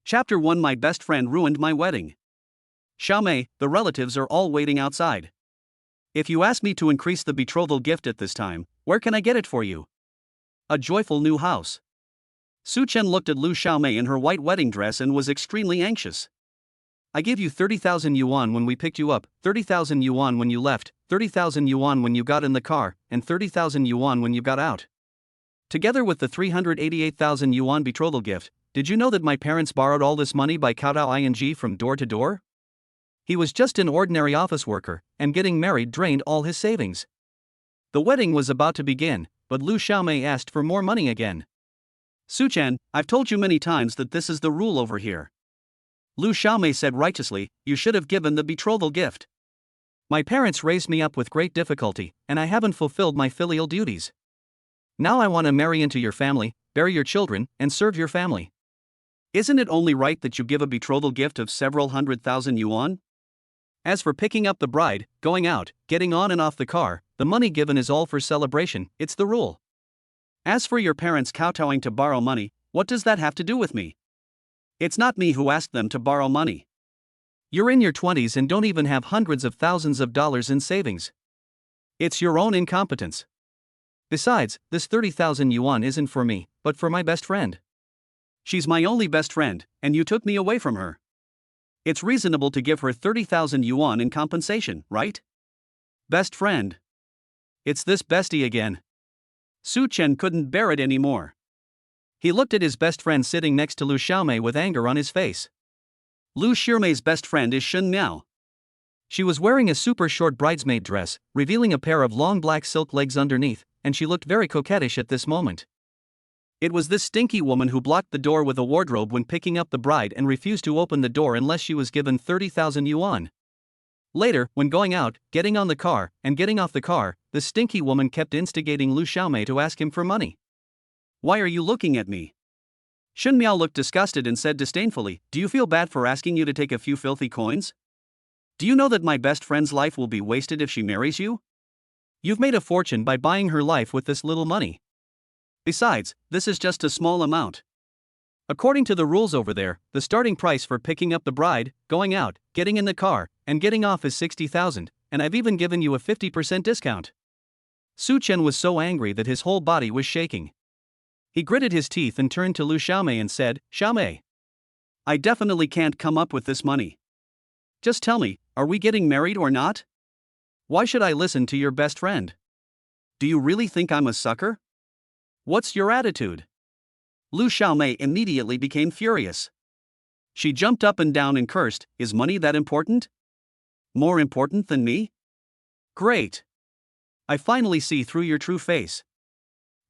Chapter 1 My best friend ruined my wedding. Xiaomei, the relatives are all waiting outside. If you ask me to increase the betrothal gift at this time, where can I get it for you? A joyful new house. Su Chen looked at Lu Xiaomei in her white wedding dress and was extremely anxious. I gave you 30,000 yuan when we picked you up, 30,000 yuan when you left, 30,000 yuan when you got in the car, and 30,000 yuan when you got out. Together with the 388,000 yuan betrothal gift, did you know that my parents borrowed all this money by Kowtow ing from door to door? He was just an ordinary office worker, and getting married drained all his savings. The wedding was about to begin, but Lu Xiaomei asked for more money again. Su Chen, I've told you many times that this is the rule over here. Lu Xiaomei said righteously, you should have given the betrothal gift. My parents raised me up with great difficulty, and I haven't fulfilled my filial duties. Now I want to marry into your family, bear your children, and serve your family. Isn't it only right that you give a betrothal gift of several 100,000 yuan? As for picking up the bride, going out, getting on and off the car, the money given is all for celebration, it's the rule. As for your parents kowtowing to borrow money, what does that have to do with me? It's not me who asked them to borrow money. You're in your 20s and don't even have hundreds of thousands of dollars in savings. It's your own incompetence. Besides, this 30,000 yuan isn't for me, but for my best friend. She's my only best friend, and you took me away from her. It's reasonable to give her 30,000 yuan in compensation, right? Best friend. It's this bestie again. Su Chen couldn't bear it anymore. He looked at his best friend sitting next to Lu Xiaomei with anger on his face. Lu Xiaomei's best friend is Shen Miao. She was wearing a super short bridesmaid dress, revealing a pair of long black silk legs underneath, and she looked very coquettish at this moment. It was this stinky woman who blocked the door with a wardrobe when picking up the bride and refused to open the door unless she was given 30,000 yuan. Later, when going out, getting on the car, and getting off the car, the stinky woman kept instigating Lu Xiaomei to ask him for money. Why are you looking at me? Shen Miao looked disgusted and said disdainfully, do you feel bad for asking you to take a few filthy coins? Do you know that my best friend's life will be wasted if she marries you? You've made a fortune by buying her life with this little money. Besides, this is just a small amount. According to the rules over there, the starting price for picking up the bride, going out, getting in the car, and getting off is 60,000, and I've even given you a 50% discount. Su Chen was so angry that his whole body was shaking. He gritted his teeth and turned to Lu Xiaomei and said, Xiaomei, I definitely can't come up with this money. Just tell me, are we getting married or not? Why should I listen to your best friend? Do you really think I'm a sucker? What's your attitude? Lu Xiaomei immediately became furious. She jumped up and down and cursed, is money that important? More important than me? Great. I finally see through your true face.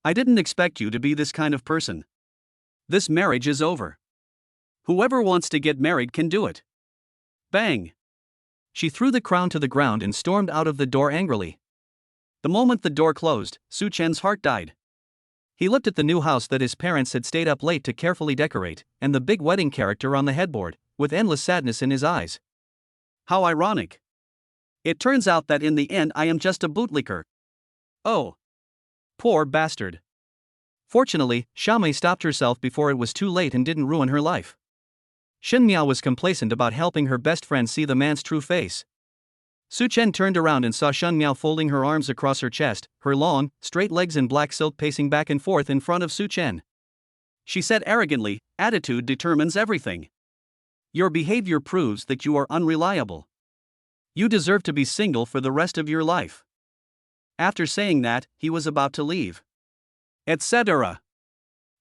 I didn't expect you to be this kind of person. This marriage is over. Whoever wants to get married can do it. Bang! She threw the crown to the ground and stormed out of the door angrily. The moment the door closed, Su Chen's heart died. He looked at the new house that his parents had stayed up late to carefully decorate, and the big wedding character on the headboard, with endless sadness in his eyes. How ironic. It turns out that in the end I am just a bootlicker. Oh. Poor bastard. Fortunately, Xiaomei stopped herself before it was too late and didn't ruin her life. Shen Miao was complacent about helping her best friend see the man's true face. Su Chen turned around and saw Shen Miao folding her arms across her chest, her long, straight legs in black silk pacing back and forth in front of Su Chen. She said arrogantly, attitude determines everything. Your behavior proves that you are unreliable. You deserve to be single for the rest of your life. After saying that, he was about to leave. Etc.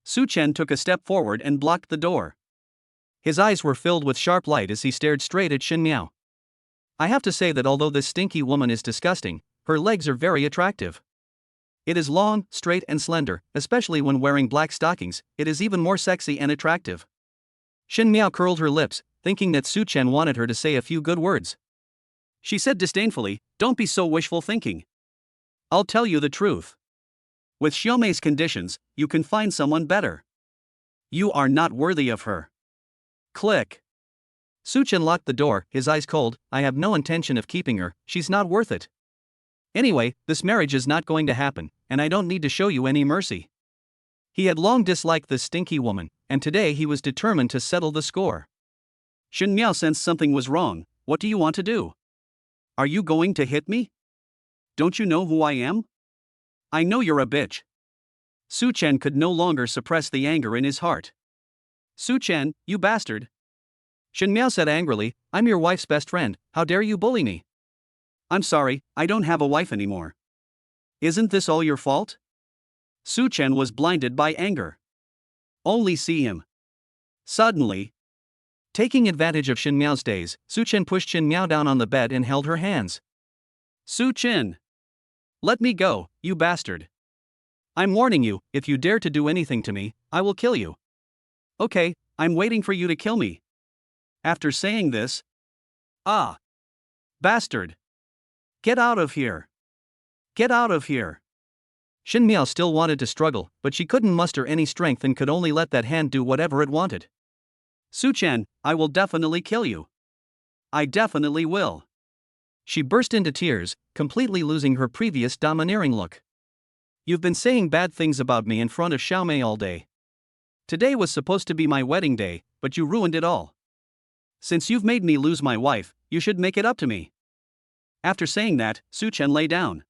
Su Chen took a step forward and blocked the door. His eyes were filled with sharp light as he stared straight at Shen Miao. I have to say that although this stinky woman is disgusting, her legs are very attractive. It is long, straight and slender, especially when wearing black stockings, it is even more sexy and attractive. Shen Miao curled her lips, thinking that Su Chen wanted her to say a few good words. She said disdainfully, don't be so wishful thinking. I'll tell you the truth. With Xiaomei's conditions, you can find someone better. You are not worthy of her. Click. Su Chen locked the door, his eyes cold. I have no intention of keeping her, she's not worth it. Anyway, this marriage is not going to happen, and I don't need to show you any mercy. He had long disliked this stinky woman, and today he was determined to settle the score. Shen Miao sensed something was wrong. What do you want to do? Are you going to hit me? Don't you know who I am? I know you're a bitch. Su Chen could no longer suppress the anger in his heart. Su Chen, you bastard. Shen Miao said angrily, I'm your wife's best friend, how dare you bully me? I'm sorry, I don't have a wife anymore. Isn't this all your fault? Su Chen was blinded by anger. Only see him. Suddenly, taking advantage of Shen Miao's daze, Su Chen pushed Shen Miao down on the bed and held her hands. Su Chen! Let me go, you bastard. I'm warning you, if you dare to do anything to me, I will kill you. Okay, I'm waiting for you to kill me. After saying this, ah! Bastard! Get out of here! Get out of here! Shen Miao still wanted to struggle, but she couldn't muster any strength and could only let that hand do whatever it wanted. Su Chen, I will definitely kill you. I definitely will. She burst into tears, completely losing her previous domineering look. You've been saying bad things about me in front of Xiaomei all day. Today was supposed to be my wedding day, but you ruined it all. Since you've made me lose my wife, you should make it up to me. After saying that, Su Chen lay down.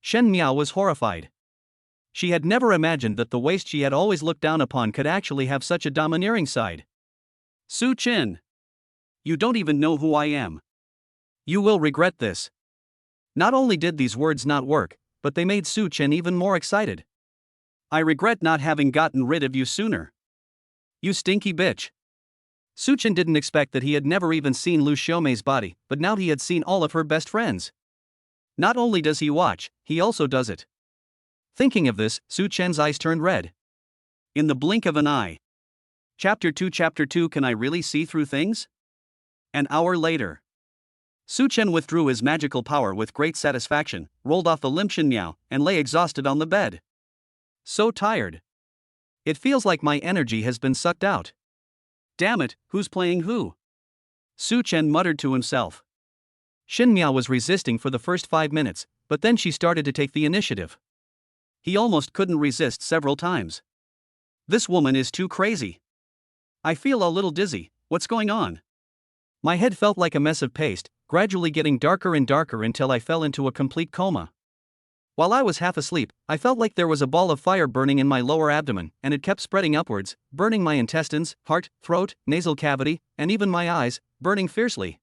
Shen Miao was horrified. She had never imagined that the waste she had always looked down upon could actually have such a domineering side. Su Chen! You don't even know who I am. You will regret this. Not only did these words not work, but they made Su Chen even more excited. I regret not having gotten rid of you sooner. You stinky bitch. Su Chen didn't expect that he had never even seen Lu Xiaomei's body, but now he had seen all of her best friends. Not only does he watch, he also does it. Thinking of this, Su Chen's eyes turned red. In the blink of an eye. Chapter 2 Can I really see through things? An hour later. Su Chen withdrew his magical power with great satisfaction, rolled off the limp Shen Miao, and lay exhausted on the bed. So tired. It feels like my energy has been sucked out. Damn it, who's playing who? Su Chen muttered to himself. Shen Miao was resisting for the first 5 minutes, but then she started to take the initiative. He almost couldn't resist several times. This woman is too crazy. I feel a little dizzy, what's going on? My head felt like a mess of paste, gradually getting darker and darker until I fell into a complete coma. While I was half asleep, I felt like there was a ball of fire burning in my lower abdomen, and it kept spreading upwards, burning my intestines, heart, throat, nasal cavity, and even my eyes, burning fiercely.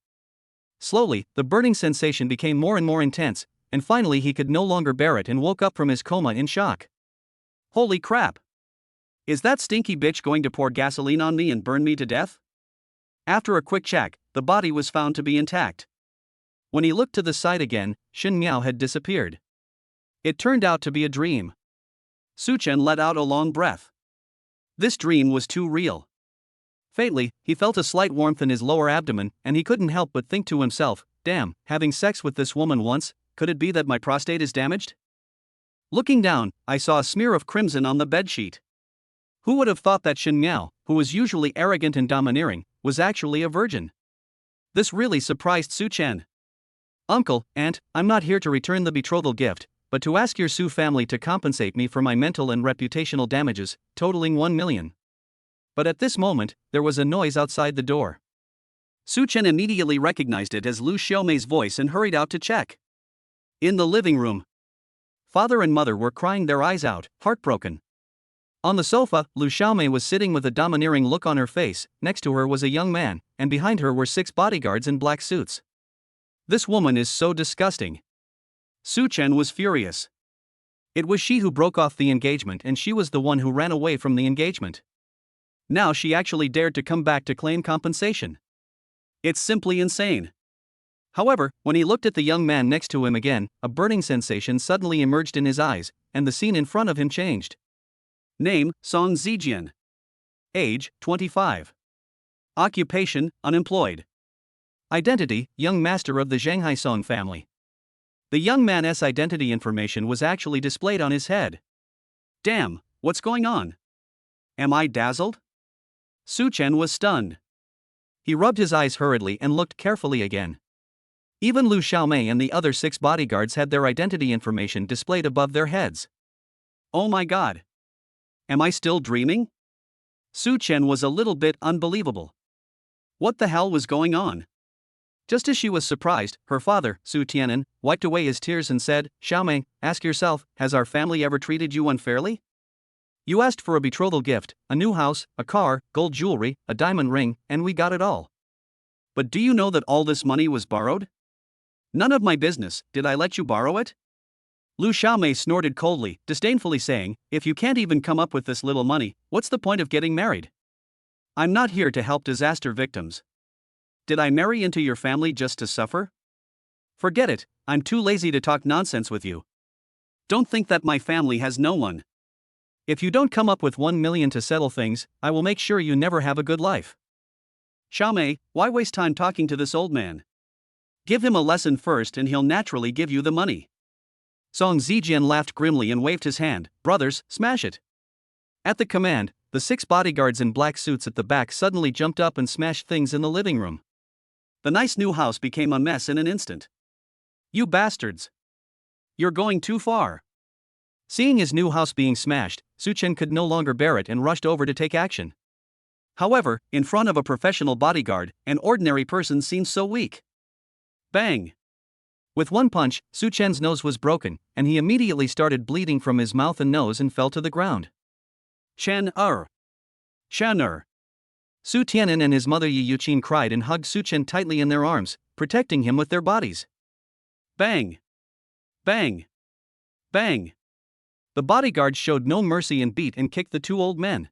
Slowly, the burning sensation became more and more intense, and finally he could no longer bear it and woke up from his coma in shock. Holy crap! Is that stinky bitch going to pour gasoline on me and burn me to death? After a quick check, the body was found to be intact. When he looked to the side again, Shen Miao had disappeared. It turned out to be a dream. Su Chen let out a long breath. This dream was too real. Faintly, he felt a slight warmth in his lower abdomen, and he couldn't help but think to himself, damn, having sex with this woman once, could it be that my prostate is damaged? Looking down, I saw a smear of crimson on the bedsheet. Who would have thought that Shen Miao, who was usually arrogant and domineering, was actually a virgin? This really surprised Su Chen. Uncle, Aunt, I'm not here to return the betrothal gift, but to ask your Su family to compensate me for my mental and reputational damages, totaling 1 million. But at this moment, there was a noise outside the door. Su Chen immediately recognized it as Lu Xiaomei's voice and hurried out to check. In the living room, father and mother were crying their eyes out, heartbroken. On the sofa, Lu Xiaomei was sitting with a domineering look on her face, next to her was a young man, and behind her were 6 bodyguards in black suits. This woman is so disgusting. Su Chen was furious. It was she who broke off the engagement and she was the one who ran away from the engagement. Now she actually dared to come back to claim compensation. It's simply insane. However, when he looked at the young man next to him again, a burning sensation suddenly emerged in his eyes, and the scene in front of him changed. Name, Song Zijian. Age, 25. Occupation, unemployed. Identity, young master of the Zhanghai Song family. The young man's identity information was actually displayed on his head. Damn, what's going on? Am I dazzled? Su Chen was stunned. He rubbed his eyes hurriedly and looked carefully again. Even Lu Xiaomei and the other 6 bodyguards had their identity information displayed above their heads. Oh my god. Am I still dreaming? Su Chen was a little bit unbelievable. What the hell was going on? Just as she was surprised, her father, Su Tianan, wiped away his tears and said, Xiaomei, ask yourself, has our family ever treated you unfairly? You asked for a betrothal gift, a new house, a car, gold jewelry, a diamond ring, and we got it all. But do you know that all this money was borrowed? None of my business, did I let you borrow it? Lu Xiaomei snorted coldly, disdainfully saying, if you can't even come up with this little money, what's the point of getting married? I'm not here to help disaster victims. Did I marry into your family just to suffer? Forget it, I'm too lazy to talk nonsense with you. Don't think that my family has no one. If you don't come up with 1 million to settle things, I will make sure you never have a good life. Xiaomei, why waste time talking to this old man? Give him a lesson first and he'll naturally give you the money. Song Zijian laughed grimly and waved his hand, brothers, smash it. At the command, the 6 bodyguards in black suits at the back suddenly jumped up and smashed things in the living room. The nice new house became a mess in an instant. You bastards! You're going too far. Seeing his new house being smashed, Su Chen could no longer bear it and rushed over to take action. However, in front of a professional bodyguard, an ordinary person seemed so weak. Bang! With one punch, Su Chen's nose was broken, and he immediately started bleeding from his mouth and nose and fell to the ground. Shan-er! Shan-er! Su Tianan and his mother Yi Yuqin cried and hugged Su Chen tightly in their arms, protecting him with their bodies. Bang! Bang! Bang! The bodyguards showed no mercy and beat and kicked the 2 old men.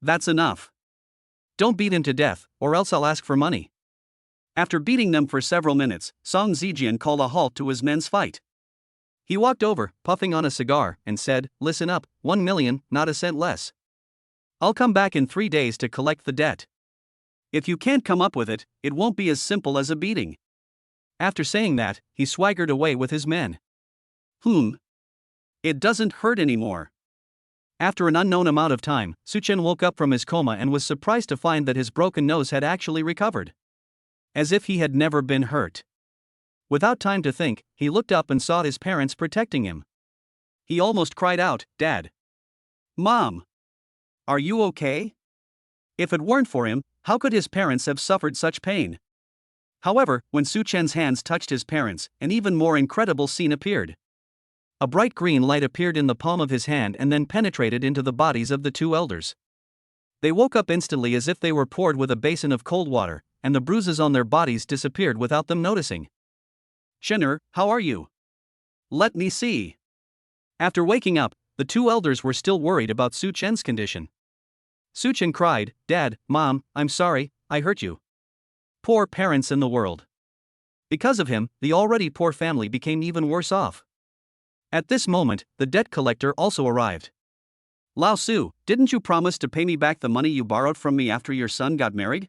That's enough. Don't beat him to death, or else I'll ask for money. After beating them for several minutes, Song Zijian called a halt to his men's fight. He walked over, puffing on a cigar, and said, listen up, 1 million, not a cent less. I'll come back in 3 days to collect the debt. If you can't come up with it, it won't be as simple as a beating. After saying that, he swaggered away with his men. It doesn't hurt anymore. After an unknown amount of time, Su Chen woke up from his coma and was surprised to find that his broken nose had actually recovered. As if he had never been hurt. Without time to think, he looked up and saw his parents protecting him. He almost cried out, Dad! Mom! Are you okay? If it weren't for him, how could his parents have suffered such pain? However, when Su Chen's hands touched his parents, an even more incredible scene appeared. A bright green light appeared in the palm of his hand and then penetrated into the bodies of the 2 elders. They woke up instantly as if they were poured with a basin of cold water, and the bruises on their bodies disappeared without them noticing. Shen-er, how are you? Let me see. After waking up, the 2 elders were still worried about Su Chen's condition. Su Chen cried, Dad, Mom, I'm sorry, I hurt you. Poor parents in the world. Because of him, the already poor family became even worse off. At this moment, the debt collector also arrived. Lao Su, didn't you promise to pay me back the money you borrowed from me after your son got married?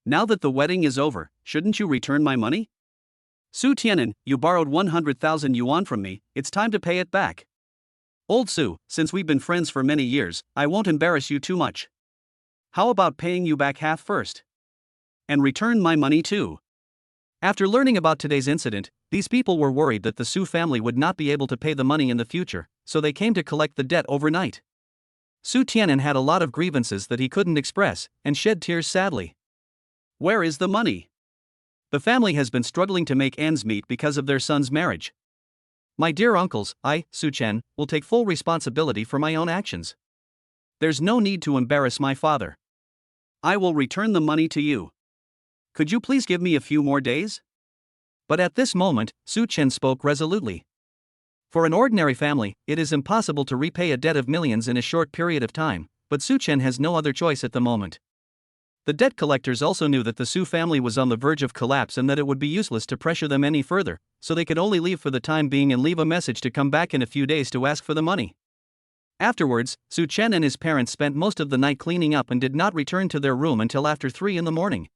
Now that the wedding is over, shouldn't you return my money? Su Tianan, you borrowed 100,000 yuan from me, it's time to pay it back. Old Su, since we've been friends for many years, I won't embarrass you too much. How about paying you back half first? And return my money too. After learning about today's incident, these people were worried that the Su family would not be able to pay the money in the future, so they came to collect the debt overnight. Su Tianan had a lot of grievances that he couldn't express, and shed tears sadly. Where is the money? The family has been struggling to make ends meet because of their son's marriage. My dear uncles, I, Su Chen, will take full responsibility for my own actions. There's no need to embarrass my father. I will return the money to you. Could you please give me a few more days? But at this moment, Su Chen spoke resolutely. For an ordinary family, it is impossible to repay a debt of millions in a short period of time, but Su Chen has no other choice at the moment. The debt collectors also knew that the Su family was on the verge of collapse and that it would be useless to pressure them any further, so they could only leave for the time being and leave a message to come back in a few days to ask for the money. Afterwards, Su Chen and his parents spent most of the night cleaning up and did not return to their room until after 3 in the morning.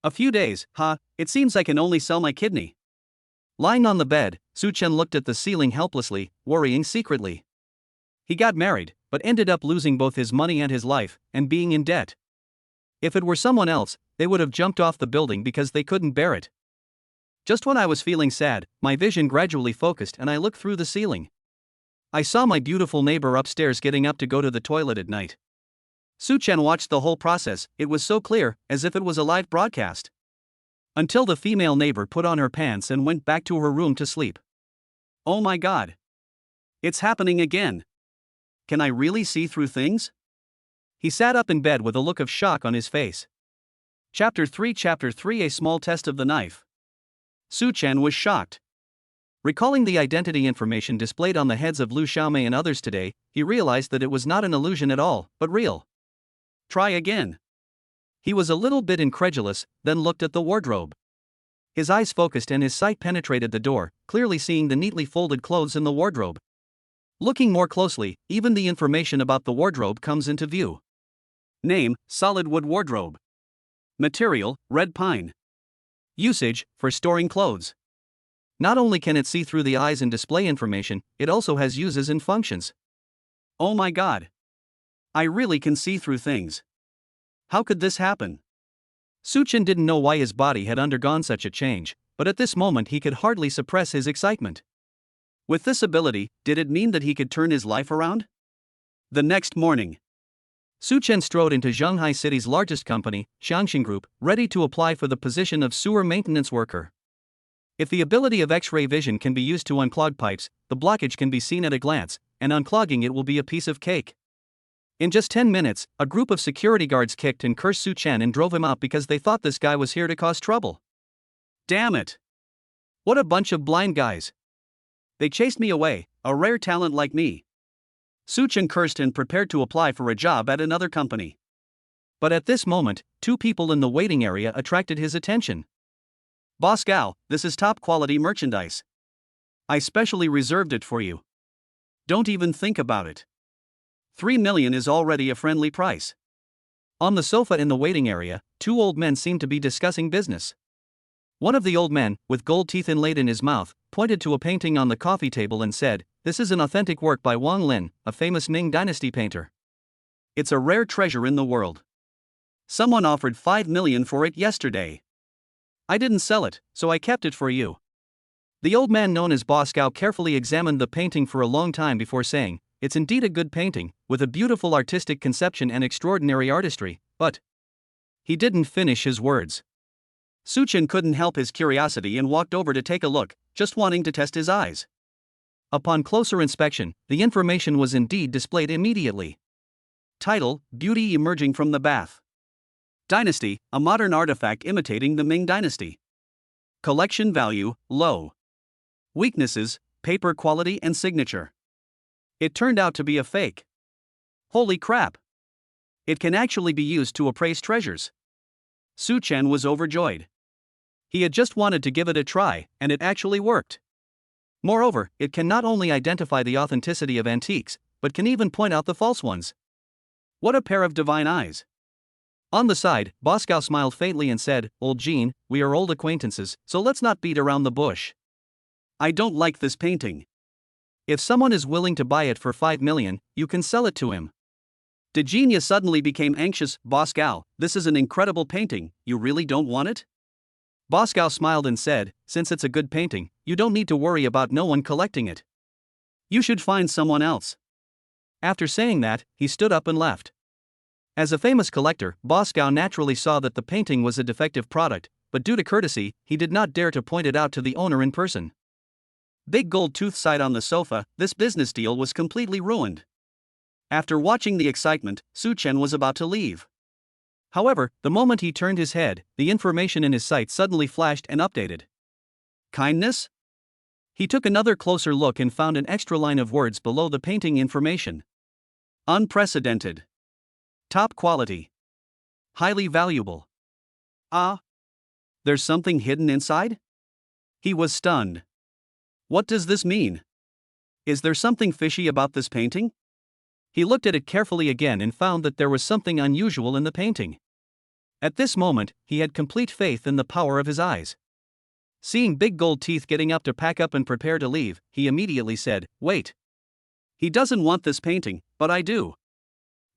A few days, it seems I can only sell my kidney. Lying on the bed, Su Chen looked at the ceiling helplessly, worrying secretly. He got married, but ended up losing both his money and his life, and being in debt. If it were someone else, they would have jumped off the building because they couldn't bear it. Just when I was feeling sad, my vision gradually focused and I looked through the ceiling. I saw my beautiful neighbor upstairs getting up to go to the toilet at night. Su Chen watched the whole process, it was so clear, as if it was a live broadcast. Until the female neighbor put on her pants and went back to her room to sleep. Oh my god. It's happening again. Can I really see through things? He sat up in bed with a look of shock on his face. Chapter 3 A small test of the knife. Su Chen was shocked. Recalling the identity information displayed on the heads of Liu Xiaomei and others today, he realized that it was not an illusion at all, but real. Try again. He was a little bit incredulous, then looked at the wardrobe. His eyes focused and his sight penetrated the door, clearly seeing the neatly folded clothes in the wardrobe. Looking more closely, even the information about the wardrobe comes into view. Name: solid wood wardrobe. Material: red pine. Usage: for storing clothes. Not only can it see through the eyes and display information, it also has uses and functions. Oh my god. I really can see through things. How could this happen? Su Chen didn't know why his body had undergone such a change, but at this moment he could hardly suppress his excitement. With this ability, did it mean that he could turn his life around? The next morning, Su Chen strode into Shanghai City's largest company, Xiangxin Group, ready to apply for the position of sewer maintenance worker. If the ability of X-ray vision can be used to unclog pipes, the blockage can be seen at a glance, and unclogging it will be a piece of cake. In just 10 minutes, a group of security guards kicked and cursed Su Chen and drove him out because they thought this guy was here to cause trouble. Damn it! What a bunch of blind guys! They chased me away, a rare talent like me. Su Chen cursed and prepared to apply for a job at another company. But at this moment, two people in the waiting area attracted his attention. Boss Gao, this is top quality merchandise. I specially reserved it for you. Don't even think about it. 3 million is already a friendly price. On the sofa in the waiting area, two old men seemed to be discussing business. One of the old men, with gold teeth inlaid in his mouth, pointed to a painting on the coffee table and said, "This is an authentic work by Wang Lin, a famous Ming Dynasty painter. It's a rare treasure in the world. Someone offered 5 million for it yesterday. I didn't sell it, so I kept it for you." The old man known as Boss Gao carefully examined the painting for a long time before saying, "It's indeed a good painting, with a beautiful artistic conception and extraordinary artistry, but..." He didn't finish his words. Su Chen couldn't help his curiosity and walked over to take a look, just wanting to test his eyes. Upon closer inspection, the information was indeed displayed immediately. Title: Beauty emerging from the bath. Dynasty: a modern artifact imitating the Ming Dynasty. Collection value: low. Weaknesses: paper quality and signature. It turned out to be a fake. Holy crap! It can actually be used to appraise treasures. Su Chen was overjoyed. He had just wanted to give it a try, and it actually worked. Moreover, it can not only identify the authenticity of antiques, but can even point out the false ones. What a pair of divine eyes! On the side, Boss Gao smiled faintly and said, "Old Jean, we are old acquaintances, so let's not beat around the bush. I don't like this painting. If someone is willing to buy it for 5 million, you can sell it to him." The genius suddenly became anxious. "Boss Gao, this is an incredible painting, you really don't want it?" Boss Gao smiled and said, "Since it's a good painting, you don't need to worry about no one collecting it. You should find someone else." After saying that, he stood up and left. As a famous collector, Boss Gao naturally saw that the painting was a defective product, but due to courtesy, he did not dare to point it out to the owner in person. Big gold tooth side on the sofa, this business deal was completely ruined. After watching the excitement, Su Chen was about to leave. However, the moment he turned his head, the information in his sight suddenly flashed and updated. Kindness? He took another closer look and found an extra line of words below the painting information. Unprecedented. Top quality. Highly valuable. Ah. There's something hidden inside? He was stunned. What does this mean? Is there something fishy about this painting? He looked at it carefully again and found that there was something unusual in the painting. At this moment, he had complete faith in the power of his eyes. Seeing big gold teeth getting up to pack up and prepare to leave, he immediately said, "Wait. He doesn't want this painting, but I do."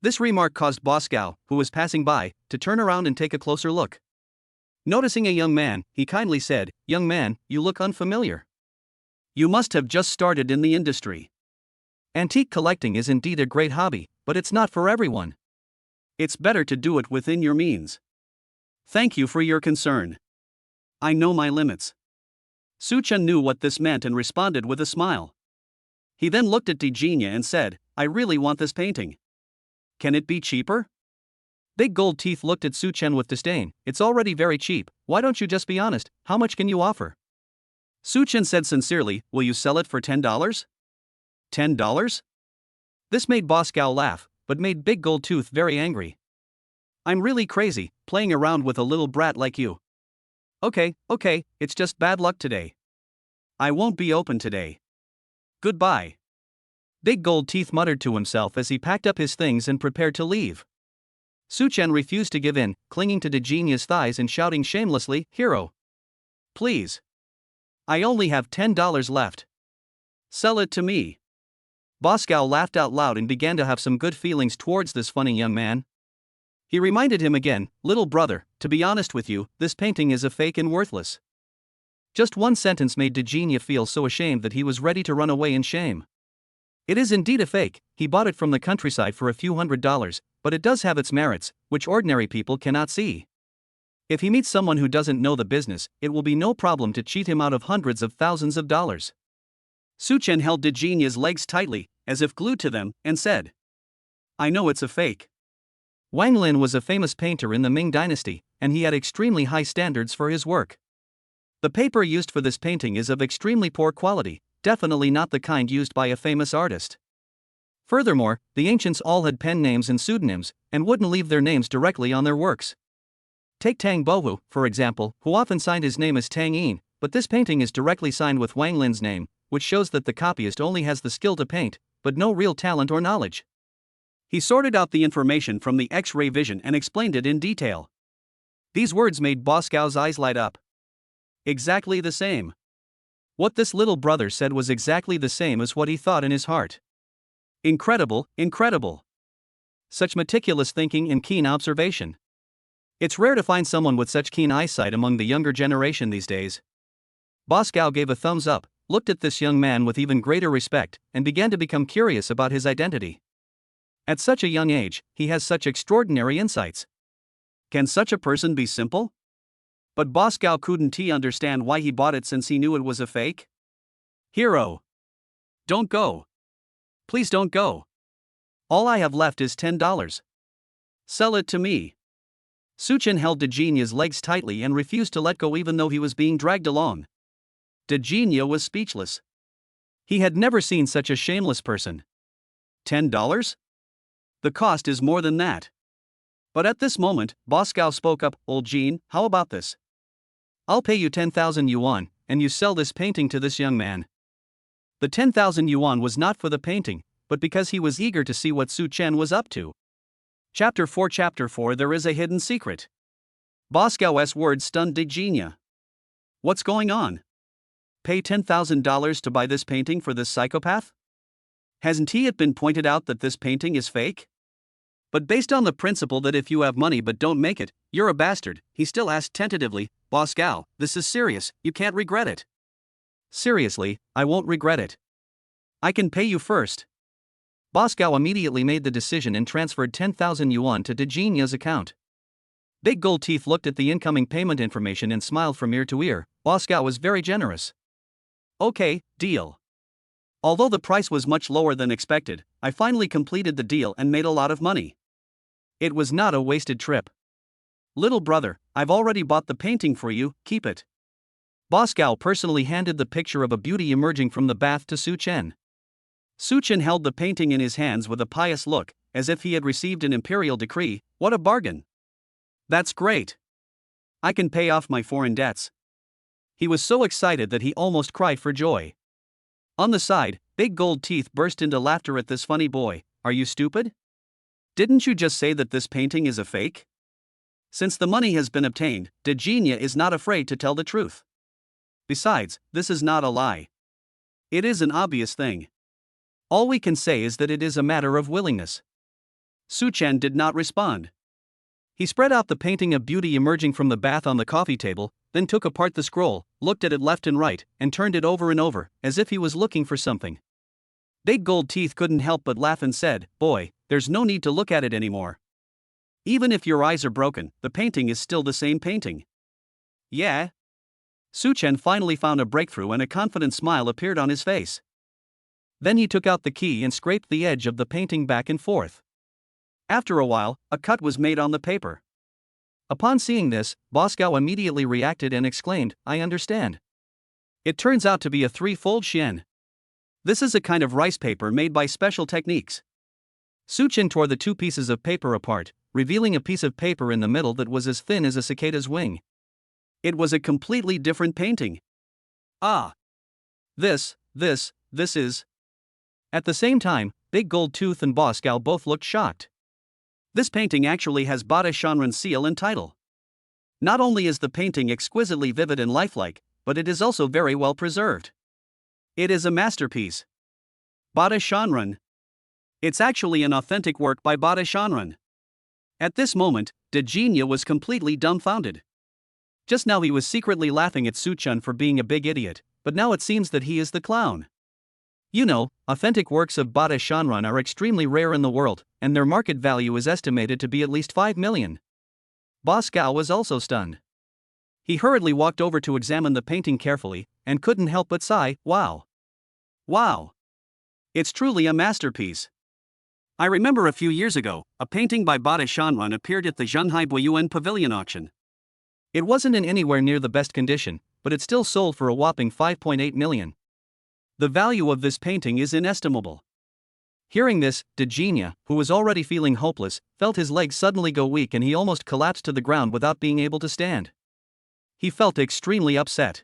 This remark caused Boss Gao, who was passing by, to turn around and take a closer look. Noticing a young man, he kindly said, "Young man, you look unfamiliar. You must have just started in the industry." Antique collecting is indeed a great hobby, but it's not for everyone. It's better to do it within your means. Thank you for your concern. I know my limits. Suchen knew what this meant and responded with a smile. He then looked at Degenia and said, I really want this painting. Can it be cheaper? Big Gold Teeth looked at Suchen with disdain. It's already very cheap, why don't you just be honest, how much can you offer? Suchen said sincerely, will you sell it for $10? $10? This made Boss Gao laugh, but made Big Gold Tooth very angry. I'm really crazy, playing around with a little brat like you. Okay, it's just bad luck today. I won't be open today. Goodbye. Big Gold Teeth muttered to himself as he packed up his things and prepared to leave. Suchen refused to give in, clinging to Degenia's thighs and shouting shamelessly, Hero! Please! I only have $10 left. Sell it to me. Boss Gao laughed out loud and began to have some good feelings towards this funny young man. He reminded him again, little brother, to be honest with you, this painting is a fake and worthless. Just one sentence made Degenia feel so ashamed that he was ready to run away in shame. It is indeed a fake, he bought it from the countryside for a few $100s, but it does have its merits, which ordinary people cannot see. If he meets someone who doesn't know the business, it will be no problem to cheat him out of hundreds of thousands of dollars. Suchen held Degenia's legs tightly, as if glued to them, and said, I know it's a fake. Wang Lin was a famous painter in the Ming dynasty, and he had extremely high standards for his work. The paper used for this painting is of extremely poor quality, definitely not the kind used by a famous artist. Furthermore, the ancients all had pen names and pseudonyms, and wouldn't leave their names directly on their works. Take Tang Bohu, for example, who often signed his name as Tang Yin, but this painting is directly signed with Wang Lin's name, which shows that the copyist only has the skill to paint, but no real talent or knowledge. He sorted out the information from the X-ray vision and explained it in detail. These words made Boss Gao's eyes light up. Exactly the same. What this little brother said was exactly the same as what he thought in his heart. Incredible, incredible. Such meticulous thinking and keen observation. It's rare to find someone with such keen eyesight among the younger generation these days. Boss Gao gave a thumbs up, looked at this young man with even greater respect, and began to become curious about his identity. At such a young age, he has such extraordinary insights. Can such a person be simple? But Boss Gao couldn't understand why he bought it since he knew it was a fake. Hero! Don't go. Please don't go. All I have left is $10. Sell it to me. Suchen held Degenia's legs tightly and refused to let go even though he was being dragged along. Degenia was speechless. He had never seen such a shameless person. $10? The cost is more than that. But at this moment, Boss Gao spoke up, Old Jean, how about this? I'll pay you 10,000 yuan, and you sell this painting to this young man. The 10,000 yuan was not for the painting, but because he was eager to see what Suchen was up to. Chapter 4 There is a hidden secret. Boss Gao's words stunned Degenia. What's going on? Pay $10,000 to buy this painting for this psychopath? Hasn't it been pointed out that this painting is fake? But based on the principle that if you have money but don't make it, you're a bastard, he still asked tentatively, Boss Gao, this is serious, you can't regret it. Seriously, I won't regret it. I can pay you first. Boss Gao immediately made the decision and transferred 10,000 yuan to Degenia's account. Big Gold Teeth looked at the incoming payment information and smiled from ear to ear. Boss Gao was very generous. Okay, deal. Although the price was much lower than expected, I finally completed the deal and made a lot of money. It was not a wasted trip. Little brother, I've already bought the painting for you, keep it. Boss Gao personally handed the picture of a beauty emerging from the bath to Suchen. Suchen held the painting in his hands with a pious look, as if he had received an imperial decree. What a bargain! That's great! I can pay off my foreign debts. He was so excited that he almost cried for joy. On the side, Big Gold Teeth burst into laughter at this funny boy. Are you stupid? Didn't you just say that this painting is a fake? Since the money has been obtained, Degenia is not afraid to tell the truth. Besides, this is not a lie. It is an obvious thing. All we can say is that it is a matter of willingness. Suchen did not respond. He spread out the painting of beauty emerging from the bath on the coffee table, then took apart the scroll, looked at it left and right, and turned it over and over, as if he was looking for something. Big Gold Teeth couldn't help but laugh and said, Boy, there's no need to look at it anymore. Even if your eyes are broken, the painting is still the same painting. Yeah? Su Chen finally found a breakthrough and a confident smile appeared on his face. Then he took out the key and scraped the edge of the painting back and forth. After a while, a cut was made on the paper. Upon seeing this, Boscow immediately reacted and exclaimed, "I understand. It turns out to be a three-fold xian. This is a kind of rice paper made by special techniques." Su Chen tore the two pieces of paper apart, revealing a piece of paper in the middle that was as thin as a cicada's wing. It was a completely different painting. Ah! This is. At the same time, Big Gold Tooth and Boscow both looked shocked. This painting actually has Bada Shanren's seal and title. Not only is the painting exquisitely vivid and lifelike, but it is also very well preserved. It is a masterpiece. Bada Shanren. It's actually an authentic work by Bada Shanren. At this moment, Dejinja was completely dumbfounded. Just now he was secretly laughing at Su Chen for being a big idiot, but now it seems that he is the clown. You know, authentic works of Bada Shanren are extremely rare in the world, and their market value is estimated to be at least 5 million. Boscow was also stunned. He hurriedly walked over to examine the painting carefully, and couldn't help but sigh, "Wow. Wow. It's truly a masterpiece." I remember a few years ago, a painting by Bada Shanren appeared at the Zhenhai Boyuan Pavilion auction. It wasn't in anywhere near the best condition, but it still sold for a whopping 5.8 million. The value of this painting is inestimable. Hearing this, Dejinja, who was already feeling hopeless, felt his legs suddenly go weak and he almost collapsed to the ground without being able to stand. He felt extremely upset.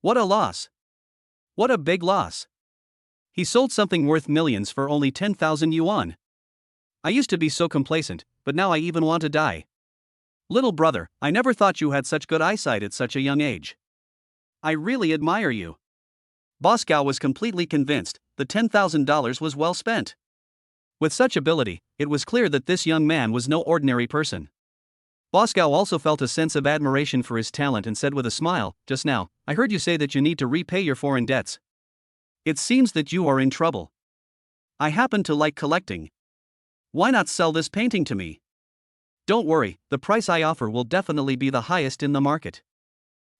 What a loss! What a big loss! He sold something worth millions for only 10,000 yuan. I used to be so complacent, but now I even want to die. Little brother, I never thought you had such good eyesight at such a young age. I really admire you. Boscow was completely convinced the $10,000 was well spent. With such ability, it was clear that this young man was no ordinary person. Boscow also felt a sense of admiration for his talent and said with a smile, "Just now, I heard you say that you need to repay your foreign debts. It seems that you are in trouble. I happen to like collecting. Why not sell this painting to me? Don't worry, the price I offer will definitely be the highest in the market.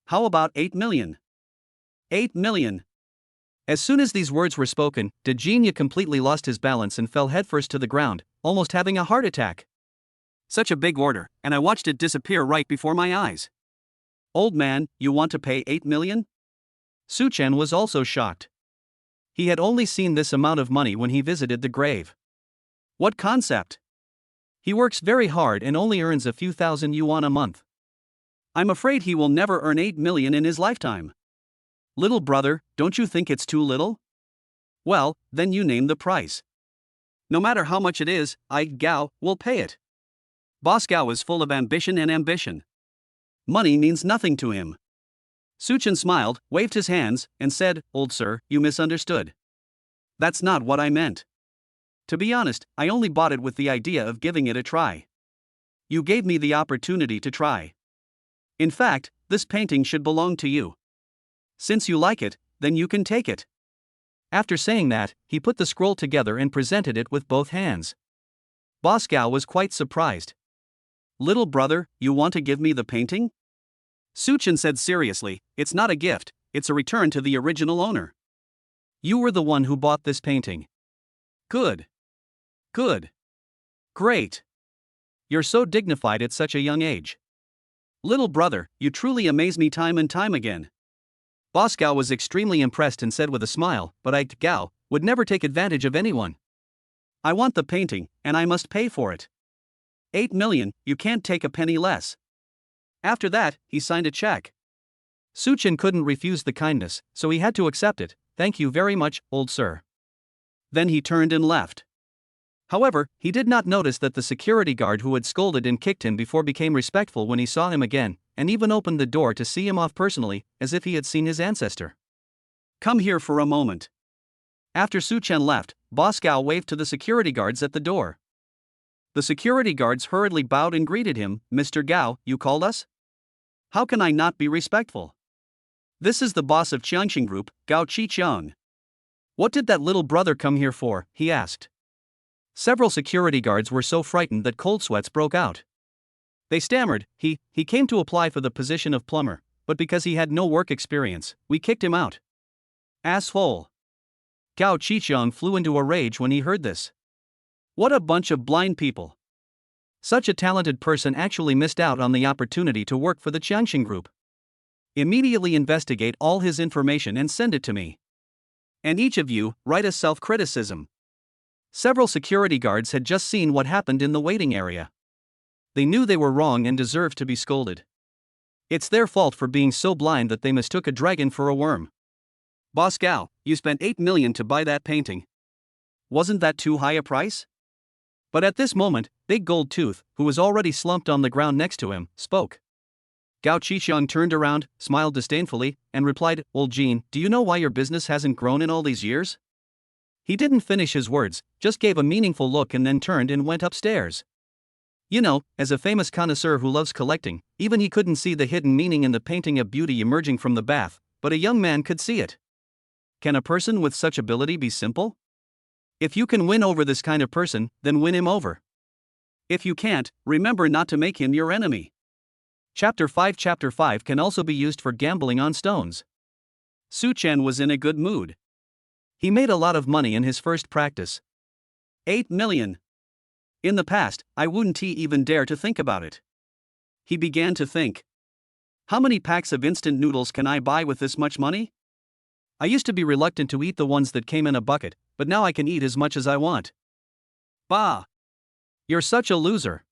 How about 8 million? 8 million. As soon as these words were spoken, Dejinja completely lost his balance and fell headfirst to the ground, almost having a heart attack. Such a big order, and I watched it disappear right before my eyes. Old man, you want to pay 8 million? Su Chen was also shocked. He had only seen this amount of money when he visited the grave. What concept? He works very hard and only earns a few thousand yuan a month. I'm afraid he will never earn 8 million in his lifetime. Little brother, don't you think it's too little? Well, then you name the price. No matter how much it is, Gao will pay it. Boscow is full of ambition and ambition. Money means nothing to him. Su Chen smiled, waved his hands, and said, "Old sir, you misunderstood. That's not what I meant. To be honest, I only bought it with the idea of giving it a try. You gave me the opportunity to try. In fact, this painting should belong to you. Since you like it, then you can take it." After saying that, he put the scroll together and presented it with both hands. Boscow was quite surprised. "Little brother, you want to give me the painting?" Su Chen said seriously, "It's not a gift, it's a return to the original owner. You were the one who bought this painting. Good. Good. Great. You're so dignified at such a young age. Little brother, you truly amaze me time and time again." Boscow was extremely impressed and said with a smile, "But Gao would never take advantage of anyone. I want the painting, and I must pay for it. 8 million, you can't take a penny less." After that, he signed a check. Su Chen couldn't refuse the kindness, so he had to accept it. "Thank you very much, old sir." Then he turned and left. However, he did not notice that the security guard who had scolded and kicked him before became respectful when he saw him again, and even opened the door to see him off personally, as if he had seen his ancestor. "Come here for a moment." After Su Chen left, Boscow waved to the security guards at the door. The security guards hurriedly bowed and greeted him. "Mr. Gao, you called us? How can I not be respectful? This is the boss of Qiangxing Group, Gao Qiqiang. What did that little brother come here for?" he asked. Several security guards were so frightened that cold sweats broke out. They stammered, he came to apply for the position of plumber, but because he had no work experience, we kicked him out. Asshole. Gao Qiqiang flew into a rage when he heard this. What a bunch of blind people. Such a talented person actually missed out on the opportunity to work for the Jiangxing Group. Immediately investigate all his information and send it to me. And each of you, write a self-criticism. Several security guards had just seen what happened in the waiting area. They knew they were wrong and deserved to be scolded. It's their fault for being so blind that they mistook a dragon for a worm. Boss Gao, you spent 8 million to buy that painting. Wasn't that too high a price? But at this moment, Big Gold Tooth, who was already slumped on the ground next to him, spoke. Gao Qiqiang turned around, smiled disdainfully, and replied, Old Jean, do you know why your business hasn't grown in all these years? He didn't finish his words, just gave a meaningful look and then turned and went upstairs. You know, as a famous connoisseur who loves collecting, even he couldn't see the hidden meaning in the painting of beauty emerging from the bath, but a young man could see it. Can a person with such ability be simple? If you can win over this kind of person, then win him over. If you can't, remember not to make him your enemy. Chapter 5 can also be used for gambling on stones. Su Chen was in a good mood. He made a lot of money in his first practice. 8 million. In the past, I wouldn't even dare to think about it. He began to think. How many packs of instant noodles can I buy with this much money? I used to be reluctant to eat the ones that came in a bucket, but now I can eat as much as I want. Bah! You're such a loser.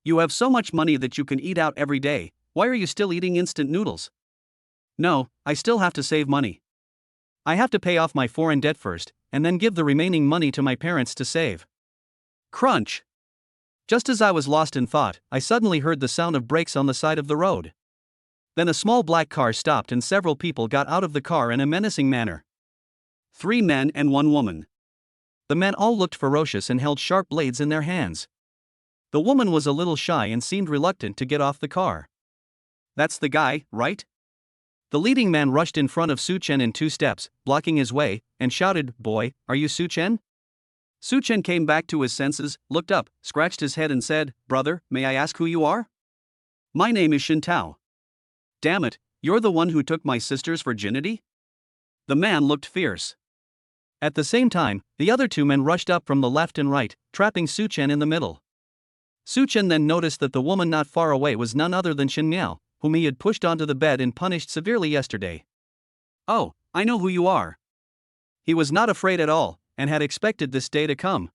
You have so much money that you can eat out every day, why are you still eating instant noodles? No, I still have to save money. I have to pay off my foreign debt first, and then give the remaining money to my parents to save. Crunch! Just as I was lost in thought, I suddenly heard the sound of brakes on the side of the road. Then a small black car stopped and several people got out of the car in a menacing manner. 3 men and 1 woman. The men all looked ferocious and held sharp blades in their hands. The woman was a little shy and seemed reluctant to get off the car. That's the guy, right? The leading man rushed in front of Su Chen in 2 steps, blocking his way, and shouted, Boy, are you Su Chen? Su Chen came back to his senses, looked up, scratched his head and said, Brother, may I ask who you are? My name is Shin Tao. Damn it, you're the one who took my sister's virginity? The man looked fierce. At the same time, the other 2 men rushed up from the left and right, trapping Su Chen in the middle. Su Chen then noticed that the woman not far away was none other than Shin Miao, whom he had pushed onto the bed and punished severely yesterday. Oh, I know who you are. He was not afraid at all, and had expected this day to come.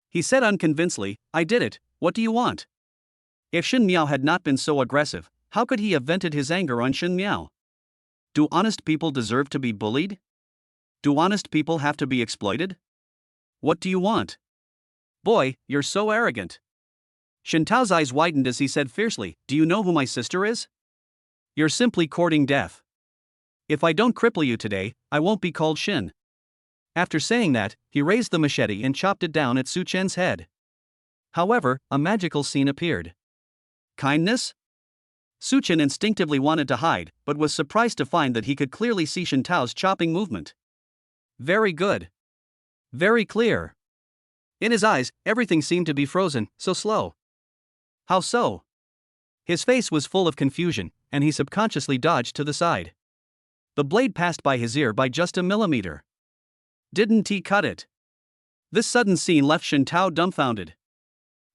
He said unconvincingly, I did it, what do you want? If Shin Miao had not been so aggressive, how could he have vented his anger on Shin Miao? Do honest people deserve to be bullied? Do honest people have to be exploited? What do you want? Boy, you're so arrogant. Shin Tao's eyes widened as he said fiercely, Do you know who my sister is? You're simply courting death. If I don't cripple you today, I won't be called Shin. After saying that, he raised the machete and chopped it down at Su Chen's head. However, a magical scene appeared. Kindness? Su Chen instinctively wanted to hide, but was surprised to find that he could clearly see Shin Tao's chopping movement. Very good. Very clear. In his eyes, everything seemed to be frozen, so slow. How so? His face was full of confusion, and he subconsciously dodged to the side. The blade passed by his ear by just a millimeter. Didn't he cut it? This sudden scene left Shin Tao dumbfounded.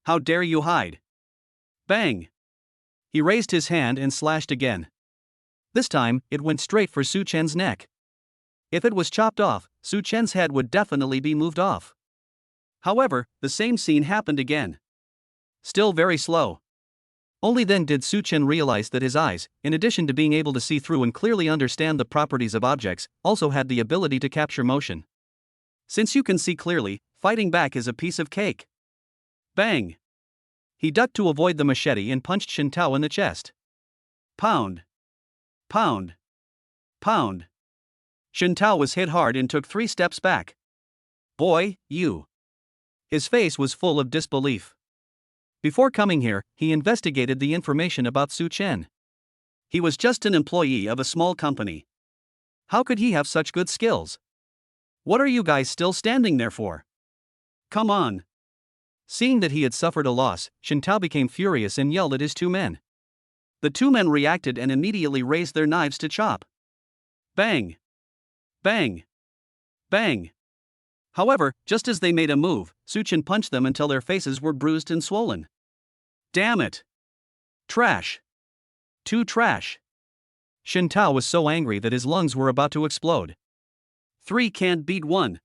How dare you hide? Bang! He raised his hand and slashed again. This time, it went straight for Su Chen's neck. If it was chopped off, Su Chen's head would definitely be moved off. However, the same scene happened again. Still very slow. Only then did Su Chen realize that his eyes, in addition to being able to see through and clearly understand the properties of objects, also had the ability to capture motion. Since you can see clearly, fighting back is a piece of cake. Bang! He ducked to avoid the machete and punched Shin Tao in the chest. Pound! Pound! Pound! Shin Tao was hit hard and took 3 steps back. Boy, you! His face was full of disbelief. Before coming here, he investigated the information about Su Chen. He was just an employee of a small company. How could he have such good skills? What are you guys still standing there for? Come on! Seeing that he had suffered a loss, Shin Tao became furious and yelled at his two men. The two men reacted and immediately raised their knives to chop. Bang! Bang! Bang! However, just as they made a move, Suchin punched them until their faces were bruised and swollen. Damn it! Trash! Too trash! Shin Tao was so angry that his lungs were about to explode. 3 can't beat 1.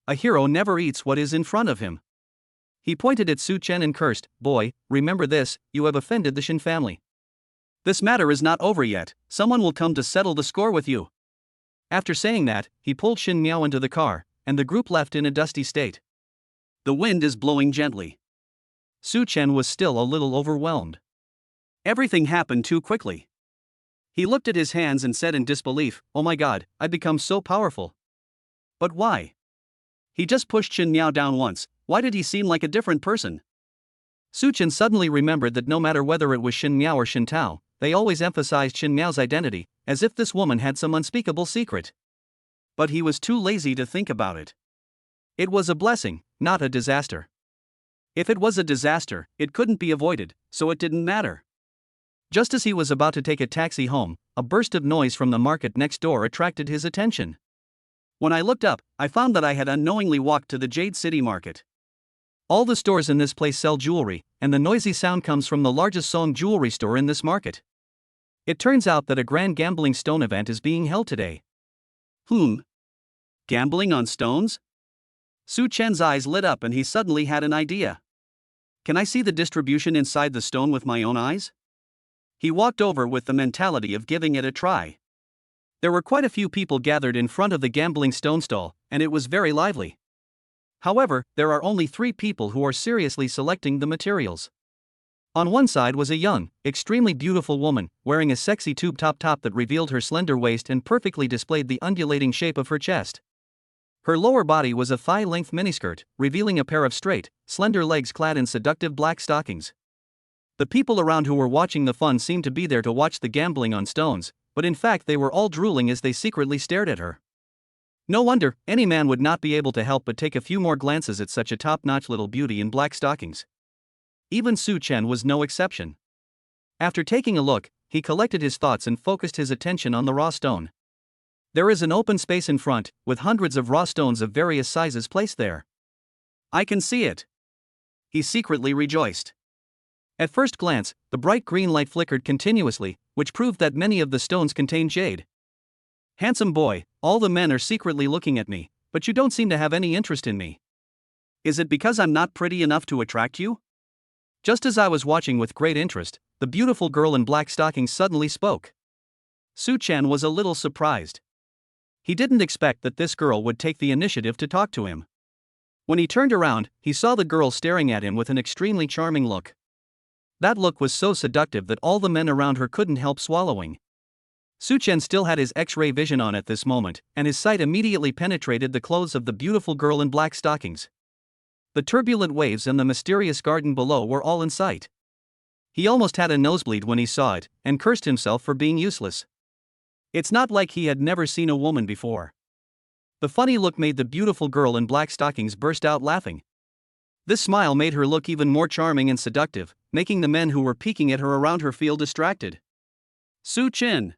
A hero never eats what is in front of him. He pointed at Su Chen and cursed, "Boy, remember this, you have offended the Shin family. This matter is not over yet, someone will come to settle the score with you." After saying that, he pulled Shin Miao into the car, and the group left in a dusty state. The wind is blowing gently. Su Chen was still a little overwhelmed. Everything happened too quickly. He looked at his hands and said in disbelief, "Oh my god, I've become so powerful." But why? He just pushed Shin Miao down once, why did he seem like a different person? Su Chen suddenly remembered that no matter whether it was Shin Miao or Shin Tao, they always emphasized Shin Miao's identity, as if this woman had some unspeakable secret. But he was too lazy to think about it. It was a blessing, not a disaster. If it was a disaster, it couldn't be avoided, so it didn't matter. Just as he was about to take a taxi home, a burst of noise from the market next door attracted his attention. When I looked up, I found that I had unknowingly walked to the Jade City Market. All the stores in this place sell jewelry, and the noisy sound comes from the largest Song jewelry store in this market. It turns out that a grand gambling stone event is being held today. Gambling on stones? Su Chen's eyes lit up and he suddenly had an idea. Can I see the distribution inside the stone with my own eyes? He walked over with the mentality of giving it a try. There were quite a few people gathered in front of the gambling stone stall, and it was very lively. However, there are only 3 people who are seriously selecting the materials. On one side was a young, extremely beautiful woman, wearing a sexy tube top that revealed her slender waist and perfectly displayed the undulating shape of her chest. Her lower body was a thigh-length miniskirt, revealing a pair of straight, slender legs clad in seductive black stockings. The people around who were watching the fun seemed to be there to watch the gambling on stones, but in fact they were all drooling as they secretly stared at her. No wonder, any man would not be able to help but take a few more glances at such a top-notch little beauty in black stockings. Even Su Chen was no exception. After taking a look, he collected his thoughts and focused his attention on the raw stone. There is an open space in front, with hundreds of raw stones of various sizes placed there. I can see it. He secretly rejoiced. At first glance, the bright green light flickered continuously, which proved that many of the stones contained jade. Handsome boy, all the men are secretly looking at me, but you don't seem to have any interest in me. Is it because I'm not pretty enough to attract you? Just as I was watching with great interest, the beautiful girl in black stockings suddenly spoke. Su Chen was a little surprised. He didn't expect that this girl would take the initiative to talk to him. When he turned around, he saw the girl staring at him with an extremely charming look. That look was so seductive that all the men around her couldn't help swallowing. Su Chen still had his X-ray vision on at this moment, and his sight immediately penetrated the clothes of the beautiful girl in black stockings. The turbulent waves and the mysterious garden below were all in sight. He almost had a nosebleed when he saw it, and cursed himself for being useless. It's not like he had never seen a woman before. The funny look made the beautiful girl in black stockings burst out laughing. This smile made her look even more charming and seductive, making the men who were peeking at her around her feel distracted. Su Chen!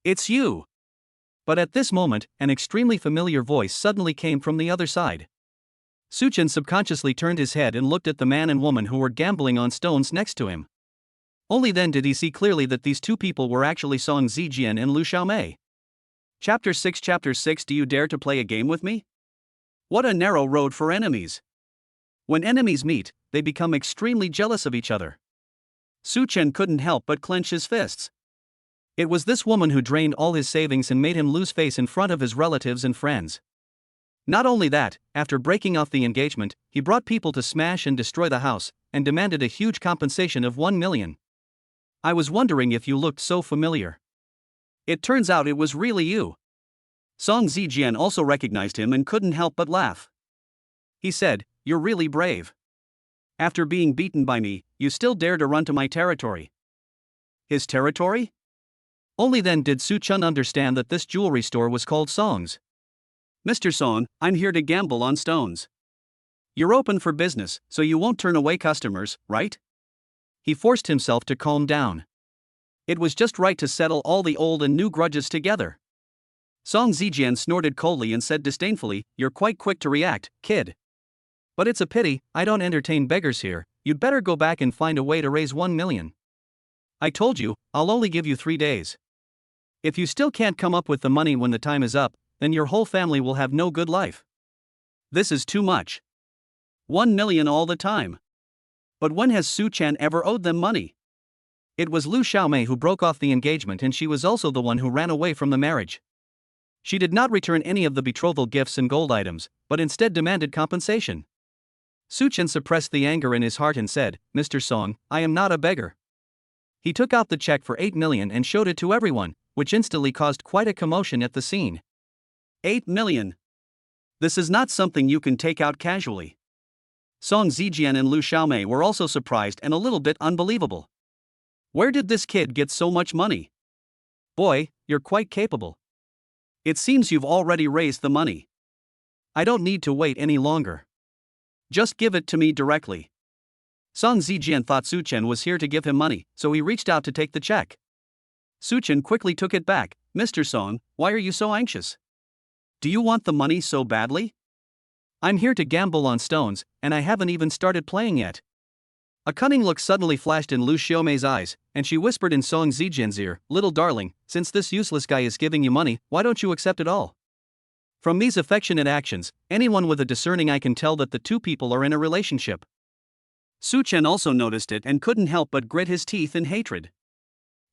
It's you! But at this moment, an extremely familiar voice suddenly came from the other side. Su Chen subconsciously turned his head and looked at the man and woman who were gambling on stones next to him. Only then did he see clearly that these two people were actually Song Zijian and Lu Xiaomei. Chapter 6 Do you dare to play a game with me? What a narrow road for enemies. When enemies meet, they become extremely jealous of each other. Su Chen couldn't help but clench his fists. It was this woman who drained all his savings and made him lose face in front of his relatives and friends. Not only that, after breaking off the engagement, he brought people to smash and destroy the house, and demanded a huge compensation of 1 million. I was wondering if you looked so familiar. It turns out it was really you. Song Zijian also recognized him and couldn't help but laugh. He said, "You're really brave. After being beaten by me, you still dare to run to my territory." His territory? Only then did Su Chen understand that this jewelry store was called Song's. "Mr. Song, I'm here to gamble on stones. You're open for business, so you won't turn away customers, right? He forced himself to calm down. It was just right to settle all the old and new grudges together. Song Zijian snorted coldly and said disdainfully, "You're quite quick to react, kid. But it's a pity, I don't entertain beggars here. You'd better go back and find a way to raise 1 million. I told you, I'll only give you 3 days. If you still can't come up with the money when the time is up, then your whole family will have no good life. This is too much. 1 million all the time. But when has Su Chan ever owed them money?" It was Lu Xiaomei who broke off the engagement, and she was also the one who ran away from the marriage. She did not return any of the betrothal gifts and gold items, but instead demanded compensation. Su Chen suppressed the anger in his heart and said, "Mr. Song, I am not a beggar." He took out the check for 8 million and showed it to everyone, which instantly caused quite a commotion at the scene. 8 million. This is not something you can take out casually. Song Zijian and Lu Xiaomei were also surprised and a little bit unbelievable. Where did this kid get so much money? Boy, you're quite capable. It seems you've already raised the money. I don't need to wait any longer. Just give it to me directly. Song Zijian thought Su Chen was here to give him money, so he reached out to take the check. Su Chen quickly took it back. "Mr. Song, why are you so anxious? Do you want the money so badly?" "I'm here to gamble on stones, and I haven't even started playing yet." A cunning look suddenly flashed in Lu Xiaomei's eyes, and she whispered in Song Zijian's ear, "Little darling, since this useless guy is giving you money, why don't you accept it all?" From these affectionate actions, anyone with a discerning eye can tell that the two people are in a relationship. Su Chen also noticed it and couldn't help but grit his teeth in hatred.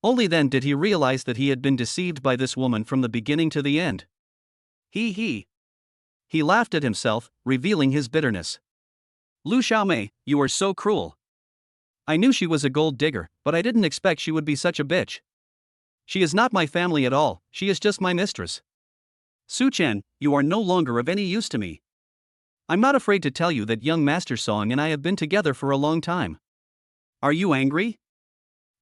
Only then did he realize that he had been deceived by this woman from the beginning to the end. He laughed at himself, revealing his bitterness. "Lu Xiaomei, you are so cruel. I knew she was a gold digger, but I didn't expect she would be such a bitch. She is not my family at all, she is just my mistress. Su Chen, you are no longer of any use to me. I'm not afraid to tell you that young Master Song and I have been together for a long time. Are you angry?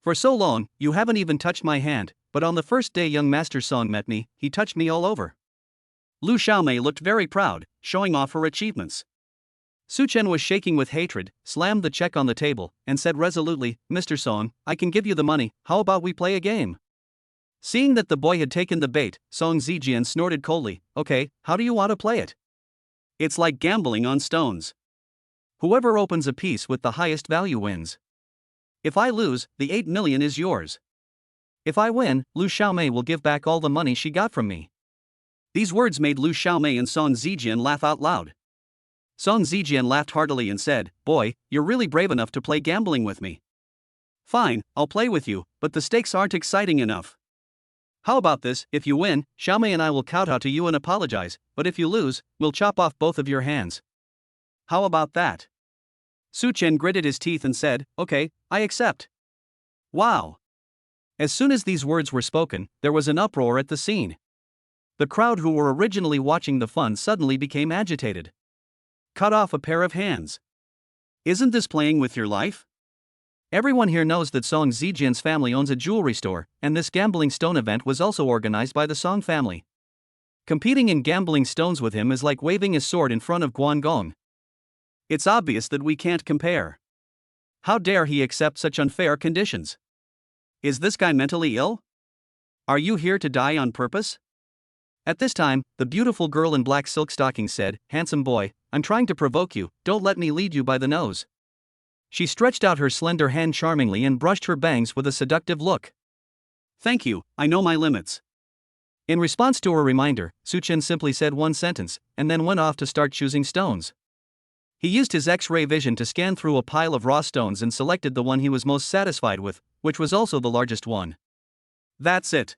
For so long, you haven't even touched my hand, but on the first day young Master Song met me, he touched me all over." Lu Xiaomei looked very proud, showing off her achievements. Su Chen was shaking with hatred, slammed the check on the table, and said resolutely, "Mr. Song, I can give you the money, how about we play a game?" Seeing that the boy had taken the bait, Song Zijian snorted coldly, "Okay, how do you want to play it?" "It's like gambling on stones. Whoever opens a piece with the highest value wins. If I lose, the 8 million is yours. If I win, Lu Xiaomei will give back all the money she got from me." These words made Lu Xiaomei and Song Zijian laugh out loud. Song Zijian laughed heartily and said, "Boy, you're really brave enough to play gambling with me. Fine, I'll play with you, but the stakes aren't exciting enough. How about this, if you win, Xiaomei and I will kowtow to you and apologize, but if you lose, we'll chop off both of your hands. How about that?" Su Chen gritted his teeth and said, "Okay, I accept." Wow! As soon as these words were spoken, there was an uproar at the scene. The crowd who were originally watching the fun suddenly became agitated. Cut off a pair of hands. Isn't this playing with your life? Everyone here knows that Song Zijian's family owns a jewelry store, and this gambling stone event was also organized by the Song family. Competing in gambling stones with him is like waving his sword in front of Guangdong. It's obvious that we can't compare. How dare he accept such unfair conditions? Is this guy mentally ill? Are you here to die on purpose? At this time, the beautiful girl in black silk stockings said, "Handsome boy, I'm trying to provoke you, don't let me lead you by the nose." She stretched out her slender hand charmingly and brushed her bangs with a seductive look. "Thank you, I know my limits." In response to her reminder, Su Chen simply said one sentence, and then went off to start choosing stones. He used his X-ray vision to scan through a pile of raw stones and selected the one he was most satisfied with, which was also the largest one. That's it.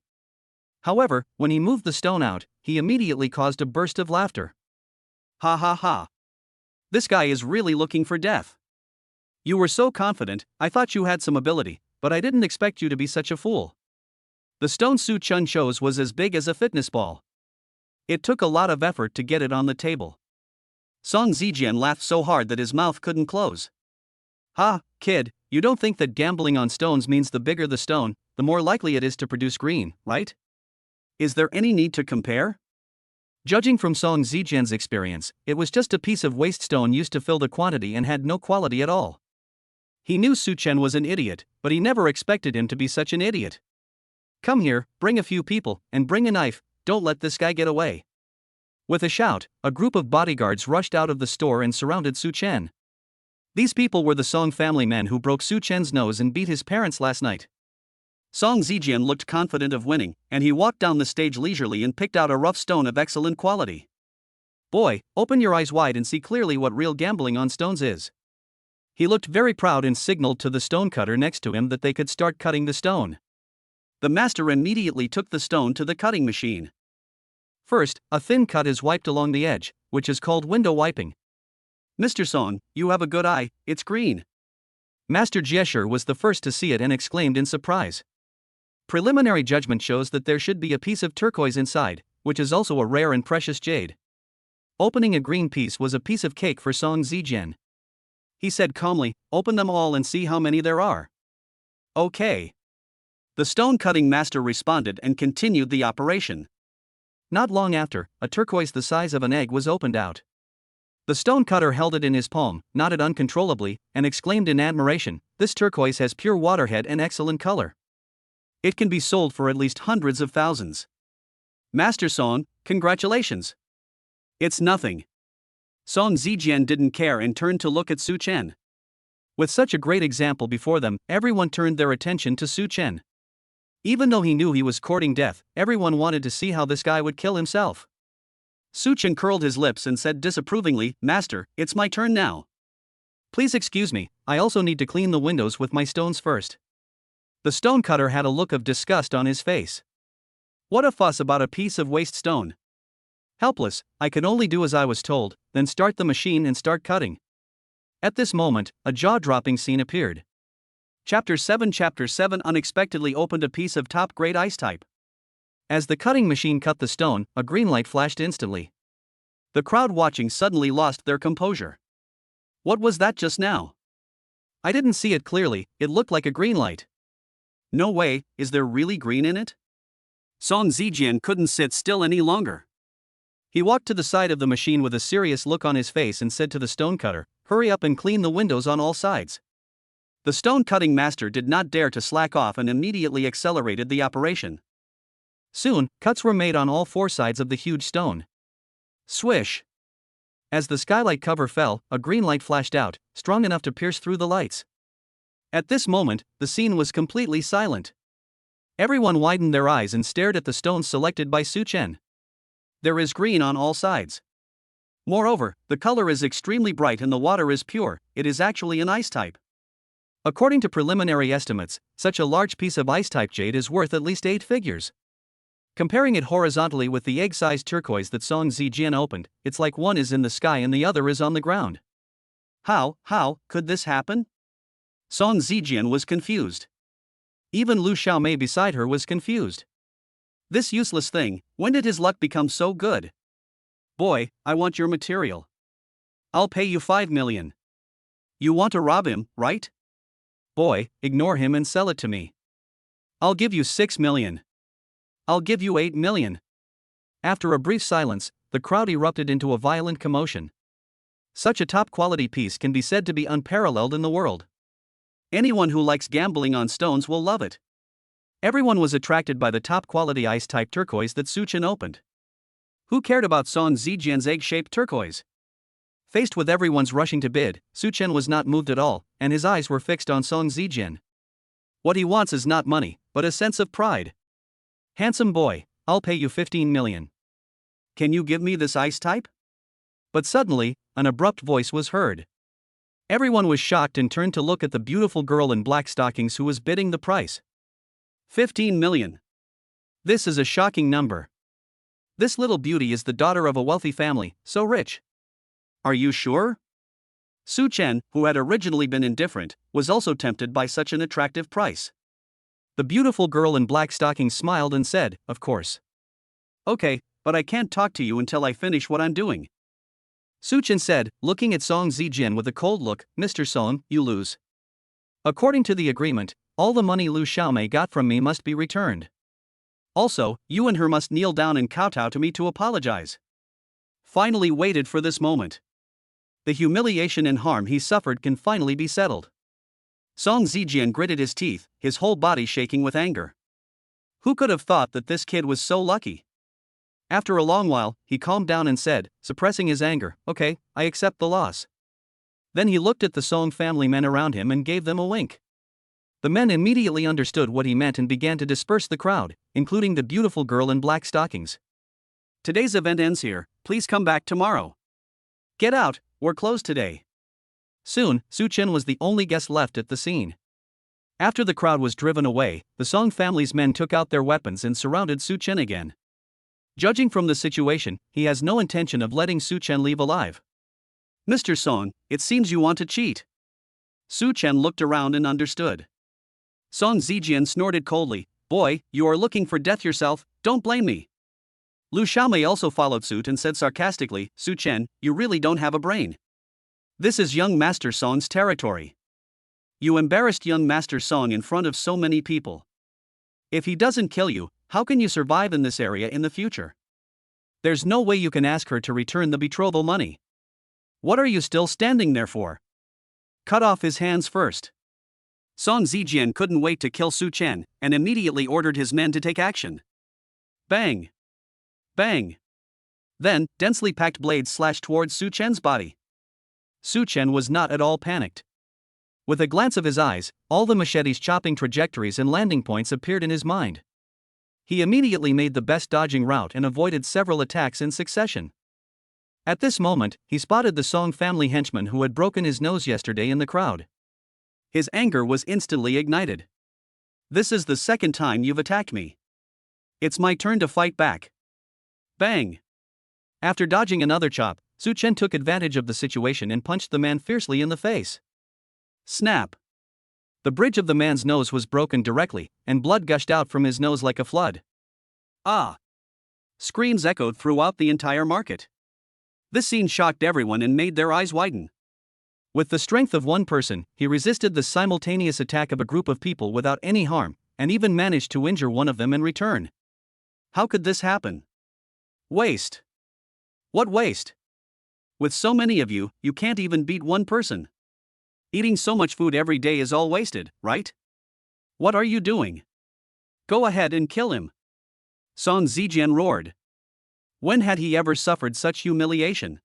However, when he moved the stone out, he immediately caused a burst of laughter. "Ha ha ha. This guy is really looking for death. You were so confident, I thought you had some ability, but I didn't expect you to be such a fool." The stone Su Chen chose was as big as a fitness ball. It took a lot of effort to get it on the table. Song Zijian laughed so hard that his mouth couldn't close. "Ha, kid, you don't think that gambling on stones means the bigger the stone, the more likely it is to produce green, right? Is there any need to compare? Judging from Song Zijian's experience, it was just a piece of waste stone used to fill the quantity and had no quality at all. He knew Su Chen was an idiot, but he never expected him to be such an idiot. Come here, bring a few people, and bring a knife, don't let this guy get away. With a shout, a group of bodyguards rushed out of the store and surrounded Su Chen. These people were the Song family men who broke Su Chen's nose and beat his parents last night. Song Zijian looked confident of winning, and he walked down the stage leisurely and picked out a rough stone of excellent quality. Boy, open your eyes wide and see clearly what real gambling on stones is. He looked very proud and signaled to the stone cutter next to him that they could start cutting the stone. The master immediately took the stone to the cutting machine. First, a thin cut is wiped along the edge, which is called window wiping. Mr. Song, you have a good eye, it's green. Master Jiesher was the first to see it and exclaimed in surprise. Preliminary judgment shows that there should be a piece of turquoise inside, which is also a rare and precious jade. Opening a green piece was a piece of cake for Song Zijian. He said calmly, "Open them all and see how many there are." Okay. The stone-cutting master responded and continued the operation. Not long after, a turquoise the size of an egg was opened out. The stone cutter held it in his palm, nodded uncontrollably, and exclaimed in admiration, "This turquoise has pure waterhead and excellent color. It can be sold for at least hundreds of thousands. Master Song, congratulations." "It's nothing." Song Zijian didn't care and turned to look at Su Chen. With such a great example before them, everyone turned their attention to Su Chen. Even though he knew he was courting death, everyone wanted to see how this guy would kill himself. Su Chen curled his lips and said disapprovingly, "Master, it's my turn now. Please excuse me, I also need to clean the windows with my stones first." The stone cutter had a look of disgust on his face. What a fuss about a piece of waste stone. Helpless, I could only do as I was told, then start the machine and start cutting. At this moment, a jaw-dropping scene appeared. Chapter 7 unexpectedly opened a piece of top-grade ice type. As the cutting machine cut the stone, a green light flashed instantly. The crowd watching suddenly lost their composure. What was that just now? I didn't see it clearly, it looked like a green light. No way, is there really green in it? Song Zijian couldn't sit still any longer. He walked to the side of the machine with a serious look on his face and said to the stone cutter, "Hurry up and clean the windows on all sides." The stone cutting master did not dare to slack off and immediately accelerated the operation. Soon, cuts were made on all four sides of the huge stone. Swish! As the skylight cover fell, a green light flashed out, strong enough to pierce through the lights. At this moment, the scene was completely silent. Everyone widened their eyes and stared at the stones selected by Su Chen. There is green on all sides. Moreover, the color is extremely bright and the water is pure, it is actually an ice type. According to preliminary estimates, such a large piece of ice type jade is worth at least 8 figures. Comparing it horizontally with the egg-sized turquoise that Song Zijian opened, it's like one is in the sky and the other is on the ground. How could this happen? Song Zijian was confused. Even Lu Xiaomei beside her was confused. This useless thing, when did his luck become so good? Boy, I want your material. I'll pay you 5 million. You want to rob him, right? Boy, ignore him and sell it to me. I'll give you 6 million. I'll give you 8 million. After a brief silence, the crowd erupted into a violent commotion. Such a top-quality piece can be said to be unparalleled in the world. Anyone who likes gambling on stones will love it. Everyone was attracted by the top-quality ice-type turquoise that Su Chen opened. Who cared about Song Zijian's egg-shaped turquoise? Faced with everyone's rushing to bid, Su Chen was not moved at all, and his eyes were fixed on Song Zijian. What he wants is not money, but a sense of pride. Handsome boy, I'll pay you 15 million. Can you give me this ice type? But suddenly, an abrupt voice was heard. Everyone was shocked and turned to look at the beautiful girl in black stockings who was bidding the price. 15 million. This is a shocking number. This little beauty is the daughter of a wealthy family, so rich. Are you sure? Su Chen, who had originally been indifferent, was also tempted by such an attractive price. The beautiful girl in black stockings smiled and said, "Of course." Okay, but I can't talk to you until I finish what I'm doing. Su Chen said, looking at Song Zijian with a cold look, "Mr. Song, you lose. According to the agreement, all the money Lu Xiaomei got from me must be returned. Also, you and her must kneel down and kowtow to me to apologize." finally waited for this moment. The humiliation and harm he suffered can finally be settled. Song Zijian gritted his teeth, his whole body shaking with anger. Who could have thought that this kid was so lucky? After a long while, he calmed down and said, suppressing his anger, "Okay, I accept the loss." Then he looked at the Song family men around him and gave them a wink. The men immediately understood what he meant and began to disperse the crowd, including the beautiful girl in black stockings. Today's event ends here, please come back tomorrow. Get out, we're closed today. Soon, Su Chen was the only guest left at the scene. After the crowd was driven away, the Song family's men took out their weapons and surrounded Su Chen again. Judging from the situation, he has no intention of letting Su Chen leave alive. Mr. Song, it seems you want to cheat. Su Chen looked around and understood. Song Zijian snorted coldly, "Boy, you are looking for death yourself, don't blame me." Lu Xiaomei also followed suit and said sarcastically, "Su Chen, you really don't have a brain. This is young Master Song's territory. You embarrassed young Master Song in front of so many people. If he doesn't kill you, how can you survive in this area in the future? There's no way you can ask her to return the betrothal money. What are you still standing there for? Cut off his hands first." Song Zijian couldn't wait to kill Su Chen, and immediately ordered his men to take action. Bang! Bang! Then, densely packed blades slashed towards Su Chen's body. Su Chen was not at all panicked. With a glance of his eyes, all the machete's chopping trajectories and landing points appeared in his mind. He immediately made the best dodging route and avoided several attacks in succession. At this moment, he spotted the Song family henchman who had broken his nose yesterday in the crowd. His anger was instantly ignited. "This is the second time you've attacked me. It's my turn to fight back." Bang! After dodging another chop, Su Chen took advantage of the situation and punched the man fiercely in the face. Snap! The bridge of the man's nose was broken directly, and blood gushed out from his nose like a flood. Ah! Screams echoed throughout the entire market. This scene shocked everyone and made their eyes widen. With the strength of one person, he resisted the simultaneous attack of a group of people without any harm, and even managed to injure one of them in return. How could this happen? Waste. What waste? With so many of you, you can't even beat one person. Eating so much food every day is all wasted, right? What are you doing? Go ahead and kill him. Song Zijian roared. When had he ever suffered such humiliation?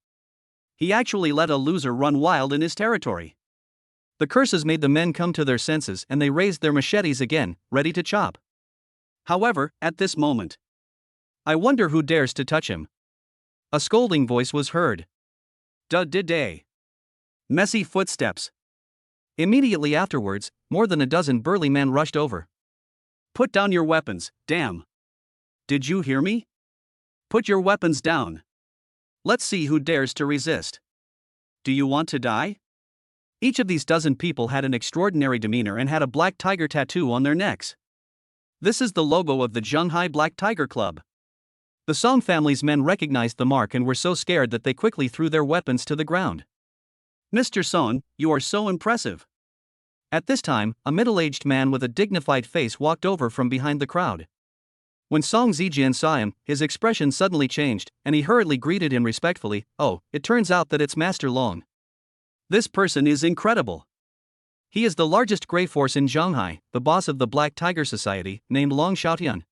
He actually let a loser run wild in his territory. The curses made the men come to their senses and they raised their machetes again, ready to chop. However, at this moment, I wonder who dares to touch him. A scolding voice was heard. Day. Messy footsteps. Immediately afterwards, more than a dozen burly men rushed over. Put down your weapons, damn. Did you hear me? Put your weapons down. Let's see who dares to resist. Do you want to die? Each of these dozen people had an extraordinary demeanor and had a black tiger tattoo on their necks. This is the logo of the Zhenghai Black Tiger Club. The Song family's men recognized the mark and were so scared that they quickly threw their weapons to the ground. Mr. Song, you are so impressive. At this time, a middle-aged man with a dignified face walked over from behind the crowd. When Song Zijian saw him, his expression suddenly changed, and he hurriedly greeted him respectfully. "Oh, it turns out that it's Master Long. This person is incredible. He is the largest gray force in Zhenghai, the boss of the Black Tiger Society, named Long Xiaotian.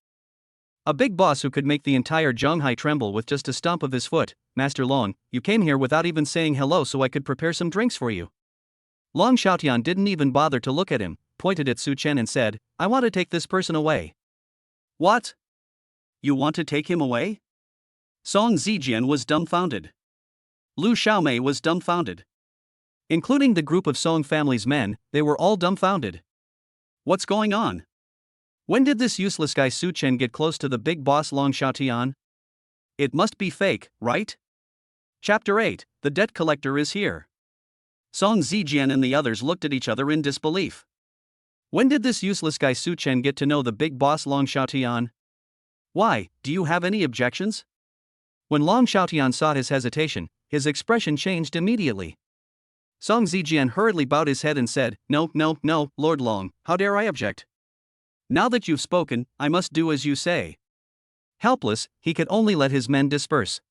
A big boss who could make the entire Zhenghai tremble with just a stomp of his foot. Master Long, you came here without even saying hello so I could prepare some drinks for you." Long Xiaotian didn't even bother to look at him, pointed at Su Chen and said, "I want to take this person away." What? You want to take him away? Song Zijian was dumbfounded. Lu Xiaomei was dumbfounded. Including the group of Song family's men, they were all dumbfounded. What's going on? When did this useless guy Su Chen get close to the big boss Long Xiaotian? It must be fake, right? Chapter 8, The Debt Collector is here. Song Zijian and the others looked at each other in disbelief. When did this useless guy Su Chen get to know the big boss Long Xiaotian? Why, do you have any objections? When Long Xiaotian saw his hesitation, his expression changed immediately. Song Zijian hurriedly bowed his head and said, No, Lord Long, how dare I object? Now that you've spoken, I must do as you say." Helpless, he could only let his men disperse.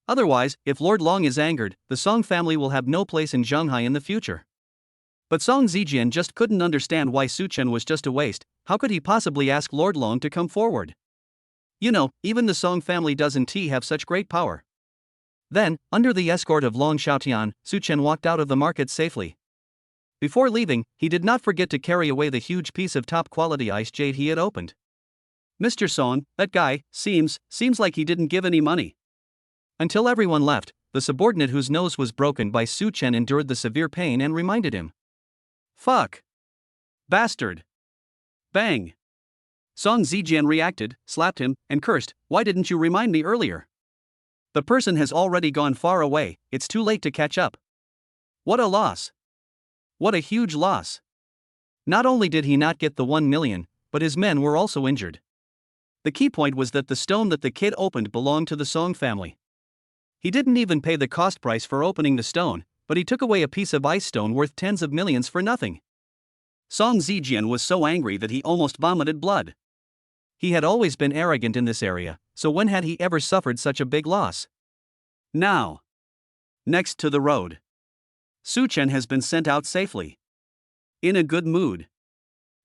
Otherwise, if Lord Long is angered, the Song family will have no place in Zhanghai in the future. But Song Zijian just couldn't understand why Su Chen was just a waste. How could he possibly ask Lord Long to come forward? You know, even the Song family doesn't have such great power. Then, under the escort of Long Xiaotian, Su Chen walked out of the market safely. Before leaving, he did not forget to carry away the huge piece of top-quality ice jade he had opened. Mr. Song, that guy, seems like he didn't give any money. Until everyone left, the subordinate whose nose was broken by Su Chen endured the severe pain and reminded him. Fuck. Bastard. Bang. Song Zijian reacted, slapped him, and cursed, why didn't you remind me earlier? The person has already gone far away, it's too late to catch up. What a loss. What a huge loss. Not only did he not get the 1 million, but his men were also injured. The key point was that the stone that the kid opened belonged to the Song family. He didn't even pay the cost price for opening the stone, but he took away a piece of ice stone worth tens of millions for nothing. Song Zijian was so angry that he almost vomited blood. He had always been arrogant in this area, so when had he ever suffered such a big loss? Now. Next to the road. Su Chen has been sent out safely. In a good mood.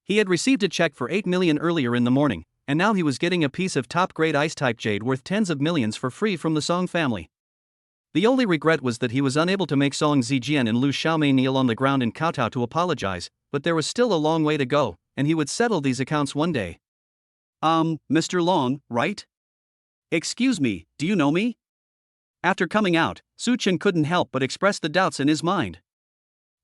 He had received a check for 8 million earlier in the morning, and now he was getting a piece of top-grade ice-type jade worth tens of millions for free from the Song family. The only regret was that he was unable to make Song Zijian and Lu Xiaomei kneel on the ground in kowtow to apologize, but there was still a long way to go, and he would settle these accounts one day. Mr. Long, right? Excuse me, do you know me? After coming out, Su Chen couldn't help but express the doubts in his mind.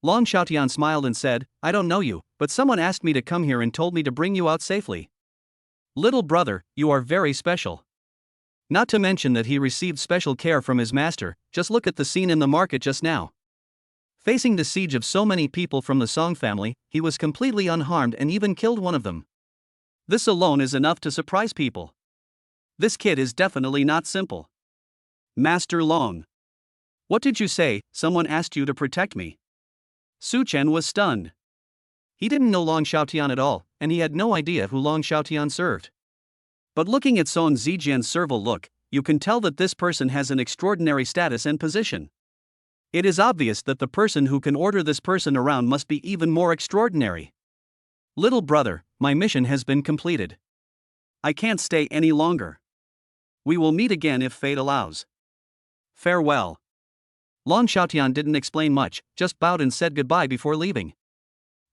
Long Xiaotian smiled and said, I don't know you, but someone asked me to come here and told me to bring you out safely. Little brother, you are very special. Not to mention that he received special care from his master, just look at the scene in the market just now. Facing the siege of so many people from the Song family, he was completely unharmed and even killed one of them. This alone is enough to surprise people. This kid is definitely not simple. Master Long. What did you say? Someone asked you to protect me. Su Chen was stunned. He didn't know Long Xiaotian at all, and he had no idea who Long Xiaotian served. But looking at Song Zijian's servile look, you can tell that this person has an extraordinary status and position. It is obvious that the person who can order this person around must be even more extraordinary. Little brother, my mission has been completed. I can't stay any longer. We will meet again if fate allows. Farewell. Long Xiaotian didn't explain much, just bowed and said goodbye before leaving.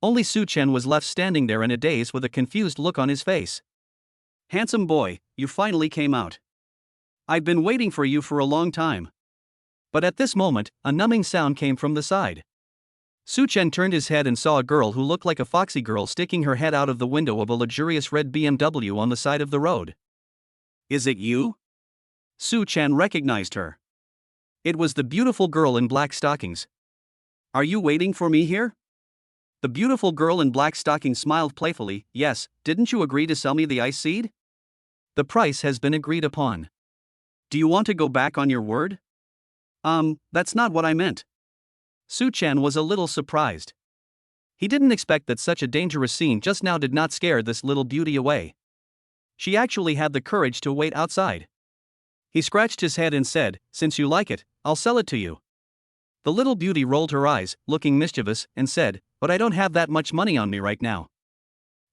Only Su Chen was left standing there in a daze with a confused look on his face. Handsome boy, you finally came out. I've been waiting for you for a long time. But at this moment, a numbing sound came from the side. Su Chen turned his head and saw a girl who looked like a foxy girl sticking her head out of the window of a luxurious red BMW on the side of the road. Is it you? Su Chen recognized her. It was the beautiful girl in black stockings. Are you waiting for me here? The beautiful girl in black stockings smiled playfully. Yes, didn't you agree to sell me the ice seed? The price has been agreed upon. Do you want to go back on your word? That's not what I meant. Su Chen was a little surprised. He didn't expect that such a dangerous scene just now did not scare this little beauty away. She actually had the courage to wait outside. He scratched his head and said, since you like it, I'll sell it to you. The little beauty rolled her eyes, looking mischievous, and said, but I don't have that much money on me right now.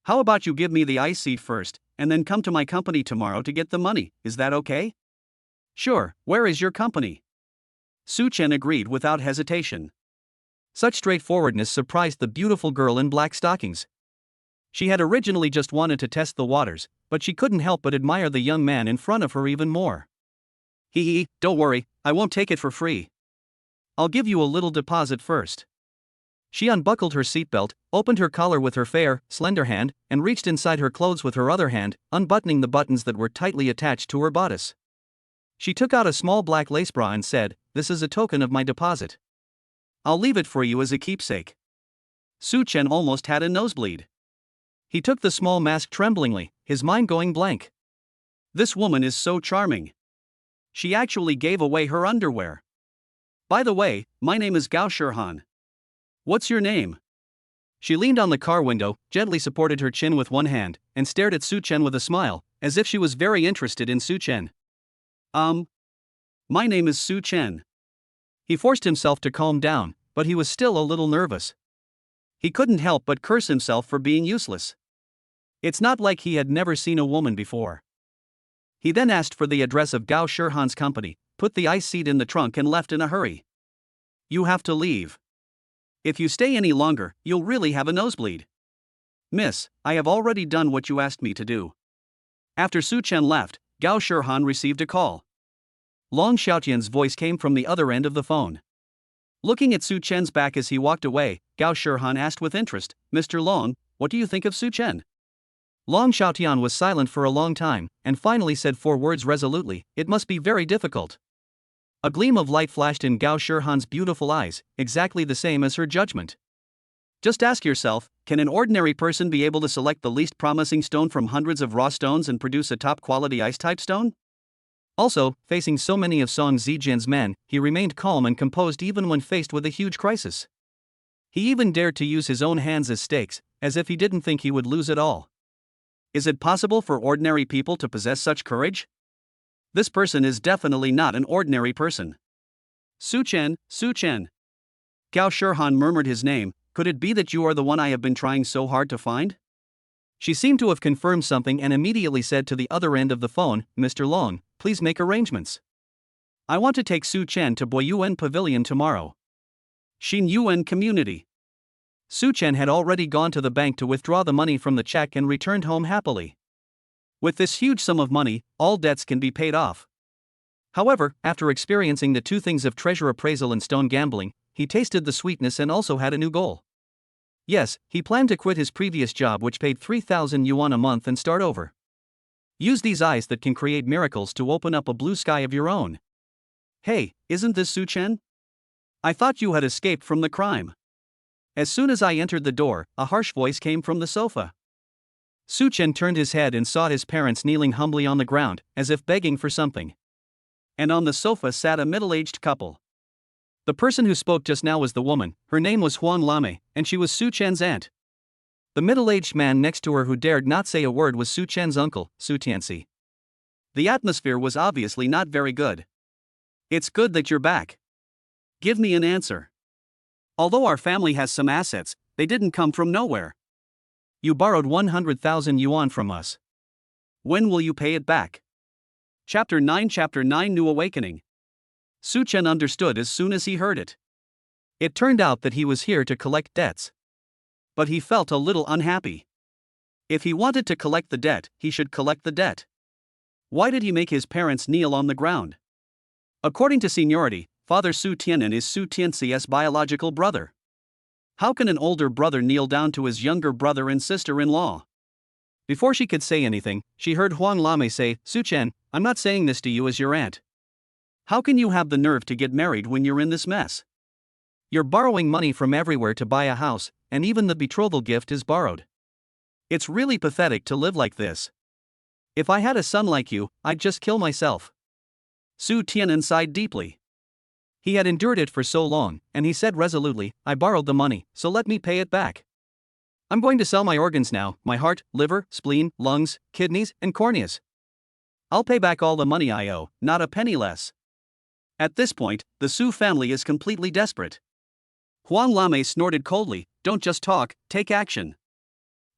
How about you give me the ice seed first, and then come to my company tomorrow to get the money, is that okay? Sure, where is your company? Su Chen agreed without hesitation. Such straightforwardness surprised the beautiful girl in black stockings. She had originally just wanted to test the waters, but she couldn't help but admire the young man in front of her even more. Hee, don't worry, I won't take it for free. I'll give you a little deposit first. She unbuckled her seatbelt, opened her collar with her fair, slender hand, and reached inside her clothes with her other hand, unbuttoning the buttons that were tightly attached to her bodice. She took out a small black lace bra and said, this is a token of my deposit. I'll leave it for you as a keepsake. Su Chen almost had a nosebleed. He took the small mask tremblingly, his mind going blank. This woman is so charming. She actually gave away her underwear. By the way, my name is Gao Shirhan. What's your name? She leaned on the car window, gently supported her chin with one hand, and stared at Su Chen with a smile, as if she was very interested in Su Chen. My name is Su Chen. He forced himself to calm down, but he was still a little nervous. He couldn't help but curse himself for being useless. It's not like he had never seen a woman before. He then asked for the address of Gao Shirhan's company, put the ice seat in the trunk and left in a hurry. You have to leave. If you stay any longer, you'll really have a nosebleed. Miss, I have already done what you asked me to do. After Su Chen left, Gao Shirhan received a call. Long Xiaotian's voice came from the other end of the phone. Looking at Su Chen's back as he walked away, Gao Shirhan asked with interest, Mr. Long, what do you think of Su Chen? Long Xiaotian was silent for a long time, and finally said 4 words resolutely, it must be very difficult. A gleam of light flashed in Gao Shirhan's beautiful eyes, exactly the same as her judgment. Just ask yourself, can an ordinary person be able to select the least promising stone from hundreds of raw stones and produce a top-quality ice-type stone? Also, facing so many of Song Zijian's men, he remained calm and composed even when faced with a huge crisis. He even dared to use his own hands as stakes, as if he didn't think he would lose at all. Is it possible for ordinary people to possess such courage? This person is definitely not an ordinary person. Su Chen, Su Chen. Gao Shirhan murmured his name, could it be that you are the one I have been trying so hard to find? She seemed to have confirmed something and immediately said to the other end of the phone, Mr. Long, please make arrangements. I want to take Su Chen to Boyuan Pavilion tomorrow. Xin Yuan Community. Su Chen had already gone to the bank to withdraw the money from the check and returned home happily. With this huge sum of money, all debts can be paid off. However, after experiencing the 2 things of treasure appraisal and stone gambling, he tasted the sweetness and also had a new goal. Yes, he planned to quit his previous job which paid 3,000 yuan a month and start over. Use these eyes that can create miracles to open up a blue sky of your own. Hey, isn't this Su Chen? I thought you had escaped from the crime. As soon as I entered the door, a harsh voice came from the sofa. Su Chen turned his head and saw his parents kneeling humbly on the ground, as if begging for something. And on the sofa sat a middle-aged couple. The person who spoke just now was the woman, her name was Huang Lame, and she was Su Chen's aunt. The middle-aged man next to her who dared not say a word was Su Chen's uncle, Su Tianxi. The atmosphere was obviously not very good. It's good that you're back. Give me an answer. Although our family has some assets, they didn't come from nowhere. You borrowed 100,000 yuan from us. When will you pay it back? Chapter 9 New Awakening. Su Chen understood as soon as he heard it. It turned out that he was here to collect debts. But he felt a little unhappy. If he wanted to collect the debt, he should collect the debt. Why did he make his parents kneel on the ground? According to seniority, Father Su Tianan is Su Tianxi's biological brother. How can an older brother kneel down to his younger brother and sister-in-law? Before she could say anything, she heard Huang Lame say, Su Chen, I'm not saying this to you as your aunt. How can you have the nerve to get married when you're in this mess? You're borrowing money from everywhere to buy a house, and even the betrothal gift is borrowed. It's really pathetic to live like this. If I had a son like you, I'd just kill myself. Su Tianan sighed deeply. He had endured it for so long, and he said resolutely, I borrowed the money, so let me pay it back. I'm going to sell my organs now, my heart, liver, spleen, lungs, kidneys, and corneas. I'll pay back all the money I owe, not a penny less. At this point, the Su family is completely desperate. Huang Lame snorted coldly, don't just talk, take action.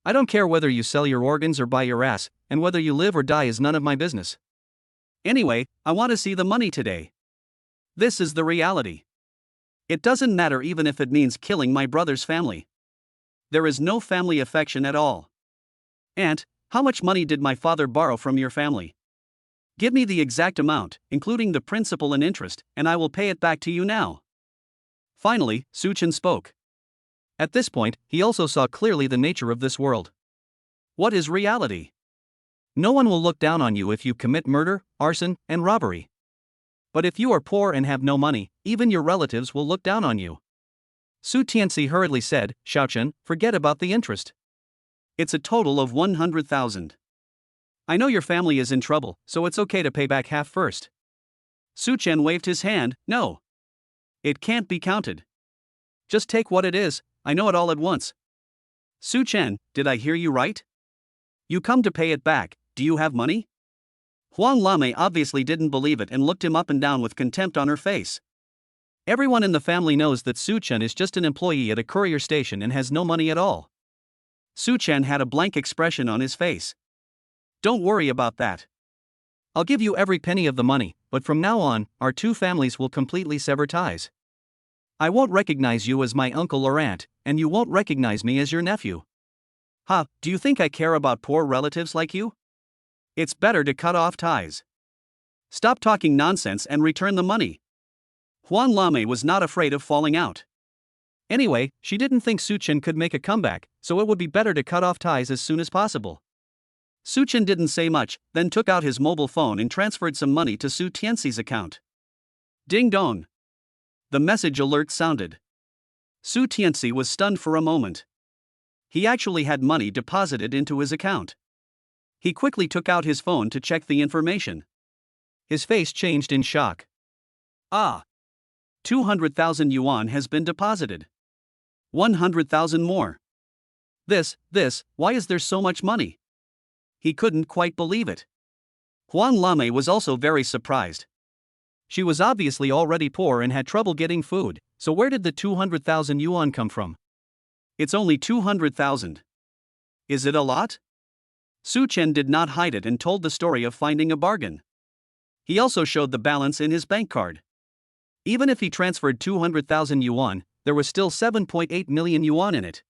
I don't care whether you sell your organs or buy your ass, and whether you live or die is none of my business. Anyway, I want to see the money today. This is the reality. It doesn't matter even if it means killing my brother's family. There is no family affection at all. Aunt, how much money did my father borrow from your family? Give me the exact amount, including the principal and interest, and I will pay it back to you now. Finally, Su Chen spoke. At this point, he also saw clearly the nature of this world. What is reality? No one will look down on you if you commit murder, arson, and robbery. But if you are poor and have no money, even your relatives will look down on you. Su Tianxi hurriedly said, Xiaochen, forget about the interest. It's a total of 100,000. I know your family is in trouble, so it's okay to pay back half first. Su Chen waved his hand, no. It can't be counted. Just take what it is, I know it all at once. Su Chen, did I hear you right? You come to pay it back, do you have money? Huang Lame obviously didn't believe it and looked him up and down with contempt on her face. Everyone in the family knows that Su Chen is just an employee at a courier station and has no money at all. Su Chen had a blank expression on his face. Don't worry about that. I'll give you every penny of the money, but from now on, our two families will completely sever ties. I won't recognize you as my uncle or aunt, and you won't recognize me as your nephew. Ha, do you think I care about poor relatives like you? It's better to cut off ties. Stop talking nonsense and return the money. Huan Lame was not afraid of falling out. Anyway, she didn't think Su Chen could make a comeback, so it would be better to cut off ties as soon as possible. Su Chen didn't say much, then took out his mobile phone and transferred some money to Su Tianxi's account. Ding dong. The message alert sounded. Su Tianxi was stunned for a moment. He actually had money deposited into his account. He quickly took out his phone to check the information. His face changed in shock. Ah! 200,000 yuan has been deposited. 100,000 more. Why is there so much money? He couldn't quite believe it. Huan Lame was also very surprised. She was obviously already poor and had trouble getting food, so where did the 200,000 yuan come from? It's only 200,000. Is it a lot? Su Chen did not hide it and told the story of finding a bargain. He also showed the balance in his bank card. Even if he transferred 200,000 yuan, there was still 7.8 million yuan in it.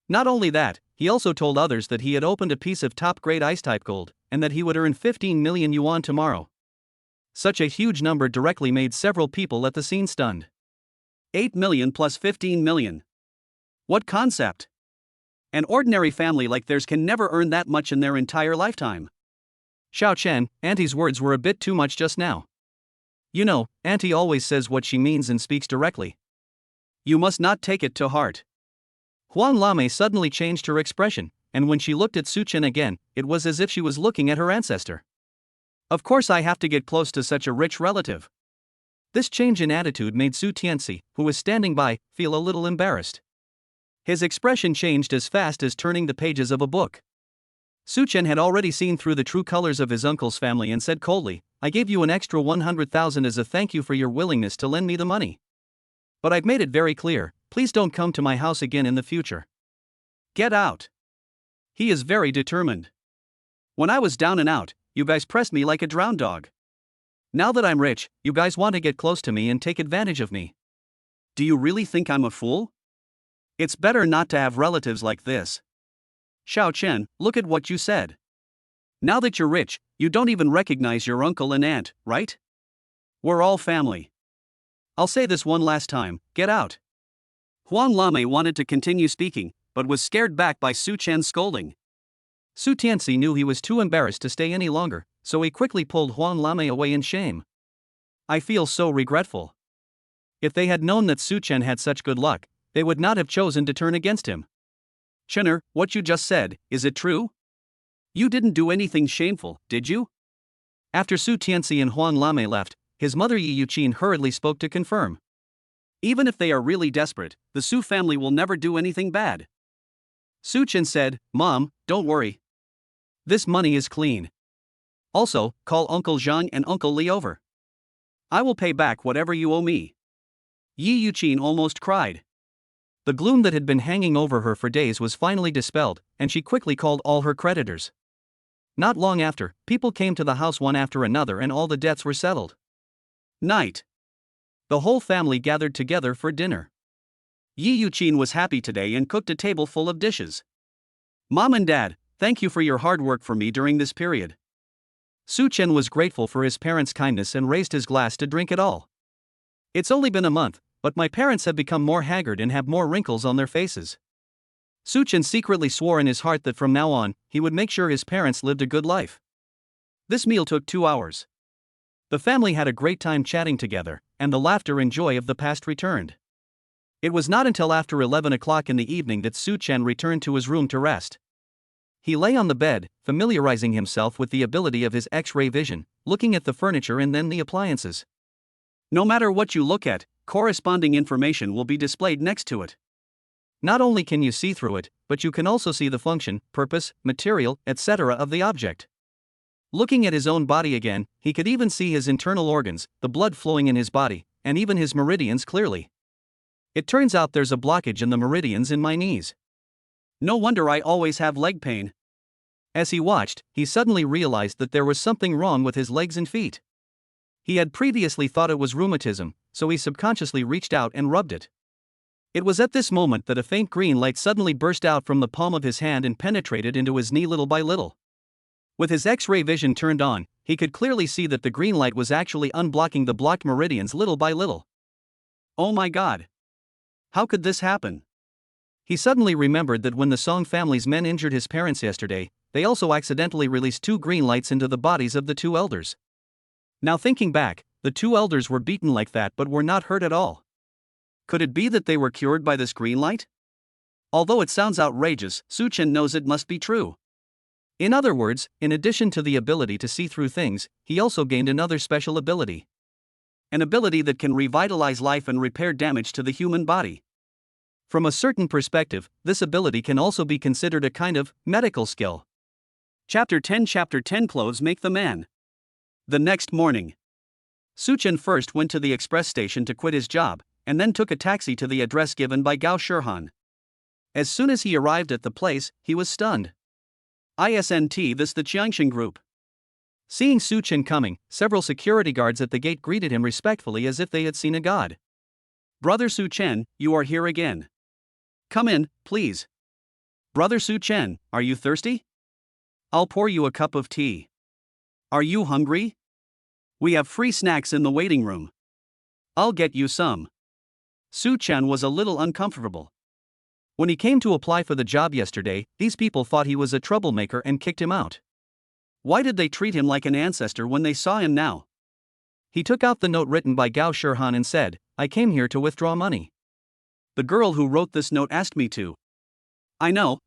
Not only that, he also told others that he had opened a piece of top-grade ice-type gold, and that he would earn 15 million yuan tomorrow. Such a huge number directly made several people at the scene stunned. 8 million plus 15 million. What concept? An ordinary family like theirs can never earn that much in their entire lifetime. Xiao Chen, Auntie's words were a bit too much just now. You know, Auntie always says what she means and speaks directly. You must not take it to heart. Huan Lame suddenly changed her expression, and when she looked at Su Chen again, it was as if she was looking at her ancestor. Of course I have to get close to such a rich relative. This change in attitude made Su Tianxi, who was standing by, feel a little embarrassed. His expression changed as fast as turning the pages of a book. Su Chen had already seen through the true colors of his uncle's family and said coldly, I gave you an extra 100,000 as a thank you for your willingness to lend me the money. But I've made it very clear, please don't come to my house again in the future. Get out. He is very determined. When I was down and out, you guys pressed me like a drowned dog. Now that I'm rich, you guys want to get close to me and take advantage of me. Do you really think I'm a fool? It's better not to have relatives like this. Xiao Chen, look at what you said. Now that you're rich, you don't even recognize your uncle and aunt, right? We're all family. I'll say this one last time, get out. Huang Lame wanted to continue speaking, but was scared back by Su Chen's scolding. Su Tianxi knew he was too embarrassed to stay any longer, so he quickly pulled Huang Lame away in shame. I feel so regretful. If they had known that Su Chen had such good luck, they would not have chosen to turn against him. Chener, what you just said, is it true? You didn't do anything shameful, did you? After Su Tianxi and Huang Lame left, his mother Yi Yuqin hurriedly spoke to confirm. Even if they are really desperate, the Su family will never do anything bad. Su Chen said, Mom, don't worry. This money is clean. Also, call Uncle Zhang and Uncle Li over. I will pay back whatever you owe me. Yi Yuqin almost cried. The gloom that had been hanging over her for days was finally dispelled, and she quickly called all her creditors. Not long after, people came to the house one after another and all the debts were settled. Night. The whole family gathered together for dinner. Yi Yuqin was happy today and cooked a table full of dishes. Mom and Dad, thank you for your hard work for me during this period. Su Chen was grateful for his parents' kindness and raised his glass to drink it all. It's only been a month, but my parents have become more haggard and have more wrinkles on their faces. Su Chen secretly swore in his heart that from now on, he would make sure his parents lived a good life. This meal took 2 hours. The family had a great time chatting together, and the laughter and joy of the past returned. It was not until after 11 o'clock in the evening that Su Chen returned to his room to rest. He lay on the bed, familiarizing himself with the ability of his X-ray vision, looking at the furniture and then the appliances. No matter what you look at, corresponding information will be displayed next to it. Not only can you see through it, but you can also see the function, purpose, material, etc. of the object. Looking at his own body again, he could even see his internal organs, the blood flowing in his body, and even his meridians clearly. It turns out there's a blockage in the meridians in my knees. No wonder I always have leg pain. As he watched, he suddenly realized that there was something wrong with his legs and feet. He had previously thought it was rheumatism, so he subconsciously reached out and rubbed it. It was at this moment that a faint green light suddenly burst out from the palm of his hand and penetrated into his knee little by little. With his X-ray vision turned on, he could clearly see that the green light was actually unblocking the blocked meridians little by little. Oh my God! How could this happen? He suddenly remembered that when the Song family's men injured his parents yesterday, they also accidentally released 2 green lights into the bodies of the 2 elders. Now thinking back, the 2 elders were beaten like that but were not hurt at all. Could it be that they were cured by this green light? Although it sounds outrageous, Su-chen knows it must be true. In other words, in addition to the ability to see through things, he also gained another special ability. An ability that can revitalize life and repair damage to the human body. From a certain perspective, this ability can also be considered a kind of medical skill. Chapter 10 Clothes make the man. The next morning, Su-chen first went to the express station to quit his job, and then took a taxi to the address given by Gao Shirhan. As soon as he arrived at the place, he was stunned. Isn't this the Jiangxing group? Seeing Su-chen coming, several security guards at the gate greeted him respectfully as if they had seen a god. Brother Su-chen, you are here again. Come in, please. Brother Su-chen, are you thirsty? I'll pour you a cup of tea. Are you hungry? We have free snacks in the waiting room. I'll get you some. Su-chen was a little uncomfortable. When he came to apply for the job yesterday, these people thought he was a troublemaker and kicked him out. Why did they treat him like an ancestor when they saw him now? He took out the note written by Gao Shirhan and said, I came here to withdraw money. The girl who wrote this note asked me to. I know.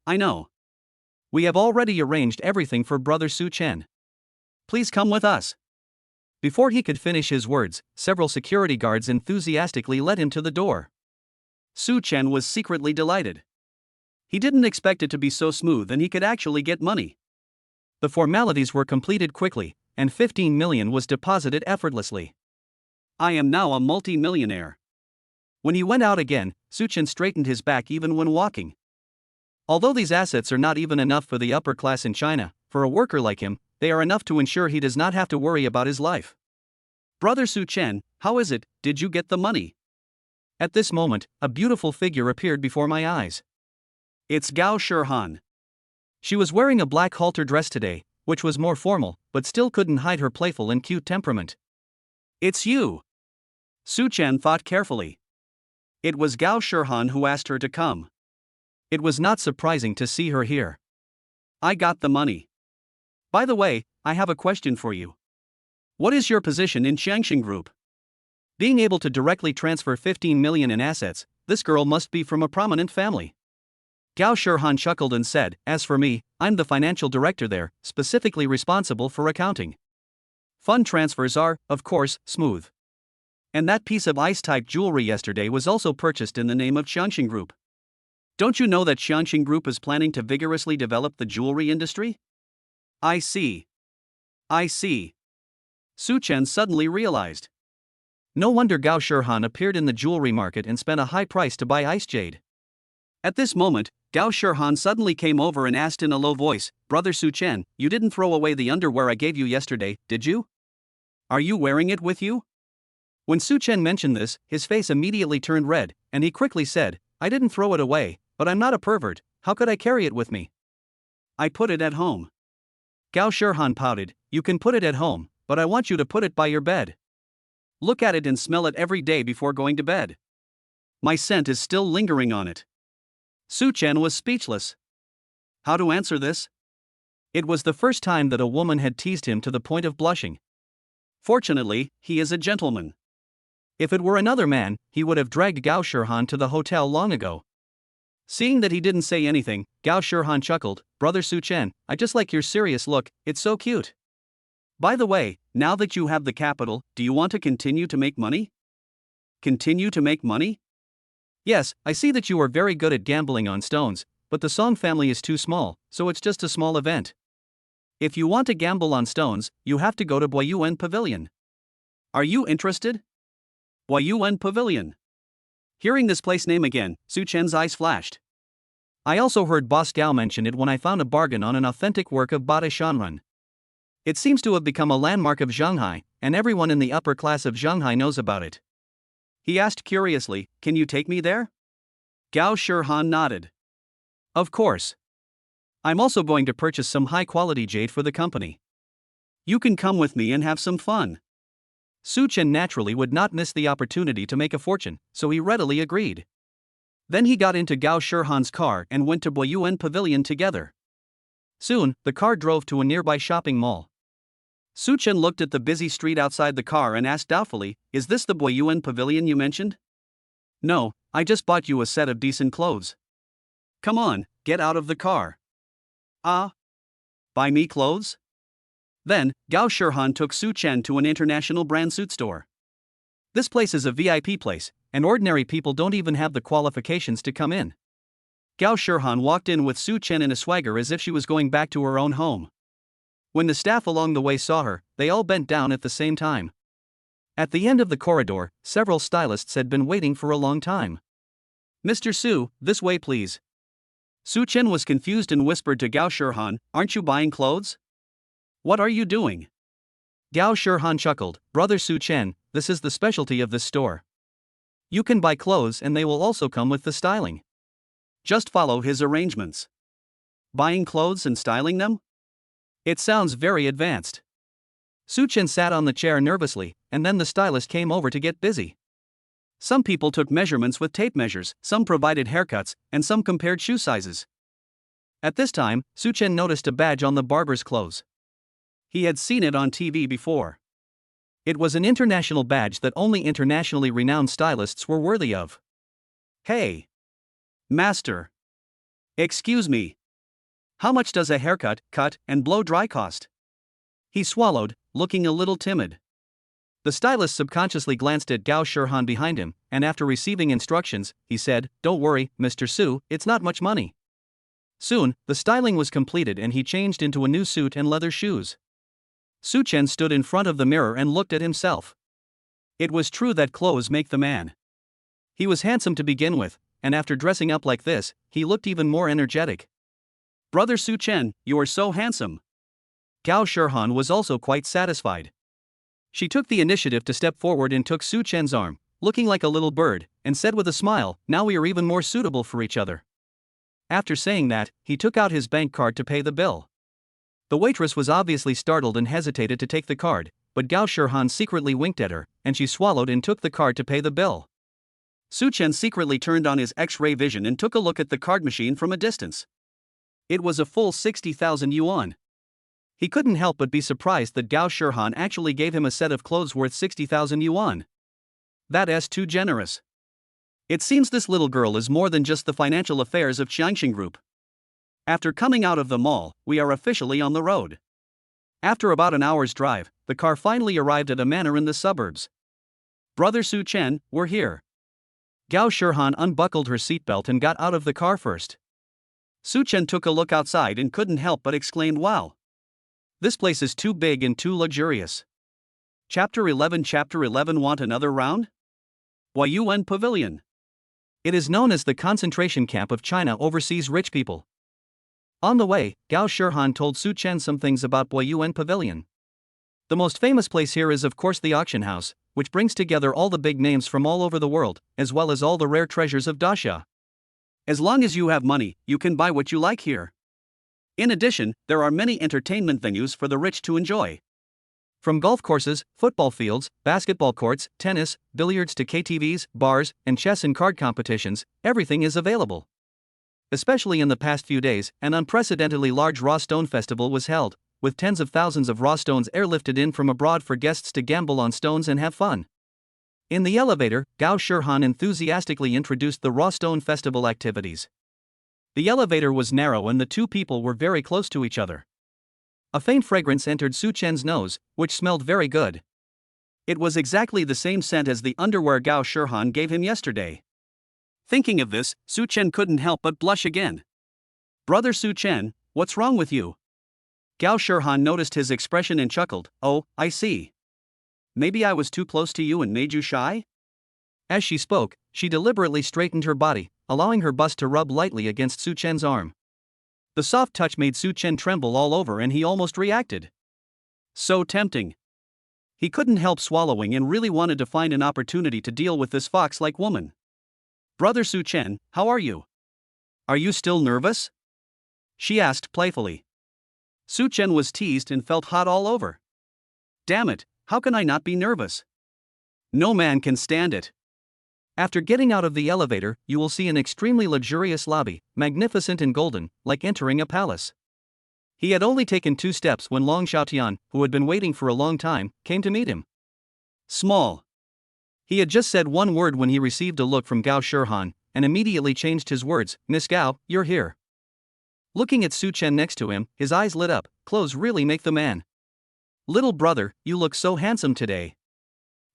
We have already arranged everything for Brother Su-chen. Please come with us. Before he could finish his words, several security guards enthusiastically led him to the door. Su-chen was secretly delighted. He didn't expect it to be so smooth and he could actually get money. The formalities were completed quickly, and 15 million was deposited effortlessly. I am now a multi-millionaire. When he went out again, Su-chen straightened his back even when walking. Although these assets are not even enough for the upper class in China, for a worker like him, they are enough to ensure he does not have to worry about his life. Brother Su-chen, how is it, did you get the money? At this moment, a beautiful figure appeared before my eyes. It's Gao Shirhan. She was wearing a black halter dress today, which was more formal, but still couldn't hide her playful and cute temperament. It's you. Su-chen thought carefully. It was Gao Shirhan who asked her to come. It was not surprising to see her here. I got the money. By the way, I have a question for you. What is your position in Jiangxing Group? Being able to directly transfer 15 million in assets, this girl must be from a prominent family. Gao Shirhan chuckled and said, as for me, I'm the financial director there, specifically responsible for accounting. Fund transfers are, of course, smooth. And that piece of ice-type jewelry yesterday was also purchased in the name of Jiangxing Group. Don't you know that Jiangxing Group is planning to vigorously develop the jewelry industry? I see. Su-chen suddenly realized. No wonder Gao Shirhan appeared in the jewelry market and spent a high price to buy ice jade. At this moment, Gao Shirhan suddenly came over and asked in a low voice, Brother Su-chen, you didn't throw away the underwear I gave you yesterday, did you? Are you wearing it with you? When Su-chen mentioned this, his face immediately turned red, and he quickly said, I didn't throw it away, but I'm not a pervert, how could I carry it with me? I put it at home. Gao Shirhan pouted, you can put it at home, but I want you to put it by your bed. Look at it and smell it every day before going to bed. My scent is still lingering on it. Su-chen was speechless. How to answer this? It was the first time that a woman had teased him to the point of blushing. Fortunately, he is a gentleman. If it were another man, he would have dragged Gao Shirhan to the hotel long ago. Seeing that he didn't say anything, Gao Shirhan chuckled, Brother Su-chen, I just like your serious look, it's so cute. By the way, now that you have the capital, do you want to continue to make money? Continue to make money? Yes, I see that you are very good at gambling on stones, but the Song family is too small, so it's just a small event. If you want to gamble on stones, you have to go to Boyuan Pavilion. Are you interested? Boyuan Pavilion. Hearing this place name again, Su Chen's eyes flashed. I also heard Boss Gao mention it when I found a bargain on an authentic work of Bada Shanrun. It seems to have become a landmark of Shanghai, and everyone in the upper class of Shanghai knows about it. He asked curiously, can you take me there? Gao Shirhan nodded. Of course. I'm also going to purchase some high-quality jade for the company. You can come with me and have some fun. Su Chen naturally would not miss the opportunity to make a fortune, so he readily agreed. Then he got into Gao Shirhan's car and went to Boyuan Pavilion together. Soon, the car drove to a nearby shopping mall. Su Chen looked at the busy street outside the car and asked doubtfully, is this the Boyuan Pavilion you mentioned? No, I just bought you a set of decent clothes. Come on, get out of the car. Ah? Buy me clothes? Then, Gao Shirhan took Su Chen to an international brand suit store. This place is a VIP place, and ordinary people don't even have the qualifications to come in. Gao Shirhan walked in with Su Chen in a swagger as if she was going back to her own home. When the staff along the way saw her, they all bent down at the same time. At the end of the corridor, several stylists had been waiting for a long time. Mr. Su, this way please. Su Chen was confused and whispered to Gao Shirhan, aren't you buying clothes? What are you doing? Gao Shirhan chuckled, Brother Su Chen, this is the specialty of this store. You can buy clothes and they will also come with the styling. Just follow his arrangements. Buying clothes and styling them? It sounds very advanced. Su Chen sat on the chair nervously, and then the stylist came over to get busy. Some people took measurements with tape measures, some provided haircuts, and some compared shoe sizes. At this time, Su Chen noticed a badge on the barber's clothes. He had seen it on TV before. It was an international badge that only internationally renowned stylists were worthy of. Hey! Master! Excuse me. How much does a haircut, cut, and blow dry cost? He swallowed, looking a little timid. The stylist subconsciously glanced at Gao Shirhan behind him, and after receiving instructions, he said, Don't worry, Mr. Su, it's not much money. Soon, the styling was completed and he changed into a new suit and leather shoes. Su Chen stood in front of the mirror and looked at himself. It was true that clothes make the man. He was handsome to begin with, and after dressing up like this, he looked even more energetic. Brother Su Chen, you are so handsome. Gao Shirhan was also quite satisfied. She took the initiative to step forward and took Su Chen's arm, looking like a little bird, and said with a smile, now we are even more suitable for each other. After saying that, he took out his bank card to pay the bill. The waitress was obviously startled and hesitated to take the card, but Gao Shirhan secretly winked at her, and she swallowed and took the card to pay the bill. Su Chen secretly turned on his X-ray vision and took a look at the card machine from a distance. It was a full 60,000 yuan. He couldn't help but be surprised that Gao Shirhan actually gave him a set of clothes worth 60,000 yuan. That's too generous. It seems this little girl is more than just the financial affairs of Qiangxing Group. After coming out of the mall, we are officially on the road. After about an hour's drive, the car finally arrived at a manor in the suburbs. Brother Su Chen, we're here. Gao Shirhan unbuckled her seatbelt and got out of the car first. Su Chen took a look outside and couldn't help but exclaim, wow. This place is too big and too luxurious. Chapter 11 Want another round? Boyuan Pavilion. It is known as the concentration camp of China overseas rich people. On the way, Gao Shirhan told Su Chen some things about Boyuan Pavilion. The most famous place here is of course the auction house, which brings together all the big names from all over the world, as well as all the rare treasures of Daxia. As long as you have money, you can buy what you like here. In addition, there are many entertainment venues for the rich to enjoy. From golf courses, football fields, basketball courts, tennis, billiards to KTVs, bars, and chess and card competitions, everything is available. Especially in the past few days, an unprecedentedly large raw stone festival was held, with tens of thousands of raw stones airlifted in from abroad for guests to gamble on stones and have fun. In the elevator, Gao Shirhan enthusiastically introduced the raw stone festival activities. The elevator was narrow and the two people were very close to each other. A faint fragrance entered Su Chen's nose, which smelled very good. It was exactly the same scent as the underwear Gao Shirhan gave him yesterday. Thinking of this, Su Chen couldn't help but blush again. Brother Su Chen, what's wrong with you? Gao Shirhan noticed his expression and chuckled, "Oh, I see. Maybe I was too close to you and made you shy?" As she spoke, she deliberately straightened her body, allowing her bust to rub lightly against Su Chen's arm. The soft touch made Su Chen tremble all over and he almost reacted. So tempting. He couldn't help swallowing and really wanted to find an opportunity to deal with this fox-like woman. "Brother Su Chen, how are you? Are you still nervous?" she asked playfully. Su Chen was teased and felt hot all over. "Damn it, how can I not be nervous? No man can stand it." After getting out of the elevator, you will see an extremely luxurious lobby, magnificent and golden, like entering a palace. He had only taken 2 steps when Long Xiaotian, who had been waiting for a long time, came to meet him. Small. He had just said one word when he received a look from Gao Shirhan, and immediately changed his words. "Miss Gao, you're here." Looking at Su Chen next to him, his eyes lit up. "Clothes really make the man. Little brother, you look so handsome today.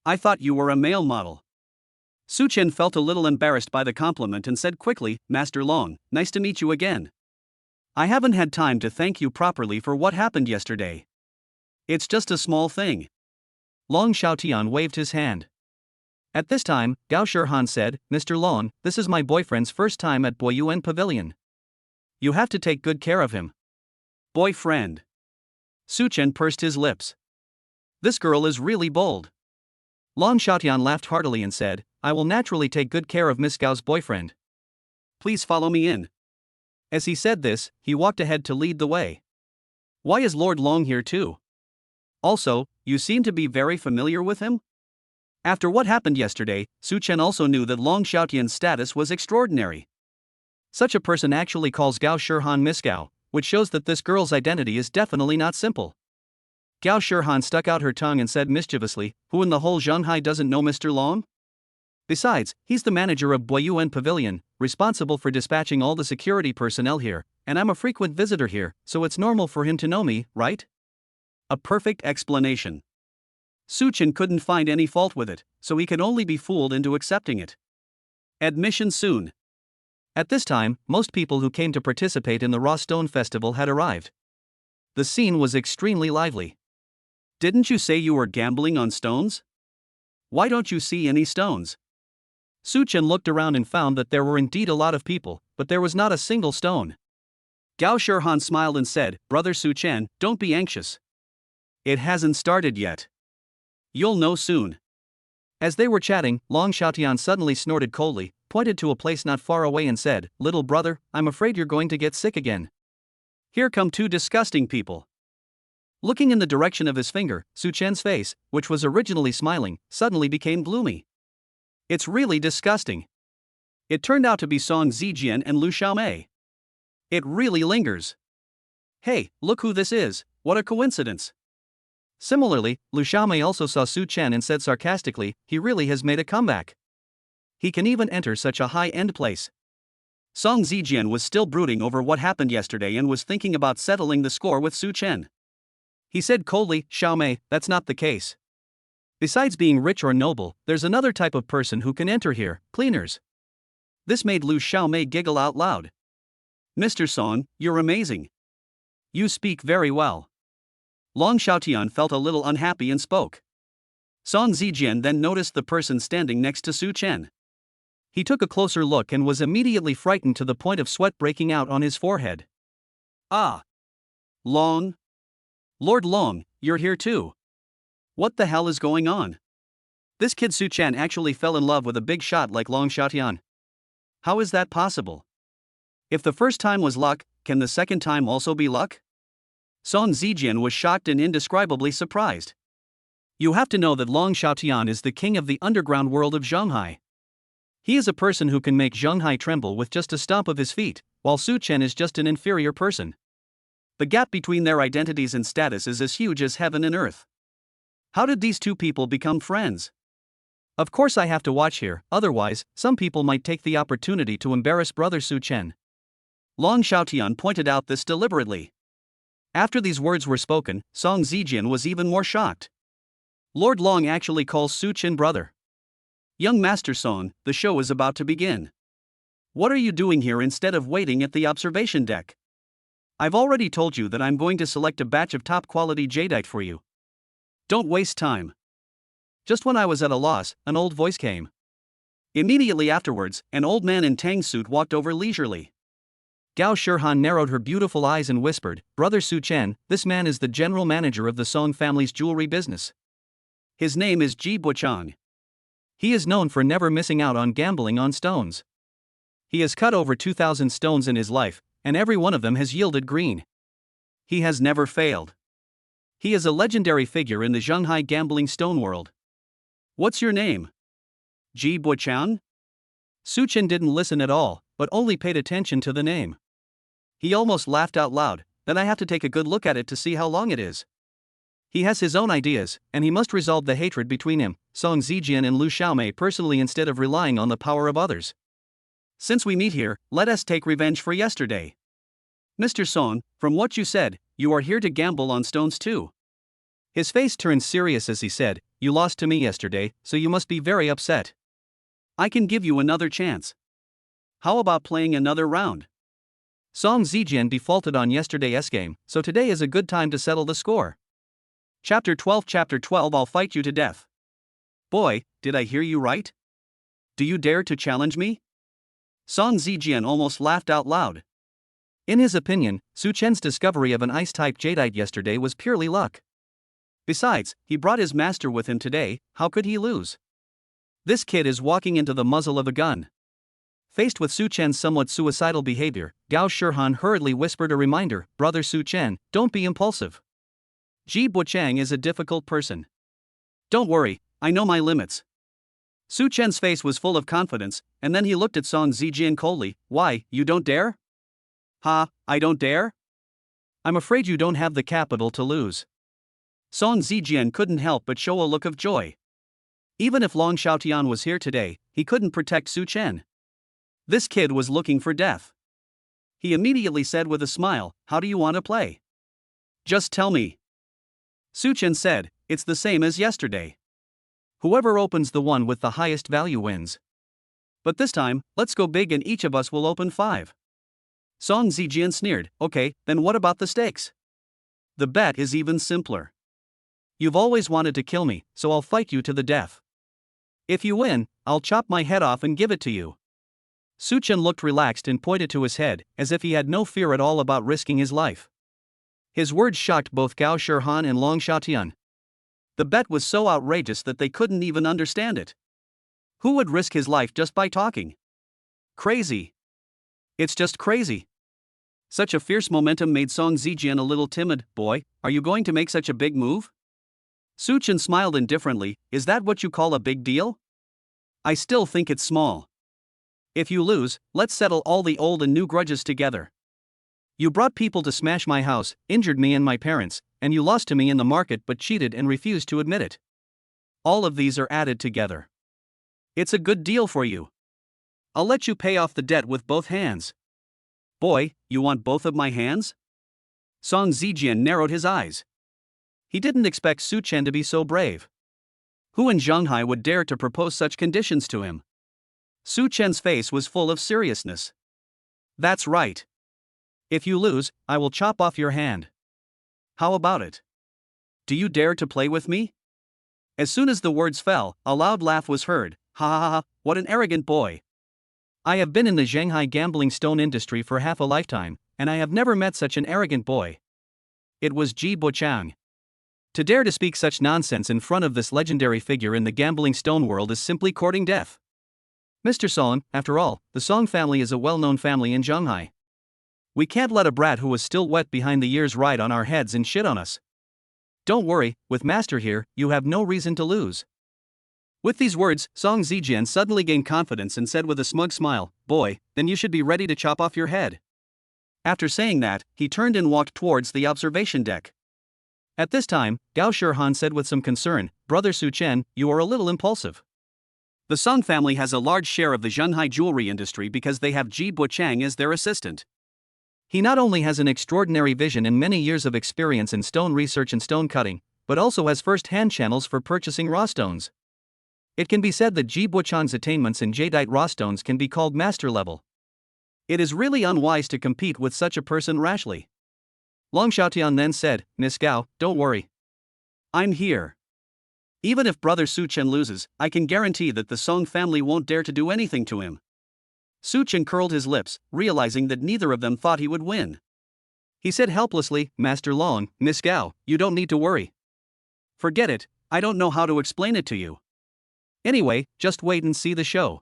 I thought you were a male model." Su Chen felt a little embarrassed by the compliment and said quickly, "Master Long, nice to meet you again. I haven't had time to thank you properly for what happened yesterday. It's just a small thing." Long Xiaotian waved his hand. At this time, Gao Shirhan said, "Mr. Long, this is my boyfriend's first time at Boyuan Pavilion. You have to take good care of him." "Boyfriend?" Su Chen pursed his lips. "This girl is really bold." Long Xiaotian laughed heartily and said, "I will naturally take good care of Miss Gao's boyfriend. Please follow me in." As he said this, he walked ahead to lead the way. "Why is Lord Long here too? Also, you seem to be very familiar with him?" After what happened yesterday, Su Chen also knew that Long Xiaotian's status was extraordinary. Such a person actually calls Gao Shirhan Miss Gao, which shows that this girl's identity is definitely not simple. Gao Shirhan stuck out her tongue and said mischievously, "Who in the whole Zhenghai doesn't know Mr. Long? Besides, he's the manager of Boyuan Pavilion, responsible for dispatching all the security personnel here, and I'm a frequent visitor here, so it's normal for him to know me, right?" A perfect explanation. Su Chen couldn't find any fault with it, so he could only be fooled into accepting it. Admission soon. At this time, most people who came to participate in the Raw Stone Festival had arrived. The scene was extremely lively. "Didn't you say you were gambling on stones? Why don't you see any stones?" Su Chen looked around and found that there were indeed a lot of people, but there was not a single stone. Gao Shirhan smiled and said, "Brother Su Chen, don't be anxious. It hasn't started yet. You'll know soon." As they were chatting, Long Xiaotian suddenly snorted coldly, pointed to a place not far away and said, "Little brother, I'm afraid you're going to get sick again. Here come 2 disgusting people." Looking in the direction of his finger, Su Chen's face, which was originally smiling, suddenly became gloomy. "It's really disgusting." It turned out to be Song Zijian and Lu Xiaomei. It really lingers. "Hey, look who this is, what a coincidence." Similarly, Lu Xiaomei also saw Su Chen and said sarcastically, "He really has made a comeback. He can even enter such a high-end place." Song Zijian was still brooding over what happened yesterday and was thinking about settling the score with Su Chen. He said coldly, "Xiaomei, that's not the case. Besides being rich or noble, there's another type of person who can enter here, cleaners." This made Lu Xiaomei giggle out loud. "Mr. Song, you're amazing. You speak very well." Long Xiaotian felt a little unhappy and spoke. Song Zijian then noticed the person standing next to Su Chen. He took a closer look and was immediately frightened to the point of sweat breaking out on his forehead. "Ah! Long? Lord Long, you're here too. What the hell is going on? This kid Su Chen actually fell in love with a big shot like Long Xiaotian. How is that possible? If the first time was luck, can the second time also be luck?" Song Zijian was shocked and indescribably surprised. You have to know that Long Xiaotian is the king of the underground world of Zhenghai. He is a person who can make Zhenghai tremble with just a stomp of his feet, while Su Chen is just an inferior person. The gap between their identities and status is as huge as heaven and earth. How did these 2 people become friends? Of course I have to watch here, otherwise, some people might take the opportunity to embarrass brother Su Chen. Long Xiaotian pointed out this deliberately. After these words were spoken, Song Zijian was even more shocked. Lord Long actually calls Su Chen brother. "Young Master Song, the show is about to begin. What are you doing here instead of waiting at the observation deck?" I've already told you that I'm going to select a batch of top quality jadeite for you. Don't waste time. Just when I was at a loss, an old voice came. Immediately afterwards, an old man in Tang suit walked over leisurely. Gao Shirhan narrowed her beautiful eyes and whispered, "Brother Su Chen, this man is the general manager of the Song family's jewelry business. His name is Ji Buchang. He is known for never missing out on gambling on stones. He has cut over 2,000 stones in his life, and every one of them has yielded green. He has never failed. He is a legendary figure in the Shanghai gambling stone world. What's your name? Ji Buchang?" Su Chen didn't listen at all, but only paid attention to the name. He almost laughed out loud. "Then I have to take a good look at it to see how long it is." He has his own ideas, and he must resolve the hatred between him, Song Zijian and Lu Xiaomei personally instead of relying on the power of others. "Since we meet here, let us take revenge for yesterday. Mr. Song, from what you said, you are here to gamble on stones too." His face turned serious as he said, "You lost to me yesterday, so you must be very upset. I can give you another chance. How about playing another round?" Song Zijian defaulted on yesterday's game, so today is a good time to settle the score. Chapter 12 I'll fight you to death. Boy, did I hear you right? Do you dare to challenge me? Song Zijian almost laughed out loud. In his opinion, Su Chen's discovery of an ice-type jadeite yesterday was purely luck. Besides, he brought his master with him today, how could he lose? This kid is walking into the muzzle of a gun. Faced with Su Chen's somewhat suicidal behavior, Gao Shirhan hurriedly whispered a reminder, "Brother Su Chen, don't be impulsive. Ji Buchang is a difficult person. Don't worry, I know my limits." Su Chen's face was full of confidence, and then he looked at Song Zijian coldly. "Why, you don't dare?" "Ha, I don't dare? I'm afraid you don't have the capital to lose." Song Zijian couldn't help but show a look of joy. Even if Long Xiaotian was here today, he couldn't protect Su Chen. This kid was looking for death. He immediately said with a smile, "How do you want to play?" "Just tell me." Su Chen said, "It's the same as yesterday. Whoever opens the one with the highest value wins. But this time, let's go big and each of us will open 5. Song Zijian sneered, "Okay, then what about the stakes?" "The bet is even simpler. You've always wanted to kill me, so I'll fight you to the death. If you win, I'll chop my head off and give it to you." Su Chen looked relaxed and pointed to his head, as if he had no fear at all about risking his life. His words shocked both Gao Shirhan and Long Xiaotian. The bet was so outrageous that they couldn't even understand it. Who would risk his life just by talking? Crazy. It's just crazy. Such a fierce momentum made Song Zijian a little timid. "Boy, are you going to make such a big move?" Su Chen smiled indifferently. "Is that what you call a big deal? I still think it's small. If you lose, let's settle all the old and new grudges together. You brought people to smash my house, injured me and my parents, and you lost to me in the market but cheated and refused to admit it. All of these are added together. It's a good deal for you. I'll let you pay off the debt with both hands." "Boy, you want both of my hands?" Song Zijian narrowed his eyes. He didn't expect Su Chen to be so brave. Who in Shanghai would dare to propose such conditions to him? Su Chen's face was full of seriousness. "That's right. If you lose, I will chop off your hand. How about it? Do you dare to play with me?" As soon as the words fell, a loud laugh was heard. "Ha ha ha, what an arrogant boy. I have been in the Shanghai gambling stone industry for half a lifetime, and I have never met such an arrogant boy." It was Ji Buchang. To dare to speak such nonsense in front of this legendary figure in the gambling stone world is simply courting death. "Mr. Song, after all, the Song family is a well-known family in Shanghai. We can't let a brat who is still wet behind the ears ride on our heads and shit on us. Don't worry, with Master here, you have no reason to lose." With these words, Song Zijian suddenly gained confidence and said with a smug smile, "Boy, then you should be ready to chop off your head." After saying that, he turned and walked towards the observation deck. At this time, Gao Shirhan said with some concern, "Brother Su Chen, you are a little impulsive. The Song family has a large share of the Shanghai jewelry industry because they have Ji Buchang as their assistant. He not only has an extraordinary vision and many years of experience in stone research and stone cutting, but also has first-hand channels for purchasing raw stones. It can be said that Ji Buchang's attainments in jadeite raw stones can be called master level. It is really unwise to compete with such a person rashly. Long Xiaotian then said, Miss Gao, don't worry. I'm here. Even if Brother Su Chen loses, I can guarantee that the Song family won't dare to do anything to him. Su Chen curled his lips, realizing that neither of them thought he would win. He said helplessly, Master Long, Miss Gao, you don't need to worry. Forget it, I don't know how to explain it to you. Anyway, just wait and see the show.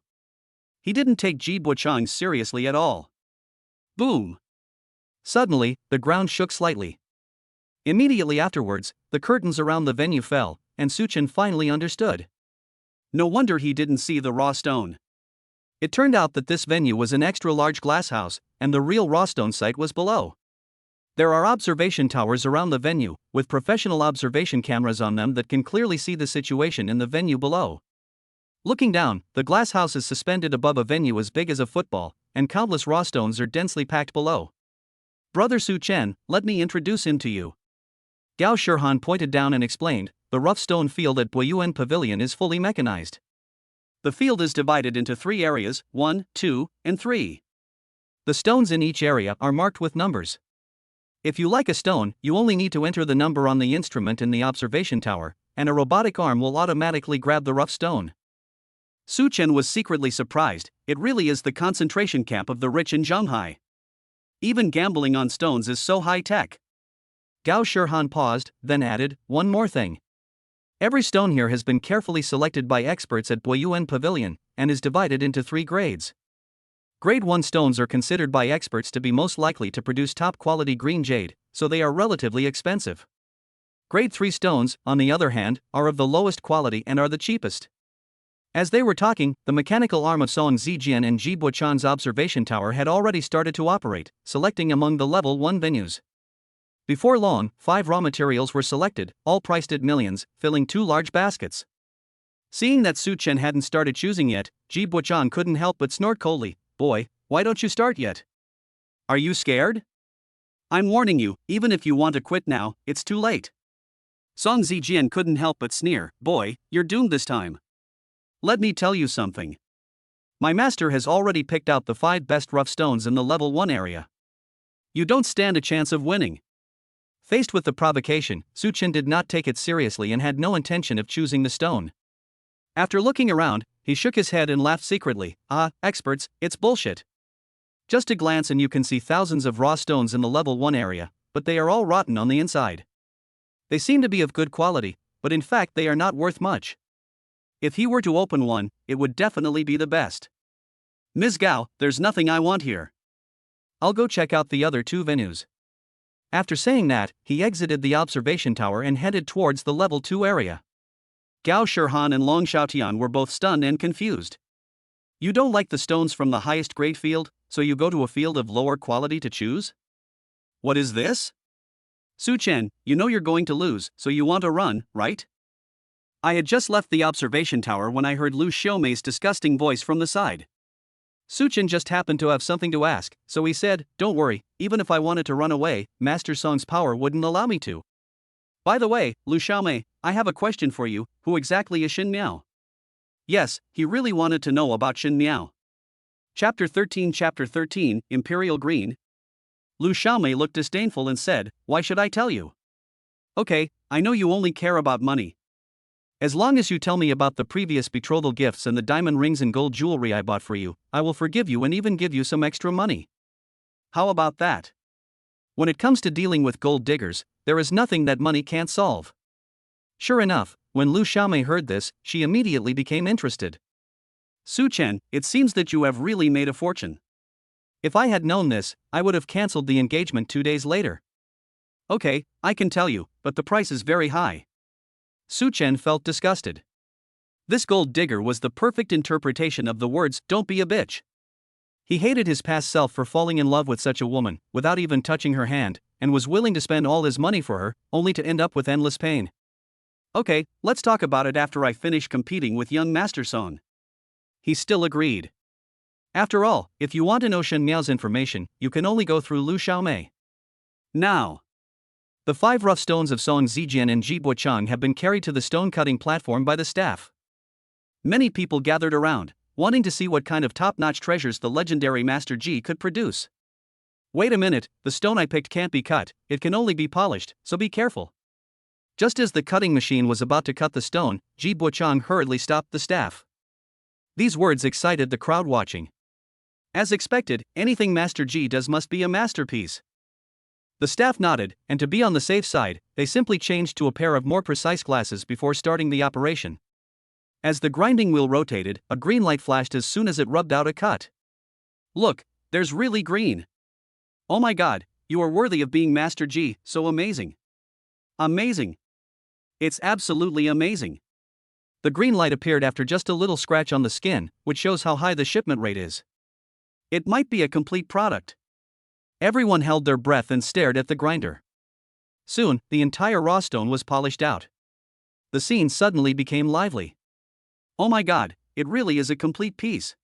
He didn't take Ji Buchang seriously at all. Boom! Suddenly, the ground shook slightly. Immediately afterwards, the curtains around the venue fell, and Su Chen finally understood. No wonder he didn't see the raw stone. It turned out that this venue was an extra-large glass house, and the real raw stone site was below. There are observation towers around the venue, with professional observation cameras on them that can clearly see the situation in the venue below. Looking down, the glass house is suspended above a venue as big as a football, and countless raw stones are densely packed below. Brother Su Chen, let me introduce him to you. Gao Shirhan pointed down and explained, the rough stone field at Boyuan Pavilion is fully mechanized. The field is divided into 3 areas, 1, 2, and 3. The stones in each area are marked with numbers. If you like a stone, you only need to enter the number on the instrument in the observation tower, and a robotic arm will automatically grab the rough stone. Su Chen was secretly surprised, it really is the concentration camp of the rich in Shanghai. Even gambling on stones is so high-tech. Gao Shirhan paused, then added, one more thing. Every stone here has been carefully selected by experts at Boyuan Pavilion, and is divided into 3 grades. Grade 1 stones are considered by experts to be most likely to produce top-quality green jade, so they are relatively expensive. Grade 3 stones, on the other hand, are of the lowest quality and are the cheapest. As they were talking, the mechanical arm of Song Zijian and Ji Buchang's observation tower had already started to operate, selecting among the level 1 venues. Before long, 5 raw materials were selected, all priced at millions, filling 2 large baskets. Seeing that Su Chen hadn't started choosing yet, Ji Buchang couldn't help but snort coldly, boy, why don't you start yet? Are you scared? I'm warning you, even if you want to quit now, it's too late. Song Zijian couldn't help but sneer, boy, you're doomed this time. Let me tell you something. My master has already picked out the 5 best rough stones in the level 1 area. You don't stand a chance of winning. Faced with the provocation, Su Chen did not take it seriously and had no intention of choosing the stone. After looking around, he shook his head and laughed secretly, experts, it's bullshit. Just a glance and you can see thousands of raw stones in the level 1 area, but they are all rotten on the inside. They seem to be of good quality, but in fact they are not worth much. If he were to open one, it would definitely be the best. Ms. Gao, there's nothing I want here. I'll go check out the other 2 venues. After saying that, he exited the observation tower and headed towards the level 2 area. Gao Shirhan and Long Xiaotian were both stunned and confused. You don't like the stones from the highest grade field, so you go to a field of lower quality to choose? What is this? Su Chen, you know you're going to lose, so you want to run, right? I had just left the observation tower when I heard Lu Xiaomei's disgusting voice from the side. Su Chen just happened to have something to ask, so he said, don't worry, even if I wanted to run away, Master Song's power wouldn't allow me to. By the way, Lu Xiaomei, I have a question for you, who exactly is Xin Miao? Yes, he really wanted to know about Xin Miao. Chapter 13, Imperial Green. Lu Xiaomei looked disdainful and said, why should I tell you? Okay, I know you only care about money. As long as you tell me about the previous betrothal gifts and the diamond rings and gold jewelry I bought for you, I will forgive you and even give you some extra money. How about that? When it comes to dealing with gold diggers, there is nothing that money can't solve. Sure enough, when Lu Xiaomei heard this, she immediately became interested. Su Chen, it seems that you have really made a fortune. If I had known this, I would have cancelled the engagement 2 days later. Okay, I can tell you, but the price is very high. Su Chen felt disgusted. This gold digger was the perfect interpretation of the words, don't be a bitch. He hated his past self for falling in love with such a woman, without even touching her hand, and was willing to spend all his money for her, only to end up with endless pain. Okay, let's talk about it after I finish competing with young Master Song. He still agreed. After all, if you want to know Shen Miao's information, you can only go through Lu Xiaomei. Now. The 5 rough stones of Song Zijian and Ji Buchang have been carried to the stone-cutting platform by the staff. Many people gathered around, wanting to see what kind of top-notch treasures the legendary Master Ji could produce. Wait a minute, the stone I picked can't be cut, it can only be polished, so be careful. Just as the cutting machine was about to cut the stone, Ji Buchang hurriedly stopped the staff. These words excited the crowd watching. As expected, anything Master Ji does must be a masterpiece. The staff nodded, and to be on the safe side, they simply changed to a pair of more precise glasses before starting the operation. As the grinding wheel rotated, a green light flashed as soon as it rubbed out a cut. Look, there's really green. Oh my god, you are worthy of being Master Ji, so amazing. Amazing. It's absolutely amazing. The green light appeared after just a little scratch on the skin, which shows how high the shipment rate is. It might be a complete product. Everyone held their breath and stared at the grinder. Soon, the entire raw stone was polished out. The scene suddenly became lively. Oh my god, it really is a complete piece.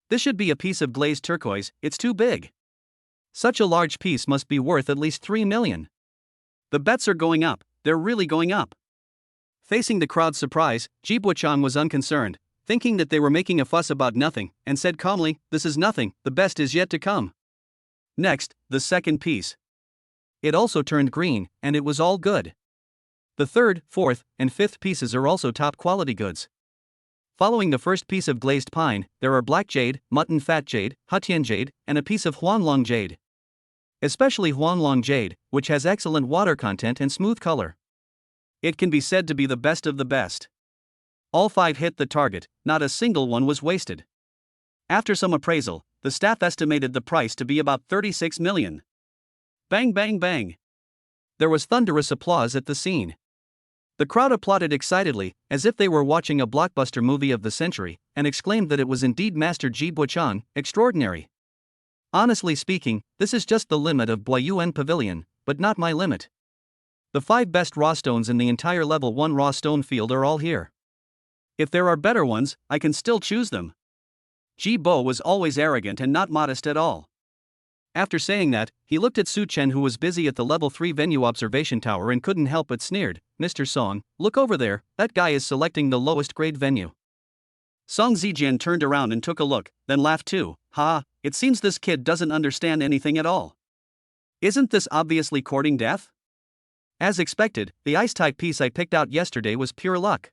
This should be a piece of glazed turquoise, it's too big. Such a large piece must be worth at least 3 million. The bets are going up, they're really going up. Facing the crowd's surprise, Ji Buchang was unconcerned, thinking that they were making a fuss about nothing, and said calmly, "This is nothing, the best is yet to come." Next, the second piece. It also turned green, and it was all good. The third, fourth, and fifth pieces are also top quality goods. Following the first piece of glazed pine, there are black jade, mutton fat jade, Hutian jade, and a piece of Huanglong jade. Especially Huanglong jade, which has excellent water content and smooth color. It can be said to be the best of the best. All 5 hit the target, not a single one was wasted. After some appraisal, the staff estimated the price to be about 36 million. Bang bang bang. There was thunderous applause at the scene. The crowd applauded excitedly, as if they were watching a blockbuster movie of the century, and exclaimed that it was indeed Master Ji Buchang, extraordinary. Honestly speaking, this is just the limit of Boyuan Pavilion, but not my limit. The 5 best raw stones in the entire level 1 raw stone field are all here. If there are better ones, I can still choose them. Ji Bo was always arrogant and not modest at all. After saying that, he looked at Su Chen, who was busy at the level 3 venue observation tower, and couldn't help but sneered. "Mr. Song, look over there, that guy is selecting the lowest grade venue." Song Zijian turned around and took a look, then laughed too. "Ha, it seems this kid doesn't understand anything at all. Isn't this obviously courting death?" As expected, the ice-type piece I picked out yesterday was pure luck.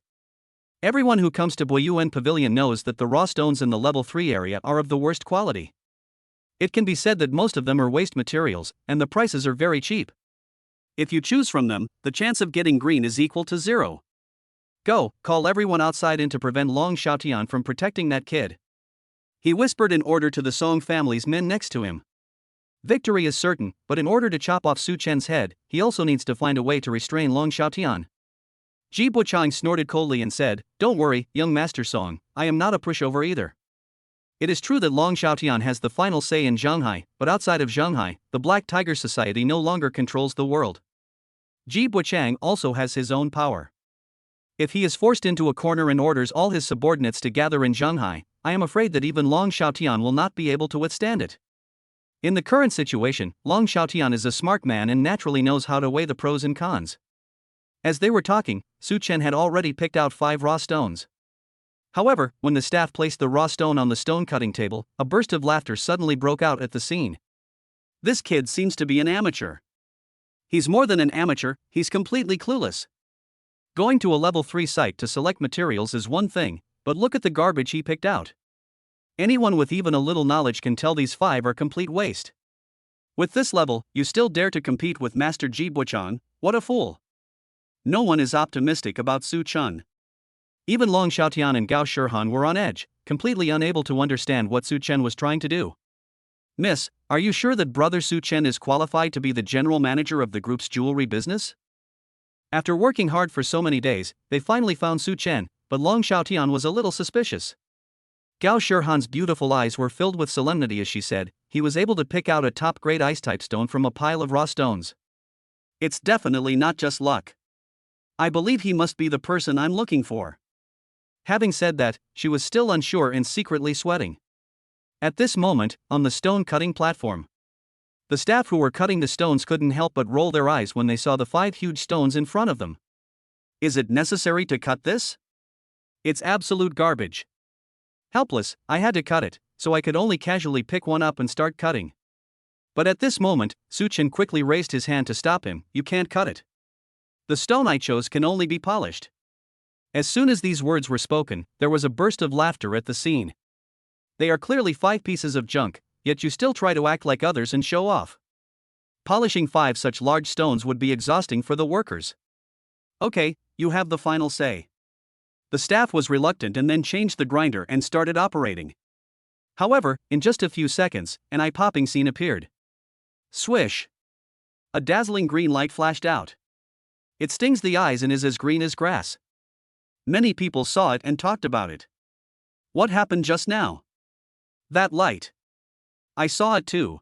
Everyone who comes to Boyuan Pavilion knows that the raw stones in the level 3 area are of the worst quality. It can be said that most of them are waste materials, and the prices are very cheap. If you choose from them, the chance of getting green is equal to 0. Go, call everyone outside in to prevent Long Xiaotian from protecting that kid. He whispered an order to the Song family's men next to him. Victory is certain, but in order to chop off Su Chen's head, he also needs to find a way to restrain Long Xiaotian. Ji Buchang snorted coldly and said, "Don't worry, young Master Song, I am not a pushover either. It is true that Long Xiaotian has the final say in Shanghai, but outside of Shanghai, the Black Tiger Society no longer controls the world. Ji Buchang also has his own power. If he is forced into a corner and orders all his subordinates to gather in Shanghai, I am afraid that even Long Xiaotian will not be able to withstand it. In the current situation, Long Xiaotian is a smart man and naturally knows how to weigh the pros and cons." As they were talking, Su Chen had already picked out 5 raw stones. However, when the staff placed the raw stone on the stone cutting table, a burst of laughter suddenly broke out at the scene. "This kid seems to be an amateur. He's more than an amateur, he's completely clueless. Going to a level 3 site to select materials is one thing, but look at the garbage he picked out. Anyone with even a little knowledge can tell these 5 are complete waste. With this level, you still dare to compete with Master Ji Buchang, what a fool." No one is optimistic about Su Chen. Even Long Xiaotian and Gao Shirhan were on edge, completely unable to understand what Su Chen was trying to do. "Miss, are you sure that brother Su Chen is qualified to be the general manager of the group's jewelry business?" After working hard for so many days, they finally found Su Chen, but Long Xiaotian was a little suspicious. Gao Shirhan's beautiful eyes were filled with solemnity as she said, "He was able to pick out a top-grade ice-type stone from a pile of raw stones. It's definitely not just luck. I believe he must be the person I'm looking for." Having said that, she was still unsure and secretly sweating. At this moment, on the stone-cutting platform, the staff who were cutting the stones couldn't help but roll their eyes when they saw the 5 huge stones in front of them. "Is it necessary to cut this? It's absolute garbage." Helpless, I had to cut it, so I could only casually pick one up and start cutting. But at this moment, Su Chen quickly raised his hand to stop him. You can't cut it. The stone I chose can only be polished. As soon as these words were spoken, there was a burst of laughter at the scene. They are clearly 5 pieces of junk, yet you still try to act like others and show off. Polishing 5 such large stones would be exhausting for the workers. Okay, you have the final say. The staff was reluctant and then changed the grinder and started operating. However, in just a few seconds, an eye-popping scene appeared. Swish! A dazzling green light flashed out. It stings the eyes and is as green as grass. Many people saw it and talked about it. What happened just now? That light. I saw it too.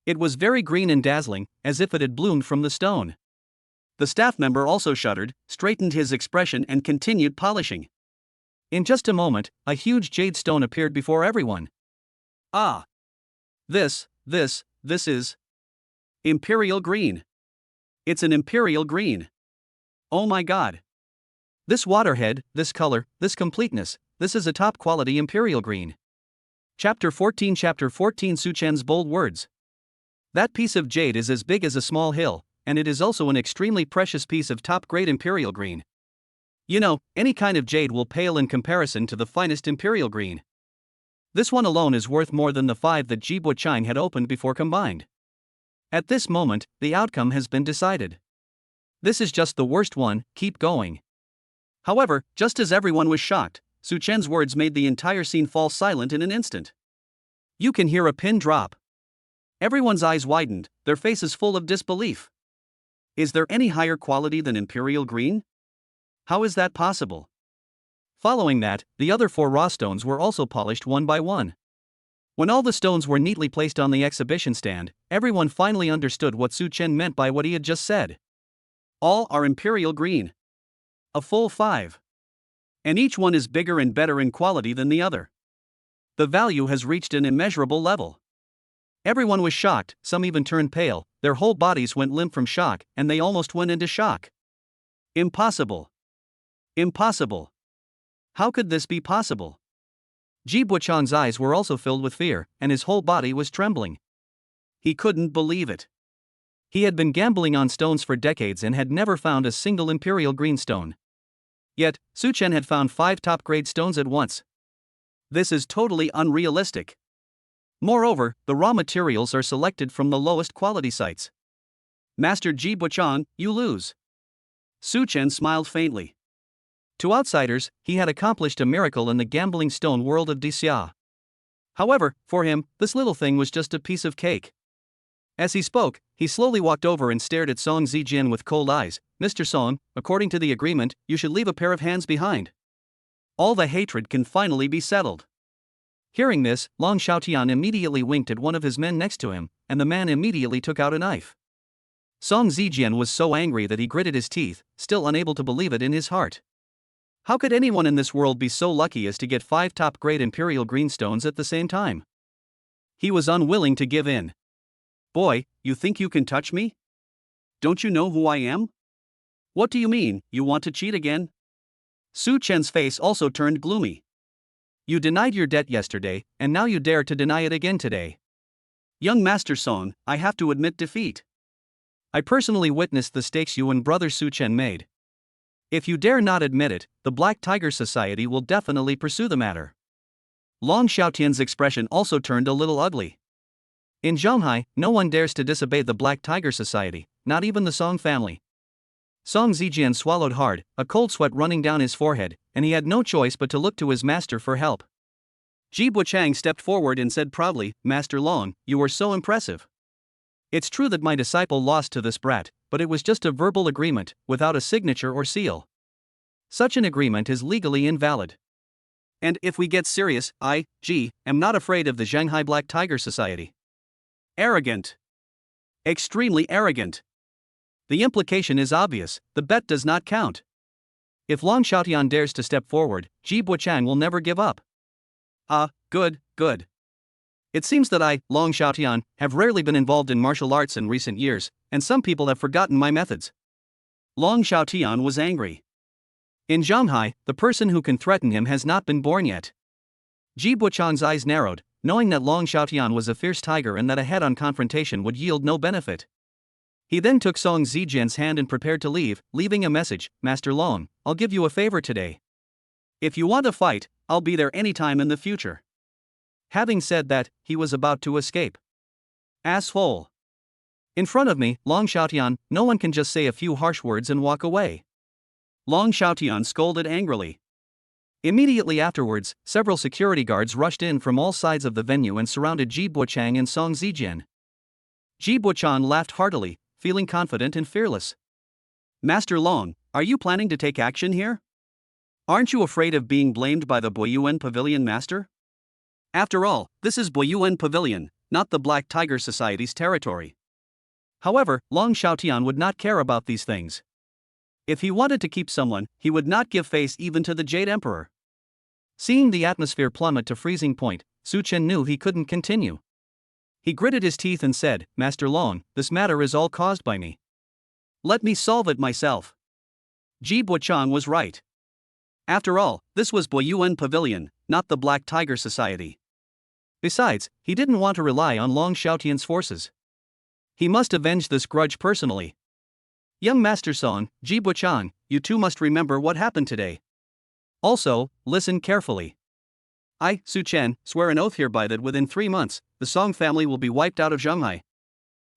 It was very green and dazzling, as if it had bloomed from the stone. The staff member also shuddered, straightened his expression and continued polishing. In just a moment, a huge jade stone appeared before everyone. Ah! This is Imperial Green. It's an Imperial Green. Oh my god. This waterhead, this color, this completeness, this is a top quality Imperial Green. Chapter 14 Su Chen's bold words. That piece of jade is as big as a small hill, and it is also an extremely precious piece of top-grade Imperial Green. You know, any kind of jade will pale in comparison to the finest Imperial Green. This one alone is worth more than the 5 that Ji Buqiang had opened before combined. At this moment, the outcome has been decided. This is just the worst one, keep going. However, just as everyone was shocked, Su Chen's words made the entire scene fall silent in an instant. You can hear a pin drop. Everyone's eyes widened, their faces full of disbelief. Is there any higher quality than Imperial Green? How is that possible? Following that, the other 4 raw stones were also polished one by one. When all the stones were neatly placed on the exhibition stand, everyone finally understood what Su Chen meant by what he had just said. All are Imperial Green. A full 5. And each one is bigger and better in quality than the other. The value has reached an immeasurable level. Everyone was shocked, some even turned pale, their whole bodies went limp from shock, and they almost went into shock. Impossible. Impossible. How could this be possible? Ji Buqiang's eyes were also filled with fear, and his whole body was trembling. He couldn't believe it. He had been gambling on stones for decades and had never found a single Imperial Green stone. Yet, Su Chen had found 5 top-grade stones at once. This is totally unrealistic. Moreover, the raw materials are selected from the lowest quality sites. Master Ji Buqiang, you lose. Su Chen smiled faintly. To outsiders, he had accomplished a miracle in the gambling stone world of Dixia. However, for him, this little thing was just a piece of cake. As he spoke, he slowly walked over and stared at Song Zijian with cold eyes. Mr. Song, according to the agreement, you should leave a pair of hands behind. All the hatred can finally be settled. Hearing this, Long Xiaotian immediately winked at one of his men next to him, and the man immediately took out a knife. Song Zijian was so angry that he gritted his teeth, still unable to believe it in his heart. How could anyone in this world be so lucky as to get 5 top-grade Imperial Green stones at the same time? He was unwilling to give in. Boy, you think you can touch me? Don't you know who I am? What do you mean, you want to cheat again? Su Chen's face also turned gloomy. You denied your debt yesterday, and now you dare to deny it again today. Young Master Song, I have to admit defeat. I personally witnessed the stakes you and brother Su Chen made. If you dare not admit it, the Black Tiger Society will definitely pursue the matter. Long Xiaotian's expression also turned a little ugly. In Zhonghai, no one dares to disobey the Black Tiger Society, not even the Song family. Song Zijian swallowed hard, a cold sweat running down his forehead, and he had no choice but to look to his master for help. Ji Buqiang stepped forward and said proudly, Master Long, you were so impressive. It's true that my disciple lost to this brat, but it was just a verbal agreement, without a signature or seal. Such an agreement is legally invalid. And if we get serious, I, Ji, am not afraid of the Shanghai Black Tiger Society. Arrogant. Extremely arrogant. The implication is obvious, the bet does not count. If Long Xiaotian dares to step forward, Ji Buqiang will never give up. Good. It seems that I, Long Xiaotian, have rarely been involved in martial arts in recent years, and some people have forgotten my methods. Long Xiaotian was angry. In Zhonghai, the person who can threaten him has not been born yet. Ji Buqiang's eyes narrowed, knowing that Long Xiaotian was a fierce tiger and that a head-on confrontation would yield no benefit. He then took Song Zijian's hand and prepared to leave, leaving a message, Master Long, I'll give you a favor today. If you want to fight, I'll be there anytime in the future. Having said that, he was about to escape. Asshole. In front of me, Long Xiaotian, no one can just say a few harsh words and walk away. Long Xiaotian scolded angrily. Immediately afterwards, several security guards rushed in from all sides of the venue and surrounded Ji Buochang and Song Zijian. Ji Buochang laughed heartily, feeling confident and fearless. Master Long, are you planning to take action here? Aren't you afraid of being blamed by the Boyuan Pavilion Master? After all, this is Boyuan Pavilion, not the Black Tiger Society's territory. However, Long Xiaotian would not care about these things. If he wanted to keep someone, he would not give face even to the Jade Emperor. Seeing the atmosphere plummet to freezing point, Su Chen knew he couldn't continue. He gritted his teeth and said, Master Long, this matter is all caused by me. Let me solve it myself. Ji Buochang was right. After all, this was Boyuan Pavilion, not the Black Tiger Society. Besides, he didn't want to rely on Long Xiaotian's forces. He must avenge this grudge personally. Young Master Song, Ji Buochang, you two must remember what happened today. Also, listen carefully. I, Su Chen, swear an oath hereby that within 3 months, the Song family will be wiped out of Zhonghai.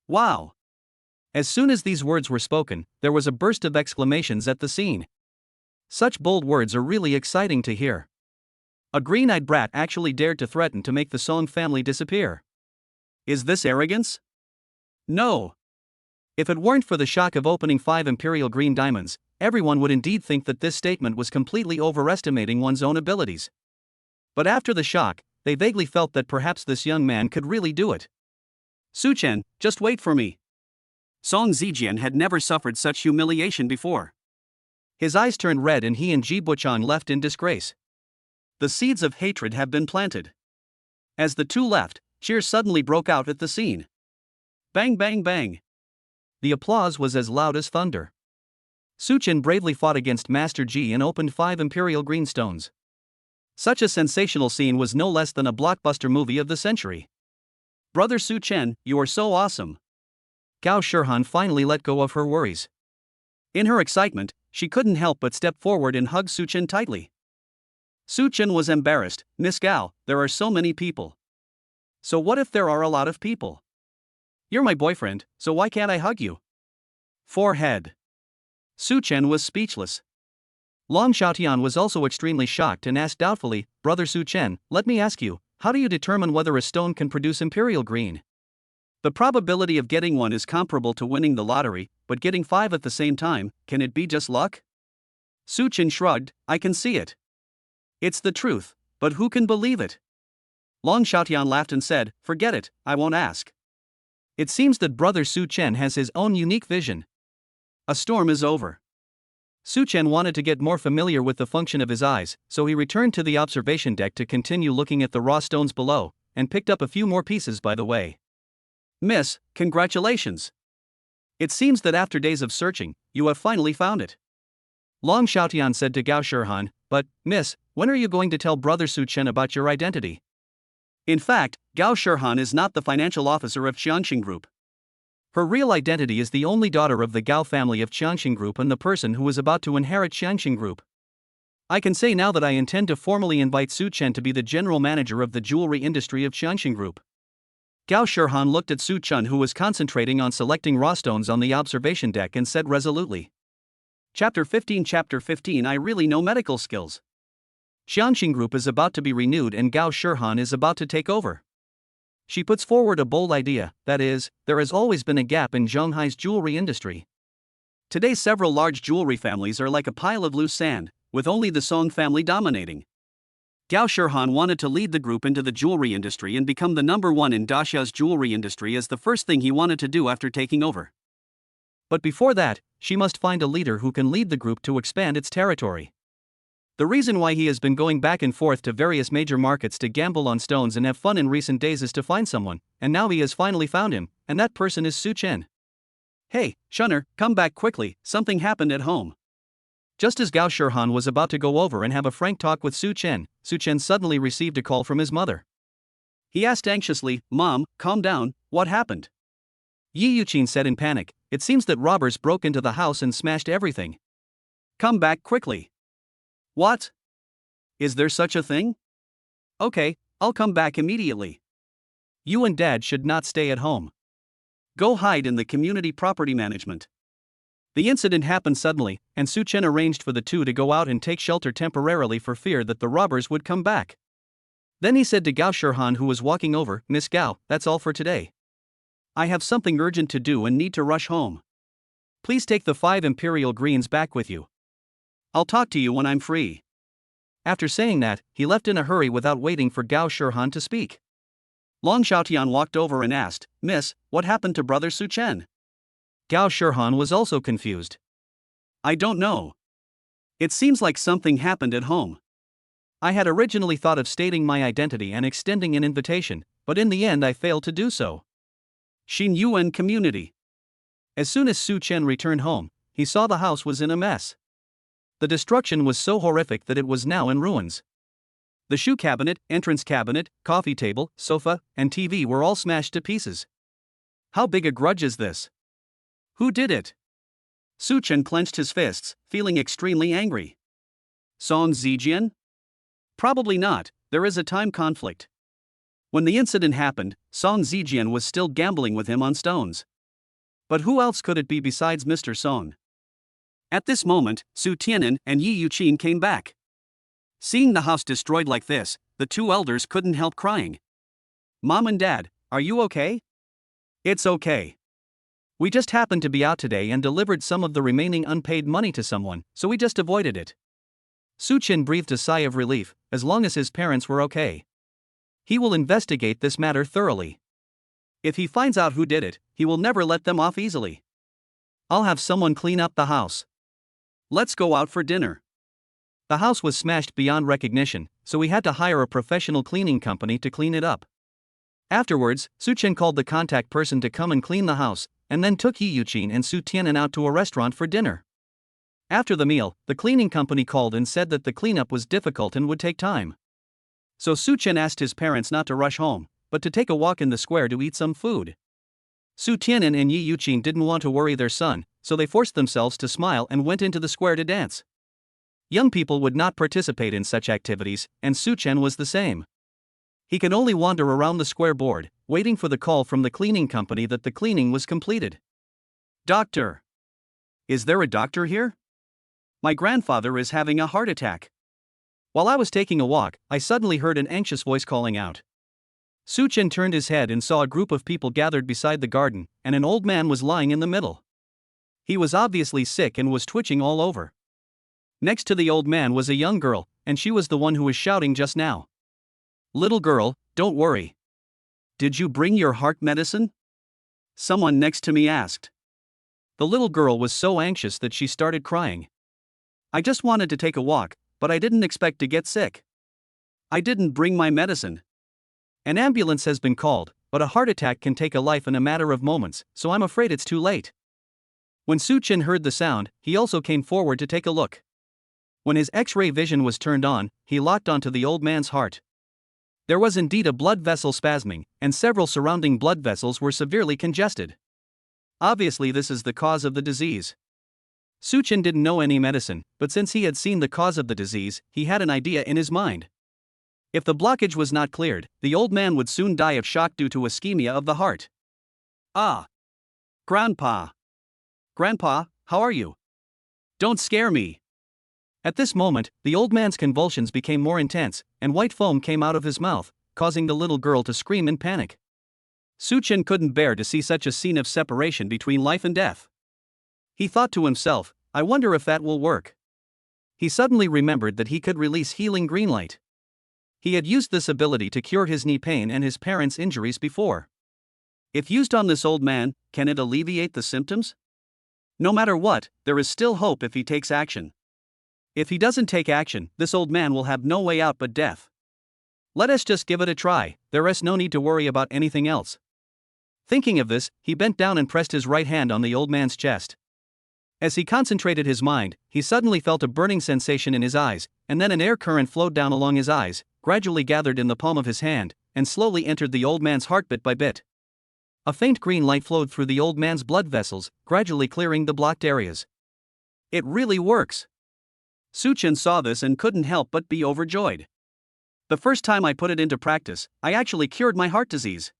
Wow! As soon as these words were spoken, there was a burst of exclamations at the scene. Such bold words are really exciting to hear. A green-eyed brat actually dared to threaten to make the Song family disappear. Is this arrogance? No. If it weren't for the shock of opening 5 imperial green diamonds, everyone would indeed think that this statement was completely overestimating one's own abilities. But after the shock, they vaguely felt that perhaps this young man could really do it. Su Chen, just wait for me. Song Zijian had never suffered such humiliation before. His eyes turned red and he and Ji Buochang left in disgrace. The seeds of hatred have been planted. As the two left, cheers suddenly broke out at the scene. Bang bang bang. The applause was as loud as thunder. Su Chen bravely fought against Master Ji and opened 5 imperial green stones. Such a sensational scene was no less than a blockbuster movie of the century. Brother Su Chen, you are so awesome. Gao Shirhan finally let go of her worries. In her excitement, she couldn't help but step forward and hug Su Chen tightly. Su Chen was embarrassed. Miss Gao, there are so many people. So what if there are a lot of people? You're my boyfriend, so why can't I hug you? Forehead. Su Chen was speechless. Long Xiaotian was also extremely shocked and asked doubtfully, Brother Su Chen, let me ask you, how do you determine whether a stone can produce imperial green? The probability of getting one is comparable to winning the lottery, but getting 5 at the same time, can it be just luck? Su Chen shrugged, I can see it. It's the truth, but who can believe it? Long Xiaotian laughed and said, forget it, I won't ask. It seems that Brother Su Chen has his own unique vision. A storm is over. Su Chen wanted to get more familiar with the function of his eyes, so he returned to the observation deck to continue looking at the raw stones below, and picked up a few more pieces by the way. Miss, congratulations. It seems that after days of searching, you have finally found it. Long Xiaotian said to Gao Shirhan, but, Miss, when are you going to tell Brother Su Chen about your identity? In fact, Gao Shirhan is not the financial officer of Qiangxing Group. Her real identity is the only daughter of the Gao family of Qiangxing Group and the person who is about to inherit Qiangxing Group. I can say now that I intend to formally invite Su Chen to be the general manager of the jewelry industry of Qiangxing Group. Gao Shirhan looked at Su Chen, who was concentrating on selecting raw stones on the observation deck, and said resolutely. Chapter 15 I really know medical skills. Qiangxing Group is about to be renewed and Gao Shirhan is about to take over. She puts forward a bold idea, that is, there has always been a gap in Zhonghai's jewelry industry. Today several large jewelry families are like a pile of loose sand, with only the Song family dominating. Gao Shirhan wanted to lead the group into the jewelry industry and become the number 1 in Daxia's jewelry industry as the first thing he wanted to do after taking over. But before that, she must find a leader who can lead the group to expand its territory. The reason why he has been going back and forth to various major markets to gamble on stones and have fun in recent days is to find someone, and now he has finally found him, and that person is Su Chen. Hey, Shunner, come back quickly, something happened at home. Just as Gao Shirhan was about to go over and have a frank talk with Su Chen suddenly received a call from his mother. He asked anxiously, "Mom, calm down, what happened?" Yi Yuqin said in panic, "It seems that robbers broke into the house and smashed everything. Come back quickly." "What? Is there such a thing?" "Okay, I'll come back immediately. You and Dad should not stay at home. Go hide in the community property management." The incident happened suddenly, and Su Chen arranged for the two to go out and take shelter temporarily for fear that the robbers would come back. Then he said to Gao Shirhan, who was walking over, "Miss Gao, that's all for today. I have something urgent to do and need to rush home. Please take the 5 imperial greens back with you. I'll talk to you when I'm free." After saying that, he left in a hurry without waiting for Gao Shirhan to speak. Long Xiaotian walked over and asked, "Miss, what happened to brother Su Chen?" Gao Shirhan was also confused. "I don't know. It seems like something happened at home. I had originally thought of stating my identity and extending an invitation, but in the end I failed to do so." Xin Yuan Community. As soon as Su Chen returned home, he saw the house was in a mess. The destruction was so horrific that it was now in ruins. The shoe cabinet, entrance cabinet, coffee table, sofa, and TV were all smashed to pieces. How big a grudge is this? Who did it? Su Chen clenched his fists, feeling extremely angry. Song Zijian? Probably not, there is a time conflict. When the incident happened, Song Zijian was still gambling with him on stones. But who else could it be besides Mr. Song? At this moment, Su Tian'an and Yi Yuqin came back. Seeing the house destroyed like this, the two elders couldn't help crying. "Mom and Dad, are you okay?" "It's okay. We just happened to be out today and delivered some of the remaining unpaid money to someone, so we just avoided it." Su Chen breathed a sigh of relief, as long as his parents were okay. He will investigate this matter thoroughly. If he finds out who did it, he will never let them off easily. I'll have someone clean up the house. Let's go out for dinner. The house was smashed beyond recognition, so we had to hire a professional cleaning company to clean it up. Afterwards, Su Chen called the contact person to come and clean the house, and then took Yi Yuqin and Su Tian'an out to a restaurant for dinner. After the meal, the cleaning company called and said that the cleanup was difficult and would take time. So Su Chen asked his parents not to rush home, but to take a walk in the square to eat some food. Su Tian'an and Yi Yuqin didn't want to worry their son, so they forced themselves to smile and went into the square to dance. Young people would not participate in such activities, and Su Chen was the same. He could only wander around the square bored, waiting for the call from the cleaning company that the cleaning was completed. "Doctor! Is there a doctor here? My grandfather is having a heart attack." While I was taking a walk, I suddenly heard an anxious voice calling out. Su Chen turned his head and saw a group of people gathered beside the garden, and an old man was lying in the middle. He was obviously sick and was twitching all over. Next to the old man was a young girl, and she was the one who was shouting just now. "Little girl, don't worry. Did you bring your heart medicine?" Someone next to me asked. The little girl was so anxious that she started crying. "I just wanted to take a walk, but I didn't expect to get sick. I didn't bring my medicine. An ambulance has been called, but a heart attack can take a life in a matter of moments, so I'm afraid it's too late." When Su Chen heard the sound, he also came forward to take a look. When his X-ray vision was turned on, he locked onto the old man's heart. There was indeed a blood vessel spasming, and several surrounding blood vessels were severely congested. Obviously, this is the cause of the disease. Su Chen didn't know any medicine, but since he had seen the cause of the disease, he had an idea in his mind. If the blockage was not cleared, the old man would soon die of shock due to ischemia of the heart. "Ah! Grandpa! Grandpa, how are you? Don't scare me." At this moment, the old man's convulsions became more intense, and white foam came out of his mouth, causing the little girl to scream in panic. Su Chen couldn't bear to see such a scene of separation between life and death. He thought to himself, "I wonder if that will work." He suddenly remembered that he could release healing green light. He had used this ability to cure his knee pain and his parents' injuries before. If used on this old man, can it alleviate the symptoms? No matter what, there is still hope if he takes action. If he doesn't take action, this old man will have no way out but death. Let us just give it a try, there is no need to worry about anything else. Thinking of this, he bent down and pressed his right hand on the old man's chest. As he concentrated his mind, he suddenly felt a burning sensation in his eyes, and then an air current flowed down along his eyes, gradually gathered in the palm of his hand, and slowly entered the old man's heart bit by bit. A faint green light flowed through the old man's blood vessels, gradually clearing the blocked areas. It really works. Su Chen saw this and couldn't help but be overjoyed. The first time I put it into practice, I actually cured my heart disease.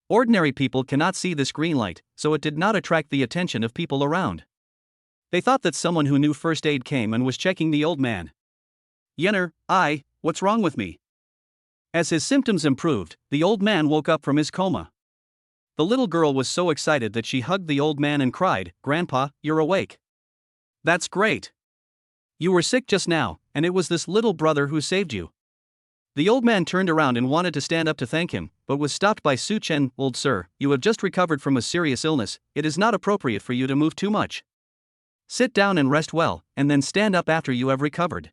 Ordinary people cannot see this green light, so it did not attract the attention of people around. They thought that someone who knew first aid came and was checking the old man. Yenner, what's wrong with me? As his symptoms improved, the old man woke up from his coma. The little girl was so excited that she hugged the old man and cried, "Grandpa, you're awake. That's great. You were sick just now, and it was this little brother who saved you." The old man turned around and wanted to stand up to thank him, but was stopped by Su Chen. "Old sir, you have just recovered from a serious illness, it is not appropriate for you to move too much. Sit down and rest well, and then stand up after you have recovered."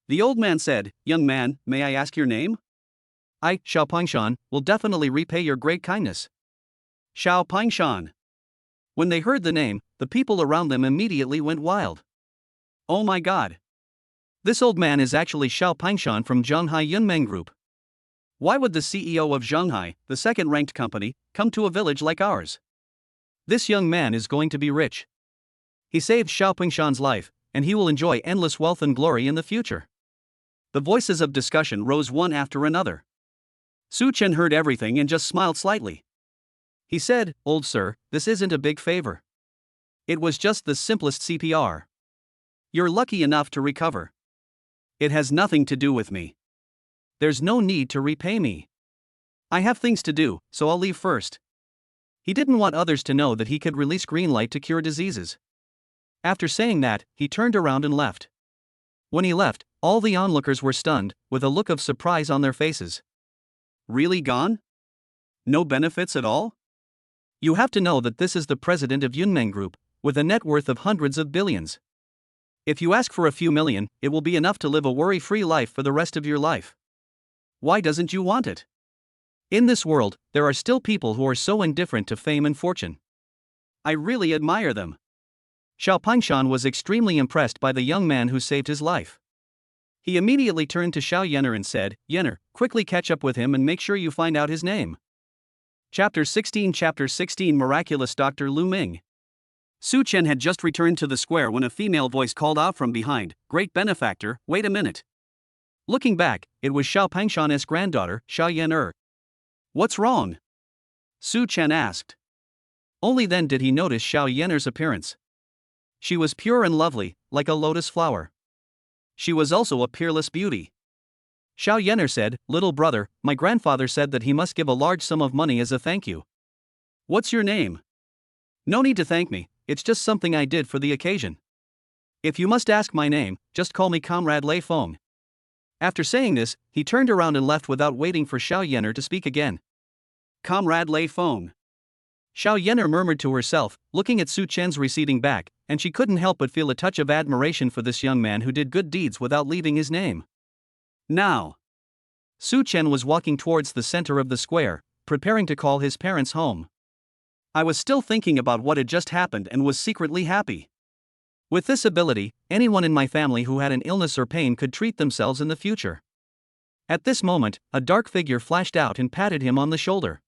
The old man said, "Young man, may I ask your name? I, Xiao Pingshan, will definitely repay your great kindness." Xiao Pingshan. When they heard the name, the people around them immediately went wild. Oh my god! This old man is actually Xiao Pingshan from Zhanghai Yunmeng Group. Why would the CEO of Zhanghai, the second-ranked company, come to a village like ours? This young man is going to be rich. He saved Xiao Pingshan's life, and he will enjoy endless wealth and glory in the future. The voices of discussion rose one after another. Su Chen heard everything and just smiled slightly. He said, "Old sir, this isn't a big favor. It was just the simplest CPR. You're lucky enough to recover. It has nothing to do with me. There's no need to repay me. I have things to do, so I'll leave first." He didn't want others to know that he could release green light to cure diseases. After saying that, he turned around and left. When he left, all the onlookers were stunned, with a look of surprise on their faces. Really gone? No benefits at all? You have to know that this is the president of Yunmeng Group, with a net worth of hundreds of billions. If you ask for a few million, it will be enough to live a worry-free life for the rest of your life. Why doesn't you want it? In this world, there are still people who are so indifferent to fame and fortune. I really admire them. Xiao Pingshan was extremely impressed by the young man who saved his life. He immediately turned to Xiao Yenner and said, "Yenner, quickly catch up with him and make sure you find out his name." Chapter 16 Miraculous Dr. Lu Ming. Su Chen had just returned to the square when a female voice called out from behind, "Great benefactor, wait a minute." Looking back, it was Xiao Pingshan's granddaughter, Xiao Yenner. "What's wrong?" Su Chen asked. Only then did he notice Xiao Yenner's appearance. She was pure and lovely, like a lotus flower. She was also a peerless beauty. Xiao Yenner said, "Little brother, my grandfather said that he must give a large sum of money as a thank you." "What's your name?" "No need to thank me, it's just something I did for the occasion. If you must ask my name, just call me Comrade Lei Feng." After saying this, he turned around and left without waiting for Xiao Yenner to speak again. Comrade Lei Feng. Xiao Yenner murmured to herself, looking at Su Chen's receding back, and she couldn't help but feel a touch of admiration for this young man who did good deeds without leaving his name. Now, Su Chen was walking towards the center of the square, preparing to call his parents home. I was still thinking about what had just happened and was secretly happy. With this ability, anyone in my family who had an illness or pain could treat themselves in the future. At this moment, a dark figure flashed out and patted him on the shoulder.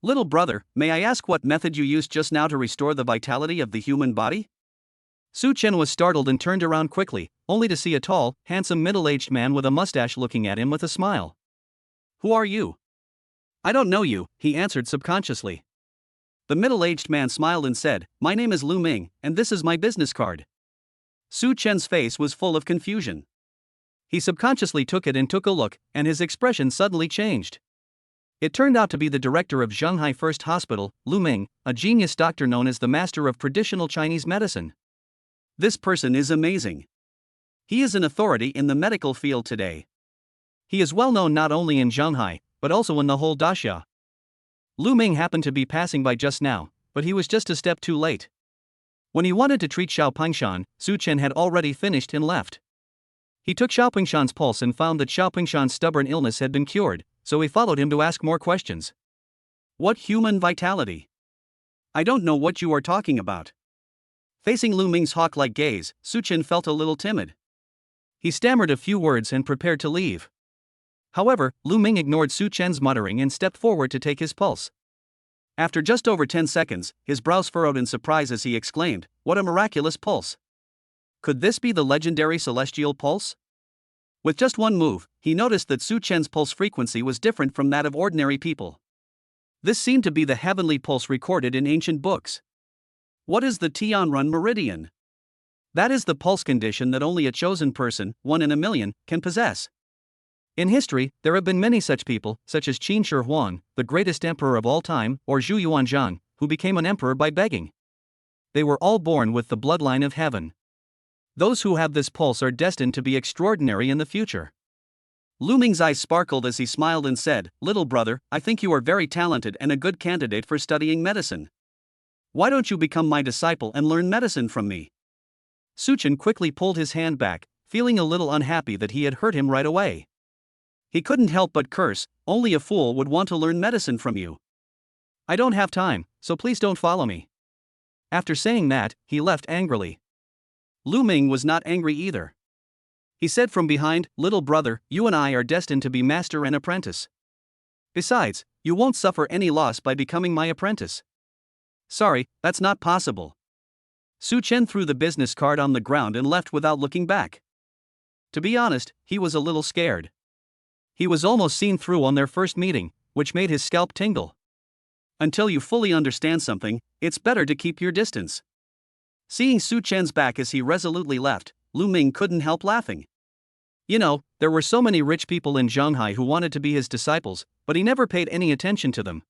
"Little brother, may I ask what method you used just now to restore the vitality of the human body?" Su Chen was startled and turned around quickly, only to see a tall, handsome middle-aged man with a mustache looking at him with a smile. "Who are you?" "I don't know you," he answered subconsciously. The middle-aged man smiled and said, "My name is Lu Ming, and this is my business card." Su Chen's face was full of confusion. He subconsciously took it and took a look, and his expression suddenly changed. It turned out to be the director of Shanghai First Hospital, Lu Ming, a genius doctor known as the master of traditional Chinese medicine. This person is amazing. He is an authority in the medical field today. He is well known not only in Shanghai, but also in the whole Daxia. Lu Ming happened to be passing by just now, but he was just a step too late. When he wanted to treat Xiao Pingshan, Su Chen had already finished and left. He took Xiao Pingshan's pulse and found that Xiao Pingshan's stubborn illness had been cured, so he followed him to ask more questions. "What human vitality? I don't know what you are talking about." Facing Lu Ming's hawk-like gaze, Su Chen felt a little timid. He stammered a few words and prepared to leave. However, Lu Ming ignored Su Chen's muttering and stepped forward to take his pulse. After just over 10 seconds, his brows furrowed in surprise as he exclaimed, "What a miraculous pulse! Could this be the legendary celestial pulse?" With just one move, he noticed that Su Chen's pulse frequency was different from that of ordinary people. This seemed to be the heavenly pulse recorded in ancient books. What is the Tianrun meridian? That is the pulse condition that only a chosen person, one in a million, can possess. In history, there have been many such people, such as Qin Shi Huang, the greatest emperor of all time, or Zhu Yuanzhang, who became an emperor by begging. They were all born with the bloodline of heaven. Those who have this pulse are destined to be extraordinary in the future. Lu Ming's eyes sparkled as he smiled and said, "Little brother, I think you are very talented and a good candidate for studying medicine. Why don't you become my disciple and learn medicine from me?" Su Chen quickly pulled his hand back, feeling a little unhappy that he had hurt him right away. He couldn't help but curse, "Only a fool would want to learn medicine from you. I don't have time, so please don't follow me." After saying that, he left angrily. Lu Ming was not angry either. He said from behind, "Little brother, you and I are destined to be master and apprentice. Besides, you won't suffer any loss by becoming my apprentice." "Sorry, that's not possible." Su Chen threw the business card on the ground and left without looking back. To be honest, he was a little scared. He was almost seen through on their first meeting, which made his scalp tingle. Until you fully understand something, it's better to keep your distance. Seeing Su Chen's back as he resolutely left, Lu Ming couldn't help laughing. You know, there were so many rich people in Shanghai who wanted to be his disciples, but he never paid any attention to them.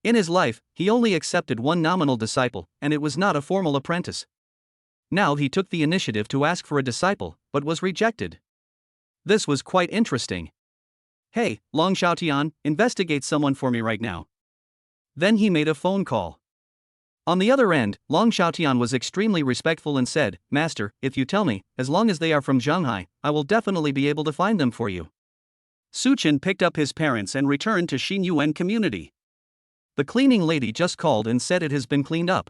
In his life, he only accepted one nominal disciple, and it was not a formal apprentice. Now he took the initiative to ask for a disciple, but was rejected. This was quite interesting. "Hey, Long Xiaotian, investigate someone for me right now." Then he made a phone call. On the other end, Long Xiaotian was extremely respectful and said, "Master, if you tell me, as long as they are from Shanghai, I will definitely be able to find them for you." Su Chen picked up his parents and returned to Xinyuan community. The cleaning lady just called and said it has been cleaned up.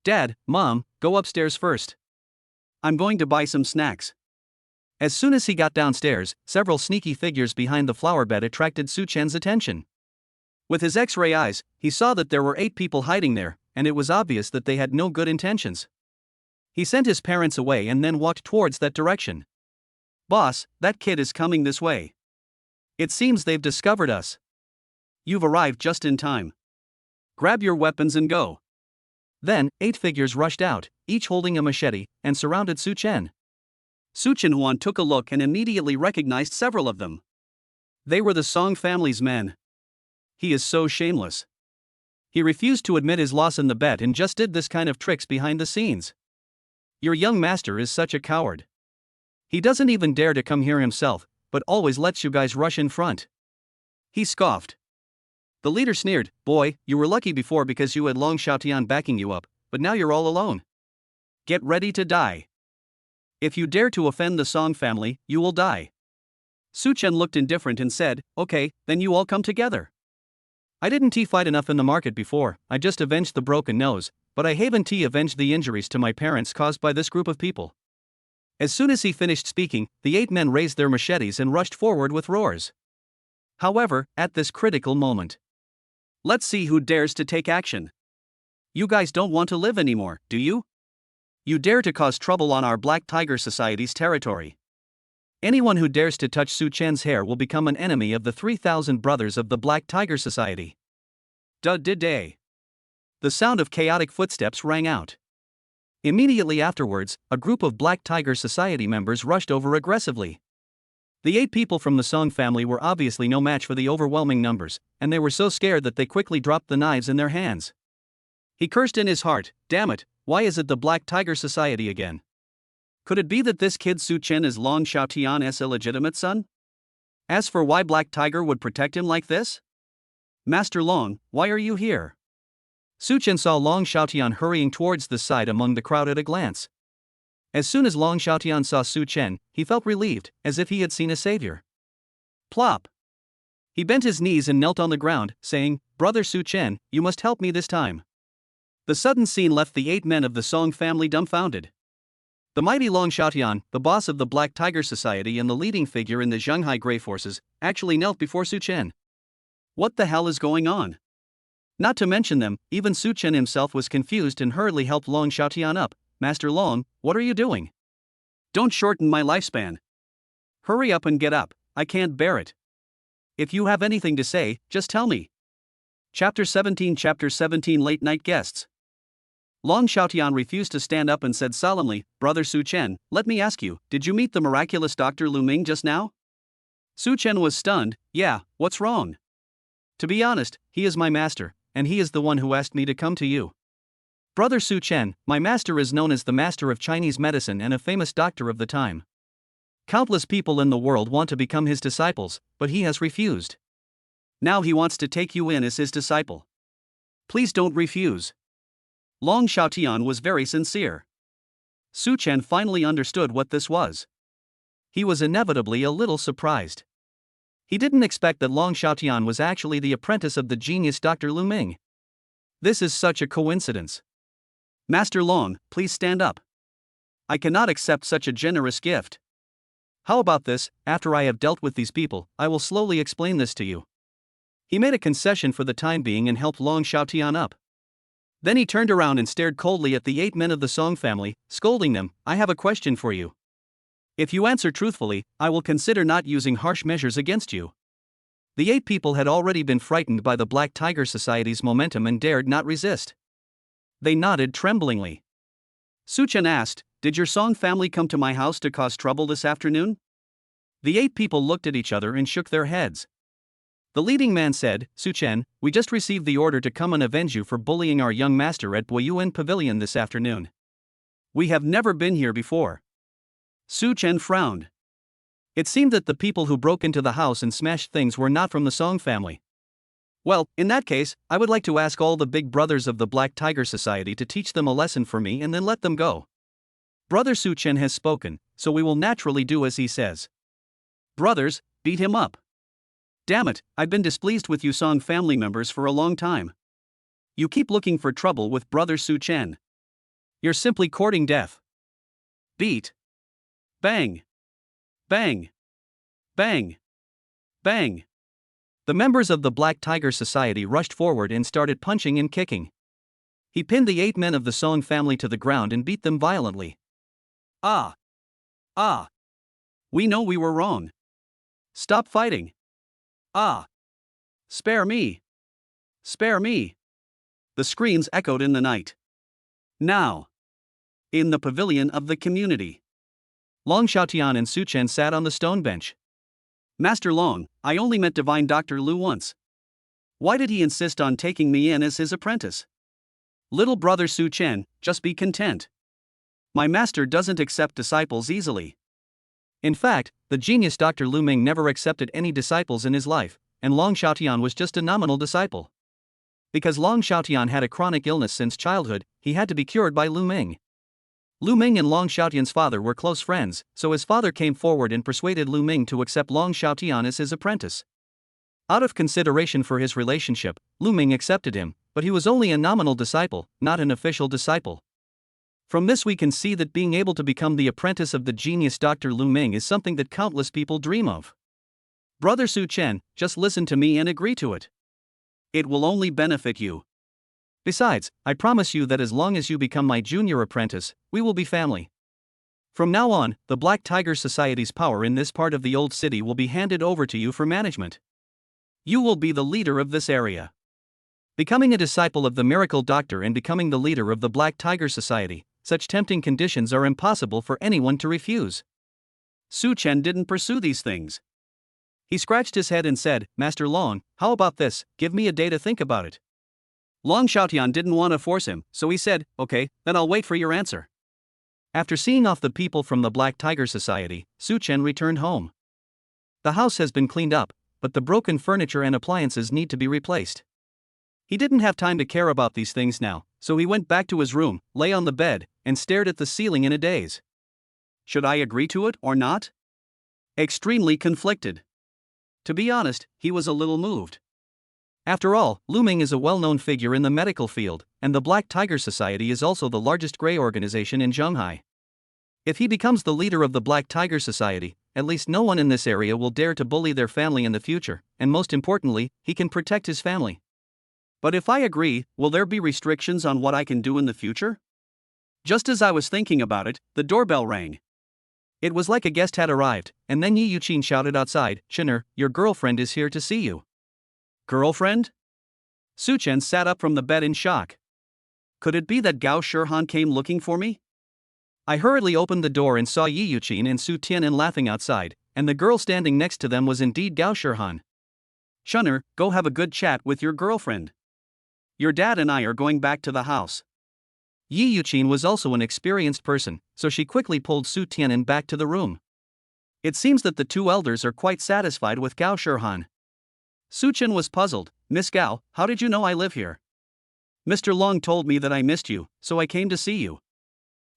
"Dad, Mom, go upstairs first. I'm going to buy some snacks." As soon as he got downstairs, several sneaky figures behind the flower bed attracted Su Chen's attention. With his X-ray eyes, he saw that there were 8 people hiding there, and it was obvious that they had no good intentions. He sent his parents away and then walked towards that direction. "Boss, that kid is coming this way. It seems they've discovered us. You've arrived just in time. Grab your weapons and go." Then, 8 figures rushed out, each holding a machete, and surrounded Su Chen. Su Chenhuan took a look and immediately recognized several of them. They were the Song family's men. He is so shameless. He refused to admit his loss in the bet and just did this kind of tricks behind the scenes. Your young master is such a coward. He doesn't even dare to come here himself, but always lets you guys rush in front. He scoffed. The leader sneered, "Boy, you were lucky before because you had Long Xiaotian backing you up, but now you're all alone. Get ready to die. If you dare to offend the Song family, you will die." Su Chen looked indifferent and said, "Okay, then you all come together. I didn't fight enough in the market before, I just avenged the broken nose, but I haven't avenged the injuries to my parents caused by this group of people." As soon as he finished speaking, the 8 men raised their machetes and rushed forward with roars. However, at this critical moment, let's see who dares to take action. You guys don't want to live anymore, do you? You dare to cause trouble on our Black Tiger Society's territory. Anyone who dares to touch Su Chen's hair will become an enemy of the 3,000 brothers of the Black Tiger Society. Da-da-day. The sound of chaotic footsteps rang out. Immediately afterwards, a group of Black Tiger Society members rushed over aggressively. The 8 people from the Song family were obviously no match for the overwhelming numbers, and they were so scared that they quickly dropped the knives in their hands. He cursed in his heart, "Damn it, why is it the Black Tiger Society again? Could it be that this kid Su Chen is Long Xiaotian's illegitimate son? As for why Black Tiger would protect him like this? Master Long, why are you here?" Su Chen saw Long Xiaotian hurrying towards the side among the crowd at a glance. As soon as Long Xiaotian saw Su Chen, he felt relieved, as if he had seen a savior. Plop! He bent his knees and knelt on the ground, saying, "Brother Su Chen, you must help me this time." The sudden scene left the 8 men of the Song family dumbfounded. The mighty Long Xiaotian, the boss of the Black Tiger Society and the leading figure in the Shanghai Grey Forces, actually knelt before Su Chen. What the hell is going on? Not to mention them, even Su Chen himself was confused and hurriedly helped Long Xiaotian up. Master Long, what are you doing? Don't shorten my lifespan. Hurry up and get up, I can't bear it. If you have anything to say, just tell me. Chapter 17 Late Night Guests. Long Xiaotian refused to stand up and said solemnly, Brother Su Chen, let me ask you, did you meet the miraculous Dr. Lu Ming just now? Su Chen was stunned. Yeah, what's wrong? To be honest, he is my master, and he is the one who asked me to come to you. Brother Su Chen, my master is known as the master of Chinese medicine and a famous doctor of the time. Countless people in the world want to become his disciples, but he has refused. Now he wants to take you in as his disciple. Please don't refuse. Long Xiaotian was very sincere. Su Chen finally understood what this was. He was inevitably a little surprised. He didn't expect that Long Xiaotian was actually the apprentice of the genius Dr. Lu Ming. This is such a coincidence. Master Long, please stand up. I cannot accept such a generous gift. How about this, after I have dealt with these people, I will slowly explain this to you. He made a concession for the time being and helped Long Xiaotian up. Then he turned around and stared coldly at the 8 men of the Song family, scolding them, I have a question for you. If you answer truthfully, I will consider not using harsh measures against you. The 8 people had already been frightened by the Black Tiger Society's momentum and dared not resist. They nodded tremblingly. Su Chen asked, Did your Song family come to my house to cause trouble this afternoon? The 8 people looked at each other and shook their heads. The leading man said, Su Chen, we just received the order to come and avenge you for bullying our young master at Boyuan Pavilion this afternoon. We have never been here before. Su Chen frowned. It seemed that the people who broke into the house and smashed things were not from the Song family. Well, in that case, I would like to ask all the big brothers of the Black Tiger Society to teach them a lesson for me and then let them go. Brother Su Chen has spoken, so we will naturally do as he says. Brothers, beat him up. Damn it, I've been displeased with you Song family members for a long time. You keep looking for trouble with Brother Su Chen. You're simply courting death. Beat. Bang. Bang. Bang. Bang. The members of the Black Tiger Society rushed forward and started punching and kicking. He pinned the 8 men of the Song family to the ground and beat them violently. Ah. Ah. We know we were wrong. Stop fighting. Ah! Spare me! Spare me! The screams echoed in the night. Now! In the pavilion of the community. Long Xiaotian and Su Chen sat on the stone bench. Master Long, I only met Divine Dr. Lu once. Why did he insist on taking me in as his apprentice? Little brother Su Chen, just be content. My master doesn't accept disciples easily. In fact, the genius Dr. Lu Ming never accepted any disciples in his life, and Long Xiaotian was just a nominal disciple. Because Long Xiaotian had a chronic illness since childhood, he had to be cured by Lu Ming. Lu Ming and Long Xiaotian's father were close friends, so his father came forward and persuaded Lu Ming to accept Long Xiaotian as his apprentice. Out of consideration for his relationship, Lu Ming accepted him, but he was only a nominal disciple, not an official disciple. From this we can see that being able to become the apprentice of the genius Dr. Lu Ming is something that countless people dream of. Brother Su Chen, just listen to me and agree to it. It will only benefit you. Besides, I promise you that as long as you become my junior apprentice, we will be family. From now on, the Black Tiger Society's power in this part of the old city will be handed over to you for management. You will be the leader of this area. Becoming a disciple of the miracle doctor and becoming the leader of the Black Tiger Society, such tempting conditions are impossible for anyone to refuse. Su Chen didn't pursue these things. He scratched his head and said, Master Long, how about this, give me a day to think about it. Long Xiaotian didn't want to force him, so he said, okay, then I'll wait for your answer. After seeing off the people from the Black Tiger Society, Su Chen returned home. The house has been cleaned up, but the broken furniture and appliances need to be replaced. He didn't have time to care about these things now, so he went back to his room, lay on the bed, and stared at the ceiling in a daze. Should I agree to it or not? Extremely conflicted. To be honest, he was a little moved. After all, Lu Ming is a well-known figure in the medical field, and the Black Tiger Society is also the largest Grey organization in Shanghai. If he becomes the leader of the Black Tiger Society, at least no one in this area will dare to bully their family in the future, and most importantly, he can protect his family. But if I agree, will there be restrictions on what I can do in the future? Just as I was thinking about it, the doorbell rang. It was like a guest had arrived, and then Yi Yuqin shouted outside, "Chinner, your girlfriend is here to see you." Girlfriend? Su Chen sat up from the bed in shock. Could it be that Gao Shirhan came looking for me? I hurriedly opened the door and saw Yi Yuqin and Su Tian'an laughing outside, and the girl standing next to them was indeed Gao Shirhan. Shunner, go have a good chat with your girlfriend. Your dad and I are going back to the house. Yi Yuqin was also an experienced person, so she quickly pulled Su Tian'an back to the room. It seems that the two elders are quite satisfied with Gao Shirhan. Su Chen was puzzled. Miss Gao, how did you know I live here? Mr. Long told me that I missed you, so I came to see you.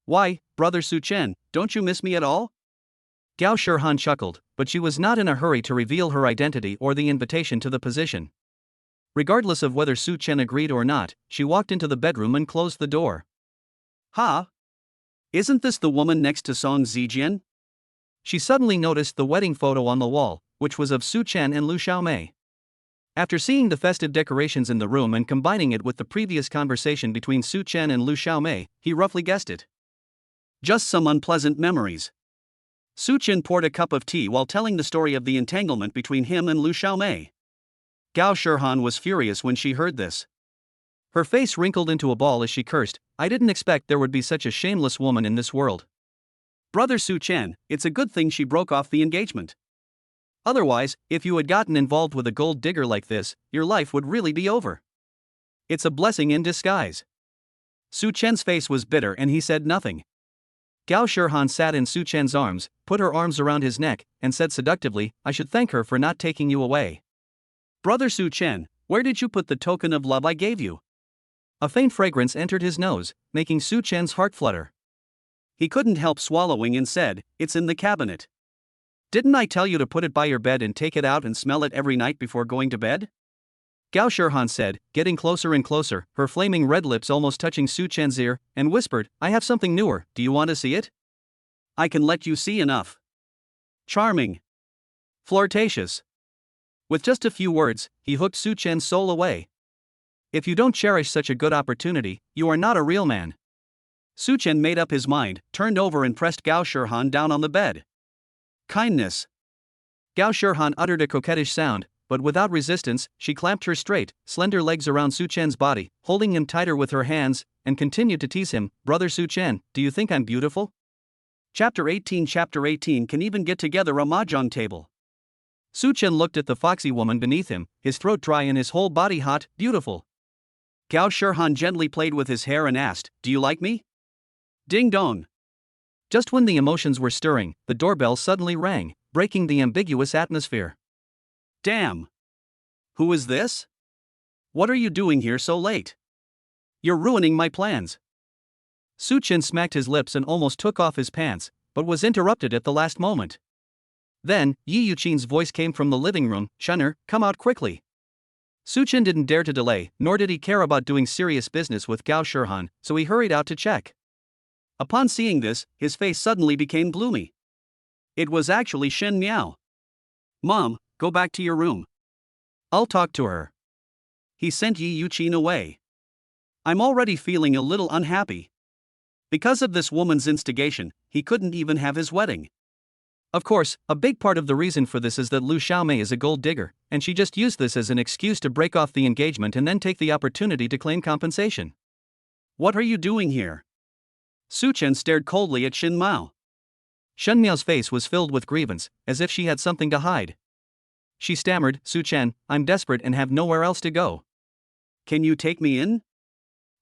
Why, brother Su Chen, don't you miss me at all? Gao Shirhan chuckled, but she was not in a hurry to reveal her identity or the invitation to the position. Regardless of whether Su Chen agreed or not, she walked into the bedroom and closed the door. Ha! Isn't this the woman next to Song Zijian? She suddenly noticed the wedding photo on the wall, which was of Su Chen and Lu Xiaomei. After seeing the festive decorations in the room and combining it with the previous conversation between Su Chen and Lu Xiaomei, he roughly guessed it. Just some unpleasant memories. Su Chen poured a cup of tea while telling the story of the entanglement between him and Lu Xiaomei. Gao Shirhan was furious when she heard this. Her face wrinkled into a ball as she cursed, I didn't expect there would be such a shameless woman in this world. Brother Su Chen, it's a good thing she broke off the engagement. Otherwise, if you had gotten involved with a gold digger like this, your life would really be over. It's a blessing in disguise. Su Chen's face was bitter and he said nothing. Gao Shirhan sat in Su Chen's arms, put her arms around his neck, and said seductively, I should thank her for not taking you away. Brother Su Chen, where did you put the token of love I gave you? A faint fragrance entered his nose, making Su Chen's heart flutter. He couldn't help swallowing and said, it's in the cabinet. Didn't I tell you to put it by your bed and take it out and smell it every night before going to bed? Gao Shirhan said, getting closer and closer, her flaming red lips almost touching Su Chen's ear, and whispered, I have something newer, do you want to see it? I can let you see enough. Charming. Flirtatious. With just a few words, he hooked Su Chen's soul away. If you don't cherish such a good opportunity, you are not a real man. Su Chen made up his mind, turned over and pressed Gao Shirhan down on the bed. Kindness. Gao Shirhan uttered a coquettish sound, but without resistance, she clamped her straight, slender legs around Su Chen's body, holding him tighter with her hands, and continued to tease him, Brother Su Chen, do you think I'm beautiful? Chapter 18 can even get together a mahjong table. Su Chen looked at the foxy woman beneath him, his throat dry and his whole body hot, beautiful. Gao Shirhan gently played with his hair and asked, do you like me? Ding dong. Just when the emotions were stirring, the doorbell suddenly rang, breaking the ambiguous atmosphere. Damn. Who is this? What are you doing here so late? You're ruining my plans. Su Chen smacked his lips and almost took off his pants, but was interrupted at the last moment. Then, Yi Yuqin's voice came from the living room, Shunner, come out quickly. Su Chen didn't dare to delay, nor did he care about doing serious business with Gao Shirhan, so he hurried out to check. Upon seeing this, his face suddenly became gloomy. It was actually Shen Miao. Mom, go back to your room. I'll talk to her. He sent Yi Yuqin away. I'm already feeling a little unhappy. Because of this woman's instigation, he couldn't even have his wedding. Of course, a big part of the reason for this is that Lu Xiaomei is a gold digger, and she just used this as an excuse to break off the engagement and then take the opportunity to claim compensation. What are you doing here? Su Chen stared coldly at Shen Miao. Shen Miao's face was filled with grievance, as if she had something to hide. She stammered, Su Chen, I'm desperate and have nowhere else to go. Can you take me in?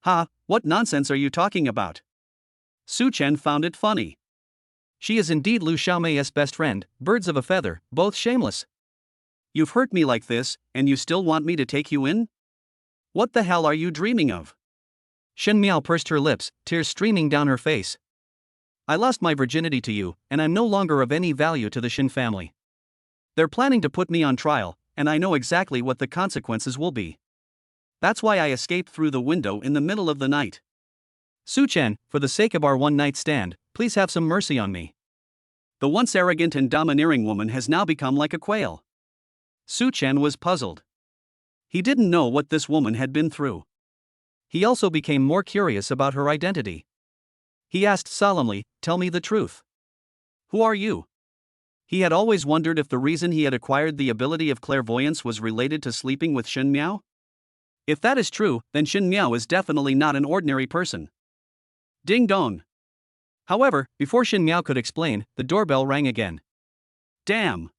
Ha, what nonsense are you talking about? Su Chen found it funny. She is indeed Lu Xiaomei's best friend, birds of a feather, both shameless. You've hurt me like this, and you still want me to take you in? What the hell are you dreaming of? Shen Miao pursed her lips, tears streaming down her face. I lost my virginity to you, and I'm no longer of any value to the Shen family. They're planning to put me on trial, and I know exactly what the consequences will be. That's why I escaped through the window in the middle of the night. Su Chen, for the sake of our one-night stand, please have some mercy on me. The once arrogant and domineering woman has now become like a quail. Su Chen was puzzled. He didn't know what this woman had been through. He also became more curious about her identity. He asked solemnly, "Tell me the truth. Who are you?" He had always wondered if the reason he had acquired the ability of clairvoyance was related to sleeping with Shen Miao. If that is true, then Shen Miao is definitely not an ordinary person. Ding dong. However, before Shen Miao could explain, the doorbell rang again. Damn!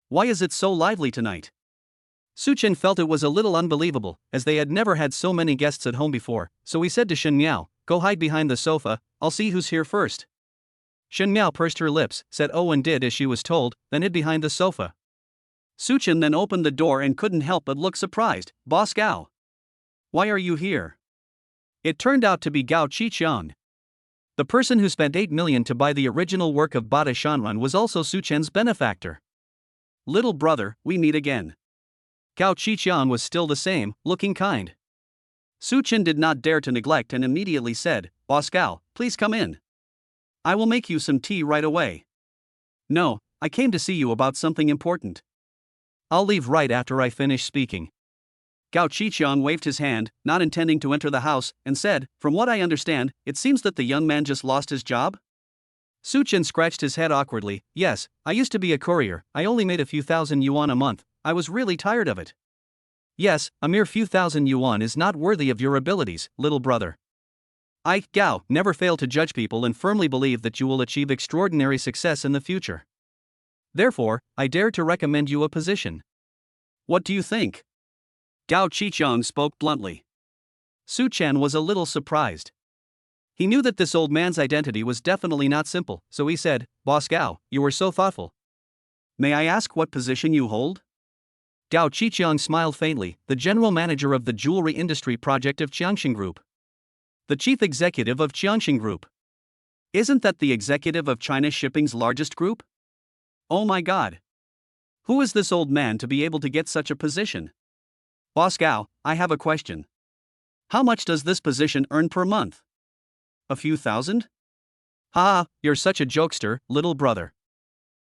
Why is it so lively tonight? Su Chen felt it was a little unbelievable, as they had never had so many guests at home before, so he said to Shen Miao, "Go hide behind the sofa, I'll see who's here first." Shen Miao pursed her lips, said oh and did as she was told, then hid behind the sofa. Su Chen then opened the door and couldn't help but look surprised. "Boss Gao. Why are you here?" It turned out to be Gao Qiqiang. The person who spent 8 million to buy the original work of Bada Shanrun was also Su Chen's benefactor. "Little brother, we meet again." Gao Qiqiang was still the same, looking kind. Su Chen did not dare to neglect and immediately said, "Boss Gao, please come in. I will make you some tea right away." "No, I came to see you about something important. I'll leave right after I finish speaking." Gao Qiqiang waved his hand, not intending to enter the house, and said, "From what I understand, it seems that the young man just lost his job?" Su Chen scratched his head awkwardly. "Yes, I used to be a courier, I only made a few thousand yuan a month, I was really tired of it." "Yes, a mere few thousand yuan is not worthy of your abilities, little brother. I, Gao, never fail to judge people and firmly believe that you will achieve extraordinary success in the future. Therefore, I dare to recommend you a position. What do you think?" Gao Qiqiang spoke bluntly. Su Chen was a little surprised. He knew that this old man's identity was definitely not simple, so he said, "Boss Gao, you were so thoughtful. May I ask what position you hold?" Gao Qiqiang smiled faintly, "The general manager of the jewelry industry project of Qiangxing Group." "The chief executive of Qiangxing Group? Isn't that the executive of China Shipping's largest group? Oh my god. Who is this old man to be able to get such a position?" "Boss Gao, I have a question. How much does this position earn per month? A few thousand?" "Ha, you're such a jokester, little brother.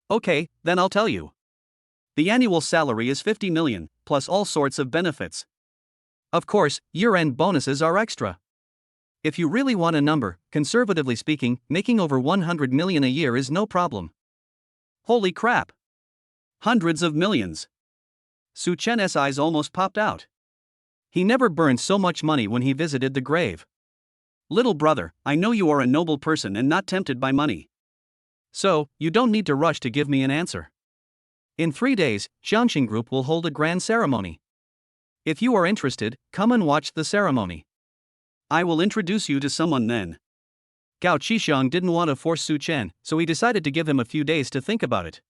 Okay, then I'll tell you. The annual salary is 50 million, plus all sorts of benefits. Of course, year-end bonuses are extra. If you really want a number, conservatively speaking, making over 100 million a year is no problem." Holy crap! Hundreds of millions. Su Chen's eyes almost popped out. He never burned so much money when he visited the grave. "Little brother, I know you are a noble person and not tempted by money. So, you don't need to rush to give me an answer. In 3 days, Qiangxing Group will hold a grand ceremony. If you are interested, come and watch the ceremony. I will introduce you to someone then." Gao Qiqiang didn't want to force Su Chen, so he decided to give him a few days to think about it.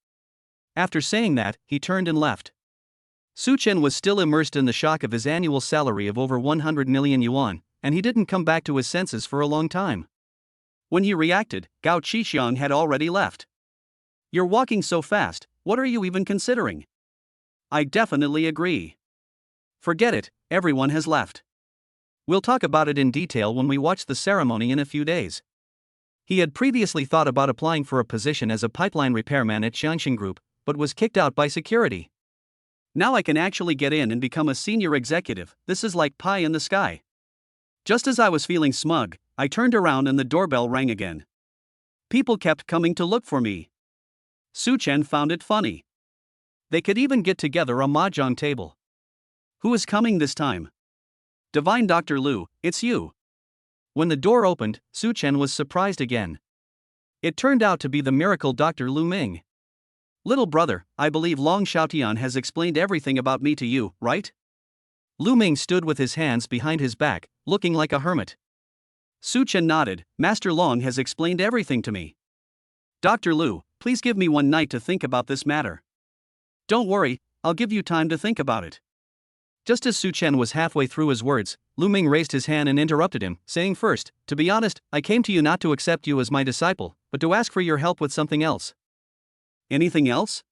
After saying that, he turned and left. Su Chen was still immersed in the shock of his annual salary of over 100 million yuan, and he didn't come back to his senses for a long time. When he reacted, Gao Qiqiang had already left. "You're walking so fast, what are you even considering?" "I definitely agree. Forget it, everyone has left. We'll talk about it in detail when we watch the ceremony in a few days." He had previously thought about applying for a position as a pipeline repairman at Qiangxing Group, but was kicked out by security. Now I can actually get in and become a senior executive, this is like pie in the sky. Just as I was feeling smug, I turned around and the doorbell rang again. People kept coming to look for me. Su Chen found it funny. They could even get together a mahjong table. "Who is coming this time?" "Divine Dr. Lu, it's you." When the door opened, Su Chen was surprised again. It turned out to be the miracle Dr. Lu Ming. "Little brother, I believe Long Xiaotian has explained everything about me to you, right?" Lu Ming stood with his hands behind his back, looking like a hermit. Su Chen nodded. "Master Long has explained everything to me. Dr. Lu, please give me one night to think about this matter." "Don't worry, I'll give you time to think about it." Just as Su Chen was halfway through his words, Lu Ming raised his hand and interrupted him, saying, "First, to be honest, I came to you not to accept you as my disciple, but to ask for your help with something else." "Anything else?"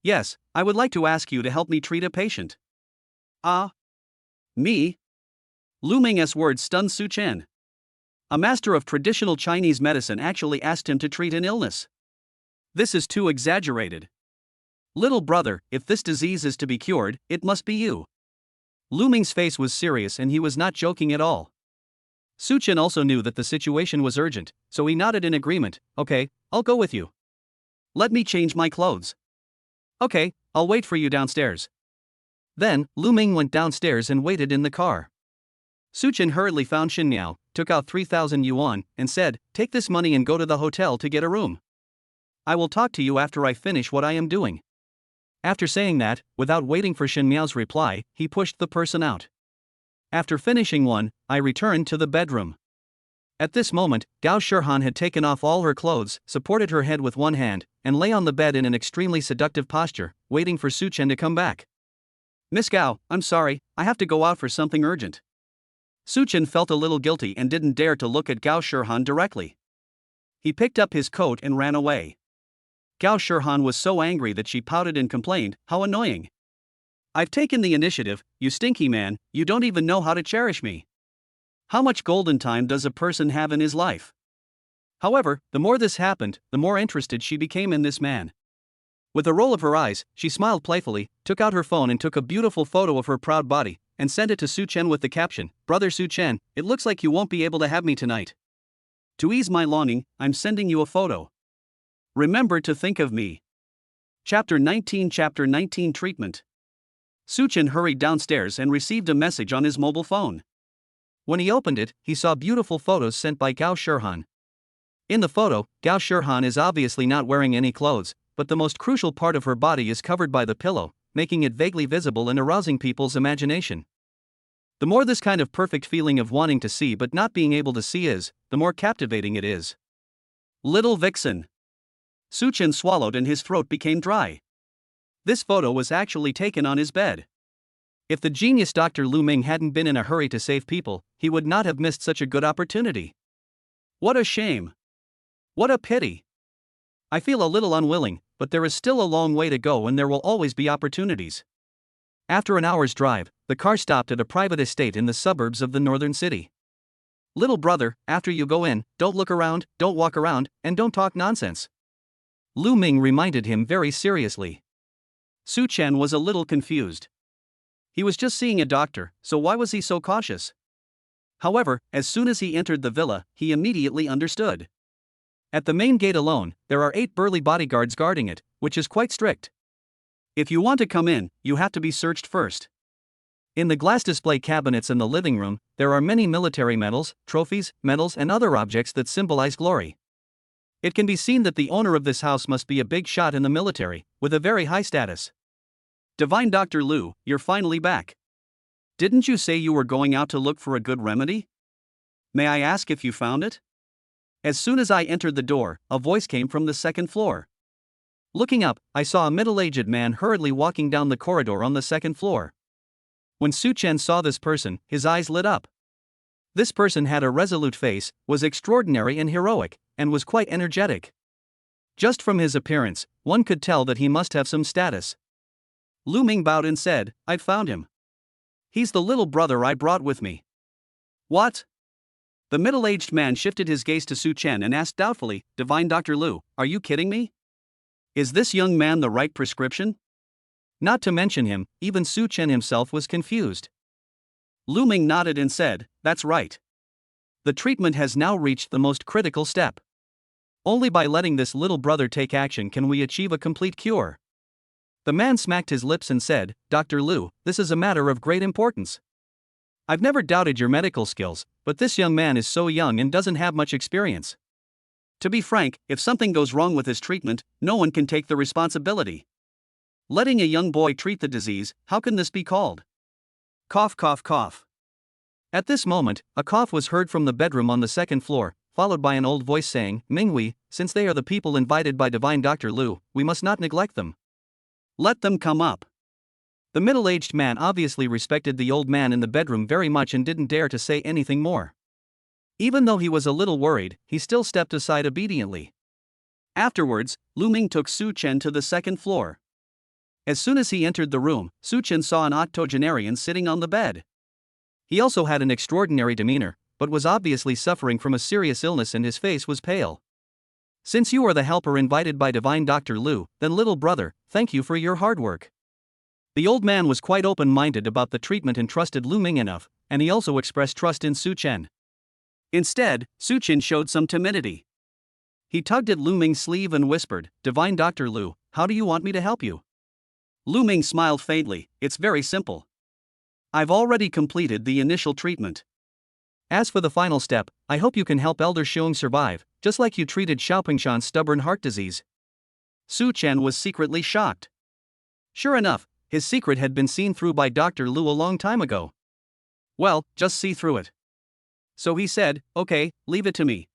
"Yes, I would like to ask you to help me treat a patient." "Ah? Me?" Lu Ming's words stunned Su Chen. A master of traditional Chinese medicine actually asked him to treat an illness. This is too exaggerated. Little brother, if this disease is to be cured, it must be you. Lu Ming's face was serious and he was not joking at all. Su Chen also knew that the situation was urgent, so he nodded in agreement. Okay, I'll go with you. Let me change my clothes. Okay, I'll wait for you downstairs. Then, Lu Ming went downstairs and waited in the car. Su Chen hurriedly found Shin Miao, took out 3,000 yuan, and said, "Take this money and go to the hotel to get a room. I will talk to you after I finish what I am doing." After saying that, without waiting for Shin Miao's reply, he pushed the person out. After finishing one, I returned to the bedroom. At this moment, Gao Shirhan had taken off all her clothes, supported her head with one hand, and lay on the bed in an extremely seductive posture, waiting for Su Chen to come back. "Miss Gao, I'm sorry, I have to go out for something urgent." Su Chen felt a little guilty and didn't dare to look at Gao Shirhan directly. He picked up his coat and ran away. Gao Shirhan was so angry that she pouted and complained, "How annoying. I've taken the initiative, you stinky man, you don't even know how to cherish me. How much golden time does a person have in his life?" However, the more this happened, the more interested she became in this man. With a roll of her eyes, she smiled playfully, took out her phone and took a beautiful photo of her proud body, and sent it to Su Chen with the caption, "Brother Su Chen, it looks like you won't be able to have me tonight. To ease my longing, I'm sending you a photo. Remember to think of me." Chapter 19 Treatment. Su Chen hurried downstairs and received a message on his mobile phone. When he opened it, he saw beautiful photos sent by Gao Shirhan. In the photo, Gao Shirhan is obviously not wearing any clothes, but the most crucial part of her body is covered by the pillow, making it vaguely visible and arousing people's imagination. The more this kind of perfect feeling of wanting to see but not being able to see is, the more captivating it is. Little vixen. Su Chen swallowed and his throat became dry. This photo was actually taken on his bed. If the genius Dr. Lu Ming hadn't been in a hurry to save people, he would not have missed such a good opportunity. What a shame. What a pity. I feel a little unwilling, but there is still a long way to go and there will always be opportunities. After an hour's drive, the car stopped at a private estate in the suburbs of the northern city. "Little brother, after you go in, don't look around, don't walk around, and don't talk nonsense," Lu Ming reminded him very seriously. Su Chen was a little confused. He was just seeing a doctor, so why was he so cautious? However, as soon as he entered the villa, he immediately understood. At the main gate alone, there are 8 burly bodyguards guarding it, which is quite strict. If you want to come in, you have to be searched first. In the glass display cabinets in the living room, there are many military medals, trophies, medals, and other objects that symbolize glory. It can be seen that the owner of this house must be a big shot in the military, with a very high status. "Divine Dr. Lu, you're finally back. Didn't you say you were going out to look for a good remedy? May I ask if you found it?" As soon as I entered the door, a voice came from the second floor. Looking up, I saw a middle-aged man hurriedly walking down the corridor on the second floor. When Su Chen saw this person, his eyes lit up. This person had a resolute face, was extraordinary and heroic, and was quite energetic. Just from his appearance, one could tell that he must have some status. Lu Ming bowed and said, "I've found him. He's the little brother I brought with me." "What?" The middle-aged man shifted his gaze to Su Chen and asked doubtfully, "Divine Dr. Lu, are you kidding me? Is this young man the right prescription?" Not to mention him, even Su Chen himself was confused. Lu Ming nodded and said, "That's right. The treatment has now reached the most critical step. Only by letting this little brother take action can we achieve a complete cure." The man smacked his lips and said, "Dr. Lu, this is a matter of great importance. I've never doubted your medical skills, but this young man is so young and doesn't have much experience. To be frank, if something goes wrong with his treatment, no one can take the responsibility. Letting a young boy treat the disease, how can this be called?" Cough, cough, cough. At this moment, a cough was heard from the bedroom on the second floor, followed by an old voice saying, "Minghui, since they are the people invited by Divine Dr. Lu, we must not neglect them. Let them come up." The middle-aged man obviously respected the old man in the bedroom very much and didn't dare to say anything more. Even though he was a little worried, he still stepped aside obediently. Afterwards, Lu Ming took Su Chen to the second floor. As soon as he entered the room, Su Chen saw an octogenarian sitting on the bed. He also had an extraordinary demeanor, but was obviously suffering from a serious illness and his face was pale. Since you are the helper invited by divine Dr. Lu, then little brother, thank you for your hard work. The old man was quite open-minded about the treatment and trusted Lu Ming enough, and he also expressed trust in Su Chen. Instead, Su Chen showed some timidity. He tugged at Lu Ming's sleeve and whispered, "Divine Dr. Lu, how do you want me to help you?" Lu Ming smiled faintly, "It's very simple. I've already completed the initial treatment. As for the final step, I hope you can help Elder Xiong survive, just like you treated Xiaopingshan's stubborn heart disease." Su Chen was secretly shocked. Sure enough, his secret had been seen through by Dr. Lu a long time ago. Well, just see through it. So he said, "Okay, leave it to me."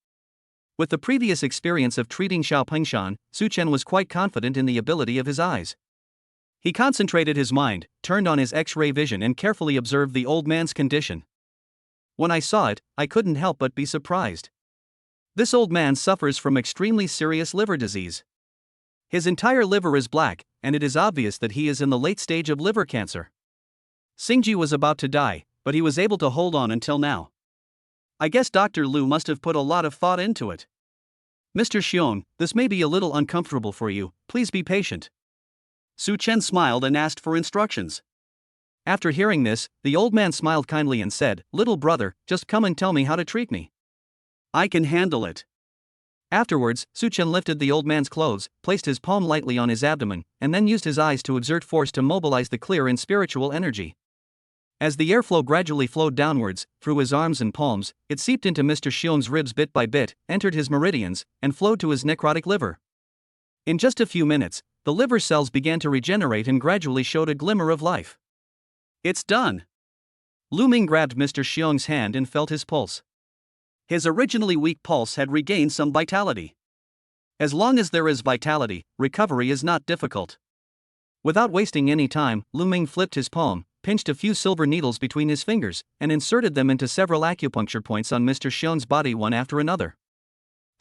With the previous experience of treating Xiaopingshan, Su Chen was quite confident in the ability of his eyes. He concentrated his mind, turned on his X-ray vision and carefully observed the old man's condition. When I saw it, I couldn't help but be surprised. This old man suffers from extremely serious liver disease. His entire liver is black, and it is obvious that he is in the late stage of liver cancer. Xingji was about to die, but he was able to hold on until now. I guess Dr. Lu must have put a lot of thought into it. "Mr. Xiong, this may be a little uncomfortable for you, please be patient." Su Chen smiled and asked for instructions. After hearing this, the old man smiled kindly and said, "Little brother, just come and tell me how to treat me. I can handle it." Afterwards, Su Chen lifted the old man's clothes, placed his palm lightly on his abdomen, and then used his eyes to exert force to mobilize the clear and spiritual energy. As the airflow gradually flowed downwards, through his arms and palms, it seeped into Mr. Xiong's ribs bit by bit, entered his meridians, and flowed to his necrotic liver. In just a few minutes, the liver cells began to regenerate and gradually showed a glimmer of life. "It's done." Lu Ming grabbed Mr. Xiong's hand and felt his pulse. His originally weak pulse had regained some vitality. As long as there is vitality, recovery is not difficult. Without wasting any time, Lu Ming flipped his palm, pinched a few silver needles between his fingers, and inserted them into several acupuncture points on Mr. Xiong's body one after another.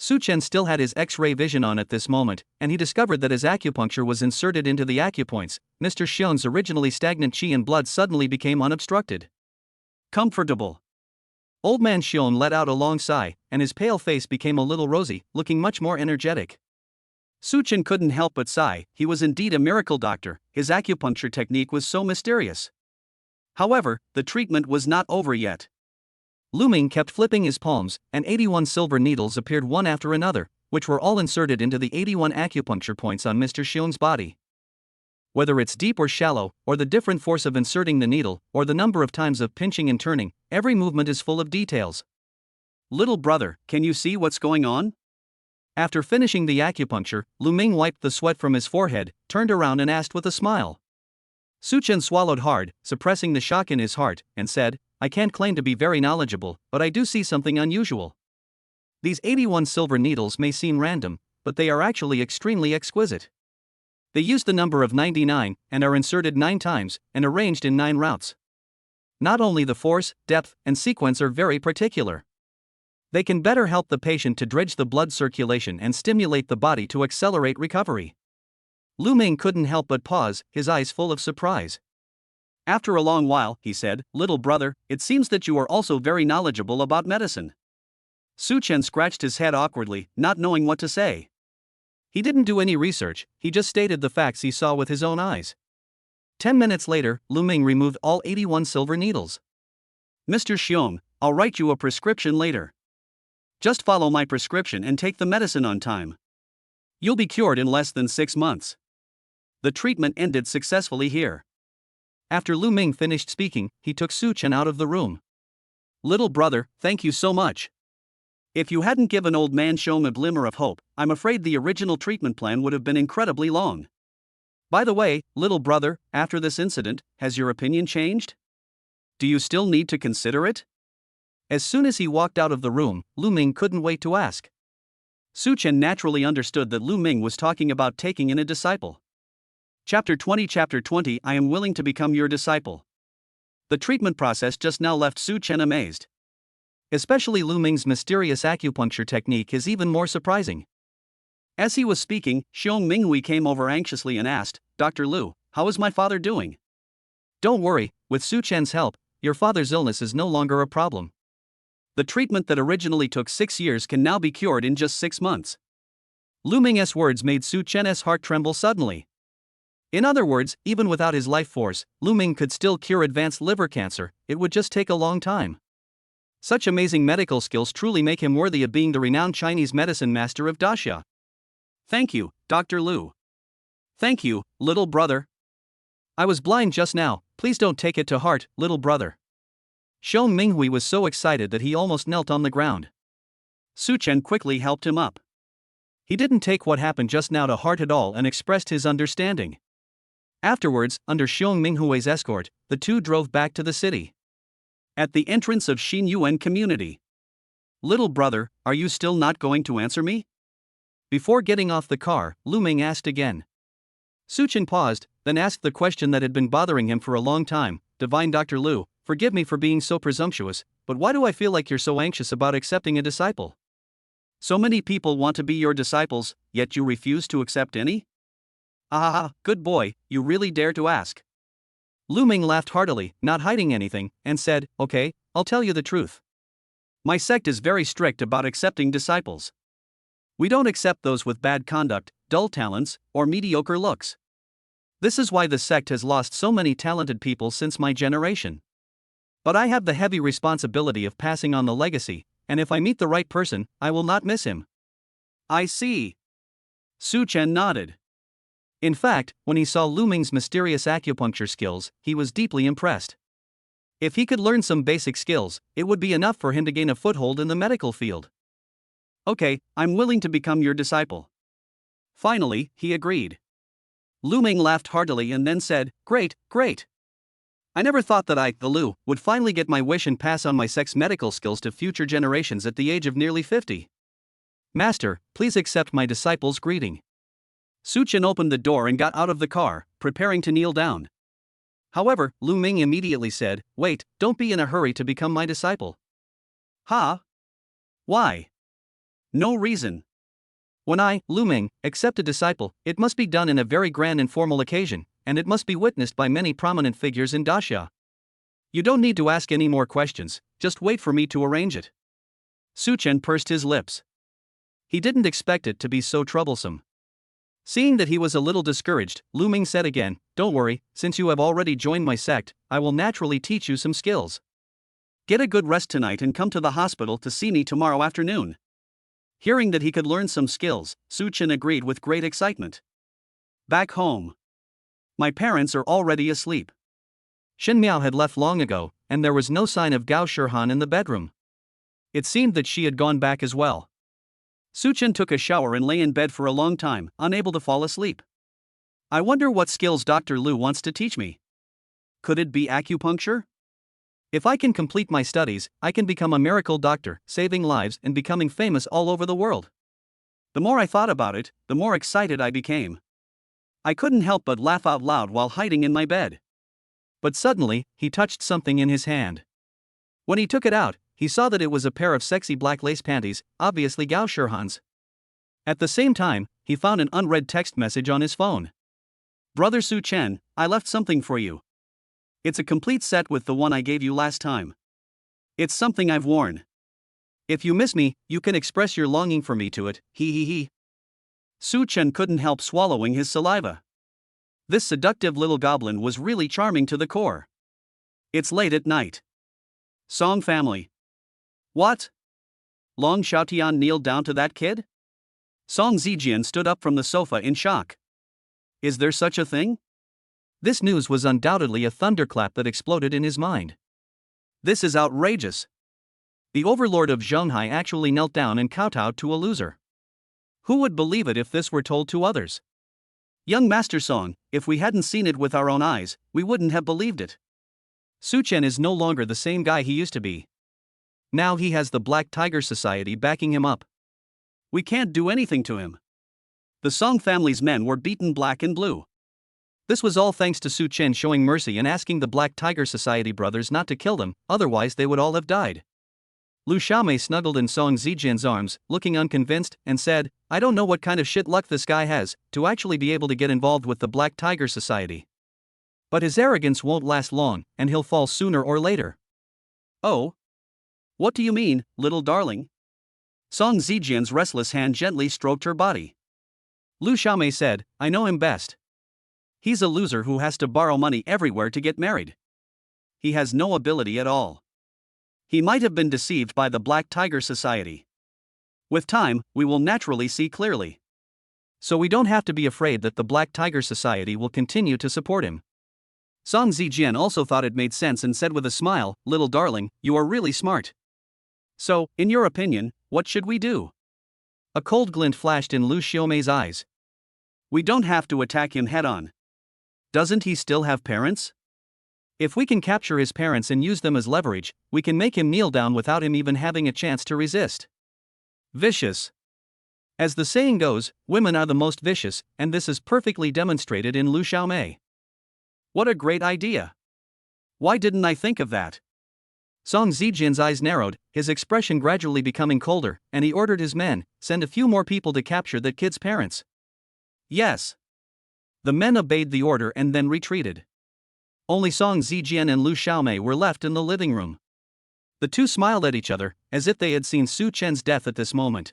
Su Chen still had his X-ray vision on at this moment, and he discovered that as acupuncture was inserted into the acupoints, Mr. Xiong's originally stagnant qi and blood suddenly became unobstructed. Comfortable. Old man Xiong let out a long sigh, and his pale face became a little rosy, looking much more energetic. Su Chen couldn't help but sigh, he was indeed a miracle doctor, his acupuncture technique was so mysterious. However, the treatment was not over yet. Lu Ming kept flipping his palms, and 81 silver needles appeared one after another, which were all inserted into the 81 acupuncture points on Mr. Xiong's body. Whether it's deep or shallow, or the different force of inserting the needle, or the number of times of pinching and turning, every movement is full of details. "Little brother, can you see what's going on?" After finishing the acupuncture, Lu Ming wiped the sweat from his forehead, turned around and asked with a smile. Su Chen swallowed hard, suppressing the shock in his heart, and said, "I can't claim to be very knowledgeable, but I do see something unusual. These 81 silver needles may seem random, but they are actually extremely exquisite. They use the number of 99, and are inserted 9 times, and arranged in 9 routes. Not only the force, depth, and sequence are very particular. They can better help the patient to dredge the blood circulation and stimulate the body to accelerate recovery." Lu Ming couldn't help but pause, his eyes full of surprise. After a long while, he said, "Little brother, it seems that you are also very knowledgeable about medicine." Su Chen scratched his head awkwardly, not knowing what to say. He didn't do any research, he just stated the facts he saw with his own eyes. 10 minutes later, Lu Ming removed all 81 silver needles. "Mr. Xiong, I'll write you a prescription later. Just follow my prescription and take the medicine on time. You'll be cured in less than 6 months." The treatment ended successfully here. After Lu Ming finished speaking, he took Su Chen out of the room. "Little brother, thank you so much. If you hadn't given old man Xiong a glimmer of hope, I'm afraid the original treatment plan would have been incredibly long. By the way, little brother, after this incident, has your opinion changed? Do you still need to consider it?" As soon as he walked out of the room, Lu Ming couldn't wait to ask. Su Chen naturally understood that Lu Ming was talking about taking in a disciple. Chapter 20 I am willing to become your disciple. The treatment process just now left Su Chen amazed. Especially Lu Ming's mysterious acupuncture technique is even more surprising. As he was speaking, Xiong Minghui came over anxiously and asked, "Dr. Lu, how is my father doing?" "Don't worry, with Su Chen's help, your father's illness is no longer a problem. The treatment that originally took 6 years can now be cured in just 6 months. Lu Ming's words made Su Chen's heart tremble suddenly. In other words, even without his life force, Lu Ming could still cure advanced liver cancer. It would just take a long time. Such amazing medical skills truly make him worthy of being the renowned Chinese medicine master of Daxia. Thank you, Dr. Lu. Thank you, little brother. I was blind just now, please don't take it to heart, little brother. Xiong Minghui was so excited that he almost knelt on the ground. Su Chen quickly helped him up. He didn't take what happened just now to heart at all and expressed his understanding. Afterwards, under Xiong Minghui's escort, the two drove back to the city. At the entrance of Xin Yuan community. Little brother, are you still not going to answer me? Before getting off the car, Lu Ming asked again. Su Chen paused, then asked the question that had been bothering him for a long time. Divine Dr. Lu, forgive me for being so presumptuous, but why do I feel like you're so anxious about accepting a disciple? So many people want to be your disciples, yet you refuse to accept any? Ah, good boy, you really dare to ask. Lu Ming laughed heartily, not hiding anything, and said, okay, I'll tell you the truth. My sect is very strict about accepting disciples. We don't accept those with bad conduct, dull talents, or mediocre looks. This is why the sect has lost so many talented people since my generation. But I have the heavy responsibility of passing on the legacy, and if I meet the right person, I will not miss him. I see. Su Chen nodded. In fact, when he saw Lu Ming's mysterious acupuncture skills, he was deeply impressed. If he could learn some basic skills, it would be enough for him to gain a foothold in the medical field. Okay, I'm willing to become your disciple. Finally, he agreed. Lu Ming laughed heartily and then said, great, great. I never thought that I, the Lu, would finally get my wish and pass on my sect's medical skills to future generations at the age of nearly 50. Master, please accept my disciple's greeting. Su Chen opened the door and got out of the car, preparing to kneel down. However, Lu Ming immediately said, wait, don't be in a hurry to become my disciple. Huh? Why? No reason. When I, Lu Ming, accept a disciple, it must be done in a very grand and formal occasion, and it must be witnessed by many prominent figures in Daxia. You don't need to ask any more questions, just wait for me to arrange it. Su Chen pursed his lips. He didn't expect it to be so troublesome. Seeing that he was a little discouraged, Lu Ming said again, don't worry, since you have already joined my sect, I will naturally teach you some skills. Get a good rest tonight and come to the hospital to see me tomorrow afternoon. Hearing that he could learn some skills, Su Chen agreed with great excitement. Back home. My parents are already asleep. Shen Miao had left long ago, and there was no sign of Gao Shihan in the bedroom. It seemed that she had gone back as well. Su Chen took a shower and lay in bed for a long time, unable to fall asleep. I wonder what skills Dr. Lu wants to teach me. Could it be acupuncture? If I can complete my studies, I can become a miracle doctor, saving lives and becoming famous all over the world. The more I thought about it, the more excited I became. I couldn't help but laugh out loud while hiding in my bed. But suddenly, he touched something in his hand. When he took it out, he saw that it was a pair of sexy black lace panties, obviously Gao Shihan's. At the same time, he found an unread text message on his phone. Brother Su Chen, I left something for you. It's a complete set with the one I gave you last time. It's something I've worn. If you miss me, you can express your longing for me to it, he. Su Chen couldn't help swallowing his saliva. This seductive little goblin was really charming to the core. It's late at night. Song family. What? Long Xiaotian kneeled down to that kid? Song Zijian stood up from the sofa in shock. Is there such a thing? This news was undoubtedly a thunderclap that exploded in his mind. This is outrageous. The overlord of Zhonghai actually knelt down and kowtowed to a loser. Who would believe it if this were told to others? Young Master Song, if we hadn't seen it with our own eyes, we wouldn't have believed it. Su Chen is no longer the same guy he used to be. Now he has the Black Tiger Society backing him up. We can't do anything to him. The Song family's men were beaten black and blue. This was all thanks to Su Chen showing mercy and asking the Black Tiger Society brothers not to kill them, otherwise they would all have died. Lu Xiaomei snuggled in Song Zijian's arms, looking unconvinced, and said, I don't know what kind of shit luck this guy has, to actually be able to get involved with the Black Tiger Society. But his arrogance won't last long, and he'll fall sooner or later. Oh? What do you mean, little darling? Song Zijian's restless hand gently stroked her body. Lu Xiaomei said, I know him best. He's a loser who has to borrow money everywhere to get married. He has no ability at all. He might have been deceived by the Black Tiger Society. With time, we will naturally see clearly. So we don't have to be afraid that the Black Tiger Society will continue to support him. Song Zijian also thought it made sense and said with a smile, little darling, you are really smart. So, in your opinion, what should we do? A cold glint flashed in Lu Xiaomei's eyes. We don't have to attack him head-on. Doesn't he still have parents? If we can capture his parents and use them as leverage, we can make him kneel down without him even having a chance to resist. Vicious. As the saying goes, women are the most vicious, and this is perfectly demonstrated in Lu Xiaomei. What a great idea! Why didn't I think of that? Song Zijian's eyes narrowed, his expression gradually becoming colder, and he ordered his men, send a few more people to capture that kid's parents. Yes. The men obeyed the order and then retreated. Only Song Zijian and Lu Xiaomei were left in the living room. The two smiled at each other, as if they had seen Su Chen's death at this moment.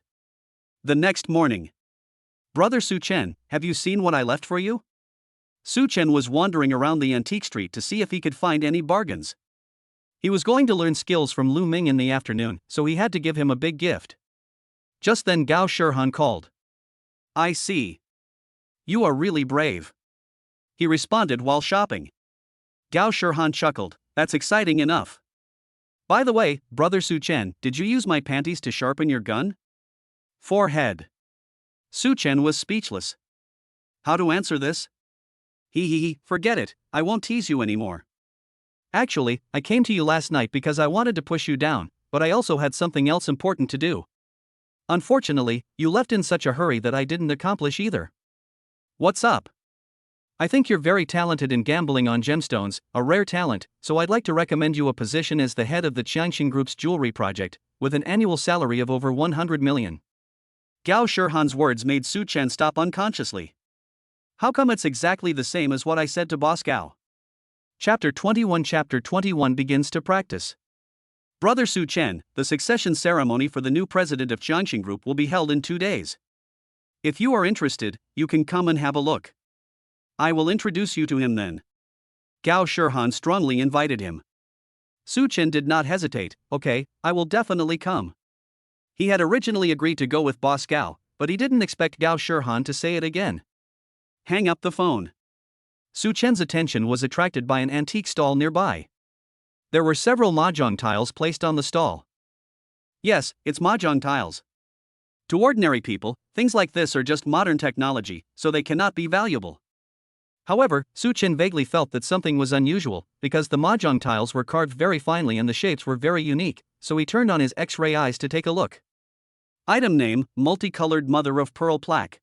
The next morning. Brother Su Chen, have you seen what I left for you? Su Chen was wandering around the antique street to see if he could find any bargains. He was going to learn skills from Lu Ming in the afternoon, so he had to give him a big gift. Just then Gao Shirhan called. I see. You are really brave. He responded while shopping. Gao Shirhan chuckled, that's exciting enough. By the way, Brother Su Chen, did you use my panties to sharpen your gun? Forehead. Su Chen was speechless. How to answer this? Forget it, I won't tease you anymore. Actually, I came to you last night because I wanted to push you down, but I also had something else important to do. Unfortunately, you left in such a hurry that I didn't accomplish either. What's up? I think you're very talented in gambling on gemstones, a rare talent, so I'd like to recommend you a position as the head of the Qiangxin Group's jewelry project, with an annual salary of over 100 million. Gao Shirhan's words made Su Chen stop unconsciously. How come it's exactly the same as what I said to Boss Gao? Chapter 21 begins to practice. Brother Su Chen, the succession ceremony for the new president of Qiangxin Group will be held in 2 days. If you are interested, you can come and have a look. I will introduce you to him then. Gao Shirhan strongly invited him. Su Chen did not hesitate, okay, I will definitely come. He had originally agreed to go with Boss Gao, but he didn't expect Gao Shirhan to say it again. Hang up the phone. Su Chen's attention was attracted by an antique stall nearby. There were several mahjong tiles placed on the stall. Yes, it's mahjong tiles. To ordinary people, things like this are just modern technology, so they cannot be valuable. However, Su Chen vaguely felt that something was unusual, because the mahjong tiles were carved very finely and the shapes were very unique, so he turned on his X-ray eyes to take a look. Item name, multicolored mother of pearl plaque.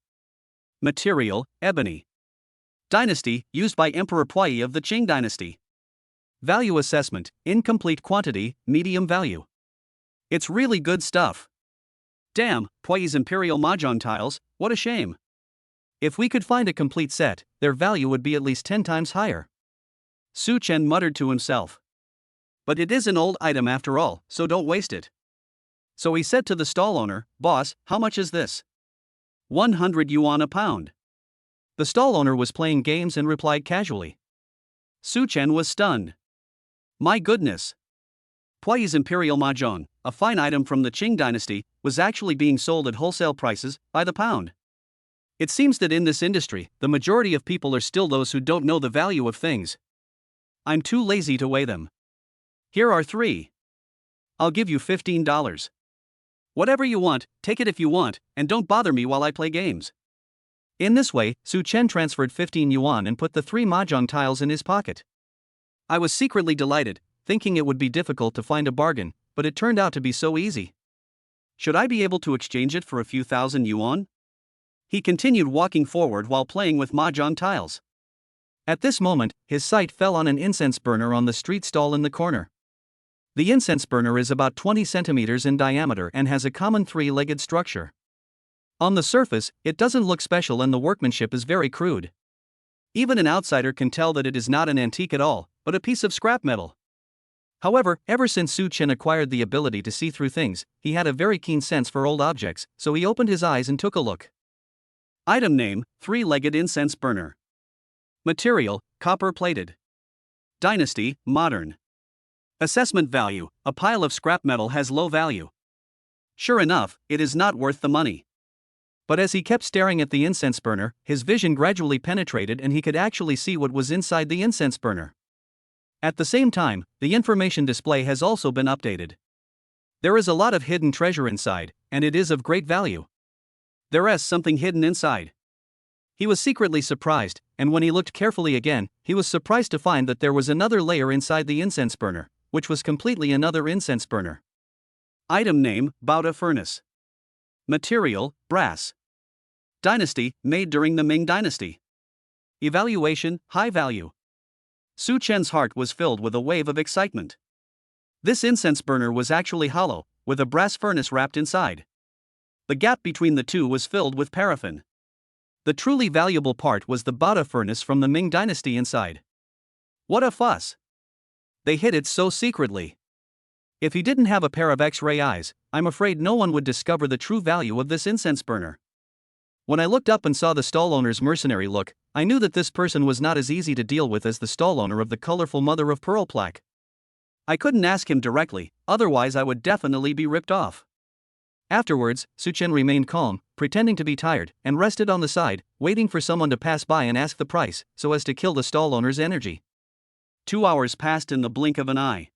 Material, ebony. Dynasty, used by Emperor Puyi of the Qing dynasty. Value assessment, incomplete quantity, medium value. It's really good stuff. Damn, Puyi's imperial mahjong tiles, what a shame. If we could find a complete set, their value would be at least 10 times higher. Su Chen muttered to himself. But it is an old item after all, so don't waste it. So he said to the stall owner, Boss, how much is this? 100 yuan a pound. The stall owner was playing games and replied casually. Su Chen was stunned. My goodness. Puyi's imperial mahjong, a fine item from the Qing dynasty, was actually being sold at wholesale prices, by the pound. It seems that in this industry, the majority of people are still those who don't know the value of things. I'm too lazy to weigh them. Here are 3. I'll give you $15. Whatever you want, take it if you want, and don't bother me while I play games. In this way, Su Chen transferred 15 yuan and put the 3 mahjong tiles in his pocket. I was secretly delighted, thinking it would be difficult to find a bargain, but it turned out to be so easy. Should I be able to exchange it for a few thousand yuan? He continued walking forward while playing with mahjong tiles. At this moment, his sight fell on an incense burner on the street stall in the corner. The incense burner is about 20 centimeters in diameter and has a common 3-legged structure. On the surface, it doesn't look special and the workmanship is very crude. Even an outsider can tell that it is not an antique at all, but a piece of scrap metal. However, ever since Su Chen acquired the ability to see through things, he had a very keen sense for old objects, so he opened his eyes and took a look. Item name: three-legged incense burner. Material: copper-plated. Dynasty: modern. Assessment value: a pile of scrap metal has low value. Sure enough, it is not worth the money. But as he kept staring at the incense burner, his vision gradually penetrated and he could actually see what was inside the incense burner. At the same time, the information display has also been updated. There is a lot of hidden treasure inside, and it is of great value. There is something hidden inside. He was secretly surprised, and when he looked carefully again, he was surprised to find that there was another layer inside the incense burner, which was completely another incense burner. Item name: Bauta furnace. Material: brass. Dynasty: made during the Ming Dynasty. Evaluation: high value. Su Chen's heart was filled with a wave of excitement. This incense burner was actually hollow, with a brass furnace wrapped inside. The gap between the two was filled with paraffin. The truly valuable part was the Bauta furnace from the Ming Dynasty inside. What a fuss! They hid it so secretly. If he didn't have a pair of X-ray eyes, I'm afraid no one would discover the true value of this incense burner. When I looked up and saw the stall owner's mercenary look, I knew that this person was not as easy to deal with as the stall owner of the colorful mother of pearl plaque. I couldn't ask him directly, otherwise I would definitely be ripped off. Afterwards, Su Chen remained calm, pretending to be tired, and rested on the side, waiting for someone to pass by and ask the price, so as to kill the stall owner's energy. 2 hours passed in the blink of an eye.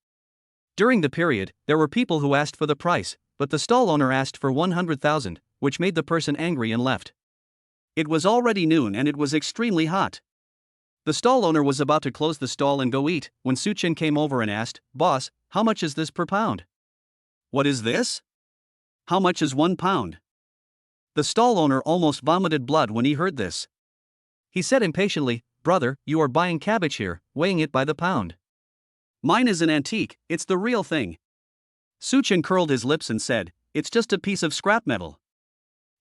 During the period, there were people who asked for the price, but the stall owner asked for 100,000, which made the person angry and left. It was already noon and it was extremely hot. The stall owner was about to close the stall and go eat, when Su Chen came over and asked, "Boss, how much is this per pound?" "What is this? How much is 1 pound?" The stall owner almost vomited blood when he heard this. He said impatiently, "Brother, you are buying cabbage here, weighing it by the pound." "Mine is an antique, it's the real thing." Su Chen curled his lips and said, "It's just a piece of scrap metal.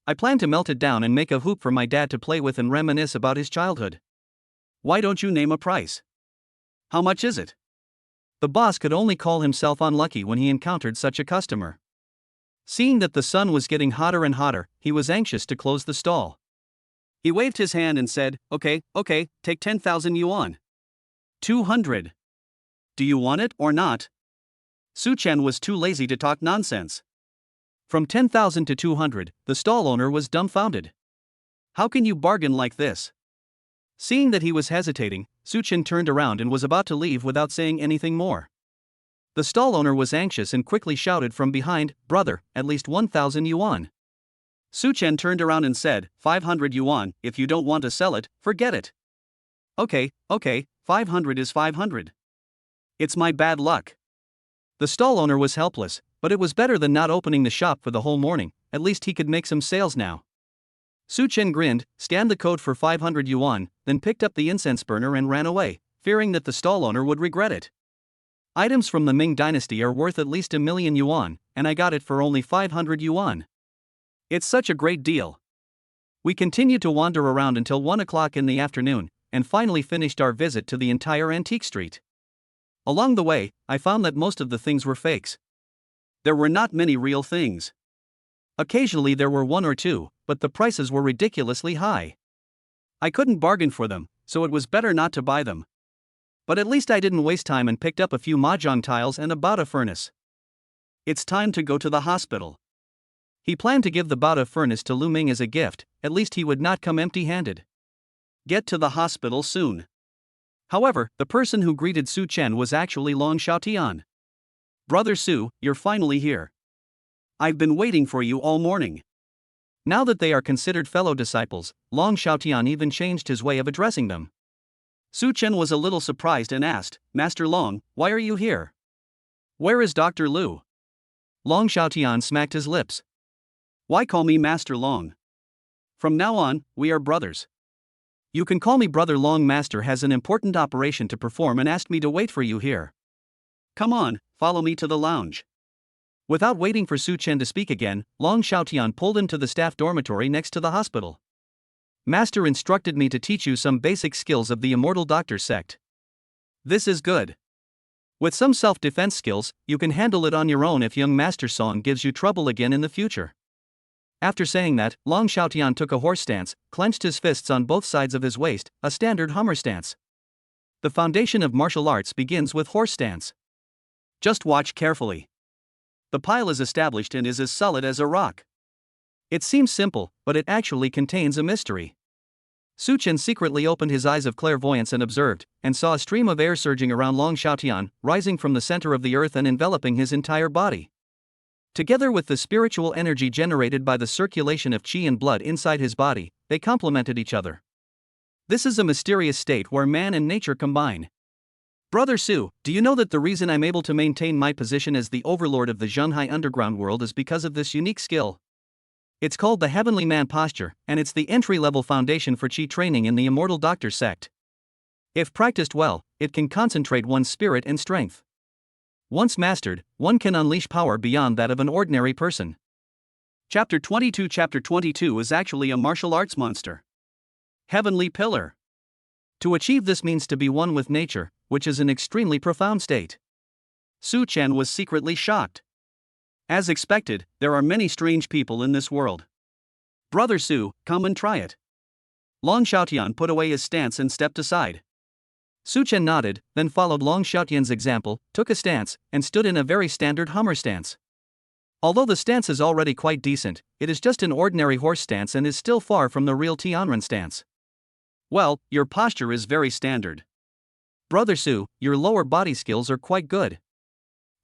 I plan to melt it down and make a hoop for my dad to play with and reminisce about his childhood." "Why don't you name a price? How much is it?" The boss could only call himself unlucky when he encountered such a customer. Seeing that the sun was getting hotter and hotter, he was anxious to close the stall. He waved his hand and said, okay, take 10,000 yuan. 200. Do you want it or not?" Su Chen was too lazy to talk nonsense. From 10,000 to 200, the stall owner was dumbfounded. "How can you bargain like this?" Seeing that he was hesitating, Su Chen turned around and was about to leave without saying anything more. The stall owner was anxious and quickly shouted from behind, "Brother, at least 1,000 yuan." Su Chen turned around and said, 500 yuan, if you don't want to sell it, forget it. Okay, 500 is 500. It's my bad luck." The stall owner was helpless, but it was better than not opening the shop for the whole morning, at least he could make some sales now. Su Chen grinned, scanned the code for 500 yuan, then picked up the incense burner and ran away, fearing that the stall owner would regret it. Items from the Ming Dynasty are worth at least 1,000,000 yuan, and I got it for only 500 yuan. It's such a great deal. We continued to wander around until 1 o'clock in the afternoon, and finally finished our visit to the entire antique street. Along the way, I found that most of the things were fakes. There were not many real things. Occasionally there were one or two, but the prices were ridiculously high. I couldn't bargain for them, so it was better not to buy them. But at least I didn't waste time and picked up a few mahjong tiles and a Bauta furnace. It's time to go to the hospital. He planned to give the Bauta furnace to Lu Ming as a gift, at least he would not come empty-handed. Get to the hospital soon. However, the person who greeted Su Chen was actually Long Xiaotian. "Brother Su, you're finally here. I've been waiting for you all morning." Now that they are considered fellow disciples, Long Xiaotian even changed his way of addressing them. Su Chen was a little surprised and asked, "Master Long, why are you here? Where is Dr. Lu?" Long Xiaotian smacked his lips. "Why call me Master Long? From now on, we are brothers. You can call me Brother Long. Master has an important operation to perform and asked me to wait for you here. Come on, follow me to the lounge." Without waiting for Su Chen to speak again, Long Xiaotian pulled him to the staff dormitory next to the hospital. "Master instructed me to teach you some basic skills of the Immortal Doctor sect. This is good. With some self-defense skills, you can handle it on your own if young Master Song gives you trouble again in the future. After saying that, Long Xiaotian took a horse stance, clenched his fists on both sides of his waist, a standard Hummer stance. The foundation of martial arts begins with horse stance. Just watch carefully. The pile is established and is as solid as a rock. It seems simple, but it actually contains a mystery. Su Chen secretly opened his eyes of clairvoyance and observed, and saw a stream of air surging around Long Xiaotian, rising from the center of the earth and enveloping his entire body. Together with the spiritual energy generated by the circulation of qi and blood inside his body, they complemented each other. This is a mysterious state where man and nature combine. Brother Su, do you know that the reason I'm able to maintain my position as the overlord of the Zhonghai underground world is because of this unique skill? It's called the Heavenly Man posture, and it's the entry-level foundation for qi training in the Immortal Doctor sect. If practiced well, it can concentrate one's spirit and strength. Once mastered, one can unleash power beyond that of an ordinary person. Chapter 22 is actually a martial arts monster. Heavenly Pillar. To achieve this means to be one with nature, which is an extremely profound state. Su Chen was secretly shocked. As expected, there are many strange people in this world. Brother Su, come and try it. Long Xiaotian put away his stance and stepped aside. Su Chen nodded, then followed Long Xiaotian's example, took a stance, and stood in a very standard Hummer stance. Although the stance is already quite decent, it is just an ordinary horse stance and is still far from the real Tianren stance. Well, your posture is very standard. Brother Su, your lower body skills are quite good.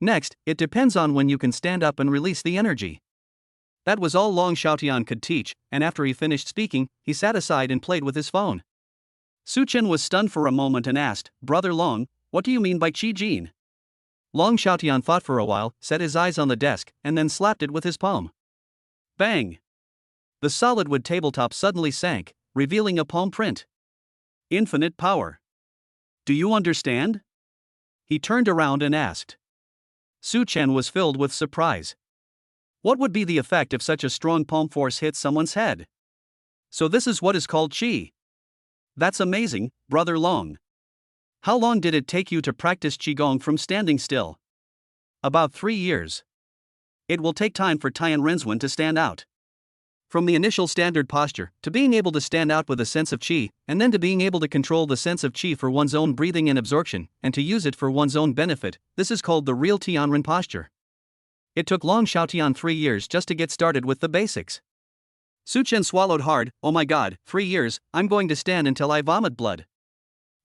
Next, it depends on when you can stand up and release the energy. That was all Long Xiaotian could teach, and after he finished speaking, he sat aside and played with his phone. Su Chen was stunned for a moment and asked, Brother Long, what do you mean by Qi Jin? Long Xiaotian thought for a while, set his eyes on the desk, and then slapped it with his palm. Bang! The solid wood tabletop suddenly sank, revealing a palm print. Infinite power. Do you understand? He turned around and asked. Su Chen was filled with surprise. What would be the effect if such a strong palm force hit someone's head? So this is what is called Qi. That's amazing, Brother Long. How long did it take you to practice Qigong from standing still? About 3 years. It will take time for Tian Renzwen to stand out. From the initial standard posture, to being able to stand out with a sense of Qi, and then to being able to control the sense of Qi for one's own breathing and absorption, and to use it for one's own benefit, this is called the real Tianren posture. It took Long Xiaotian 3 years just to get started with the basics. Su Chen swallowed hard. Oh my god, 3 years, I'm going to stand until I vomit blood.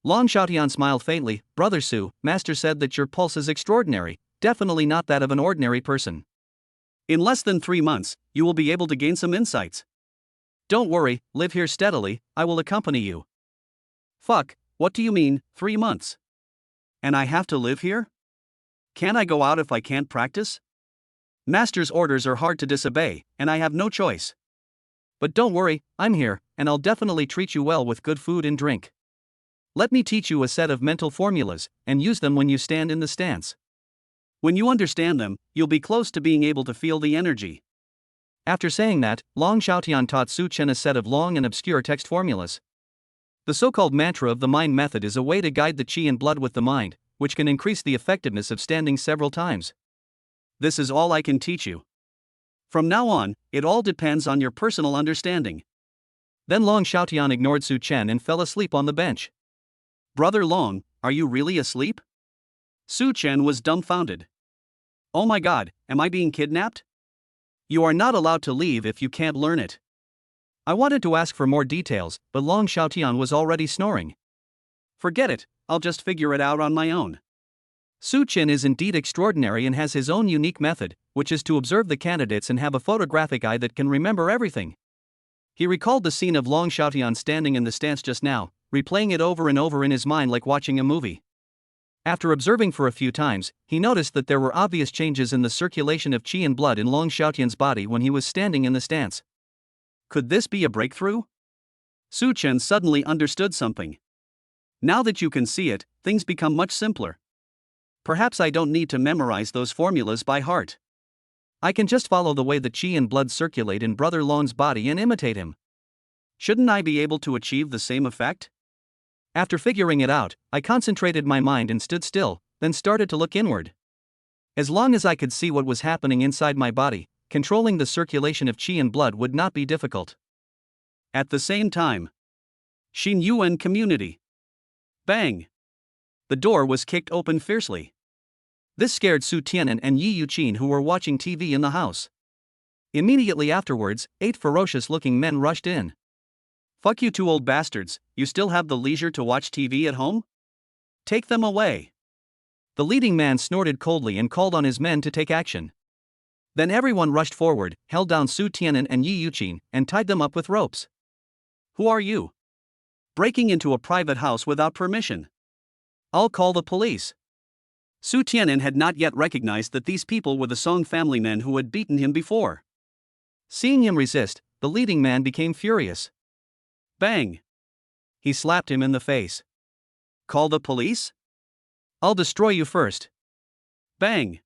Long Xiaotian smiled faintly. Brother Su, Master said that your pulse is extraordinary, definitely not that of an ordinary person. In less than 3 months, you will be able to gain some insights. Don't worry, live here steadily, I will accompany you. Fuck, what do you mean, 3 months? And I have to live here? Can't I go out if I can't practice? Master's orders are hard to disobey, and I have no choice. But don't worry, I'm here, and I'll definitely treat you well with good food and drink. Let me teach you a set of mental formulas, and use them when you stand in the stance. When you understand them, you'll be close to being able to feel the energy. After saying that, Long Xiaotian taught Su Chen a set of long and obscure text formulas. The so-called mantra of the mind method is a way to guide the qi and blood with the mind, which can increase the effectiveness of standing several times. This is all I can teach you. From now on, it all depends on your personal understanding. Then Long Xiaotian ignored Su Chen and fell asleep on the bench. Brother Long, are you really asleep? Su Chen was dumbfounded. Oh my god, am I being kidnapped? You are not allowed to leave if you can't learn it. I wanted to ask for more details, but Long Xiaotian was already snoring. Forget it, I'll just figure it out on my own. Su Chen is indeed extraordinary and has his own unique method, which is to observe the candidates and have a photographic eye that can remember everything. He recalled the scene of Long Xiaotian standing in the stance just now, replaying it over and over in his mind like watching a movie. After observing for a few times, he noticed that there were obvious changes in the circulation of qi and blood in Long Xiaotian's body when he was standing in the stance. Could this be a breakthrough? Su Chen suddenly understood something. Now that you can see it, things become much simpler. Perhaps I don't need to memorize those formulas by heart. I can just follow the way the qi and blood circulate in Brother Long's body and imitate him. Shouldn't I be able to achieve the same effect? After figuring it out, I concentrated my mind and stood still, then started to look inward. As long as I could see what was happening inside my body, controlling the circulation of qi and blood would not be difficult. At the same time, Xin Yuan community. Bang! The door was kicked open fiercely. This scared Su Tian'an and Yi Yuqin, who were watching TV in the house. Immediately afterwards, 8 ferocious-looking men rushed in. Fuck you 2 old bastards, you still have the leisure to watch TV at home? Take them away. The leading man snorted coldly and called on his men to take action. Then everyone rushed forward, held down Su Tian'an and Yi Yuqin, and tied them up with ropes. Who are you? Breaking into a private house without permission. I'll call the police. Su Tian'an had not yet recognized that these people were the Song family men who had beaten him before. Seeing him resist, the leading man became furious. Bang! He slapped him in the face. Call the police? I'll destroy you first. Bang!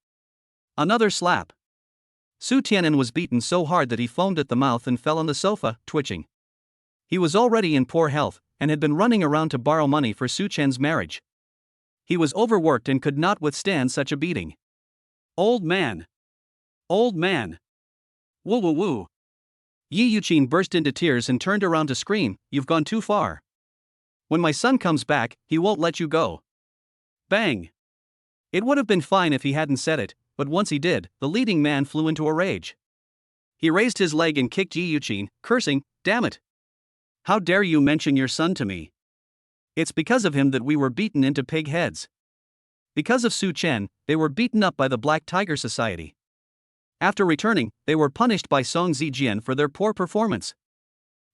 Another slap. Su Tian'an was beaten so hard that he foamed at the mouth and fell on the sofa, twitching. He was already in poor health, and had been running around to borrow money for Su Chen's marriage. He was overworked and could not withstand such a beating. Old man! Old man! Woo woo woo! Yi Yuqin burst into tears and turned around to scream, "You've gone too far. When my son comes back, he won't let you go." Bang! It would have been fine if he hadn't said it, but once he did, the leading man flew into a rage. He raised his leg and kicked Yi Yuqin, cursing, "Damn it! How dare you mention your son to me? It's because of him that we were beaten into pig heads. Because of Su Chen, they were beaten up by the Black Tiger Society. After returning, they were punished by Song Zijian for their poor performance.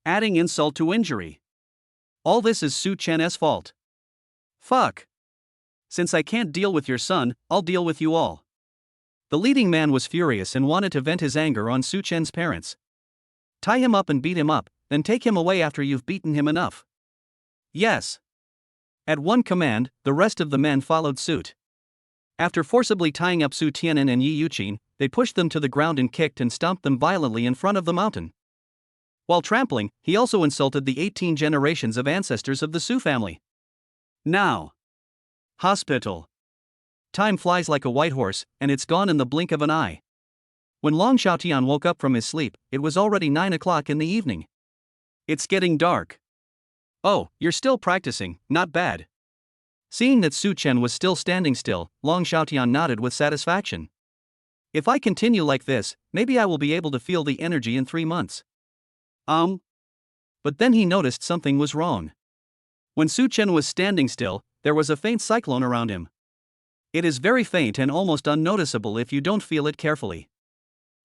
Adding insult to injury. All this is Su Chen's fault. Fuck. Since I can't deal with your son, I'll deal with you all." The leading man was furious and wanted to vent his anger on Su Chen's parents. Tie him up and beat him up, then take him away after you've beaten him enough. Yes. At one command, the rest of the men followed suit. After forcibly tying up Su Tian'an and Yi Yuqin, they pushed them to the ground and kicked and stomped them violently in front of the mountain. While trampling, he also insulted the 18 generations of ancestors of the Su family. Now. Hospital. Time flies like a white horse, and it's gone in the blink of an eye. When Long Xiaotian woke up from his sleep, it was already 9 o'clock in the evening. It's getting dark. Oh, you're still practicing, not bad. Seeing that Su Chen was still standing still, Long Xiaotian nodded with satisfaction. If I continue like this, maybe I will be able to feel the energy in 3 months. But then he noticed something was wrong. When Su Chen was standing still, there was a faint cyclone around him. It is very faint and almost unnoticeable if you don't feel it carefully.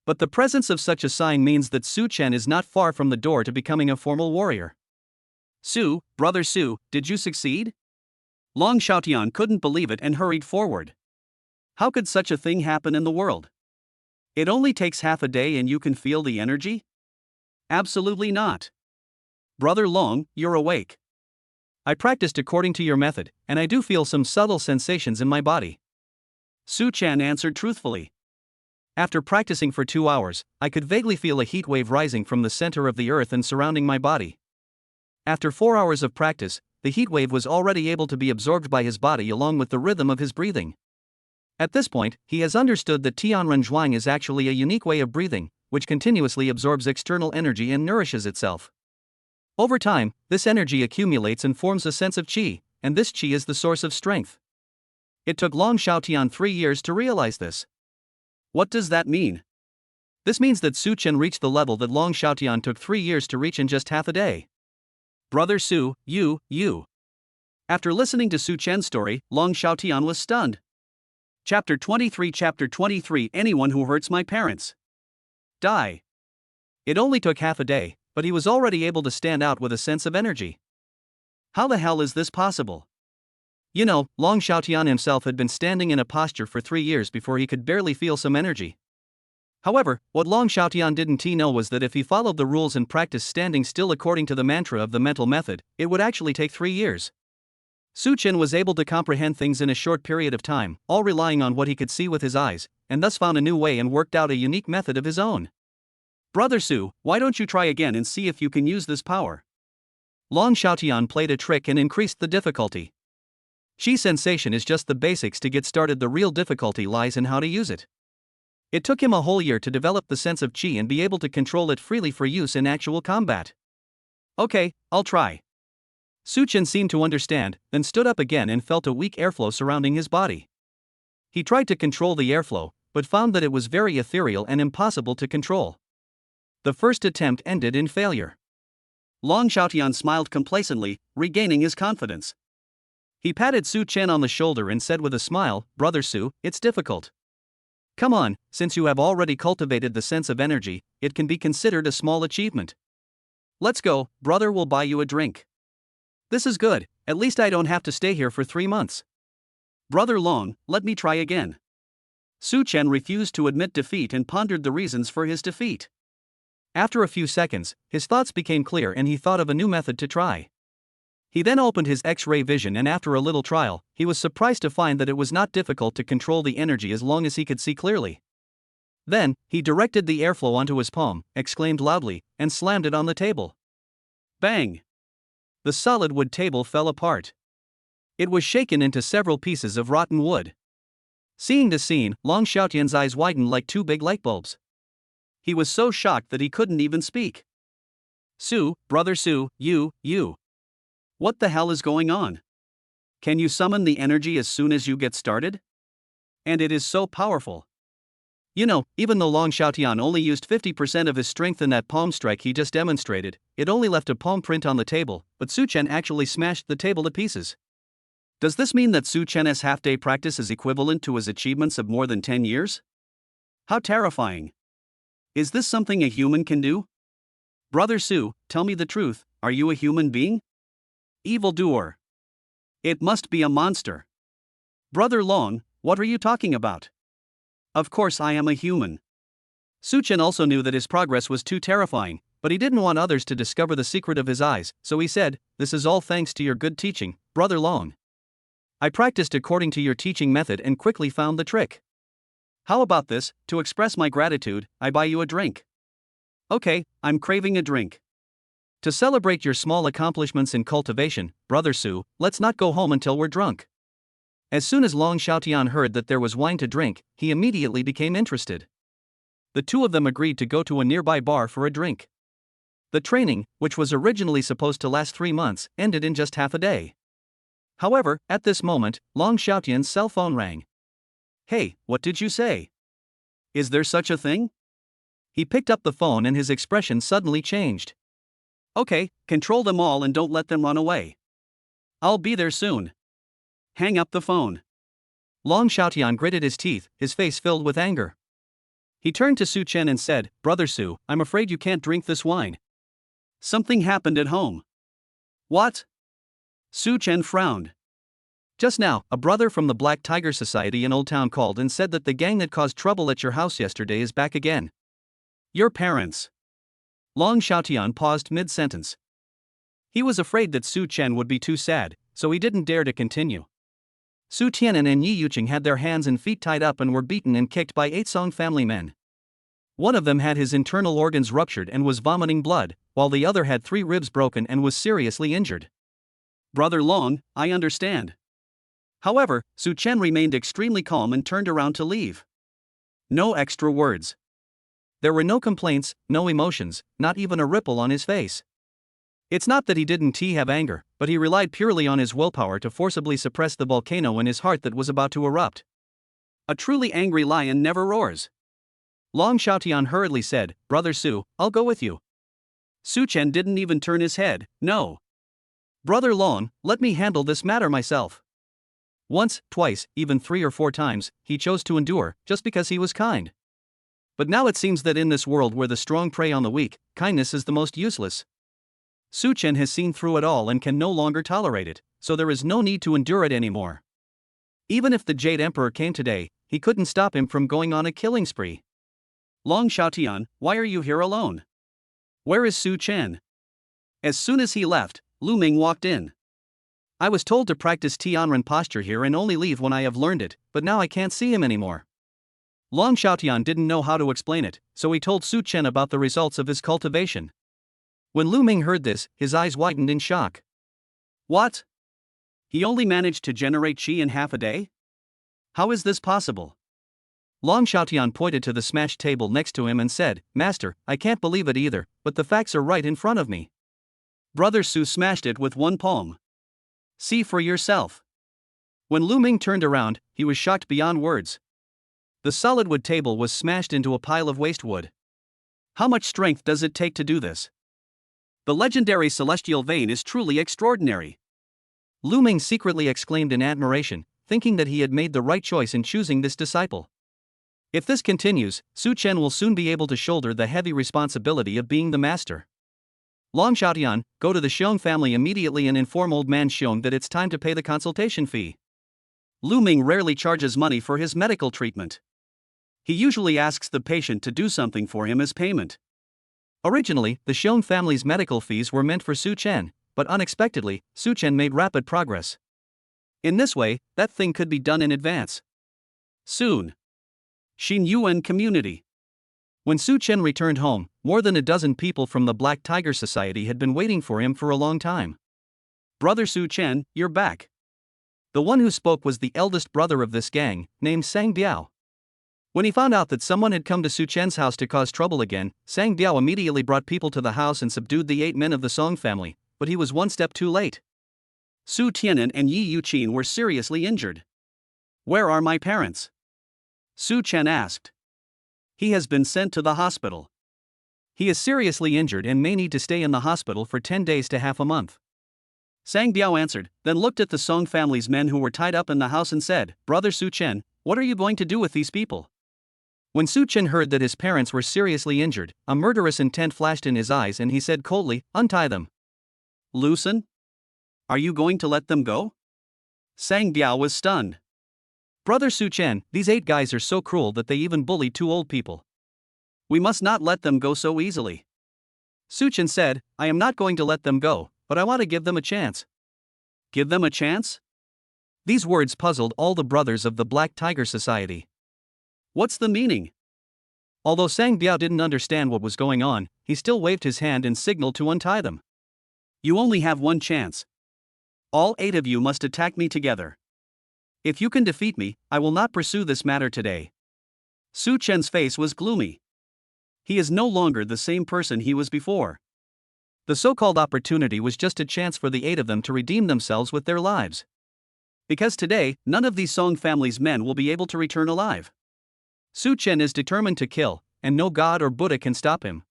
But the presence of such a sign means that Su Chen is not far from the door to becoming a formal warrior. Su, brother Su, did you succeed? Long Xiaotian couldn't believe it and hurried forward. How could such a thing happen in the world? It only takes half a day and you can feel the energy? Absolutely not. Brother Long, you're awake. I practiced according to your method, and I do feel some subtle sensations in my body. Su Chen answered truthfully. After practicing for 2 hours, I could vaguely feel a heat wave rising from the center of the earth and surrounding my body. After 4 hours of practice, the heat wave was already able to be absorbed by his body along with the rhythm of his breathing. At this point, he has understood that Tianren Zhuang is actually a unique way of breathing, which continuously absorbs external energy and nourishes itself. Over time, this energy accumulates and forms a sense of qi, and this qi is the source of strength. It took Long Xiaotian 3 years to realize this. What does that mean? This means that Su Chen reached the level that Long Xiaotian took 3 years to reach in just half a day. Brother Su, you. After listening to Su Chen's story, Long Xiaotian was stunned. Chapter 23 Anyone who hurts my parents. Die. It only took half a day, but he was already able to stand out with a sense of energy. How the hell is this possible? You know, Long Xiaotian himself had been standing in a posture for 3 years before he could barely feel some energy. However, what Long Xiaotian didn't know was that if he followed the rules and practiced standing still according to the mantra of the mental method, it would actually take 3 years. Su Chen was able to comprehend things in a short period of time, all relying on what he could see with his eyes, and thus found a new way and worked out a unique method of his own. Brother Su, why don't you try again and see if you can use this power? Long Xiaotian played a trick and increased the difficulty. Qi sensation is just the basics to get started, the real difficulty lies in how to use it. It took him a whole year to develop the sense of Qi and be able to control it freely for use in actual combat. Okay, I'll try. Su Chen seemed to understand, then stood up again and felt a weak airflow surrounding his body. He tried to control the airflow, but found that it was very ethereal and impossible to control. The first attempt ended in failure. Long Xiaotian smiled complacently, regaining his confidence. He patted Su Chen on the shoulder and said with a smile, "Brother Su, it's difficult. Come on, since you have already cultivated the sense of energy, it can be considered a small achievement. Let's go, brother will buy you a drink. This is good, at least I don't have to stay here for 3 months. Brother Long, let me try again." Su Chen refused to admit defeat and pondered the reasons for his defeat. After a few seconds, his thoughts became clear and he thought of a new method to try. He then opened his X-ray vision and after a little trial, he was surprised to find that it was not difficult to control the energy as long as he could see clearly. Then, he directed the airflow onto his palm, exclaimed loudly, and slammed it on the table. Bang! The solid wood table fell apart. It was shaken into several pieces of rotten wood. Seeing this scene, Long Xiaotian's eyes widened like 2 big light bulbs. He was so shocked that he couldn't even speak. Su, brother Su, you. What the hell is going on? Can you summon the energy as soon as you get started? And it is so powerful. You know, even though Long Xiaotian only used 50% of his strength in that palm strike he just demonstrated, it only left a palm print on the table, but Su Chen actually smashed the table to pieces. Does this mean that Su Chen's half-day practice is equivalent to his achievements of more than 10 years? How terrifying. Is this something a human can do? Brother Su, tell me the truth, are you a human being? Evildoer. It must be a monster. Brother Long, what are you talking about? Of course I am a human. Su Chen also knew that his progress was too terrifying, but he didn't want others to discover the secret of his eyes, so he said, "This is all thanks to your good teaching, Brother Long. I practiced according to your teaching method and quickly found the trick. How about this, to express my gratitude, I buy you a drink." Okay, I'm craving a drink. To celebrate your small accomplishments in cultivation, Brother Su, let's not go home until we're drunk. As soon as Long Xiaotian heard that there was wine to drink, he immediately became interested. The two of them agreed to go to a nearby bar for a drink. The training, which was originally supposed to last 3 months, ended in just half a day. However, at this moment, Long Xiaotian's cell phone rang. Hey, what did you say? Is there such a thing? He picked up the phone and his expression suddenly changed. Okay, control them all and don't let them run away. I'll be there soon. Hang up the phone. Long Xiaotian gritted his teeth, his face filled with anger. He turned to Su Chen and said, "Brother Su, I'm afraid you can't drink this wine. Something happened at home." What? Su Chen frowned. Just now, a brother from the Black Tiger Society in Old Town called and said that the gang that caused trouble at your house yesterday is back again. Your parents. Long Xiaotian paused mid-sentence. He was afraid that Su Chen would be too sad, so he didn't dare to continue. Su Tianan and Yi Yuqing had their hands and feet tied up and were beaten and kicked by 8 Song family men. One of them had his internal organs ruptured and was vomiting blood, while the other had 3 ribs broken and was seriously injured. Brother Long, I understand. However, Su Chen remained extremely calm and turned around to leave. No extra words. There were no complaints, no emotions, not even a ripple on his face. It's not that he didn't have anger, but he relied purely on his willpower to forcibly suppress the volcano in his heart that was about to erupt. A truly angry lion never roars. Long Xiaotian hurriedly said, "Brother Su, I'll go with you." Su Chen didn't even turn his head, no. Brother Long, let me handle this matter myself. Once, twice, even 3 or 4 times, he chose to endure, just because he was kind. But now it seems that in this world where the strong prey on the weak, kindness is the most useless. Su Chen has seen through it all and can no longer tolerate it, so there is no need to endure it anymore. Even if the Jade Emperor came today, he couldn't stop him from going on a killing spree. Long Xiaotian, why are you here alone? Where is Su Chen? As soon as he left, Lu Ming walked in. I was told to practice Tianren posture here and only leave when I have learned it, but now I can't see him anymore. Long Xiaotian didn't know how to explain it, so he told Su Chen about the results of his cultivation. When Lu Ming heard this, his eyes widened in shock. What? He only managed to generate chi in half a day? How is this possible? Long Xiaotian pointed to the smashed table next to him and said, Master, I can't believe it either, but the facts are right in front of me. Brother Su smashed it with one palm. See for yourself. When Lu Ming turned around, he was shocked beyond words. The solid wood table was smashed into a pile of waste wood. How much strength does it take to do this? The legendary celestial vein is truly extraordinary. Lu Ming secretly exclaimed in admiration, thinking that he had made the right choice in choosing this disciple. If this continues, Su Chen will soon be able to shoulder the heavy responsibility of being the master. Long Xiaotian, go to the Xiong family immediately and inform old man Xiong that it's time to pay the consultation fee. Lu Ming rarely charges money for his medical treatment. He usually asks the patient to do something for him as payment. Originally, the Xiong family's medical fees were meant for Su Chen, but unexpectedly, Su Chen made rapid progress. In this way, that thing could be done in advance. Soon. Xin Yuan Community. When Su Chen returned home, more than a dozen people from the Black Tiger Society had been waiting for him for a long time. Brother Su Chen, you're back. The one who spoke was the eldest brother of this gang, named Sang Biao. When he found out that someone had come to Su Chen's house to cause trouble again, Sang Biao immediately brought people to the house and subdued the 8 men of the Song family, but he was one step too late. Su Tianan and Yi Yuqin were seriously injured. Where are my parents? Su Chen asked. He has been sent to the hospital. He is seriously injured and may need to stay in the hospital for 10 days to half a month. Sang Biao answered, then looked at the Song family's men who were tied up in the house and said, Brother Su Chen, what are you going to do with these people? When Su Chen heard that his parents were seriously injured, a murderous intent flashed in his eyes and he said coldly, untie them. Loosen? Are you going to let them go? Sang Biao was stunned. Brother Su Chen, these 8 guys are so cruel that they even bully 2 old people. We must not let them go so easily. Su Chen said, I am not going to let them go, but I want to give them a chance. Give them a chance? These words puzzled all the brothers of the Black Tiger Society. What's the meaning? Although Sang Biao didn't understand what was going on, he still waved his hand and signaled to untie them. You only have one chance. All 8 of you must attack me together. If you can defeat me, I will not pursue this matter today. Su Chen's face was gloomy. He is no longer the same person he was before. The so-called opportunity was just a chance for the 8 of them to redeem themselves with their lives. Because today, none of these Song family's men will be able to return alive. Su Chen is determined to kill, and no god or Buddha can stop him.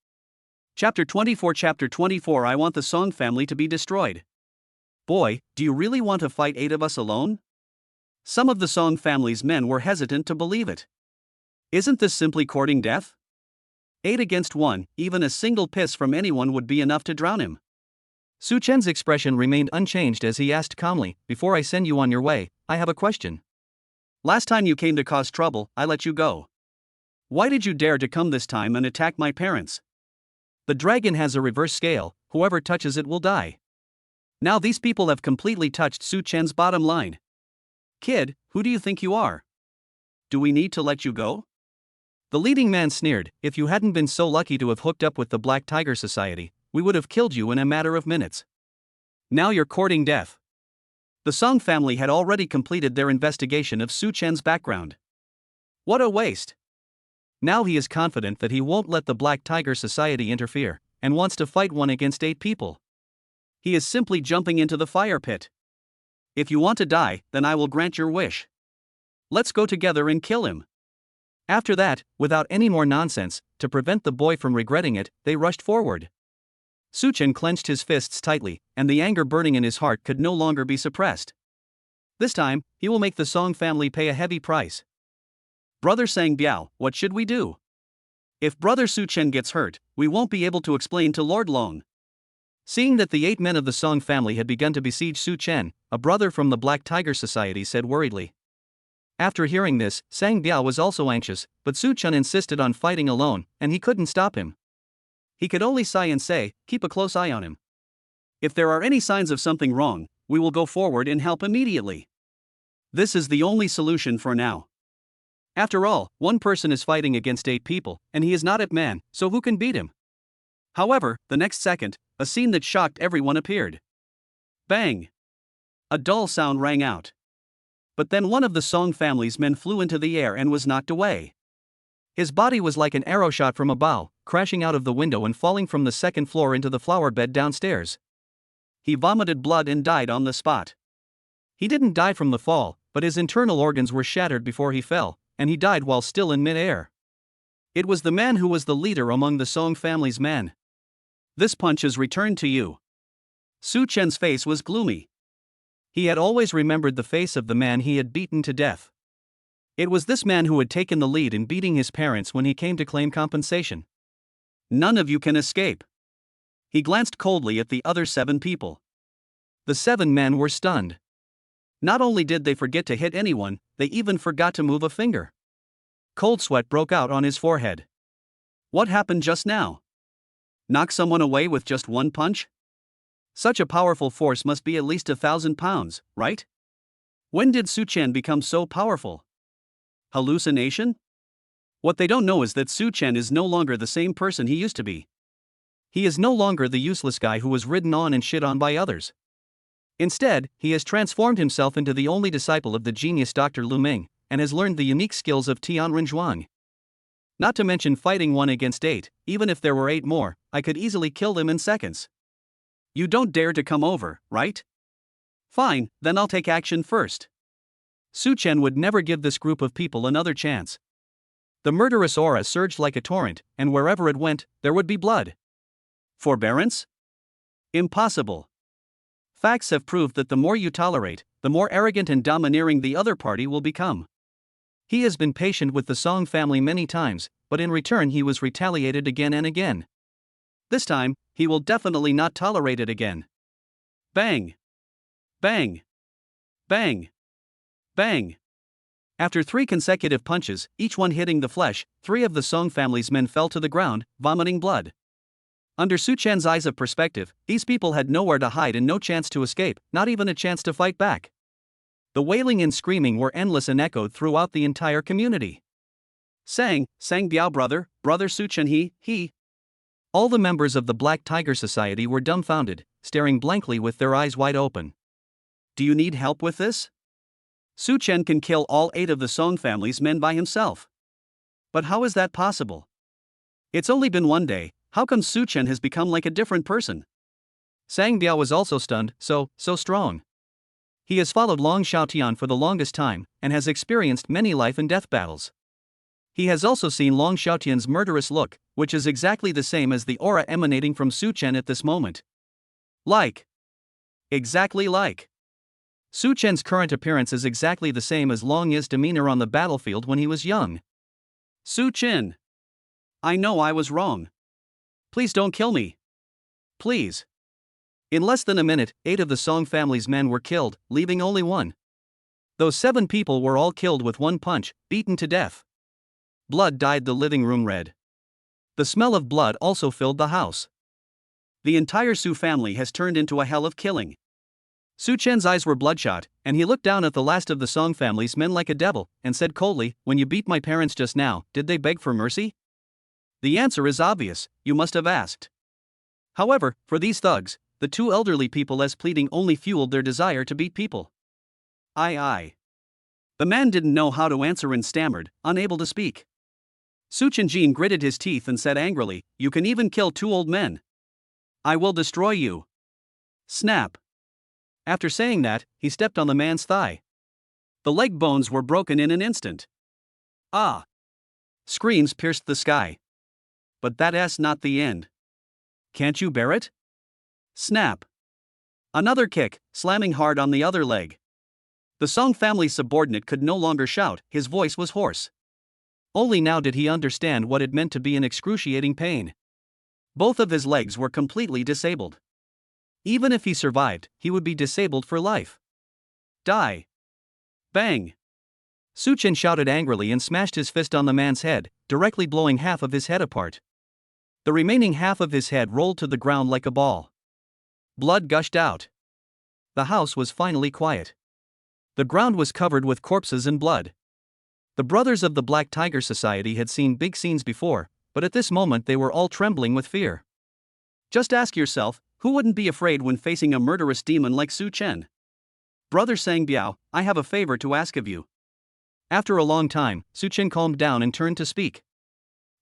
Chapter 24 I want the Song family to be destroyed. Boy, do you really want to fight 8 of us alone? Some of the Song family's men were hesitant to believe it. Isn't this simply courting death? 8 against 1, even a single piss from anyone would be enough to drown him. Su Chen's expression remained unchanged as he asked calmly, before I send you on your way, I have a question. Last time you came to cause trouble, I let you go. Why did you dare to come this time and attack my parents? The dragon has a reverse scale, whoever touches it will die. Now these people have completely touched Su Chen's bottom line. Kid, who do you think you are? Do we need to let you go? The leading man sneered, if you hadn't been so lucky to have hooked up with the Black Tiger Society, we would have killed you in a matter of minutes. Now you're courting death. The Song family had already completed their investigation of Su Chen's background. What a waste. Now he is confident that he won't let the Black Tiger Society interfere, and wants to fight 1 against 8 people. He is simply jumping into the fire pit. If you want to die, then I will grant your wish. Let's go together and kill him. After that, without any more nonsense, to prevent the boy from regretting it, they rushed forward. Su Chen clenched his fists tightly, and the anger burning in his heart could no longer be suppressed. This time, he will make the Song family pay a heavy price. Brother Sang Biao, what should we do? If Brother Su Chen gets hurt, we won't be able to explain to Lord Long. Seeing that the 8 men of the Song family had begun to besiege Su Chen, a brother from the Black Tiger Society said worriedly. After hearing this, Sang Biao was also anxious, but Su Chen insisted on fighting alone, and he couldn't stop him. He could only sigh and say, keep a close eye on him. If there are any signs of something wrong, we will go forward and help immediately. This is the only solution for now. After all, 1 person is fighting against 8 people, and he is not a man, so who can beat him? However, the next second, a scene that shocked everyone appeared. Bang! A dull sound rang out. But then one of the Song family's men flew into the air and was knocked away. His body was like an arrow shot from a bow, crashing out of the window and falling from the second floor into the flower bed downstairs. He vomited blood and died on the spot. He didn't die from the fall, but his internal organs were shattered before he fell, and he died while still in mid-air. It was the man who was the leader among the Song family's men. This punch is returned to you. Su Chen's face was gloomy. He had always remembered the face of the man he had beaten to death. It was this man who had taken the lead in beating his parents when he came to claim compensation. None of you can escape. He glanced coldly at the other 7 people. The 7 men were stunned. Not only did they forget to hit anyone, they even forgot to move a finger. Cold sweat broke out on his forehead. What happened just now? Knock someone away with just one punch? Such a powerful force must be at least 1,000 pounds, right? When did Su Chen become so powerful? Hallucination? What they don't know is that Su Chen is no longer the same person he used to be. He is no longer the useless guy who was ridden on and shit on by others. Instead, he has transformed himself into the only disciple of the genius Dr. Lu Ming, and has learned the unique skills of Tianren Zhuang. Not to mention fighting 1 against 8, even if there were 8 more, I could easily kill them in seconds. You don't dare to come over, right? Fine, then I'll take action first. Su Chen would never give this group of people another chance. The murderous aura surged like a torrent, and wherever it went, there would be blood. Forbearance? Impossible. Facts have proved that the more you tolerate, the more arrogant and domineering the other party will become. He has been patient with the Song family many times, but in return he was retaliated again and again. This time, he will definitely not tolerate it again. Bang! Bang! Bang! Bang! After 3 consecutive punches, each one hitting the flesh, 3 of the Song family's men fell to the ground, vomiting blood. Under Su Chen's eyes of perspective, these people had nowhere to hide and no chance to escape, not even a chance to fight back. The wailing and screaming were endless and echoed throughout the entire community. Sang Biao brother Su Chen he. All the members of the Black Tiger Society were dumbfounded, staring blankly with their eyes wide open. Do you need help with this? Su Chen can kill all 8 of the Song family's men by himself. But how is that possible? It's only been 1 day, how come Su Chen has become like a different person? Sang Biao was also stunned, so strong. He has followed Long Xiaotian for the longest time, and has experienced many life and death battles. He has also seen Long Xiaotian's murderous look, which is exactly the same as the aura emanating from Su Chen at this moment. Exactly like. Su Chen's current appearance is exactly the same as Long Yi's demeanor on the battlefield when he was young. Su Chen. I know I was wrong. Please don't kill me. Please. In less than a minute, 8 of the Song family's men were killed, leaving only 1. Those 7 people were all killed with 1 punch, beaten to death. Blood dyed the living room red. The smell of blood also filled the house. The entire Su family has turned into a hell of killing. Su Chen's eyes were bloodshot, and he looked down at the last of the Song family's men like a devil, and said coldly, "When you beat my parents just now, did they beg for mercy?" The answer is obvious, you must have asked. However, for these thugs, the 2 elderly people as pleading only fueled their desire to beat people. Aye. The man didn't know how to answer and stammered, unable to speak. Su Chenjin gritted his teeth and said angrily, "You can even kill 2 old men. I will destroy you." Snap. After saying that, he stepped on the man's thigh. The leg bones were broken in an instant. Ah! Screams pierced the sky. But that's not the end. Can't you bear it? Snap. Another kick, slamming hard on the other leg. The Song family's subordinate could no longer shout, his voice was hoarse. Only now did he understand what it meant to be in excruciating pain. Both of his legs were completely disabled. Even if he survived, he would be disabled for life. Die. Bang. Su Chen shouted angrily and smashed his fist on the man's head, directly blowing half of his head apart. The remaining half of his head rolled to the ground like a ball. Blood gushed out. The house was finally quiet. The ground was covered with corpses and blood. The brothers of the Black Tiger Society had seen big scenes before, but at this moment they were all trembling with fear. Just ask yourself, who wouldn't be afraid when facing a murderous demon like Su Chen? Brother Sang Biao, I have a favor to ask of you. After a long time, Su Chen calmed down and turned to speak.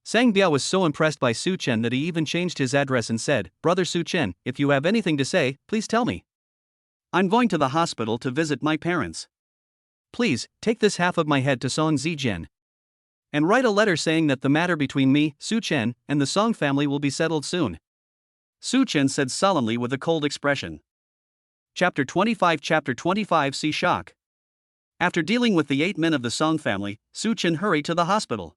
Sang Biao was so impressed by Su Chen that he even changed his address and said, Brother Su Chen, if you have anything to say, please tell me. I'm going to the hospital to visit my parents. Please, take this half of my head to Song Zijian. And write a letter saying that the matter between me, Su Chen, and the Song family will be settled soon. Su Chen said sullenly with a cold expression. Chapter 25 See Shock. After dealing with the 8 men of the Song family, Su Chen hurried to the hospital.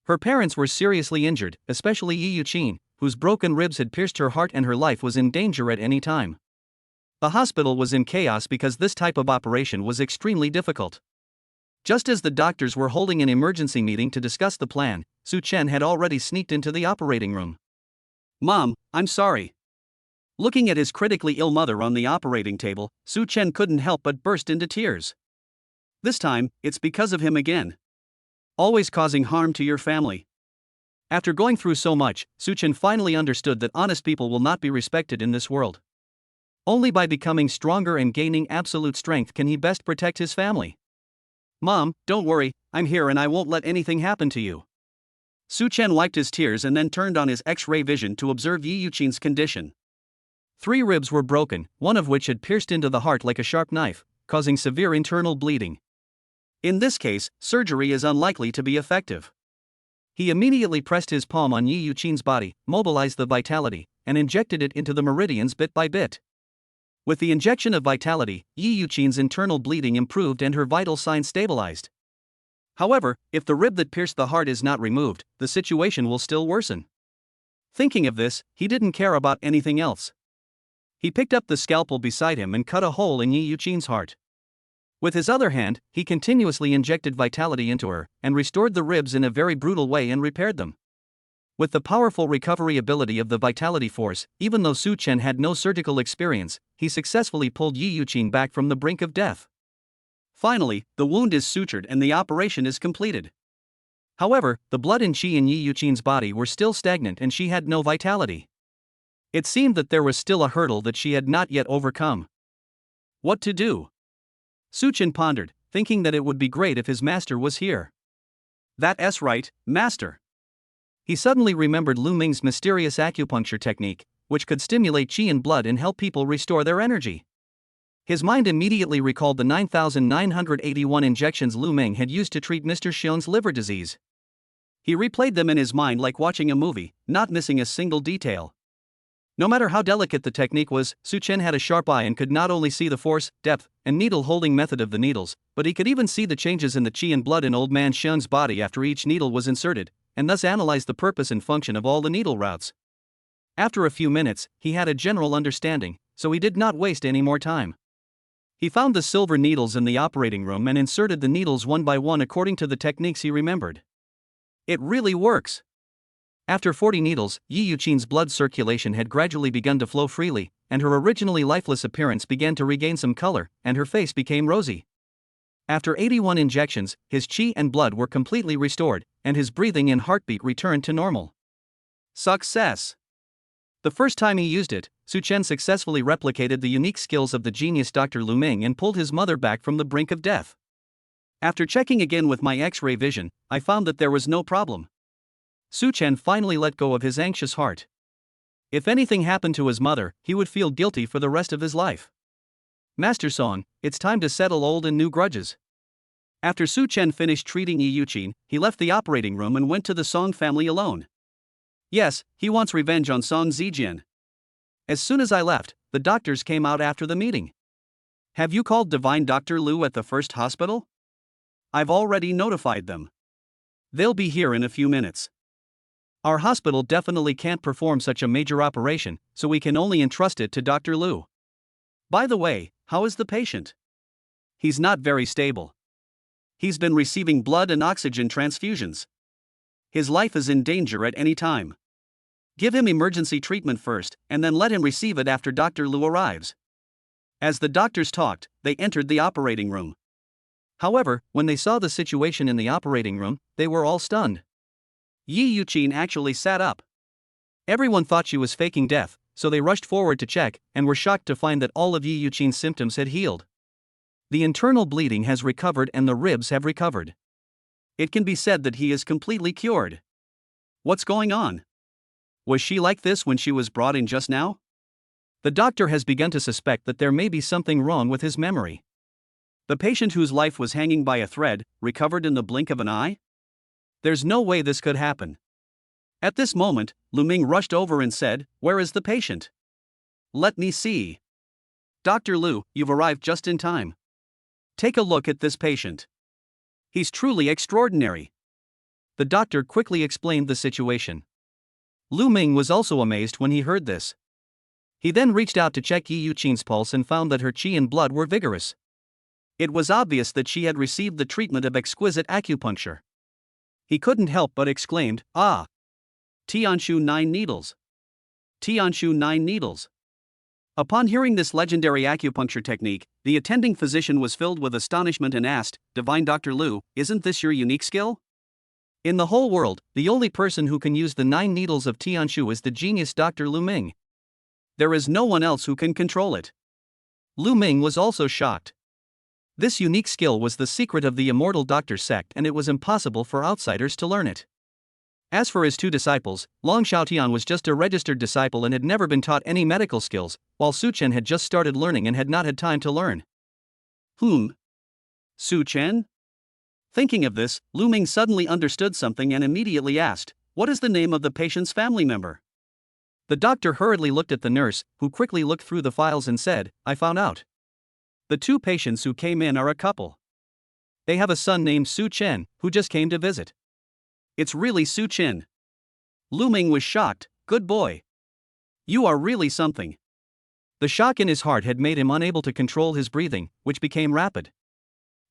Her parents were seriously injured, especially Yi Yuqin, whose broken ribs had pierced her heart and her life was in danger at any time. The hospital was in chaos because this type of operation was extremely difficult. Just as the doctors were holding an emergency meeting to discuss the plan, Su Chen had already sneaked into the operating room. Mom, I'm sorry. Looking at his critically ill mother on the operating table, Su Chen couldn't help but burst into tears. This time, it's because of him again. Always causing harm to your family. After going through so much, Su Chen finally understood that honest people will not be respected in this world. Only by becoming stronger and gaining absolute strength can he best protect his family. Mom, don't worry, I'm here and I won't let anything happen to you. Su Chen wiped his tears and then turned on his X-ray vision to observe Yi Yuqin's condition. 3 ribs were broken, one of which had pierced into the heart like a sharp knife, causing severe internal bleeding. In this case, surgery is unlikely to be effective. He immediately pressed his palm on Yi Yuqin's body, mobilized the vitality, and injected it into the meridians bit by bit. With the injection of vitality, Yi Yuqin's internal bleeding improved and her vital signs stabilized. However, if the rib that pierced the heart is not removed, the situation will still worsen. Thinking of this, he didn't care about anything else. He picked up the scalpel beside him and cut a hole in Yi Yuqin's heart. With his other hand, he continuously injected vitality into her, and restored the ribs in a very brutal way and repaired them. With the powerful recovery ability of the vitality force, even though Su Chen had no surgical experience, he successfully pulled Yi Yuqin back from the brink of death. Finally, the wound is sutured and the operation is completed. However, the blood and qi in Yi Yuqin's body were still stagnant and she had no vitality. It seemed that there was still a hurdle that she had not yet overcome. What to do? Su Chen pondered, thinking that it would be great if his master was here. That's right, master. He suddenly remembered Lu Ming's mysterious acupuncture technique, which could stimulate qi in blood and help people restore their energy. His mind immediately recalled the 9,981 injections Lu Ming had used to treat Mr. Xion's liver disease. He replayed them in his mind like watching a movie, not missing a single detail. No matter how delicate the technique was, Su Chen had a sharp eye and could not only see the force, depth, and needle-holding method of the needles, but he could even see the changes in the qi and blood in old man Xion's body after each needle was inserted, and thus analyze the purpose and function of all the needle routes. After a few minutes, he had a general understanding, so he did not waste any more time. He found the silver needles in the operating room and inserted the needles one by one according to the techniques he remembered. It really works! After 40 needles, Yi Yuqin's blood circulation had gradually begun to flow freely, and her originally lifeless appearance began to regain some color, and her face became rosy. After 81 injections, his qi and blood were completely restored, and his breathing and heartbeat returned to normal. Success! The first time he used it, Su Chen successfully replicated the unique skills of the genius Dr. Lu Ming and pulled his mother back from the brink of death. After checking again with my X-ray vision, I found that there was no problem. Su Chen finally let go of his anxious heart. If anything happened to his mother, he would feel guilty for the rest of his life. Master Song, it's time to settle old and new grudges. After Su Chen finished treating Yi Yuqin, he left the operating room and went to the Song family alone. Yes, he wants revenge on Song Zijian. As soon as I left, the doctors came out after the meeting. Have you called Divine Dr. Lu at the first hospital? I've already notified them. They'll be here in a few minutes. Our hospital definitely can't perform such a major operation, so we can only entrust it to Dr. Lu. By the way, how is the patient? He's not very stable. He's been receiving blood and oxygen transfusions. His life is in danger at any time. Give him emergency treatment first, and then let him receive it after Dr. Lu arrives. As the doctors talked, they entered the operating room. However, when they saw the situation in the operating room, they were all stunned. Yi Yuqin actually sat up. Everyone thought she was faking death, so they rushed forward to check, and were shocked to find that all of Yi Yuqin's symptoms had healed. The internal bleeding has recovered and the ribs have recovered. It can be said that he is completely cured. What's going on? Was she like this when she was brought in just now? The doctor has begun to suspect that there may be something wrong with his memory. The patient whose life was hanging by a thread recovered in the blink of an eye? There's no way this could happen. At this moment, Lu Ming rushed over and said, "Where is the patient? Let me see. Dr. Lu, you've arrived just in time. Take a look at this patient. He's truly extraordinary." The doctor quickly explained the situation. Lu Ming was also amazed when he heard this. He then reached out to check Yi Yuqin's pulse and found that her qi and blood were vigorous. It was obvious that she had received the treatment of exquisite acupuncture. He couldn't help but exclaimed, "Ah! Tianshu 9 needles. Tianshu 9 needles." Upon hearing this legendary acupuncture technique, the attending physician was filled with astonishment and asked, "Divine Dr. Lu, isn't this your unique skill? In the whole world, the only person who can use the 9 needles of Tianshu is the genius Dr. Lu Ming. There is no one else who can control it." Lu Ming was also shocked. This unique skill was the secret of the immortal doctor sect and it was impossible for outsiders to learn it. As for his two disciples, Long Xiaotian was just a registered disciple and had never been taught any medical skills, while Su Chen had just started learning and had not had time to learn. Su Chen? Thinking of this, Lu Ming suddenly understood something and immediately asked, "What is the name of the patient's family member?" The doctor hurriedly looked at the nurse, who quickly looked through the files and said, "I found out. The two patients who came in are a couple. They have a son named Su Chen, who just came to visit." "It's really Su Chen." Lu Ming was shocked. "Good boy. You are really something." The shock in his heart had made him unable to control his breathing, which became rapid.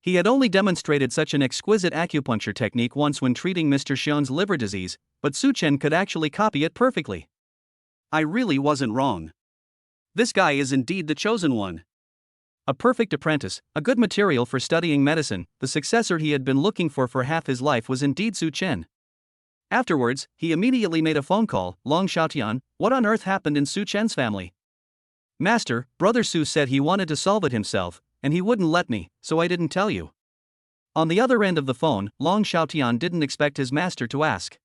He had only demonstrated such an exquisite acupuncture technique once when treating Mr. Xian's liver disease, but Su Chen could actually copy it perfectly. I really wasn't wrong. This guy is indeed the chosen one. A perfect apprentice, a good material for studying medicine, the successor he had been looking for half his life was indeed Su Chen. Afterwards, he immediately made a phone call. "Long Xiaotian, what on earth happened in Su Chen's family?" "Master, Brother Su said he wanted to solve it himself, and he wouldn't let me, so I didn't tell you." On the other end of the phone, Long Xiaotian didn't expect his master to ask.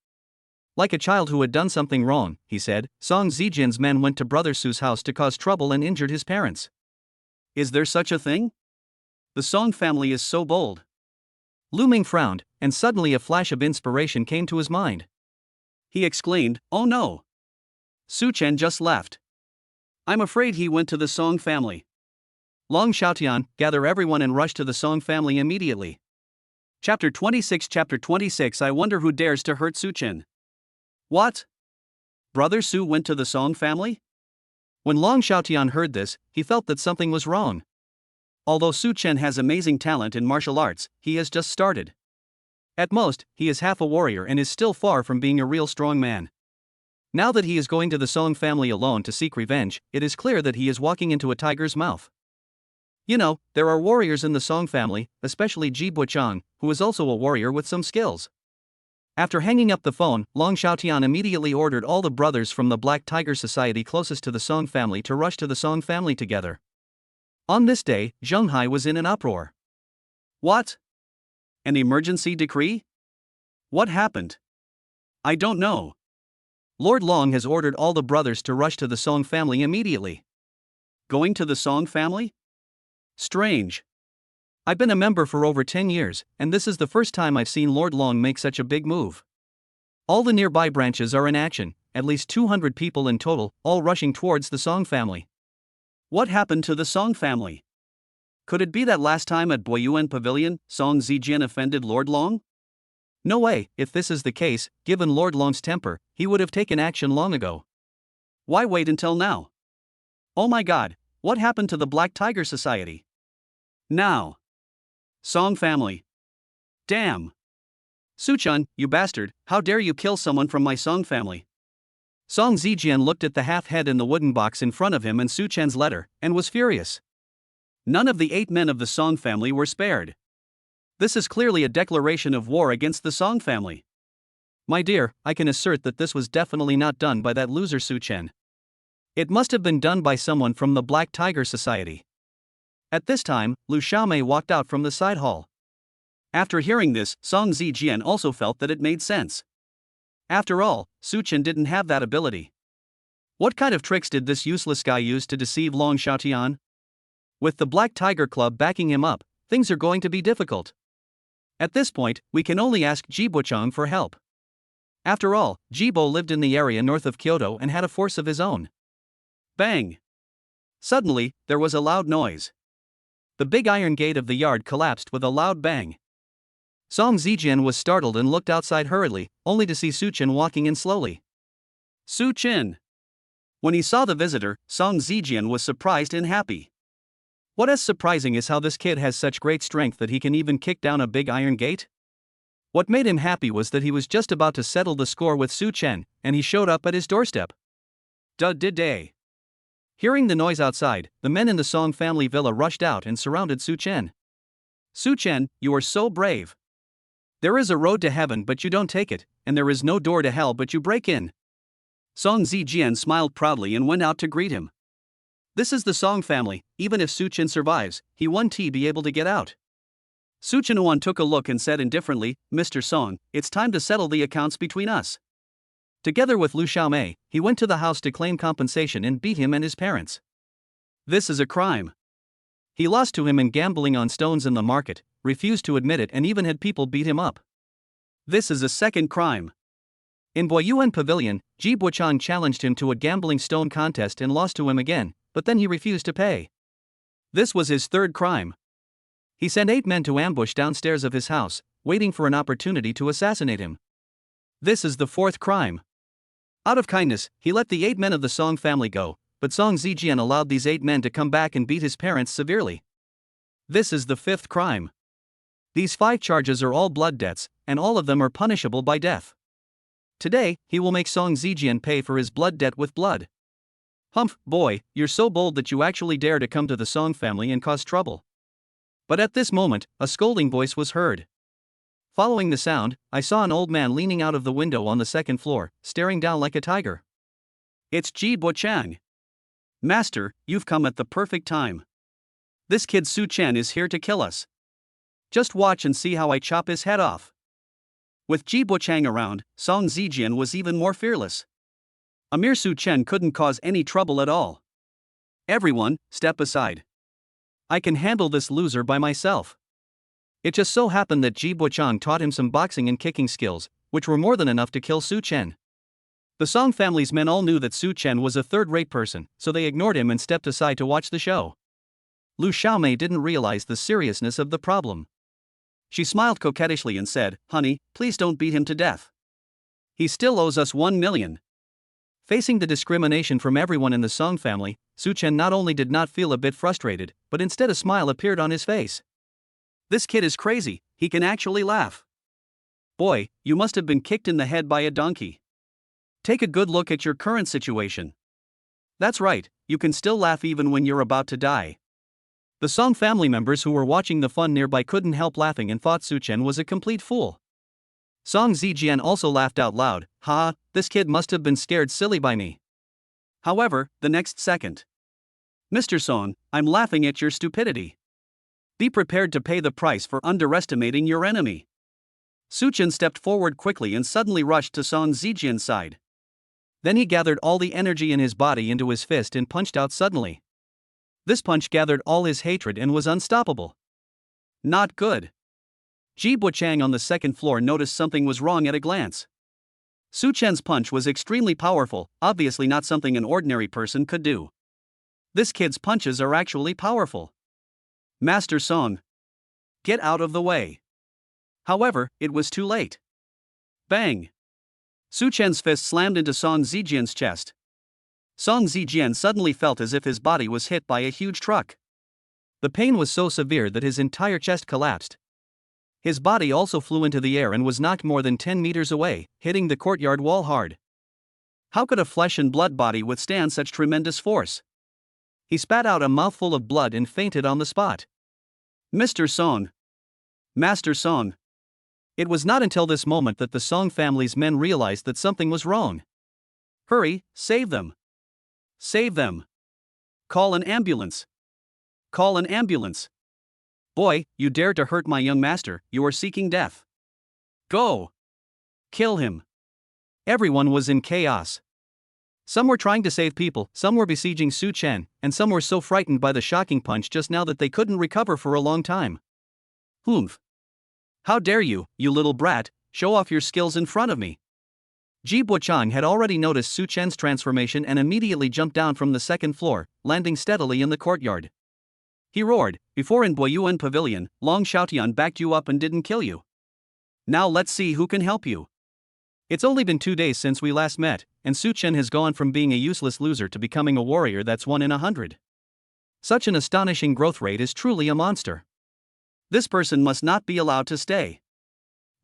Like a child who had done something wrong, he said, "Song Zijin's men went to Brother Su's house to cause trouble and injured his parents." "Is there such a thing? The Song family is so bold." Lu Ming frowned, and suddenly a flash of inspiration came to his mind. He exclaimed, "Oh no! Su Chen just left. I'm afraid he went to the Song family." Long Xiaotian, gather everyone and rush to the Song family immediately. Chapter 26 I wonder who dares to hurt Su Chen. What? Brother Su went to the Song family? When Long Xiaotian heard this, he felt that something was wrong. Although Su Chen has amazing talent in martial arts, he has just started. At most, he is half a warrior and is still far from being a real strong man. Now that he is going to the Song family alone to seek revenge, it is clear that he is walking into a tiger's mouth. You know, there are warriors in the Song family, especially Ji Buchang, who is also a warrior with some skills. After hanging up the phone, Long Xiaotian immediately ordered all the brothers from the Black Tiger Society closest to the Song family to rush to the Song family together. On this day, Zhenghai was in an uproar. What? An emergency decree? What happened? I don't know. Lord Long has ordered all the brothers to rush to the Song family immediately. Going to the Song family? Strange. I've been a member for over 10 years, and this is the first time I've seen Lord Long make such a big move. All the nearby branches are in action, at least 200 people in total, all rushing towards the Song family. What happened to the Song family? Could it be that last time at Boyuan Pavilion, Song Zijian offended Lord Long? No way, if this is the case, given Lord Long's temper, he would have taken action long ago. Why wait until now? Oh my god, what happened to the Black Tiger Society? Now. Song family. Damn. Suchun, you bastard, how dare you kill someone from my Song family? Song Zijian looked at the half-head in the wooden box in front of him and Su Chen's letter, and was furious. None of the 8 men of the Song family were spared. This is clearly a declaration of war against the Song family. My dear, I can assert that this was definitely not done by that loser Su Chen. It must have been done by someone from the Black Tiger Society. At this time, Lu Xiaomei walked out from the side hall. After hearing this, Song Zijian also felt that it made sense. After all, Su Chen didn't have that ability. What kind of tricks did this useless guy use to deceive Long Xiaotian? With the Black Tiger Club backing him up, things are going to be difficult. At this point, we can only ask Ji Bochang for help. After all, Jibo lived in the area north of Kyoto and had a force of his own. Bang! Suddenly, there was a loud noise. The big iron gate of the yard collapsed with a loud bang. Song Zijian was startled and looked outside hurriedly, only to see Su Chen walking in slowly. Su Chen! When he saw the visitor, Song Zijian was surprised and happy. What is surprising is how this kid has such great strength that he can even kick down a big iron gate. What made him happy was that he was just about to settle the score with Su Chen, and he showed up at his doorstep. Day. Hearing the noise outside, the men in the Song family villa rushed out and surrounded Su Chen. Su Chen, you are so brave. There is a road to heaven but you don't take it, and there is no door to hell but you break in. Song Zijian smiled proudly and went out to greet him. This is the Song family, even if Su Chen survives, he won't be able to get out. Su Chenuan took a look and said indifferently, Mr. Song, it's time to settle the accounts between us. Together with Lu Xiaomei, he went to the house to claim compensation and beat him and his parents. This is a crime. He lost to him in gambling on stones in the market, refused to admit it and even had people beat him up. This is a second crime. In Boyuan Pavilion, Ji Bochang challenged him to a gambling stone contest and lost to him again, but then he refused to pay. This was his third crime. He sent 8 men to ambush downstairs of his house, waiting for an opportunity to assassinate him. This is the fourth crime. Out of kindness, he let the 8 men of the Song family go, but Song Zijian allowed these 8 men to come back and beat his parents severely. This is the fifth crime. These 5 charges are all blood debts, and all of them are punishable by death. Today, he will make Song Zijian pay for his blood debt with blood. Humph, boy, you're so bold that you actually dare to come to the Song family and cause trouble. But at this moment, a scolding voice was heard. Following the sound, I saw an old man leaning out of the window on the second floor, staring down like a tiger. It's Ji Bochang. Master, you've come at the perfect time. This kid Su Chen is here to kill us. Just watch and see how I chop his head off. With Ji Bochang around, Song Zijian was even more fearless. A mere Su Chen couldn't cause any trouble at all. Everyone, step aside. I can handle this loser by myself. It just so happened that Ji Bochang taught him some boxing and kicking skills, which were more than enough to kill Su Chen. The Song family's men all knew that Su Chen was a third-rate person, so they ignored him and stepped aside to watch the show. Lu Xiaomei didn't realize the seriousness of the problem. She smiled coquettishly and said, Honey, please don't beat him to death. He still owes us 1 million. Facing the discrimination from everyone in the Song family, Su Chen not only did not feel a bit frustrated, but instead a smile appeared on his face. This kid is crazy, he can actually laugh. Boy, you must have been kicked in the head by a donkey. Take a good look at your current situation. That's right, you can still laugh even when you're about to die. The Song family members who were watching the fun nearby couldn't help laughing and thought Su Chen was a complete fool. Song Zijian also laughed out loud, Ha, this kid must have been scared silly by me. However, the next second. Mr. Song, I'm laughing at your stupidity. Be prepared to pay the price for underestimating your enemy. Su Chen stepped forward quickly and suddenly rushed to Song Zijian's side. Then he gathered all the energy in his body into his fist and punched out suddenly. This punch gathered all his hatred and was unstoppable. Not good. Ji Bochang on the second floor noticed something was wrong at a glance. Su Chen's punch was extremely powerful, obviously not something an ordinary person could do. This kid's punches are actually powerful. Master Song, get out of the way. However, it was too late. Bang! Su Chen's fist slammed into Song Zijian's chest. Song Zijian suddenly felt as if his body was hit by a huge truck. The pain was so severe that his entire chest collapsed. His body also flew into the air and was knocked more than 10 meters away, hitting the courtyard wall hard. How could a flesh and blood body withstand such tremendous force? He spat out a mouthful of blood and fainted on the spot. Mr. Song. Master Song. It was not until this moment that the Song family's men realized that something was wrong. Hurry, save them. Save them. Call an ambulance. Call an ambulance. Boy, you dare to hurt my young master, you are seeking death. Go! Kill him. Everyone was in chaos. Some were trying to save people, some were besieging Su Chen, and some were so frightened by the shocking punch just now that they couldn't recover for a long time. Humph. How dare you, you little brat, show off your skills in front of me. Ji Buochang had already noticed Su Chen's transformation and immediately jumped down from the second floor, landing steadily in the courtyard. He roared, "Before in Boyuan Pavilion, Long Xiaotian backed you up and didn't kill you. Now let's see who can help you." It's only been 2 days since we last met, and Su Chen has gone from being a useless loser to becoming a warrior that's 1 in 100. Such an astonishing growth rate is truly a monster. This person must not be allowed to stay.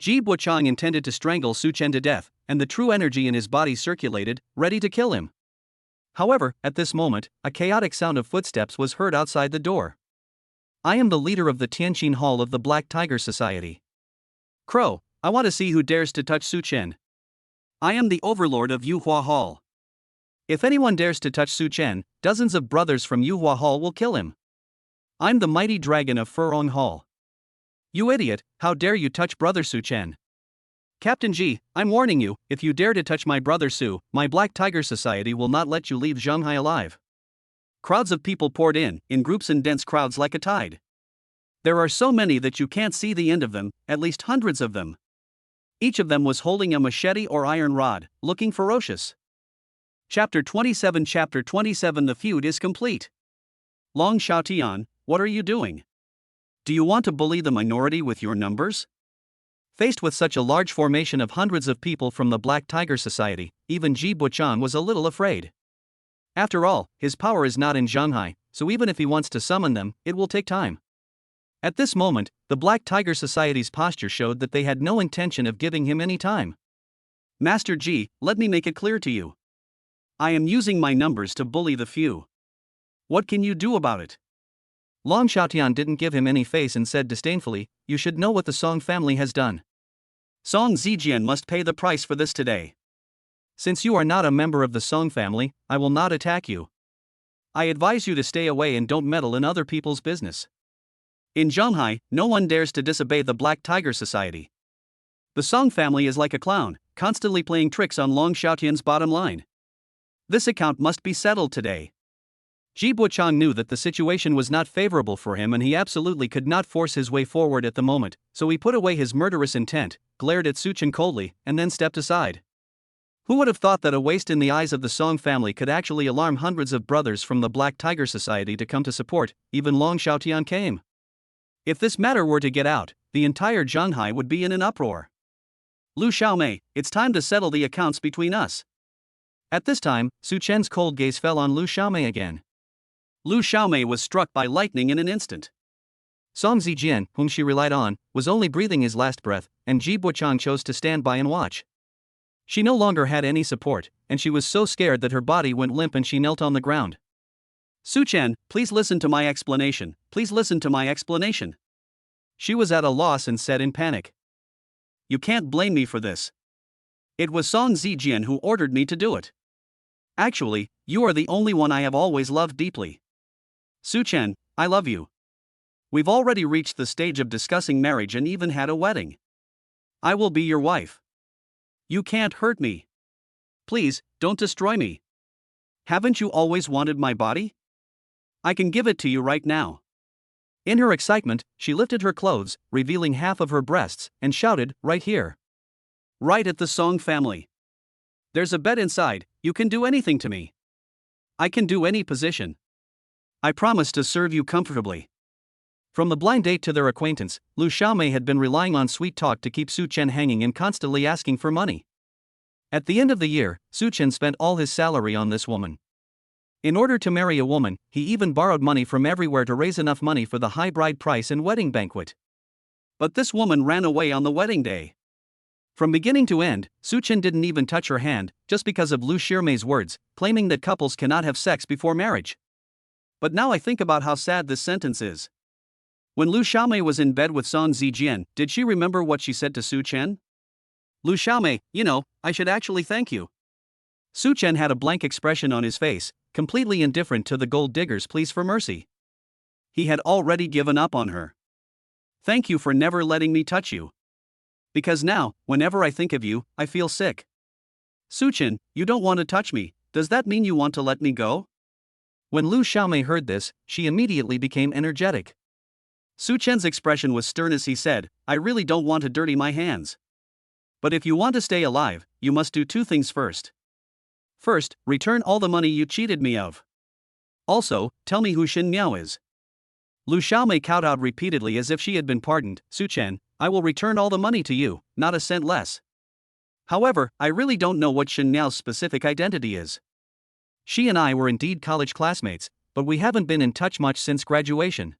Ji Buochang intended to strangle Su Chen to death, and the true energy in his body circulated, ready to kill him. However, at this moment, a chaotic sound of footsteps was heard outside the door. "I am the leader of the Tianqin Hall of the Black Tiger Society. Crow, I want to see who dares to touch Su Chen. I am the overlord of Yuhua Hall. If anyone dares to touch Su Chen, dozens of brothers from Yuhua Hall will kill him. I'm the mighty dragon of Furong Hall. You idiot, how dare you touch brother Su Chen? Captain Ji, I'm warning you, if you dare to touch my brother Su, my Black Tiger Society will not let you leave Shanghai alive." Crowds of people poured in groups and dense crowds like a tide. There are so many that you can't see the end of them, at least hundreds of them. Each of them was holding a machete or iron rod, looking ferocious. Chapter 27 The feud is complete. Long Xiaotian, what are you doing? Do you want to bully the minority with your numbers? Faced with such a large formation of hundreds of people from the Black Tiger Society, even Ji Buochang was a little afraid. After all, his power is not in Shanghai, so even if he wants to summon them, it will take time. At this moment, the Black Tiger Society's posture showed that they had no intention of giving him any time. "Master Ji, let me make it clear to you. I am using my numbers to bully the few. What can you do about it?" Long Xiaotian didn't give him any face and said disdainfully, "You should know what the Song family has done. Song Zijian must pay the price for this today. Since you are not a member of the Song family, I will not attack you. I advise you to stay away and don't meddle in other people's business. In Shanghai, no one dares to disobey the Black Tiger Society. The Song family is like a clown, constantly playing tricks on Long Xiaotian's bottom line. This account must be settled today." Ji Buochang knew that the situation was not favorable for him and he absolutely could not force his way forward at the moment, so he put away his murderous intent, glared at Su Chen coldly, and then stepped aside. Who would have thought that a waste in the eyes of the Song family could actually alarm hundreds of brothers from the Black Tiger Society to come to support? Even Long Xiaotian came. If this matter were to get out, the entire Shanghai would be in an uproar. "Lu Xiaomei, it's time to settle the accounts between us." At this time, Su Chen's cold gaze fell on Lu Xiaomei again. Lu Xiaomei was struck by lightning in an instant. Song Zijian, whom she relied on, was only breathing his last breath, and Ji Buochang chose to stand by and watch. She no longer had any support, and she was so scared that her body went limp and she knelt on the ground. "Su Chen, please listen to my explanation, please listen to my explanation." She was at a loss and said in panic. "You can't blame me for this. It was Song Zijian who ordered me to do it. Actually, you are the only one I have always loved deeply. Su Chen, I love you. We've already reached the stage of discussing marriage and even had a wedding. I will be your wife. You can't hurt me. Please, don't destroy me. Haven't you always wanted my body? I can give it to you right now." In her excitement, she lifted her clothes, revealing half of her breasts, and shouted, "Right here. Right at the Song family. There's a bed inside, you can do anything to me. I can do any position. I promise to serve you comfortably." From the blind date to their acquaintance, Lu Xiaomei had been relying on sweet talk to keep Su Chen hanging and constantly asking for money. At the end of the year, Su Chen spent all his salary on this woman. In order to marry a woman, he even borrowed money from everywhere to raise enough money for the high bride price and wedding banquet. But this woman ran away on the wedding day. From beginning to end, Su Chen didn't even touch her hand, just because of Lu Xiaomei's words, claiming that couples cannot have sex before marriage. But now I think about how sad this sentence is. When Lu Xiaomei was in bed with Song Zijian, did she remember what she said to Su Chen? "Lu Xiaomei, you know, I should actually thank you." Su Chen had a blank expression on his face, completely indifferent to the gold digger's pleas for mercy. He had already given up on her. Thank you for never letting me touch you. Because now, whenever I think of you, I feel sick. Suchen, you don't want to touch me, does that mean you want to let me go? When Lu Xiaomei heard this, she immediately became energetic. Suchen's expression was stern as he said, I really don't want to dirty my hands. But if you want to stay alive, you must do two things first. First, return all the money you cheated me of. Also, tell me who Shin Miao is. Lu Xiaomei kowtowed repeatedly as if she had been pardoned. Suchen, I will return all the money to you, not a cent less. However, I really don't know what Shin Miao's specific identity is. She and I were indeed college classmates, but we haven't been in touch much since graduation.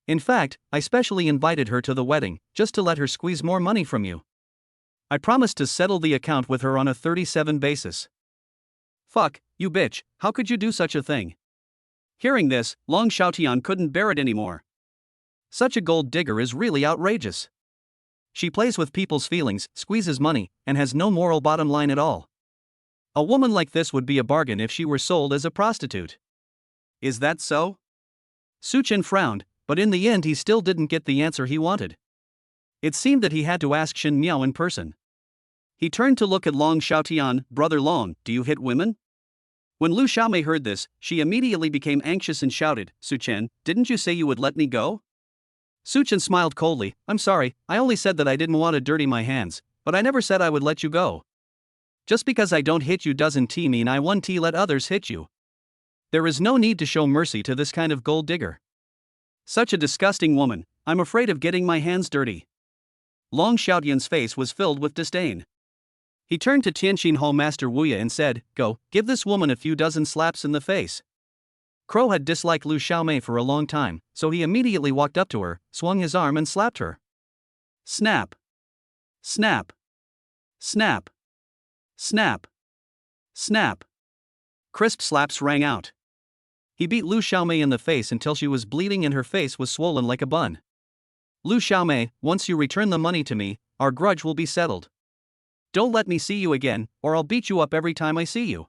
In fact, I specially invited her to the wedding, just to let her squeeze more money from you. I promised to settle the account with her on a 37 basis. Fuck, you bitch, how could you do such a thing? Hearing this, Long Xiaotian couldn't bear it anymore. Such a gold digger is really outrageous. She plays with people's feelings, squeezes money, and has no moral bottom line at all. A woman like this would be a bargain if she were sold as a prostitute. Is that so? Suchen frowned, but in the end he still didn't get the answer he wanted. It seemed that he had to ask Shin Miao in person. He turned to look at Long Xiaotian. Brother Long, do you hit women? When Lu Xiaomei heard this, she immediately became anxious and shouted, Suchen, didn't you say you would let me go? Suchen smiled coldly, I'm sorry, I only said that I didn't want to dirty my hands, but I never said I would let you go. Just because I don't hit you doesn't mean I won't let others hit you. There is no need to show mercy to this kind of gold digger. Such a disgusting woman, I'm afraid of getting my hands dirty. Long Xiaotian's face was filled with disdain. He turned to Tianxin Hall Master Wuya and said, Go, give this woman a few dozen slaps in the face. Crow had disliked Lu Xiaomei for a long time, so he immediately walked up to her, swung his arm and slapped her. Snap. Snap. Snap. Snap. Snap. Crisp slaps rang out. He beat Lu Xiaomei in the face until she was bleeding and her face was swollen like a bun. Lu Xiaomei, once you return the money to me, our grudge will be settled. Don't let me see you again, or I'll beat you up every time I see you.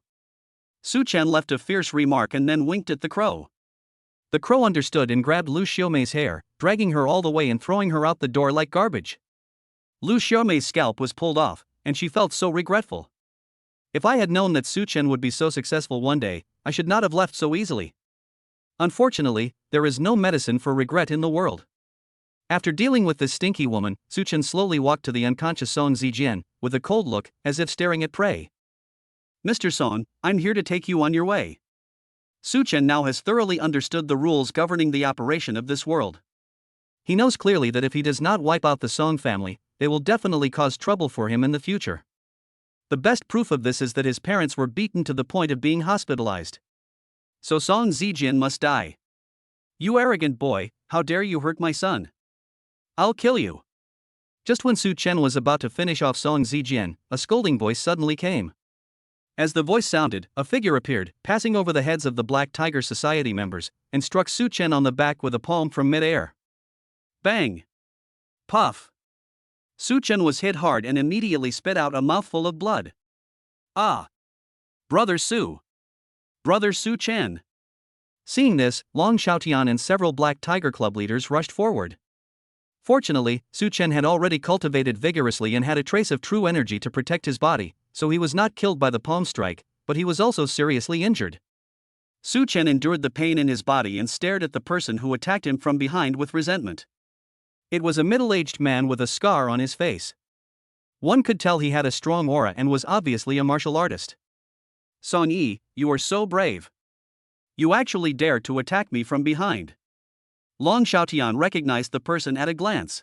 Suchen left a fierce remark and then winked at the crow. The crow understood and grabbed Lu Xiaomei's hair, dragging her all the way and throwing her out the door like garbage. Lu Xiaomei's scalp was pulled off, and she felt so regretful. If I had known that Suchen would be so successful one day, I should not have left so easily. Unfortunately, there is no medicine for regret in the world. After dealing with this stinky woman, Suchen slowly walked to the unconscious Song Zijian, with a cold look, as if staring at prey. Mr. Song, I'm here to take you on your way. Suchen now has thoroughly understood the rules governing the operation of this world. He knows clearly that if he does not wipe out the Song family, they will definitely cause trouble for him in the future. The best proof of this is that his parents were beaten to the point of being hospitalized. So Song Zijian must die. You arrogant boy, how dare you hurt my son? I'll kill you. Just when Su Chen was about to finish off Song Zijian, a scolding voice suddenly came. As the voice sounded, a figure appeared, passing over the heads of the Black Tiger Society members, and struck Su Chen on the back with a palm from mid-air. Bang! Puff! Su Chen was hit hard and immediately spit out a mouthful of blood. Ah! Brother Su! Brother Su Chen! Seeing this, Long Xiaotian and several Black Tiger Club leaders rushed forward. Fortunately, Su Chen had already cultivated vigorously and had a trace of true energy to protect his body, so he was not killed by the palm strike, but he was also seriously injured. Su Chen endured the pain in his body and stared at the person who attacked him from behind with resentment. It was a middle-aged man with a scar on his face. One could tell he had a strong aura and was obviously a martial artist. Song Yi, you are so brave. You actually dared to attack me from behind. Long Xiaotian recognized the person at a glance.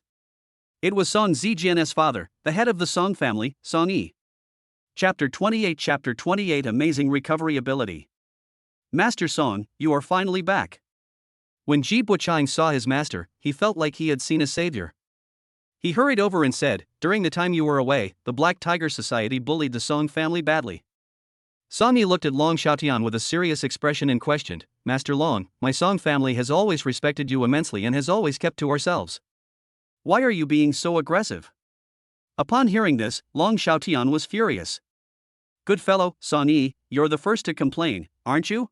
It was Song Zijian's father, the head of the Song family, Song Yi. Chapter 28 Amazing Recovery Ability. Master Song, you are finally back. When Ji Buchang saw his master, he felt like he had seen a savior. He hurried over and said, during the time you were away, the Black Tiger Society bullied the Song family badly. Song Yi looked at Long Xiaotian with a serious expression and questioned, Master Long, my Song family has always respected you immensely and has always kept to ourselves. Why are you being so aggressive? Upon hearing this, Long Xiaotian was furious. Good fellow, Song Yi, you're the first to complain, aren't you?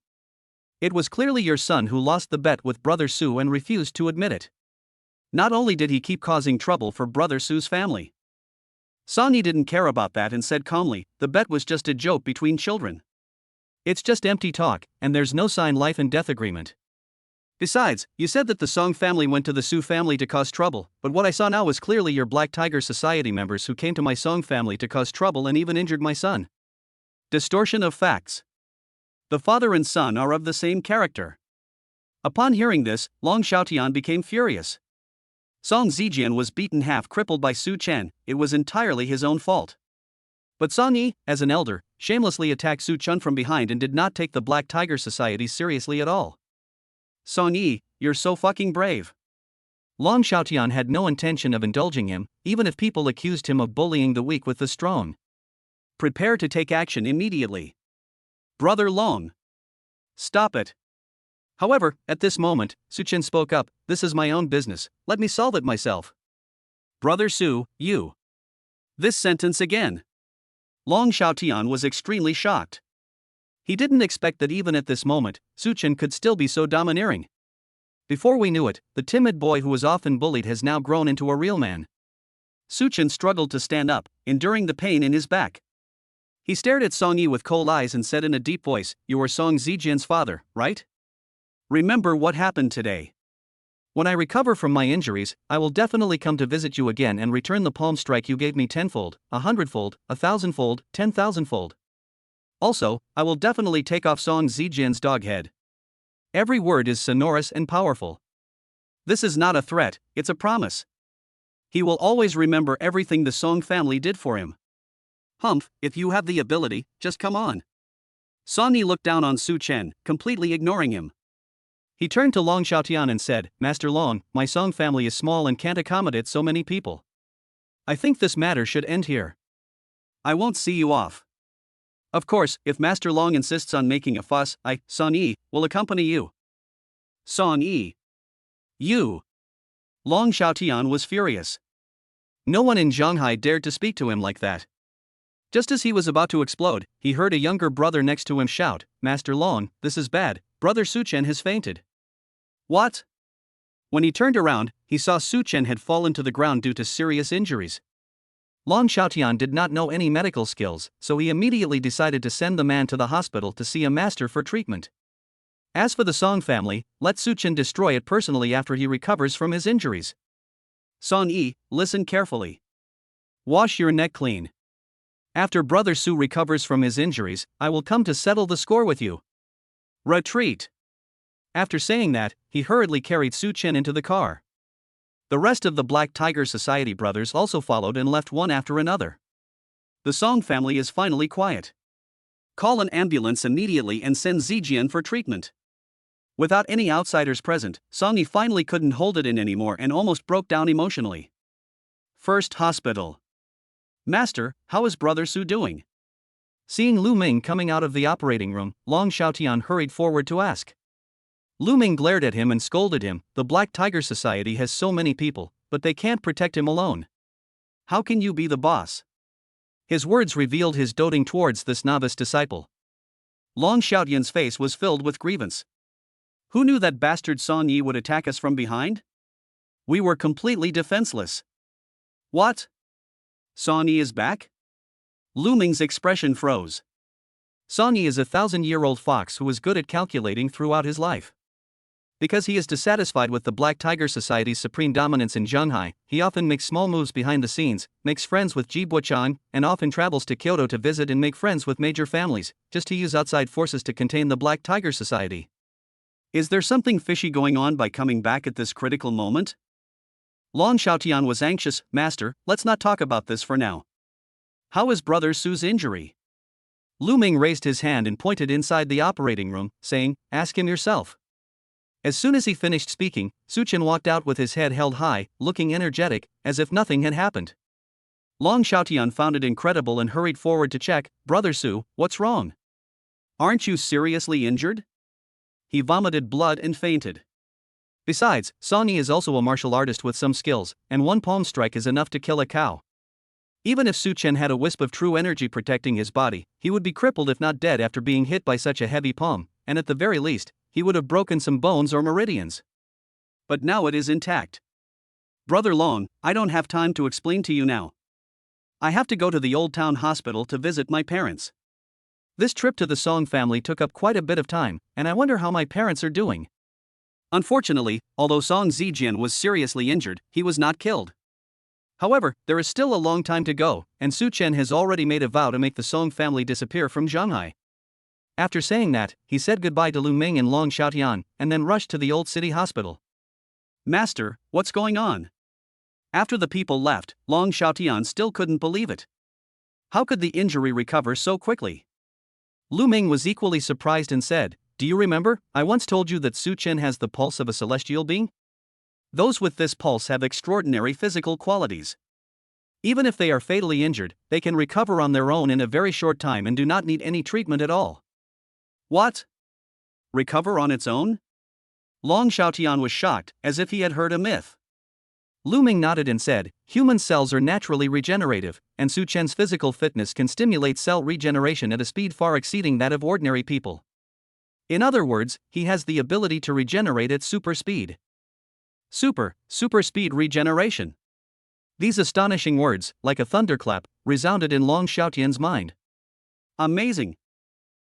It was clearly your son who lost the bet with Brother Su and refused to admit it. Not only did he keep causing trouble for Brother Su's family, Song Yi didn't care about that and said calmly, the bet was just a joke between children. It's just empty talk, and there's no signed life and death agreement. Besides, you said that the Song family went to the Su family to cause trouble, but what I saw now was clearly your Black Tiger Society members who came to my Song family to cause trouble and even injured my son. Distortion of facts. The father and son are of the same character. Upon hearing this, Long Xiaotian became furious. Song Zijian was beaten half crippled by Su Chen, it was entirely his own fault. But Song Yi, as an elder, shamelessly attacked Su Chen from behind and did not take the Black Tiger Society seriously at all. Song Yi, you're so fucking brave. Long Xiaotian had no intention of indulging him, even if people accused him of bullying the weak with the strong. Prepare to take action immediately. Brother Long. Stop it. However, at this moment, Su Chen spoke up, this is my own business, let me solve it myself. Brother Su, you. This sentence again. Long Xiaotian was extremely shocked. He didn't expect that even at this moment, Su Chen could still be so domineering. Before we knew it, the timid boy who was often bullied has now grown into a real man. Su Chen struggled to stand up, enduring the pain in his back. He stared at Song Yi with cold eyes and said in a deep voice, you are Song Zijian's father, right? Remember what happened today. When I recover from my injuries, I will definitely come to visit you again and return the palm strike you gave me 10-fold, 100-fold, 1,000-fold, 10,000-fold. Also, I will definitely take off Song Zijian's dog head. Every word is sonorous and powerful. This is not a threat, it's a promise. He will always remember everything the Song family did for him. Humph, if you have the ability, just come on. Song Yi looked down on Su Chen, completely ignoring him. He turned to Long Xiaotian and said, Master Long, my Song family is small and can't accommodate so many people. I think this matter should end here. I won't see you off. Of course, if Master Long insists on making a fuss, I, Song Yi, will accompany you. Song Yi. You. Long Xiaotian was furious. No one in Zhanghai dared to speak to him like that. Just as he was about to explode, he heard a younger brother next to him shout, Master Long, this is bad, Brother Su Chen has fainted. What? When he turned around, he saw Su Chen had fallen to the ground due to serious injuries. Long Xiaotian did not know any medical skills, so he immediately decided to send the man to the hospital to see a master for treatment. As for the Song family, let Su Chen destroy it personally after he recovers from his injuries. Song Yi, listen carefully. Wash your neck clean. After Brother Su recovers from his injuries, I will come to settle the score with you. Retreat. After saying that, he hurriedly carried Su Chen into the car. The rest of the Black Tiger Society brothers also followed and left one after another. The Song family is finally quiet. Call an ambulance immediately and send Zijian for treatment. Without any outsiders present, Song Yi finally couldn't hold it in anymore and almost broke down emotionally. First hospital. Master, how is Brother Su doing? Seeing Lu Ming coming out of the operating room, Long Xiaotian hurried forward to ask. Lu Ming glared at him and scolded him, the Black Tiger Society has so many people, but they can't protect him alone. How can you be the boss? His words revealed his doting towards this novice disciple. Long Xiaotian's face was filled with grievance. Who knew that bastard Song Yi would attack us from behind? We were completely defenseless. What? Song Yi is back? Lu Ming's expression froze. Song Yi is a 1,000-year-old fox who is good at calculating throughout his life. Because he is dissatisfied with the Black Tiger Society's supreme dominance in Zhanghai, he often makes small moves behind the scenes, makes friends with Ji Buochang, and often travels to Kyoto to visit and make friends with major families, just to use outside forces to contain the Black Tiger Society. Is there something fishy going on by coming back at this critical moment? Long Xiaotian was anxious. Master, let's not talk about this for now. How is Brother Su's injury? Lu Ming raised his hand and pointed inside the operating room, saying, ask him yourself. As soon as he finished speaking, Su Chen walked out with his head held high, looking energetic, as if nothing had happened. Long Xiaotian found it incredible and hurried forward to check. Brother Su, what's wrong? Aren't you seriously injured? He vomited blood and fainted. Besides, Song Yi is also a martial artist with some skills, and one palm strike is enough to kill a cow. Even if Su Chen had a wisp of true energy protecting his body, he would be crippled if not dead after being hit by such a heavy palm, and at the very least, he would have broken some bones or meridians. But now it is intact. Brother Long, I don't have time to explain to you now. I have to go to the Old Town Hospital to visit my parents. This trip to the Song family took up quite a bit of time, and I wonder how my parents are doing. Unfortunately, although Song Zijian was seriously injured, he was not killed. However, there is still a long time to go, and Su Chen has already made a vow to make the Song family disappear from Shanghai. After saying that, he said goodbye to Lu Ming and Long Xiaotian, and then rushed to the old city hospital. Master, what's going on? After the people left, Long Xiaotian still couldn't believe it. How could the injury recover so quickly? Lu Ming was equally surprised and said, "Do you remember, I once told you that Su Chen has the pulse of a celestial being? Those with this pulse have extraordinary physical qualities. Even if they are fatally injured, they can recover on their own in a very short time and do not need any treatment at all." What? Recover on its own? Long Xiaotian was shocked, as if he had heard a myth. Lu Ming nodded and said, "Human cells are naturally regenerative, and Su Chen's physical fitness can stimulate cell regeneration at a speed far exceeding that of ordinary people. In other words, he has the ability to regenerate at super speed." Super speed regeneration. These astonishing words, like a thunderclap, resounded in Long Xiaotian's mind. Amazing!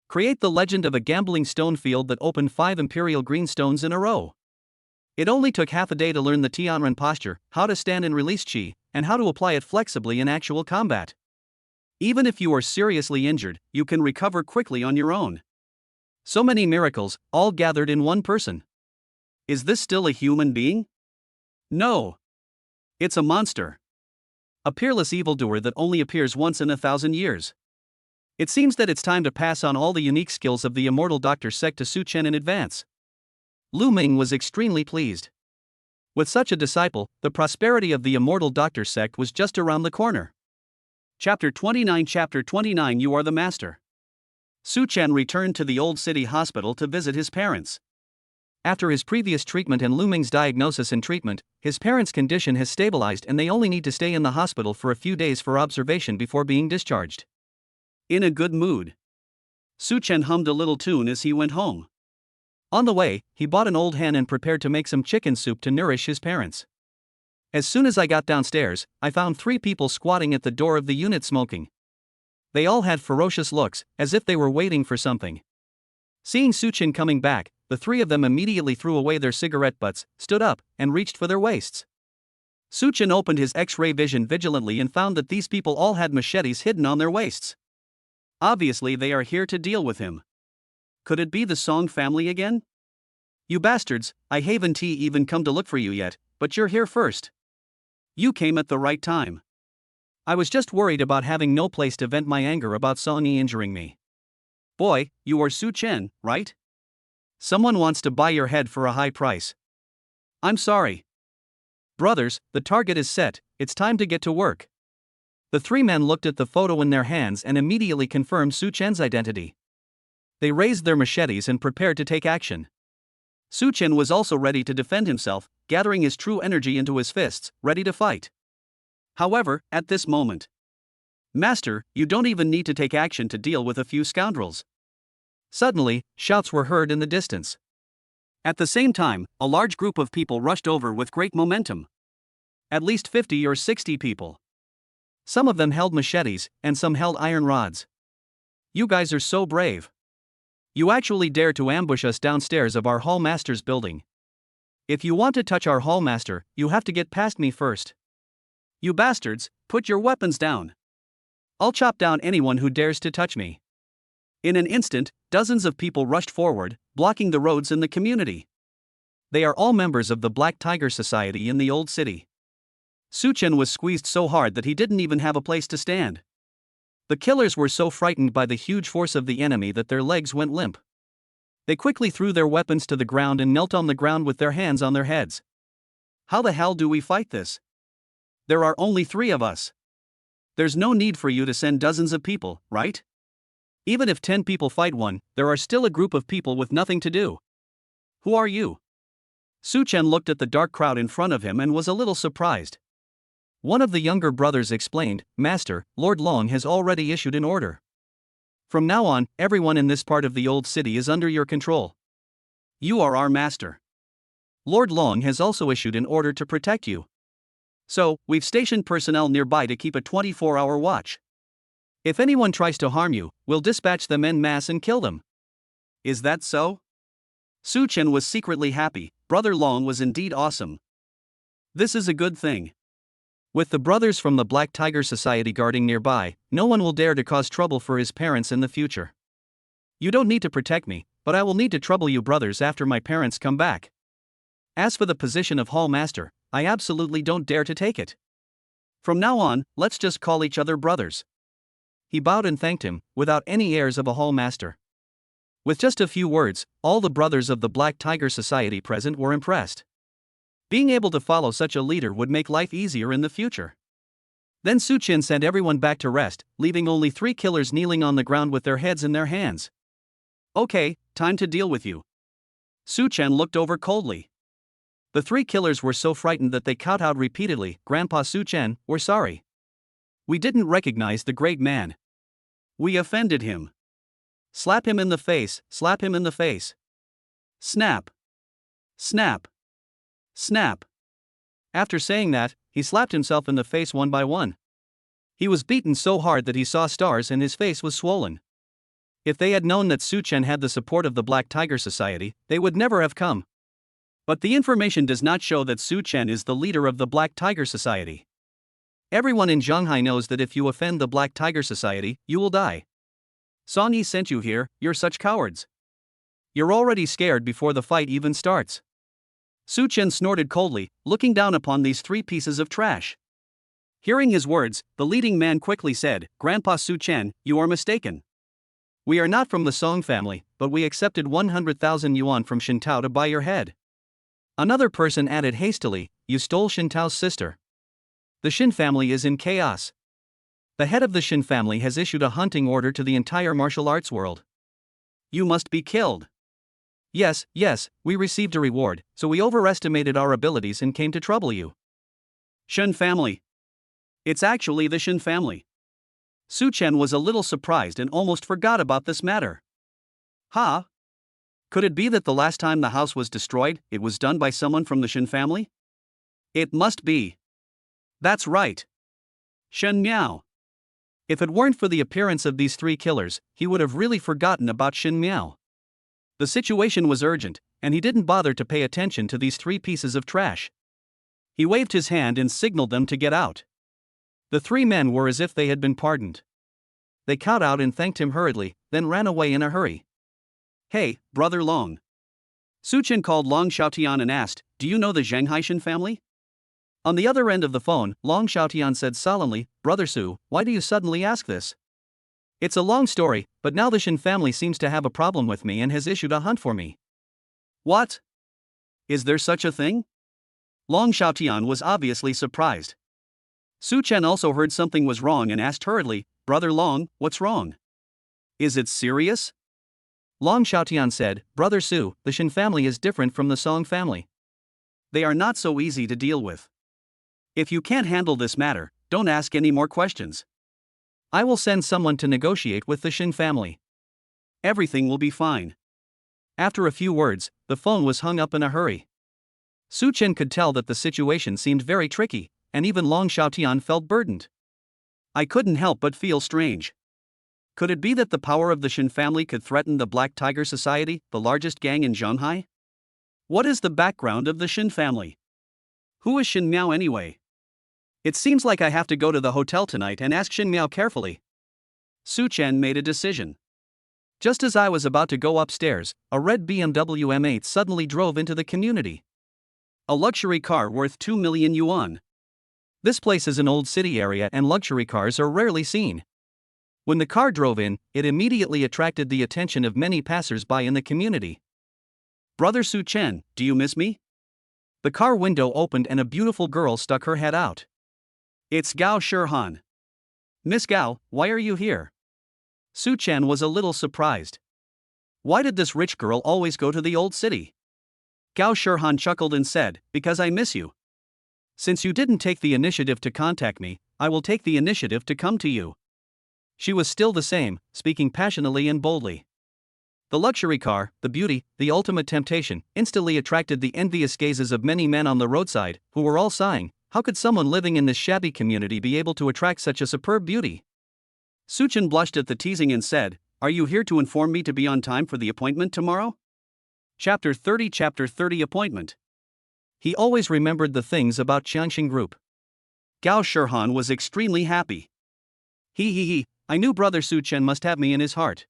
Create the legend of a gambling stone field that opened 5 imperial green stones in a row. It only took half a day to learn the Tianren posture, how to stand and release qi, and how to apply it flexibly in actual combat. Even if you are seriously injured, you can recover quickly on your own. So many miracles, all gathered in one person. Is this still a human being? No. It's a monster. A peerless evildoer that only appears once in 1,000 years. It seems that it's time to pass on all the unique skills of the immortal doctor sect to Su Chen in advance. Lu Ming was extremely pleased. With such a disciple, the prosperity of the immortal doctor sect was just around the corner. Chapter 29 You are the master. Su Chen returned to the old city hospital to visit his parents. After his previous treatment and Lu Ming's diagnosis and treatment, his parents' condition has stabilized and they only need to stay in the hospital for a few days for observation before being discharged. In a good mood, Su Chen hummed a little tune as he went home. On the way, he bought an old hen and prepared to make some chicken soup to nourish his parents. As soon as I got downstairs, I found 3 people squatting at the door of the unit smoking. They all had ferocious looks, as if they were waiting for something. Seeing Su Chen coming back, the 3 of them immediately threw away their cigarette butts, stood up, and reached for their waists. Su Chen opened his X-ray vision vigilantly and found that these people all had machetes hidden on their waists. Obviously they are here to deal with him. Could it be the Song family again? You bastards, I haven't even come to look for you yet, but you're here first. You came at the right time. I was just worried about having no place to vent my anger about Songy injuring me. Boy, you are Su Chen, right? Someone wants to buy your head for a high price. I'm sorry. Brothers, the target is set, it's time to get to work. The 3 men looked at the photo in their hands and immediately confirmed Su Chen's identity. They raised their machetes and prepared to take action. Su Chen was also ready to defend himself, gathering his true energy into his fists, ready to fight. However, at this moment, "Master, you don't even need to take action to deal with a few scoundrels." Suddenly, shouts were heard in the distance. At the same time, a large group of people rushed over with great momentum. At least 50 or 60 people. Some of them held machetes, and some held iron rods. You guys are so brave. You actually dare to ambush us downstairs of our hallmaster's building. If you want to touch our hallmaster, you have to get past me first. You bastards, put your weapons down. I'll chop down anyone who dares to touch me. In an instant, dozens of people rushed forward, blocking the roads in the community. They are all members of the Black Tiger Society in the old city. Su Chen was squeezed so hard that he didn't even have a place to stand. The killers were so frightened by the huge force of the enemy that their legs went limp. They quickly threw their weapons to the ground and knelt on the ground with their hands on their heads. How the hell do we fight this? There are only 3 of us. There's no need for you to send dozens of people, right? Even if 10 people fight one, there are still a group of people with nothing to do. Who are you? Su Chen looked at the dark crowd in front of him and was a little surprised. One of the younger brothers explained, "Master, Lord Long has already issued an order. From now on, everyone in this part of the old city is under your control. You are our master. Lord Long has also issued an order to protect you. So, we've stationed personnel nearby to keep a 24-hour watch. If anyone tries to harm you, we'll dispatch them en masse and kill them. Is that so? Su Chen was secretly happy. Brother Long was indeed awesome. This is a good thing. With the brothers from the Black Tiger Society guarding nearby, no one will dare to cause trouble for his parents in the future. You don't need to protect me, but I will need to trouble you brothers after my parents come back. As for the position of Hall Master, I absolutely don't dare to take it. From now on, let's just call each other brothers. He bowed and thanked him, without any airs of a Hall Master. With just a few words, all the brothers of the Black Tiger Society present were impressed. Being able to follow such a leader would make life easier in the future. Then Su Chen sent everyone back to rest, leaving only 3 killers kneeling on the ground with their heads in their hands. Okay, time to deal with you. Su Chen looked over coldly. The 3 killers were so frightened that they kowtowed repeatedly. Grandpa Su Chen, we're sorry. We didn't recognize the great man. We offended him. Slap him in the face, slap him in the face. Snap. Snap. Snap. After saying that, he slapped himself in the face one by one. He was beaten so hard that he saw stars and his face was swollen. If they had known that Su Chen had the support of the Black Tiger Society, they would never have come. But the information does not show that Su Chen is the leader of the Black Tiger Society. Everyone in Shanghai knows that if you offend the Black Tiger Society, you will die. Song Yi sent you here, you're such cowards. You're already scared before the fight even starts. Su Chen snorted coldly, looking down upon these 3 pieces of trash. Hearing his words, the leading man quickly said, Grandpa Su Chen, you are mistaken. We are not from the Song family, but we accepted 100,000 yuan from Shintao to buy your head. Another person added hastily, you stole Shintao's sister. The Shin family is in chaos. The head of the Shin family has issued a hunting order to the entire martial arts world. You must be killed. Yes, we received a reward, so we overestimated our abilities and came to trouble you. Shin family. It's actually the Shin family. Su Chen was a little surprised and almost forgot about this matter. Huh? Could it be that the last time the house was destroyed, it was done by someone from the Shin family? It must be. That's right. Shen Miao. If it weren't for the appearance of these 3 killers, he would have really forgotten about Shin Miao. The situation was urgent, and he didn't bother to pay attention to these 3 pieces of trash. He waved his hand and signaled them to get out. The 3 men were as if they had been pardoned. They kowtowed and thanked him hurriedly, then ran away in a hurry. Hey, Brother Long. Su Chen called Long Xiaotian and asked, do you know the Zhang Shin family? On the other end of the phone, Long Xiaotian said solemnly, Brother Su, why do you suddenly ask this? It's a long story, but now the Shin family seems to have a problem with me and has issued a hunt for me. What? Is there such a thing? Long Xiaotian was obviously surprised. Su Chen also heard something was wrong and asked hurriedly, Brother Long, what's wrong? Is it serious? Long Xiaotian said, Brother Su, the Shin family is different from the Song family. They are not so easy to deal with. If you can't handle this matter, don't ask any more questions. I will send someone to negotiate with the Shin family. Everything will be fine. After a few words, the phone was hung up in a hurry. Su Chen could tell that the situation seemed very tricky, and even Long Xiaotian felt burdened. I couldn't help but feel strange. Could it be that the power of the Shin family could threaten the Black Tiger Society, the largest gang in Shanghai? What is the background of the Shin family? Who is Shin Miao anyway? It seems like I have to go to the hotel tonight and ask Shin Miao carefully. Su Chen made a decision. Just as I was about to go upstairs, a red BMW M8 suddenly drove into the community. A luxury car worth 2 million yuan. This place is an old city area and luxury cars are rarely seen. When the car drove in, it immediately attracted the attention of many passers-by in the community. Brother Su Chen, do you miss me? The car window opened and a beautiful girl stuck her head out. It's Gao Shirhan. Miss Gao, why are you here? Su Chen was a little surprised. Why did this rich girl always go to the old city? Gao Shirhan chuckled and said, because I miss you. Since you didn't take the initiative to contact me, I will take the initiative to come to you. She was still the same, speaking passionately and boldly. The luxury car, the beauty, the ultimate temptation, instantly attracted the envious gazes of many men on the roadside, who were all sighing, how could someone living in this shabby community be able to attract such a superb beauty? Suchen blushed at the teasing and said, "Are you here to inform me to be on time for the appointment tomorrow?" Chapter 30 Appointment. He always remembered the things about Qianxin Group. Gao Shirhan was extremely happy. He, I knew brother Suchen must have me in his heart.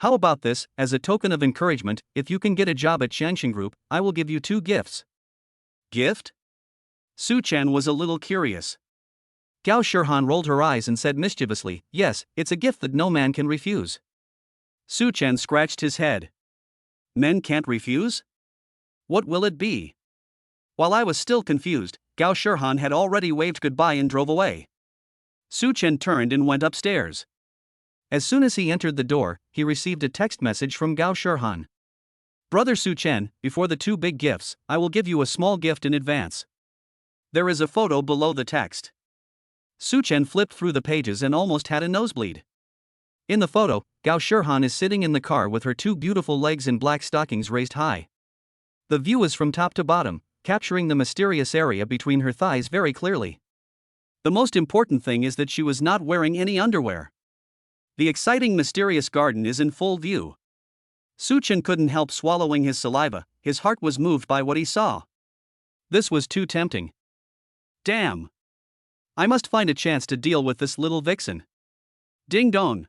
How about this, as a token of encouragement, if you can get a job at Qianxin Group, I will give you 2 gifts. Gift? Suchen was a little curious. Gao Shirhan rolled her eyes and said mischievously, yes, it's a gift that no man can refuse. Suchen scratched his head. Men can't refuse? What will it be? While I was still confused, Gao Shirhan had already waved goodbye and drove away. Suchen turned and went upstairs. As soon as he entered the door, he received a text message from Gao Shirhan. Brother Suchen, before the 2 big gifts, I will give you a small gift in advance. There is a photo below the text. Suchen flipped through the pages and almost had a nosebleed. In the photo, Gao Shirhan is sitting in the car with her 2 beautiful legs in black stockings raised high. The view is from top to bottom, capturing the mysterious area between her thighs very clearly. The most important thing is that she was not wearing any underwear. The exciting mysterious garden is in full view. Suchen couldn't help swallowing his saliva, his heart was moved by what he saw. This was too tempting. Damn! I must find a chance to deal with this little vixen. Ding dong!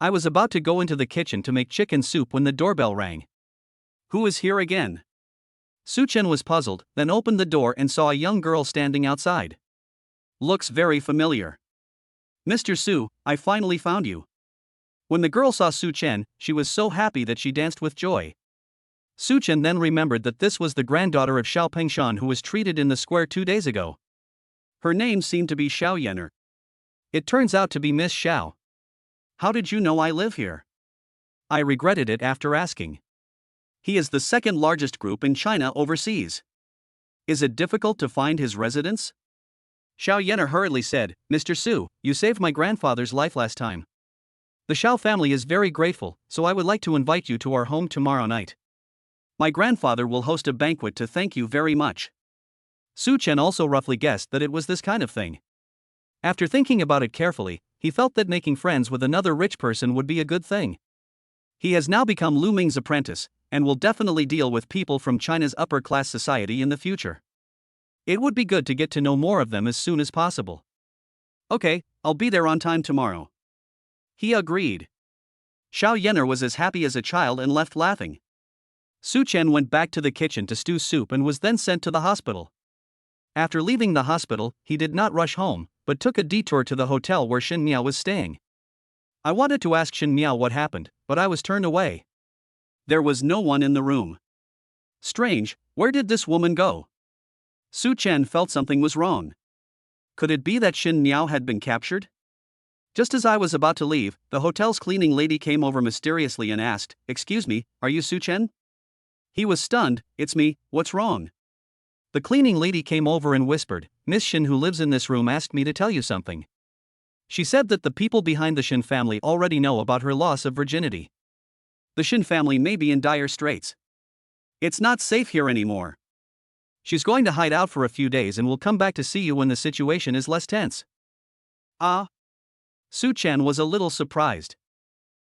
I was about to go into the kitchen to make chicken soup when the doorbell rang. Who is here again? Suchen was puzzled, then opened the door and saw a young girl standing outside. Looks very familiar. Mr. Su, I finally found you. When the girl saw Suchen, she was so happy that she danced with joy. Suchen then remembered that this was the granddaughter of Xiao Pengshan who was treated in the square 2 days ago. Her name seemed to be Xiao Yener. It turns out to be Miss Xiao. How did you know I live here? I regretted it after asking. He is the 2nd largest group in China overseas. Is it difficult to find his residence? Xiao Yener hurriedly said, Mr. Su, you saved my grandfather's life last time. The Xiao family is very grateful, so I would like to invite you to our home tomorrow night. My grandfather will host a banquet to thank you very much. Suchen also roughly guessed that it was this kind of thing. After thinking about it carefully, he felt that making friends with another rich person would be a good thing. He has now become Lu Ming's apprentice, and will definitely deal with people from China's upper-class society in the future. It would be good to get to know more of them as soon as possible. Okay, I'll be there on time tomorrow. He agreed. Xiao Yener was as happy as a child and left laughing. Suchen went back to the kitchen to stew soup and was then sent to the hospital. After leaving the hospital, he did not rush home, but took a detour to the hotel where Shin Miao was staying. I wanted to ask Shin Miao what happened, but I was turned away. There was no one in the room. Strange, where did this woman go? Suchen felt something was wrong. Could it be that Shin Miao had been captured? Just as I was about to leave, the hotel's cleaning lady came over mysteriously and asked, Excuse me, are you Suchen? He was stunned. It's me, what's wrong? The cleaning lady came over and whispered, Miss Shin who lives in this room asked me to tell you something. She said that the people behind the Shin family already know about her loss of virginity. The Shin family may be in dire straits. It's not safe here anymore. She's going to hide out for a few days and will come back to see you when the situation is less tense. Ah. Suchen was a little surprised.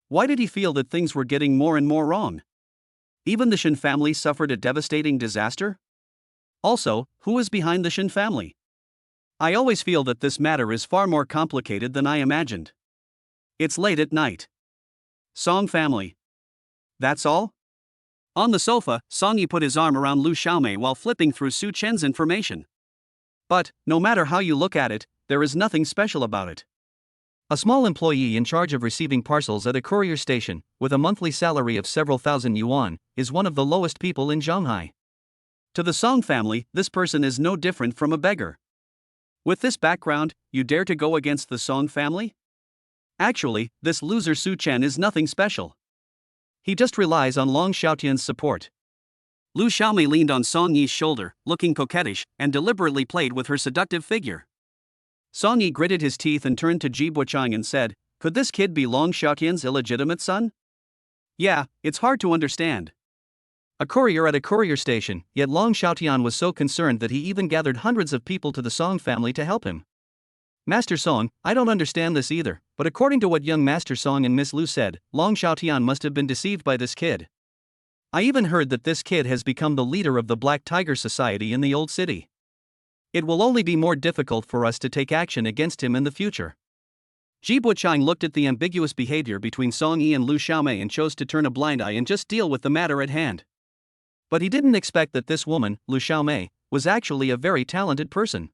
Why did he feel that things were getting more and more wrong? Even the Shin family suffered a devastating disaster? Also, who is behind the Shin family? I always feel that this matter is far more complicated than I imagined. It's late at night. Song family. That's all? On the sofa, Song Yi put his arm around Lu Xiaomei while flipping through Suchen's information. But, no matter how you look at it, there is nothing special about it. A small employee in charge of receiving parcels at a courier station, with a monthly salary of several thousand yuan, is one of the lowest people in Shanghai. To the Song family, this person is no different from a beggar. With this background, you dare to go against the Song family? Actually, this loser Suchen is nothing special. He just relies on Long Xiaotian's support. Lu Xiaomei leaned on Song Yi's shoulder, looking coquettish, and deliberately played with her seductive figure. Song Yi gritted his teeth and turned to Ji Buochang and said, Could this kid be Long Xiaotian's illegitimate son? Yeah, it's hard to understand. A courier at a courier station, yet Long Xiaotian was so concerned that he even gathered hundreds of people to the Song family to help him. Master Song, I don't understand this either, but according to what young Master Song and Miss Lu said, Long Xiaotian must have been deceived by this kid. I even heard that this kid has become the leader of the Black Tiger Society in the old city. It will only be more difficult for us to take action against him in the future. Ji Buchang looked at the ambiguous behavior between Song Yi and Lu Xiaomei and chose to turn a blind eye and just deal with the matter at hand. But he didn't expect that this woman, Lu Xiaomei, was actually a very talented person.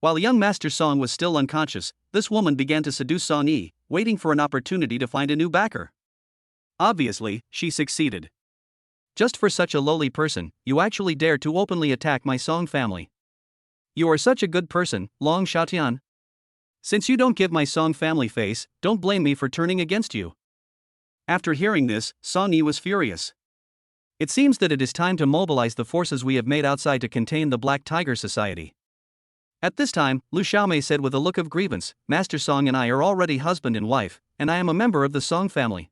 While young Master Song was still unconscious, this woman began to seduce Song Yi, waiting for an opportunity to find a new backer. Obviously, she succeeded. Just for such a lowly person, you actually dare to openly attack my Song family. You are such a good person, Long Xiaotian. Since you don't give my Song family face, don't blame me for turning against you. After hearing this, Song Yi was furious. It seems that it is time to mobilize the forces we have made outside to contain the Black Tiger Society. At this time, Lu Xiaomei said with a look of grievance, Master Song and I are already husband and wife, and I am a member of the Song family.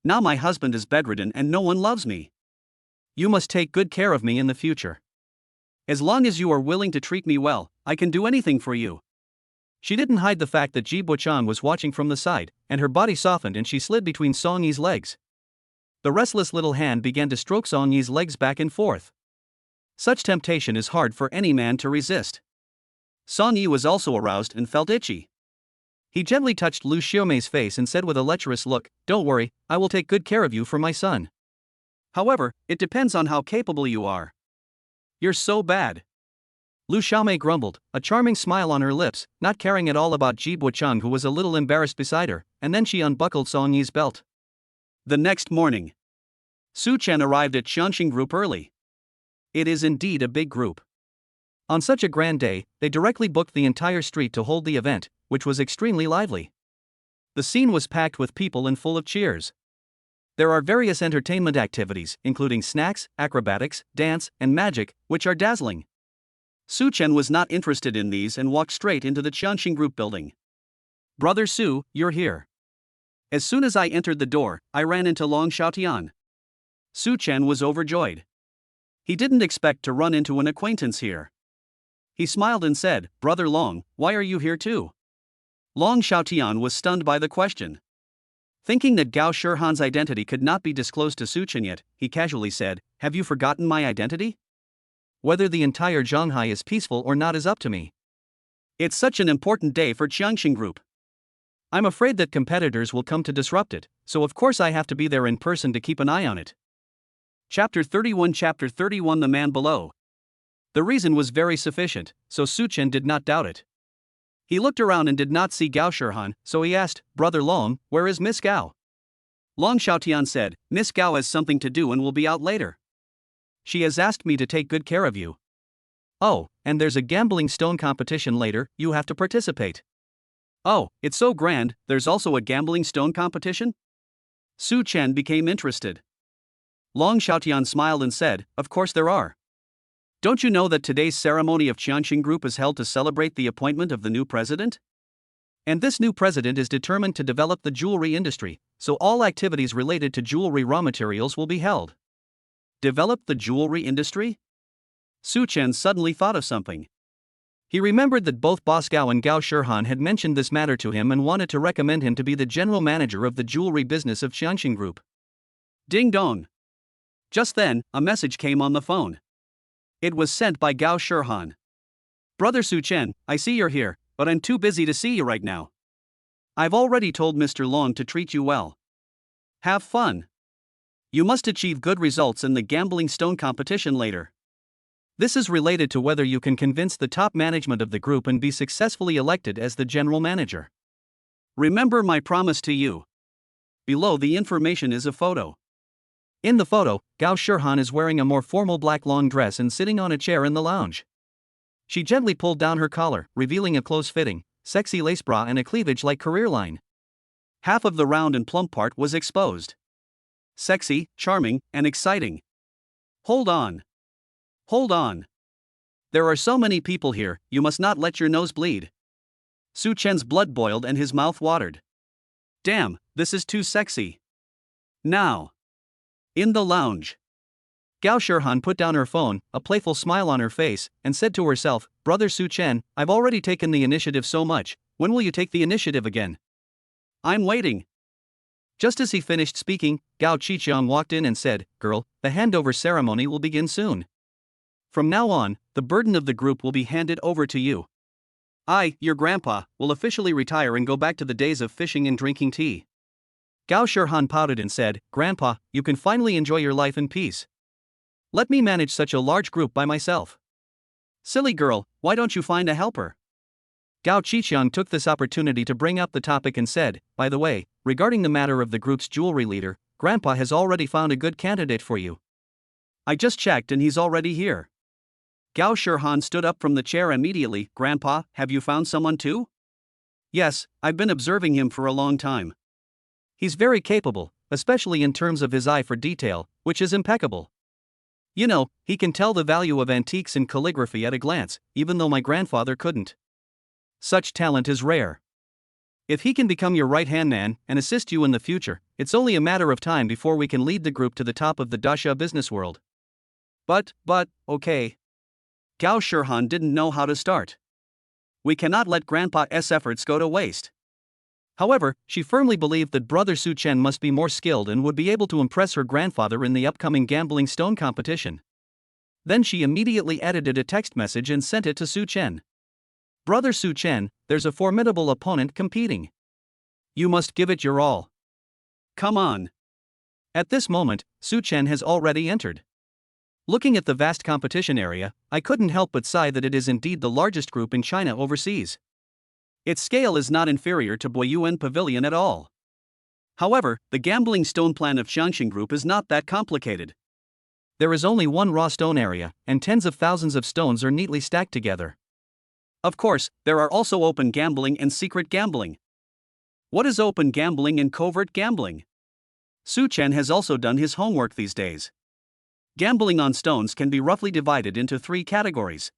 Now my husband is bedridden and no one loves me. You must take good care of me in the future. As long as you are willing to treat me well, I can do anything for you. She didn't hide the fact that Ji Buchang was watching from the side, and her body softened and she slid between Song Yi's legs. The restless little hand began to stroke Song Yi's legs back and forth. Such temptation is hard for any man to resist. Song Yi was also aroused and felt itchy. He gently touched Lu Xiaomei's face and said with a lecherous look, "Don't worry, I will take good care of you for my son. However, it depends on how capable you are. You're so bad." Lu Xiaomei grumbled, a charming smile on her lips, not caring at all about Ji Buchang, who was a little embarrassed beside her, and then she unbuckled Song Yi's belt. The next morning, Su Chen arrived at Qianxing Group early. It is indeed a big group. On such a grand day, they directly booked the entire street to hold the event, which was extremely lively. The scene was packed with people and full of cheers. There are various entertainment activities, including snacks, acrobatics, dance, and magic, which are dazzling. Su Chen was not interested in these and walked straight into the Qianxing Group building. "Brother Su, you're here." As soon as I entered the door, I ran into Long Xiaotian. Su Chen was overjoyed. He didn't expect to run into an acquaintance here. He smiled and said, "Brother Long, why are you here too?" Long Xiaotian was stunned by the question. Thinking that Gao Shihan's identity could not be disclosed to Su Chen yet, he casually said, "Have you forgotten my identity? Whether the entire Zhanghai is peaceful or not is up to me. It's such an important day for Qianxing Group. I'm afraid that competitors will come to disrupt it, so of course I have to be there in person to keep an eye on it." Chapter 31 The Man Below. The reason was very sufficient, so Su Chen did not doubt it. He looked around and did not see Gao Shihan, so he asked, "Brother Long, where is Miss Gao?" Long Xiaotian said, "Miss Gao has something to do and will be out later. She has asked me to take good care of you. Oh, and there's a gambling stone competition later, you have to participate." "Oh, it's so grand, there's also a gambling stone competition?" Su Chen became interested. Long Xiaotian smiled and said, "Of course there are. Don't you know that today's ceremony of Qianxing Group is held to celebrate the appointment of the new president? And this new president is determined to develop the jewelry industry, so all activities related to jewelry raw materials will be held." Develop the jewelry industry? Su Chen suddenly thought of something. He remembered that both Boss Gao and Gao Shihan had mentioned this matter to him and wanted to recommend him to be the general manager of the jewelry business of Qianxing Group. Ding dong! Just then, a message came on the phone. It was sent by Gao Shihan. "Brother Su Chen, I see you're here, but I'm too busy to see you right now. I've already told Mr. Long to treat you well. Have fun. You must achieve good results in the gambling stone competition later. This is related to whether you can convince the top management of the group and be successfully elected as the general manager. Remember my promise to you." Below the information is a photo. In the photo, Gao Shihan is wearing a more formal black long dress and sitting on a chair in the lounge. She gently pulled down her collar, revealing a close-fitting, sexy lace bra and a cleavage-like career line. Half of the round and plump part was exposed. Sexy, charming, and exciting. Hold on. Hold on. There are so many people here, you must not let your nose bleed. Su Chen's blood boiled and his mouth watered. Damn, this is too sexy. Now. In the lounge. Gao Shirhan put down her phone, a playful smile on her face, and said to herself, Brother Su Chen, I've already taken the initiative so much, when will you take the initiative again? I'm waiting. Just as he finished speaking, Gao Qiqiang walked in and said, Girl, the handover ceremony will begin soon. From now on, the burden of the group will be handed over to you. I, your grandpa, will officially retire and go back to the days of fishing and drinking tea. Gao Shirhan pouted and said, Grandpa, you can finally enjoy your life in peace. Let me manage such a large group by myself. Silly girl, why don't you find a helper? Gao Qiqiang took this opportunity to bring up the topic and said, By the way, regarding the matter of the group's jewelry leader, Grandpa has already found a good candidate for you. I just checked and he's already here. Gao Shirhan stood up from the chair immediately. Grandpa, have you found someone too? Yes, I've been observing him for a long time. He's very capable, especially in terms of his eye for detail, which is impeccable. You know, he can tell the value of antiques and calligraphy at a glance, even though my grandfather couldn't. Such talent is rare. If he can become your right-hand man and assist you in the future, it's only a matter of time before we can lead the group to the top of the Dasha business world. But, okay. Gao Shirhan didn't know how to start. We cannot let Grandpa's efforts go to waste. However, she firmly believed that Brother Su Chen must be more skilled and would be able to impress her grandfather in the upcoming gambling stone competition. Then she immediately edited a text message and sent it to Su Chen. Brother Su Chen, there's a formidable opponent competing. You must give it your all. Come on. At this moment, Su Chen has already entered. Looking at the vast competition area, I couldn't help but sigh that it is indeed the largest group in China overseas. Its scale is not inferior to Boyuan Pavilion at all. However, the gambling stone plan of Xiangxing Group is not that complicated. There is only one raw stone area, and tens of thousands of stones are neatly stacked together. Of course, there are also open gambling and secret gambling. What is open gambling and covert gambling? Su Chen has also done his homework these days. Gambling on stones can be roughly divided into three categories.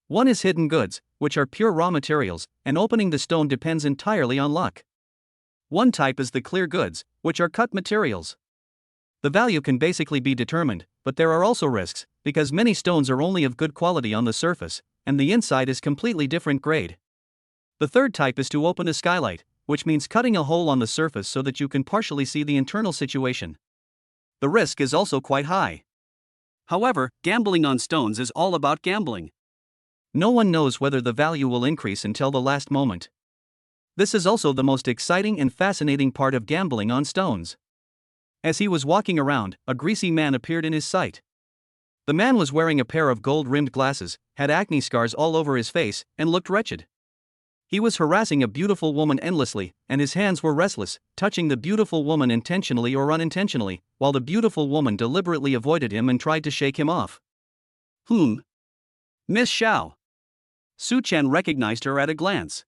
One is hidden goods, which are pure raw materials, and opening the stone depends entirely on luck. One type is the clear goods, which are cut materials. The value can basically be determined, but there are also risks, because many stones are only of good quality on the surface, and the inside is completely different grade. The third type is to open a skylight, which means cutting a hole on the surface so that you can partially see the internal situation. The risk is also quite high. However, gambling on stones is all about gambling. No one knows whether the value will increase until the last moment. This is also the most exciting and fascinating part of gambling on stones. As he was walking around, a greasy man appeared in his sight. The man was wearing a pair of gold-rimmed glasses, had acne scars all over his face, and looked wretched. He was harassing a beautiful woman endlessly, and his hands were restless, touching the beautiful woman intentionally or unintentionally, while the beautiful woman deliberately avoided him and tried to shake him off. Miss Xiao. Su Chen recognized her at a glance.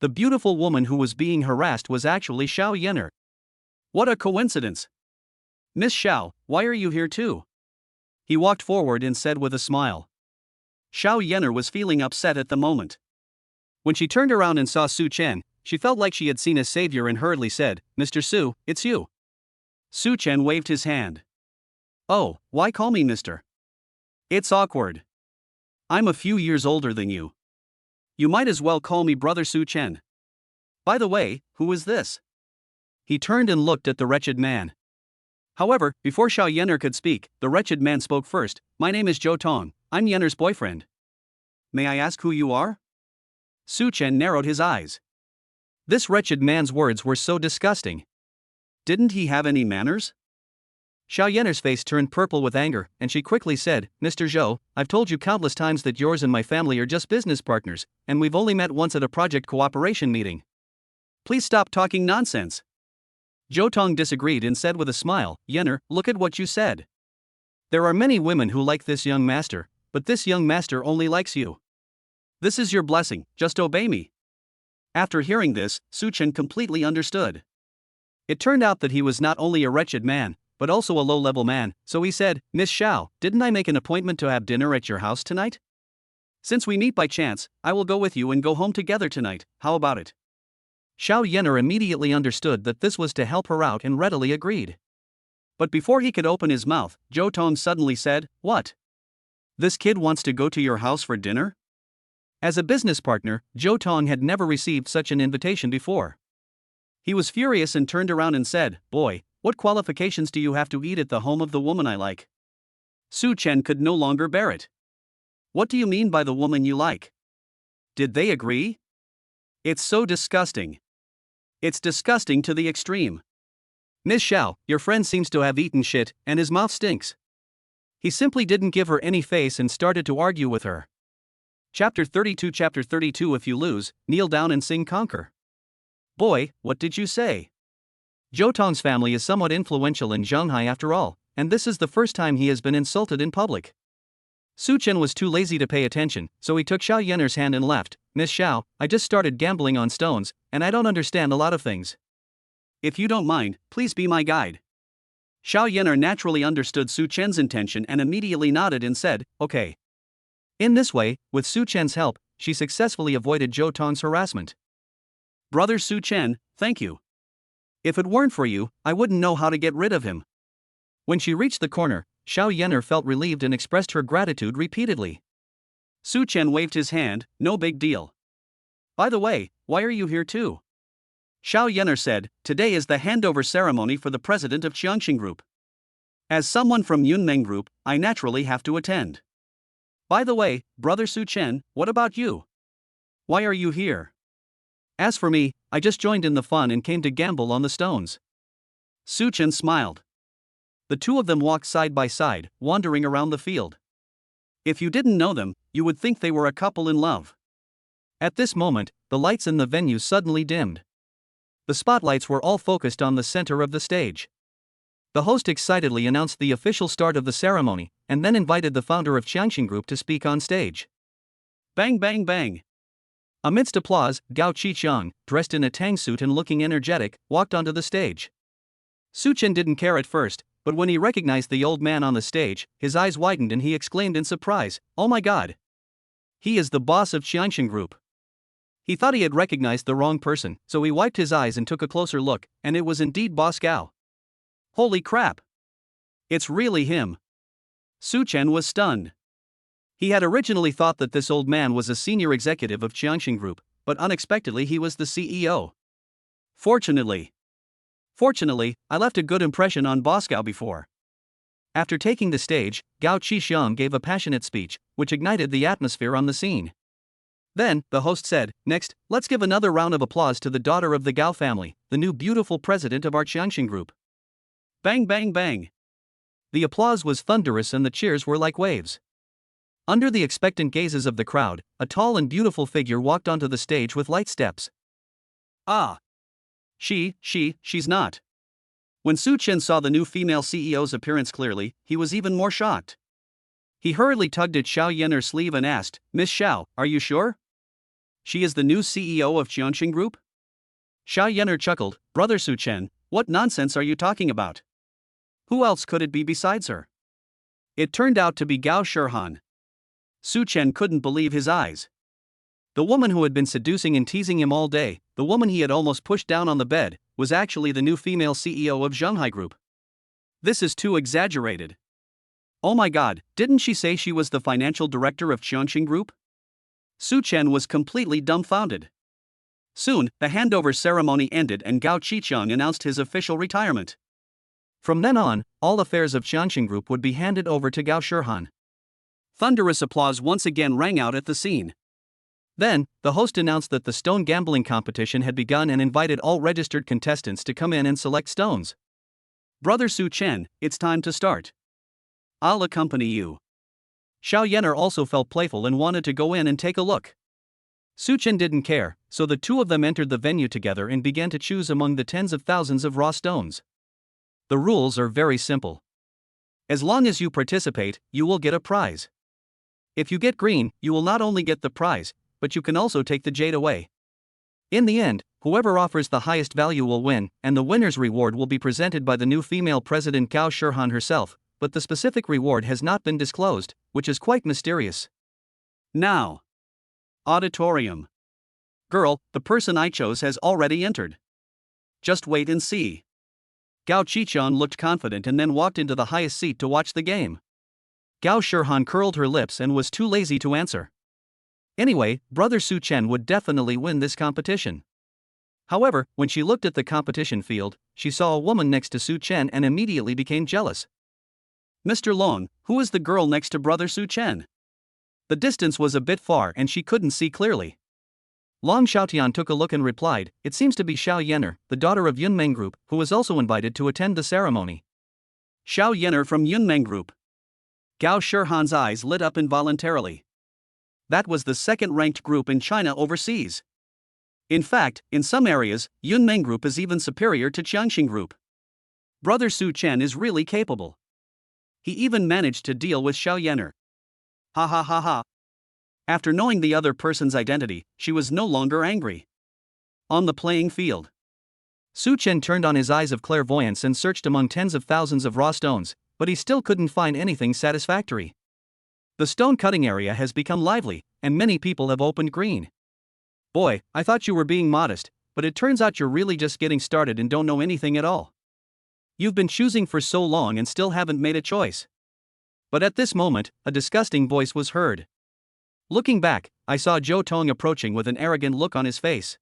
The beautiful woman who was being harassed was actually Xiao Yenner. What a coincidence! Miss Xiao, why are you here too? He walked forward and said with a smile. Xiao Yenner was feeling upset at the moment. When she turned around and saw Su Chen, she felt like she had seen a savior and hurriedly said, Mr. Su, it's you. Su Chen waved his hand. Oh, why call me Mr.? It's awkward. I'm a few years older than you. You might as well call me Brother Su Chen. By the way, who is this? He turned and looked at the wretched man. However, before Xiao Yenner could speak, the wretched man spoke first. My name is Zhou Tong, I'm Yenner's boyfriend. May I ask who you are? Su Chen narrowed his eyes. This wretched man's words were so disgusting. Didn't he have any manners? Xiao Yenner's face turned purple with anger, and she quickly said, Mr. Zhou, I've told you countless times that yours and my family are just business partners, and we've only met once at a project cooperation meeting. Please stop talking nonsense. Zhou Tong disagreed and said with a smile, Yenner, look at what you said. There are many women who like this young master, but this young master only likes you. This is your blessing, just obey me. After hearing this, Su Chen completely understood. It turned out that he was not only a wretched man, but also a low-level man, so he said, Miss Xiao, didn't I make an appointment to have dinner at your house tonight? Since we meet by chance, I will go with you and go home together tonight, how about it? Xiao Yener immediately understood that this was to help her out and readily agreed. But before he could open his mouth, Zhou Tong suddenly said, "What? This kid wants to go to your house for dinner?" As a business partner, Zhou Tong had never received such an invitation before. He was furious and turned around and said, "Boy, what qualifications do you have to eat at the home of the woman I like?" Su Chen could no longer bear it. "What do you mean by the woman you like? Did they agree? It's so disgusting. It's disgusting to the extreme. Miss Xiao, your friend seems to have eaten shit, and his mouth stinks." He simply didn't give her any face and started to argue with her. Chapter 32 If you lose, kneel down and sing conquer. Boy, what did you say? Zhou Tong's family is somewhat influential in Shanghai after all, and this is the first time he has been insulted in public. Su Chen was too lazy to pay attention, so he took Xiao Yener's hand and left. "Miss Xiao, I just started gambling on stones, and I don't understand a lot of things. If you don't mind, please be my guide." Xiao Yener naturally understood Su Chen's intention and immediately nodded and said, "Okay." In this way, with Su Chen's help, she successfully avoided Zhou Tong's harassment. "Brother Su Chen, thank you. If it weren't for you, I wouldn't know how to get rid of him." When she reached the corner, Xiao Yener felt relieved and expressed her gratitude repeatedly. Su Chen waved his hand, "No big deal. By the way, why are you here too?" Xiao Yener said, "Today is the handover ceremony for the president of Qiangxing Group. As someone from Yunmeng Group, I naturally have to attend. By the way, brother Su Chen, what about you? Why are you here?" "As for me, I just joined in the fun and came to gamble on the stones." Su Chen smiled. The two of them walked side by side, wandering around the field. If you didn't know them, you would think they were a couple in love. At this moment, the lights in the venue suddenly dimmed. The spotlights were all focused on the center of the stage. The host excitedly announced the official start of the ceremony, and then invited the founder of Qiangxing Group to speak on stage. Bang bang bang. Amidst applause, Gao Qiqiang, dressed in a tang suit and looking energetic, walked onto the stage. Su Chen didn't care at first, but when he recognized the old man on the stage, his eyes widened and he exclaimed in surprise, "Oh my god! He is the boss of Qiangxing Group." He thought he had recognized the wrong person, so he wiped his eyes and took a closer look, and it was indeed Boss Gao. Holy crap! It's really him. Su Chen was stunned. He had originally thought that this old man was a senior executive of Qiangxing Group, but unexpectedly he was the CEO. Fortunately, I left a good impression on Boss Gao before. After taking the stage, Gao Qixiang gave a passionate speech, which ignited the atmosphere on the scene. Then, the host said, "Next, let's give another round of applause to the daughter of the Gao family, the new beautiful president of our Qiangxing Group." Bang bang bang. The applause was thunderous and the cheers were like waves. Under the expectant gazes of the crowd, a tall and beautiful figure walked onto the stage with light steps. Ah! She's not. When Su Chen saw the new female CEO's appearance clearly, he was even more shocked. He hurriedly tugged at Xiao Yener's sleeve and asked, "Miss Xiao, are you sure? She is the new CEO of Qiangxing Group?" Xiao Yener chuckled, "Brother Su Chen, what nonsense are you talking about? Who else could it be besides her?" It turned out to be Gao Shirhan. Su Chen couldn't believe his eyes. The woman who had been seducing and teasing him all day, the woman he had almost pushed down on the bed, was actually the new female CEO of Shanghai Group. This is too exaggerated. Oh my god, didn't she say she was the financial director of Qiangxing Group? Su Chen was completely dumbfounded. Soon, the handover ceremony ended and Gao Qiqiang announced his official retirement. From then on, all affairs of Qiangxing Group would be handed over to Gao Shirhan. Thunderous applause once again rang out at the scene. Then, the host announced that the stone gambling competition had begun and invited all registered contestants to come in and select stones. "Brother Su Chen, it's time to start. I'll accompany you." Xiao Yener also felt playful and wanted to go in and take a look. Su Chen didn't care, so the two of them entered the venue together and began to choose among the tens of thousands of raw stones. The rules are very simple. As long as you participate, you will get a prize. If you get green, you will not only get the prize, but you can also take the jade away. In the end, whoever offers the highest value will win, and the winner's reward will be presented by the new female president Gao Shirhan herself, but the specific reward has not been disclosed, which is quite mysterious. Now. Auditorium. Girl, the person I chose has already entered. Just wait and see. Gao Qiqian looked confident and then walked into the highest seat to watch the game. Gao Shihan curled her lips and was too lazy to answer. Anyway, brother Su Chen would definitely win this competition. However, when she looked at the competition field, she saw a woman next to Su Chen and immediately became jealous. Mr. Long, who is the girl next to brother Su Chen? The distance was a bit far and she couldn't see clearly. Long Xiaotian took a look and replied, it seems to be Xiao Yener, the daughter of Yunmeng Group, who was also invited to attend the ceremony. Xiao Yener from Yunmeng Group. Gao Shihan's eyes lit up involuntarily. That was the second-ranked group in China overseas. In fact, in some areas, Yunmeng Group is even superior to Jiangxing Group. Brother Su Chen is really capable. He even managed to deal with Xiao Yener. Ha ha ha ha. After knowing the other person's identity, she was no longer angry. On the playing field, Su Chen turned on his eyes of clairvoyance and searched among tens of thousands of raw stones, but he still couldn't find anything satisfactory. The stone cutting area has become lively, and many people have opened green. Boy, I thought you were being modest, but it turns out you're really just getting started and don't know anything at all. You've been choosing for so long and still haven't made a choice. But at this moment, a disgusting voice was heard. Looking back, I saw Zhou Tong approaching with an arrogant look on his face.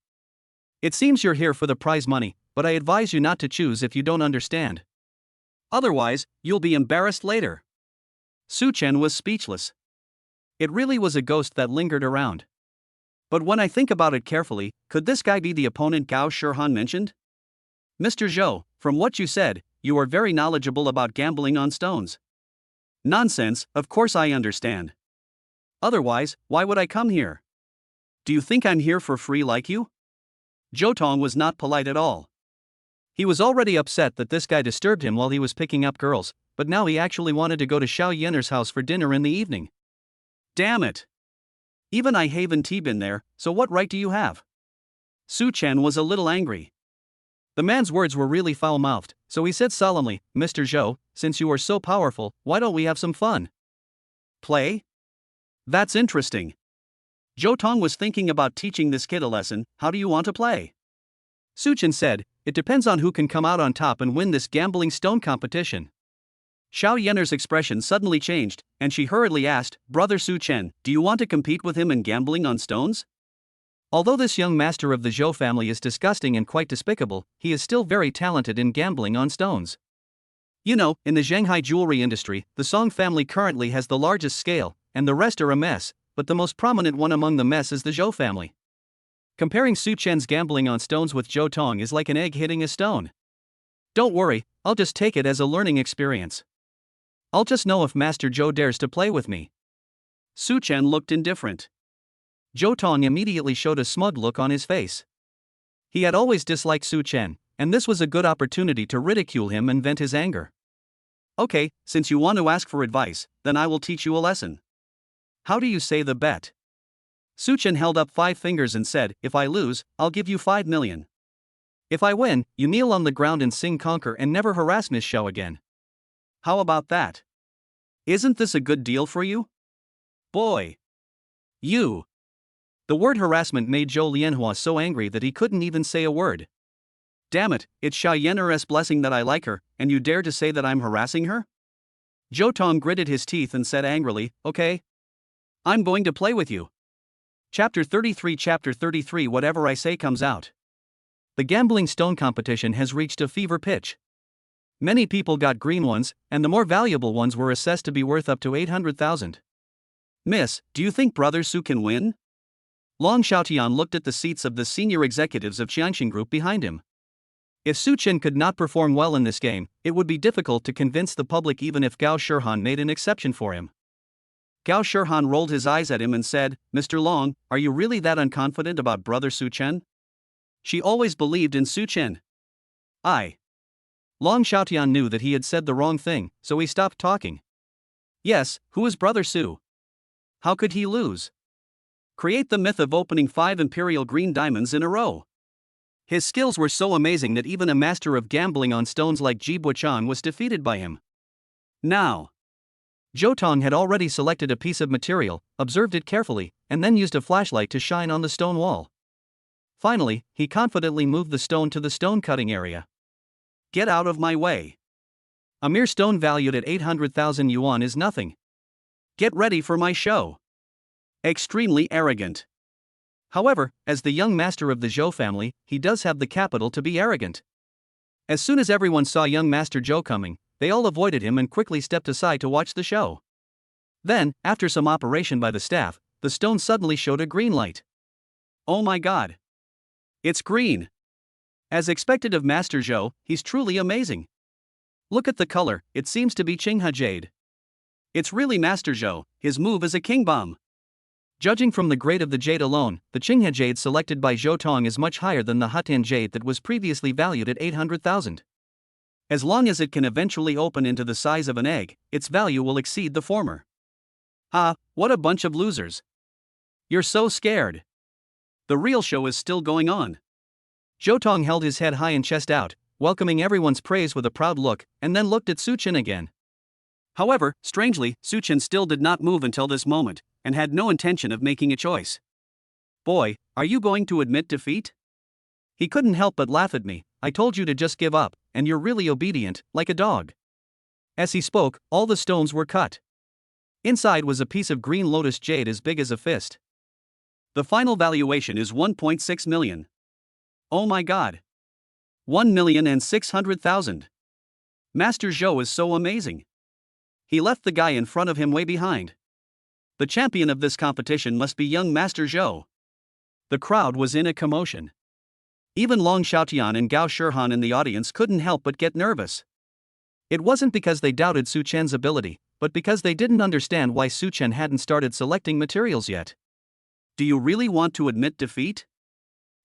It seems you're here for the prize money, but I advise you not to choose if you don't understand. Otherwise, you'll be embarrassed later. Su Chen was speechless. It really was a ghost that lingered around. But when I think about it carefully, could this guy be the opponent Gao Shihan mentioned? Mr. Zhou, from what you said, you are very knowledgeable about gambling on stones. Nonsense, of course I understand. Otherwise, why would I come here? Do you think I'm here for free like you? Zhou Tong was not polite at all. He was already upset that this guy disturbed him while he was picking up girls, but now he actually wanted to go to Xiao Yener's house for dinner in the evening. Damn it! Even I haven't been there, so what right do you have? Su Chen was a little angry. The man's words were really foul-mouthed, so he said solemnly, Mr. Zhou, since you are so powerful, why don't we have some fun? Play? That's interesting. Zhou Tong was thinking about teaching this kid a lesson. How do you want to play? Su Chen said, it depends on who can come out on top and win this gambling stone competition. Xiao Yener's expression suddenly changed, and she hurriedly asked, Brother Su Chen, do you want to compete with him in gambling on stones? Although this young master of the Zhou family is disgusting and quite despicable, he is still very talented in gambling on stones. You know, in the Shanghai jewelry industry, the Song family currently has the largest scale, and the rest are a mess, but the most prominent one among the mess is the Zhou family. Comparing Su Chen's gambling on stones with Zhou Tong is like an egg hitting a stone. Don't worry, I'll just take it as a learning experience. I'll just know if Master Zhou dares to play with me. Su Chen looked indifferent. Zhou Tong immediately showed a smug look on his face. He had always disliked Su Chen, and this was a good opportunity to ridicule him and vent his anger. Okay, since you want to ask for advice, then I will teach you a lesson. How do you say the bet? Su Chen held up 5 fingers and said, if I lose, I'll give you 5 million. If I win, you kneel on the ground and sing conquer and never harass Miss Xiao again. How about that? Isn't this a good deal for you? Boy. You. The word harassment made Zhou Lianhua so angry that he couldn't even say a word. Damn it, it's Xiao Yener's blessing that I like her, and you dare to say that I'm harassing her? Zhou Tong gritted his teeth and said angrily, okay. I'm going to play with you. Chapter 33 Whatever I say comes out. The gambling stone competition has reached a fever pitch. Many people got green ones, and the more valuable ones were assessed to be worth up to 800,000. Miss, do you think Brother Su can win? Long Xiaotian looked at the seats of the senior executives of Jiangxing Group behind him. If Su Chen could not perform well in this game, it would be difficult to convince the public even if Gao Shihan made an exception for him. Gao Shihan rolled his eyes at him and said, Mr. Long, are you really that unconfident about Brother Su Chen? She always believed in Su Chen. Long Xiaotian knew that he had said the wrong thing, so he stopped talking. Yes, who is Brother Su? How could he lose? Create the myth of opening 5 imperial green diamonds in a row. His skills were so amazing that even a master of gambling on stones like Ji Buchan was defeated by him. Now, Zhou Tong had already selected a piece of material, observed it carefully, and then used a flashlight to shine on the stone wall. Finally, he confidently moved the stone to the stone cutting area. Get out of my way. A mere stone valued at 800,000 yuan is nothing. Get ready for my show. Extremely arrogant. However, as the young master of the Zhou family, he does have the capital to be arrogant. As soon as everyone saw young Master Zhou coming, they all avoided him and quickly stepped aside to watch the show. Then, after some operation by the staff, the stone suddenly showed a green light. Oh my god! It's green! As expected of Master Zhou, he's truly amazing. Look at the color, it seems to be Qinghe jade. It's really Master Zhou, his move is a king bomb. Judging from the grade of the jade alone, the Qinghe jade selected by Zhou Tong is much higher than the Hutian jade that was previously valued at 800,000. As long as it can eventually open into the size of an egg, its value will exceed the former. Ah, what a bunch of losers. You're so scared. The real show is still going on. Zhou Tong held his head high and chest out, welcoming everyone's praise with a proud look, and then looked at Su Chen again. However, strangely, Su Chen still did not move until this moment, and had no intention of making a choice. Boy, are you going to admit defeat? He couldn't help but laugh at me. I told you to just give up, and you're really obedient, like a dog. As he spoke, all the stones were cut. Inside was a piece of green lotus jade as big as a fist. The final valuation is 1.6 million. Oh my god. 1,600,000. Master Zhou is so amazing. He left the guy in front of him way behind. The champion of this competition must be young Master Zhou. The crowd was in a commotion. Even Long Xiaotian and Gao Shihan in the audience couldn't help but get nervous. It wasn't because they doubted Su Chen's ability, but because they didn't understand why Su Chen hadn't started selecting materials yet. Do you really want to admit defeat?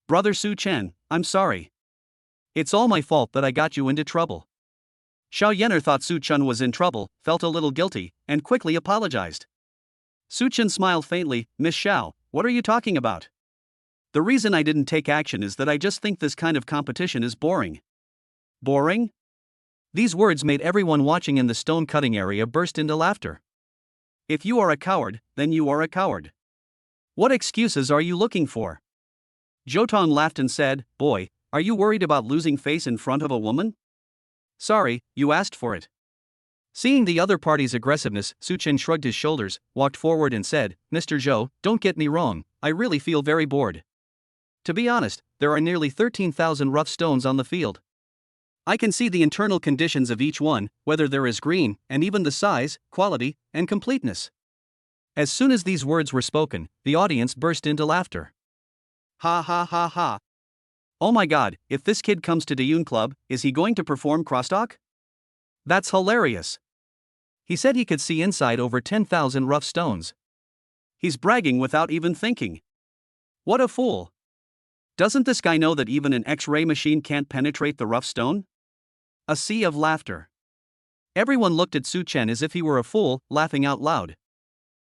Brother Su Chen, I'm sorry. It's all my fault that I got you into trouble. Xiao Yener thought Su Chen was in trouble, felt a little guilty, and quickly apologized. Su Chen smiled faintly. Miss Xiao, what are you talking about? The reason I didn't take action is that I just think this kind of competition is boring. Boring? These words made everyone watching in the stone cutting area burst into laughter. If you are a coward, then you are a coward. What excuses are you looking for? Zhou Tong laughed and said, Boy, are you worried about losing face in front of a woman? Sorry, you asked for it. Seeing the other party's aggressiveness, Su Chen shrugged his shoulders, walked forward and said, Mr. Zhou, don't get me wrong, I really feel very bored. To be honest, there are nearly 13,000 rough stones on the field. I can see the internal conditions of each one, whether there is green, and even the size, quality, and completeness. As soon as these words were spoken, the audience burst into laughter. Ha ha ha ha. Oh my god, if this kid comes to Dayun Club, is he going to perform crosstalk? That's hilarious. He said he could see inside over 10,000 rough stones. He's bragging without even thinking. What a fool. Doesn't this guy know that even an X-ray machine can't penetrate the rough stone? A sea of laughter. Everyone looked at Su Chen as if he were a fool, laughing out loud.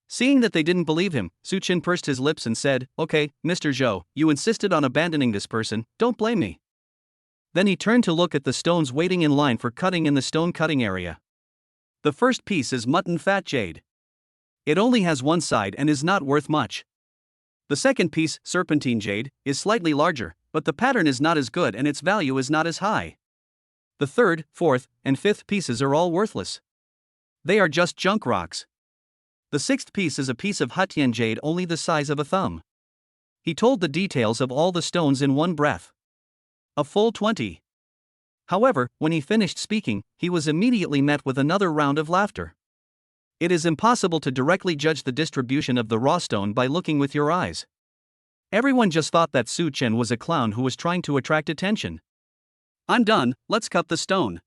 Seeing that they didn't believe him, Su Chen pursed his lips and said, Okay, Mr. Zhou, you insisted on abandoning this person, don't blame me. Then he turned to look at the stones waiting in line for cutting in the stone cutting area. The first piece is mutton fat jade. It only has one side and is not worth much. The second piece, serpentine jade, is slightly larger, but the pattern is not as good and its value is not as high. The third, fourth, and fifth pieces are all worthless. They are just junk rocks. The sixth piece is a piece of Hutian jade only the size of a thumb. He told the details of all the stones in one breath. A full 20. However, when he finished speaking, he was immediately met with another round of laughter. It is impossible to directly judge the distribution of the raw stone by looking with your eyes. Everyone just thought that Su Chen was a clown who was trying to attract attention. I'm done, let's cut the stone.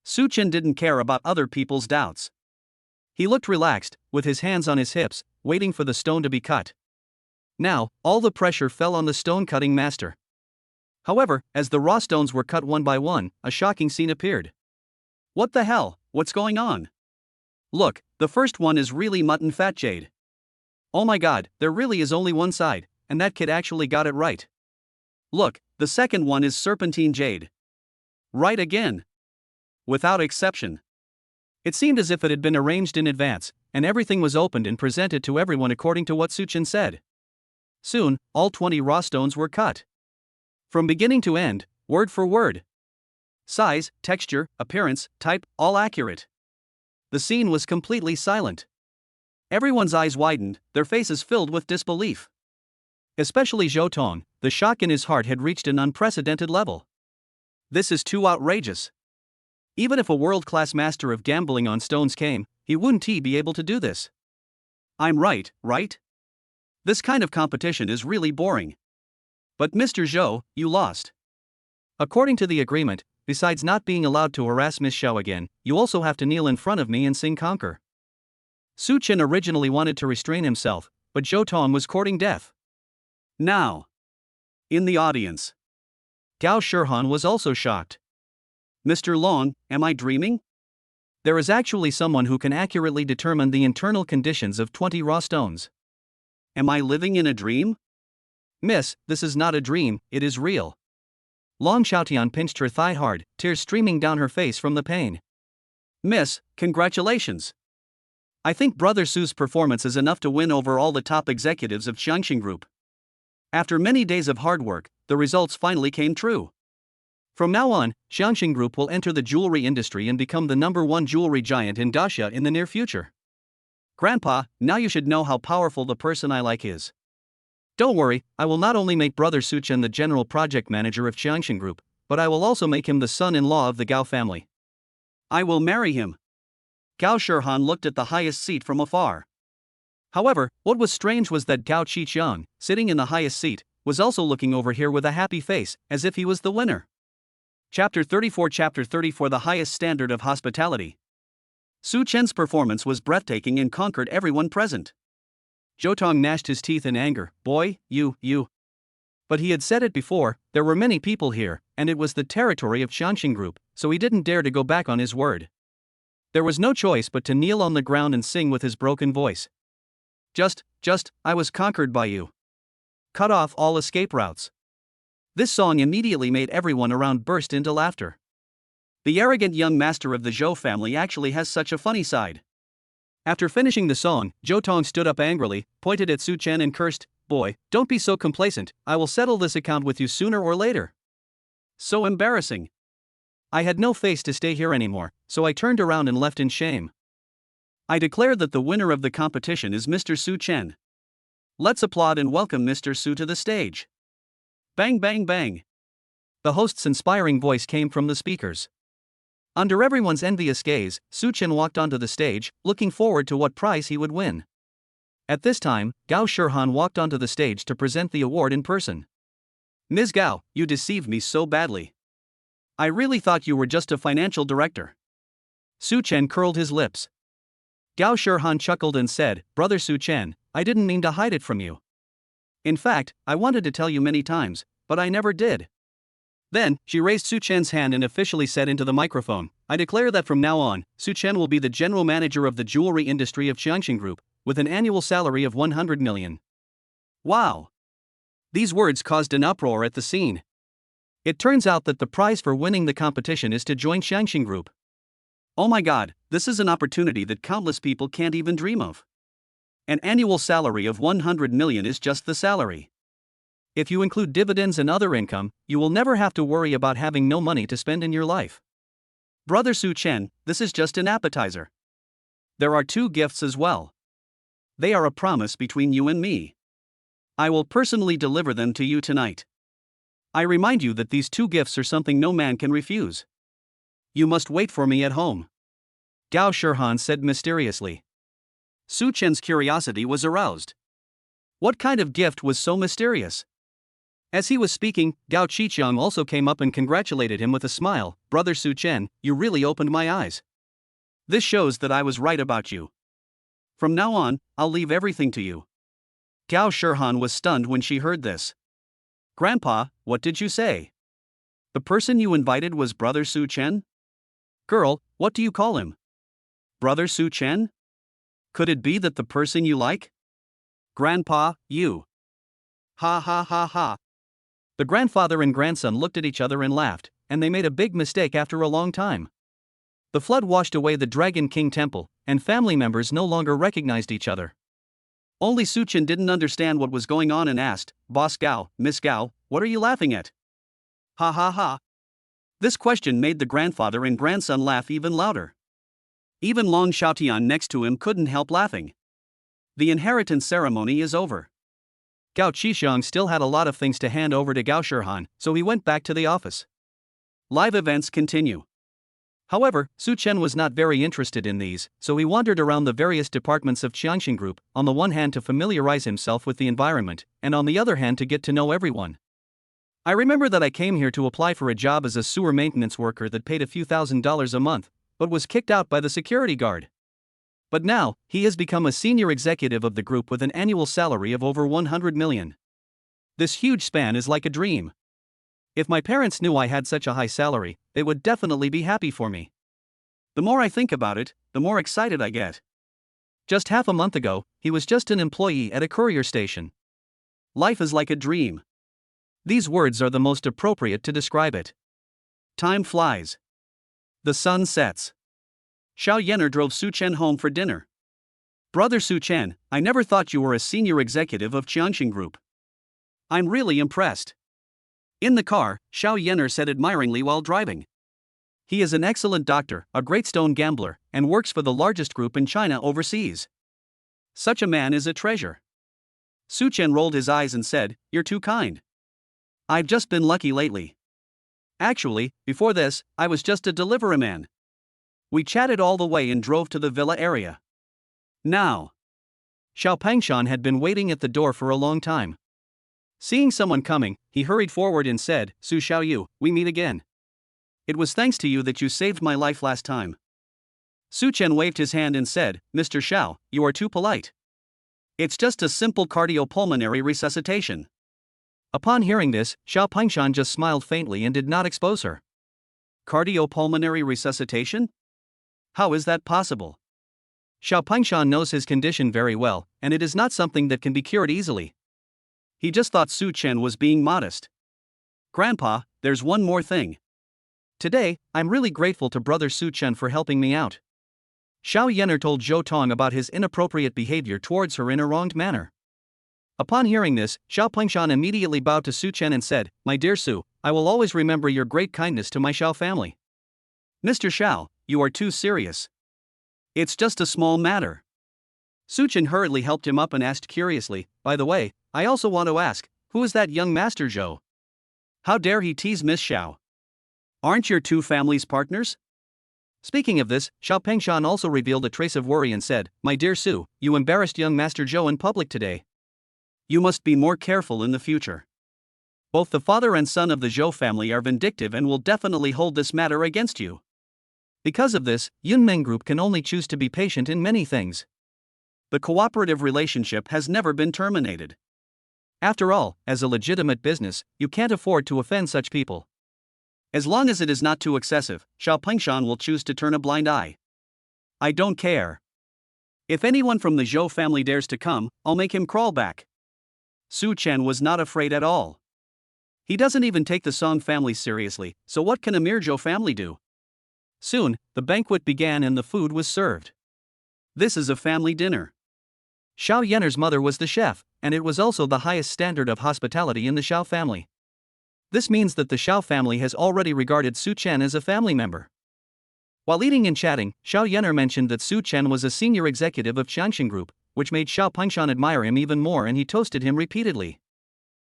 Su Chen didn't care about other people's doubts. He looked relaxed, with his hands on his hips, waiting for the stone to be cut. Now, all the pressure fell on the stone cutting master. However, as the raw stones were cut one by one, a shocking scene appeared. What the hell, what's going on? Look, the first one is really mutton fat jade. Oh my god, there really is only one side, and that kid actually got it right. Look, the second one is serpentine jade. Right again. Without exception. It seemed as if it had been arranged in advance, and everything was opened and presented to everyone according to what Su Chen said. Soon, all 20 raw stones were cut. From beginning to end, word for word. Size, texture, appearance, type, all accurate. The scene was completely silent. Everyone's eyes widened, their faces filled with disbelief. Especially Zhou Tong, the shock in his heart had reached an unprecedented level. This is too outrageous. Even if a world-class master of gambling on stones came, he wouldn't be able to do this. I'm right, right? This kind of competition is really boring. But Mr. Zhou, you lost. According to the agreement, besides not being allowed to harass Miss Xiao again, you also have to kneel in front of me and sing conquer. Su Chen originally wanted to restrain himself, but Zhou Tong was courting death. Now, in the audience, Gao Shihan was also shocked. Mr. Long, am I dreaming? There is actually someone who can accurately determine the internal conditions of 20 raw stones. Am I living in a dream? Miss, this is not a dream, it is real. Long Xiaotian pinched her thigh hard, tears streaming down her face from the pain. Miss, congratulations. I think Brother Su's performance is enough to win over all the top executives of Xiangxing Group. After many days of hard work, the results finally came true. From now on, Xiangxing Group will enter the jewelry industry and become the #1 jewelry giant in Daxia in the near future. Grandpa, now you should know how powerful the person I like is. Don't worry, I will not only make Brother Su Chen the general project manager of Xiangxing Group, but I will also make him the son-in-law of the Gao family. I will marry him. Gao Shihan looked at the highest seat from afar. However, what was strange was that Gao Qiqiang, sitting in the highest seat, was also looking over here with a happy face, as if he was the winner. Chapter 34 The highest standard of hospitality. Su Chen's performance was breathtaking and conquered everyone present. Zhou Tong gnashed his teeth in anger. Boy, you. But he had said it before, there were many people here, and it was the territory of Xiangxing Group, so he didn't dare to go back on his word. There was no choice but to kneel on the ground and sing with his broken voice. I was conquered by you. Cut off all escape routes. This song immediately made everyone around burst into laughter. The arrogant young master of the Zhou family actually has such a funny side. After finishing the song, Zhou Tong stood up angrily, pointed at Su Chen and cursed, Boy, don't be so complacent, I will settle this account with you sooner or later. So embarrassing. I had no face to stay here anymore, so I turned around and left in shame. I declare that the winner of the competition is Mr. Su Chen. Let's applaud and welcome Mr. Su to the stage. Bang bang bang. The host's inspiring voice came from the speakers. Under everyone's envious gaze, Su Chen walked onto the stage, looking forward to what prize he would win. At this time, Gao Shihan walked onto the stage to present the award in person. Ms. Gao, you deceived me so badly. I really thought you were just a financial director. Su Chen curled his lips. Gao Shihan chuckled and said, Brother Su Chen, I didn't mean to hide it from you. In fact, I wanted to tell you many times, but I never did. Then, she raised Su Chen's hand and officially said into the microphone, I declare that from now on, Su Chen will be the general manager of the jewelry industry of Xiangxing Group, with an annual salary of 100 million. Wow! These words caused an uproar at the scene. It turns out that the prize for winning the competition is to join Xiangxing Group. Oh my god, this is an opportunity that countless people can't even dream of. An annual salary of 100 million is just the salary. If you include dividends and other income, you will never have to worry about having no money to spend in your life. Brother Su Chen, this is just an appetizer. There are 2 gifts as well. They are a promise between you and me. I will personally deliver them to you tonight. I remind you that these 2 gifts are something no man can refuse. You must wait for me at home. Gao Shihan said mysteriously. Su Chen's curiosity was aroused. What kind of gift was so mysterious? As he was speaking, Gao Qiqiang also came up and congratulated him with a smile. Brother Su Chen, you really opened my eyes. This shows that I was right about you. From now on, I'll leave everything to you. Gao Shihan was stunned when she heard this. Grandpa, what did you say? The person you invited was Brother Su Chen? Girl, what do you call him? Brother Su Chen? Could it be that the person you like? Grandpa, you. Ha ha ha ha. The grandfather and grandson looked at each other and laughed, and they made a big mistake after a long time. The flood washed away the Dragon King Temple, and family members no longer recognized each other. Only Su Chen didn't understand what was going on and asked, Boss Gao, Miss Gao, what are you laughing at? Ha ha ha. This question made the grandfather and grandson laugh even louder. Even Long Xiaotian next to him couldn't help laughing. The inheritance ceremony is over. Gao Qisheng still had a lot of things to hand over to Gao Shirhan, so he went back to the office. Live events continue. However, Su Chen was not very interested in these, so he wandered around the various departments of Qianxin Group, on the one hand to familiarize himself with the environment, and on the other hand to get to know everyone. I remember that I came here to apply for a job as a sewer maintenance worker that paid a few $1,000s a month, but was kicked out by the security guard. But now, he has become a senior executive of the group with an annual salary of over 100 million. This huge span is like a dream. If my parents knew I had such a high salary, they would definitely be happy for me. The more I think about it, the more excited I get. Just half a month ago, he was just an employee at a courier station. Life is like a dream. These words are the most appropriate to describe it. Time flies. The sun sets. Xiao Yener drove Su Chen home for dinner. Brother Su Chen, I never thought you were a senior executive of Qianxin Group. I'm really impressed. In the car, Xiao Yener said admiringly while driving. He is an excellent doctor, a great stone gambler, and works for the largest group in China overseas. Such a man is a treasure. Su Chen rolled his eyes and said, "You're too kind. I've just been lucky lately. Actually, before this, I was just a delivery man." We chatted all the way and drove to the villa area. Now, Xiao Pangshan had been waiting at the door for a long time. Seeing someone coming, he hurried forward and said, "Su Xiaoyu, we meet again. It was thanks to you that you saved my life last time." Su Chen waved his hand and said, "Mr. Xiao, you are too polite. It's just a simple cardiopulmonary resuscitation." Upon hearing this, Xiao Pangshan just smiled faintly and did not expose her. Cardiopulmonary resuscitation? How is that possible? Xiao Pangshan knows his condition very well, and it is not something that can be cured easily. He just thought Su Chen was being modest. "Grandpa, there's one more thing. Today, I'm really grateful to brother Su Chen for helping me out." Xiao Yener told Zhou Tong about his inappropriate behavior towards her in a wronged manner. Upon hearing this, Xiao Pangshan immediately bowed to Su Chen and said, "My dear Su, I will always remember your great kindness to my Xiao family." "Mr. Xiao, you are too serious. It's just a small matter." Su Chen hurriedly helped him up and asked curiously, "By the way, I also want to ask, who is that young Master Zhou? How dare he tease Miss Xiao? Aren't your two families partners?" Speaking of this, Xiao Pangshan also revealed a trace of worry and said, "My dear Su, you embarrassed young Master Zhou in public today. You must be more careful in the future. Both the father and son of the Zhou family are vindictive and will definitely hold this matter against you. Because of this, Yunmeng Group can only choose to be patient in many things. The cooperative relationship has never been terminated. After all, as a legitimate business, you can't afford to offend such people. As long as it is not too excessive, Xiao Pangshan will choose to turn a blind eye. I don't care. If anyone from the Zhou family dares to come, I'll make him crawl back." Su Chen was not afraid at all. He doesn't even take the Song family seriously, so what can a mere Zhou family do? Soon, the banquet began and the food was served. This is a family dinner. Xiao Yener's mother was the chef, and it was also the highest standard of hospitality in the Xiao family. This means that the Xiao family has already regarded Su Chen as a family member. While eating and chatting, Xiao Yener mentioned that Su Chen was a senior executive of Qianxin Group, which made Xiao Pangshan admire him even more, and he toasted him repeatedly.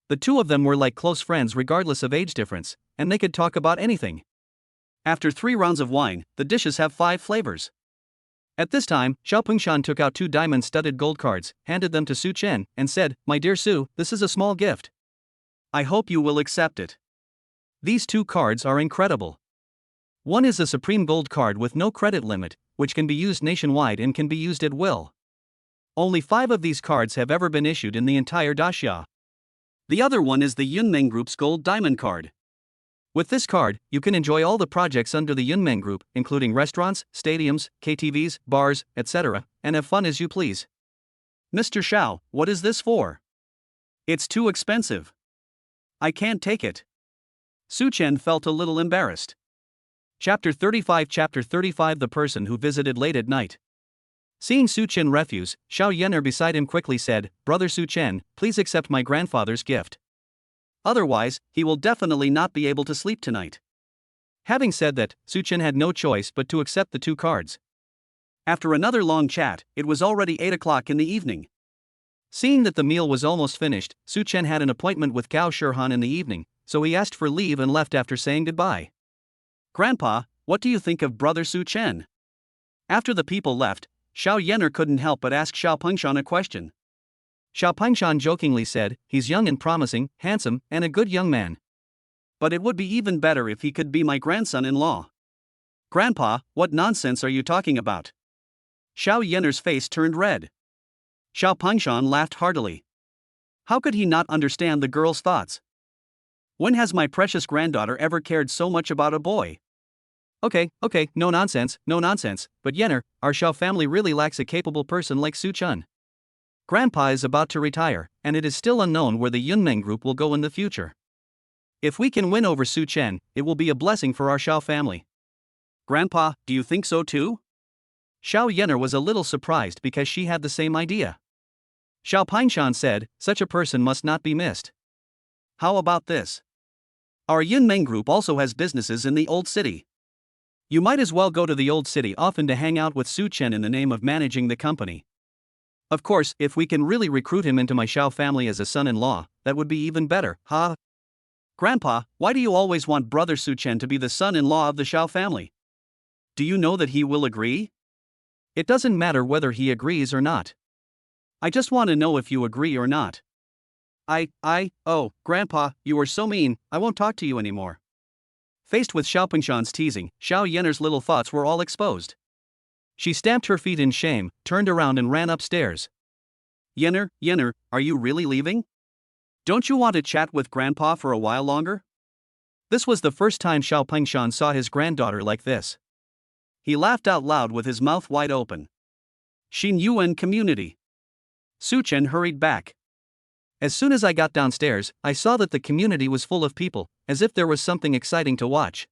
The two of them were like close friends regardless of age difference, and they could talk about anything. After 3 rounds of wine, the dishes have 5 flavors. At this time, Xiao Pangshan took out 2 diamond-studded gold cards, handed them to Su Chen, and said, "My dear Su, this is a small gift. I hope you will accept it. These 2 cards are incredible. One is a supreme gold card with no credit limit, which can be used nationwide and can be used at will. Only 5 of these cards have ever been issued in the entire Daxia. The other one is the Yunmeng Group's gold diamond card. With this card, you can enjoy all the projects under the Yunmeng Group, including restaurants, stadiums, KTVs, bars, etc., and have fun as you please." "Mr. Xiao, what is this for? It's too expensive. I can't take it." Su Chen felt a little embarrassed. Chapter 35 The person who visited late at night. Seeing Su Chen refuse, Xiao Yener beside him quickly said, "Brother Su Chen, please accept my grandfather's gift." Otherwise, he will definitely not be able to sleep tonight. Having said that, Su-chen had no choice but to accept the 2 cards. After another long chat, it was already 8 o'clock in the evening. Seeing that the meal was almost finished, Su-chen had an appointment with Gao Shirhan in the evening, so he asked for leave and left after saying goodbye. Grandpa, what do you think of brother Su-chen? After the people left, Xiao Yener couldn't help but ask Xiao Pengshan a question. Xiao Pengshan jokingly said, he's young and promising, handsome, and a good young man. But it would be even better if he could be my grandson-in-law. Grandpa, what nonsense are you talking about? Xiao Yener's face turned red. Xiao Pengshan laughed heartily. How could he not understand the girl's thoughts? When has my precious granddaughter ever cared so much about a boy? Okay, no nonsense, but Yener, our Xiao family really lacks a capable person like Su-chen. Grandpa is about to retire, and it is still unknown where the Yunmeng group will go in the future. If we can win over Su-chen, it will be a blessing for our Xiao family. Grandpa, do you think so too? Xiao Yener was a little surprised because she had the same idea. Xiao Pengshan said, such a person must not be missed. How about this? Our Yunmeng group also has businesses in the old city. You might as well go to the old city often to hang out with Su-chen in the name of managing the company. Of course, if we can really recruit him into my Xiao family as a son-in-law, that would be even better, huh? Grandpa, why do you always want brother Su-chen to be the son-in-law of the Xiao family? Do you know that he will agree? It doesn't matter whether he agrees or not. I just want to know if you agree or not. Oh, Grandpa, you are so mean, I won't talk to you anymore. Faced with Xiao Pengshan's teasing, Xiao Yener's little thoughts were all exposed. She stamped her feet in shame, turned around and ran upstairs. Yener, are you really leaving? Don't you want to chat with Grandpa for a while longer? This was the first time Xiao Pengshan saw his granddaughter like this. He laughed out loud with his mouth wide open. Xin Yuan community. Su-chen hurried back. As soon as I got downstairs, I saw that the community was full of people, as if there was something exciting to watch.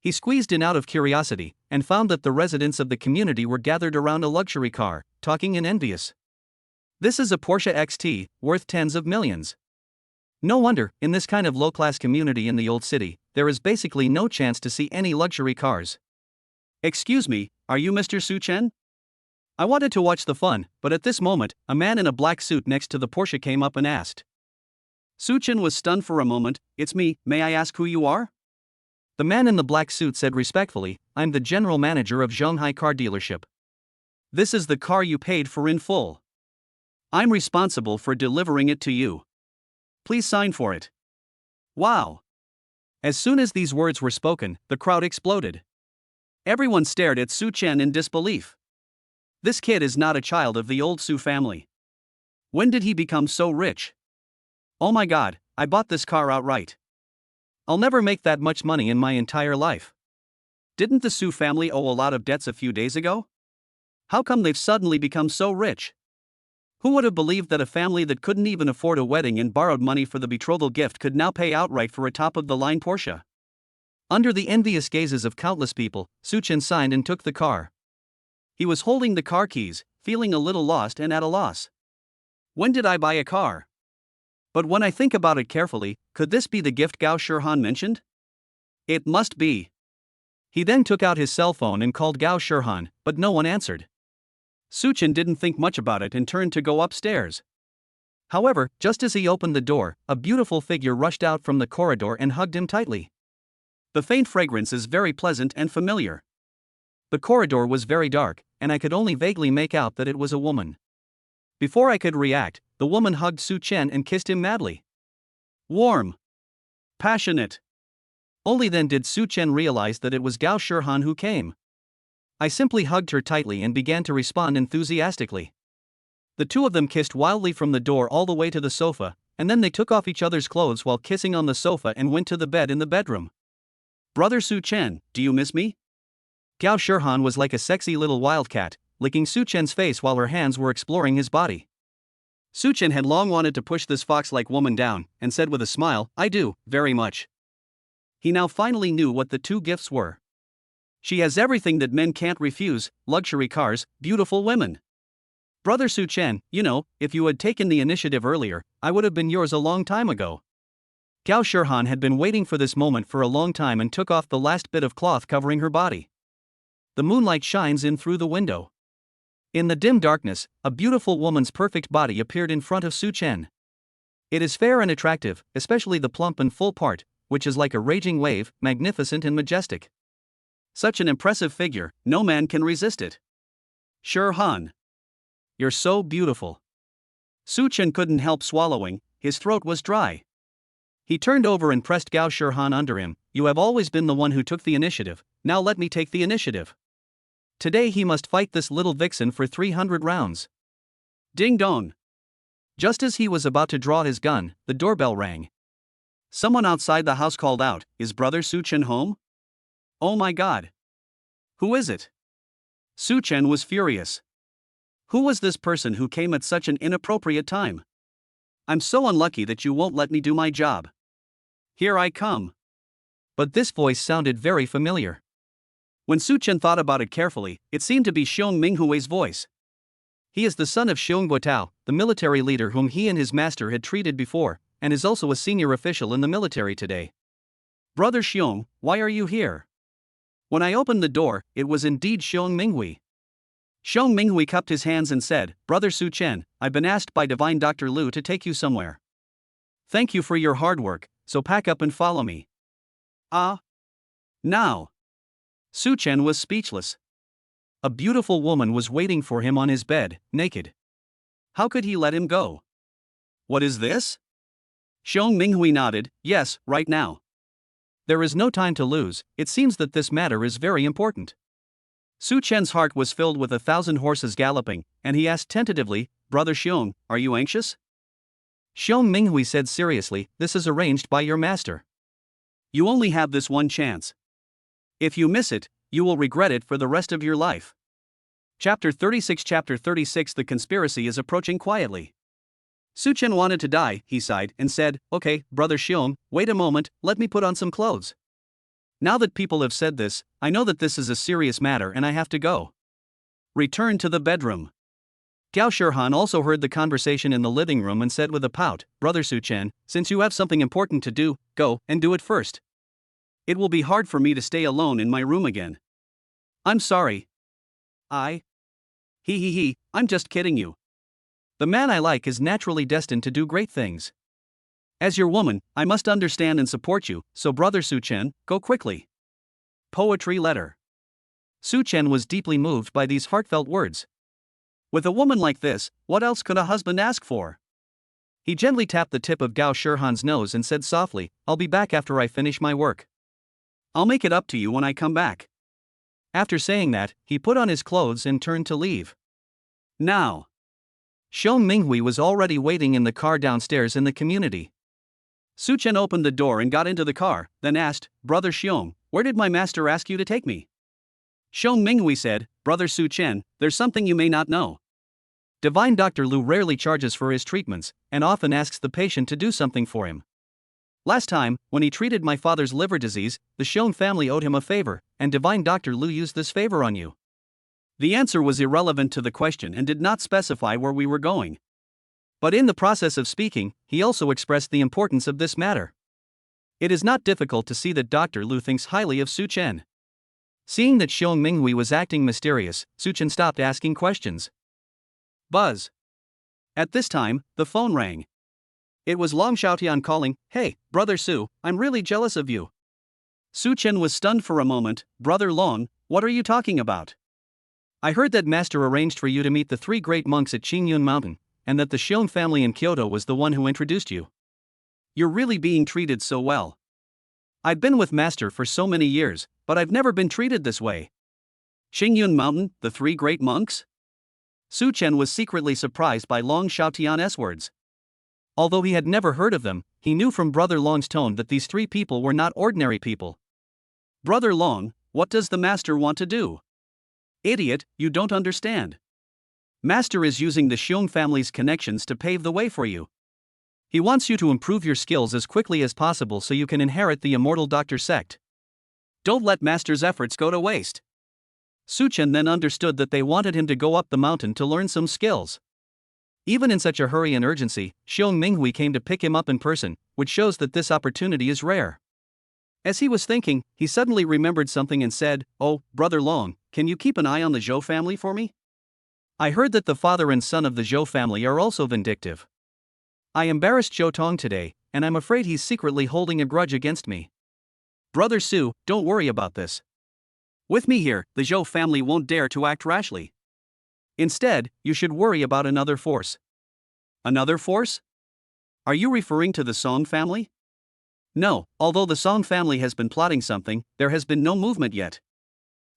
He squeezed in out of curiosity, and found that the residents of the community were gathered around a luxury car, talking and envious. This is a Porsche XT, worth tens of millions. No wonder, in this kind of low-class community in the old city, there is basically no chance to see any luxury cars. Excuse me, are you Mr. Su-chen? I wanted to watch the fun, but at this moment, a man in a black suit next to the Porsche came up and asked. Su-chen was stunned for a moment. It's me, may I ask who you are? The man in the black suit said respectfully, I'm the general manager of Zhonghai car dealership. This is the car you paid for in full. I'm responsible for delivering it to you. Please sign for it. Wow. As soon as these words were spoken, the crowd exploded. Everyone stared at Su-chen in disbelief. This kid is not a child of the old Su family. When did he become so rich? Oh my god, I bought this car outright. I'll never make that much money in my entire life. Didn't the Su family owe a lot of debts a few days ago? How come they've suddenly become so rich? Who would have believed that a family that couldn't even afford a wedding and borrowed money for the betrothal gift could now pay outright for a top-of-the-line Porsche? Under the envious gazes of countless people, Su-chen signed and took the car. He was holding the car keys, feeling a little lost and at a loss. When did I buy a car? But when I think about it carefully, could this be the gift Gao Shirhan mentioned? It must be. He then took out his cell phone and called Gao Shirhan, but no one answered. Su-chen didn't think much about it and turned to go upstairs. However, just as he opened the door, a beautiful figure rushed out from the corridor and hugged him tightly. The faint fragrance is very pleasant and familiar. The corridor was very dark, and I could only vaguely make out that it was a woman. Before I could react, the woman hugged Su-chen and kissed him madly. Warm. Passionate. Only then did Su-chen realize that it was Gao Shirhan who came. I simply hugged her tightly and began to respond enthusiastically. The two of them kissed wildly from the door all the way to the sofa, and then they took off each other's clothes while kissing on the sofa and went to the bed in the bedroom. Brother Su-chen, do you miss me? Gao Shirhan was like a sexy little wildcat, licking Su-chen's face while her hands were exploring his body. Su-chen had long wanted to push this fox-like woman down, and said with a smile, I do, very much. He now finally knew what the two gifts were. She has everything that men can't refuse, luxury cars, beautiful women. Brother Su-chen, you know, if you had taken the initiative earlier, I would have been yours a long time ago. Gao Shirhan had been waiting for this moment for a long time and took off the last bit of cloth covering her body. The moonlight shines in through the window. In the dim darkness, a beautiful woman's perfect body appeared in front of Su Chen. It is fair and attractive, especially the plump and full part, which is like a raging wave, magnificent and majestic. Such an impressive figure, no man can resist it. Shirhan. You're so beautiful. Su Chen couldn't help swallowing, his throat was dry. He turned over and pressed Gao Shirhan under him. You have always been the one who took the initiative, now let me take the initiative. Today he must fight this little vixen for 300 rounds. Ding dong. Just as he was about to draw his gun, the doorbell rang. Someone outside the house called out, Is brother Su Chen home? Oh my god. Who is it? Su Chen was furious. Who was this person who came at such an inappropriate time? I'm so unlucky that you won't let me do my job. Here I come. But this voice sounded very familiar. When Su Chen thought about it carefully, it seemed to be Xiong Minghui's voice. He is the son of Xiong Guotao, the military leader whom he and his master had treated before, and is also a senior official in the military today. Brother Xiong, why are you here? When I opened the door, it was indeed Xiong Minghui. Xiong Minghui cupped his hands and said, Brother Su Chen, I've been asked by Divine Dr. Lu to take you somewhere. Thank you for your hard work, so pack up and follow me. Now. Su Chen was speechless. A beautiful woman was waiting for him on his bed, naked. How could he let him go? What is this? Xiong Minghui nodded, yes, right now. There is no time to lose, it seems that this matter is very important. Su Chen's heart was filled with 1,000 horses galloping, and he asked tentatively, Brother Xiong, are you anxious? Xiong Minghui said seriously, this is arranged by your master. You only have this one chance. If you miss it, you will regret it for the rest of your life. Chapter 36 The conspiracy is approaching quietly. Su Chen wanted to die, he sighed, and said, Okay, Brother Xiong, wait a moment, let me put on some clothes. Now that people have said this, I know that this is a serious matter and I have to go. Return to the bedroom. Gao Shirhan also heard the conversation in the living room and said with a pout, Brother Su Chen, since you have something important to do, go and do it first. It will be hard for me to stay alone in my room again. I'm sorry. I'm just kidding you. The man I like is naturally destined to do great things. As your woman, I must understand and support you, so Brother Su Chen, go quickly. Poetry letter. Su Chen was deeply moved by these heartfelt words. With a woman like this, what else could a husband ask for? He gently tapped the tip of Gao Shirhan's nose and said softly, I'll be back after I finish my work. I'll make it up to you when I come back. After saying that, he put on his clothes and turned to leave. Now. Xiong Minghui was already waiting in the car downstairs in the community. Su Chen opened the door and got into the car, then asked, Brother Xiong, where did my master ask you to take me? Xiong Minghui said, Brother Su Chen, there's something you may not know. Divine Dr. Lu rarely charges for his treatments, and often asks the patient to do something for him. Last time, when he treated my father's liver disease, the Xiong family owed him a favor, and Divine Dr. Lu used this favor on you. The answer was irrelevant to the question and did not specify where we were going. But in the process of speaking, he also expressed the importance of this matter. It is not difficult to see that Dr. Lu thinks highly of Su Chen. Seeing that Xiong Minghui was acting mysterious, Su Chen stopped asking questions. Buzz. At this time, the phone rang. It was Long Xiaotian calling, Hey, Brother Su, I'm really jealous of you. Su Chen was stunned for a moment, Brother Long, what are you talking about? I heard that Master arranged for you to meet the 3 great monks at Qingyun Mountain, and that the Xiong family in Kyoto was the one who introduced you. You're really being treated so well. I've been with Master for so many years, but I've never been treated this way. Qingyun Mountain, the 3 great monks? Su Chen was secretly surprised by Long Xiaotian's words. Although he had never heard of them, he knew from Brother Long's tone that these 3 people were not ordinary people. Brother Long, what does the Master want to do? Idiot, you don't understand. Master is using the Xiong family's connections to pave the way for you. He wants you to improve your skills as quickly as possible so you can inherit the immortal doctor sect. Don't let Master's efforts go to waste. Su Chen then understood that they wanted him to go up the mountain to learn some skills. Even in such a hurry and urgency, Xiong Minghui came to pick him up in person, which shows that this opportunity is rare. As he was thinking, he suddenly remembered something and said, "Oh, Brother Long, can you keep an eye on the Zhou family for me? I heard that the father and son of the Zhou family are also vindictive. I embarrassed Zhou Tong today, and I'm afraid he's secretly holding a grudge against me. Brother Su, don't worry about this. With me here, the Zhou family won't dare to act rashly. Instead, you should worry about another force." Another force? Are you referring to the Song family? No, although the Song family has been plotting something, there has been no movement yet.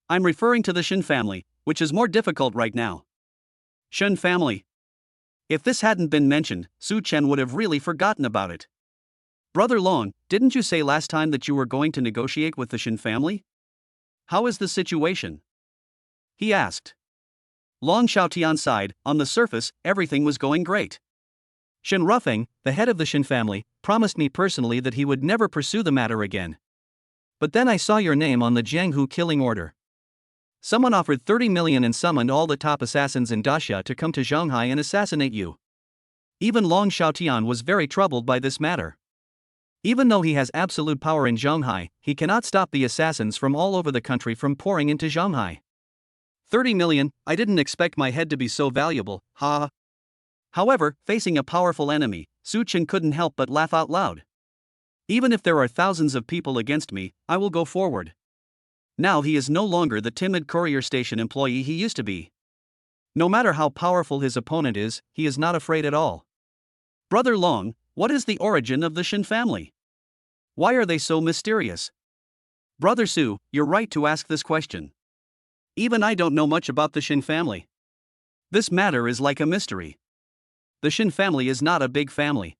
I'm referring to the Shen family, which is more difficult right now. Shen family. If this hadn't been mentioned, Su Chen would have really forgotten about it. Brother Long, didn't you say last time that you were going to negotiate with the Shen family? How is the situation? He asked. Long Xiaotian sighed. On the surface, everything was going great. Shen Rufeng, the head of the Shen family, promised me personally that he would never pursue the matter again. But then I saw your name on the Jianghu killing order. Someone offered 30 million and summoned all the top assassins in Daxia to come to Zhonghai and assassinate you. Even Long Xiaotian was very troubled by this matter. Even though he has absolute power in Zhonghai, he cannot stop the assassins from all over the country from pouring into Zhonghai. 30 million, I didn't expect my head to be so valuable, ha. However, facing a powerful enemy, Su Chen couldn't help but laugh out loud. Even if there are thousands of people against me, I will go forward. Now he is no longer the timid courier station employee he used to be. No matter how powerful his opponent is, he is not afraid at all. Brother Long, what is the origin of the Shen family? Why are they so mysterious? Brother Su, you're right to ask this question. Even I don't know much about the Shen family. This matter is like a mystery. The Shen family is not a big family.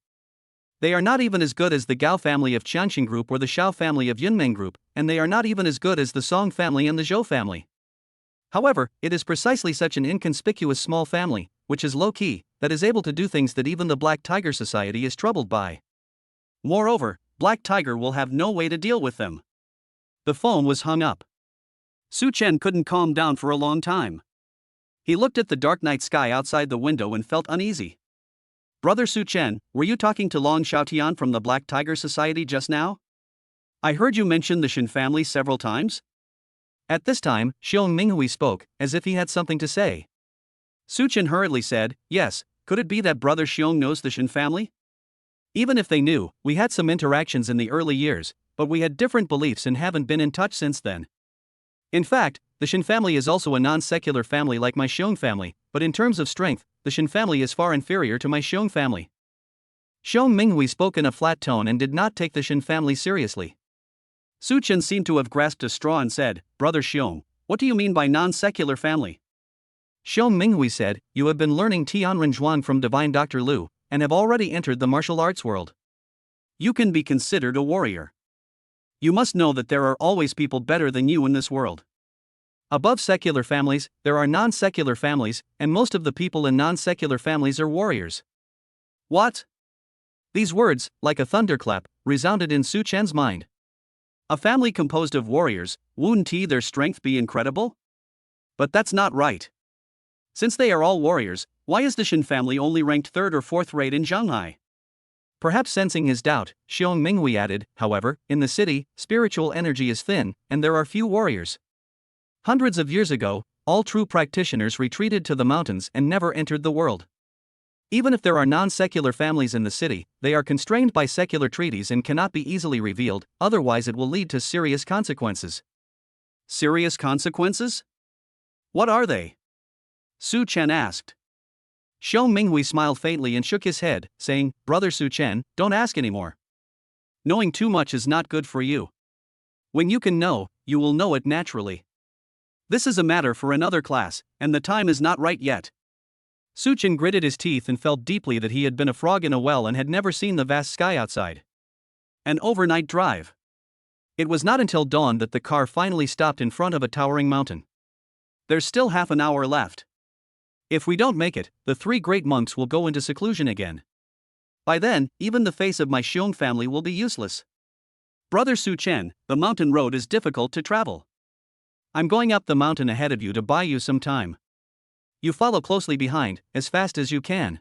They are not even as good as the Gao family of Qianxing Group or the Xiao family of Yunmeng Group, and they are not even as good as the Song family and the Zhou family. However, it is precisely such an inconspicuous small family, which is low-key, that is able to do things that even the Black Tiger Society is troubled by. Moreover, Black Tiger will have no way to deal with them. The phone was hung up. Su Chen couldn't calm down for a long time. He looked at the dark night sky outside the window and felt uneasy. Brother Su Chen, were you talking to Long Xiaotian from the Black Tiger Society just now? I heard you mention the Shen family several times. At this time, Xiong Minghui spoke, as if he had something to say. Su Chen hurriedly said, yes, could it be that Brother Xiong knows the Shen family? Even if they knew, we had some interactions in the early years, but we had different beliefs and haven't been in touch since then. In fact, the Shen family is also a non-secular family like my Xiong family, but in terms of strength, the Shen family is far inferior to my Xiong family. Xiong Minghui spoke in a flat tone and did not take the Shen family seriously. Su Chen seemed to have grasped a straw and said, Brother Xiong, what do you mean by non-secular family? Xiong Minghui said, you have been learning Tianren Zhuang from Divine Dr. Lu, and have already entered the martial arts world. You can be considered a warrior. You must know that there are always people better than you in this world. Above secular families, there are non-secular families, and most of the people in non-secular families are warriors. What? These words, like a thunderclap, resounded in Su Chen's mind. A family composed of warriors, wouldn't their strength be incredible? But that's not right. Since they are all warriors, why is the Shen family only ranked 3rd or 4th rate in Zhonghai? Perhaps sensing his doubt, Xiong Minghui added, however, in the city, spiritual energy is thin, and there are few warriors. Hundreds of years ago, all true practitioners retreated to the mountains and never entered the world. Even if there are non-secular families in the city, they are constrained by secular treaties and cannot be easily revealed, otherwise it will lead to serious consequences. Serious consequences? What are they? Su Chen asked. Xiong Minghui smiled faintly and shook his head, saying, Brother Su Chen, don't ask anymore. Knowing too much is not good for you. When you can know, you will know it naturally. This is a matter for another class, and the time is not right yet. Su Chen gritted his teeth and felt deeply that he had been a frog in a well and had never seen the vast sky outside. An overnight drive. It was not until dawn that the car finally stopped in front of a towering mountain. There's still half an hour left. If we don't make it, the 3 great monks will go into seclusion again. By then, even the face of my Xiong family will be useless. Brother Su Chen, the mountain road is difficult to travel. I'm going up the mountain ahead of you to buy you some time. You follow closely behind, as fast as you can.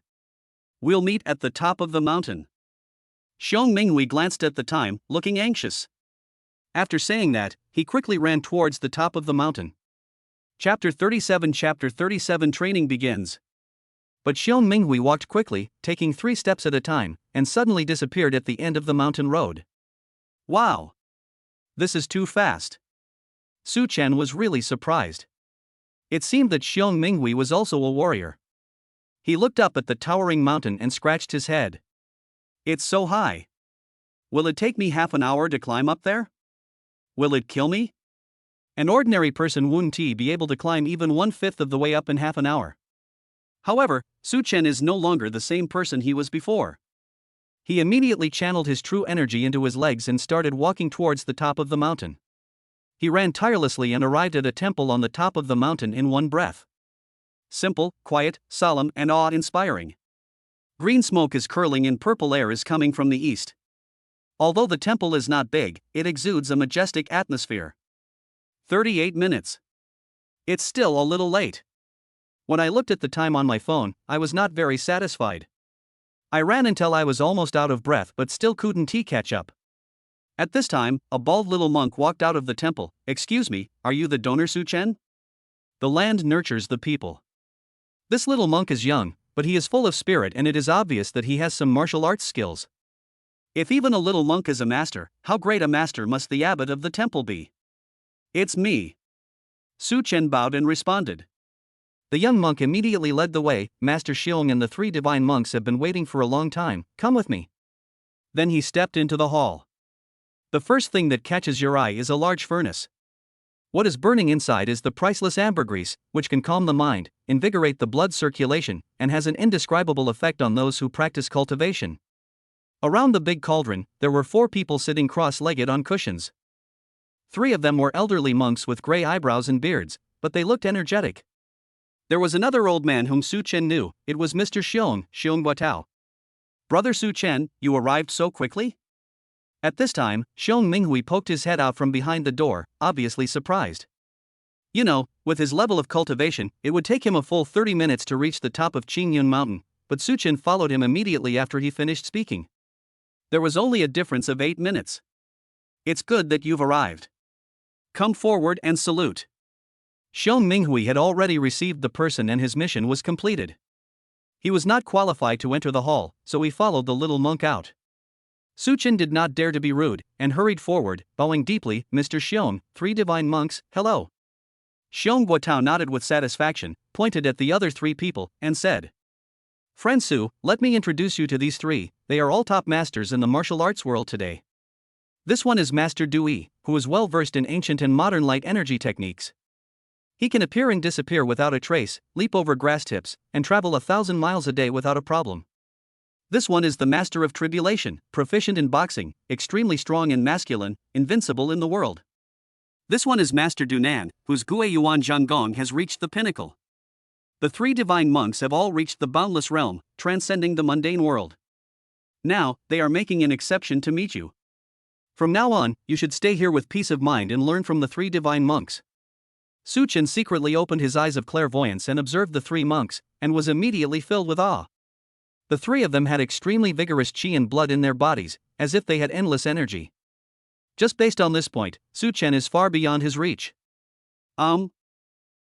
We'll meet at the top of the mountain. Xiong Minghui glanced at the time, looking anxious. After saying that, he quickly ran towards the top of the mountain. Chapter 37 Training begins. But Xiong Minghui walked quickly, taking 3 steps at a time, and suddenly disappeared at the end of the mountain road. Wow! This is too fast. Su Chen was really surprised. It seemed that Xiong Minghui was also a warrior. He looked up at the towering mountain and scratched his head. It's so high. Will it take me half an hour to climb up there? Will it kill me? An ordinary person wouldn't be able to climb even 1/5 of the way up in half an hour. However, Su Chen is no longer the same person he was before. He immediately channeled his true energy into his legs and started walking towards the top of the mountain. He ran tirelessly and arrived at a temple on the top of the mountain in one breath. Simple, quiet, solemn, and awe-inspiring. Green smoke is curling and purple air is coming from the east. Although the temple is not big, it exudes a majestic atmosphere. 38 minutes. It's still a little late. When I looked at the time on my phone, I was not very satisfied. I ran until I was almost out of breath but still couldn't catch up. At this time, a bald little monk walked out of the temple. Excuse me, are you the donor Su Chen? The land nurtures the people. This little monk is young, but he is full of spirit and it is obvious that he has some martial arts skills. If even a little monk is a master, how great a master must the abbot of the temple be? It's me. Su Chen bowed and responded. The young monk immediately led the way. Master Xiong and the 3 divine monks have been waiting for a long time, come with me. Then he stepped into the hall. The first thing that catches your eye is a large furnace. What is burning inside is the priceless ambergris, which can calm the mind, invigorate the blood circulation, and has an indescribable effect on those who practice cultivation. Around the big cauldron, there were 4 people sitting cross-legged on cushions. 3 of them were elderly monks with gray eyebrows and beards, but they looked energetic. There was another old man whom Su Chen knew. It was Mr. Xiong Guotao. Brother Su Chen, you arrived so quickly? At this time, Xiong Minghui poked his head out from behind the door, obviously surprised. You know, with his level of cultivation, it would take him a full 30 minutes to reach the top of Qingyun Mountain, but Su Chen followed him immediately after he finished speaking. There was only a difference of 8 minutes. It's good that you've arrived. Come forward and salute. Xiong Minghui had already received the person and his mission was completed. He was not qualified to enter the hall, so he followed the little monk out. Su Chen did not dare to be rude, and hurried forward, bowing deeply. Mr. Xiong, 3 divine monks, hello. Xiong Guotao nodded with satisfaction, pointed at the other 3 people, and said, Friend Su, let me introduce you to these 3, they are all top masters in the martial arts world today. This one is Master Dui, who is well versed in ancient and modern light energy techniques. He can appear and disappear without a trace, leap over grass tips, and travel 1,000 miles a day without a problem. This one is the Master of Tribulation, proficient in boxing, extremely strong and masculine, invincible in the world. This one is Master Dunan, whose Gue Yuan Zhanggong has reached the pinnacle. The 3 divine monks have all reached the boundless realm, transcending the mundane world. Now, they are making an exception to meet you. From now on, you should stay here with peace of mind and learn from the 3 divine monks. Su Chen secretly opened his eyes of clairvoyance and observed the 3 monks, and was immediately filled with awe. The 3 of them had extremely vigorous qi and blood in their bodies, as if they had endless energy. Just based on this point, Su Chen is far beyond his reach.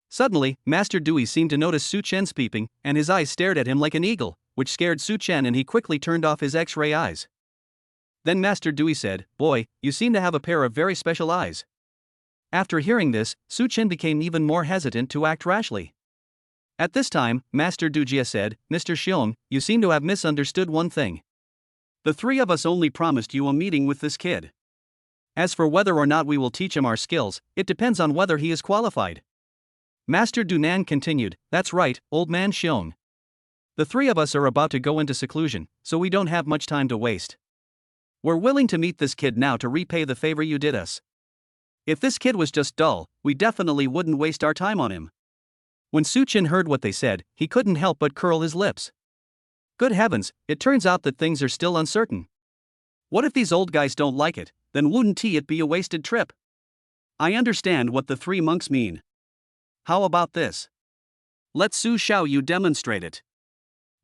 Suddenly, Master Dui seemed to notice Su Chen's peeping, and his eyes stared at him like an eagle, which scared Su Chen and he quickly turned off his X-ray eyes. Then Master Dui said, Boy, you seem to have a pair of very special eyes. After hearing this, Su Chen became even more hesitant to act rashly. At this time, Master Dujia said, Mr. Xiong, you seem to have misunderstood one thing. The 3 of us only promised you a meeting with this kid. As for whether or not we will teach him our skills, it depends on whether he is qualified. Master Dunan continued, That's right, old man Xiong. The 3 of us are about to go into seclusion, so we don't have much time to waste. We're willing to meet this kid now to repay the favor you did us. If this kid was just dull, we definitely wouldn't waste our time on him. When Su Chen heard what they said, he couldn't help but curl his lips. Good heavens, it turns out that things are still uncertain. What if these old guys don't like it, then wouldn't it be a wasted trip? I understand what the 3 monks mean. How about this? Let Su Xiaoyu demonstrate it.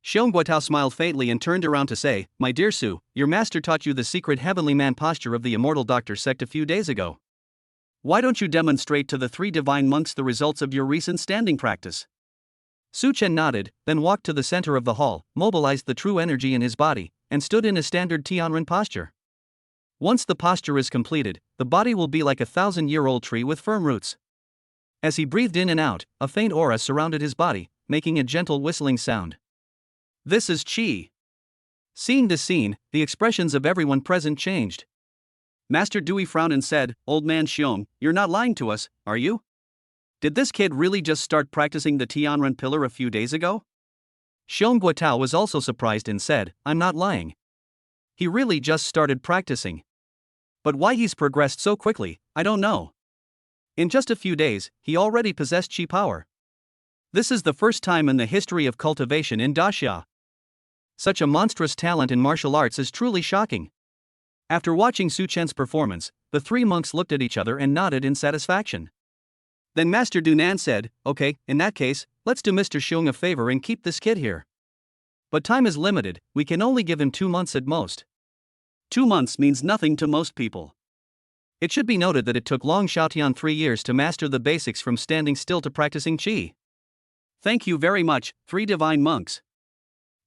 Xiong Guotao smiled faintly and turned around to say, "My dear Su, your master taught you the secret heavenly man posture of the immortal doctor sect a few days ago. Why don't you demonstrate to the three divine monks the results of your recent standing practice?" Su Chen nodded, then walked to the center of the hall, mobilized the true energy in his body, and stood in a standard Tianren posture. Once the posture is completed, the body will be like a 1,000-year-old tree with firm roots. As he breathed in and out, a faint aura surrounded his body, making a gentle whistling sound. "This is Qi." Seeing this scene, the expressions of everyone present changed. Master Dewey frowned and said, "Old man Xiong, you're not lying to us, are you? Did this kid really just start practicing the Tianren pillar a few days ago?" Xiong Guotao was also surprised and said, "I'm not lying. He really just started practicing. But why he's progressed so quickly, I don't know. In just a few days, he already possessed Qi power. This is the first time in the history of cultivation in Daxia. Such a monstrous talent in martial arts is truly shocking." After watching Su Chen's performance, the three monks looked at each other and nodded in satisfaction. Then Master Dunan said, "Okay, in that case, let's do Mr. Xiong a favor and keep this kid here. But time is limited, we can only give him 2 months at most." 2 months means nothing to most people. It should be noted that it took Long Xiaotian 3 years to master the basics from standing still to practicing Qi. Thank you very much, three divine monks.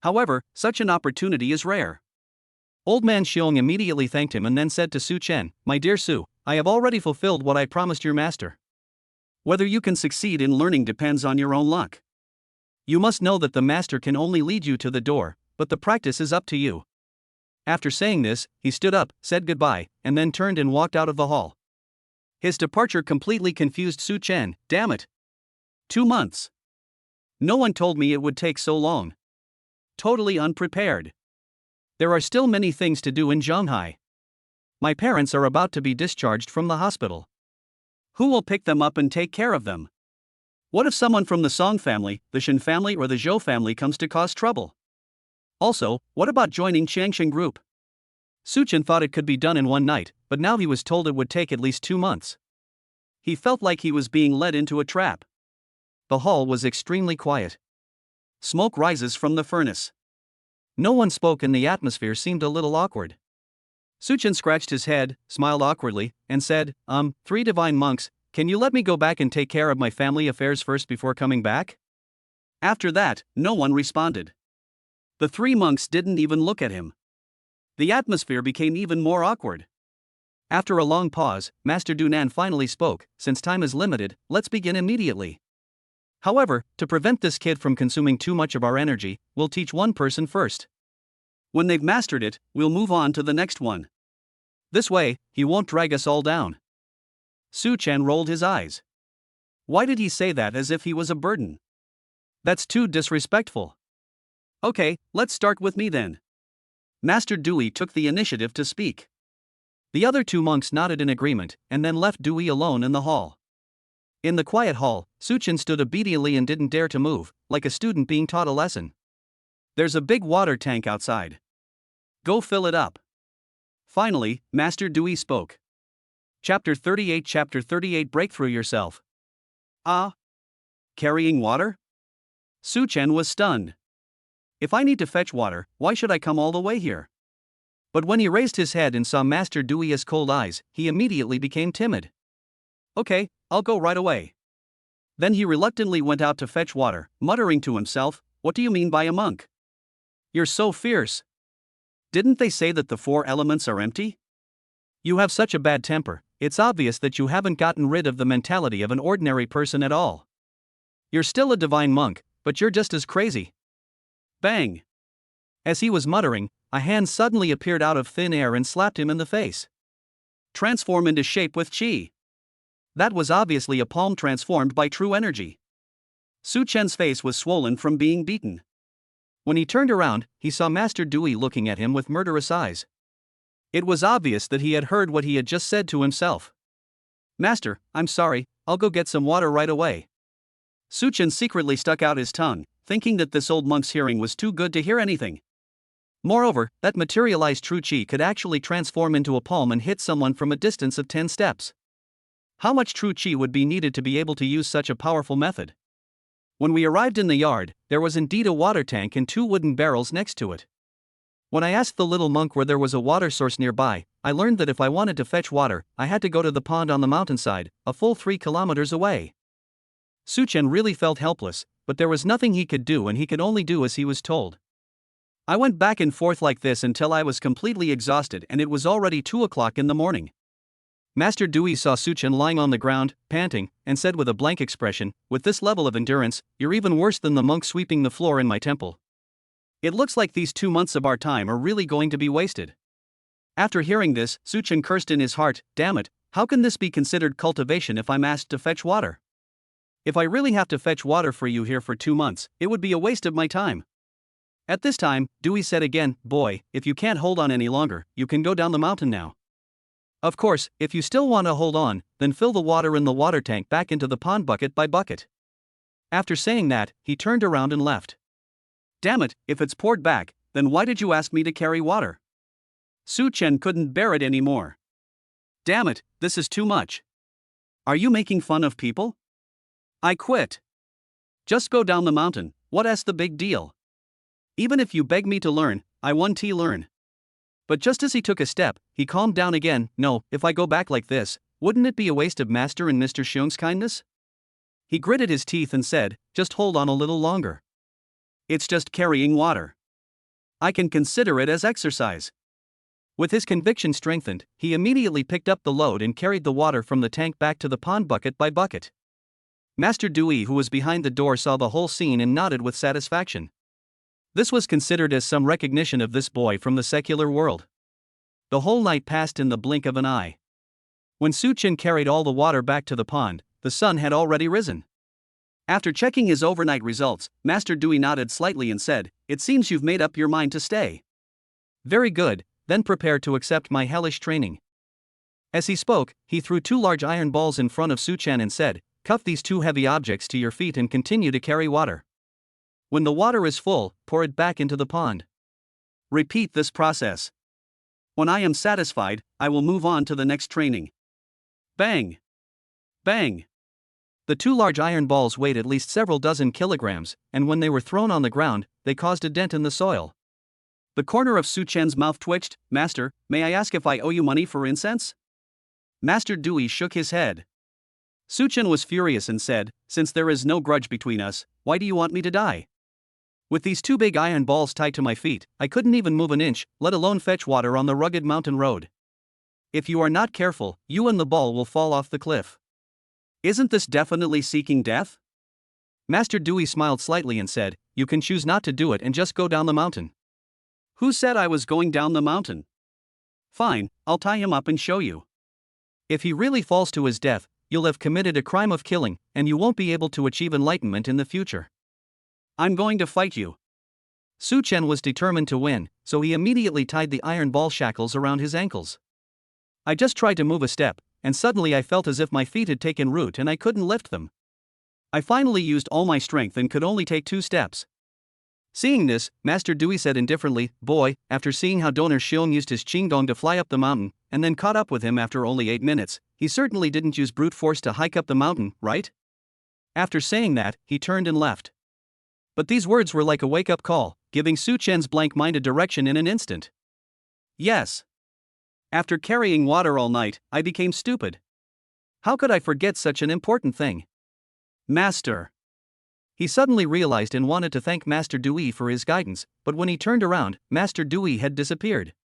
However, such an opportunity is rare. Old man Xiong immediately thanked him and then said to Su Chen, "My dear Su, I have already fulfilled what I promised your master. Whether you can succeed in learning depends on your own luck. You must know that the master can only lead you to the door, but the practice is up to you." After saying this, he stood up, said goodbye, and then turned and walked out of the hall. His departure completely confused Su Chen. Damn it! 2 months. No one told me it would take so long. Totally unprepared. There are still many things to do in Zhonghai. My parents are about to be discharged from the hospital. Who will pick them up and take care of them? What if someone from the Song family, the Shen family, or the Zhou family comes to cause trouble? Also, what about joining Changsheng group? Su Chen thought it could be done in one night, but now he was told it would take at least 2 months. He felt like he was being led into a trap. The hall was extremely quiet. Smoke rises from the furnace. No one spoke and the atmosphere seemed a little awkward. Su Chen scratched his head, smiled awkwardly, and said, "Three divine monks, can you let me go back and take care of my family affairs first before coming back?" After that, no one responded. The three monks didn't even look at him. The atmosphere became even more awkward. After a long pause, Master Dunan finally spoke, "Since time is limited, let's begin immediately. However, to prevent this kid from consuming too much of our energy, we'll teach one person first. When they've mastered it, we'll move on to the next one. This way, he won't drag us all down." Su Chen rolled his eyes. Why did he say that as if he was a burden? That's too disrespectful. "Okay, let's start with me then." Master Dewey took the initiative to speak. The other two monks nodded in agreement, and then left Dewey alone in the hall. In the quiet hall, Su Chen stood obediently and didn't dare to move, like a student being taught a lesson. "There's a big water tank outside. Go fill it up." Finally, Master Dewey spoke. Chapter 38 Breakthrough Yourself. Ah? Carrying water? Su Chen was stunned. If I need to fetch water, why should I come all the way here? But when he raised his head and saw Master Dewey's cold eyes, he immediately became timid. "Okay, I'll go right away." Then he reluctantly went out to fetch water, muttering to himself, "What do you mean by a monk? You're so fierce. Didn't they say that the 4 elements are empty? You have such a bad temper, it's obvious that you haven't gotten rid of the mentality of an ordinary person at all. You're still a divine monk, but you're just as crazy." Bang! As he was muttering, a hand suddenly appeared out of thin air and slapped him in the face. Transform into shape with Qi. That was obviously a palm transformed by true energy. Su Chen's face was swollen from being beaten. When he turned around, he saw Master Dewey looking at him with murderous eyes. It was obvious that he had heard what he had just said to himself. "Master, I'm sorry, I'll go get some water right away." Su Chen secretly stuck out his tongue, thinking that this old monk's hearing was too good to hear anything. Moreover, that materialized true Qi could actually transform into a palm and hit someone from a distance of 10 steps. How much true Qi would be needed to be able to use such a powerful method? When we arrived in the yard, there was indeed a water tank and 2 wooden barrels next to it. When I asked the little monk where there was a water source nearby, I learned that if I wanted to fetch water, I had to go to the pond on the mountainside, a full 3 kilometers away. Suchen really felt helpless, but there was nothing he could do and he could only do as he was told. I went back and forth like this until I was completely exhausted and it was already 2 o'clock in the morning. Master Dewey saw Suchen lying on the ground, panting, and said with a blank expression, "With this level of endurance, you're even worse than the monk sweeping the floor in my temple. It looks like these 2 months of our time are really going to be wasted." After hearing this, Suchen cursed in his heart, "Damn it, how can this be considered cultivation if I'm asked to fetch water? If I really have to fetch water for you here for 2 months, it would be a waste of my time." At this time, Dewey said again, "Boy, if you can't hold on any longer, you can go down the mountain now. Of course, if you still want to hold on, then fill the water in the water tank back into the pond bucket by bucket." After saying that, he turned around and left. "Damn it, if it's poured back, then why did you ask me to carry water?" Suchen couldn't bear it anymore. "Damn it, this is too much. Are you making fun of people? I quit. Just go down the mountain, what's the big deal? Even if you beg me to learn, I want to learn." But just as he took a step, he calmed down again. "No, if I go back like this, wouldn't it be a waste of Master and Mr. Xiong's kindness?" He gritted his teeth and said, "Just hold on a little longer. It's just carrying water. I can consider it as exercise." With his conviction strengthened, he immediately picked up the load and carried the water from the tank back to the pond bucket by bucket. Master Dewey, who was behind the door, saw the whole scene and nodded with satisfaction. This was considered as some recognition of this boy from the secular world. The whole night passed in the blink of an eye. When Suchen carried all the water back to the pond, the sun had already risen. After checking his overnight results, Master Dewey nodded slightly and said, "It seems you've made up your mind to stay. Very good, then prepare to accept my hellish training." As he spoke, he threw 2 large iron balls in front of Suchen and said, "Cuff these 2 heavy objects to your feet and continue to carry water. When the water is full, pour it back into the pond. Repeat this process. When I am satisfied, I will move on to the next training." Bang! Bang! The 2 large iron balls weighed at least several dozen kilograms, and when they were thrown on the ground, they caused a dent in the soil. The corner of Suchen's mouth twitched. "Master, may I ask if I owe you money for incense?" Master Dewey shook his head. Suchen was furious and said, "Since there is no grudge between us, why do you want me to die? With these 2 big iron balls tied to my feet, I couldn't even move an inch, let alone fetch water on the rugged mountain road. If you are not careful, you and the ball will fall off the cliff. Isn't this definitely seeking death?" Master Dewey smiled slightly and said, "You can choose not to do it and just go down the mountain." "Who said I was going down the mountain?" "Fine, I'll tie him up and show you. If he really falls to his death, you'll have committed a crime of killing, and you won't be able to achieve enlightenment in the future. I'm going to fight you." Suchen was determined to win, so he immediately tied the iron ball shackles around his ankles. I just tried to move a step, and suddenly I felt as if my feet had taken root and I couldn't lift them. I finally used all my strength and could only take 2 steps. Seeing this, Master Dewey said indifferently, "Boy, after seeing how Donor Xiong used his qingdong to fly up the mountain, and then caught up with him after only 8 minutes, he certainly didn't use brute force to hike up the mountain, right?" After saying that, he turned and left. But these words were like a wake-up call, giving Suchen's blank mind a direction in an instant. Yes. After carrying water all night, I became stupid. How could I forget such an important thing? Master. He suddenly realized and wanted to thank Master Dewey for his guidance, but when he turned around, Master Dewey had disappeared.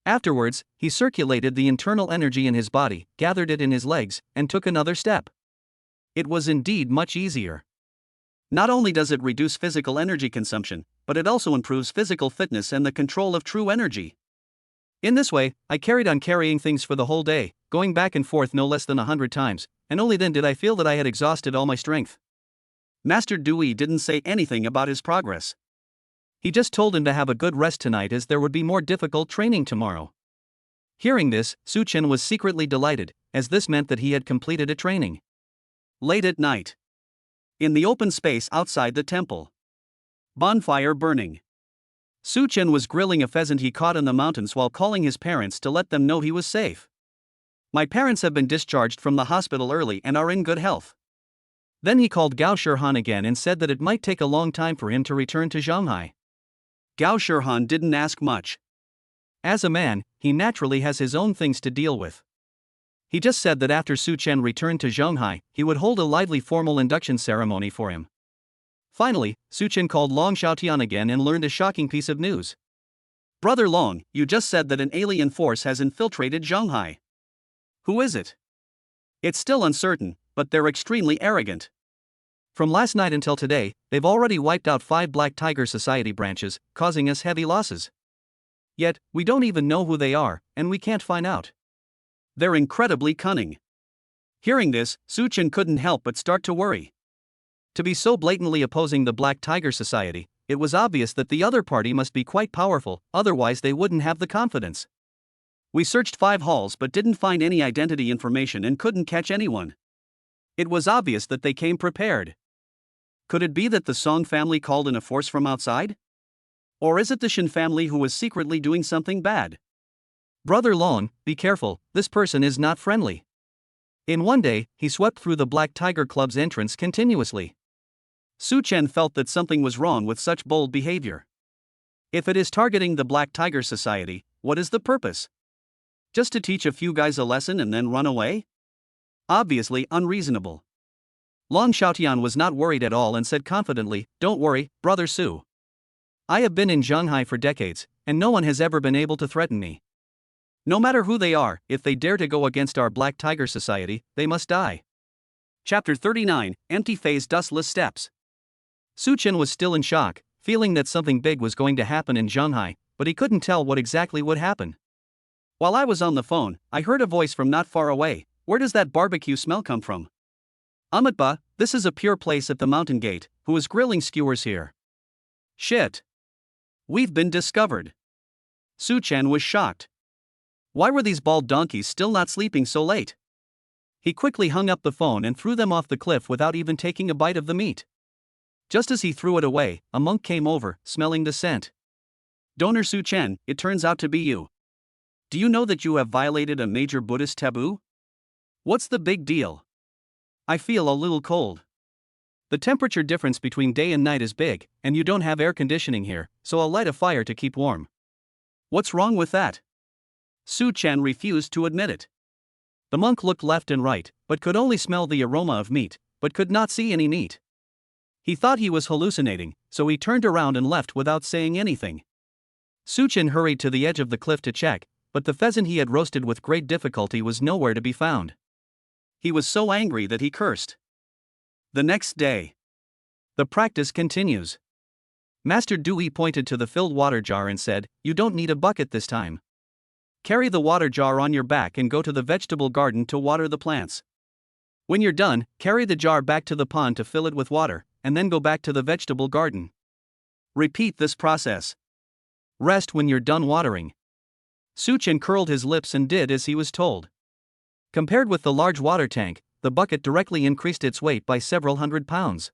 Afterwards, he circulated the internal energy in his body, gathered it in his legs, and took another step. It was indeed much easier. Not only does it reduce physical energy consumption, but it also improves physical fitness and the control of true energy. In this way, I carried on carrying things for the whole day, going back and forth no less than 100 times, and only then did I feel that I had exhausted all my strength. Master Dewey didn't say anything about his progress. He just told him to have a good rest tonight as there would be more difficult training tomorrow. Hearing this, Suchen was secretly delighted, as this meant that he had completed a training. Late at night. In the open space outside the temple. Bonfire burning. Suchen was grilling a pheasant he caught in the mountains while calling his parents to let them know he was safe. "My parents have been discharged from the hospital early and are in good health. Then he called Gao Shirhan again and said that it might take a long time for him to return to Shanghai. Gao Shirhan didn't ask much. As a man, he naturally has his own things to deal with. He just said that after Su Chen returned to Shanghai, he would hold a lively formal induction ceremony for him. Finally, Su Chen called Long Xiaotian again and learned a shocking piece of news. Brother Long, you just said that an alien force has infiltrated Shanghai. Who is it? It's still uncertain, but they're extremely arrogant. From last night until today, they've already wiped out 5 Black Tiger Society branches, causing us heavy losses. Yet, we don't even know who they are, and we can't find out. They're incredibly cunning. Hearing this, Su Chen couldn't help but start to worry. To be so blatantly opposing the Black Tiger Society, it was obvious that the other party must be quite powerful, otherwise they wouldn't have the confidence. We searched 5 halls but didn't find any identity information and couldn't catch anyone. It was obvious that they came prepared. Could it be that the Song family called in a force from outside? Or is it the Shin family who was secretly doing something bad? Brother Long, be careful, this person is not friendly. In one day, he swept through the Black Tiger Club's entrance continuously. Su Chen felt that something was wrong with such bold behavior. If it is targeting the Black Tiger Society, what is the purpose? Just to teach a few guys a lesson and then run away? Obviously unreasonable. Long Xiaotian was not worried at all and said confidently, "Don't worry, Brother Su. I have been in Shanghai for decades, and no one has ever been able to threaten me. No matter who they are, if they dare to go against our Black Tiger Society, they must die." Chapter 39, Empty Phase Dustless Steps. Su Chen was still in shock, feeling that something big was going to happen in Shanghai, but he couldn't tell what exactly would happen. While I was on the phone, I heard a voice from not far away. "Where does that barbecue smell come from?" "Amitba, this is a pure place at the mountain gate. Who is grilling skewers here?" "Shit. We've been discovered." Su Chen was shocked. Why were these bald donkeys still not sleeping so late? He quickly hung up the phone and threw them off the cliff without even taking a bite of the meat. Just as he threw it away, a monk came over, smelling the scent. "Donor Su Chen, it turns out to be you. Do you know that you have violated a major Buddhist taboo? What's the big deal? I feel a little cold. The temperature difference between day and night is big, and you don't have air conditioning here, so I'll light a fire to keep warm." "What's wrong with that?" Su Chen refused to admit it. The monk looked left and right, but could only smell the aroma of meat, but could not see any meat. He thought he was hallucinating, so he turned around and left without saying anything. Su Chen hurried to the edge of the cliff to check, but the pheasant he had roasted with great difficulty was nowhere to be found. He was so angry that he cursed. The next day. The practice continues. Master Dewey pointed to the filled water jar and said, "You don't need a bucket this time. Carry the water jar on your back and go to the vegetable garden to water the plants. When you're done, carry the jar back to the pond to fill it with water, and then go back to the vegetable garden. Repeat this process. Rest when you're done watering." Su Chen curled his lips and did as he was told. Compared with the large water tank, the bucket directly increased its weight by several hundred pounds.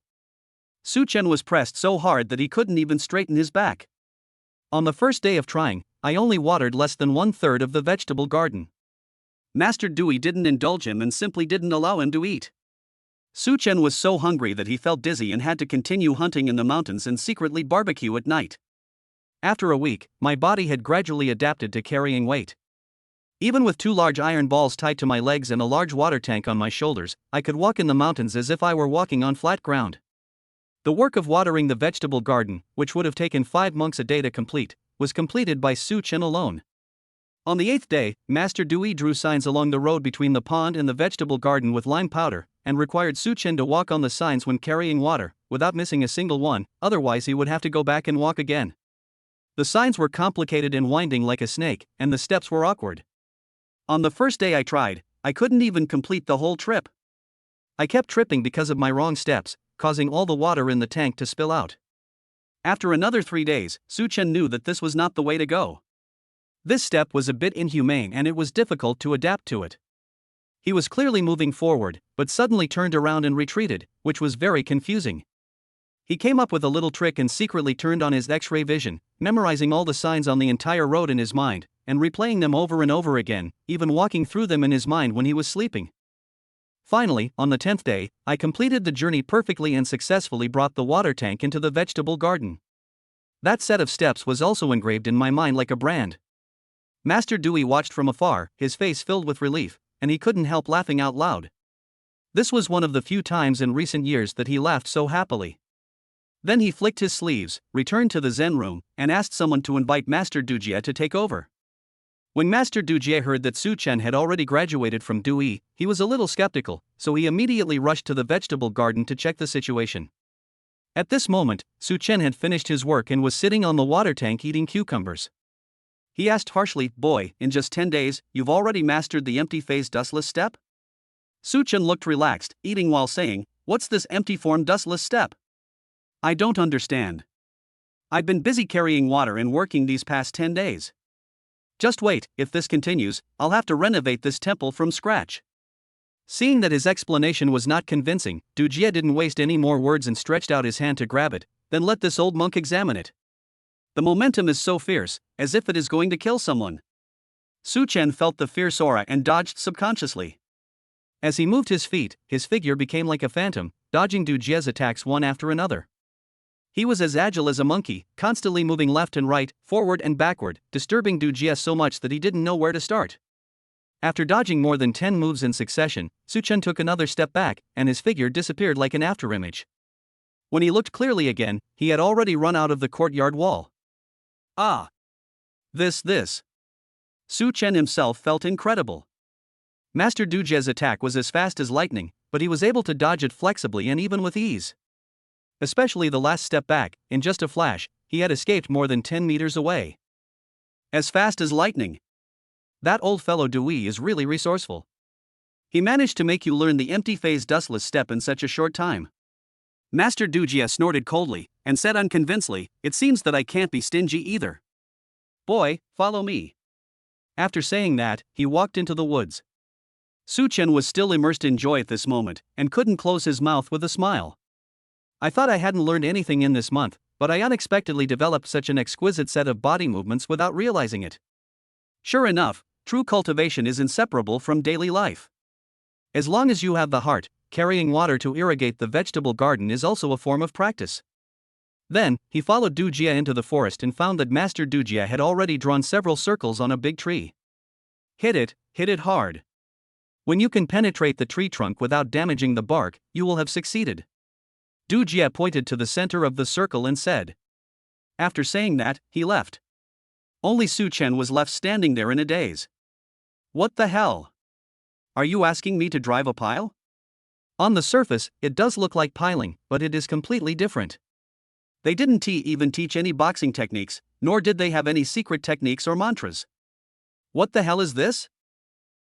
Su Chen was pressed so hard that he couldn't even straighten his back. On the first day of trying, I only watered less than 1/3 of the vegetable garden. Master Dewey didn't indulge him and simply didn't allow him to eat. Su Chen was so hungry that he felt dizzy and had to continue hunting in the mountains and secretly barbecue at night. After a week, my body had gradually adapted to carrying weight. Even with 2 large iron balls tied to my legs and a large water tank on my shoulders, I could walk in the mountains as if I were walking on flat ground. The work of watering the vegetable garden, which would have taken 5 monks a day to complete, was completed by Su Chen alone. On the 8th day, Master Dewey drew signs along the road between the pond and the vegetable garden with lime powder, and required Su Chen to walk on the signs when carrying water, without missing a single one, otherwise he would have to go back and walk again. The signs were complicated and winding like a snake, and the steps were awkward. On the first day I tried, I couldn't even complete the whole trip. I kept tripping because of my wrong steps, causing all the water in the tank to spill out. After another 3 days, Su Chen knew that this was not the way to go. This step was a bit inhumane and it was difficult to adapt to it. He was clearly moving forward, but suddenly turned around and retreated, which was very confusing. He came up with a little trick and secretly turned on his X-ray vision, memorizing all the signs on the entire road in his mind, and replaying them over and over again, even walking through them in his mind when he was sleeping. Finally, on the 10th day, I completed the journey perfectly and successfully brought the water tank into the vegetable garden. That set of steps was also engraved in my mind like a brand. Master Dewey watched from afar, his face filled with relief, and he couldn't help laughing out loud. This was one of the few times in recent years that he laughed so happily. Then he flicked his sleeves, returned to the Zen room, and asked someone to invite Master Dujie to take over. When Master Dujie heard that Su Chen had already graduated from Dewey, he was a little skeptical, so he immediately rushed to the vegetable garden to check the situation. At this moment, Su Chen had finished his work and was sitting on the water tank eating cucumbers. He asked harshly, "Boy, in just 10 days, you've already mastered the empty phase dustless step?" Su Chen looked relaxed, eating while saying, "What's this empty form dustless step? I don't understand. I've been busy carrying water and working these past 10 days. Just wait, if this continues, I'll have to renovate this temple from scratch." Seeing that his explanation was not convincing, Dujie didn't waste any more words and stretched out his hand to grab it. "Then let this old monk examine it. The momentum is so fierce, as if it is going to kill someone." Su Chen felt the fierce aura and dodged subconsciously. As he moved his feet, his figure became like a phantom, dodging Dujie's attacks one after another. He was as agile as a monkey, constantly moving left and right, forward and backward, disturbing Dujie so much that he didn't know where to start. After dodging more than 10 moves in succession, Su Chen took another step back, and his figure disappeared like an afterimage. When he looked clearly again, he had already run out of the courtyard wall. Ah! This. Su Chen himself felt incredible. Master Dujie's attack was as fast as lightning, but he was able to dodge it flexibly and even with ease. Especially the last step back, in just a flash, he had escaped more than 10 meters away. As fast as lightning. That old fellow Dewey is really resourceful. He managed to make you learn the empty phase dustless step in such a short time. Master Dujie snorted coldly, and said unconvincedly, "It seems that I can't be stingy either. Boy, follow me." After saying that, he walked into the woods. Su Chen was still immersed in joy at this moment, and couldn't close his mouth with a smile. "I thought I hadn't learned anything in this month, but I unexpectedly developed such an exquisite set of body movements without realizing it." Sure enough, true cultivation is inseparable from daily life. As long as you have the heart, carrying water to irrigate the vegetable garden is also a form of practice. Then, he followed Dujie into the forest and found that Master Dujie had already drawn several circles on a big tree. Hit it hard. When you can penetrate the tree trunk without damaging the bark, you will have succeeded. Dujie pointed to the center of the circle and said. After saying that, he left. Only Su Chen was left standing there in a daze. "What the hell? Are you asking me to drive a pile?" On the surface, it does look like piling, but it is completely different. They didn't even teach any boxing techniques, nor did they have any secret techniques or mantras. What the hell is this?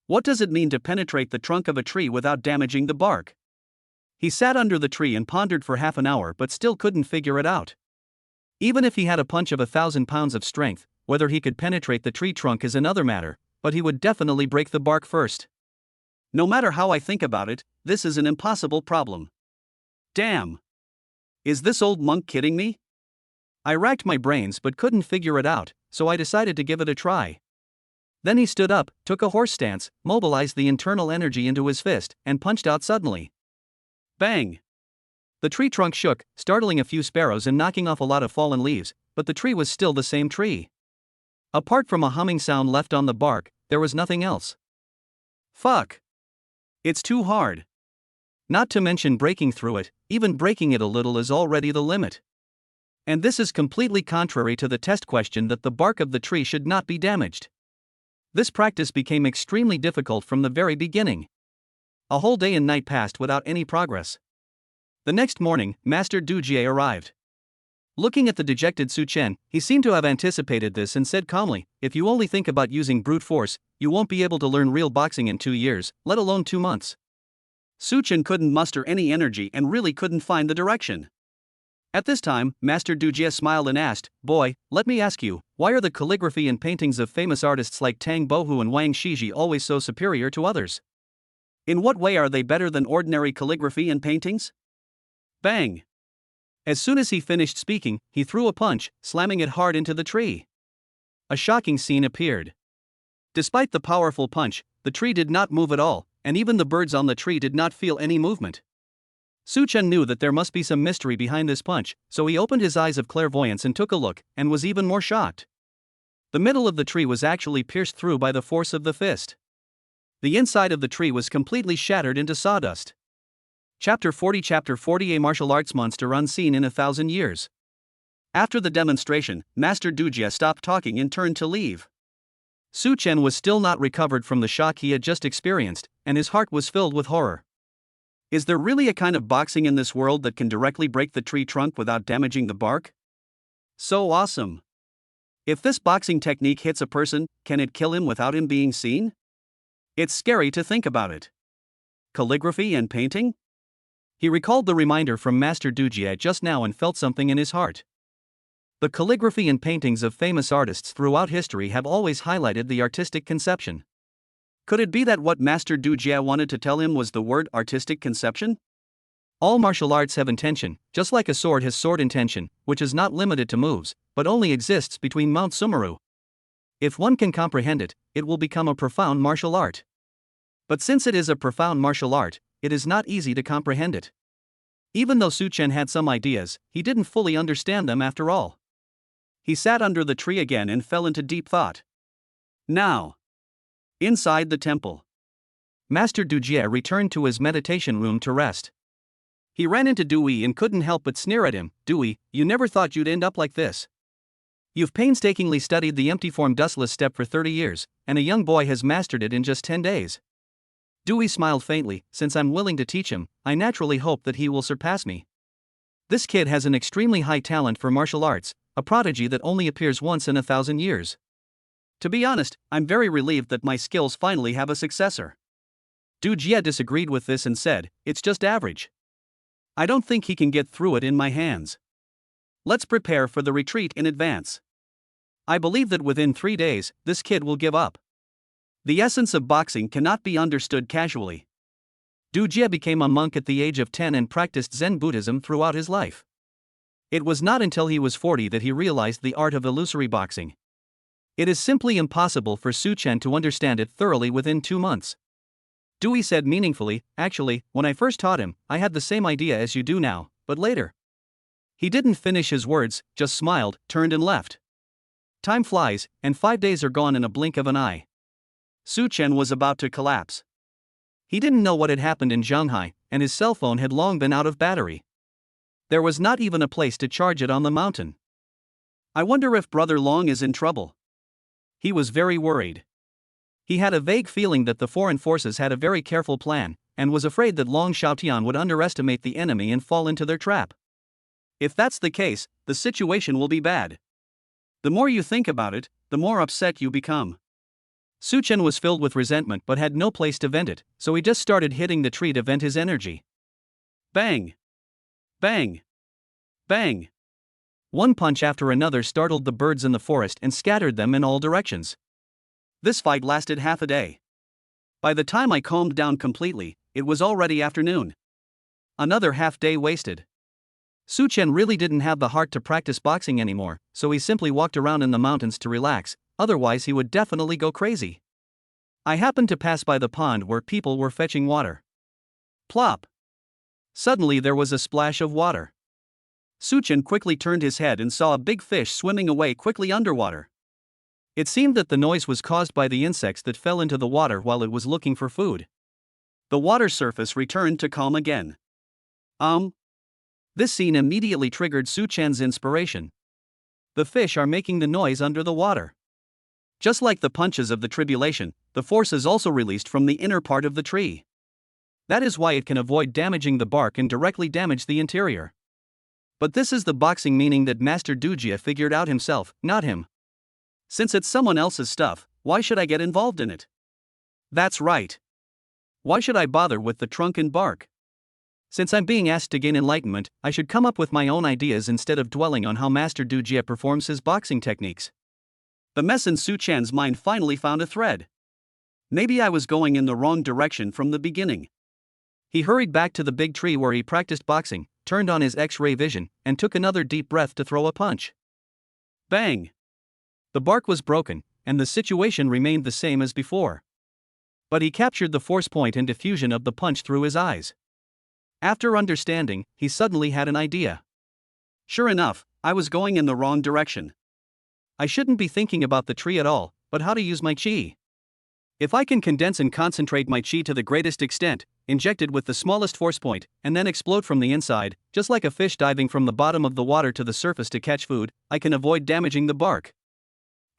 What does it mean to penetrate the trunk of a tree without damaging the bark? He sat under the tree and pondered for half an hour but still couldn't figure it out. Even if he had a punch of 1,000 pounds of strength, whether he could penetrate the tree trunk is another matter, but he would definitely break the bark first. No matter how I think about it, this is an impossible problem. Damn! Is this old monk kidding me? I racked my brains but couldn't figure it out, so I decided to give it a try. Then he stood up, took a horse stance, mobilized the internal energy into his fist, and punched out suddenly. Bang! The tree trunk shook, startling a few sparrows and knocking off a lot of fallen leaves, but the tree was still the same tree. Apart from a humming sound left on the bark, there was nothing else. Fuck! It's too hard. Not to mention breaking through it, even breaking it a little is already the limit. And this is completely contrary to the test question that the bark of the tree should not be damaged. This practice became extremely difficult from the very beginning. A whole day and night passed without any progress. The next morning, Master Dujie arrived. Looking at the dejected Su Chen, he seemed to have anticipated this and said calmly, "If you only think about using brute force, you won't be able to learn real boxing in 2 years, let alone 2 months. Su Chen couldn't muster any energy and really couldn't find the direction. At this time, Master Dujie smiled and asked, "Boy, let me ask you, why are the calligraphy and paintings of famous artists like Tang Bohu and Wang Shiji always so superior to others? In what way are they better than ordinary calligraphy and paintings?" Bang! As soon as he finished speaking, he threw a punch, slamming it hard into the tree. A shocking scene appeared. Despite the powerful punch, the tree did not move at all, and even the birds on the tree did not feel any movement. Su Chen knew that there must be some mystery behind this punch, so he opened his eyes of clairvoyance and took a look, and was even more shocked. The middle of the tree was actually pierced through by the force of the fist. The inside of the tree was completely shattered into sawdust. Chapter 40 A martial arts monster unseen in 1,000 years. After the demonstration, Master Dujia stopped talking and turned to leave. Su Chen was still not recovered from the shock he had just experienced, and his heart was filled with horror. Is there really a kind of boxing in this world that can directly break the tree trunk without damaging the bark? So awesome! If this boxing technique hits a person, can it kill him without him being seen? It's scary to think about it. Calligraphy and painting? He recalled the reminder from Master Dujia just now and felt something in his heart. The calligraphy and paintings of famous artists throughout history have always highlighted the artistic conception. Could it be that what Master Dujia wanted to tell him was the word artistic conception? All martial arts have intention, just like a sword has sword intention, which is not limited to moves, but only exists between Mount Sumeru. If one can comprehend it, it will become a profound martial art. But since it is a profound martial art, it is not easy to comprehend it. Even though Su Chen had some ideas, he didn't fully understand them after all. He sat under the tree again and fell into deep thought. Now, inside the temple, Master Dujia returned to his meditation room to rest. He ran into Dewey and couldn't help but sneer at him. Dewey, you never thought you'd end up like this. You've painstakingly studied the empty form dustless step for 30 years, and a young boy has mastered it in just 10 days. Dewey smiled faintly. Since I'm willing to teach him, I naturally hope that he will surpass me. This kid has an extremely high talent for martial arts, a prodigy that only appears once in 1,000 years. To be honest, I'm very relieved that my skills finally have a successor. Dujia disagreed with this and said, it's just average. I don't think he can get through it in my hands. Let's prepare for the retreat in advance. I believe that within 3 days, this kid will give up. The essence of boxing cannot be understood casually. Dujia became a monk at the age of 10 and practiced Zen Buddhism throughout his life. It was not until he was 40 that he realized the art of illusory boxing. It is simply impossible for Su Chen to understand it thoroughly within 2 months. Dewey said meaningfully, actually, when I first taught him, I had the same idea as you do now, but later. He didn't finish his words, just smiled, turned and left. Time flies, and 5 days are gone in a blink of an eye. Su Chen was about to collapse. He didn't know what had happened in Shanghai, and his cell phone had long been out of battery. There was not even a place to charge it on the mountain. I wonder if Brother Long is in trouble. He was very worried. He had a vague feeling that the foreign forces had a very careful plan, and was afraid that Long Xiaotian would underestimate the enemy and fall into their trap. If that's the case, the situation will be bad. The more you think about it, the more upset you become. Su Chen was filled with resentment but had no place to vent it, so he just started hitting the tree to vent his energy. Bang! Bang! Bang! One punch after another startled the birds in the forest and scattered them in all directions. This fight lasted half a day. By the time I calmed down completely, it was already afternoon. Another half day wasted. Su Chen really didn't have the heart to practice boxing anymore, so he simply walked around in the mountains to relax, otherwise he would definitely go crazy. I happened to pass by the pond where people were fetching water. Plop! Suddenly there was a splash of water. Su Chen quickly turned his head and saw a big fish swimming away quickly underwater. It seemed that the noise was caused by the insects that fell into the water while it was looking for food. The water surface returned to calm again. This scene immediately triggered Su Chen's inspiration. The fish are making the noise under the water. Just like the punches of the tribulation, the force is also released from the inner part of the tree. That is why it can avoid damaging the bark and directly damage the interior. But this is the boxing meaning that Master Dujia figured out himself, not him. Since it's someone else's stuff, why should I get involved in it? That's right. Why should I bother with the trunk and bark? Since I'm being asked to gain enlightenment, I should come up with my own ideas instead of dwelling on how Master Dujia performs his boxing techniques. The mess in Su Chen's mind finally found a thread. Maybe I was going in the wrong direction from the beginning. He hurried back to the big tree where he practiced boxing, turned on his X-ray vision, and took another deep breath to throw a punch. Bang! The bark was broken, and the situation remained the same as before. But he captured the force point and diffusion of the punch through his eyes. After understanding, he suddenly had an idea. Sure enough, I was going in the wrong direction. I shouldn't be thinking about the tree at all, but how to use my chi. If I can condense and concentrate my chi to the greatest extent, inject it with the smallest force point, and then explode from the inside, just like a fish diving from the bottom of the water to the surface to catch food, I can avoid damaging the bark.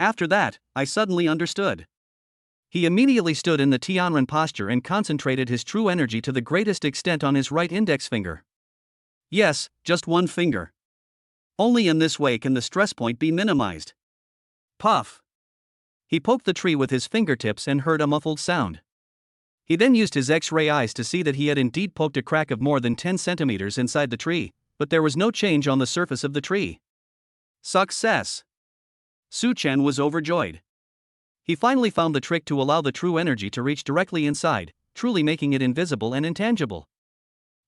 After that, I suddenly understood. He immediately stood in the Tianren posture and concentrated his true energy to the greatest extent on his right index finger. Yes, just one finger. Only in this way can the stress point be minimized. Puff. He poked the tree with his fingertips and heard a muffled sound. He then used his X-ray eyes to see that he had indeed poked a crack of more than 10 centimeters inside the tree, but there was no change on the surface of the tree. Success! Su Chen was overjoyed. He finally found the trick to allow the true energy to reach directly inside, truly making it invisible and intangible.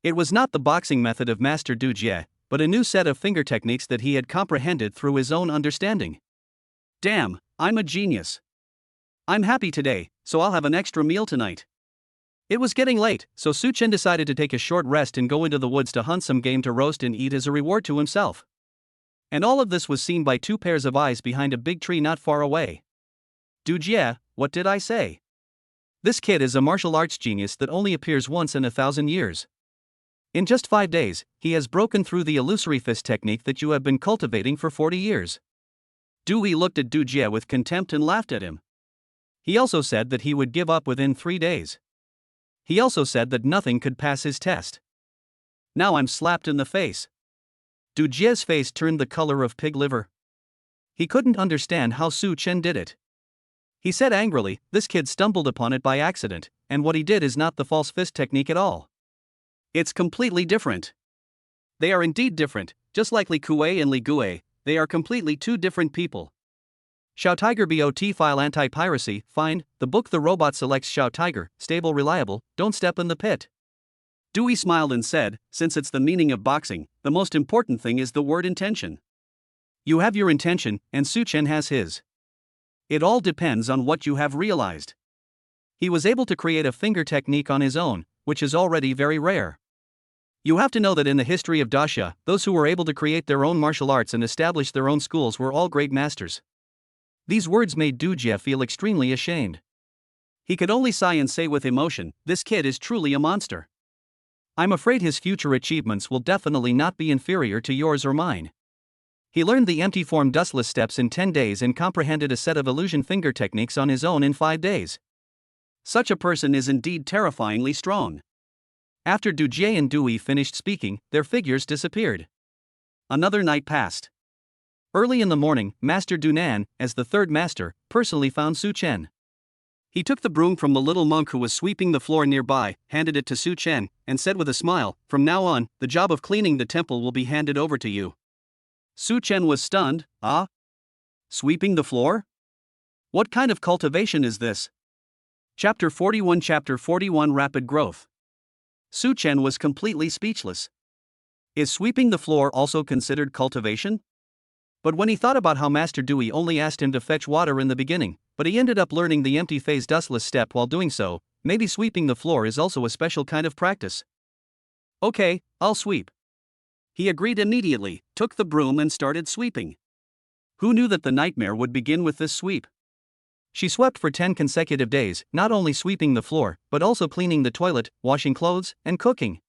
It was not the boxing method of Master Du Jie, but a new set of finger techniques that he had comprehended through his own understanding. Damn, I'm a genius. I'm happy today, so I'll have an extra meal tonight. It was getting late, so Su Chen decided to take a short rest and go into the woods to hunt some game to roast and eat as a reward to himself. And all of this was seen by 2 pairs of eyes behind a big tree not far away. Du Jie, what did I say? This kid is a martial arts genius that only appears once in 1,000 years. In just 5 days, he has broken through the illusory fist technique that you have been cultivating for 40 years. Dewey looked at Du Jie with contempt and laughed at him. He also said that he would give up within 3 days. He also said that nothing could pass his test. Now I'm slapped in the face. Du Jie's face turned the color of pig liver. He couldn't understand how Su Chen did it. He said angrily, this kid stumbled upon it by accident, and what he did is not the false fist technique at all. It's completely different. They are indeed different, just like Li Kuei and Li Gui, they are completely 2 different people. Xiao Tiger BOT file anti-piracy, find, the book The Robot Selects Xiao Tiger, stable reliable, don't step in the pit. Dewey smiled and said, since it's the meaning of boxing, the most important thing is the word intention. You have your intention, and Su Chen has his. It all depends on what you have realized. He was able to create a finger technique on his own, which is already very rare. You have to know that in the history of Daxia, those who were able to create their own martial arts and establish their own schools were all great masters. These words made Du Jie feel extremely ashamed. He could only sigh and say with emotion, this kid is truly a monster. I'm afraid his future achievements will definitely not be inferior to yours or mine. He learned the empty form dustless steps in 10 days and comprehended a set of illusion finger techniques on his own in 5 days. Such a person is indeed terrifyingly strong. After Du Jie and Dewey finished speaking, their figures disappeared. Another night passed. Early in the morning, Master Dunan, as the 3rd master, personally found Su Chen. He took the broom from the little monk who was sweeping the floor nearby, handed it to Su Chen, and said with a smile, from now on, the job of cleaning the temple will be handed over to you. Su Chen was stunned. Ah? Sweeping the floor? What kind of cultivation is this? Chapter 41 Rapid Growth. Su Chen was completely speechless. Is sweeping the floor also considered cultivation? But when he thought about how Master Dewey only asked him to fetch water in the beginning, but he ended up learning the empty phase dustless step while doing so, maybe sweeping the floor is also a special kind of practice. Okay, I'll sweep. He agreed immediately, took the broom and started sweeping. Who knew that the nightmare would begin with this sweep? She swept for 10 consecutive days, not only sweeping the floor, but also cleaning the toilet, washing clothes, and cooking.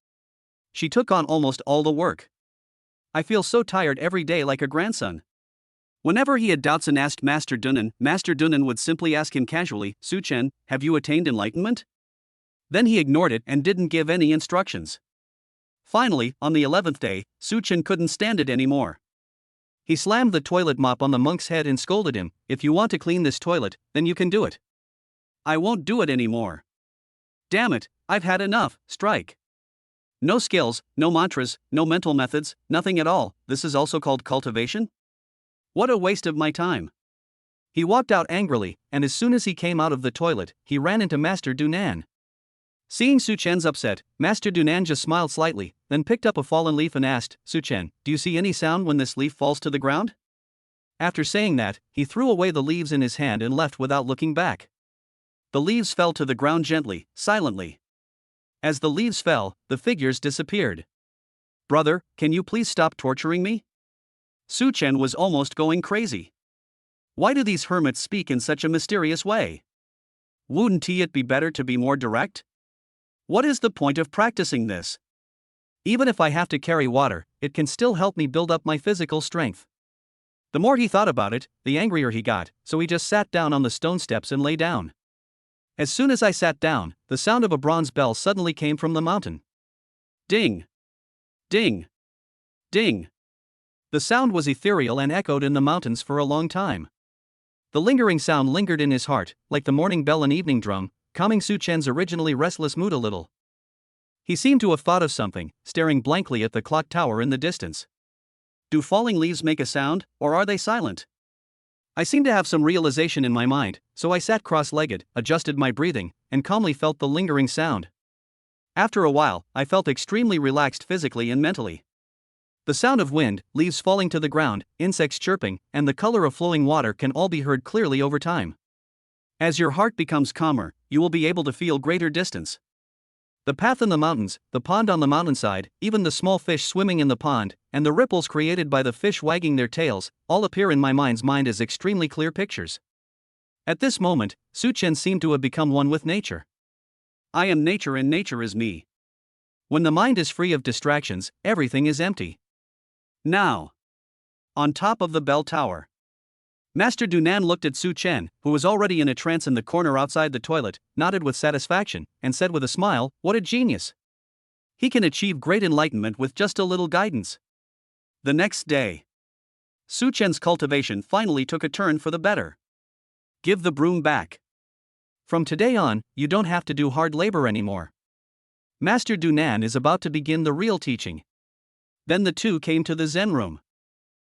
She took on almost all the work. I feel so tired every day like a grandson. Whenever he had doubts and asked Master Dunan would simply ask him casually, Su Chen, have you attained enlightenment? Then he ignored it and didn't give any instructions. Finally, on the 11th day, Su Chen couldn't stand it anymore. He slammed the toilet mop on the monk's head and scolded him, if you want to clean this toilet, then you can do it. I won't do it anymore. Damn it, I've had enough, strike. No skills, no mantras, no mental methods, nothing at all, this is also called cultivation? What a waste of my time. He walked out angrily, and as soon as he came out of the toilet, he ran into Master Dunan. Seeing Su Chen's upset, Master Dunan just smiled slightly, then picked up a fallen leaf and asked, Su Chen, do you see any sound when this leaf falls to the ground? After saying that, he threw away the leaves in his hand and left without looking back. The leaves fell to the ground gently, silently. As the leaves fell, the figures disappeared. Brother, can you please stop torturing me? Su Chen was almost going crazy. Why do these hermits speak in such a mysterious way? Wouldn't it be better to be more direct? What is the point of practicing this? Even if I have to carry water, it can still help me build up my physical strength. The more he thought about it, the angrier he got, so he just sat down on the stone steps and lay down. As soon as I sat down, the sound of a bronze bell suddenly came from the mountain. Ding! Ding! Ding! The sound was ethereal and echoed in the mountains for a long time. The lingering sound lingered in his heart, like the morning bell and evening drum, calming Su Chen's originally restless mood a little. He seemed to have thought of something, staring blankly at the clock tower in the distance. Do falling leaves make a sound, or are they silent? I seemed to have some realization in my mind, so I sat cross-legged, adjusted my breathing, and calmly felt the lingering sound. After a while, I felt extremely relaxed physically and mentally. The sound of wind, leaves falling to the ground, insects chirping, and the color of flowing water can all be heard clearly over time. As your heart becomes calmer, you will be able to feel greater distance. The path in the mountains, the pond on the mountainside, even the small fish swimming in the pond, and the ripples created by the fish wagging their tails, all appear in my mind's mind as extremely clear pictures. At this moment, Su Chen seemed to have become one with nature. I am nature and nature is me. When the mind is free of distractions, everything is empty. Now, on top of the bell tower, Master Dunan looked at Su Chen, who was already in a trance in the corner outside the toilet, nodded with satisfaction, and said with a smile, "What a genius! He can achieve great enlightenment with just a little guidance." The next day, Su Chen's cultivation finally took a turn for the better. Give the broom back. From today on, you don't have to do hard labor anymore. Master Dunan is about to begin the real teaching. Then the two came to the Zen room.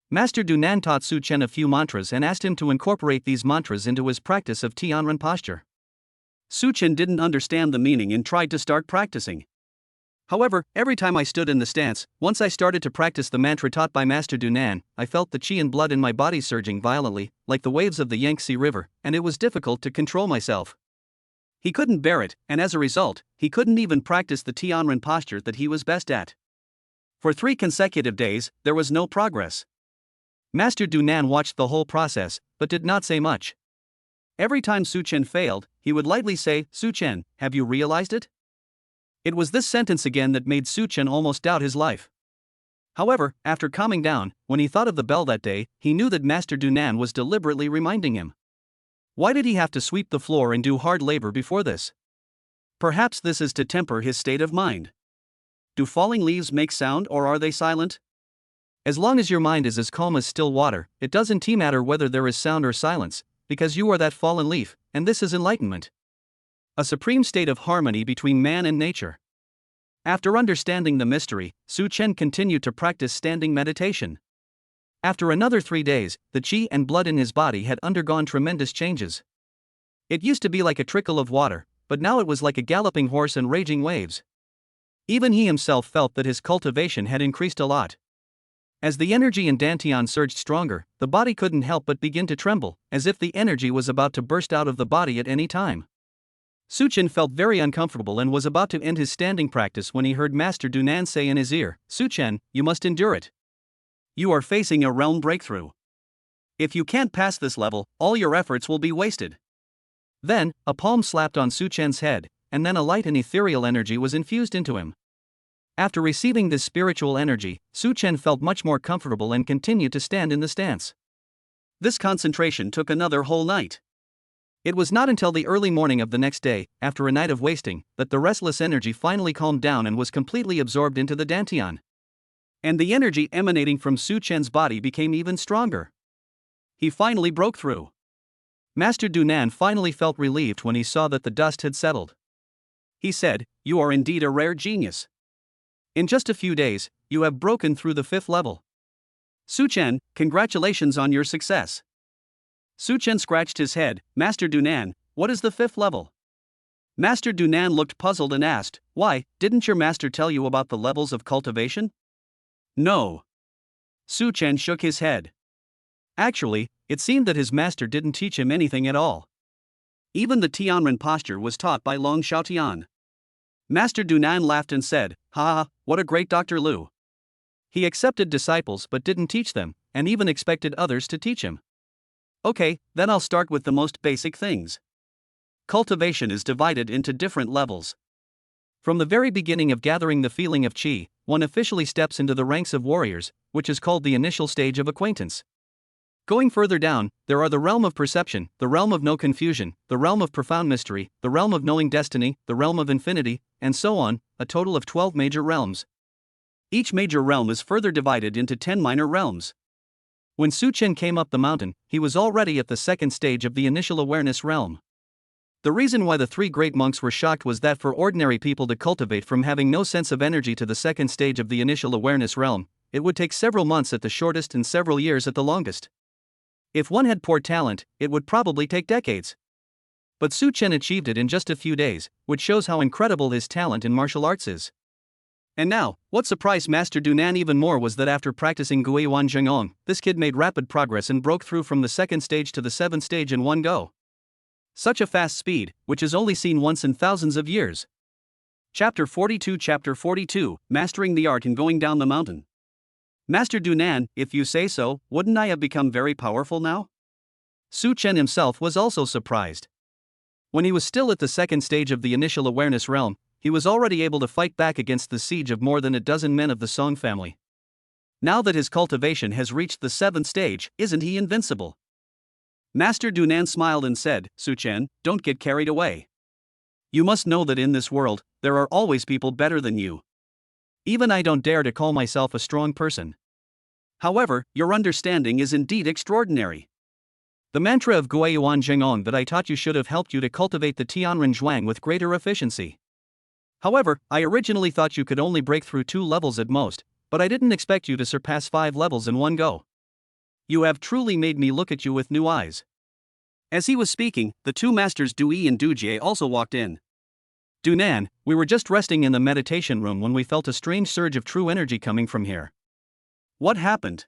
Master Dunan taught Su Chen a few mantras and asked him to incorporate these mantras into his practice of Tianren posture. Su Chen didn't understand the meaning and tried to start practicing. However, every time I stood in the stance, once I started to practice the mantra taught by Master Dunan, I felt the qi and blood in my body surging violently, like the waves of the Yangtze River, and it was difficult to control myself. He couldn't bear it, and as a result, he couldn't even practice the Tianren posture that he was best at. For 3 consecutive days, there was no progress. Master Dunan watched the whole process, but did not say much. Every time Su Chen failed, he would lightly say, "Su Chen, have you realized it?" It was this sentence again that made Su Chen almost doubt his life. However, after calming down, when he thought of the bell that day, he knew that Master Dunan was deliberately reminding him. Why did he have to sweep the floor and do hard labor before this? Perhaps this is to temper his state of mind. Do falling leaves make sound or are they silent? As long as your mind is as calm as still water, it doesn't matter whether there is sound or silence, because you are that fallen leaf, and this is enlightenment. A supreme state of harmony between man and nature. After understanding the mystery, Su Chen continued to practice standing meditation. After another 3 days, the qi and blood in his body had undergone tremendous changes. It used to be like a trickle of water, but now it was like a galloping horse and raging waves. Even he himself felt that his cultivation had increased a lot. As the energy in Dantian surged stronger, the body couldn't help but begin to tremble, as if the energy was about to burst out of the body at any time. Su Chen felt very uncomfortable and was about to end his standing practice when he heard Master Dunan say in his ear, "Su Chen, you must endure it. You are facing a realm breakthrough. If you can't pass this level, all your efforts will be wasted." Then, a palm slapped on Su Chen's head, and then a light and ethereal energy was infused into him. After receiving this spiritual energy, Su Chen felt much more comfortable and continued to stand in the stance. This concentration took another whole night. It was not until the early morning of the next day, after a night of wasting, that the restless energy finally calmed down and was completely absorbed into the Dantian. And the energy emanating from Su Chen's body became even stronger. He finally broke through. Master Dunan finally felt relieved when he saw that the dust had settled. He said, "You are indeed a rare genius. In just a few days, you have broken through the 5th level. Su Chen, congratulations on your success." Su Chen scratched his head. "Master Dunan, what is the 5th level?" Master Dunan looked puzzled and asked, "Why, didn't your master tell you about the levels of cultivation?" "No." Su Chen shook his head. Actually, it seemed that his master didn't teach him anything at all. Even the Tianren posture was taught by Long Xiaotian. Master Dunan laughed and said, "Ha ha, what a great Dr. Lu. He accepted disciples but didn't teach them, and even expected others to teach him. Okay, then I'll start with the most basic things. Cultivation is divided into different levels. From the very beginning of gathering the feeling of qi, one officially steps into the ranks of warriors, which is called the initial stage of acquaintance. Going further down, there are the realm of perception, the realm of no confusion, the realm of profound mystery, the realm of knowing destiny, the realm of infinity, and so on, a total of 12 major realms. Each major realm is further divided into 10 minor realms. When Su Chen came up the mountain, he was already at the second stage of the initial awareness realm. The reason why the three great monks were shocked was that for ordinary people to cultivate from having no sense of energy to the second stage of the initial awareness realm, it would take several months at the shortest and several years at the longest. If one had poor talent, it would probably take decades. But Su Chen achieved it in just a few days, which shows how incredible his talent in martial arts is. And now, what surprised Master Dunan even more was that after practicing Guiyuan Zhengong, this kid made rapid progress and broke through from the second stage to the seventh stage in one go. Such a fast speed, which is only seen once in thousands of years. Chapter 42, Mastering the Art in Going Down the Mountain. Master Dunan, if you say so, wouldn't I have become very powerful now? Su Chen himself was also surprised. When he was still at the second stage of the initial awareness realm, he was already able to fight back against the siege of more than a dozen men of the Song family. Now that his cultivation has reached the seventh stage, isn't he invincible? Master Dunan smiled and said, "Su Chen, don't get carried away. You must know that in this world, there are always people better than you. Even I don't dare to call myself a strong person. However, your understanding is indeed extraordinary. The mantra of Guiyuan Zhengong that I taught you should have helped you to cultivate the Tianren Zhuang with greater efficiency. However, I originally thought you could only break through 2 levels at most, but I didn't expect you to surpass 5 levels in one go. You have truly made me look at you with new eyes." As he was speaking, the two masters Dui and Dujie also walked in. "Dunan, we were just resting in the meditation room when we felt a strange surge of true energy coming from here." "What happened?"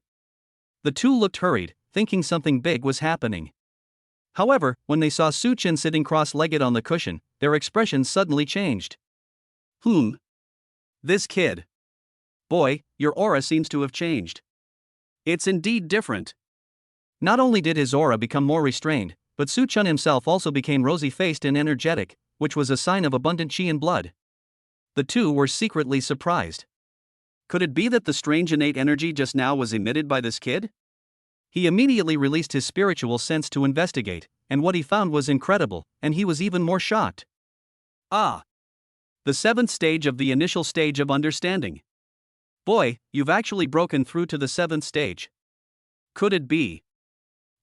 The two looked hurried, thinking something big was happening. However, when they saw Su Chen sitting cross-legged on the cushion, their expressions suddenly changed. This kid. Boy, your aura seems to have changed. It's indeed different." Not only did his aura become more restrained, but Su Chen himself also became rosy-faced and energetic, which was a sign of abundant qi in blood. The two were secretly surprised. Could it be that the strange innate energy just now was emitted by this kid? He immediately released his spiritual sense to investigate, and what he found was incredible, and he was even more shocked. Ah! The seventh stage of the initial stage of understanding. Boy, you've actually broken through to the seventh stage. Could it be?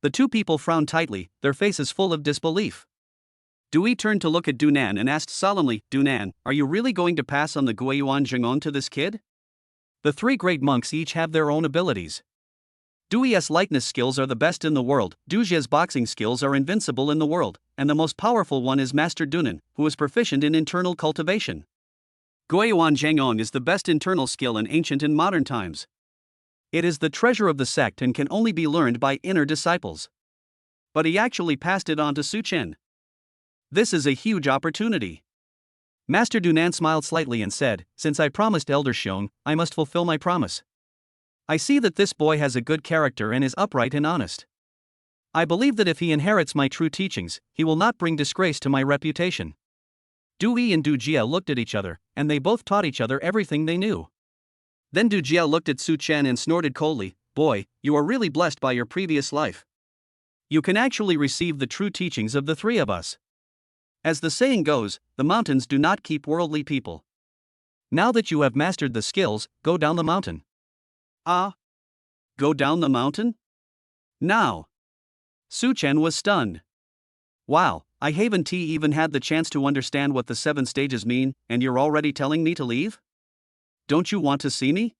The two people frowned tightly, their faces full of disbelief. Dui turned to look at Dunan and asked solemnly, "Dunan, are you really going to pass on the Guiyuan Zhengong to this kid?" The three great monks each have their own abilities. Dui's likeness skills are the best in the world, Dujie's boxing skills are invincible in the world, and the most powerful one is Master Dunan, who is proficient in internal cultivation. Guiyuan Zhengong is the best internal skill in ancient and modern times. It is the treasure of the sect and can only be learned by inner disciples. But he actually passed it on to Su Chen. This is a huge opportunity. Master Dunan smiled slightly and said, "Since I promised Elder Xiong, I must fulfill my promise. I see that this boy has a good character and is upright and honest. I believe that if he inherits my true teachings, he will not bring disgrace to my reputation." Dui and Dujie looked at each other, and they both taught each other everything they knew. Then Dujie looked at Su Chen and snorted coldly, "Boy, you are really blessed by your previous life. You can actually receive the true teachings of the three of us. As the saying goes, the mountains do not keep worldly people. Now that you have mastered the skills, go down the mountain." "Ah? Go down the mountain? Now?" Su Chen was stunned. "Wow, I haven't even had the chance to understand what the 7 stages mean, and you're already telling me to leave? Don't you want to see me?"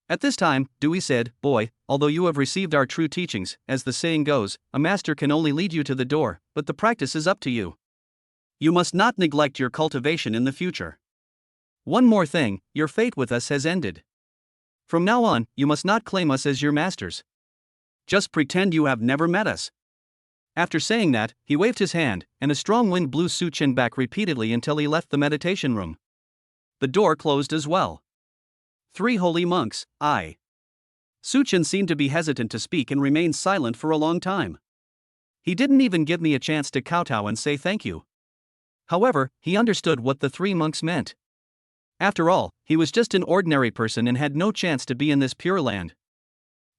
At this time, Dewey said, "Boy, although you have received our true teachings, as the saying goes, a master can only lead you to the door, but the practice is up to you. You must not neglect your cultivation in the future. One more thing, your fate with us has ended. From now on, you must not claim us as your masters. Just pretend you have never met us. After saying that, he waved his hand, and a strong wind blew Su Chen back repeatedly until he left the meditation room. The door closed as well. 3 holy monks, I. Su Chen seemed to be hesitant to speak and remained silent for a long time. He didn't even give me a chance to kowtow and say thank you. However, he understood what the 3 monks meant. After all, he was just an ordinary person and had no chance to be in this pure land.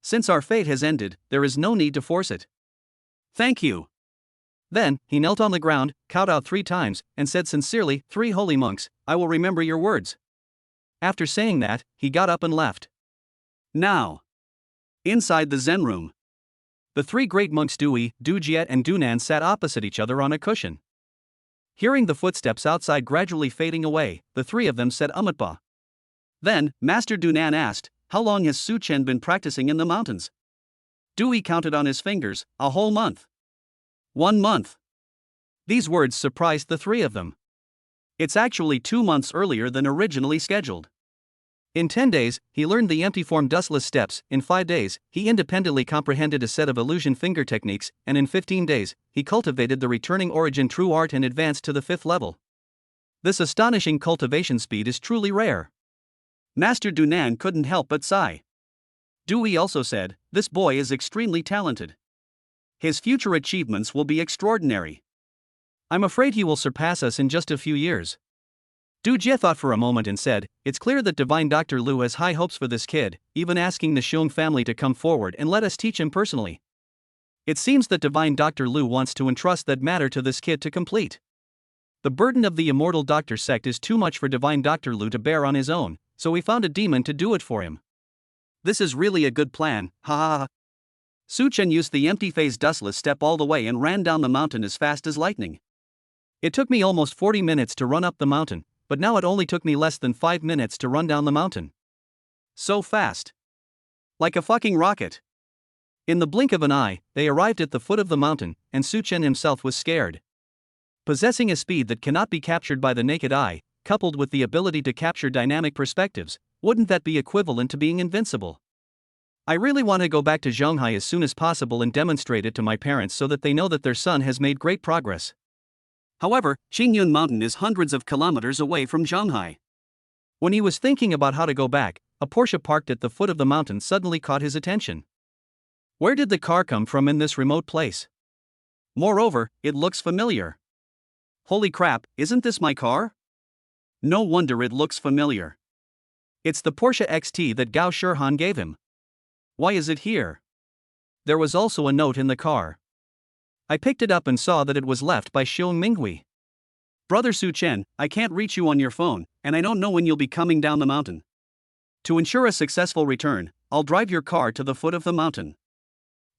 Since our fate has ended, there is no need to force it. Thank you. Then, he knelt on the ground, kowtowed 3 times, and said sincerely, 3 holy monks, I will remember your words. After saying that, he got up and left. Now. Inside the Zen room. The 3 great monks Dui, Dujiet and Dunan sat opposite each other on a cushion. Hearing the footsteps outside gradually fading away, the 3 of them said Umatba. Then, Master Dunan asked, how long has Su Chen been practicing in the mountains? Dewey counted on his fingers, a whole month. 1 month. These words surprised the 3 of them. It's actually 2 months earlier than originally scheduled. In 10 days, he learned the empty form dustless steps, in 5 days, he independently comprehended a set of illusion finger techniques, and in 15 days, he cultivated the returning origin true art and advanced to the 5th level. This astonishing cultivation speed is truly rare. Master Dunan couldn't help but sigh. Dewey also said, this boy is extremely talented. His future achievements will be extraordinary. I'm afraid he will surpass us in just a few years. Du Jie thought for a moment and said, it's clear that Divine Dr. Lu has high hopes for this kid, even asking the Xiong family to come forward and let us teach him personally. It seems that Divine Dr. Lu wants to entrust that matter to this kid to complete. The burden of the immortal doctor sect is too much for Divine Dr. Lu to bear on his own, so we found a demon to do it for him. This is really a good plan, ha ha ha. Su Chen used the empty phase dustless step all the way and ran down the mountain as fast as lightning. It took me almost 40 minutes to run up the mountain, but now it only took me less than 5 minutes to run down the mountain. So fast. Like a fucking rocket. In the blink of an eye, they arrived at the foot of the mountain, and Su Chen himself was scared. Possessing a speed that cannot be captured by the naked eye, coupled with the ability to capture dynamic perspectives, wouldn't that be equivalent to being invincible? I really want to go back to Zhonghai as soon as possible and demonstrate it to my parents so that they know that their son has made great progress. However, Qingyun Mountain is hundreds of kilometers away from Zhonghai. When he was thinking about how to go back, a Porsche parked at the foot of the mountain suddenly caught his attention. Where did the car come from in this remote place? Moreover, it looks familiar. Holy crap, isn't this my car? No wonder it looks familiar. It's the Porsche XT that Gao Shirhan gave him. Why is it here? There was also a note in the car. I picked it up and saw that it was left by Xiong Minghui. Brother Su Chen, I can't reach you on your phone, and I don't know when you'll be coming down the mountain. To ensure a successful return, I'll drive your car to the foot of the mountain.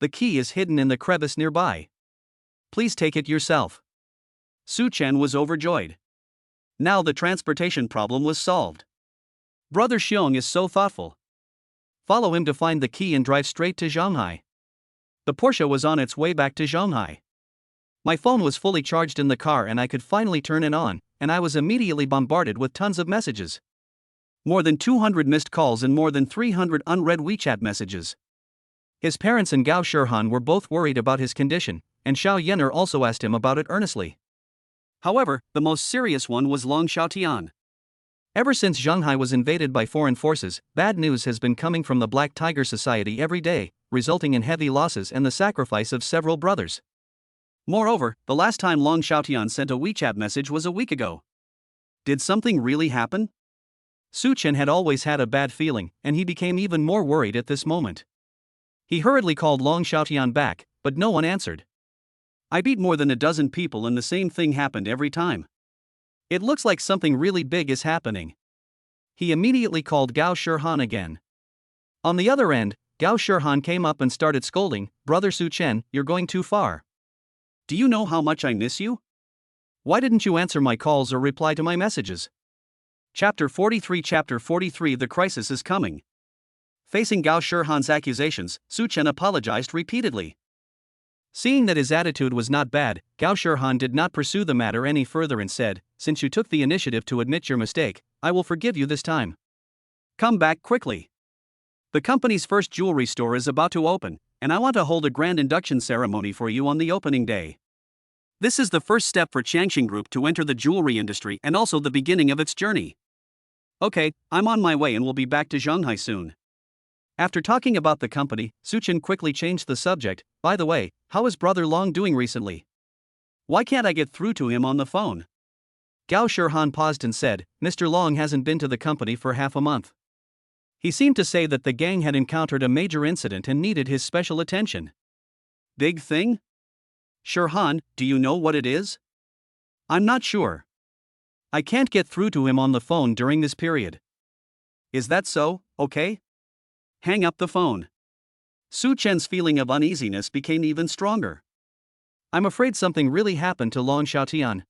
The key is hidden in the crevice nearby. Please take it yourself. Su Chen was overjoyed. Now the transportation problem was solved. Brother Xiong is so thoughtful. Follow him to find the key and drive straight to Zhonghai. The Porsche was on its way back to Zhonghai. My phone was fully charged in the car and I could finally turn it on, and I was immediately bombarded with tons of messages. More than 200 missed calls and more than 300 unread WeChat messages. His parents and Gao Shirhan were both worried about his condition, and Xiao Yener also asked him about it earnestly. However, the most serious one was Long Xiaotian. Ever since Zhonghai was invaded by foreign forces, bad news has been coming from the Black Tiger Society every day, resulting in heavy losses and the sacrifice of several brothers. Moreover, the last time Long Xiaotian sent a WeChat message was a week ago. Did something really happen? Su Chen had always had a bad feeling, and he became even more worried at this moment. He hurriedly called Long Xiaotian back, but no one answered. I beat more than a dozen people and the same thing happened every time. It looks like something really big is happening. He immediately called Gao Shirhan again. On the other end, Gao Shirhan came up and started scolding, Brother Su Chen, you're going too far. Do you know how much I miss you? Why didn't you answer my calls or reply to my messages? Chapter 43 The crisis is coming. Facing Gao Shirhan's accusations, Su Chen apologized repeatedly. Seeing that his attitude was not bad, Gao Shirhan did not pursue the matter any further and said, since you took the initiative to admit your mistake, I will forgive you this time. Come back quickly. The company's first jewelry store is about to open, and I want to hold a grand induction ceremony for you on the opening day. This is the first step for Changxing Group to enter the jewelry industry and also the beginning of its journey. Okay, I'm on my way and will be back to Shanghai soon. After talking about the company, Suchen quickly changed the subject. By the way, how is Brother Long doing recently? Why can't I get through to him on the phone? Gao Shirhan paused and said, Mr. Long hasn't been to the company for half a month. He seemed to say that the gang had encountered a major incident and needed his special attention. Big thing? Shirhan, do you know what it is? I'm not sure. I can't get through to him on the phone during this period. Is that so, okay? Hang up the phone. Su Chen's feeling of uneasiness became even stronger. I'm afraid something really happened to Long Xiaotian.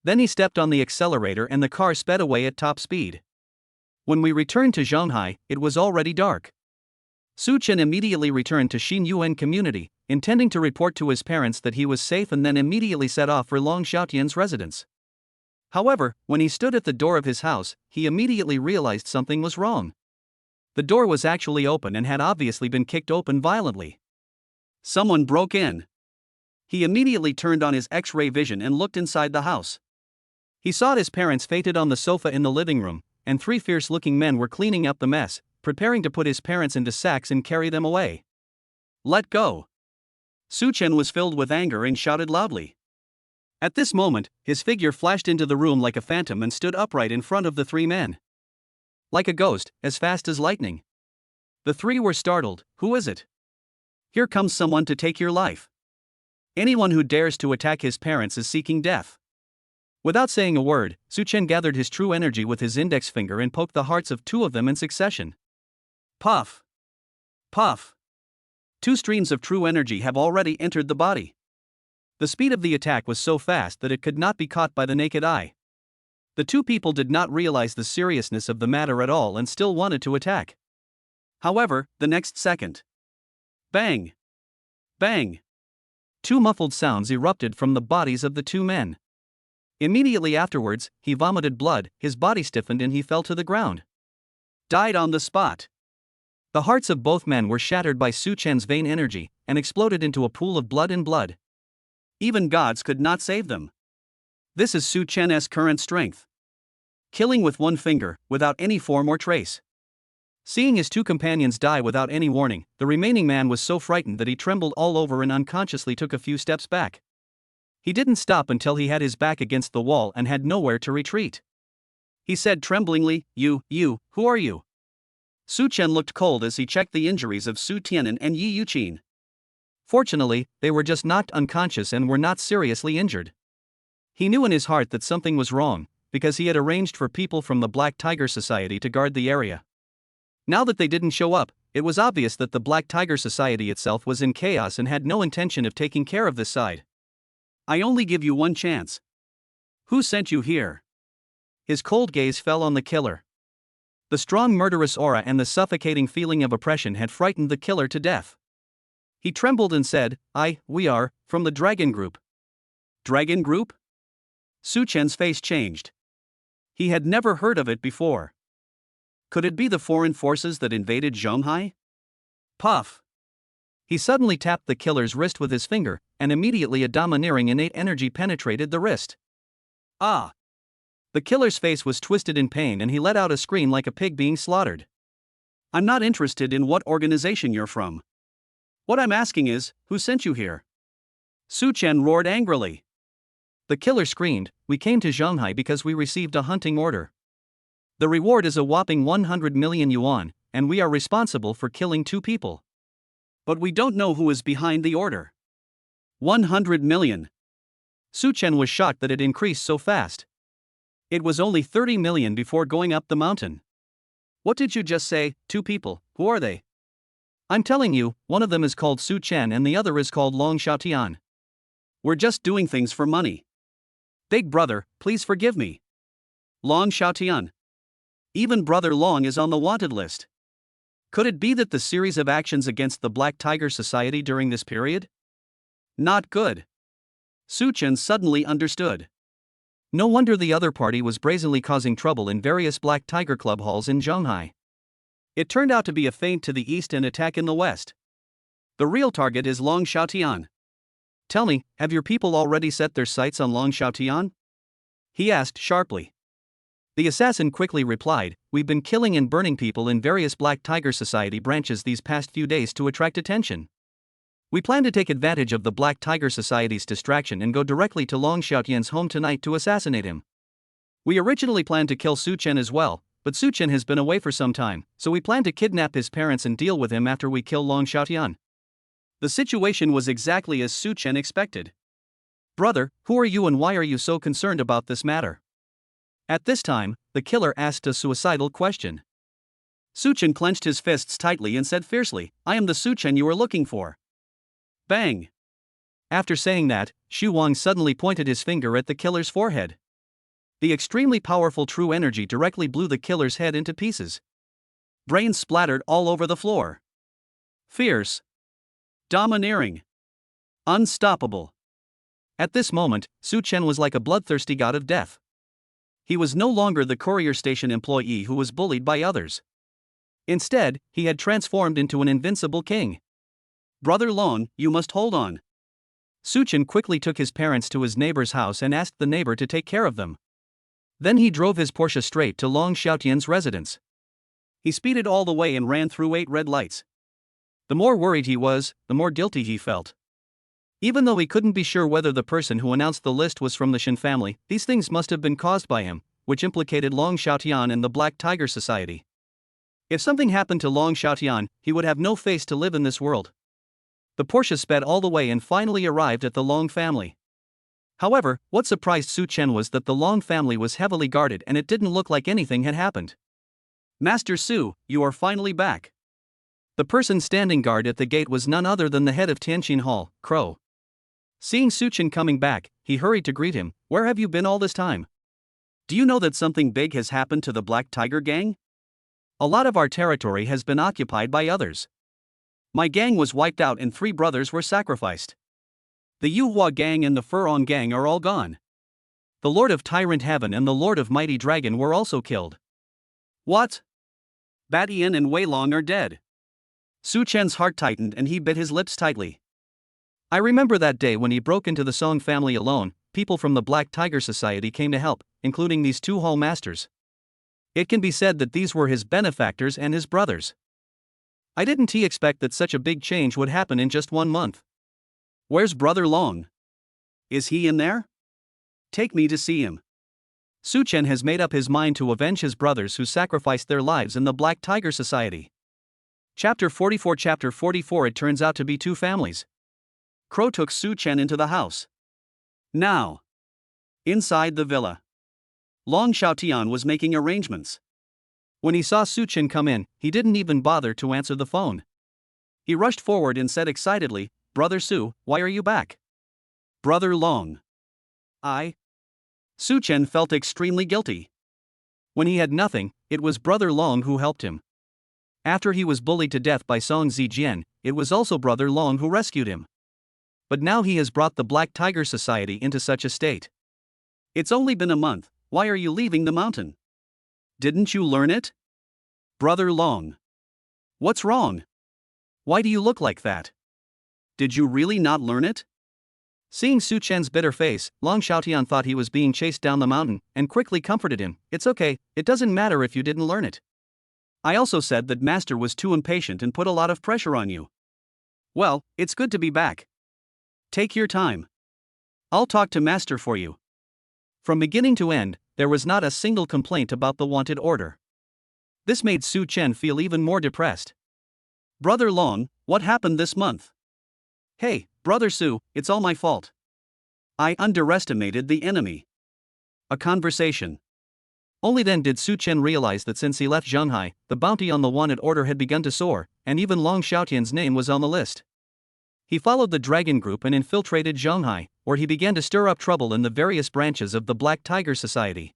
Then he stepped on the accelerator and the car sped away at top speed. When we returned to Shanghai, it was already dark. Su Chen immediately returned to Xin Yuan community, intending to report to his parents that he was safe and then immediately set off for Long Xiaotian's residence. However, when he stood at the door of his house, he immediately realized something was wrong. The door was actually open and had obviously been kicked open violently. Someone broke in. He immediately turned on his X-ray vision and looked inside the house. He saw his parents fainted on the sofa in the living room, and three fierce-looking men were cleaning up the mess, preparing to put his parents into sacks and carry them away. Let go! Su Chen was filled with anger and shouted loudly. At this moment, his figure flashed into the room like a phantom and stood upright in front of the three men. Like a ghost, as fast as lightning. The three were startled. Who is it? Here comes someone to take your life. Anyone who dares to attack his parents is seeking death. Without saying a word, Su Chen gathered his true energy with his index finger and poked the hearts of two of them in succession. Puff! Puff! 2 streams of true energy have already entered the body. The speed of the attack was so fast that it could not be caught by the naked eye. The two people did not realize the seriousness of the matter at all and still wanted to attack. However, the next second. Bang! Bang! 2 muffled sounds erupted from the bodies of the 2 men. Immediately afterwards, he vomited blood, his body stiffened and he fell to the ground. Died on the spot. The hearts of both men were shattered by Su Chen's vain energy, and exploded into a pool of blood and blood. Even gods could not save them. This is Su Chen's current strength. Killing with 1 finger, without any form or trace. Seeing his 2 companions die without any warning, the remaining man was so frightened that he trembled all over and unconsciously took a few steps back. He didn't stop until he had his back against the wall and had nowhere to retreat. He said tremblingly, You, who are you? Su Chen looked cold as he checked the injuries of Su Tianan and Yi Yuqin. Fortunately, they were just knocked unconscious and were not seriously injured. He knew in his heart that something was wrong, because he had arranged for people from the Black Tiger Society to guard the area. Now that they didn't show up, it was obvious that the Black Tiger Society itself was in chaos and had no intention of taking care of this side. I only give you 1 chance. Who sent you here? His cold gaze fell on the killer. The strong murderous aura and the suffocating feeling of oppression had frightened the killer to death. He trembled and said, We are, from the Dragon Group. Dragon Group? Su Chen's face changed. He had never heard of it before. Could it be the foreign forces that invaded Zhonghai? Puff! He suddenly tapped the killer's wrist with his finger, and immediately a domineering innate energy penetrated the wrist. Ah! The killer's face was twisted in pain and he let out a scream like a pig being slaughtered. I'm not interested in what organization you're from. What I'm asking is, who sent you here? Su Chen roared angrily. The killer screamed, We came to Shanghai because we received a hunting order. The reward is a whopping 100 million yuan, and we are responsible for killing 2 people. But we don't know who is behind the order. 100 million. Su Chen was shocked that it increased so fast. It was only 30 million before going up the mountain. What did you just say, 2 people, who are they? I'm telling you, one of them is called Su Chen and the other is called Long Xiaotian. We're just doing things for money. Big brother, please forgive me. Long Xiaotian. Even brother Long is on the wanted list. Could it be that the series of actions against the Black Tiger Society during this period? Not good. Su Chen suddenly understood. No wonder the other party was brazenly causing trouble in various Black Tiger Club halls in Shanghai. It turned out to be a feint to the east and attack in the west. The real target is Long Xiaotian. Tell me, have your people already set their sights on Long Xiaotian? He asked sharply. The assassin quickly replied, we've been killing and burning people in various Black Tiger Society branches these past few days to attract attention. We plan to take advantage of the Black Tiger Society's distraction and go directly to Long Xiaotian's home tonight to assassinate him. We originally planned to kill Su Chen as well, but Su Chen has been away for some time, so we plan to kidnap his parents and deal with him after we kill Long Xiaotian. The situation was exactly as Su Chen expected. Brother, who are you and why are you so concerned about this matter? At this time, the killer asked a suicidal question. Su Chen clenched his fists tightly and said fiercely, I am the Su Chen you are looking for. Bang! After saying that, Xu Wang suddenly pointed his finger at the killer's forehead. The extremely powerful true energy directly blew the killer's head into pieces. Brains splattered all over the floor. Fierce. Domineering. Unstoppable. At this moment, Su Chen was like a bloodthirsty god of death. He was no longer the courier station employee who was bullied by others. Instead, he had transformed into an invincible king. Brother Long, you must hold on. Su Chen quickly took his parents to his neighbor's house and asked the neighbor to take care of them. Then he drove his Porsche straight to Long Xiaotian's residence. He speeded all the way and ran through 8 red lights. The more worried he was, the more guilty he felt. Even though he couldn't be sure whether the person who announced the list was from the Shen family, these things must have been caused by him, which implicated Long Xiaotian and the Black Tiger Society. If something happened to Long Xiaotian, he would have no face to live in this world. The Porsche sped all the way and finally arrived at the Long family. However, what surprised Su Chen was that the Long family was heavily guarded and it didn't look like anything had happened. Master Su, you are finally back. The person standing guard at the gate was none other than the head of Tianqin Hall, Crow. Seeing Su Chen coming back, he hurried to greet him. Where have you been all this time? Do you know that something big has happened to the Black Tiger gang? A lot of our territory has been occupied by others. My gang was wiped out and 3 brothers were sacrificed. The Yuhua gang and the Furong gang are all gone. The Lord of Tyrant Heaven and the Lord of Mighty Dragon were also killed. What? Batian and Wei Long are dead. Su Chen's heart tightened and he bit his lips tightly. I remember that day when he broke into the Song family alone. People from the Black Tiger Society came to help, including these 2 hall masters. It can be said that these were his benefactors and his brothers. I didn't expect that such a big change would happen in just 1 month. Where's Brother Long? Is he in there? Take me to see him. Su Chen has made up his mind to avenge his brothers who sacrificed their lives in the Black Tiger Society. Chapter 44. Chapter 44. It turns out to be 2 families. Crow took Su Chen into the house. Now, inside the villa, Long Xiaotian was making arrangements. When he saw Su Chen come in, he didn't even bother to answer the phone. He rushed forward and said excitedly, Brother Su, why are you back? Brother Long. Su Chen felt extremely guilty. When he had nothing, it was Brother Long who helped him. After he was bullied to death by Song Zijian, it was also Brother Long who rescued him. But now he has brought the Black Tiger Society into such a state. It's only been a month, why are you leaving the mountain? Didn't you learn it? Brother Long. What's wrong? Why do you look like that? Did you really not learn it? Seeing Su Chen's bitter face, Long Xiaotian thought he was being chased down the mountain, and quickly comforted him. It's okay, it doesn't matter if you didn't learn it. I also said that Master was too impatient and put a lot of pressure on you. Well, it's good to be back. Take your time. I'll talk to Master for you. From beginning to end, there was not a single complaint about the wanted order. This made Su Chen feel even more depressed. Brother Long, what happened this month? Hey, Brother Su, it's all my fault. I underestimated the enemy. A conversation. Only then did Su Chen realize that since he left Zhenghai, the bounty on the wanted order had begun to soar, and even Long Xiaotian's name was on the list. He followed the dragon group and infiltrated Zhenghai, where he began to stir up trouble in the various branches of the Black Tiger Society.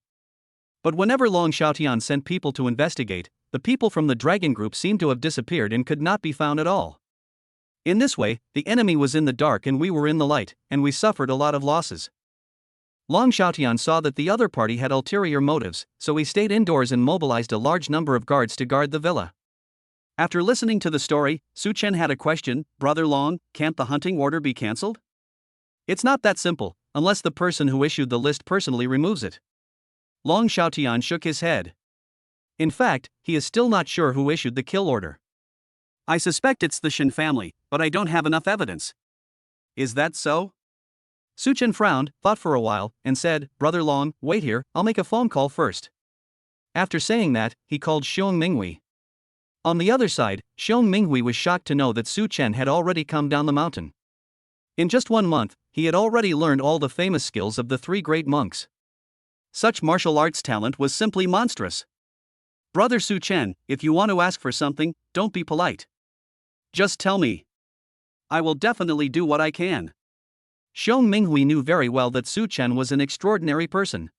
But whenever Long Xiaotian sent people to investigate, the people from the dragon group seemed to have disappeared and could not be found at all. In this way, the enemy was in the dark and we were in the light, and we suffered a lot of losses. Long Xiaotian saw that the other party had ulterior motives, so he stayed indoors and mobilized a large number of guards to guard the villa. After listening to the story, Su Chen had a question. Brother Long, can't the hunting order be cancelled? It's not that simple, unless the person who issued the list personally removes it. Long Xiaotian shook his head. In fact, he is still not sure who issued the kill order. I suspect it's the Shin family, but I don't have enough evidence. Is that so? Su Chen frowned, thought for a while, and said, Brother Long, wait here, I'll make a phone call first. After saying that, he called Xiong Minghui. On the other side, Xiong Minghui was shocked to know that Su Chen had already come down the mountain. In just 1 month, he had already learned all the famous skills of the 3 great monks. Such martial arts talent was simply monstrous. Brother Su Chen, if you want to ask for something, don't be polite. Just tell me. I will definitely do what I can. Xiong Minghui knew very well that Su Chen was an extraordinary person.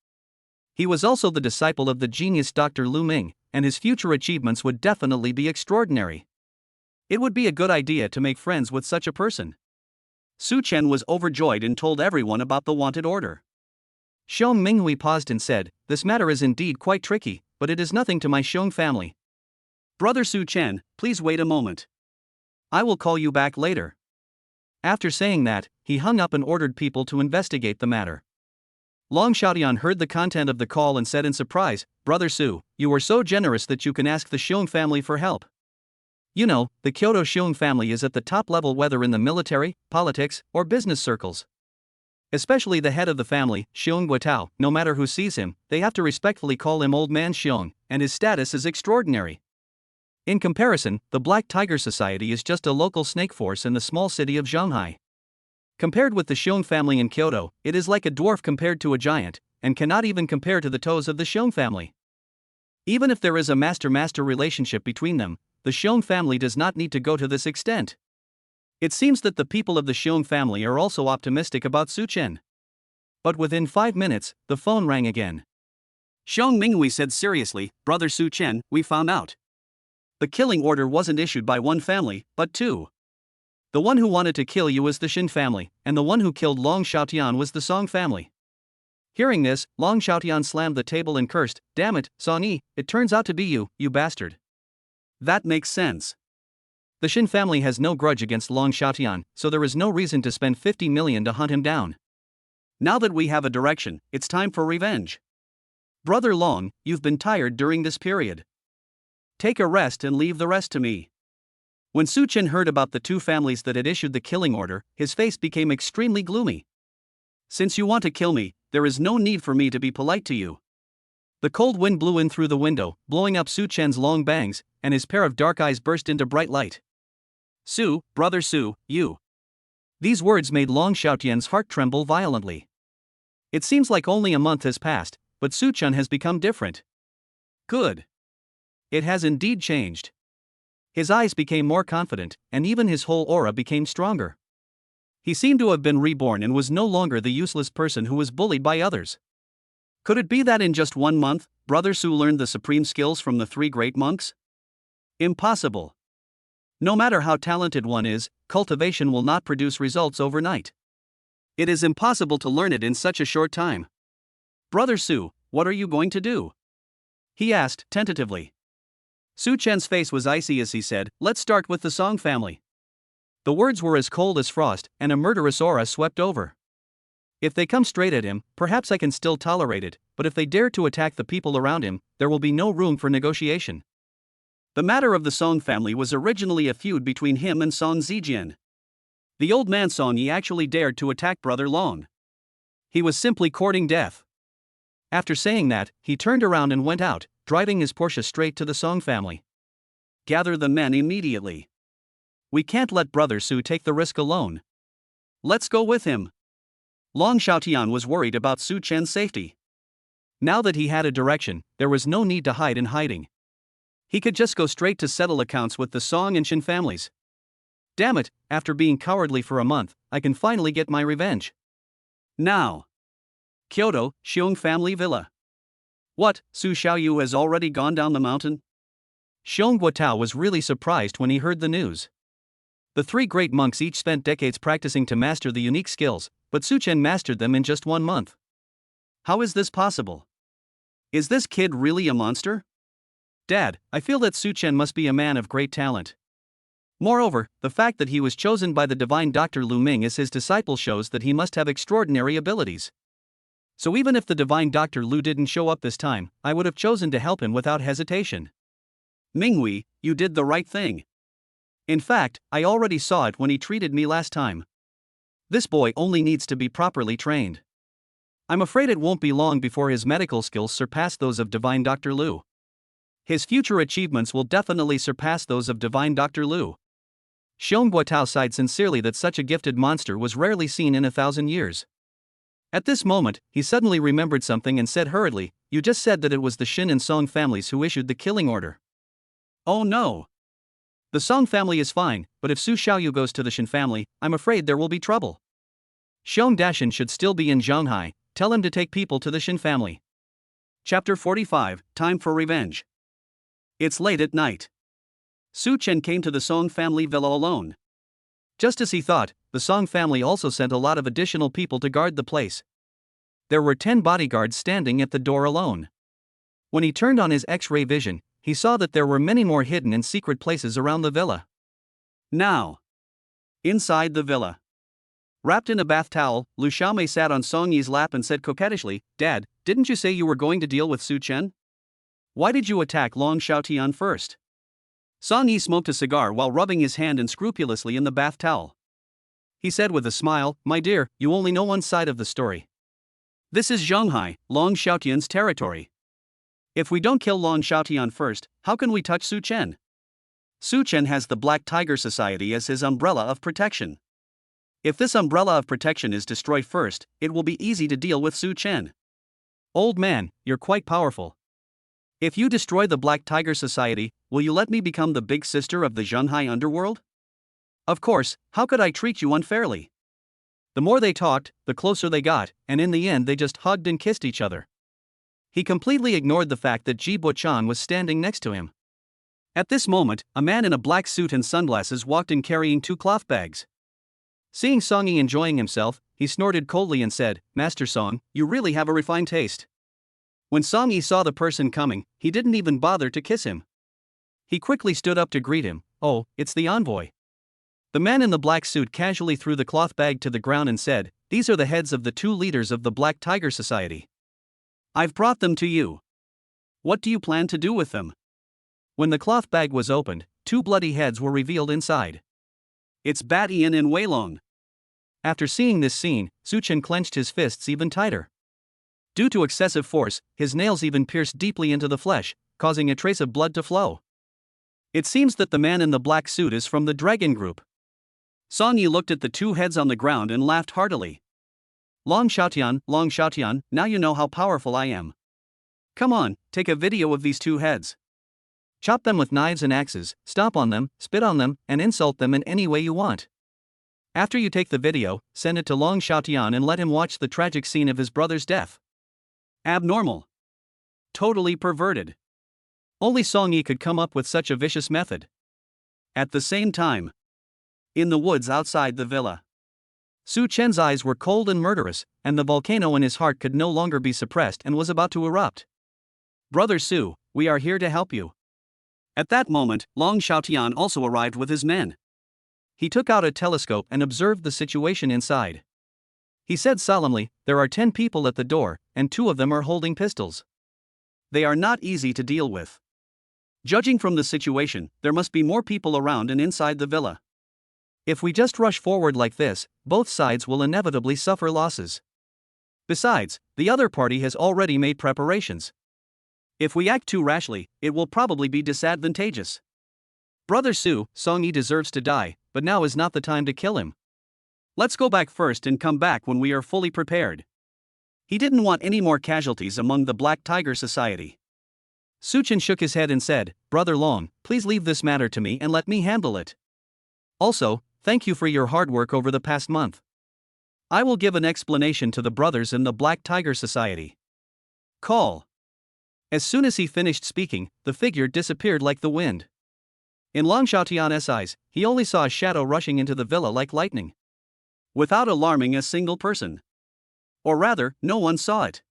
He was also the disciple of the genius Dr. Lu Ming, and his future achievements would definitely be extraordinary. It would be a good idea to make friends with such a person. Su Chen was overjoyed and told everyone about the wanted order. Xiong Minghui paused and said, This matter is indeed quite tricky, but it is nothing to my Xiong family. Brother Su Chen, please wait a moment. I will call you back later. After saying that, he hung up and ordered people to investigate the matter. Long Xiaotian heard the content of the call and said in surprise, Brother Su, you are so generous that you can ask the Xiong family for help. You know, the Kyoto Xiong family is at the top level whether in the military, politics, or business circles. Especially the head of the family, Xiong Guotao, no matter who sees him, they have to respectfully call him Old Man Xiong, and his status is extraordinary. In comparison, the Black Tiger Society is just a local snake force in the small city of Shanghai. Compared with the Xiong family in Kyoto, it is like a dwarf compared to a giant, and cannot even compare to the toes of the Xiong family. Even if there is a master-master relationship between them, the Xiong family does not need to go to this extent. It seems that the people of the Xiong family are also optimistic about Su Chen. But within 5 minutes, the phone rang again. Xiong Minghui said seriously, Brother Su Chen, we found out. The killing order wasn't issued by one family, but 2. The one who wanted to kill you was the Shin family, and the one who killed Long Xiaotian was the Song family. Hearing this, Long Xiaotian slammed the table and cursed, Damn it, Song Yi, it turns out to be you, you bastard. That makes sense. The Shin family has no grudge against Long Xiaotian, so there is no reason to spend 50 million to hunt him down. Now that we have a direction, it's time for revenge. Brother Long, you've been tired during this period. Take a rest and leave the rest to me. When Su Chen heard about the 2 families that had issued the killing order, his face became extremely gloomy. Since you want to kill me, there is no need for me to be polite to you. The cold wind blew in through the window, blowing up Su Chen's long bangs, and his pair of dark eyes burst into bright light. Su, Brother Su, you. These words made Long Xiaotian's heart tremble violently. It seems like only a month has passed, but Su Chen has become different. Good. It has indeed changed. His eyes became more confident, and even his whole aura became stronger. He seemed to have been reborn and was no longer the useless person who was bullied by others. Could it be that in just 1 month, Brother Su learned the supreme skills from the 3 great monks? Impossible. No matter how talented one is, cultivation will not produce results overnight. It is impossible to learn it in such a short time. Brother Su, what are you going to do? He asked, tentatively. Su Chen's face was icy as he said, Let's start with the Song family. The words were as cold as frost, and a murderous aura swept over. If they come straight at him, perhaps I can still tolerate it, but if they dare to attack the people around him, there will be no room for negotiation. The matter of the Song family was originally a feud between him and Song Zijian. The old man Song Yi actually dared to attack Brother Long. He was simply courting death. After saying that, he turned around and went out, driving his Porsche straight to the Song family. Gather the men immediately. We can't let Brother Su take the risk alone. Let's go with him. Long Xiaotian was worried about Su Chen's safety. Now that he had a direction, there was no need to hide in hiding. He could just go straight to settle accounts with the Song and Shin families. Damn it, after being cowardly for a month, I can finally get my revenge. Now. Kyoto, Xiong family villa. What, Su Xiaoyu has already gone down the mountain? Xiong Guotao was really surprised when he heard the news. The 3 great monks each spent decades practicing to master the unique skills, but Su Chen mastered them in just 1 month. How is this possible? Is this kid really a monster? Dad, I feel that Su Chen must be a man of great talent. Moreover, the fact that he was chosen by the divine Dr. Lu Ming as his disciple shows that he must have extraordinary abilities. So even if the divine Dr. Lu didn't show up this time, I would have chosen to help him without hesitation. Minghui, you did the right thing. In fact, I already saw it when he treated me last time. This boy only needs to be properly trained. I'm afraid it won't be long before his medical skills surpass those of divine Dr. Lu. His future achievements will definitely surpass those of divine Dr. Lu. Xiong Guotao sighed sincerely that such a gifted monster was rarely seen in 1,000 years. At this moment, he suddenly remembered something and said hurriedly, "You just said that it was the Xin and Song families who issued the killing order." "Oh no. The Song family is fine, but if Su Xiaoyu goes to the Xin family, I'm afraid there will be trouble. Xiong Dashan should still be in Zhonghai, tell him to take people to the Xin family." Chapter 45, Time for Revenge. It's late at night. Su Chen came to the Song family villa alone. Just as he thought, the Song family also sent a lot of additional people to guard the place. There were 10 bodyguards standing at the door alone. When he turned on his X-ray vision, he saw that there were many more hidden and secret places around the villa. Now, inside the villa, wrapped in a bath towel, Lu Xiaomei sat on Song Yi's lap and said coquettishly, "Dad, didn't you say you were going to deal with Su Chen? Why did you attack Long Xiaotian first?" Song Yi smoked a cigar while rubbing his hand unscrupulously in the bath towel. He said with a smile, "My dear, you only know one side of the story. This is Zhonghai, Long Xiaotian's territory. If we don't kill Long Xiaotian first, how can we touch Su Chen? Su Chen has the Black Tiger Society as his umbrella of protection. If this umbrella of protection is destroyed first, it will be easy to deal with Su Chen. Old man, you're quite powerful. If you destroy the Black Tiger Society, will you let me become the big sister of the Zhonghai underworld? Of course, how could I treat you unfairly?" The more they talked, the closer they got, and in the end they just hugged and kissed each other. He completely ignored the fact that Ji Bo-chan was standing next to him. At this moment, a man in a black suit and sunglasses walked in carrying 2 cloth bags. Seeing Song Yi enjoying himself, he snorted coldly and said, "Master Song, you really have a refined taste." When Song Yi saw the person coming, he didn't even bother to kiss him. He quickly stood up to greet him. "Oh, it's the envoy." The man in the black suit casually threw the cloth bag to the ground and said, "These are the heads of the 2 leaders of the Black Tiger Society. I've brought them to you. What do you plan to do with them?" When the cloth bag was opened, 2 bloody heads were revealed inside. It's Bat Ian and Wei Long. After seeing this scene, Su Chen clenched his fists even tighter. Due to excessive force, his nails even pierced deeply into the flesh, causing a trace of blood to flow. It seems that the man in the black suit is from the Dragon Group. Song Yi looked at the 2 heads on the ground and laughed heartily. Long Xiaotian, now you know how powerful I am. Come on, take a video of these 2 heads. Chop them with knives and axes, stomp on them, spit on them, and insult them in any way you want. After you take the video, send it to Long Xiaotian and let him watch the tragic scene of his brother's death. Abnormal. Totally perverted. Only Song Yi could come up with such a vicious method. At the same time, in the woods outside the villa, Su Chen's eyes were cold and murderous, and the volcano in his heart could no longer be suppressed and was about to erupt. "Brother Su, we are here to help you." At that moment, Long Xiaotian also arrived with his men. He took out a telescope and observed the situation inside. He said solemnly, "There are 10 people at the door, and 2 of them are holding pistols. They are not easy to deal with. Judging from the situation, there must be more people around and inside the villa. If we just rush forward like this, both sides will inevitably suffer losses. Besides, the other party has already made preparations. If we act too rashly, it will probably be disadvantageous. Brother Su, Song Yi deserves to die, but now is not the time to kill him. Let's go back first and come back when we are fully prepared." He didn't want any more casualties among the Black Tiger Society. Su Chen shook his head and said, "Brother Long, please leave this matter to me and let me handle it. Also, thank you for your hard work over the past month. I will give an explanation to the brothers in the Black Tiger Society. Call." As soon as he finished speaking, the figure disappeared like the wind. In Long Xiaotian's eyes, he only saw a shadow rushing into the villa like lightning, without alarming a single person. Or rather, no one saw it.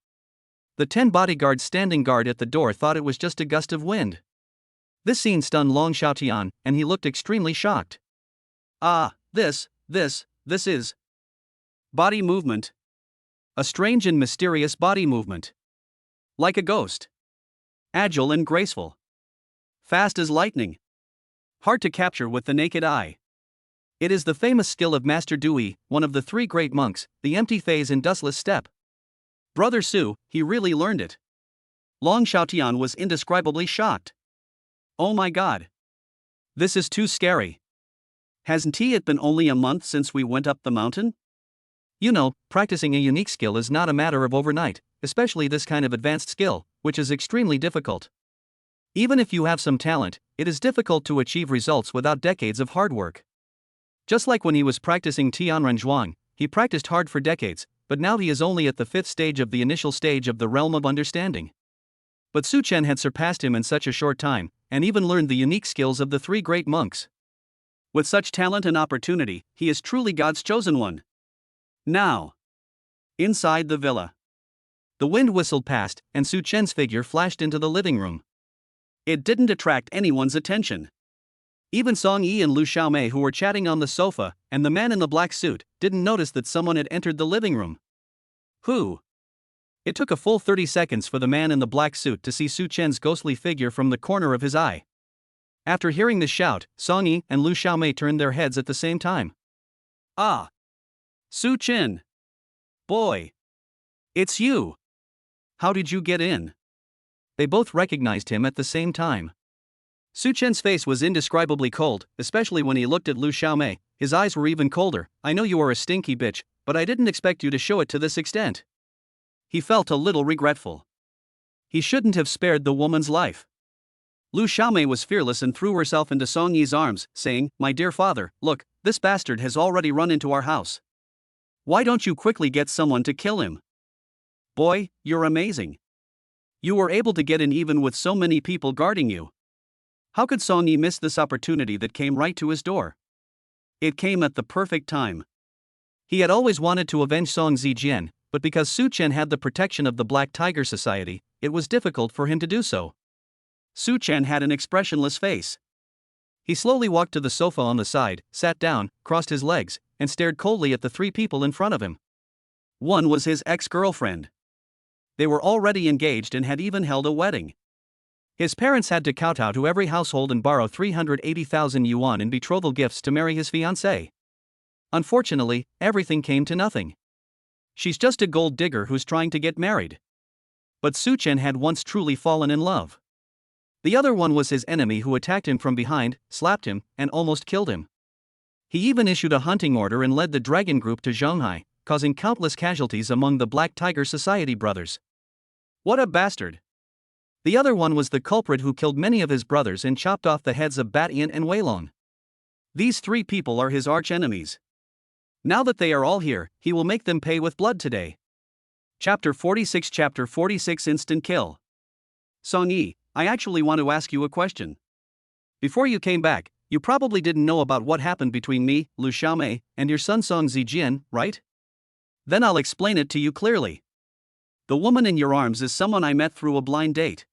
The 10 bodyguards standing guard at the door thought it was just a gust of wind. This scene stunned Long Xiaotian, and he looked extremely shocked. Ah, this is body movement. A strange and mysterious body movement. Like a ghost. Agile and graceful. Fast as lightning. Hard to capture with the naked eye. It is the famous skill of Master Dui, one of the three great monks, the empty phase and dustless step. Brother Su, he really learned it. Long Xiaotian was indescribably shocked. Oh my god. This is too scary. Hasn't it been only a month since we went up the mountain? You know, practicing a unique skill is not a matter of overnight, especially this kind of advanced skill, which is extremely difficult. Even if you have some talent, it is difficult to achieve results without decades of hard work. Just like when he was practicing Tianren Zhuang, he practiced hard for decades, but now he is only at the fifth stage of the initial stage of the realm of understanding. But Su Chen had surpassed him in such a short time, and even learned the unique skills of the three great monks. With such talent and opportunity, he is truly God's chosen one. Now, inside the villa, the wind whistled past, and Su Chen's figure flashed into the living room. It didn't attract anyone's attention. Even Song Yi and Lu Xiaomei, who were chatting on the sofa, and the man in the black suit, didn't notice that someone had entered the living room. Who? It took a full 30 seconds for the man in the black suit to see Su Chen's ghostly figure from the corner of his eye. After hearing the shout, Song Yi and Lu Xiaomei turned their heads at the same time. Ah! Su Chen! Boy! It's you! How did you get in? They both recognized him at the same time. Su Chen's face was indescribably cold, especially when he looked at Lu Xiaomei. His eyes were even colder. I know you are a stinky bitch, but I didn't expect you to show it to this extent. He felt a little regretful. He shouldn't have spared the woman's life. Lu Xiaomei was fearless and threw herself into Song Yi's arms, saying, "My dear father, look, this bastard has already run into our house. Why don't you quickly get someone to kill him? Boy, you're amazing. You were able to get in even with so many people guarding you. How could Song Yi miss this opportunity that came right to his door? It came at the perfect time." He had always wanted to avenge Song Zijian, but because Su Chen had the protection of the Black Tiger Society, it was difficult for him to do so. Su Chen had an expressionless face. He slowly walked to the sofa on the side, sat down, crossed his legs, and stared coldly at the three people in front of him. One was his ex-girlfriend. They were already engaged and had even held a wedding. His parents had to kowtow to every household and borrow 380,000 yuan in betrothal gifts to marry his fiancée. Unfortunately, everything came to nothing. She's just a gold digger who's trying to get married. But Su Chen had once truly fallen in love. The other one was his enemy who attacked him from behind, slapped him, and almost killed him. He even issued a hunting order and led the dragon group to Zhonghai, causing countless casualties among the Black Tiger Society brothers. What a bastard! The other one was the culprit who killed many of his brothers and chopped off the heads of Batian and Weilong. These three people are his arch-enemies. Now that they are all here, he will make them pay with blood today. Chapter 46 Instant Kill. Song Yi, I actually want to ask you a question. Before you came back, you probably didn't know about what happened between me, Lu Xiaomei, and your son Song Zijian, right? Then I'll explain it to you clearly. The woman in your arms is someone I met through a blind date.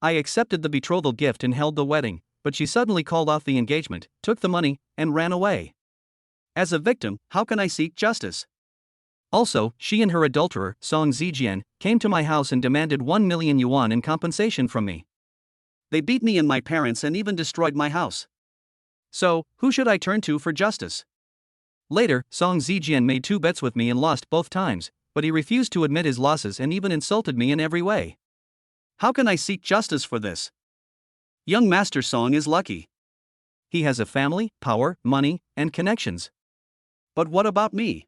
I accepted the betrothal gift and held the wedding, but she suddenly called off the engagement, took the money, and ran away. As a victim, how can I seek justice? Also, she and her adulterer, Song Zijian, came to my house and demanded 1 million yuan in compensation from me. They beat me and my parents and even destroyed my house. So, who should I turn to for justice? Later, Song Zijian made 2 bets with me and lost both times, but he refused to admit his losses and even insulted me in every way. How can I seek justice for this? Young Master Song is lucky. He has a family, power, money, and connections. But what about me?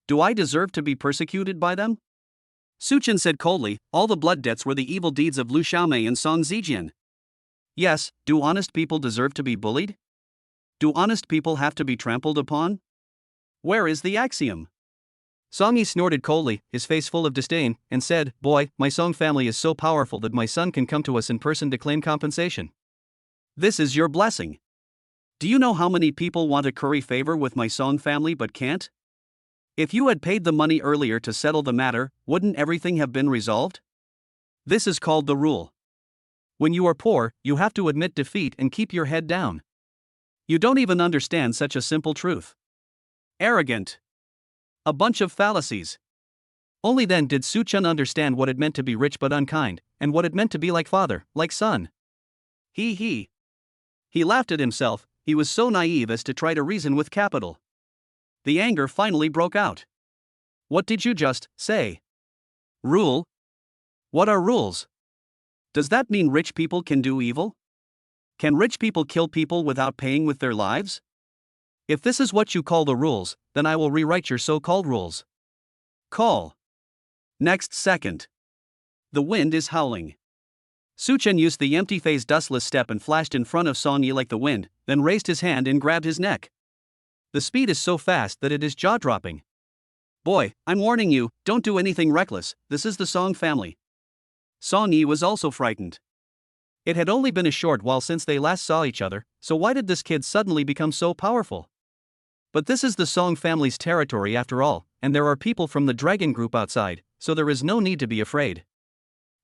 Do I deserve to be persecuted by them? Su Chen said coldly, all the blood debts were the evil deeds of Lu Xiaomei and Song Zijian. Yes, do honest people deserve to be bullied? Do honest people have to be trampled upon? Where is the axiom? Song Yi snorted coldly, his face full of disdain, and said, Boy, my Song family is so powerful that my son can come to us in person to claim compensation. This is your blessing. Do you know how many people want to curry favor with my Song family but can't? If you had paid the money earlier to settle the matter, wouldn't everything have been resolved? This is called the rule. When you are poor, you have to admit defeat and keep your head down. You don't even understand such a simple truth. Arrogant. A bunch of fallacies. Only then did Suchun understand what it meant to be rich but unkind, and what it meant to be like father, like son. He laughed at himself. He was so naive as to try to reason with capital. The anger finally broke out. What did you just say? Rule? What are rules? Does that mean rich people can do evil? Can rich people kill people without paying with their lives? If this is what you call the rules, then I will rewrite your so-called rules. Call. Next second. The wind is howling. Suchun used the empty-faced dustless step and flashed in front of Song Yi like the wind, then raised his hand and grabbed his neck. The speed is so fast that it is jaw-dropping. Boy, I'm warning you, don't do anything reckless, this is the Song family. Song Yi was also frightened. It had only been a short while since they last saw each other, so why did this kid suddenly become so powerful? But this is the Song family's territory after all, and there are people from the dragon group outside, so there is no need to be afraid.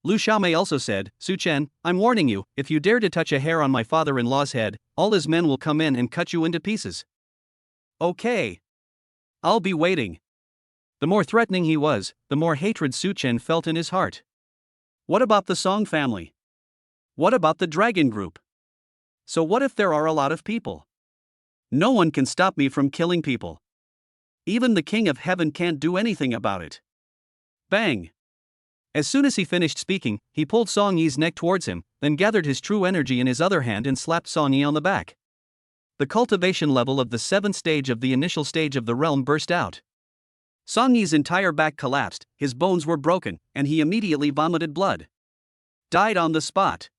Lu Xiaomei also said, Suchen, I'm warning you, if you dare to touch a hair on my father-in-law's head, all his men will come in and cut you into pieces. Okay. I'll be waiting. The more threatening he was, the more hatred Suchen felt in his heart. What about the Song family? What about the dragon group? So what if there are a lot of people? No one can stop me from killing people. Even the King of Heaven can't do anything about it. Bang! As soon as he finished speaking, he pulled Song Yi's neck towards him, then gathered his true energy in his other hand and slapped Song Yi on the back. The cultivation level of the 7th stage of the initial stage of the realm burst out. Song Yi's entire back collapsed, his bones were broken, and he immediately vomited blood. Died on the spot.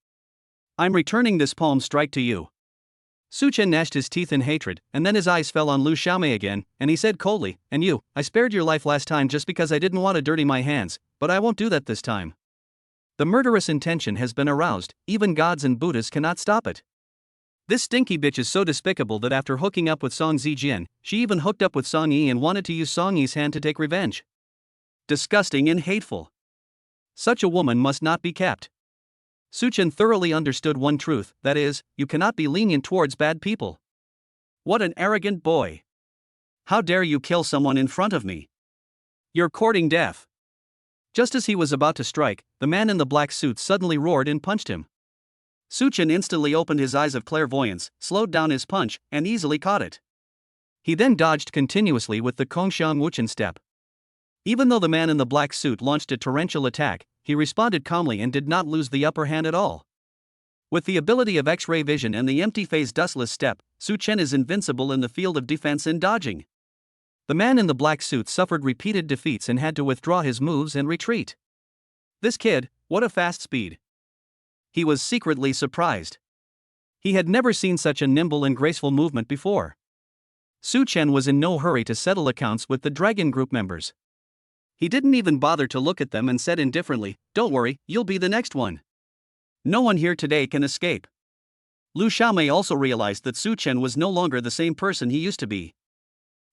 I'm returning this palm strike to you. Suchen gnashed his teeth in hatred, and then his eyes fell on Lu Xiaomei again, and he said coldly, and you, I spared your life last time just because I didn't want to dirty my hands, but I won't do that this time. The murderous intention has been aroused, even gods and Buddhas cannot stop it. This stinky bitch is so despicable that after hooking up with Song Zijian, she even hooked up with Song Yi and wanted to use Song Yi's hand to take revenge. Disgusting and hateful. Such a woman must not be kept. Suchen thoroughly understood one truth, that is, you cannot be lenient towards bad people. What an arrogant boy. How dare you kill someone in front of me? You're courting death. Just as he was about to strike, the man in the black suit suddenly roared and punched him. Suchen instantly opened his eyes of clairvoyance, slowed down his punch, and easily caught it. He then dodged continuously with the Kongshan Wuchen step. Even though the man in the black suit launched a torrential attack, he responded calmly and did not lose the upper hand at all. With the ability of X-ray vision and the empty-faced dustless step, Suchen is invincible in the field of defense and dodging. The man in the black suit suffered repeated defeats and had to withdraw his moves and retreat. This kid, what a fast speed. He was secretly surprised. He had never seen such a nimble and graceful movement before. Suchen was in no hurry to settle accounts with the dragon group members. He didn't even bother to look at them and said indifferently, don't worry, you'll be the next one. No one here today can escape. Lu Xiaomei also realized that Suchen was no longer the same person he used to be.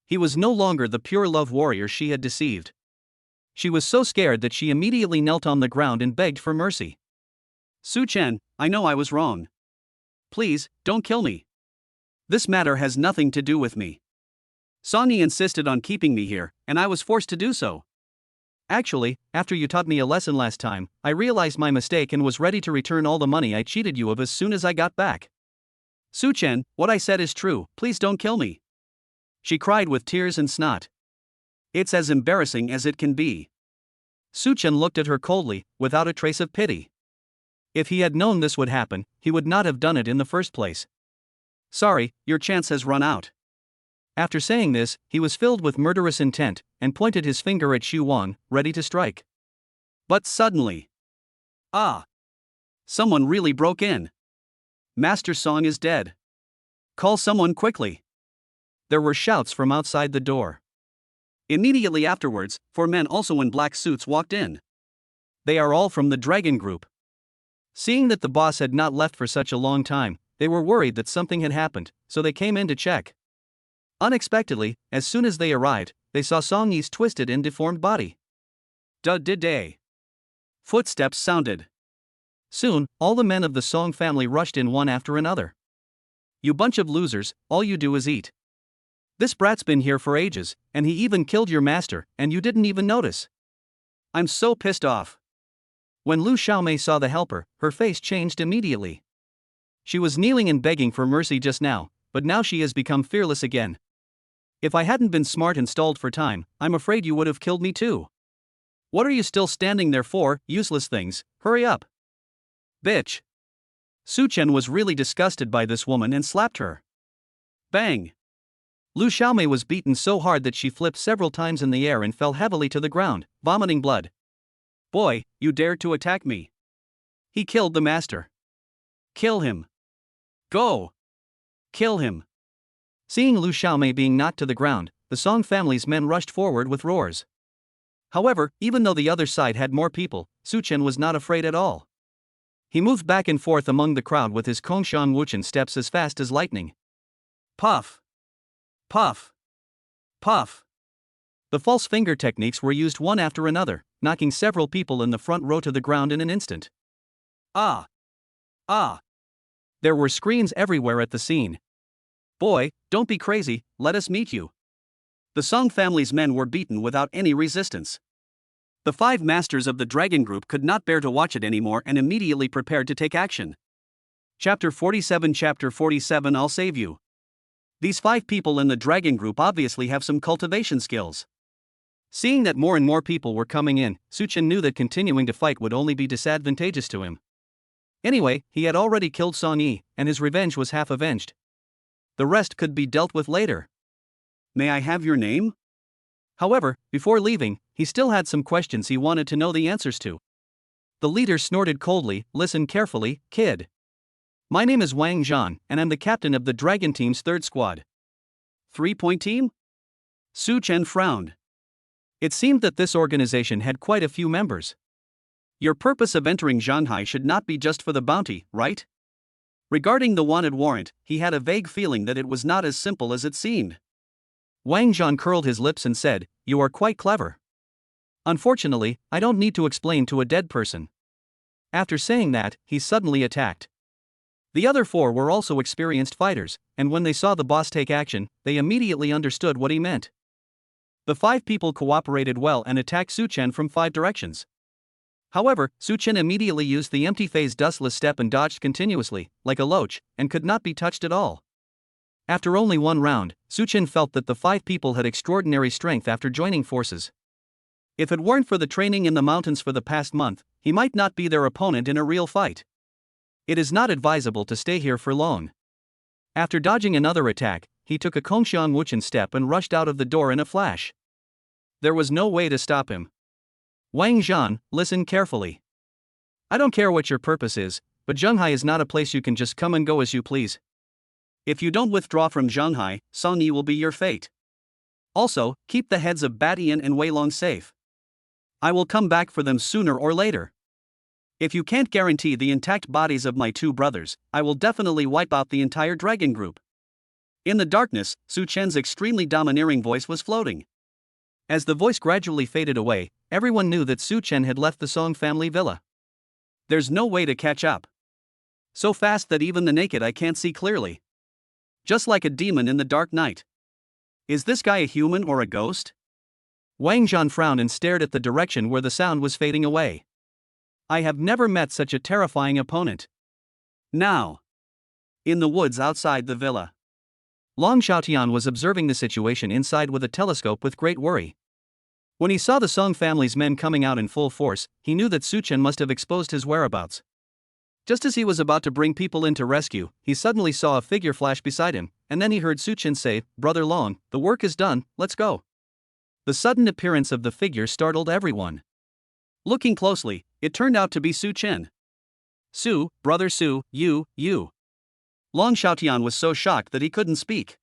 He was no longer the pure love warrior she had deceived. She was so scared that she immediately knelt on the ground and begged for mercy. Suchen, I know I was wrong. Please, don't kill me. This matter has nothing to do with me. Song Yi insisted on keeping me here, and I was forced to do so. Actually, after you taught me a lesson last time, I realized my mistake and was ready to return all the money I cheated you of as soon as I got back. Suchen, what I said is true, please don't kill me. She cried with tears and snot. It's as embarrassing as it can be. Suchen looked at her coldly, without a trace of pity. If he had known this would happen, he would not have done it in the first place. Sorry, your chance has run out. After saying this, he was filled with murderous intent, and pointed his finger at Xu Wang, ready to strike. But suddenly... Someone really broke in. Master Song is dead. Call someone quickly. There were shouts from outside the door. Immediately afterwards, 4 men also in black suits walked in. They are all from the dragon group. Seeing that the boss had not left for such a long time, they were worried that something had happened, so they came in to check. Unexpectedly, as soon as they arrived, they saw Song Yi's twisted and deformed body. Day. Footsteps sounded. Soon, all the men of the Song family rushed in one after another. You bunch of losers, all you do is eat. This brat's been here for ages, and he even killed your master, and you didn't even notice. I'm so pissed off. When Lu Xiaomei saw the helper, her face changed immediately. She was kneeling and begging for mercy just now, but now she has become fearless again. If I hadn't been smart and stalled for time, I'm afraid you would have killed me too. What are you still standing there for, useless things? Hurry up. Bitch. Su Chen was really disgusted by this woman and slapped her. Bang. Lu Xiaomei was beaten so hard that she flipped several times in the air and fell heavily to the ground, vomiting blood. Boy, you dared to attack me. He killed the master. Kill him. Go. Kill him. Seeing Lu Xiaomei being knocked to the ground, the Song family's men rushed forward with roars. However, even though the other side had more people, Su Chen was not afraid at all. He moved back and forth among the crowd with his Kongshan Wuchen steps as fast as lightning. Puff. Puff. Puff. The false finger techniques were used one after another, knocking several people in the front row to the ground in an instant. Ah! Ah! There were screams everywhere at the scene. Boy, don't be crazy, let us meet you. The Song family's men were beaten without any resistance. The 5 masters of the dragon group could not bear to watch it anymore and immediately prepared to take action. Chapter 47 I'll save you. These 5 people in the dragon group obviously have some cultivation skills. Seeing that more and more people were coming in, Su Chen knew that continuing to fight would only be disadvantageous to him. Anyway, he had already killed Song Yi, and his revenge was half avenged. The rest could be dealt with later. May I have your name? However, before leaving, he still had some questions he wanted to know the answers to. The leader snorted coldly. Listen carefully, kid. My name is Wang Zhan, and I'm the captain of the Dragon Team's 3rd squad. 3-point team? Su Chen frowned. It seemed that this organization had quite a few members. Your purpose of entering Shanghai should not be just for the bounty, right? Regarding the wanted warrant, he had a vague feeling that it was not as simple as it seemed. Wang Zhan curled his lips and said, You are quite clever. Unfortunately, I don't need to explain to a dead person. After saying that, he suddenly attacked. The other 4 were also experienced fighters, and when they saw the boss take action, they immediately understood what he meant. The 5 people cooperated well and attacked Su Chen from 5 directions. However, Su Chen immediately used the empty phase dustless step and dodged continuously, like a loach, and could not be touched at all. After only 1 round, Su Chen felt that the 5 people had extraordinary strength after joining forces. If it weren't for the training in the mountains for the past month, he might not be their opponent in a real fight. It is not advisable to stay here for long. After dodging another attack, he took a Kongshan Wuchen step and rushed out of the door in a flash. There was no way to stop him. Wang Zhan, listen carefully. I don't care what your purpose is, but Shanghai is not a place you can just come and go as you please. If you don't withdraw from Shanghai, Song Yi will be your fate. Also, keep the heads of Batian and Weilong safe. I will come back for them sooner or later. If you can't guarantee the intact bodies of my 2 brothers, I will definitely wipe out the entire dragon group. In the darkness, Su Chen's extremely domineering voice was floating. As the voice gradually faded away, everyone knew that Su Chen had left the Song family villa. There's no way to catch up. So fast that even the naked eye can't see clearly. Just like a demon in the dark night. Is this guy a human or a ghost? Wang Zhan frowned and stared at the direction where the sound was fading away. I have never met such a terrifying opponent. Now. In the woods outside the villa. Long Xiaotian was observing the situation inside with a telescope with great worry. When he saw the Song family's men coming out in full force, he knew that Su Chen must have exposed his whereabouts. Just as he was about to bring people in to rescue, he suddenly saw a figure flash beside him, and then he heard Su Chen say, Brother Long, the work is done, let's go. The sudden appearance of the figure startled everyone. Looking closely, it turned out to be Su Chen. Su, brother Su, you. Long Xiaotian was so shocked that he couldn't speak.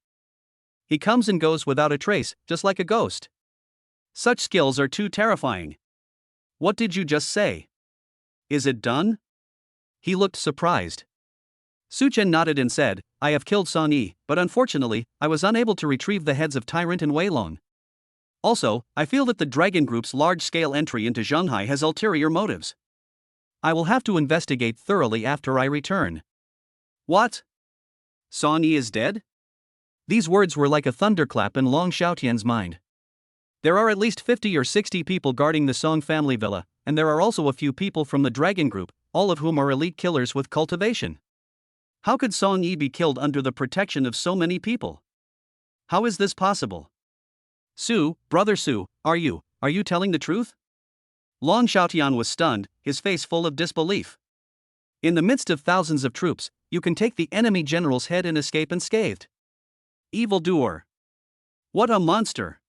He comes and goes without a trace, just like a ghost. Such skills are too terrifying. What did you just say? Is it done? He looked surprised. Su Chen nodded and said, I have killed Song Yi, but unfortunately, I was unable to retrieve the heads of Tyrant and Weilong. Also, I feel that the Dragon Group's large-scale entry into Shanghai has ulterior motives. I will have to investigate thoroughly after I return. What? Song Yi is dead? These words were like a thunderclap in Long Xiaotian's mind. There are at least 50 or 60 people guarding the Song family villa, and there are also a few people from the Dragon Group, all of whom are elite killers with cultivation. How could Song Yi be killed under the protection of so many people? How is this possible? Su, brother Su, are you telling the truth? Long Xiaotian was stunned, his face full of disbelief. In the midst of thousands of troops, you can take the enemy general's head and escape unscathed. Evildoer. What a monster!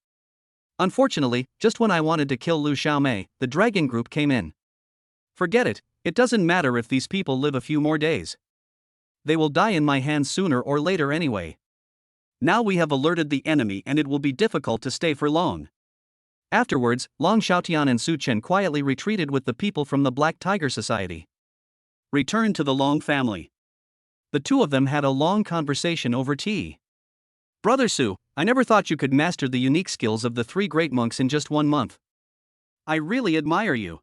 Unfortunately, just when I wanted to kill Lu Xiaomei, the Dragon Group came in. Forget it, it doesn't matter if these people live a few more days. They will die in my hands sooner or later anyway. Now we have alerted the enemy and it will be difficult to stay for long. Afterwards, Long Xiaotian and Su Chen quietly retreated with the people from the Black Tiger Society. Return to the Long family. The two of them had a long conversation over tea. Brother Su, I never thought you could master the unique skills of the three great monks in just 1 month. I really admire you.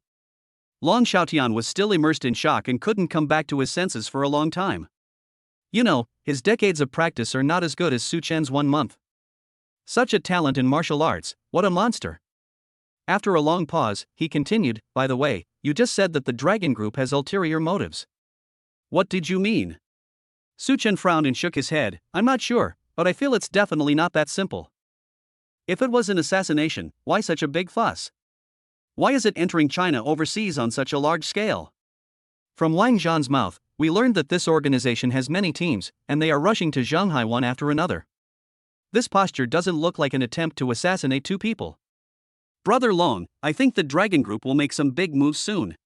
Long Xiaotian was still immersed in shock and couldn't come back to his senses for a long time. You know, his decades of practice are not as good as Su Chen's 1 month. Such a talent in martial arts, what a monster. After a long pause, he continued, by the way, you just said that the Dragon Group has ulterior motives. What did you mean? Su Chen frowned and shook his head, I'm not sure, but I feel it's definitely not that simple. If it was an assassination, why such a big fuss? Why is it entering China overseas on such a large scale? From Wang Zhan's mouth, we learned that this organization has many teams, and they are rushing to Shanghai one after another. This posture doesn't look like an attempt to assassinate two people. Brother Long, I think the Dragon Group will make some big moves soon.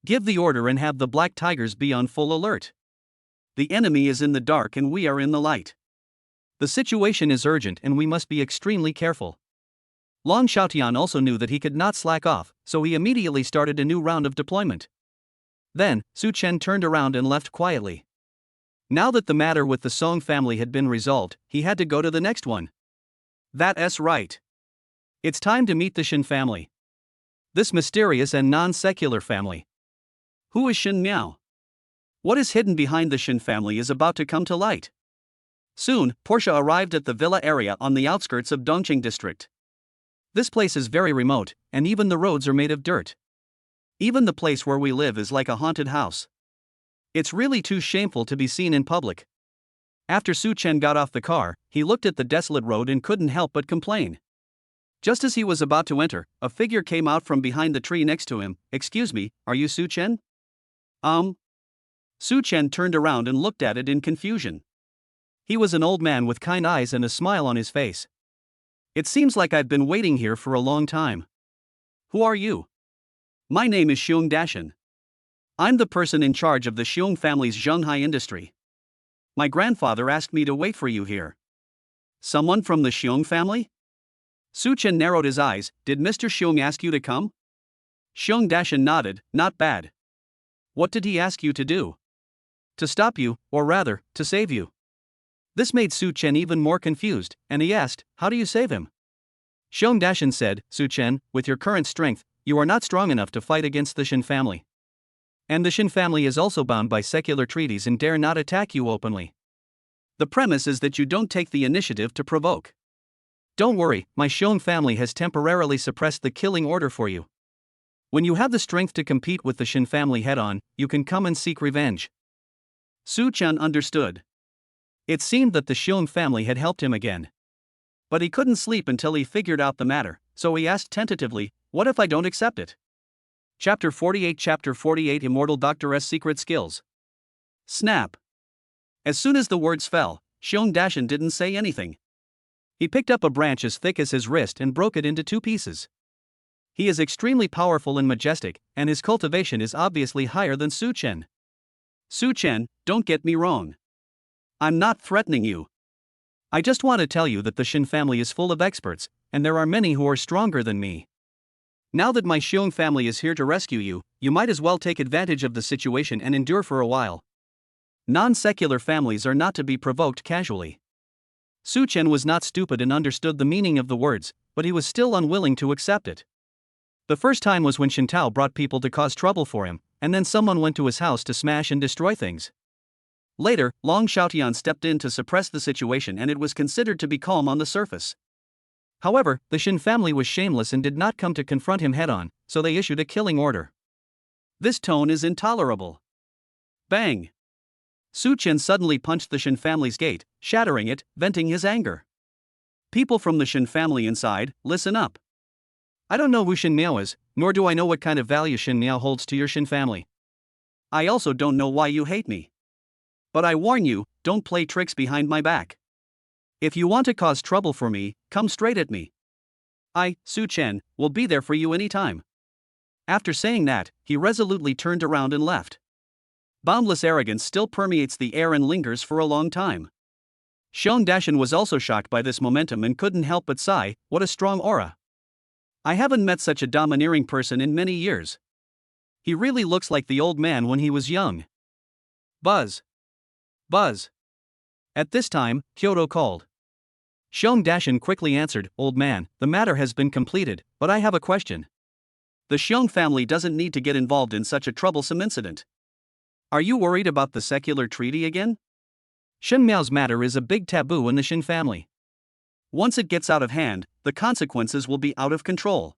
Give the order and have the Black Tigers be on full alert. The enemy is in the dark and we are in the light. The situation is urgent and we must be extremely careful. Long Xiaotian also knew that he could not slack off, so he immediately started a new round of deployment. Then, Su Chen turned around and left quietly. Now that the matter with the Song family had been resolved, he had to go to the next one. That's right. It's time to meet the Shen family. This mysterious and non-secular family. Who is Shen Miao? What is hidden behind the Shen family is about to come to light. Soon, Portia arrived at the villa area on the outskirts of Dongqing district. This place is very remote, and even the roads are made of dirt. Even the place where we live is like a haunted house. It's really too shameful to be seen in public. After Su Chen got off the car, he looked at the desolate road and couldn't help but complain. Just as he was about to enter, a figure came out from behind the tree next to him. Excuse me, are you Su Chen? Su Chen turned around and looked at it in confusion. He was an old man with kind eyes and a smile on his face. It seems like I've been waiting here for a long time. Who are you? My name is Xiong Dashan. I'm the person in charge of the Xiong family's Shanghai industry. My grandfather asked me to wait for you here. Someone from the Xiong family? Su Chen narrowed his eyes. Did Mr. Xiong ask you to come? Xiong Dashan nodded. Not bad. What did he ask you to do? To stop you, or rather, to save you. This made Su Chen even more confused, and he asked, how do you save him? Xiong Dashan said, Su Chen, with your current strength, you are not strong enough to fight against the Shen family. And the Shen family is also bound by secular treaties and dare not attack you openly. The premise is that you don't take the initiative to provoke. Don't worry, my Xiong family has temporarily suppressed the killing order for you. When you have the strength to compete with the Shen family head-on, you can come and seek revenge. Su Chen understood. It seemed that the Xiong family had helped him again. But he couldn't sleep until he figured out the matter, so he asked tentatively, what if I don't accept it? Chapter 48 Immortal Doctor's Secret Skills. Snap. As soon as the words fell, Xiong Dashan didn't say anything. He picked up a branch as thick as his wrist and broke it into 2 pieces. He is extremely powerful and majestic, and his cultivation is obviously higher than Su Chen. Su Chen, don't get me wrong. I'm not threatening you. I just want to tell you that the Shen family is full of experts, and there are many who are stronger than me. Now that my Xiong family is here to rescue you, you might as well take advantage of the situation and endure for a while. Non-secular families are not to be provoked casually. Su Chen was not stupid and understood the meaning of the words, but he was still unwilling to accept it. The first time was when Shen Tao brought people to cause trouble for him, and then someone went to his house to smash and destroy things. Later, Long Xiaotian stepped in to suppress the situation and it was considered to be calm on the surface. However, the Shin family was shameless and did not come to confront him head-on, so they issued a killing order. This tone is intolerable. Bang! Su Chen suddenly punched the Shin family's gate, shattering it, venting his anger. People from the Shin family inside, listen up. I don't know who Shin Miao is, nor do I know what kind of value Shin Miao holds to your Shin family. I also don't know why you hate me. But I warn you, don't play tricks behind my back. If you want to cause trouble for me, come straight at me. I, Su Chen, will be there for you anytime. After saying that, he resolutely turned around and left. Boundless arrogance still permeates the air and lingers for a long time. Xiong Dashan was also shocked by this momentum and couldn't help but sigh, what a strong aura. I haven't met such a domineering person in many years. He really looks like the old man when he was young. Buzz. Buzz. At this time, Kyoto called. Xiong Dashan quickly answered, Old man, the matter has been completed, but I have a question. The Xiong family doesn't need to get involved in such a troublesome incident. Are you worried about the secular treaty again? Shin Miao's matter is a big taboo in the Shin family. Once it gets out of hand, the consequences will be out of control.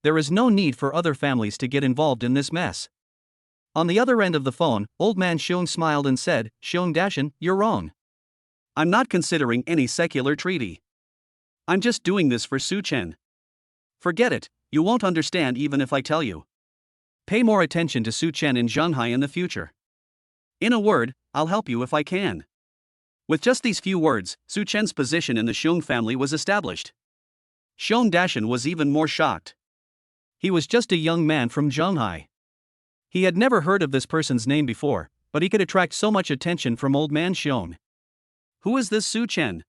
There is no need for other families to get involved in this mess. On the other end of the phone, old man Xiong smiled and said, Xiong Dashan, you're wrong. I'm not considering any secular treaty. I'm just doing this for Su Chen. Forget it, you won't understand even if I tell you. Pay more attention to Su Chen in Shanghai in the future. In a word, I'll help you if I can. With just these few words, Su Chen's position in the Xiong family was established. Xiong Dashan was even more shocked. He was just a young man from Shanghai. He had never heard of this person's name before, but he could attract so much attention from old man Xiong. Who is this Su Chen?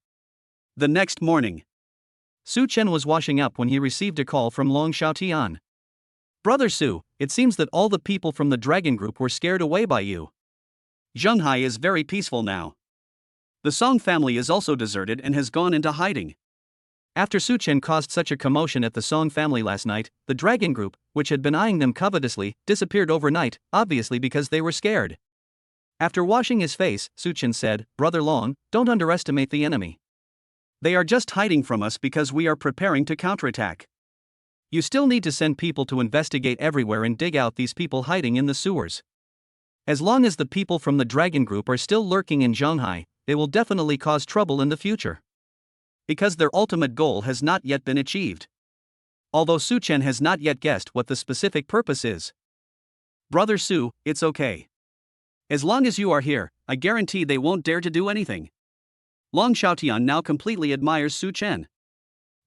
The next morning, Su Chen was washing up when he received a call from Long Xiaotian. Brother Su, it seems that all the people from the dragon group were scared away by you. Shanghai is very peaceful now. The Song family is also deserted and has gone into hiding. After Su Chen caused such a commotion at the Song family last night, the dragon group, which had been eyeing them covetously, disappeared overnight, obviously because they were scared. After washing his face, Su Chen said, Brother Long, don't underestimate the enemy. They are just hiding from us because we are preparing to counterattack. You still need to send people to investigate everywhere and dig out these people hiding in the sewers. As long as the people from the dragon group are still lurking in Shanghai, they will definitely cause trouble in the future. Because their ultimate goal has not yet been achieved. Although Su Chen has not yet guessed what the specific purpose is. Brother Su, it's okay. As long as you are here, I guarantee they won't dare to do anything. Long Xiaotian now completely admires Su Chen.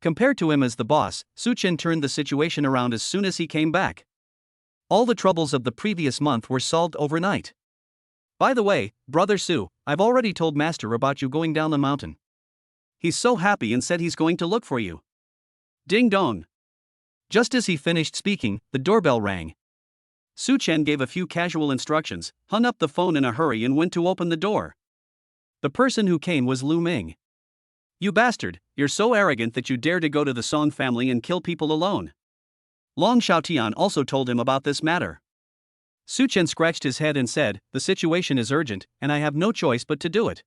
Compared to him as the boss, Su Chen turned the situation around as soon as he came back. All the troubles of the previous month were solved overnight. By the way, Brother Su, I've already told Master about you going down the mountain. He's so happy and said he's going to look for you. Ding dong. Just as he finished speaking, the doorbell rang. Su Chen gave a few casual instructions, hung up the phone in a hurry and went to open the door. The person who came was Lu Ming. You bastard, you're so arrogant that you dare to go to the Song family and kill people alone. Long Xiaotian also told him about this matter. Su Chen scratched his head and said, the situation is urgent, and I have no choice but to do it.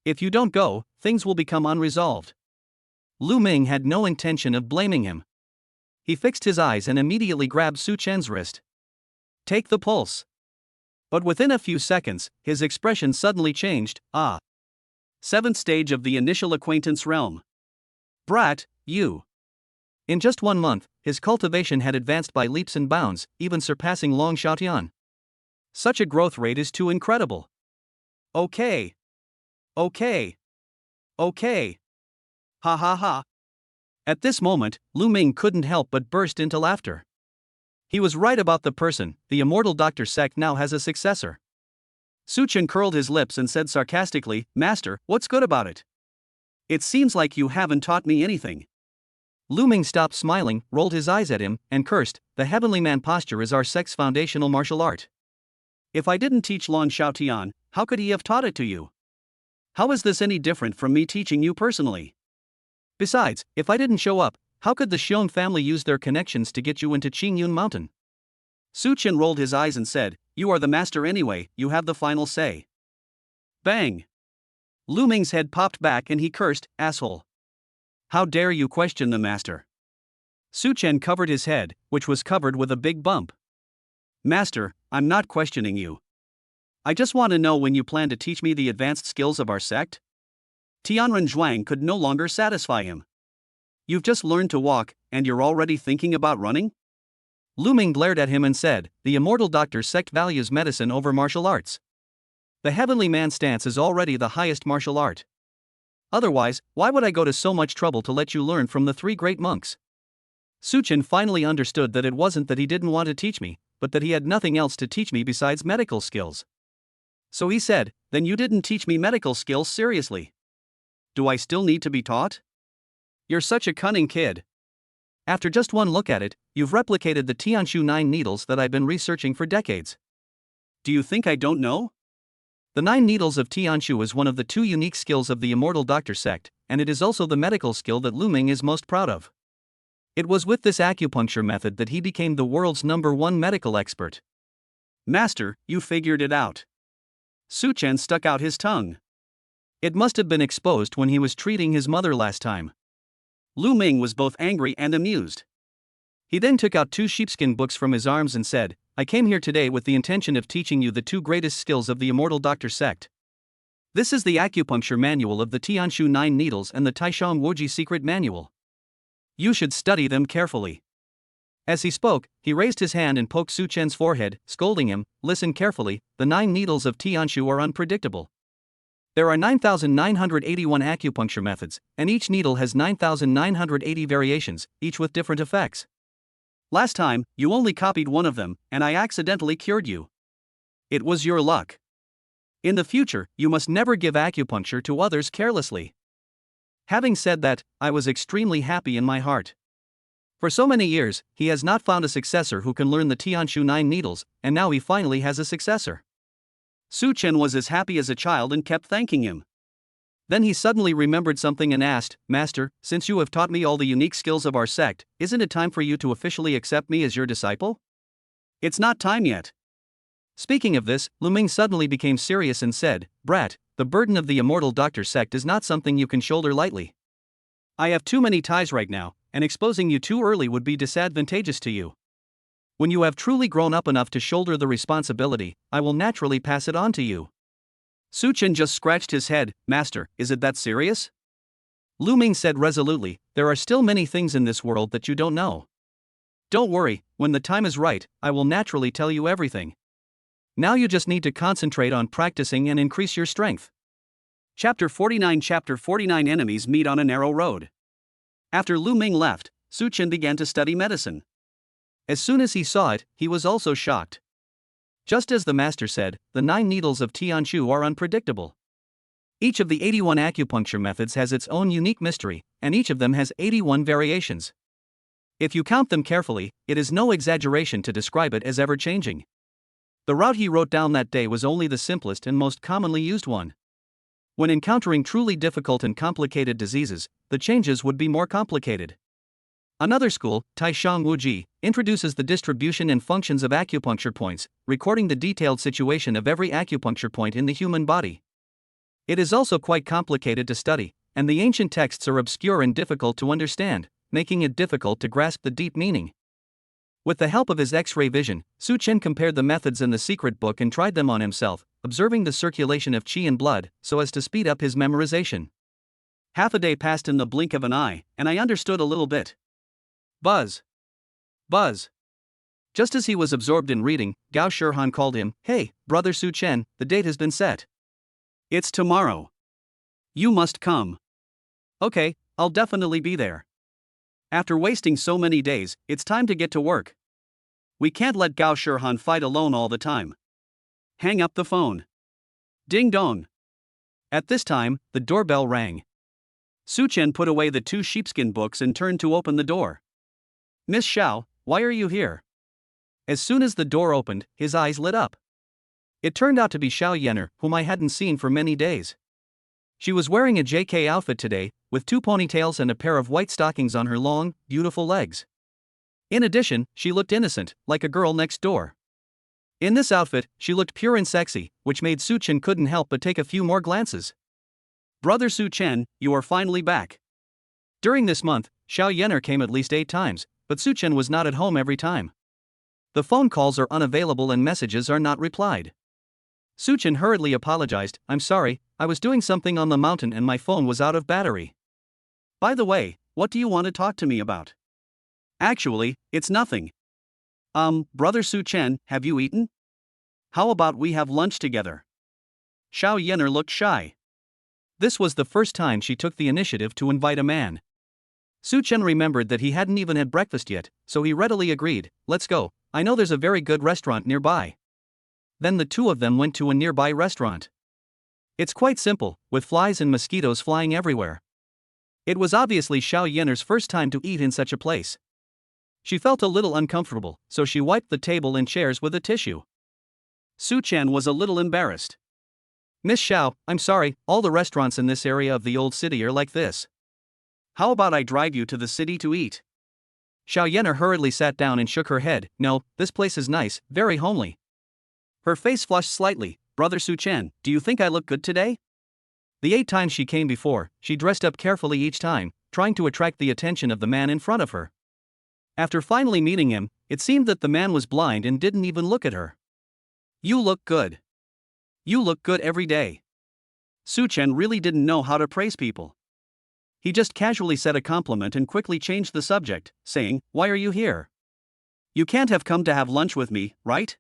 If you don't go, things will become unresolved. Lu Ming had no intention of blaming him. He fixed his eyes and immediately grabbed Su Chen's wrist. Take the pulse. But within a few seconds, his expression suddenly changed. Seventh stage of the initial acquaintance realm. Brat, you. In just 1 month, his cultivation had advanced by leaps and bounds, even surpassing Long Xiaotian. Such a growth rate is too incredible. Okay. Okay. Okay. Ha ha ha. At this moment, Lu Ming couldn't help but burst into laughter. He was right about the person, the immortal Dr. Sect now has a successor. Su Chen curled his lips and said sarcastically, Master, what's good about it? It seems like you haven't taught me anything. Lu Ming stopped smiling, rolled his eyes at him, and cursed, the heavenly man posture is our sect's foundational martial art. If I didn't teach Long Xiaotian, how could he have taught it to you? How is this any different from me teaching you personally? Besides, if I didn't show up, how could the Xiong family use their connections to get you into Qingyun Mountain? Su Chen rolled his eyes and said, "You are the master anyway, you have the final say." Bang! Lu Ming's head popped back and he cursed, "Asshole. How dare you question the master?" Su Chen covered his head, which was covered with a big bump. "Master, I'm not questioning you. I just want to know when you plan to teach me the advanced skills of our sect?" Tianren Zhuang could no longer satisfy him. "You've just learned to walk, and you're already thinking about running?" Lu Ming glared at him and said, "The Immortal Doctor sect values medicine over martial arts. The Heavenly Man stance is already the highest martial art. Otherwise, why would I go to so much trouble to let you learn from the three great monks?" Su Chen finally understood that it wasn't that he didn't want to teach me, but that he had nothing else to teach me besides medical skills. So he said, "Then you didn't teach me medical skills seriously. Do I still need to be taught? You're such a cunning kid. After just one look at it, you've replicated the Tianshu 9 needles that I've been researching for decades. Do you think I don't know?" The 9 needles of Tianshu is one of the 2 unique skills of the Immortal Doctor sect, and it is also the medical skill that Lu Ming is most proud of. It was with this acupuncture method that he became the world's #1 medical expert. "Master, you figured it out." Su Chen stuck out his tongue. It must have been exposed when he was treating his mother last time. Lu Ming was both angry and amused. He then took out 2 sheepskin books from his arms and said, "I came here today with the intention of teaching you the 2 greatest skills of the Immortal Doctor sect. This is the acupuncture manual of the Tianshu 9 needles and the Taishang Wuji secret manual. You should study them carefully." As he spoke, he raised his hand and poked Su Chen's forehead, scolding him, "Listen carefully, the 9 needles of Tianshu are unpredictable. There are 9,981 acupuncture methods, and each needle has 9,980 variations, each with different effects. Last time, you only copied one of them, and I accidentally cured you. It was your luck. In the future, you must never give acupuncture to others carelessly." Having said that, I was extremely happy in my heart. For so many years, he has not found a successor who can learn the Tianshu 9 needles, and now he finally has a successor. Su Chen was as happy as a child and kept thanking him. Then he suddenly remembered something and asked, "Master, since you have taught me all the unique skills of our sect, isn't it time for you to officially accept me as your disciple?" "It's not time yet." Speaking of this, Lu Ming suddenly became serious and said, "Brat, the burden of the Immortal Doctor sect is not something you can shoulder lightly. I have too many ties right now, and exposing you too early would be disadvantageous to you. When you have truly grown up enough to shoulder the responsibility, I will naturally pass it on to you." Su Chen just scratched his head. "Master, is it that serious?" Lu Ming said resolutely, "There are still many things in this world that you don't know. Don't worry, when the time is right, I will naturally tell you everything. Now you just need to concentrate on practicing and increase your strength." Chapter 49 Enemies meet on a narrow road. After Lu Ming left, Su Chen began to study medicine. As soon as he saw it, he was also shocked. Just as the master said, the 9 needles of Tianshu are unpredictable. Each of the 81 acupuncture methods has its own unique mystery, and each of them has 81 variations. If you count them carefully, it is no exaggeration to describe it as ever-changing. The route he wrote down that day was only the simplest and most commonly used one. When encountering truly difficult and complicated diseases, the changes would be more complicated. Another school, Taishang Wuji, introduces the distribution and functions of acupuncture points, recording the detailed situation of every acupuncture point in the human body. It is also quite complicated to study, and the ancient texts are obscure and difficult to understand, making it difficult to grasp the deep meaning. With the help of his X-ray vision, Su Chen compared the methods in the secret book and tried them on himself, observing the circulation of qi and blood, so as to speed up his memorization. Half a day passed in the blink of an eye, and I understood a little bit. Buzz. Buzz. Just as he was absorbed in reading, Gao Shirhan called him, "Hey, brother Su Chen, the date has been set. It's tomorrow. You must come." "Okay, I'll definitely be there. After wasting so many days, it's time to get to work. We can't let Gao Shirhan fight alone all the time." Hang up the phone. Ding dong. At this time, the doorbell rang. Su Chen put away the 2 sheepskin books and turned to open the door. "Miss Xiao, why are you here?" As soon as the door opened, his eyes lit up. It turned out to be Xiao Yenner, whom I hadn't seen for many days. She was wearing a JK outfit today, with 2 ponytails and a pair of white stockings on her long, beautiful legs. In addition, she looked innocent, like a girl next door. In this outfit, she looked pure and sexy, which made Su Chen couldn't help but take a few more glances. Brother Su Chen, you are finally back. During this month, Xiao Yener came at least 8 times, but Su Chen was not at home every time. The phone calls are unavailable and messages are not replied. Su Chen hurriedly apologized, I'm sorry, I was doing something on the mountain and my phone was out of battery. By the way, what do you want to talk to me about? Actually, it's nothing. Brother Su Chen, have you eaten? How about we have lunch together? Xiao Yener looked shy. This was the first time she took the initiative to invite a man. Su Chen remembered that he hadn't even had breakfast yet, so he readily agreed, let's go, I know there's a very good restaurant nearby. Then the two of them went to a nearby restaurant. It's quite simple, with flies and mosquitoes flying everywhere. It was obviously Xiao Yener's first time to eat in such a place. She felt a little uncomfortable, so she wiped the table and chairs with a tissue. Su Chen was a little embarrassed. Miss Xiao, I'm sorry, all the restaurants in this area of the old city are like this. How about I drive you to the city to eat? Xiao Yener hurriedly sat down and shook her head, no, this place is nice, very homely. Her face flushed slightly, Brother Su Chen, do you think I look good today? The 8 times she came before, she dressed up carefully each time, trying to attract the attention of the man in front of her. After finally meeting him, it seemed that the man was blind and didn't even look at her. You look good. You look good every day. Su Chen really didn't know how to praise people. He just casually said a compliment and quickly changed the subject, saying, why are you here? You can't have come to have lunch with me, right?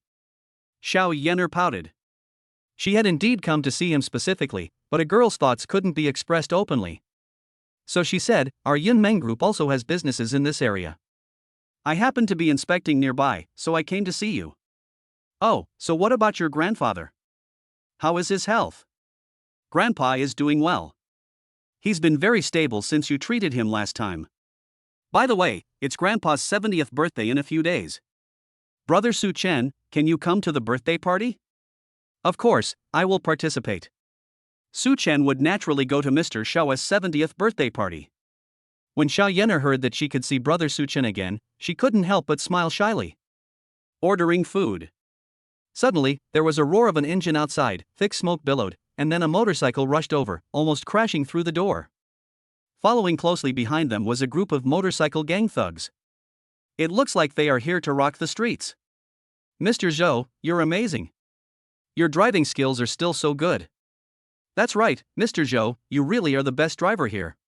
Xiao Yener pouted. She had indeed come to see him specifically, but a girl's thoughts couldn't be expressed openly. So she said, our Yun Meng group also has businesses in this area. I happened to be inspecting nearby, so I came to see you. Oh, so what about your grandfather? How is his health? Grandpa is doing well. He's been very stable since you treated him last time. By the way, it's Grandpa's 70th birthday in a few days. Brother Su Chen, can you come to the birthday party? Of course, I will participate. Su Chen would naturally go to Mr. Xiao's 70th birthday party. When Xiao Yener heard that she could see Brother Su Chen again, she couldn't help but smile shyly. Ordering food. Suddenly, there was a roar of an engine outside, thick smoke billowed, and then a motorcycle rushed over, almost crashing through the door. Following closely behind them was a group of motorcycle gang thugs. It looks like they are here to rock the streets. Mr. Zhou, you're amazing. Your driving skills are still so good. That's right, Mr. Zhou, you really are the best driver here.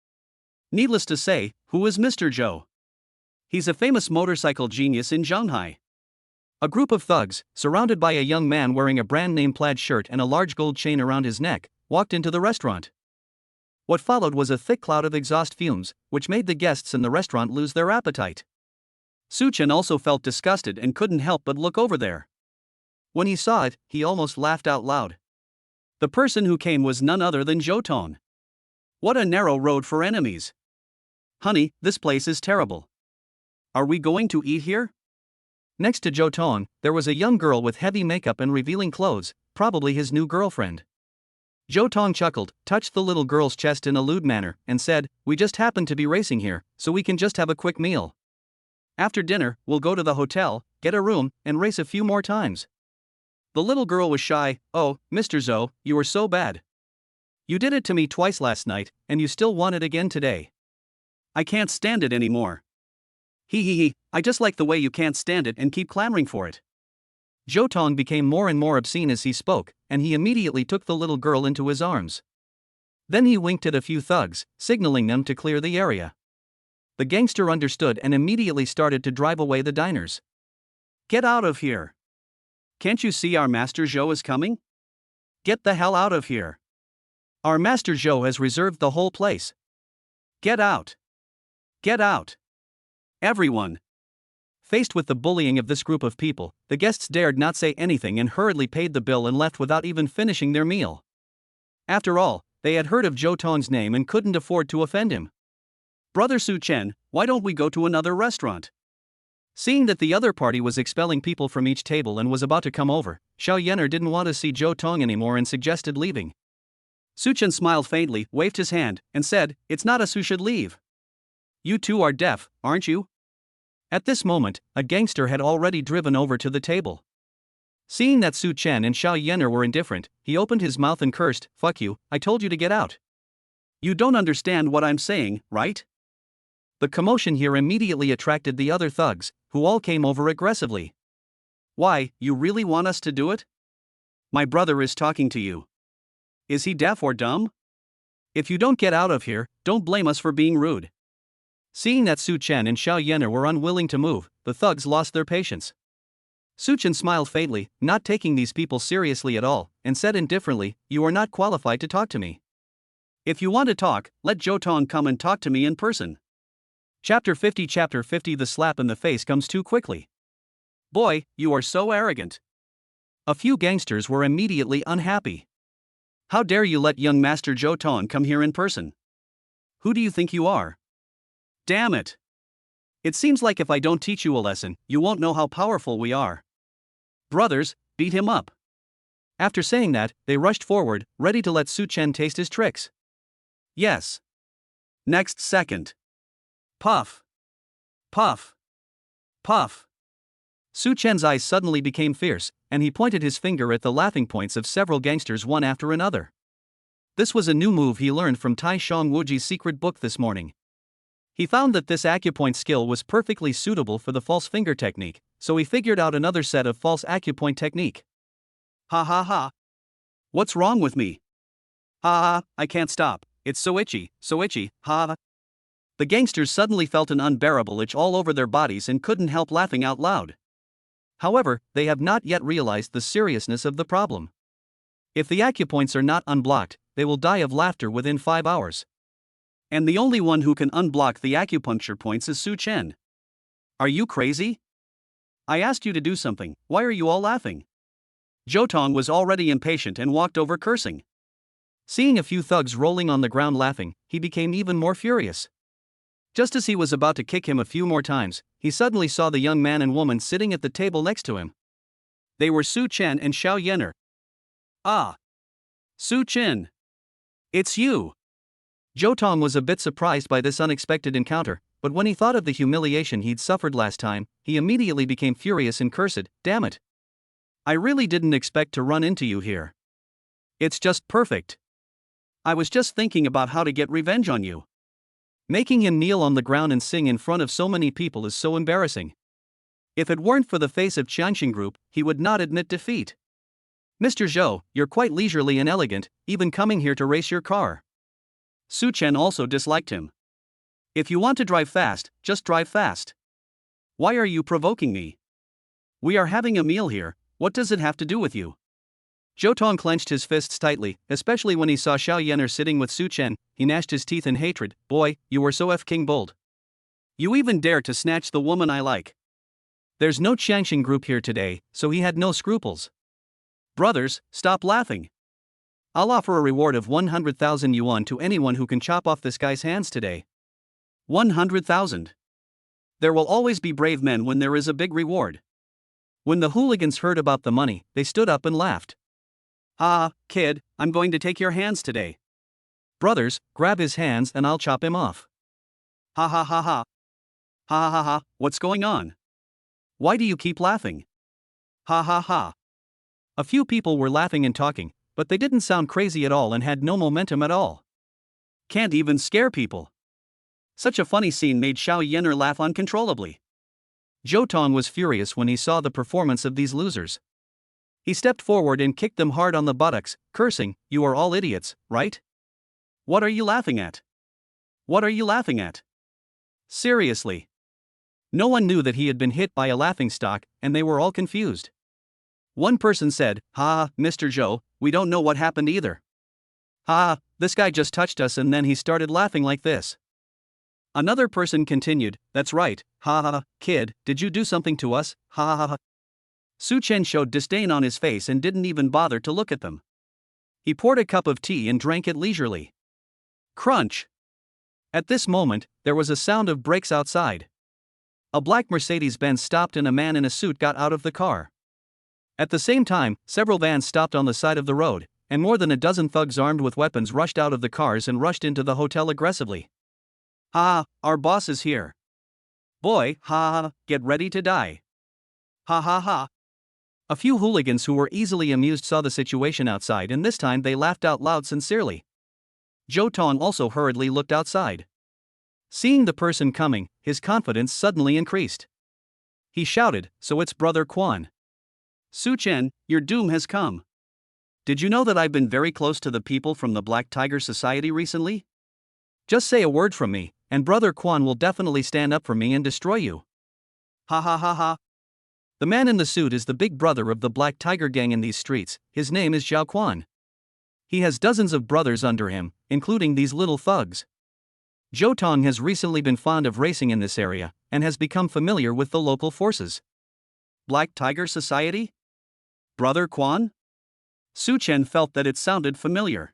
Needless to say, who is Mr. Zhou? He's a famous motorcycle genius in Shanghai. A group of thugs, surrounded by a young man wearing a brand-name plaid shirt and a large gold chain around his neck, walked into the restaurant. What followed was a thick cloud of exhaust fumes, which made the guests in the restaurant lose their appetite. Su Chen also felt disgusted and couldn't help but look over there. When he saw it, he almost laughed out loud. The person who came was none other than Zhou Tong. What a narrow road for enemies. Honey, this place is terrible. Are we going to eat here? Next to Zhou Tong, there was a young girl with heavy makeup and revealing clothes, probably his new girlfriend. Zhou Tong chuckled, touched the little girl's chest in a lewd manner, and said, we just happen to be racing here, so we can just have a quick meal. After dinner, we'll go to the hotel, get a room, and race a few more times. The little girl was shy. Oh, Mr. Zhou, you are so bad. You did it to me twice last night, and you still want it again today. I can't stand it anymore. He, I just like the way you can't stand it and keep clamoring for it. Zhou Tong became more and more obscene as he spoke, and he immediately took the little girl into his arms. Then he winked at a few thugs, signaling them to clear the area. The gangster understood and immediately started to drive away the diners. Get out of here. Can't you see our Master Zhou is coming? Get the hell out of here. Our Master Zhou has reserved the whole place. Get out. Get out. Everyone. Faced with the bullying of this group of people, the guests dared not say anything and hurriedly paid the bill and left without even finishing their meal. After all, they had heard of Zhou Tong's name and couldn't afford to offend him. Brother Su Chen, why don't we go to another restaurant? Seeing that the other party was expelling people from each table and was about to come over, Xiao Yener didn't want to see Zhou Tong anymore and suggested leaving. Su Chen smiled faintly, waved his hand, and said, it's not us who should leave. You two are deaf, aren't you? At this moment, a gangster had already driven over to the table. Seeing that Su Chen and Xiao Yener were indifferent, he opened his mouth and cursed, "Fuck you, I told you to get out. You don't understand what I'm saying, right?" The commotion here immediately attracted the other thugs, who all came over aggressively. "Why, you really want us to do it? My brother is talking to you. Is he deaf or dumb? If you don't get out of here, don't blame us for being rude." Seeing that Su Chen and Xiao Yener were unwilling to move, the thugs lost their patience. Su Chen smiled faintly, not taking these people seriously at all, and said indifferently, "You are not qualified to talk to me. If you want to talk, let Zhou Tong come and talk to me in person." Chapter 50 The slap in the face comes too quickly. "Boy, you are so arrogant." A few gangsters were immediately unhappy. "How dare you let young Master Zhou Tong come here in person? Who do you think you are? Damn it. It seems like if I don't teach you a lesson, you won't know how powerful we are. Brothers, beat him up." After saying that, they rushed forward, ready to let Su Chen taste his tricks. "Yes. Next second. Puff. Puff. Puff." Su Chen's eyes suddenly became fierce, and he pointed his finger at the laughing points of several gangsters one after another. This was a new move he learned from Tai Shang Wuji's secret book this morning. He found that this acupoint skill was perfectly suitable for the false finger technique, so he figured out another set of false acupoint technique. "Ha ha ha. What's wrong with me? Ha ha, I can't stop, it's so itchy, ha ha." The gangsters suddenly felt an unbearable itch all over their bodies and couldn't help laughing out loud. However, they have not yet realized the seriousness of the problem. If the acupoints are not unblocked, they will die of laughter within 5 hours. And the only one who can unblock the acupuncture points is Su Chen. Are you crazy? I asked you to do something, why are you all laughing? Zhou Tong was already impatient and walked over cursing. Seeing a few thugs rolling on the ground laughing, he became even more furious. Just as he was about to kick him a few more times, he suddenly saw the young man and woman sitting at the table next to him. They were Su Chen and Xiao Yener. "Ah! Su Chen! It's you!" Zhou Tong was a bit surprised by this unexpected encounter, but when he thought of the humiliation he'd suffered last time, he immediately became furious and cursed, "Damn it! I really didn't expect to run into you here. It's just perfect. I was just thinking about how to get revenge on you." Making him kneel on the ground and sing in front of so many people is so embarrassing. If it weren't for the face of Qianxin Group, he would not admit defeat. "Mr. Zhou, you're quite leisurely and elegant, even coming here to race your car." Su Chen also disliked him. "If you want to drive fast, just drive fast. Why are you provoking me? We are having a meal here, what does it have to do with you?" Zhou Tong clenched his fists tightly, especially when he saw Xiao Yener sitting with Su Chen. He gnashed his teeth in hatred. "Boy, you were so f***ing bold. You even dare to snatch the woman I like." There's no Qianxin Group here today, so he had no scruples. "Brothers, stop laughing. I'll offer a reward of 100,000 yuan to anyone who can chop off this guy's hands today." 100,000. There will always be brave men when there is a big reward. When the hooligans heard about the money, they stood up and laughed. "Ah, kid, I'm going to take your hands today. Brothers, grab his hands and I'll chop him off." "Ha ha ha ha. Ha ha ha, what's going on? Why do you keep laughing? Ha ha ha." A few people were laughing and talking, but they didn't sound crazy at all and had no momentum at all. Can't even scare people. Such a funny scene made Xiao Yener laugh uncontrollably. Zhou Tong was furious when he saw the performance of these losers. He stepped forward and kicked them hard on the buttocks, cursing, "You are all idiots, right? What are you laughing at? What are you laughing at? Seriously." No one knew that he had been hit by a laughingstock, and they were all confused. One person said, "Ha, Mr. Zhou, we don't know what happened either. Ha, this guy just touched us and then he started laughing like this." Another person continued, "That's right, ha ha, kid, did you do something to us, ha ha ha." Su Chen showed disdain on his face and didn't even bother to look at them. He poured a cup of tea and drank it leisurely. Crunch! At this moment, there was a sound of brakes outside. A black Mercedes-Benz stopped and a man in a suit got out of the car. At the same time, several vans stopped on the side of the road, and more than a dozen thugs armed with weapons rushed out of the cars and rushed into the hotel aggressively. "Ah, our boss is here. Boy, ha ha, get ready to die. Ha ha ha. A few hooligans who were easily amused saw the situation outside, and this time they laughed out loud sincerely. Joe Tong also hurriedly looked outside. Seeing the person coming, his confidence suddenly increased. He shouted, "So it's Brother Quan. Su Chen, your doom has come. Did you know that I've been very close to the people from the Black Tiger Society recently? Just say a word from me, and Brother Quan will definitely stand up for me and destroy you." Ha ha ha ha. The man in the suit is the big brother of the Black Tiger gang in these streets. His name is Zhao Quan. He has dozens of brothers under him, including these little thugs. Zhou Tong has recently been fond of racing in this area, and has become familiar with the local forces. Black Tiger Society? Brother Quan? Su Chen felt that it sounded familiar.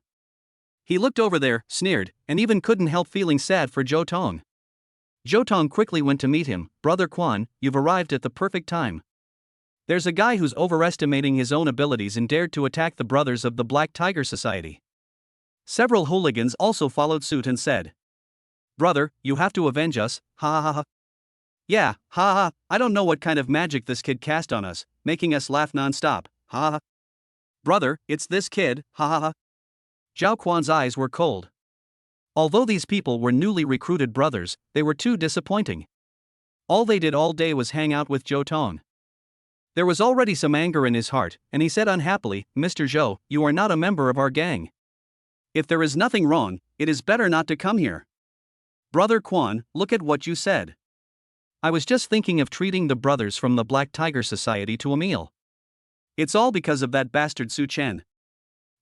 He looked over there, sneered, and even couldn't help feeling sad for Zhou Tong. Zhou Tong quickly went to meet him. "Brother Quan, you've arrived at the perfect time. There's a guy who's overestimating his own abilities and dared to attack the brothers of the Black Tiger Society." Several hooligans also followed suit and said, "Brother, you have to avenge us, ha ha ha." "Yeah, ha ha, I don't know what kind of magic this kid cast on us, making us laugh non-stop, ha ha. Brother, it's this kid, ha ha ha." Zhao Quan's eyes were cold. Although these people were newly recruited brothers, they were too disappointing. All they did all day was hang out with Zhou Tong. There was already some anger in his heart, and he said unhappily, "Mr. Zhou, you are not a member of our gang. If there is nothing wrong, it is better not to come here." "Brother Quan, look at what you said. I was just thinking of treating the brothers from the Black Tiger Society to a meal. It's all because of that bastard Su Chen.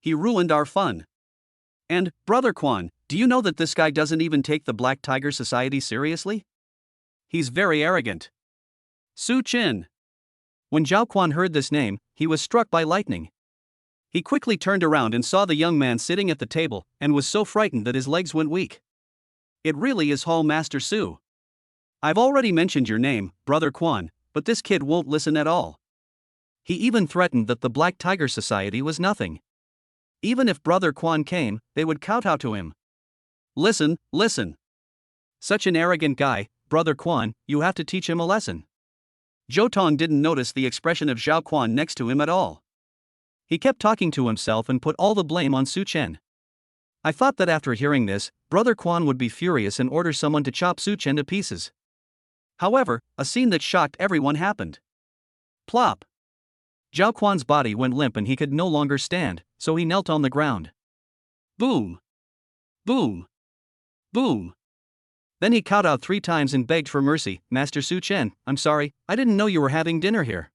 He ruined our fun. And, Brother Quan, do you know that this guy doesn't even take the Black Tiger Society seriously? He's very arrogant. Su Chen." When Zhao Quan heard this name, he was struck by lightning. He quickly turned around and saw the young man sitting at the table, and was so frightened that his legs went weak. "It really is Hall Master Su. I've already mentioned your name, Brother Quan, but this kid won't listen at all. He even threatened that the Black Tiger Society was nothing. Even if Brother Quan came, they would kowtow to him. Listen, listen. Such an arrogant guy, Brother Quan, you have to teach him a lesson." Zhou Tong didn't notice the expression of Zhao Quan next to him at all. He kept talking to himself and put all the blame on Su Chen. I thought that after hearing this, Brother Quan would be furious and order someone to chop Su Chen to pieces. However, a scene that shocked everyone happened. Plop! Zhao Quan's body went limp and he could no longer stand, so he knelt on the ground. Boom! Boom! Boom! Then he kowtowed 3 times and begged for mercy. "Master Su Chen, I'm sorry, I didn't know you were having dinner here.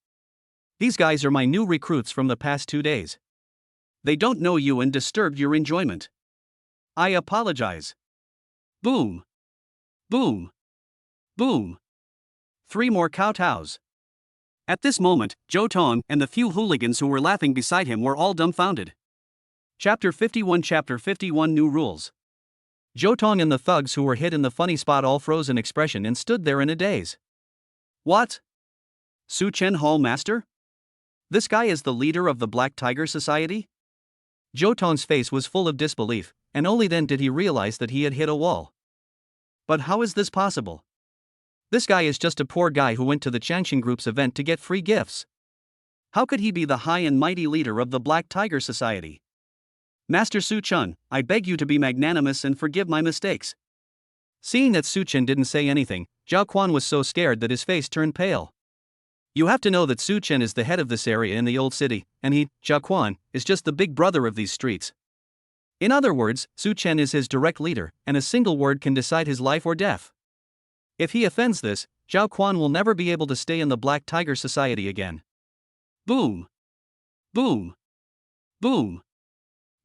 These guys are my new recruits from the past 2 days. They don't know you and disturbed your enjoyment. I apologize." Boom! Boom! Boom! 3 more kowtows. At this moment, Zhou Tong and the few hooligans who were laughing beside him were all dumbfounded. Chapter 51 New Rules. Zhou Tong and the thugs who were hit in the funny spot all froze in expression and stood there in a daze. What? Su Chen Hall Master? This guy is the leader of the Black Tiger Society? Zhou Tong's face was full of disbelief, and only then did he realize that he had hit a wall. But how is this possible? This guy is just a poor guy who went to the Changxing Group's event to get free gifts. How could he be the high and mighty leader of the Black Tiger Society? Master Su Chen, I beg you to be magnanimous and forgive my mistakes. Seeing that Su Chen didn't say anything, Zhao Quan was so scared that his face turned pale. You have to know that Su Chen is the head of this area in the old city, and he, Zhao Quan, is just the big brother of these streets. In other words, Su Chen is his direct leader, and a single word can decide his life or death. If he offends this, Zhao Quan will never be able to stay in the Black Tiger Society again. Boom! Boom! Boom!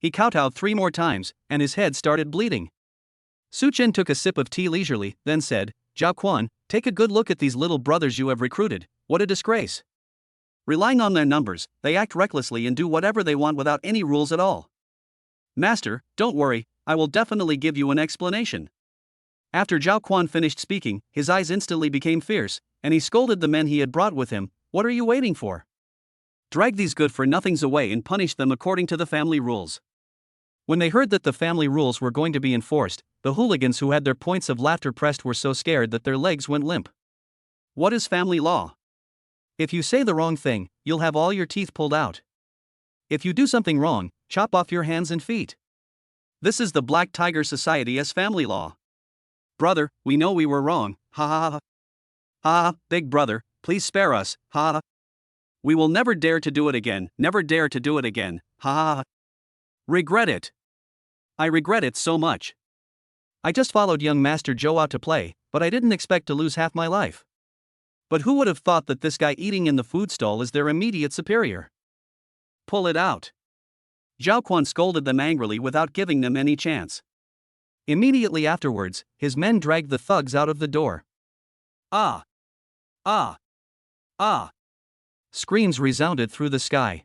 He kowtowed 3 more times, and his head started bleeding. Su Chen took a sip of tea leisurely, then said, "Zhao Quan, take a good look at these little brothers you have recruited. What a disgrace. Relying on their numbers, they act recklessly and do whatever they want without any rules at all. Master, don't worry, I will definitely give you an explanation." After Zhao Quan finished speaking, his eyes instantly became fierce, and he scolded the men he had brought with him. "What are you waiting for? Drag these good-for-nothings away and punish them according to the family rules." When they heard that the family rules were going to be enforced, the hooligans who had their points of laughter pressed were so scared that their legs went limp. What is family law? If you say the wrong thing, you'll have all your teeth pulled out. If you do something wrong, chop off your hands and feet. This is the Black Tiger Society as family law. Brother, we know we were wrong, ha ha ha. Ah, big brother, please spare us, ha ha. We will never dare to do it again, never dare to do it again, ha ha ha. Regret it. I regret it so much. I just followed young Master Joe out to play, but I didn't expect to lose half my life. But who would have thought that this guy eating in the food stall is their immediate superior? Pull it out. Zhao Quan scolded them angrily without giving them any chance. Immediately afterwards, his men dragged the thugs out of the door. Ah! Ah! Ah! Screams resounded through the sky.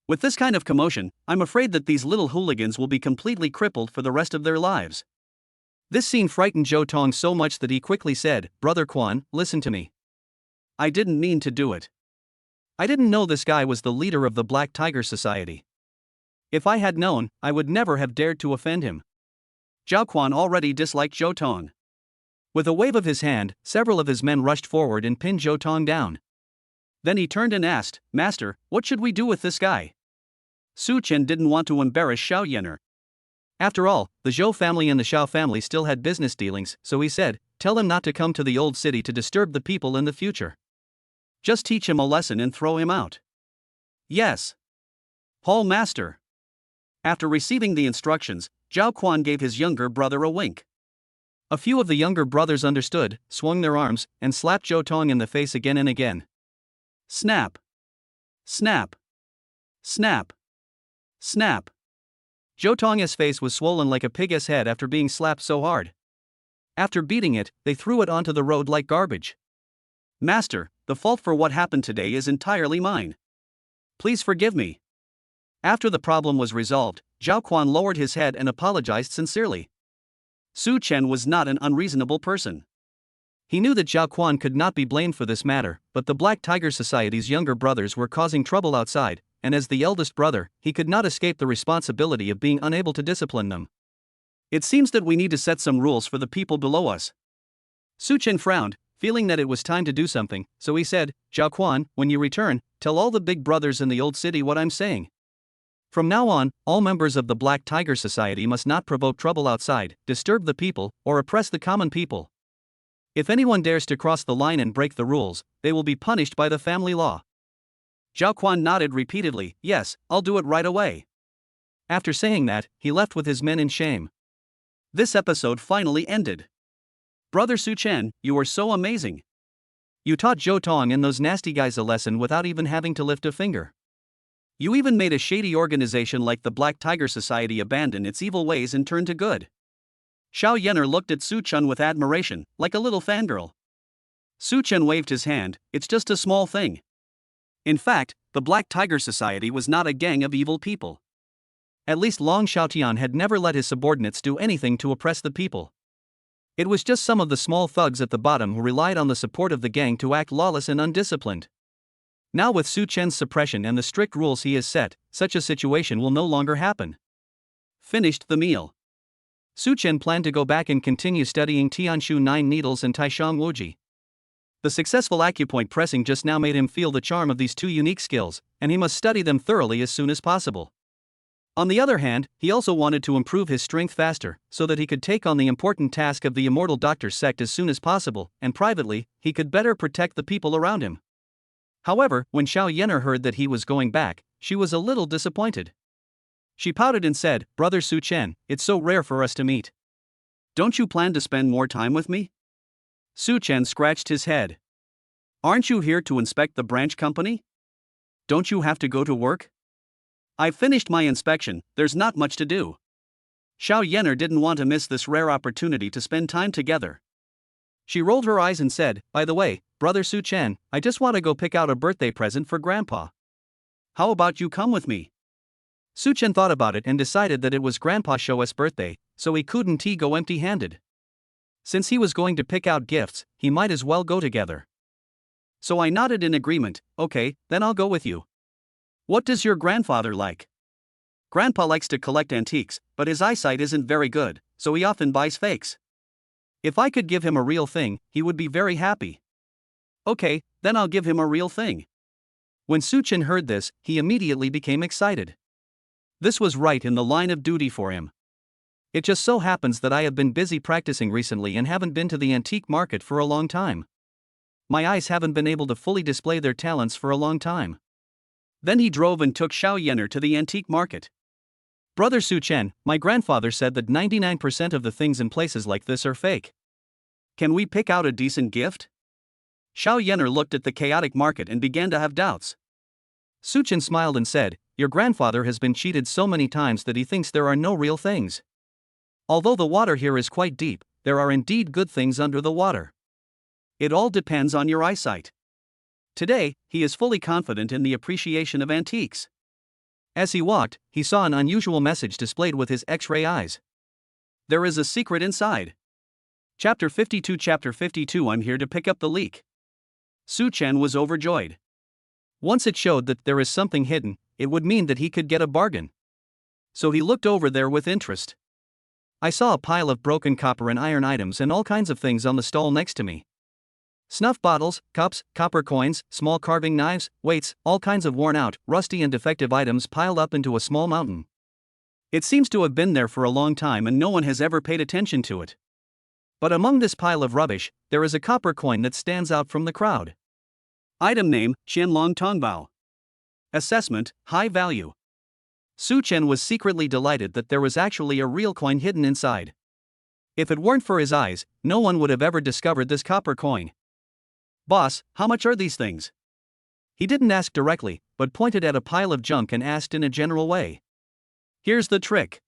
With this kind of commotion, I'm afraid that these little hooligans will be completely crippled for the rest of their lives. This scene frightened Zhou Tong so much that he quickly said, "Brother Quan, listen to me. I didn't mean to do it. I didn't know this guy was the leader of the Black Tiger Society. If I had known, I would never have dared to offend him." Zhao Quan already disliked Zhou Tong. With a wave of his hand, several of his men rushed forward and pinned Zhou Tong down. Then he turned and asked, "Master, what should we do with this guy?" Su Chen didn't want to embarrass Xiao Yener. After all, the Zhou family and the Xiao family still had business dealings, so he said, "Tell him not to come to the old city to disturb the people in the future. Just teach him a lesson and throw him out." "Yes. Hall Master." After receiving the instructions, Zhao Quan gave his younger brother a wink. A few of the younger brothers understood, swung their arms, and slapped Zhou Tong in the face again and again. Snap! Snap! Snap! Snap! Zhou Tong's face was swollen like a pig's head after being slapped so hard. After beating it, they threw it onto the road like garbage. "Master, the fault for what happened today is entirely mine. Please forgive me." After the problem was resolved, Zhao Quan lowered his head and apologized sincerely. Su Chen was not an unreasonable person. He knew that Zhao Quan could not be blamed for this matter, but the Black Tiger Society's younger brothers were causing trouble outside, and as the eldest brother, he could not escape the responsibility of being unable to discipline them. "It seems that we need to set some rules for the people below us." Su Chen frowned, feeling that it was time to do something, so he said, "Zhao Quan, when you return, tell all the big brothers in the old city what I'm saying. From now on, all members of the Black Tiger Society must not provoke trouble outside, disturb the people, or oppress the common people. If anyone dares to cross the line and break the rules, they will be punished by the family law." Zhao Quan nodded repeatedly, "Yes, I'll do it right away." After saying that, he left with his men in shame. This episode finally ended. Brother Su Chen, you were so amazing. You taught Zhou Tong and those nasty guys a lesson without even having to lift a finger. You even made a shady organization like the Black Tiger Society abandon its evil ways and turn to good. Xiao Yener looked at Su Chen with admiration, like a little fangirl. Su Chen waved his hand, "It's just a small thing." In fact, the Black Tiger Society was not a gang of evil people. At least Long Xiaotian had never let his subordinates do anything to oppress the people. It was just some of the small thugs at the bottom who relied on the support of the gang to act lawless and undisciplined. Now with Su Chen's suppression and the strict rules he has set, such a situation will no longer happen. Finished the meal. Su Chen planned to go back and continue studying Tianshu 9 needles and Taishang Wuji. The successful acupoint pressing just now made him feel the charm of these two unique skills, and he must study them thoroughly as soon as possible. On the other hand, he also wanted to improve his strength faster, so that he could take on the important task of the Immortal Doctor sect as soon as possible, and privately, he could better protect the people around him. However, when Xiao Yener heard that he was going back, she was a little disappointed. She pouted and said, "Brother Su Chen, it's so rare for us to meet. Don't you plan to spend more time with me?" Su Chen scratched his head. "Aren't you here to inspect the branch company? Don't you have to go to work?" "I've finished my inspection, there's not much to do." Xiao Yener didn't want to miss this rare opportunity to spend time together. She rolled her eyes and said, "By the way, Brother Su Chen, I just want to go pick out a birthday present for Grandpa. How about you come with me?" Su Chen thought about it and decided that it was Grandpa Shou's birthday, so he couldn't go empty-handed. Since he was going to pick out gifts, he might as well go together. So I nodded in agreement. "Okay, then I'll go with you." "What does your grandfather like?" "Grandpa likes to collect antiques, but his eyesight isn't very good, so he often buys fakes. If I could give him a real thing, he would be very happy." Okay, then I'll give him a real thing. When Su Chen heard this, he immediately became excited. This was right in the line of duty for him. It just so happens that I have been busy practicing recently and haven't been to the antique market for a long time. My eyes haven't been able to fully display their talents for a long time. Then he drove and took Xiao Yener to the antique market. Brother Su Chen, my grandfather said that 99% of the things in places like this are fake. Can we pick out a decent gift? Xiao Yener looked at the chaotic market and began to have doubts. Su Chen smiled and said, "Your grandfather has been cheated so many times that he thinks there are no real things. Although the water here is quite deep, there are indeed good things under the water. It all depends on your eyesight." Today, he is fully confident in the appreciation of antiques. As he walked, he saw an unusual message displayed with his X-ray eyes. There is a secret inside. Chapter 52. I'm here to pick up the leak. Su Chen was overjoyed. Once it showed that there is something hidden, it would mean that he could get a bargain. So he looked over there with interest. I saw a pile of broken copper and iron items and all kinds of things on the stall next to me. Snuff bottles, cups, copper coins, small carving knives, weights, all kinds of worn out, rusty and defective items piled up into a small mountain. It seems to have been there for a long time and no one has ever paid attention to it. But among this pile of rubbish, there is a copper coin that stands out from the crowd. Item name, Qianlong Tongbao. Assessment, high value. Su Chen was secretly delighted that there was actually a real coin hidden inside. If it weren't for his eyes, no one would have ever discovered this copper coin. "Boss, how much are these things?" He didn't ask directly, but pointed at a pile of junk and asked in a general way. Here's the trick.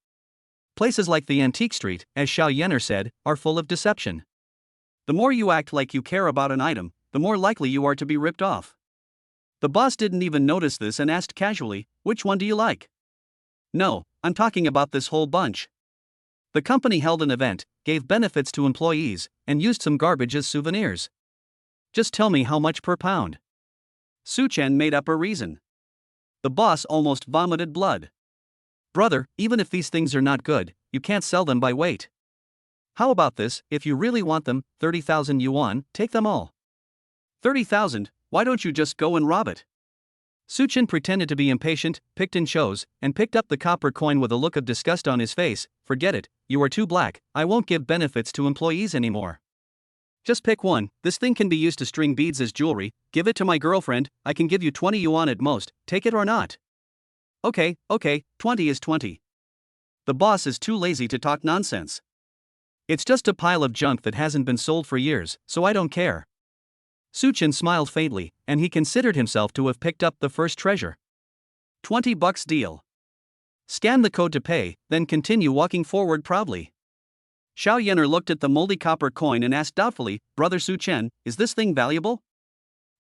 Places like the antique street, as Xiao Yener said, are full of deception. The more you act like you care about an item, the more likely you are to be ripped off. The boss didn't even notice this and asked casually, "Which one do you like?" "No, I'm talking about this whole bunch." The company held an event, gave benefits to employees, and used some garbage as souvenirs. Just tell me how much per pound. Su Chen made up a reason. The boss almost vomited blood. "Brother, even if these things are not good, you can't sell them by weight. How about this, if you really want them, 30,000 yuan, take them all." 30,000, why don't you just go and rob it? Su Chen pretended to be impatient, picked and chose, and picked up the copper coin with a look of disgust on his face. "Forget it, you are too black, I won't give benefits to employees anymore. Just pick one, this thing can be used to string beads as jewelry, give it to my girlfriend, I can give you 20 yuan at most, take it or not." Okay, 20 is 20. The boss is too lazy to talk nonsense. It's just a pile of junk that hasn't been sold for years, so I don't care. Su Chen smiled faintly, and he considered himself to have picked up the first treasure. $20 deal. Scan the code to pay, then continue walking forward proudly. Xiao Yener looked at the moldy copper coin and asked doubtfully, "Brother Su Chen, is this thing valuable?"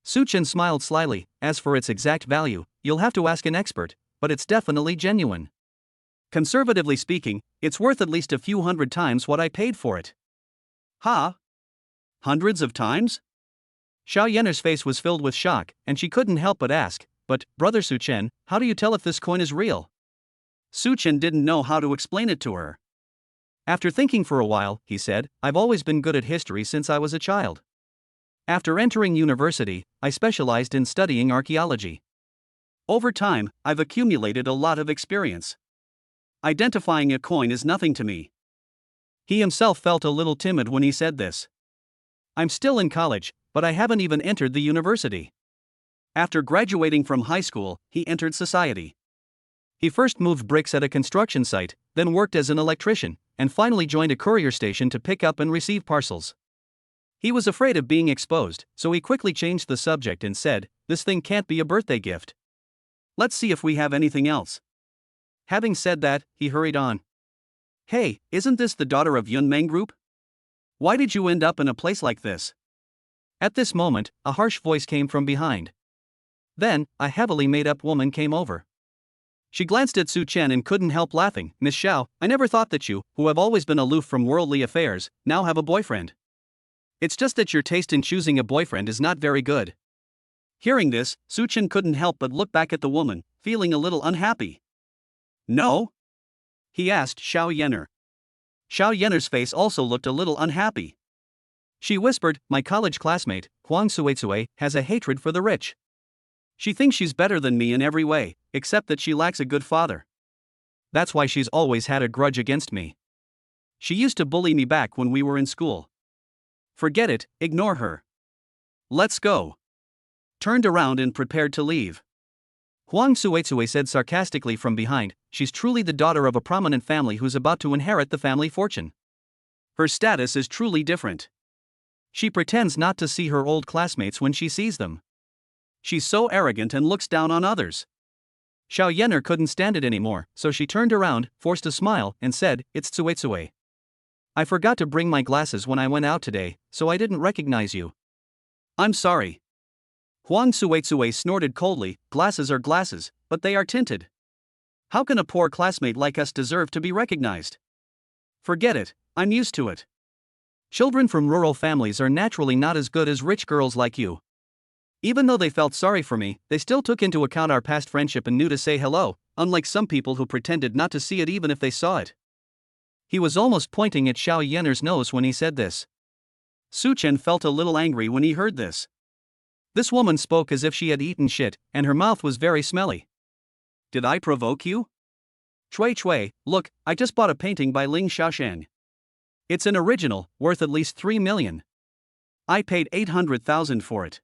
Su Chen smiled slyly. "As for its exact value, you'll have to ask an expert, but it's definitely genuine. Conservatively speaking, it's worth at least a few hundred times what I paid for it." "Ha? Hundreds of times?" Xiao Yener's face was filled with shock, and she couldn't help but ask, "But, Brother Su Chen, how do you tell if this coin is real?" Su Chen didn't know how to explain it to her. After thinking for a while, he said, "I've always been good at history since I was a child. After entering university, I specialized in studying archaeology. Over time, I've accumulated a lot of experience. Identifying a coin is nothing to me." He himself felt a little timid when he said this. "I'm still in college, but I haven't even entered the university." After graduating from high school, he entered society. He first moved bricks at a construction site, then worked as an electrician, and finally joined a courier station to pick up and receive parcels. He was afraid of being exposed, so he quickly changed the subject and said, "This thing can't be a birthday gift. Let's see if we have anything else." Having said that, he hurried on. "Hey, isn't this the daughter of Yun Meng Group? Why did you end up in a place like this?" At this moment, a harsh voice came from behind. Then, a heavily made-up woman came over. She glanced at Su Chen and couldn't help laughing. "Miss Xiao, I never thought that you, who have always been aloof from worldly affairs, now have a boyfriend. It's just that your taste in choosing a boyfriend is not very good." Hearing this, Su Chen couldn't help but look back at the woman, feeling a little unhappy. "No?" he asked Xiao Yener. Xiao Yener's face also looked a little unhappy. She whispered, my college classmate, Huang Suizue, has a hatred for the rich. She thinks she's better than me in every way, except that she lacks a good father. That's why she's always had a grudge against me. She used to bully me back when we were in school. Forget it, ignore her. Let's go. Turned around and prepared to leave. Huang Suizue said sarcastically from behind, she's truly the daughter of a prominent family who's about to inherit the family fortune. Her status is truly different. She pretends not to see her old classmates when she sees them. She's so arrogant and looks down on others. Xiao Yener couldn't stand it anymore, so she turned around, forced a smile, and said, it's Suizue. I forgot to bring my glasses when I went out today, so I didn't recognize you. I'm sorry. Huang Suizue snorted coldly, glasses are glasses, but they are tinted. How can a poor classmate like us deserve to be recognized? Forget it, I'm used to it. Children from rural families are naturally not as good as rich girls like you. Even though they felt sorry for me, they still took into account our past friendship and knew to say hello, unlike some people who pretended not to see it even if they saw it. He was almost pointing at Xiao Yener's nose when he said this. Su Chen felt a little angry when he heard this. This woman spoke as if she had eaten shit, and her mouth was very smelly. Did I provoke you? Cui, look, I just bought a painting by Ling Xiaoshan. It's an original, worth at least 3 million. I paid 800,000 for it.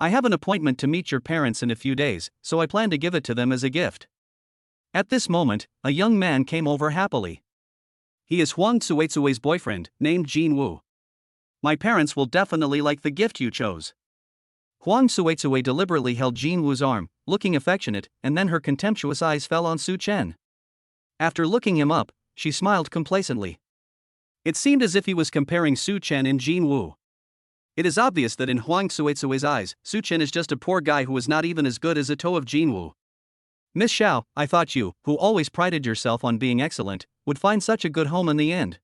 I have an appointment to meet your parents in a few days, so I plan to give it to them as a gift. At this moment, a young man came over happily. He is Huang Suizue's boyfriend, named Jin Wu. My parents will definitely like the gift you chose. Huang Suizue deliberately held Jin Wu's arm, looking affectionate, and then her contemptuous eyes fell on Su Chen. After looking him up, she smiled complacently. It seemed as if he was comparing Su Chen and Jin Wu. It is obvious that in Huang Suizue's eyes, Su Chen is just a poor guy who is not even as good as a toe of Jin Wu. Miss Xiao, I thought you, who always prided yourself on being excellent, would find such a good home in the end.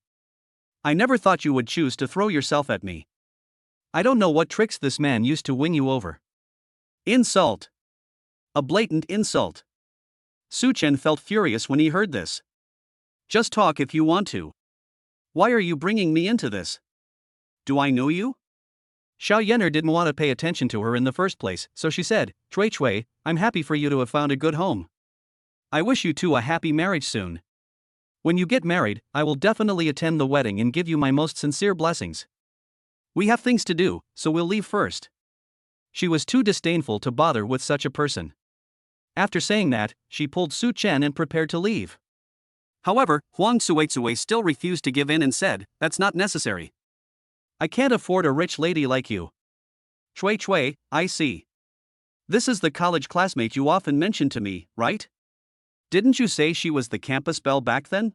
I never thought you would choose to throw yourself at me. I don't know what tricks this man used to win you over. Insult. A blatant insult. Su Chen felt furious when he heard this. Just talk if you want to. Why are you bringing me into this? Do I know you? Xiao Yener didn't want to pay attention to her in the first place, so she said, Cui, I'm happy for you to have found a good home. I wish you two a happy marriage soon. When you get married, I will definitely attend the wedding and give you my most sincere blessings. We have things to do, so we'll leave first. She was too disdainful to bother with such a person. After saying that, she pulled Su Chen and prepared to leave. However, Huang Suizue still refused to give in and said, that's not necessary. I can't afford a rich lady like you. Cui, I see. This is the college classmate you often mentioned to me, right? Didn't you say she was the campus belle back then?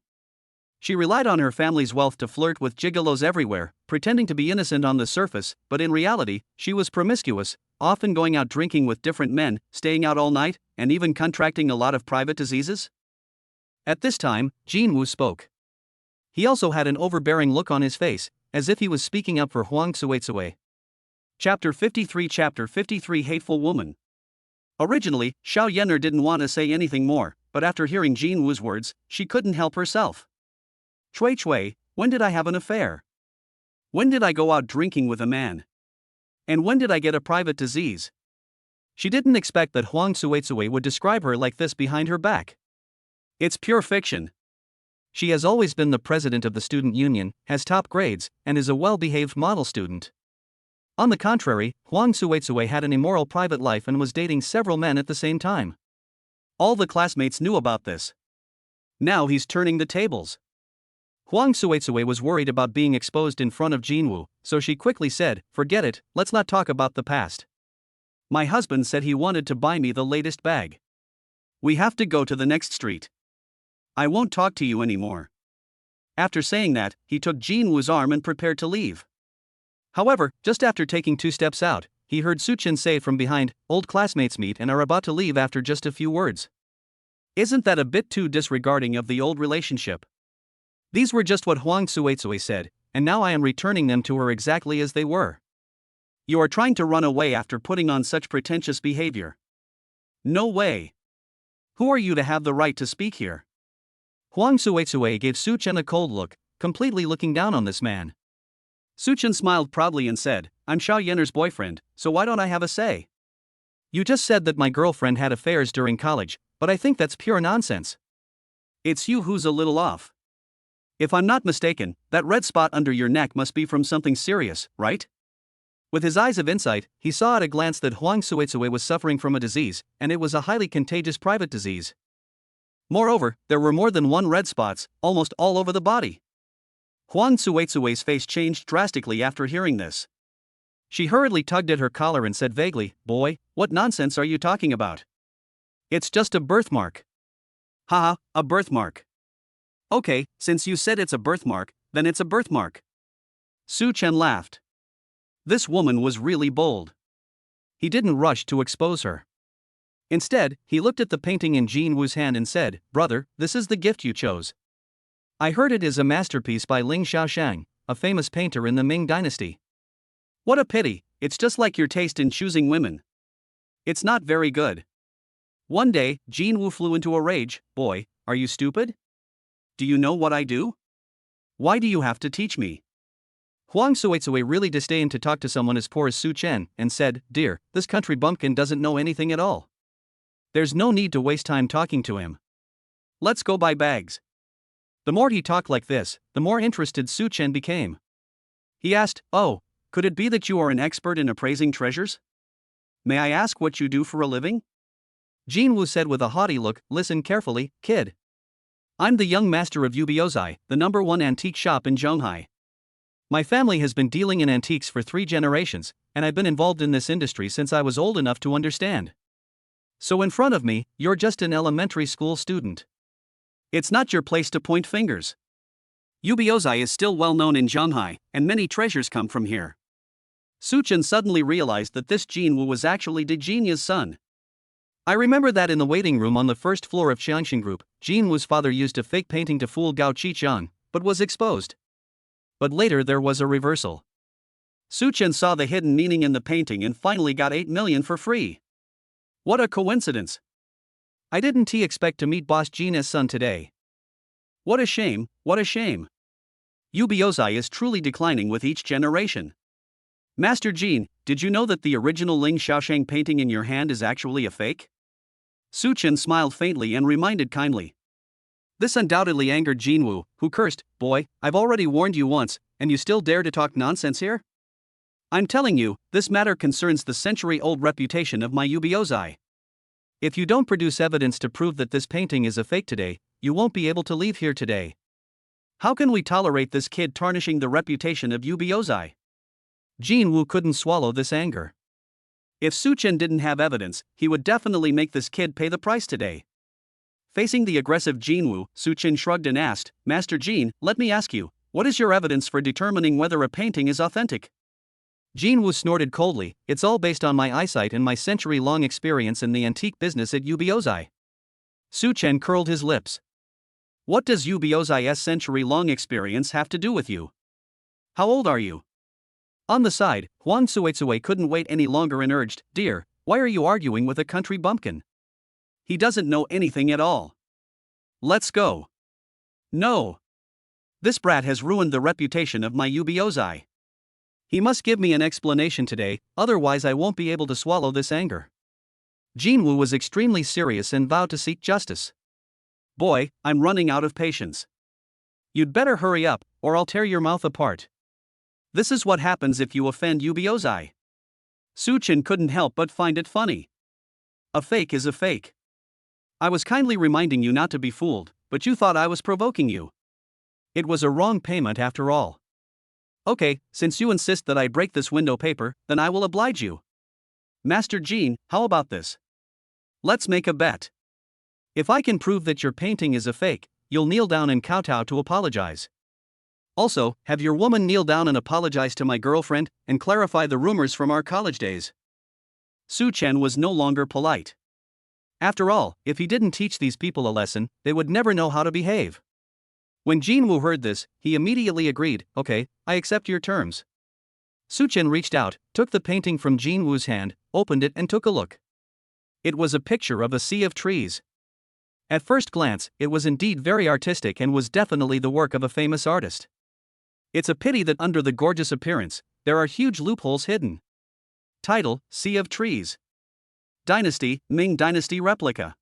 She relied on her family's wealth to flirt with gigolos everywhere, pretending to be innocent on the surface, but in reality, she was promiscuous, often going out drinking with different men, staying out all night, and even contracting a lot of private diseases? At this time, Jin Wu spoke. He also had an overbearing look on his face, as if he was speaking up for Huang Suizue. Chapter 53 Hateful Woman. Originally, Xiao Yener didn't want to say anything more, but after hearing Jin Wu's words, she couldn't help herself. Cui, when did I have an affair? When did I go out drinking with a man? And when did I get a private disease? She didn't expect that Huang Suizue would describe her like this behind her back. It's pure fiction. She has always been the president of the student union, has top grades, and is a well-behaved model student. On the contrary, Huang Suizue had an immoral private life and was dating several men at the same time. All the classmates knew about this. Now he's turning the tables. Huang Suizue was worried about being exposed in front of Jin Wu, so she quickly said, forget it, let's not talk about the past. My husband said he wanted to buy me the latest bag. We have to go to the next street. I won't talk to you anymore. After saying that, he took Jin Wu's arm and prepared to leave. However, just after taking 2 steps out, he heard Su Chen say from behind, old classmates meet and are about to leave after just a few words. Isn't that a bit too disregarding of the old relationship? These were just what Huang Suizue said, and now I am returning them to her exactly as they were. You are trying to run away after putting on such pretentious behavior. No way. Who are you to have the right to speak here? Huang Suizue gave Su Chen a cold look, completely looking down on this man. Suchin smiled proudly and said, I'm Xiao Yener's boyfriend, so why don't I have a say? You just said that my girlfriend had affairs during college, but I think that's pure nonsense. It's you who's a little off. If I'm not mistaken, that red spot under your neck must be from something serious, right? With his eyes of insight, he saw at a glance that Huang Suizue was suffering from a disease, and it was a highly contagious private disease. Moreover, there were more than one red spots, almost all over the body. Huang Suizue's face changed drastically after hearing this. She hurriedly tugged at her collar and said vaguely, Boy, what nonsense are you talking about? It's just a birthmark. Haha, a birthmark. Okay, since you said it's a birthmark, then it's a birthmark. Su Chen laughed. This woman was really bold. He didn't rush to expose her. Instead, he looked at the painting in Jin Wu's hand and said, Brother, this is the gift you chose. I heard it is a masterpiece by Ling Xiaoshang, a famous painter in the Ming dynasty. What a pity, it's just like your taste in choosing women. It's not very good. One day, Jin Wu flew into a rage. Boy, are you stupid? Do you know what I do? Why do you have to teach me? Huang Suizue really disdained to talk to someone as poor as Su Chen, and said, Dear, this country bumpkin doesn't know anything at all. There's no need to waste time talking to him. Let's go buy bags. The more he talked like this, the more interested Su Chen became. He asked, Oh, could it be that you are an expert in appraising treasures? May I ask what you do for a living? Jin Wu said with a haughty look, Listen carefully, kid. I'm the young master of Yubiozai, the #1 antique shop in Zhonghai. My family has been dealing in antiques for 3 generations, and I've been involved in this industry since I was old enough to understand. So in front of me, you're just an elementary school student. It's not your place to point fingers. Yubiozai is still well known in Zhonghai, and many treasures come from here. Su Chen suddenly realized that this Jin Wu was actually De Jinya's son. I remember that in the waiting room on the first floor of Xiangxin Group, Jin Wu's father used a fake painting to fool Gao Qichang, but was exposed. But later there was a reversal. Su Chen saw the hidden meaning in the painting and finally got 8 million for free. What a coincidence. I didn't expect to meet Boss Jina's son today. What a shame, what a shame. Yubiozai is truly declining with each generation. Master Jin, did you know that the original Ling Xiaoshang painting in your hand is actually a fake? Su Chen smiled faintly and reminded kindly. This undoubtedly angered Jin Wu, who cursed, Boy, I've already warned you once, and you still dare to talk nonsense here? I'm telling you, this matter concerns the century-old reputation of my Yubiozai. If you don't produce evidence to prove that this painting is a fake today, you won't be able to leave here today. How can we tolerate this kid tarnishing the reputation of Yubiozai? Jin Wu couldn't swallow this anger. If Su Chen didn't have evidence, he would definitely make this kid pay the price today. Facing the aggressive Jin Wu, Su Chen shrugged and asked, Master Jin, let me ask you, what is your evidence for determining whether a painting is authentic? Jin Wu snorted coldly, It's all based on my eyesight and my century-long experience in the antique business at Yubiozai. Su Chen curled his lips. What does Yubiozai's century-long experience have to do with you? How old are you? On the side, Huang Suizue couldn't wait any longer and urged, Dear, why are you arguing with a country bumpkin? He doesn't know anything at all. Let's go. No. This brat has ruined the reputation of my Yubiozai. He must give me an explanation today, otherwise I won't be able to swallow this anger. Jin Wu was extremely serious and vowed to seek justice. Boy, I'm running out of patience. You'd better hurry up, or I'll tear your mouth apart. This is what happens if you offend Yubiozai. Su Chen couldn't help but find it funny. A fake is a fake. I was kindly reminding you not to be fooled, but you thought I was provoking you. It was a wrong payment after all. Okay, since you insist that I break this window paper, then I will oblige you. Master Jin, how about this? Let's make a bet. If I can prove that your painting is a fake, you'll kneel down and kowtow to apologize. Also, have your woman kneel down and apologize to my girlfriend, and clarify the rumors from our college days. Su Chen was no longer polite. After all, if he didn't teach these people a lesson, they would never know how to behave. When Jin Wu heard this, he immediately agreed, Okay, I accept your terms. Su Chen reached out, took the painting from Jin Wu's hand, opened it and took a look. It was a picture of a sea of trees. At first glance, it was indeed very artistic and was definitely the work of a famous artist. It's a pity that under the gorgeous appearance, there are huge loopholes hidden. Title: Sea of Trees. Dynasty: Ming Dynasty replica.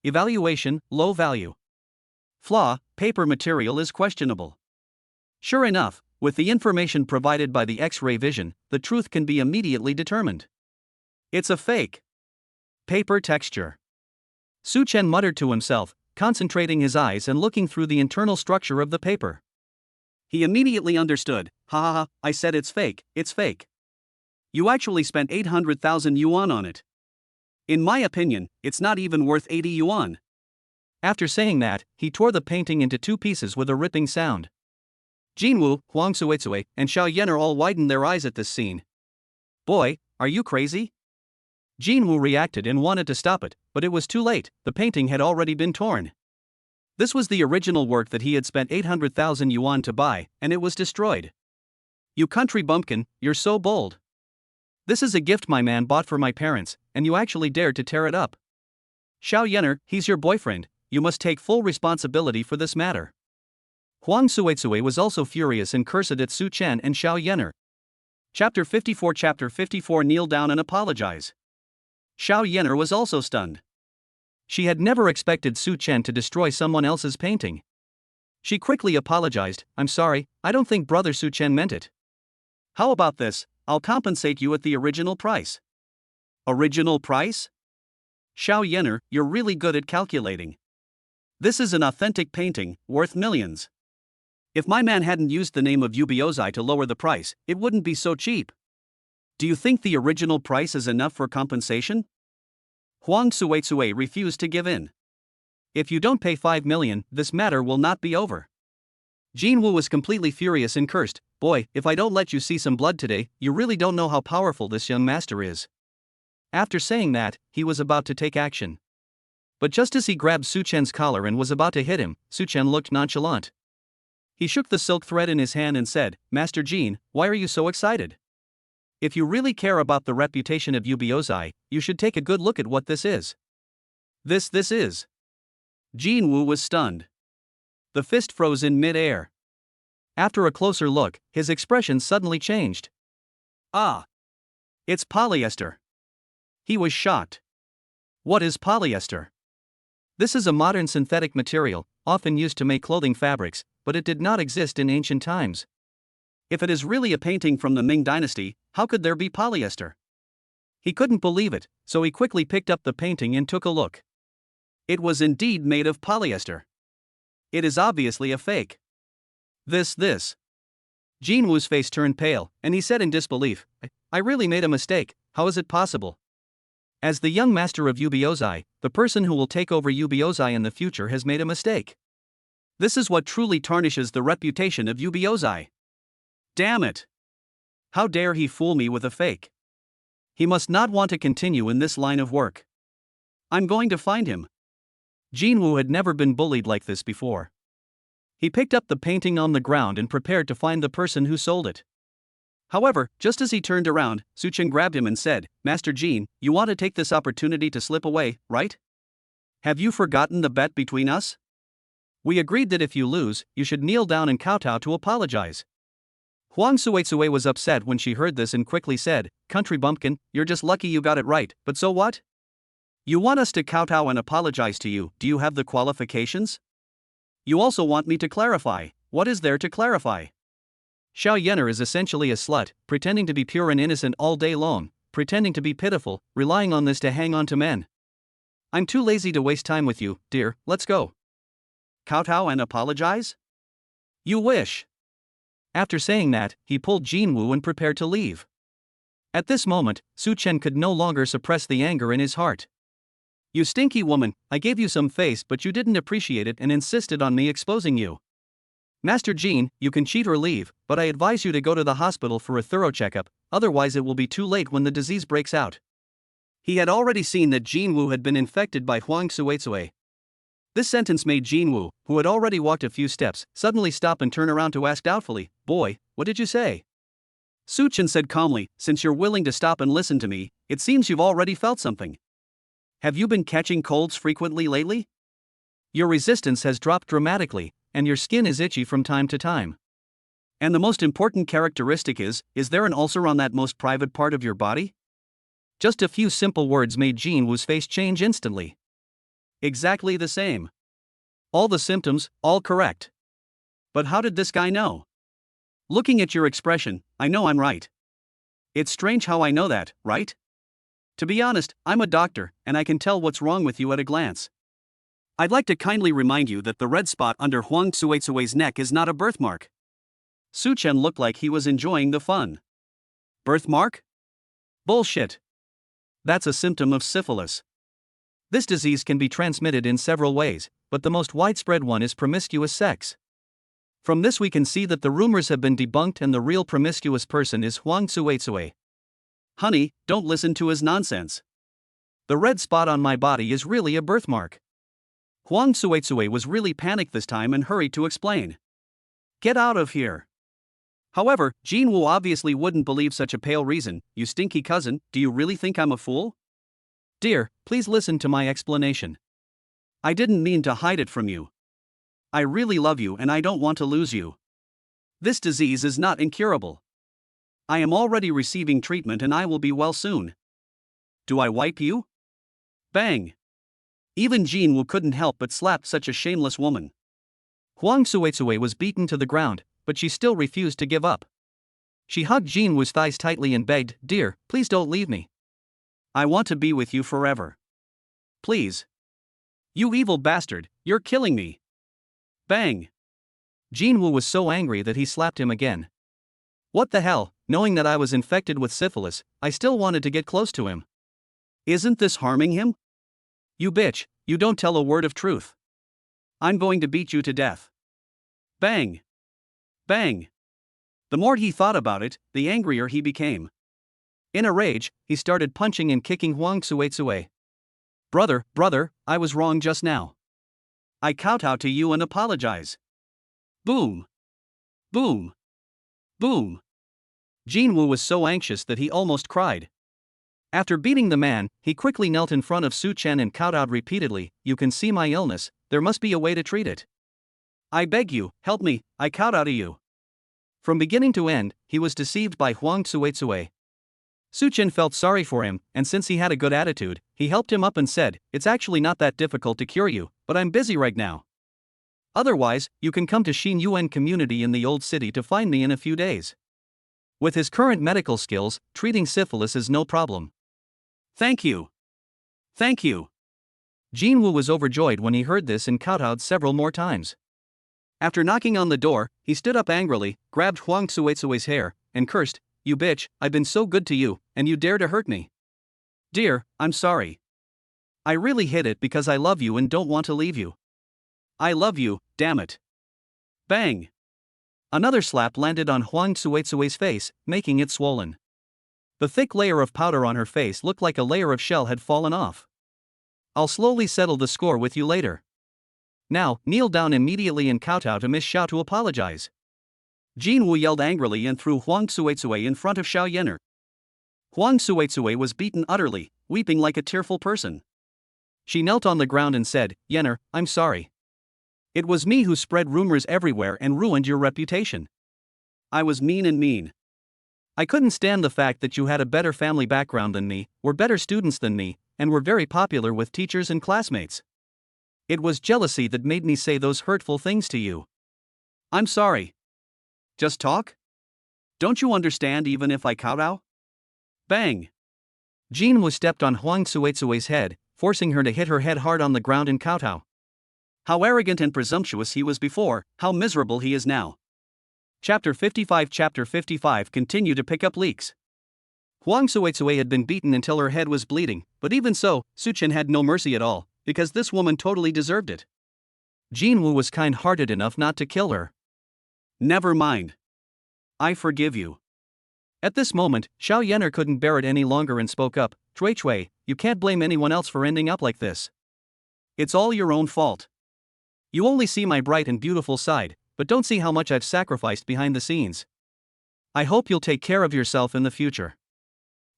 Evaluation: low value. Flaw: paper material is questionable. Sure enough, with the information provided by the X-ray vision, the truth can be immediately determined. It's a fake. Paper texture. Su Chen muttered to himself, concentrating his eyes and looking through the internal structure of the paper. He immediately understood. Ha ha ha, I said it's fake, it's fake. You actually spent 800,000 yuan on it. In my opinion, it's not even worth 80 yuan. After saying that, he tore the painting into two pieces with a ripping sound. Jinwu, Huang Suizui, and Xiao Yener all widened their eyes at this scene. Boy, are you crazy? Jinwu reacted and wanted to stop it, but it was too late, the painting had already been torn. This was the original work that he had spent 800,000 yuan to buy, and it was destroyed. You country bumpkin, you're so bold. This is a gift my man bought for my parents, and you actually dared to tear it up. Xiao Yener, he's your boyfriend, you must take full responsibility for this matter. Huang Suizui was also furious and cursed at Su Chen and Xiao Yener. Chapter 54 Kneel down and apologize. Xiao Yener was also stunned. She had never expected Su Chen to destroy someone else's painting. She quickly apologized, I'm sorry, I don't think brother Su Chen meant it. How about this, I'll compensate you at the original price. Original price? Xiao Yener, you're really good at calculating. This is an authentic painting, worth millions. If my man hadn't used the name of Ubiozai to lower the price, it wouldn't be so cheap. Do you think the original price is enough for compensation? Huang Suizui refused to give in. If you don't pay 5 million, this matter will not be over. Jinwu was completely furious and cursed, boy, if I don't let you see some blood today, you really don't know how powerful this young master is. After saying that, he was about to take action. But just as he grabbed Su Chen's collar and was about to hit him, Su Chen looked nonchalant. He shook the silk thread in his hand and said, Master Jin, why are you so excited? If you really care about the reputation of Ubiozai, you should take a good look at what this is. This is. Jinwu was stunned. The fist froze in mid-air. After a closer look, his expression suddenly changed. Ah! It's polyester. He was shocked. What is polyester? This is a modern synthetic material, often used to make clothing fabrics, but it did not exist in ancient times. If it is really a painting from the Ming Dynasty, how could there be polyester? He couldn't believe it, so he quickly picked up the painting and took a look. It was indeed made of polyester. It is obviously a fake. This. Jinwu's face turned pale, and he said in disbelief, I really made a mistake, how is it possible? As the young master of Ubiozai, the person who will take over Ubiozai in the future has made a mistake. This is what truly tarnishes the reputation of Ubiozai. Damn it! How dare he fool me with a fake? He must not want to continue in this line of work. I'm going to find him. Jinwu had never been bullied like this before. He picked up the painting on the ground and prepared to find the person who sold it. However, just as he turned around, Su Chen grabbed him and said, Master Jin, you want to take this opportunity to slip away, right? Have you forgotten the bet between us? We agreed that if you lose, you should kneel down and kowtow to apologize. Huang Suizui was upset when she heard this and quickly said, Country bumpkin, you're just lucky you got it right, but so what? You want us to kowtow and apologize to you, do you have the qualifications? You also want me to clarify, what is there to clarify? Xiao Yener is essentially a slut, pretending to be pure and innocent all day long, pretending to be pitiful, relying on this to hang on to men. I'm too lazy to waste time with you, dear, let's go. Kowtow and apologize? You wish. After saying that, he pulled Jinwu and prepared to leave. At this moment, Su Chen could no longer suppress the anger in his heart. You stinky woman, I gave you some face but you didn't appreciate it and insisted on me exposing you. Master Jin, you can cheat or leave, but I advise you to go to the hospital for a thorough checkup, otherwise it will be too late when the disease breaks out. He had already seen that Jinwu had been infected by Huang Suizui. This sentence made Jinwu, who had already walked a few steps, suddenly stop and turn around to ask doubtfully, Boy, what did you say? Su Chen said calmly, Since you're willing to stop and listen to me, it seems you've already felt something. Have you been catching colds frequently lately? Your resistance has dropped dramatically, and your skin is itchy from time to time. And the most important characteristic is there an ulcer on that most private part of your body? Just a few simple words made Jin Woo's face change instantly. Exactly the same. All the symptoms, all correct. But how did this guy know? Looking at your expression, I know I'm right. It's strange how I know that, right? To be honest, I'm a doctor, and I can tell what's wrong with you at a glance. I'd like to kindly remind you that the red spot under Huang Tsuetsue's neck is not a birthmark. Su Chen looked like he was enjoying the fun. Birthmark? Bullshit. That's a symptom of syphilis. This disease can be transmitted in several ways, but the most widespread one is promiscuous sex. From this we can see that the rumors have been debunked and the real promiscuous person is Huang Tsuetsue. Honey, don't listen to his nonsense. The red spot on my body is really a birthmark. Huang Tsuetsue was really panicked this time and hurried to explain. Get out of here. However, Jin Woo obviously wouldn't believe such a pale reason. You stinky cousin, do you really think I'm a fool? Dear, please listen to my explanation. I didn't mean to hide it from you. I really love you and I don't want to lose you. This disease is not incurable. I am already receiving treatment and I will be well soon. Do I wipe you? Bang! Even Jin Woo couldn't help but slap such a shameless woman. Huang Tsuetsue was beaten to the ground, but she still refused to give up. She hugged Jin Woo's thighs tightly and begged, Dear, please don't leave me. I want to be with you forever. Please. You evil bastard, you're killing me. Bang! Jin Woo was so angry that he slapped him again. What the hell, knowing that I was infected with syphilis, I still wanted to get close to him. Isn't this harming him? You bitch, you don't tell a word of truth. I'm going to beat you to death. Bang! Bang! The more he thought about it, the angrier he became. In a rage, he started punching and kicking Huang Tsuetsue. Brother, I was wrong just now. I kowtow to you and apologize. Boom! Boom! Boom! Jin Woo was so anxious that he almost cried. After beating the man, he quickly knelt in front of Su Chen and kowtowed repeatedly, You can see my illness, there must be a way to treat it. I beg you, help me, I kowtow to you. From beginning to end, he was deceived by Huang Tsuetsue. Su Chen felt sorry for him, and since he had a good attitude, he helped him up and said, It's actually not that difficult to cure you, but I'm busy right now. Otherwise, you can come to Xin Yuan community in the old city to find me in a few days. With his current medical skills, treating syphilis is no problem. Thank you. Thank you. Jin Woo was overjoyed when he heard this and kowtowed several more times. After knocking on the door, he stood up angrily, grabbed Huang Tsuetsue's hair, and cursed, You bitch, I've been so good to you, and you dare to hurt me. Dear, I'm sorry. I really hid it because I love you and don't want to leave you. I love you, damn it. Bang! Another slap landed on Huang Tsuetsue's face, making it swollen. The thick layer of powder on her face looked like a layer of shell had fallen off. I'll slowly settle the score with you later. Now, kneel down immediately and kowtow to Miss Xiao to apologize. Jin Woo yelled angrily and threw Huang Tsuetsue in front of Xiao Yener. Huang Tsuetsue was beaten utterly, weeping like a tearful person. She knelt on the ground and said, Yener, I'm sorry. It was me who spread rumors everywhere and ruined your reputation. I was mean. I couldn't stand the fact that you had a better family background than me, were better students than me, and were very popular with teachers and classmates. It was jealousy that made me say those hurtful things to you. I'm sorry. Just talk? Don't you understand even if I kowtow? Bang! Jin Woo stepped on Huang Tsuetsue's head, forcing her to hit her head hard on the ground and kowtow. How arrogant and presumptuous he was before, how miserable he is now. Chapter 55 continue to pick up leaks. Huang Tsuetsue had been beaten until her head was bleeding, but even so, Su Chen had no mercy at all, because this woman totally deserved it. Jin Woo was kind-hearted enough not to kill her. Never mind. I forgive you. At this moment, Xiao Yener couldn't bear it any longer and spoke up, Chui, you can't blame anyone else for ending up like this. It's all your own fault. You only see my bright and beautiful side, but don't see how much I've sacrificed behind the scenes. I hope you'll take care of yourself in the future.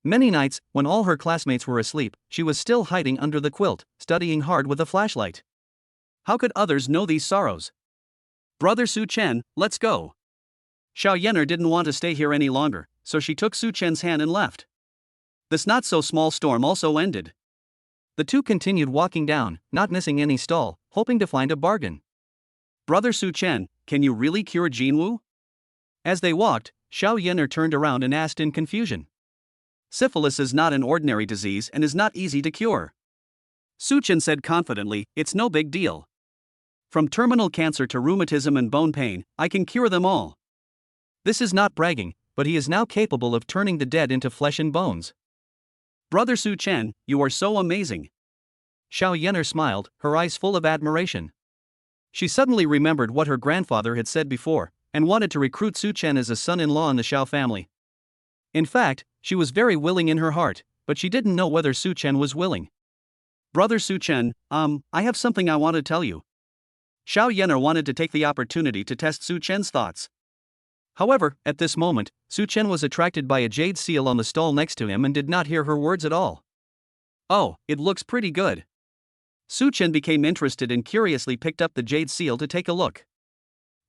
Many nights, when all her classmates were asleep, she was still hiding under the quilt, studying hard with a flashlight. How could others know these sorrows? Brother Su Chen, let's go. Xiao Yener didn't want to stay here any longer, so she took Su Chen's hand and left. This not-so-small storm also ended. The two continued walking down, not missing any stall, hoping to find a bargain. Brother Su Chen, can you really cure Jinwu? As they walked, Xiao Yener turned around and asked in confusion. Syphilis is not an ordinary disease and is not easy to cure. Su Chen said confidently, it's no big deal. From terminal cancer to rheumatism and bone pain, I can cure them all. This is not bragging, but he is now capable of turning the dead into flesh and bones. Brother Su Chen, you are so amazing. Xiao Yener smiled, her eyes full of admiration. She suddenly remembered what her grandfather had said before, and wanted to recruit Su Chen as a son-in-law in the Xiao family. In fact, she was very willing in her heart, but she didn't know whether Su Chen was willing. Brother Su Chen, I have something I want to tell you. Xiao Yener wanted to take the opportunity to test Su Chen's thoughts. However, at this moment, Su Chen was attracted by a jade seal on the stall next to him and did not hear her words at all. Oh, it looks pretty good. Su Chen became interested and curiously picked up the jade seal to take a look.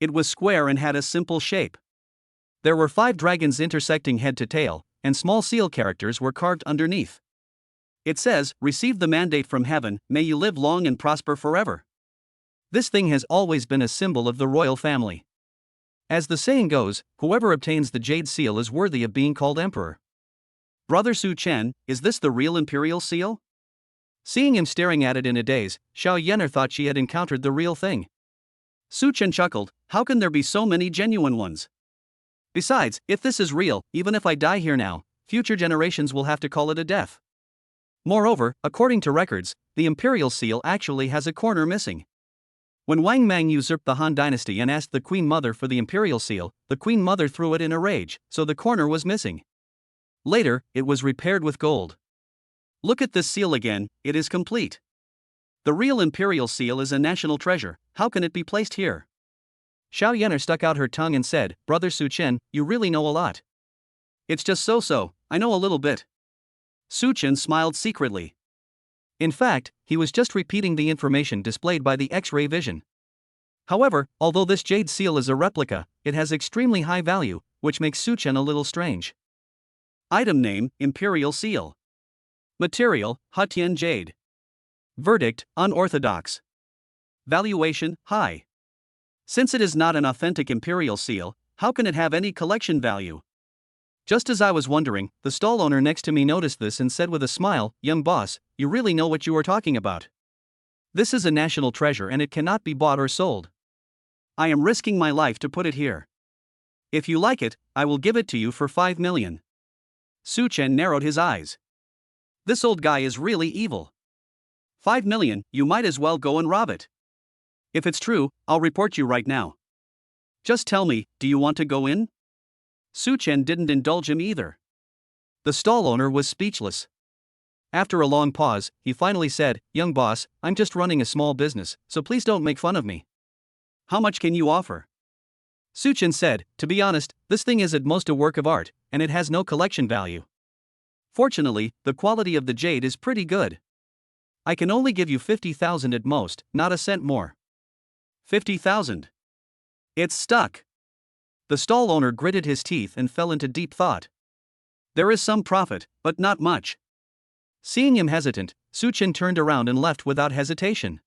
It was square and had a simple shape. There were 5 dragons intersecting head to tail, and small seal characters were carved underneath. It says, receive the mandate from heaven, may you live long and prosper forever. This thing has always been a symbol of the royal family. As the saying goes, whoever obtains the jade seal is worthy of being called emperor. Brother Su Chen, is this the real imperial seal? Seeing him staring at it in a daze, Xiao Yener thought she had encountered the real thing. Su Chen chuckled, how can there be so many genuine ones? Besides, if this is real, even if I die here now, future generations will have to call it a death. Moreover, according to records, the imperial seal actually has a corner missing. When Wang Mang usurped the Han dynasty and asked the Queen Mother for the imperial seal, the Queen Mother threw it in a rage, so the corner was missing. Later, it was repaired with gold. Look at this seal again, it is complete. The real imperial seal is a national treasure, how can it be placed here? Xiao Yener stuck out her tongue and said, Brother Su Chen, you really know a lot. It's just so, I know a little bit. Su Chen smiled secretly. In fact, he was just repeating the information displayed by the X-ray vision. However, although this jade seal is a replica, it has extremely high value, which makes Su Chen a little strange. Item name, Imperial Seal. Material, Hutian Jade. Verdict, unorthodox. Valuation, high. Since it is not an authentic imperial seal, how can it have any collection value? Just as I was wondering, the stall owner next to me noticed this and said with a smile, young boss, you really know what you are talking about. This is a national treasure and it cannot be bought or sold. I am risking my life to put it here. If you like it, I will give it to you for 5 million. Su Chen narrowed his eyes. This old guy is really evil. 5 million, you might as well go and rob it. If it's true, I'll report you right now. Just tell me, do you want to go in? Su Chen didn't indulge him either. The stall owner was speechless. After a long pause, he finally said, young boss, I'm just running a small business, so please don't make fun of me. How much can you offer? Su Chen said, to be honest, this thing is at most a work of art, and it has no collection value. Fortunately, the quality of the jade is pretty good. I can only give you 50,000 at most, not a cent more. 50,000. It's stuck. The stall owner gritted his teeth and fell into deep thought. There is some profit, but not much. Seeing him hesitant, Su Chen turned around and left without hesitation.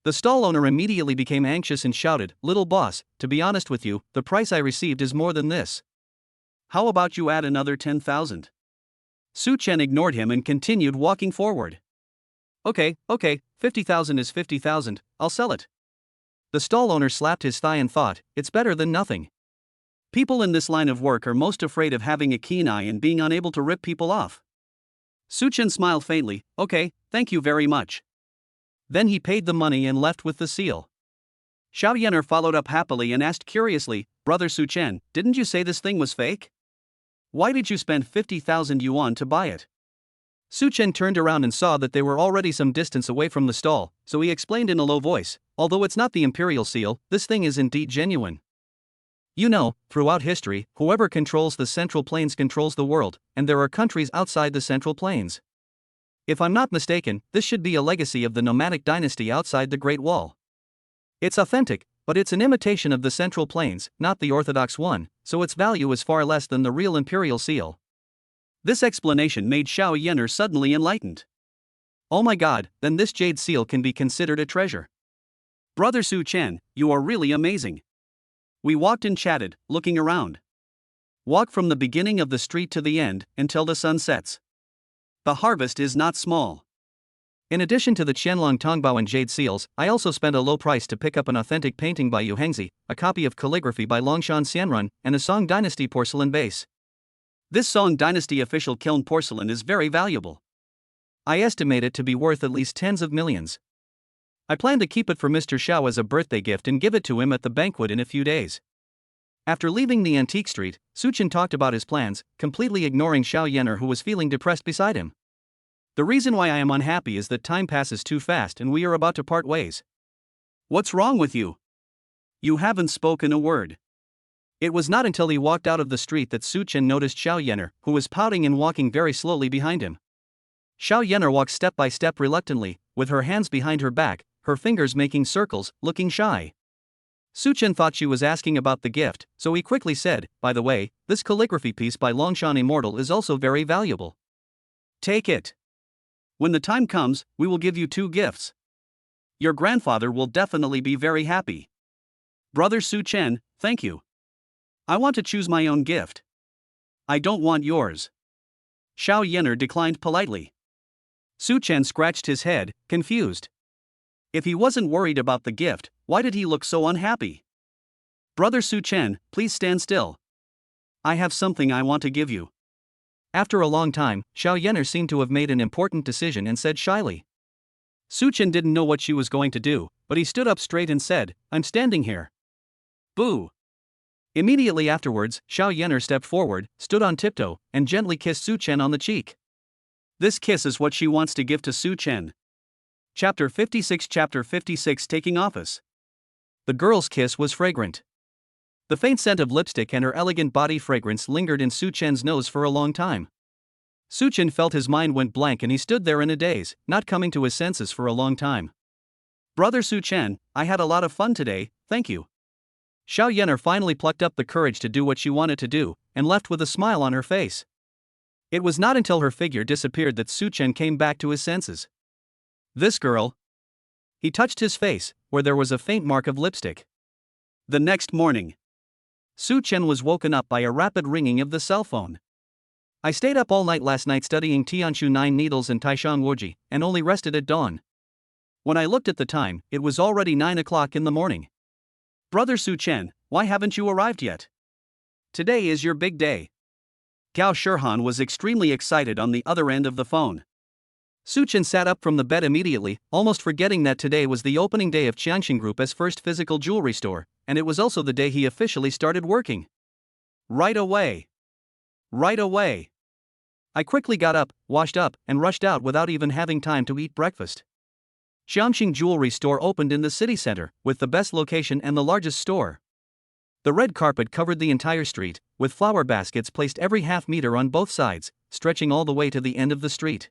The stall owner immediately became anxious and shouted, little boss, to be honest with you, the price I received is more than this. How about you add another 10,000? Su Chen ignored him and continued walking forward. Okay, 50,000 is 50,000, I'll sell it. The stall owner slapped his thigh and thought, it's better than nothing. People in this line of work are most afraid of having a keen eye and being unable to rip people off. Su Chen smiled faintly, okay, thank you very much. Then he paid the money and left with the seal. Xiao Yener followed up happily and asked curiously, Brother Su Chen, didn't you say this thing was fake? Why did you spend 50,000 yuan to buy it? Su Chen turned around and saw that they were already some distance away from the stall, so he explained in a low voice, although it's not the imperial seal, this thing is indeed genuine. You know, throughout history, whoever controls the Central Plains controls the world, and there are countries outside the Central Plains. If I'm not mistaken, this should be a legacy of the nomadic dynasty outside the Great Wall. It's authentic, But it's an imitation of the Central Plains, not the orthodox one, so its value is far less than the real imperial seal. This explanation made Xiao Yener suddenly enlightened. Oh my god, then this jade seal can be considered a treasure. Brother Su Chen, you are really amazing. We walked and chatted, looking around. Walk from the beginning of the street to the end, until the sun sets. The harvest is not small. In addition to the Qianlong Tongbao and jade seals, I also spent a low price to pick up an authentic painting by Yu Hengzi, a copy of calligraphy by Longshan Xianrun, and a Song Dynasty porcelain vase. This Song Dynasty official kiln porcelain is very valuable. I estimate it to be worth at least tens of millions. I plan to keep it for Mr. Xiao as a birthday gift and give it to him at the banquet in a few days. After leaving the antique street, Su Chen talked about his plans, completely ignoring Xiao Yener, who was feeling depressed beside him. The reason why I am unhappy is that time passes too fast and we are about to part ways. What's wrong with you? You haven't spoken a word. It was not until he walked out of the street that Su Chen noticed Xiao Yener, who was pouting and walking very slowly behind him. Xiao Yener walked step by step reluctantly, with her hands behind her back, her fingers making circles, looking shy. Su Chen thought she was asking about the gift, so he quickly said, "By the way, this calligraphy piece by Longshan Immortal is also very valuable. Take it. When the time comes, we will give you 2 gifts. Your grandfather will definitely be very happy." Brother Su Chen, thank you. I want to choose my own gift. I don't want yours. Xiao Yener declined politely. Su Chen scratched his head, confused. If he wasn't worried about the gift, why did he look so unhappy? Brother Su Chen, please stand still. I have something I want to give you. After a long time, Xiao Yener seemed to have made an important decision and said shyly. Su Chen didn't know what she was going to do, but he stood up straight and said, "I'm standing here." Boo! Immediately afterwards, Xiao Yener stepped forward, stood on tiptoe, and gently kissed Su Chen on the cheek. This kiss is what she wants to give to Su Chen. Chapter 56 Taking Office. The girl's kiss was fragrant. The faint scent of lipstick and her elegant body fragrance lingered in Su Chen's nose for a long time. Su Chen felt his mind went blank and he stood there in a daze, not coming to his senses for a long time. Brother Su Chen, I had a lot of fun today, thank you. Xiao Yener finally plucked up the courage to do what she wanted to do, and left with a smile on her face. It was not until her figure disappeared that Su Chen came back to his senses. This girl. He touched his face, where there was a faint mark of lipstick. The next morning, Su Chen was woken up by a rapid ringing of the cell phone. I stayed up all night last night studying Tianshu 9 needles and Taishang Woji, and only rested at dawn. When I looked at the time, it was already 9 o'clock in the morning. Brother Su Chen, why haven't you arrived yet? Today is your big day. Gao Shirhan was extremely excited on the other end of the phone. Su Chen sat up from the bed immediately, almost forgetting that today was the opening day of Qianxin Group as first physical jewelry store, and it was also the day he officially started working. Right away. Right away. I quickly got up, washed up, and rushed out without even having time to eat breakfast. Qianxin Jewelry Store opened in the city center, with the best location and the largest store. The red carpet covered the entire street, with flower baskets placed every half meter on both sides, stretching all the way to the end of the street.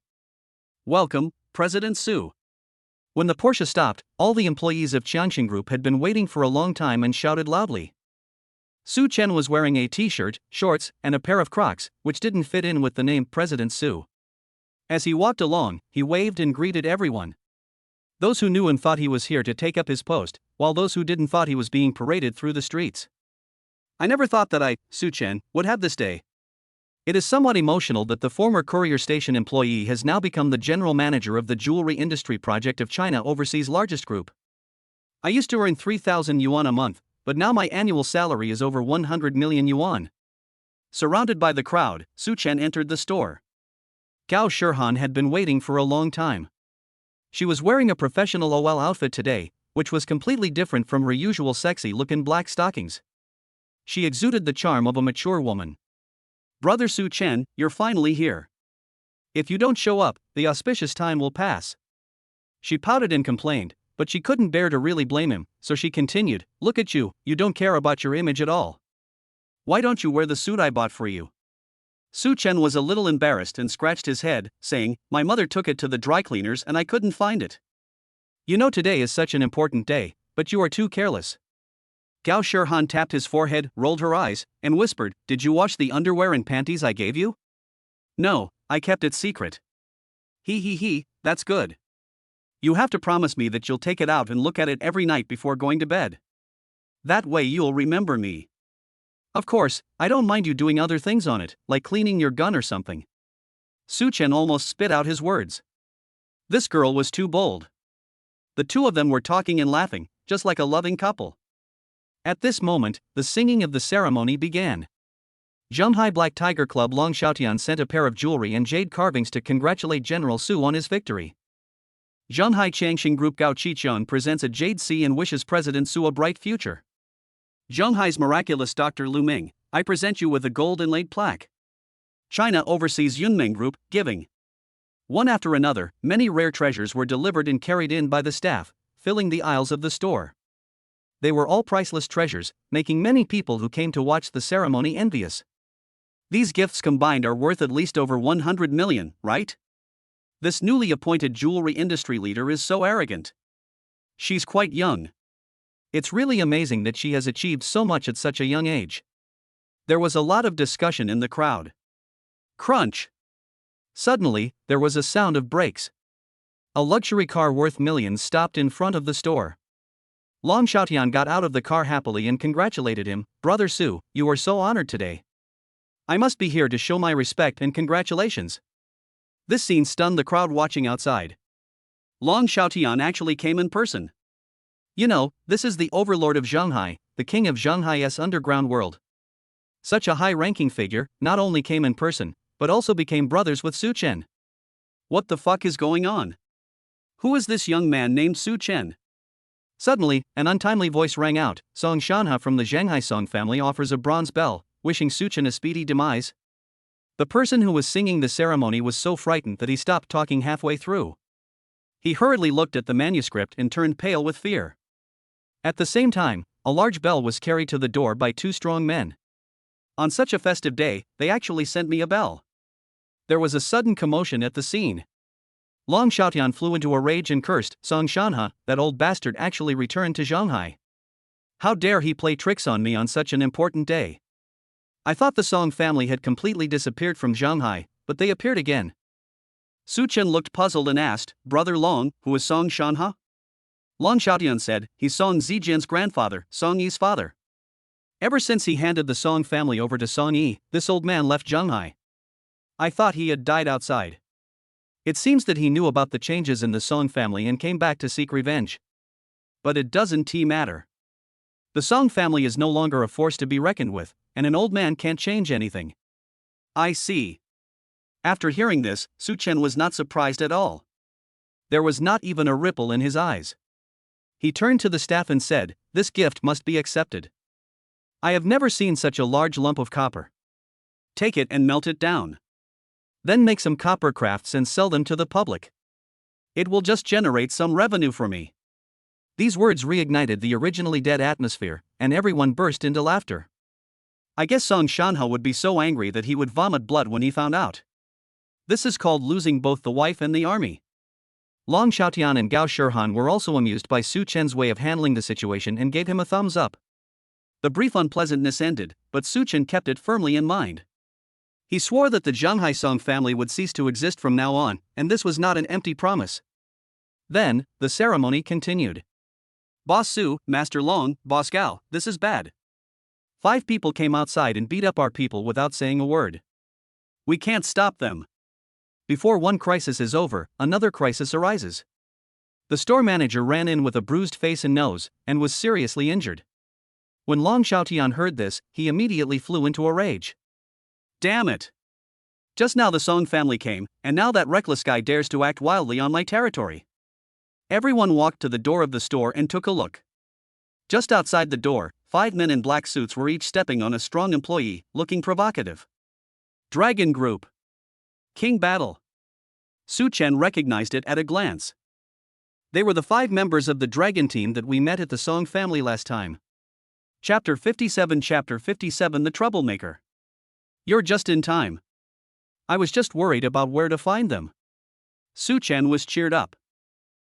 Welcome, President Su. When the Porsche stopped, all the employees of Qianxin Group had been waiting for a long time and shouted loudly. Su Chen was wearing a t-shirt, shorts, and a pair of Crocs, which didn't fit in with the name President Su. As he walked along, he waved and greeted everyone. Those who knew him thought he was here to take up his post, while those who didn't thought he was being paraded through the streets. I never thought that I, Su Chen, would have this day. It is somewhat emotional that the former courier station employee has now become the general manager of the jewelry industry project of China Overseas' largest group. I used to earn 3,000 yuan a month, but now my annual salary is over 100 million yuan. Surrounded by the crowd, Su Chen entered the store. Gao Shirhan had been waiting for a long time. She was wearing a professional OL outfit today, which was completely different from her usual sexy look in black stockings. She exuded the charm of a mature woman. Brother Su Chen, you're finally here. If you don't show up, the auspicious time will pass. She pouted and complained, but she couldn't bear to really blame him, so she continued, "Look at you, you don't care about your image at all. Why don't you wear the suit I bought for you?" Su Chen was a little embarrassed and scratched his head, saying, "My mother took it to the dry cleaners and I couldn't find it." You know today is such an important day, but you are too careless. Gao Shirhan tapped his forehead, rolled her eyes, and whispered, "Did you wash the underwear and panties I gave you?" "No, I kept it secret." He, that's good. You have to promise me that you'll take it out and look at it every night before going to bed. That way you'll remember me. Of course, I don't mind you doing other things on it, like cleaning your gun or something. Su Chen almost spit out his words. This girl was too bold. The two of them were talking and laughing, just like a loving couple. At this moment, the singing of the ceremony began. Shanghai Black Tiger Club Long Xiaotian sent a pair of jewelry and jade carvings to congratulate General Su on his victory. Shanghai Changxing Group Gao Qichuan presents a jade sea and wishes President Su a bright future. Shanghai's miraculous Dr. Lu Ming, I present you with a gold inlaid plaque. China Overseas Yunming Group, giving. One after another, many rare treasures were delivered and carried in by the staff, filling the aisles of the store. They were all priceless treasures, making many people who came to watch the ceremony envious. These gifts combined are worth at least over 100 million, right? This newly appointed jewelry industry leader is so arrogant. She's quite young. It's really amazing that she has achieved so much at such a young age. There was a lot of discussion in the crowd. Crunch! Suddenly, there was a sound of brakes. A luxury car worth millions stopped in front of the store. Long Xiaotian got out of the car happily and congratulated him. "Brother Su, you are so honored today. I must be here to show my respect and congratulations." This scene stunned the crowd watching outside. Long Xiaotian actually came in person. You know, this is the overlord of Shanghai, the king of Shanghai's underground world. Such a high-ranking figure not only came in person, but also became brothers with Su Chen. What the fuck is going on? Who is this young man named Su Chen? Suddenly, an untimely voice rang out. Song Shanha from the Shanghai Song family offers a bronze bell, wishing Su Chen a speedy demise. The person who was singing the ceremony was so frightened that he stopped talking halfway through. He hurriedly looked at the manuscript and turned pale with fear. At the same time, a large bell was carried to the door by two strong men. On such a festive day, they actually sent me a bell. There was a sudden commotion at the scene. Long Xiaotian flew into a rage and cursed, "Song Shanha, that old bastard actually returned to Shanghai. How dare he play tricks on me on such an important day? I thought the Song family had completely disappeared from Shanghai, but they appeared again." Su Chen looked puzzled and asked, "Brother Long, who is Song Shanha?" Long Xiaotian said, "He's Song Zijian's grandfather, Song Yi's father. Ever since he handed the Song family over to Song Yi, this old man left Shanghai. I thought he had died outside. It seems that he knew about the changes in the Song family and came back to seek revenge. But it doesn't matter. The Song family is no longer a force to be reckoned with, and an old man can't change anything." I see. After hearing this, Su Chen was not surprised at all. There was not even a ripple in his eyes. He turned to the staff and said, "This gift must be accepted. I have never seen such a large lump of copper. Take it and melt it down. Then make some copper crafts and sell them to the public. It will just generate some revenue for me." These words reignited the originally dead atmosphere, and everyone burst into laughter. I guess Song Shanha would be so angry that he would vomit blood when he found out. This is called losing both the wife and the army. Long Xiaotian and Gao Shirhan were also amused by Su Chen's way of handling the situation and gave him a thumbs up. The brief unpleasantness ended, but Su Chen kept it firmly in mind. He swore that the Shanghai Song family would cease to exist from now on, and this was not an empty promise. Then, the ceremony continued. "Boss Su, Master Long, Boss Gao, this is bad. 5 people came outside and beat up our people without saying a word. We can't stop them. Before one crisis is over, another crisis arises." The store manager ran in with a bruised face and nose, and was seriously injured. When Long Xiaotian heard this, he immediately flew into a rage. Damn it! Just now the Song family came, and now that reckless guy dares to act wildly on my territory. Everyone walked to the door of the store and took a look. Just outside the door, 5 men in black suits were each stepping on a strong employee, looking provocative. Dragon Group. King Battle. Su Chen recognized it at a glance. They were the 5 members of the Dragon team that we met at the Song family last time. Chapter 57 The Troublemaker. You're just in time. I was just worried about where to find them. Su Chen was cheered up.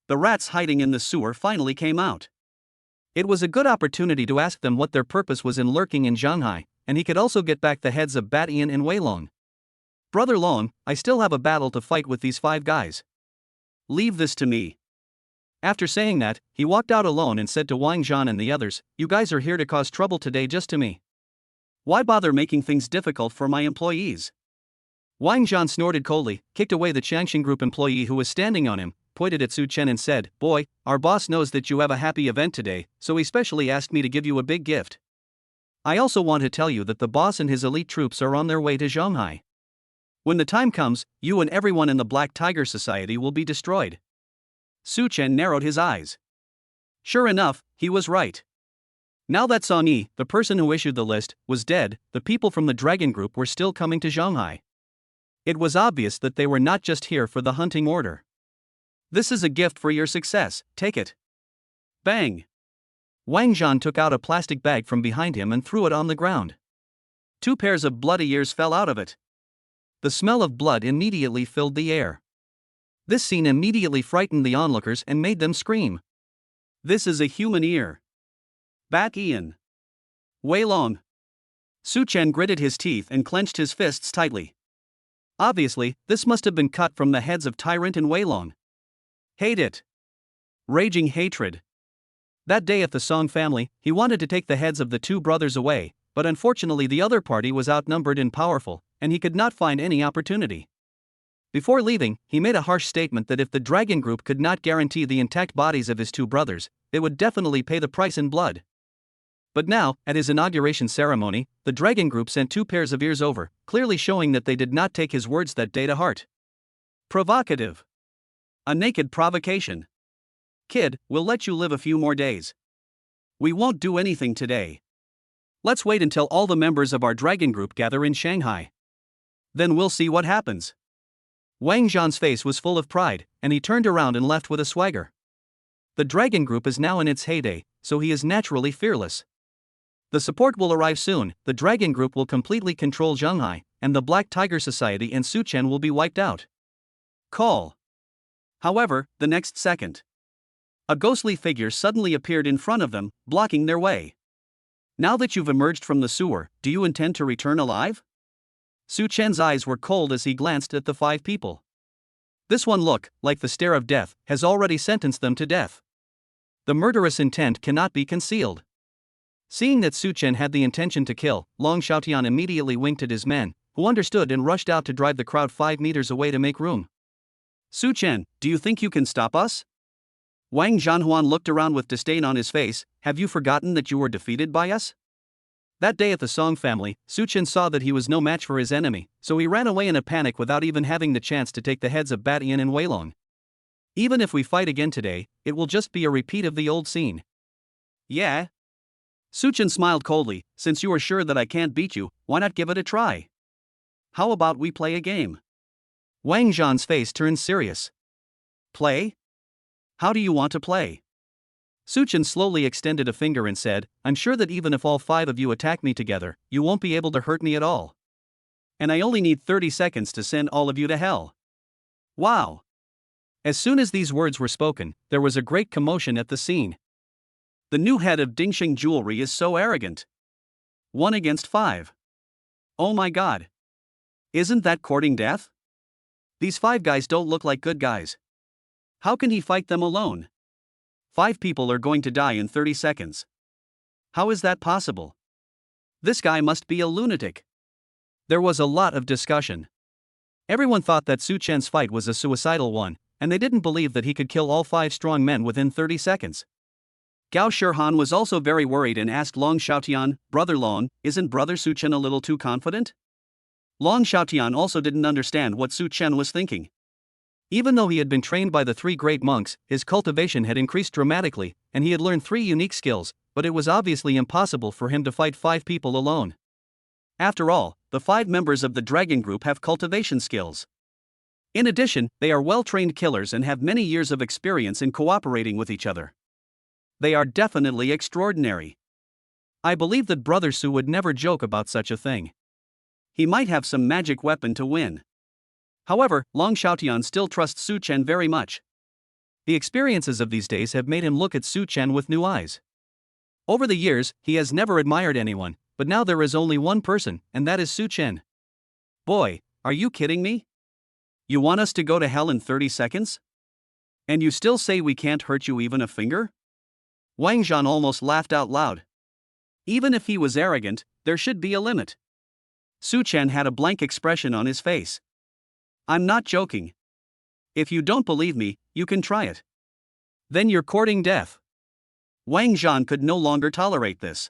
The rats hiding in the sewer finally came out. It was a good opportunity to ask them what their purpose was in lurking in Shanghai, and he could also get back the heads of Bat Ian and Wei Long. Brother Long, I still have a battle to fight with these 5 guys. Leave this to me. After saying that, he walked out alone and said to Wang Zhan and the others, "You guys are here to cause trouble today just to me. Why bother making things difficult for my employees?" Wang Zhan snorted coldly, kicked away the Changxing Group employee who was standing on him, pointed at Su Chen and said, "Boy, our boss knows that you have a happy event today, so he specially asked me to give you a big gift. I also want to tell you that the boss and his elite troops are on their way to Shanghai. When the time comes, you and everyone in the Black Tiger Society will be destroyed." Su Chen narrowed his eyes. Sure enough, he was right. Now that Song Yi, the person who issued the list, was dead, the people from the Dragon Group were still coming to Shanghai. It was obvious that they were not just here for the hunting order. "This is a gift for your success, take it." Bang! Wang Zhan took out a plastic bag from behind him and threw it on the ground. 2 pairs of bloody ears fell out of it. The smell of blood immediately filled the air. This scene immediately frightened the onlookers and made them scream. This is a human ear. Bat Ian. Wei Long. Su Chen gritted his teeth and clenched his fists tightly. Obviously, this must have been cut from the heads of Tyrant and Wei Long. Hate it. Raging hatred. That day at the Song family, he wanted to take the heads of the 2 brothers away, but unfortunately the other party was outnumbered and powerful, and he could not find any opportunity. Before leaving, he made a harsh statement that if the Dragon Group could not guarantee the intact bodies of his 2 brothers, they would definitely pay the price in blood. But now, at his inauguration ceremony, the Dragon Group sent 2 pairs of ears over, clearly showing that they did not take his words that day to heart. Provocative. A naked provocation. Kid, we'll let you live a few more days. We won't do anything today. Let's wait until all the members of our Dragon Group gather in Shanghai. Then we'll see what happens. Wang Zhan's face was full of pride, and he turned around and left with a swagger. The Dragon Group is now in its heyday, so he is naturally fearless. The support will arrive soon, the Dragon Group will completely control Shanghai, and the Black Tiger Society and Su Chen will be wiped out. Call. However, the next second, a ghostly figure suddenly appeared in front of them, blocking their way. Now that you've emerged from the sewer, do you intend to return alive? Su Chen's eyes were cold as he glanced at the 5 people. This one look, like the stare of death, has already sentenced them to death. The murderous intent cannot be concealed. Seeing that Su Chen had the intention to kill, Long Xiaotian immediately winked at his men, who understood and rushed out to drive the crowd 5 meters away to make room. Su Chen, do you think you can stop us? Wang Zhanhuan looked around with disdain on his face. Have you forgotten that you were defeated by us? That day at the Song family, Su Chen saw that he was no match for his enemy, so he ran away in a panic without even having the chance to take the heads of Bat Ian and Wei Long. Even if we fight again today, it will just be a repeat of the old scene. Yeah? Su Chen smiled coldly. Since you are sure that I can't beat you, why not give it a try? How about we play a game? Wang Zhan's face turned serious. Play? How do you want to play? Su Chen slowly extended a finger and said, I'm sure that even if all 5 of you attack me together, you won't be able to hurt me at all. And I only need 30 seconds to send all of you to hell. Wow! As soon as these words were spoken, there was a great commotion at the scene. The new head of Dingxing Jewelry is so arrogant. 1 against 5. Oh my god. Isn't that courting death? These 5 guys don't look like good guys. How can he fight them alone? 5 people are going to die in 30 seconds. How is that possible? This guy must be a lunatic. There was a lot of discussion. Everyone thought that Su Chen's fight was a suicidal one, and they didn't believe that he could kill all 5 strong men within 30 seconds. Gao Shihan was also very worried and asked Long Xiaotian, Brother Long, isn't Brother Su Chen a little too confident? Long Xiaotian also didn't understand what Su Chen was thinking. Even though he had been trained by the 3 great monks, his cultivation had increased dramatically, and he had learned 3 unique skills, but it was obviously impossible for him to fight 5 people alone. After all, the 5 members of the Dragon Group have cultivation skills. In addition, they are well-trained killers and have many years of experience in cooperating with each other. They are definitely extraordinary. I believe that Brother Su would never joke about such a thing. He might have some magic weapon to win. However, Long Xiaotian still trusts Su Chen very much. The experiences of these days have made him look at Su Chen with new eyes. Over the years, he has never admired anyone, but now there is only one person, and that is Su Chen. Boy, are you kidding me? You want us to go to hell in 30 seconds? And you still say we can't hurt you even a finger? Wang Zhan almost laughed out loud. Even if he was arrogant, there should be a limit. Su Chen had a blank expression on his face. I'm not joking. If you don't believe me, you can try it. Then you're courting death. Wang Zhan could no longer tolerate this.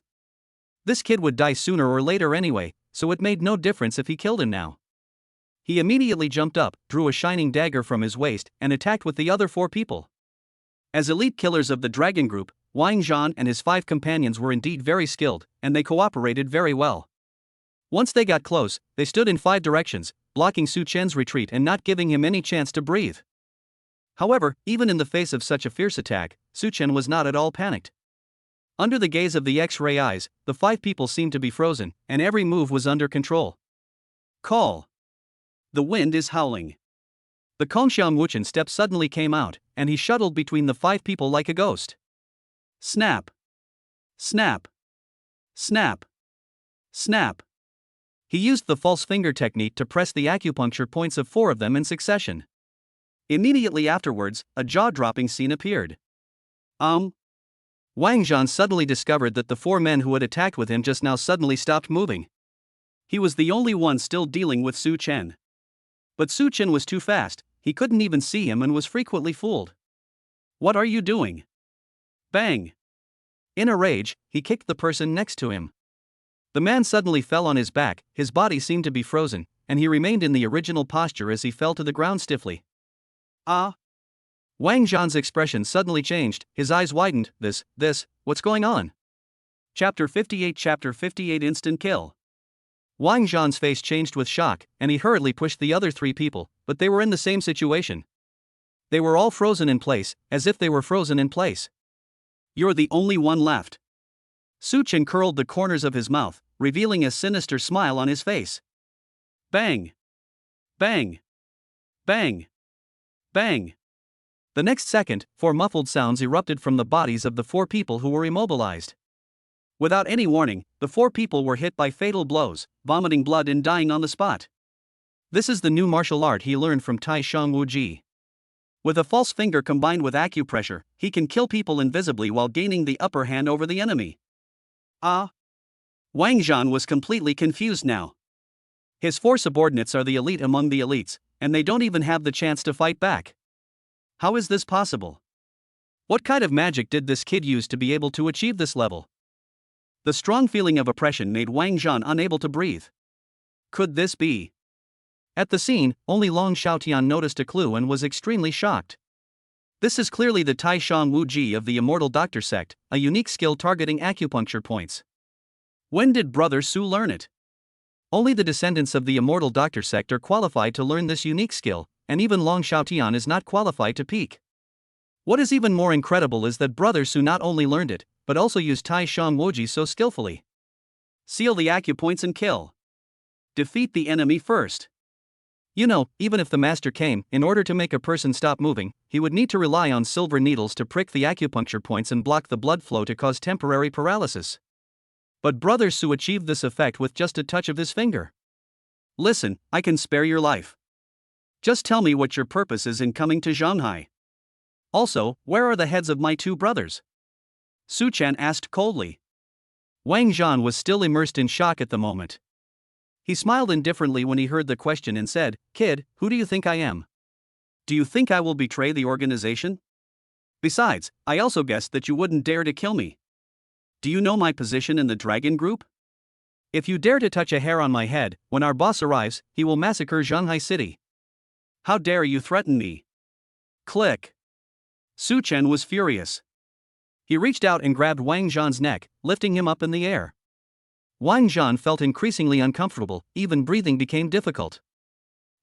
This kid would die sooner or later anyway, so it made no difference if he killed him now. He immediately jumped up, drew a shining dagger from his waist, and attacked with the other 4 people. As elite killers of the dragon group, Wang Zhan and his 5 companions were indeed very skilled, and they cooperated very well. Once they got close, they stood in 5 directions, blocking Su Chen's retreat and not giving him any chance to breathe. However, even in the face of such a fierce attack, Su Chen was not at all panicked. Under the gaze of the X-ray eyes, the 5 people seemed to be frozen, and every move was under control. Call. The wind is howling. The Kongxiang Wuchen step suddenly came out, and he shuttled between the 5 people like a ghost. Snap. Snap. Snap. Snap. He used the false finger technique to press the acupuncture points of 4 of them in succession. Immediately afterwards, a jaw-dropping scene appeared. Wang Zhan suddenly discovered that the 4 men who had attacked with him just now suddenly stopped moving. He was the only one still dealing with Su Chen. But Su Chen was too fast, he couldn't even see him and was frequently fooled. What are you doing? Bang! In a rage, he kicked the person next to him. The man suddenly fell on his back, his body seemed to be frozen, and he remained in the original posture as he fell to the ground stiffly. Ah! Wang Zhan's expression suddenly changed, his eyes widened. What's going on? Chapter 58 Instant Kill. Wang Zhan's face changed with shock, and he hurriedly pushed the other 3 people, but they were in the same situation. They were all frozen in place, as if they were frozen in place. You're the only one left. Su Chen curled the corners of his mouth, revealing a sinister smile on his face. Bang! Bang! Bang! Bang! The next second, 4 muffled sounds erupted from the bodies of the 4 people who were immobilized. Without any warning, the 4 people were hit by fatal blows, vomiting blood and dying on the spot. This is the new martial art he learned from Tai Shang Wu Ji. With a false finger combined with acupressure, he can kill people invisibly while gaining the upper hand over the enemy. Ah! Wang Zhan was completely confused now. His 4 subordinates are the elite among the elites, and they don't even have the chance to fight back. How is this possible? What kind of magic did this kid use to be able to achieve this level? The strong feeling of oppression made Wang Zhan unable to breathe. Could this be? At the scene, only Long Xiaotian noticed a clue and was extremely shocked. This is clearly the Tai Shang Wu Ji of the Immortal Doctor sect, a unique skill targeting acupuncture points. When did Brother Su learn it? Only the descendants of the Immortal Doctor sect are qualified to learn this unique skill, and even Long Xiaotian is not qualified to peak. What is even more incredible is that Brother Su not only learned it, but also used Tai Shang Wu Ji so skillfully. Seal the acupoints and kill. Defeat the enemy first. You know, even if the master came, in order to make a person stop moving, he would need to rely on silver needles to prick the acupuncture points and block the blood flow to cause temporary paralysis. But Brother Su achieved this effect with just a touch of his finger. Listen, I can spare your life. Just tell me what your purpose is in coming to Shanghai. Also, where are the heads of my 2 brothers? Su Chen asked coldly. Wang Zhan was still immersed in shock at the moment. He smiled indifferently when he heard the question and said, "Kid, who do you think I am? Do you think I will betray the organization? Besides, I also guessed that you wouldn't dare to kill me. Do you know my position in the Dragon Group? If you dare to touch a hair on my head, when our boss arrives, he will massacre Shanghai City. How dare you threaten me?" Click. Su Chen was furious. He reached out and grabbed Wang Zhan's neck, lifting him up in the air. Wang Zhan felt increasingly uncomfortable, even breathing became difficult.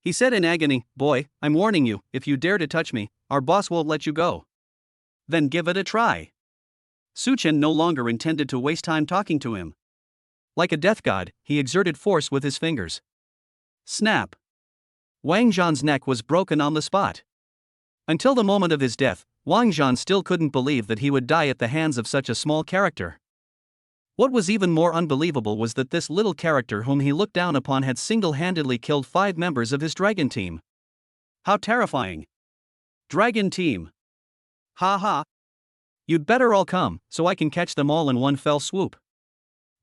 He said in agony, "Boy, I'm warning you, if you dare to touch me, our boss won't let you go." Then give it a try. Su Chen no longer intended to waste time talking to him. Like a death god, he exerted force with his fingers. Snap. Wang Zhan's neck was broken on the spot. Until the moment of his death, Wang Zhan still couldn't believe that he would die at the hands of such a small character. What was even more unbelievable was that this little character whom he looked down upon had single-handedly killed 5 members of his dragon team. How terrifying. Dragon team. Ha ha. You'd better all come, so I can catch them all in one fell swoop.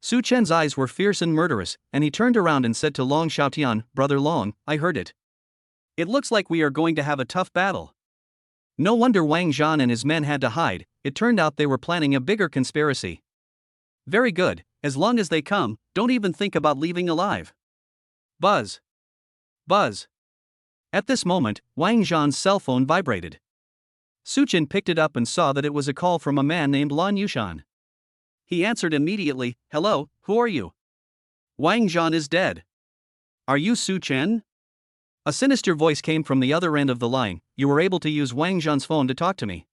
Su Chen's eyes were fierce and murderous, and he turned around and said to Long Xiaotian, "Brother Long, I heard it. It looks like we are going to have a tough battle." No wonder Wang Zhan and his men had to hide. It turned out they were planning a bigger conspiracy. Very good, as long as they come, don't even think about leaving alive. Buzz. Buzz. At this moment, Wang Zhan's cell phone vibrated. Su Chen picked it up and saw that it was a call from a man named Lan Yushan. He answered immediately, "Hello, who are you?" "Wang Zhan is dead." "Are you Su Chen?" A sinister voice came from the other end of the line. "You were able to use Wang Zhan's phone to talk to me.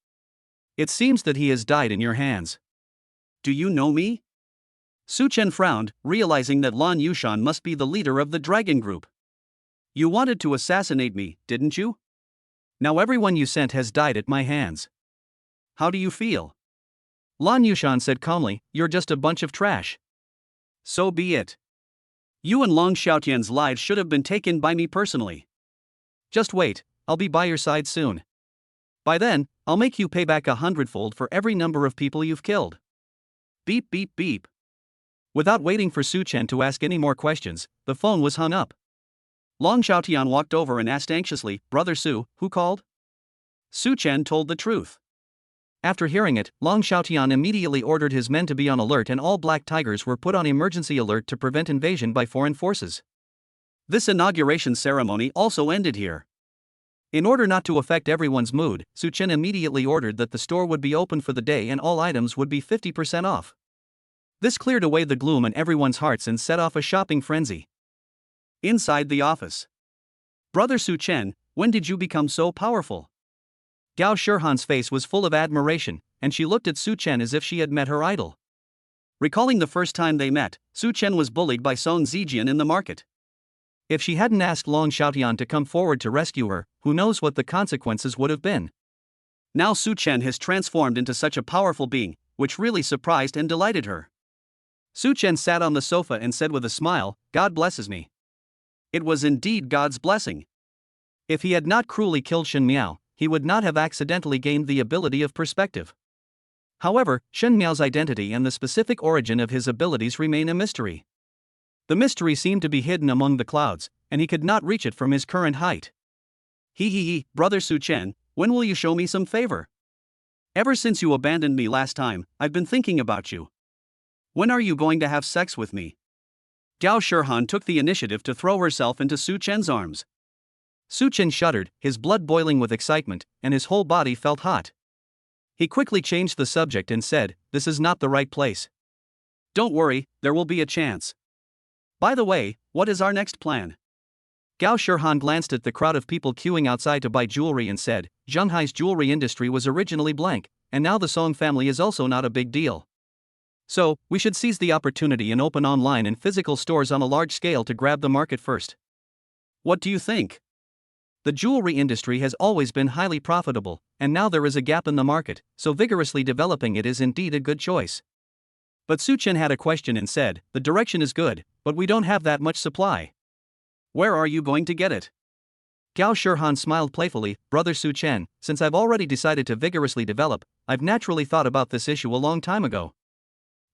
It seems that he has died in your hands." "Do you know me?" Su Chen frowned, realizing that Lan Yushan must be the leader of the dragon group. "You wanted to assassinate me, didn't you?" "Now everyone you sent has died at my hands." "How do you feel?" Lan Yushan said calmly, "You're just a bunch of trash." "So be it. You and Long Xiaotian's lives should have been taken by me personally." "Just wait, I'll be by your side soon. By then, I'll make you pay back 100-fold for every number of people you've killed." Beep beep beep. Without waiting for Su Chen to ask any more questions, the phone was hung up. Long Xiaotian walked over and asked anxiously, "Brother Su, who called?" Su Chen told the truth. After hearing it, Long Xiaotian immediately ordered his men to be on alert, and all black tigers were put on emergency alert to prevent invasion by foreign forces. This inauguration ceremony also ended here. In order not to affect everyone's mood, Su Chen immediately ordered that the store would be open for the day and all items would be 50% off. This cleared away the gloom in everyone's hearts and set off a shopping frenzy. Inside the office. "Brother Su Chen, when did you become so powerful?" Gao Shirhan's face was full of admiration, and she looked at Su Chen as if she had met her idol. Recalling the first time they met, Su Chen was bullied by Song Zijian in the market. If she hadn't asked Long Xiaotian to come forward to rescue her, who knows what the consequences would have been. Now Su Chen has transformed into such a powerful being, which really surprised and delighted her. Su Chen sat on the sofa and said with a smile, "God blesses me." It was indeed God's blessing. If he had not cruelly killed Shen Miao, he would not have accidentally gained the ability of perspective. However, Shen Miao's identity and the specific origin of his abilities remain a mystery. The mystery seemed to be hidden among the clouds, and he could not reach it from his current height. He, Brother Su Chen, when will you show me some favor? Ever since you abandoned me last time, I've been thinking about you. When are you going to have sex with me?" Gao Shirhan took the initiative to throw herself into Su Chen's arms. Su Chen shuddered, his blood boiling with excitement, and his whole body felt hot. He quickly changed the subject and said, "This is not the right place." "Don't worry, there will be a chance. By the way, what is our next plan?" Gao Shirhan glanced at the crowd of people queuing outside to buy jewelry and said, "Zhenghai's jewelry industry was originally blank, and now the Song family is also not a big deal. So, we should seize the opportunity and open online and physical stores on a large scale to grab the market first." "What do you think?" "The jewelry industry has always been highly profitable, and now there is a gap in the market, so vigorously developing it is indeed a good choice." But Su Chen had a question and said, "The direction is good, but we don't have that much supply." "Where are you going to get it?" Gao Shirhan smiled playfully, "Brother Su Chen, since I've already decided to vigorously develop, I've naturally thought about this issue a long time ago.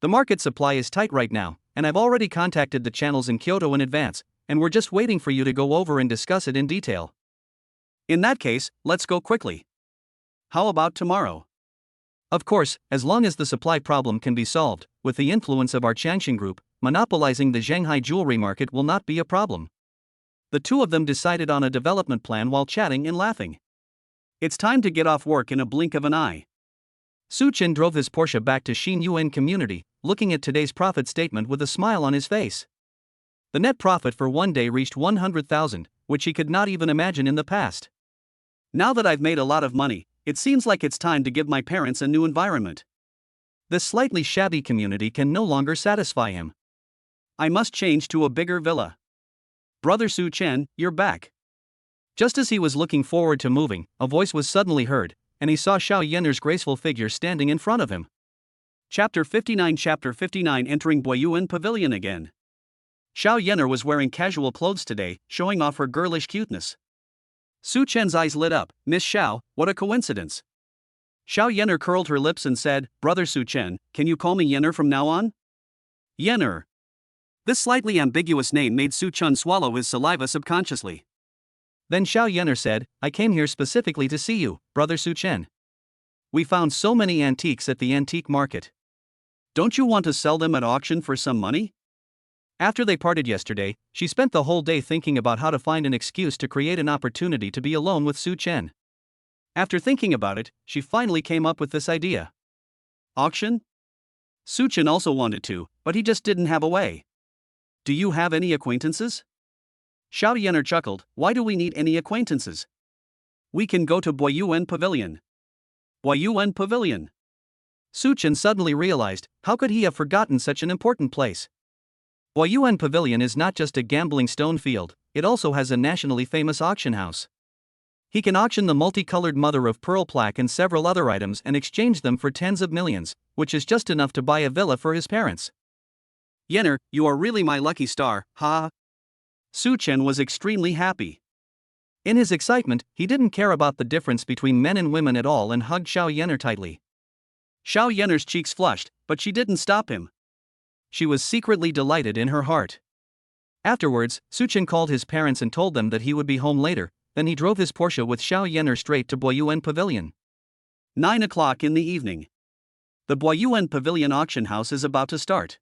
The market supply is tight right now, and I've already contacted the channels in Kyoto in advance, and we're just waiting for you to go over and discuss it in detail." "In that case, let's go quickly. How about tomorrow?" "Of course, as long as the supply problem can be solved, with the influence of our Changshan group, monopolizing the Shanghai jewelry market will not be a problem." The two of them decided on a development plan while chatting and laughing. It's time to get off work in a blink of an eye. Su Chen drove his Porsche back to Xin Yuan Community, looking at today's profit statement with a smile on his face. The net profit for one day reached 100,000, which he could not even imagine in the past. "Now that I've made a lot of money, it seems like it's time to give my parents a new environment." This slightly shabby community can no longer satisfy him. "I must change to a bigger villa." "Brother Su Chen, you're back." Just as he was looking forward to moving, a voice was suddenly heard, and he saw Xiao Yener's graceful figure standing in front of him. Chapter 59 Entering Boyuan Pavilion again. Xiao Yenner was wearing casual clothes today, showing off her girlish cuteness. Su Chen's eyes lit up. Miss Xiao, what a coincidence. Xiao Yenner curled her lips and said, Brother Su Chen, can you call me Yenner from now on? Yenner. This slightly ambiguous name made Su Chen swallow his saliva subconsciously. Then Xiao Yenner said, I came here specifically to see you, Brother Su Chen. We found so many antiques at the antique market. Don't you want to sell them at auction for some money? After they parted yesterday, she spent the whole day thinking about how to find an excuse to create an opportunity to be alone with Su Chen. After thinking about it, she finally came up with this idea. Auction? Su Chen also wanted to, but he just didn't have a way. Do you have any acquaintances? Xiao Yenner chuckled, why do we need any acquaintances? We can go to Boyuan Pavilion. Boyuan Pavilion. Su Chen suddenly realized, how could he have forgotten such an important place? Boyuan Pavilion is not just a gambling stone field, it also has a nationally famous auction house. He can auction the multicolored mother of pearl plaque and several other items and exchange them for tens of millions, which is just enough to buy a villa for his parents. Yenner, you are really my lucky star, ha! Su Chen was extremely happy. In his excitement, he didn't care about the difference between men and women at all and hugged Xiao Yenner tightly. Xiao Yenner's cheeks flushed, but she didn't stop him. She was secretly delighted in her heart. Afterwards, Su Chen called his parents and told them that he would be home later, then he drove his Porsche with Xiao Yenner straight to Boyuan Pavilion. 9 o'clock in the evening. The Boyuan Pavilion auction house is about to start.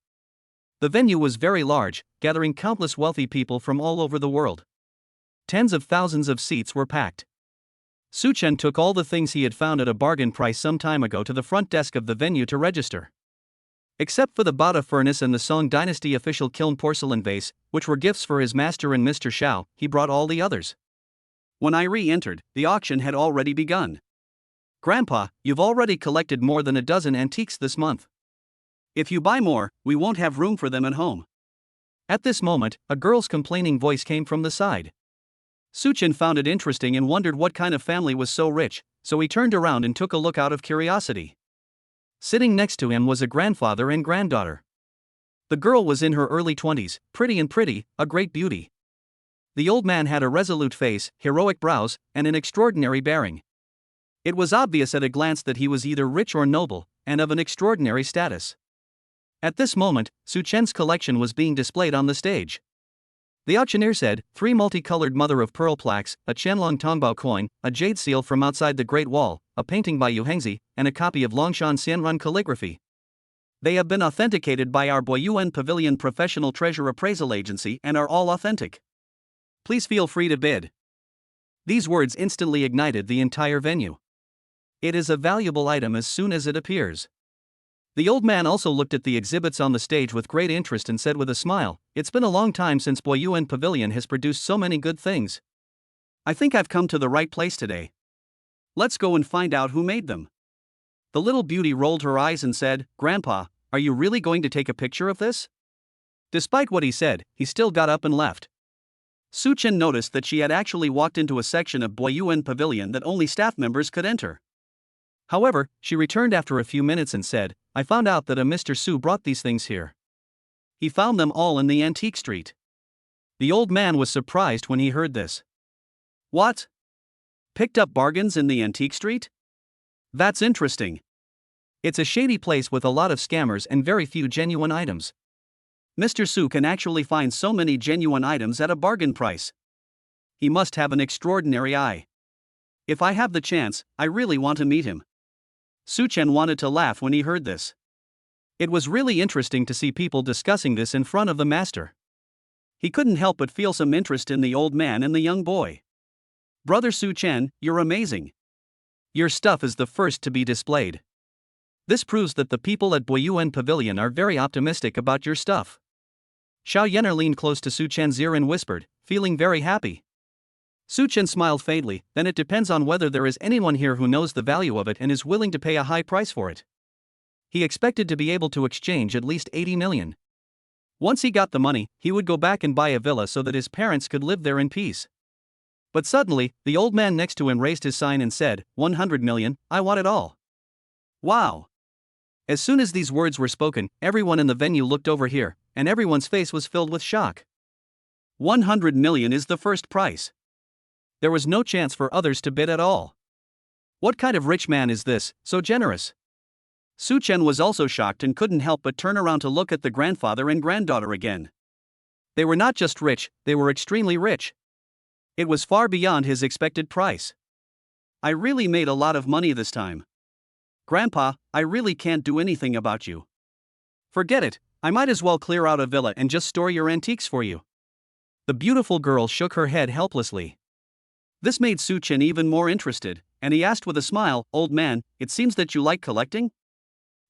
The venue was very large, gathering countless wealthy people from all over the world. Tens of thousands of seats were packed. Su Chen took all the things he had found at a bargain price some time ago to the front desk of the venue to register. Except for the Bada furnace and the Song Dynasty official kiln porcelain vase, which were gifts for his master and Mr. Xiao, he brought all the others. When I re-entered, the auction had already begun. Grandpa, you've already collected more than a dozen antiques this month. If you buy more, we won't have room for them at home. At this moment, a girl's complaining voice came from the side. Su Chen found it interesting and wondered what kind of family was so rich, so he turned around and took a look out of curiosity. Sitting next to him was a grandfather and granddaughter. The girl was in her early 20s, pretty, a great beauty. The old man had a resolute face, heroic brows, and an extraordinary bearing. It was obvious at a glance that he was either rich or noble, and of an extraordinary status. At this moment, Su Chen's collection was being displayed on the stage. The auctioneer said, 3 multicolored mother-of-pearl plaques, a Qianlong Tongbao coin, a jade seal from outside the Great Wall, a painting by Yu Hengzi, and a copy of Longshan Xianrun calligraphy. They have been authenticated by our Boyuan Pavilion Professional Treasure Appraisal Agency and are all authentic. Please feel free to bid. These words instantly ignited the entire venue. It is a valuable item as soon as it appears. The old man also looked at the exhibits on the stage with great interest and said with a smile, it's been a long time since Boyuan Pavilion has produced so many good things. I think I've come to the right place today. Let's go and find out who made them. The little beauty rolled her eyes and said, Grandpa, are you really going to take a picture of this? Despite what he said, he still got up and left. Su Chen noticed that she had actually walked into a section of Boyuan Pavilion that only staff members could enter. However, she returned after a few minutes and said, I found out that a Mr. Su brought these things here. He found them all in the antique street. The old man was surprised when he heard this. What? Picked up bargains in the antique street? That's interesting. It's a shady place with a lot of scammers and very few genuine items. Mr. Su can actually find so many genuine items at a bargain price. He must have an extraordinary eye. If I have the chance, I really want to meet him. Su Chen wanted to laugh when he heard this. It was really interesting to see people discussing this in front of the master. He couldn't help but feel some interest in the old man and the young boy. Brother Su Chen, you're amazing. Your stuff is the first to be displayed. This proves that the people at Boyuan Pavilion are very optimistic about your stuff. Xiao Yenner leaned close to Su Chen's ear and whispered, feeling very happy. Su Chen smiled faintly, then it depends on whether there is anyone here who knows the value of it and is willing to pay a high price for it. He expected to be able to exchange at least 80 million. Once he got the money, he would go back and buy a villa so that his parents could live there in peace. But suddenly, the old man next to him raised his sign and said, 100 million, I want it all. Wow! As soon as these words were spoken, everyone in the venue looked over here, and everyone's face was filled with shock. 100 million is the first price. There was no chance for others to bid at all. What kind of rich man is this, so generous? Su Chen was also shocked and couldn't help but turn around to look at the grandfather and granddaughter again. They were not just rich, they were extremely rich. It was far beyond his expected price. I really made a lot of money this time. Grandpa, I really can't do anything about you. Forget it, I might as well clear out a villa and just store your antiques for you. The beautiful girl shook her head helplessly. This made Su Chen even more interested, and he asked with a smile, "Old man, it seems that you like collecting?"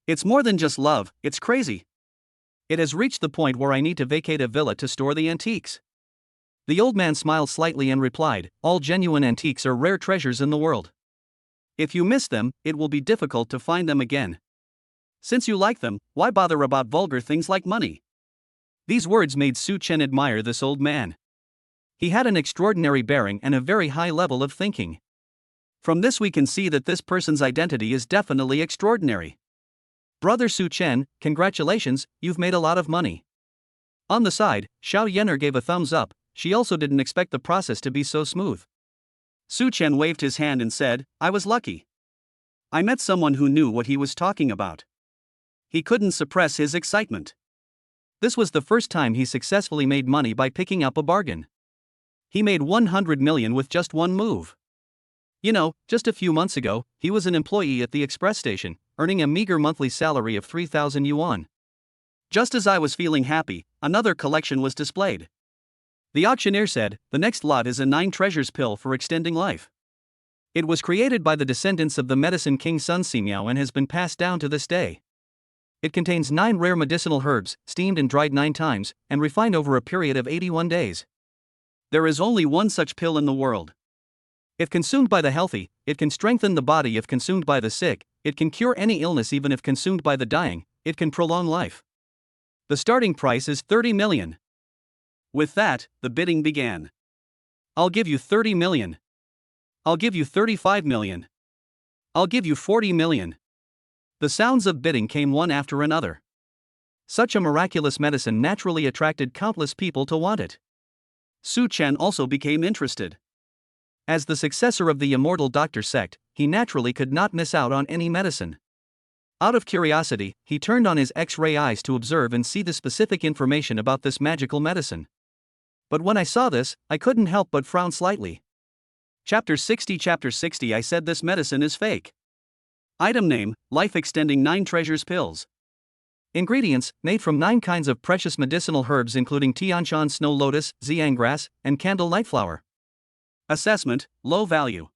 "It's more than just love, it's crazy. It has reached the point where I need to vacate a villa to store the antiques." The old man smiled slightly and replied, "All genuine antiques are rare treasures in the world. If you miss them, it will be difficult to find them again. Since you like them, why bother about vulgar things like money?" These words made Su Chen admire this old man. He had an extraordinary bearing and a very high level of thinking. From this we can see that this person's identity is definitely extraordinary. "Brother Su Chen, congratulations, you've made a lot of money." On the side, Xiao Yener gave a thumbs up. She also didn't expect the process to be so smooth. Su Chen waved his hand and said, "I was lucky. I met someone who knew what he was talking about." He couldn't suppress his excitement. This was the first time he successfully made money by picking up a bargain. He made 100 million with just one move. You know, just a few months ago, he was an employee at the express station, earning a meager monthly salary of 3,000 yuan. Just as I was feeling happy, another collection was displayed. The auctioneer said, "The next lot is a 9 treasures pill for extending life. It was created by the descendants of the medicine king Sun Simiao and has been passed down to this day. It contains 9 rare medicinal herbs, steamed and dried 9 times, and refined over a period of 81 days. There is only one such pill in the world. If consumed by the healthy, it can strengthen the body. If consumed by the sick, it can cure any illness. Even if consumed by the dying, it can prolong life. The starting price is 30 million. With that, the bidding began. "I'll give you 30 million. I'll give you 35 million. I'll give you 40 million. The sounds of bidding came one after another. Such a miraculous medicine naturally attracted countless people to want it. Su Chen also became interested. As the successor of the immortal doctor sect, he naturally could not miss out on any medicine. Out of curiosity, he turned on his X-ray eyes to observe and see the specific information about this magical medicine. But when I saw this, I couldn't help but frown slightly. Chapter 60 I said this medicine is fake. Item name, life-extending 9 treasures pills. Ingredients, made from 9 kinds of precious medicinal herbs including tianshan snow lotus, xiang grass, and candle night flower. Assessment, low value.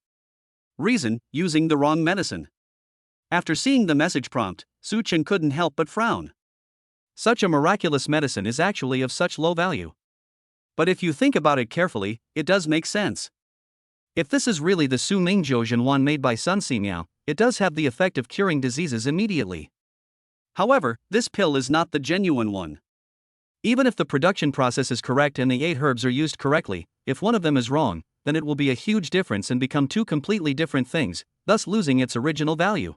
Reason, using the wrong medicine. After seeing the message prompt, Su Chen couldn't help but frown. Such a miraculous medicine is actually of such low value. But if you think about it carefully, it does make sense. If this is really the Su Ming Zhoujian made by Sun Simiao, it does have the effect of curing diseases immediately. However, this pill is not the genuine one. Even if the production process is correct and the 8 herbs are used correctly, if one of them is wrong, then it will be a huge difference and become 2 completely different things, thus losing its original value.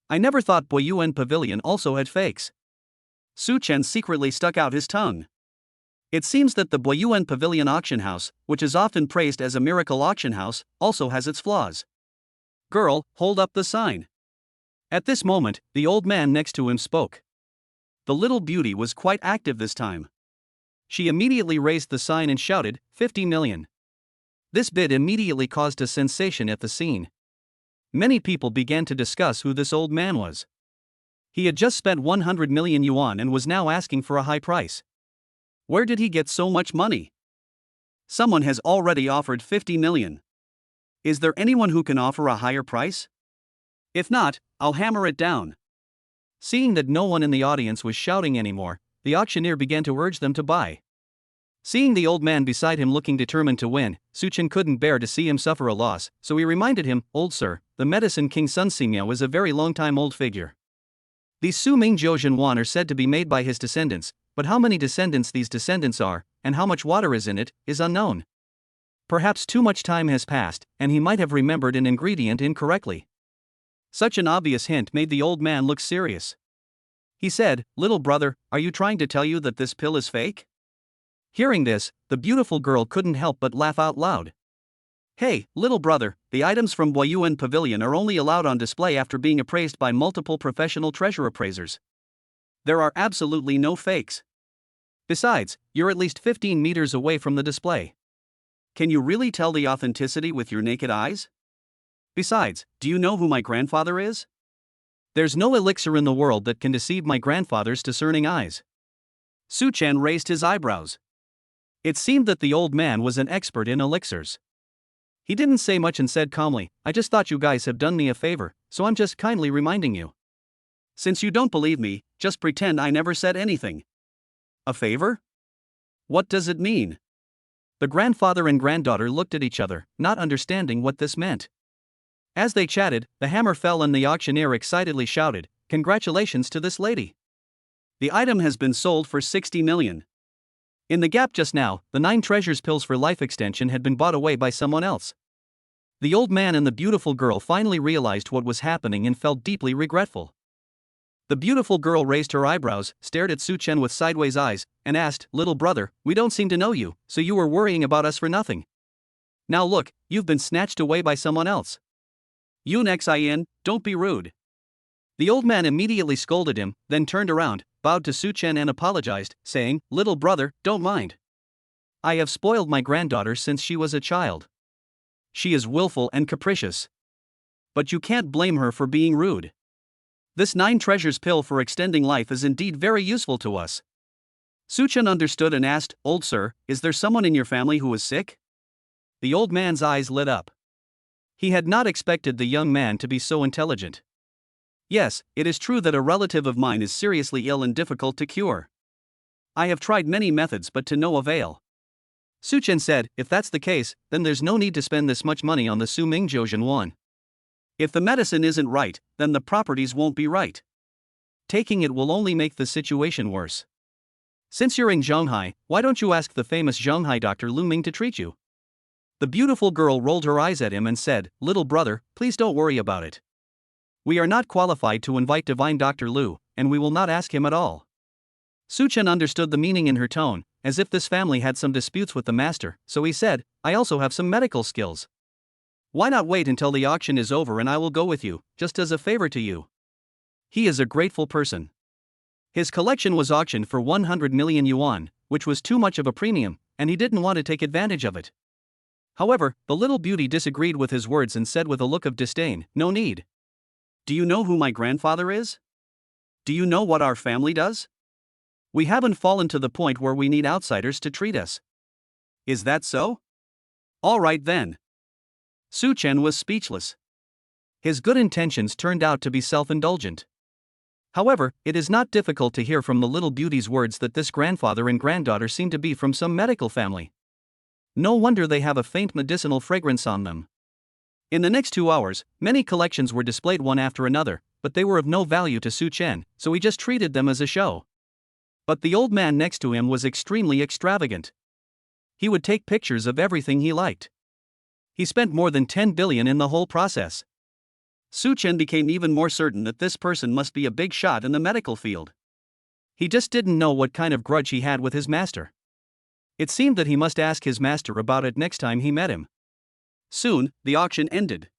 I never thought Boyuan Pavilion also had fakes. Su Chen secretly stuck out his tongue. It seems that the Boyuan Pavilion auction house, which is often praised as a miracle auction house, also has its flaws. Girl, hold up the sign. At this moment, the old man next to him spoke. The little beauty was quite active this time. She immediately raised the sign and shouted, 50 million. This bid immediately caused a sensation at the scene. Many people began to discuss who this old man was. He had just spent 100 million yuan and was now asking for a high price. Where did he get so much money? Someone has already offered 50 million. Is there anyone who can offer a higher price? If not, I'll hammer it down. Seeing that no one in the audience was shouting anymore, the auctioneer began to urge them to buy. Seeing the old man beside him looking determined to win, Su Chen couldn't bear to see him suffer a loss, so he reminded him, "Old sir, the medicine king Sun Simiao is a very long time old figure. These Su Ming Zhoujian are said to be made by his descendants, but how many descendants these descendants are, and how much water is in it, is unknown. Perhaps too much time has passed, and he might have remembered an ingredient incorrectly." Such an obvious hint made the old man look serious. He said, "Little brother, are you trying to tell you that this pill is fake?" Hearing this, the beautiful girl couldn't help but laugh out loud. "Hey, little brother, the items from Boyuan Pavilion are only allowed on display after being appraised by multiple professional treasure appraisers. There are absolutely no fakes. Besides, you're at least 15 meters away from the display. Can you really tell the authenticity with your naked eyes? Besides, do you know who my grandfather is? There's no elixir in the world that can deceive my grandfather's discerning eyes." Su Chen raised his eyebrows. It seemed that the old man was an expert in elixirs. He didn't say much and said calmly, "I just thought you guys have done me a favor, so I'm just kindly reminding you. Since you don't believe me, just pretend I never said anything." "A favor? What does it mean?" The grandfather and granddaughter looked at each other, not understanding what this meant. As they chatted, the hammer fell and the auctioneer excitedly shouted, "Congratulations to this lady. The item has been sold for 60 million. In the gap just now, the 9 treasures pills for life extension had been bought away by someone else." The old man and the beautiful girl finally realized what was happening and felt deeply regretful. The beautiful girl raised her eyebrows, stared at Su Chen with sideways eyes, and asked, "Little brother, we don't seem to know you, so you were worrying about us for nothing. Now look, you've been snatched away by someone else. Yun Xian, don't be rude." The old man immediately scolded him, then turned around, bowed to Su Chen and apologized, saying, "Little brother, don't mind. I have spoiled my granddaughter since she was a child. She is willful and capricious. But you can't blame her for being rude. This 9 treasures pill for extending life is indeed very useful to us." Su Chen understood and asked, "Old sir, is there someone in your family who is sick?" The old man's eyes lit up. He had not expected the young man to be so intelligent. "Yes, it is true that a relative of mine is seriously ill and difficult to cure. I have tried many methods but to no avail." Su Chen said, "If that's the case, then there's no need to spend this much money on the Su Ming Zhouzhen Yuan. If the medicine isn't right, then the properties won't be right. Taking it will only make the situation worse. Since you're in Zhonghai, why don't you ask the famous Zhonghai doctor Lu Ming to treat you?" The beautiful girl rolled her eyes at him and said, "Little brother, please don't worry about it. We are not qualified to invite divine Dr. Lu, and we will not ask him at all." Su Chen understood the meaning in her tone, as if this family had some disputes with the master, so he said, "I also have some medical skills. Why not wait until the auction is over and I will go with you, just as a favor to you?" He is a grateful person. His collection was auctioned for 100 million yuan, which was too much of a premium, and he didn't want to take advantage of it. However, the little beauty disagreed with his words and said with a look of disdain, "No need. Do you know who my grandfather is? Do you know what our family does? We haven't fallen to the point where we need outsiders to treat us. Is that so? All right then." Su Chen was speechless. His good intentions turned out to be self-indulgent. However, it is not difficult to hear from the little beauty's words that this grandfather and granddaughter seem to be from some medical family. No wonder they have a faint medicinal fragrance on them. In the next 2 hours, many collections were displayed one after another, but they were of no value to Su Chen, so he just treated them as a show. But the old man next to him was extremely extravagant. He would take pictures of everything he liked. He spent more than 10 billion in the whole process. Su Chen became even more certain that this person must be a big shot in the medical field. He just didn't know what kind of grudge he had with his master. It seemed that he must ask his master about it next time he met him. Soon, the auction ended.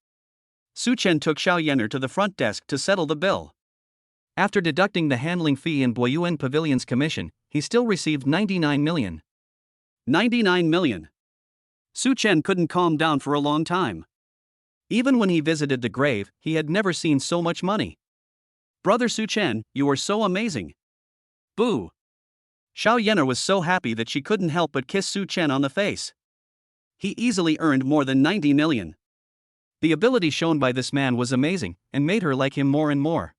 Su Chen took Xiao Yener to the front desk to settle the bill. After deducting the handling fee and Boyuan Pavilion's commission, he still received 99 million. 99 million. Su Chen couldn't calm down for a long time. Even when he visited the grave, he had never seen so much money. "Brother Su Chen, you are so amazing." Boo! Xiao Yener was so happy that she couldn't help but kiss Su Chen on the face. He easily earned more than 90 million. The ability shown by this man was amazing, and made her like him more and more.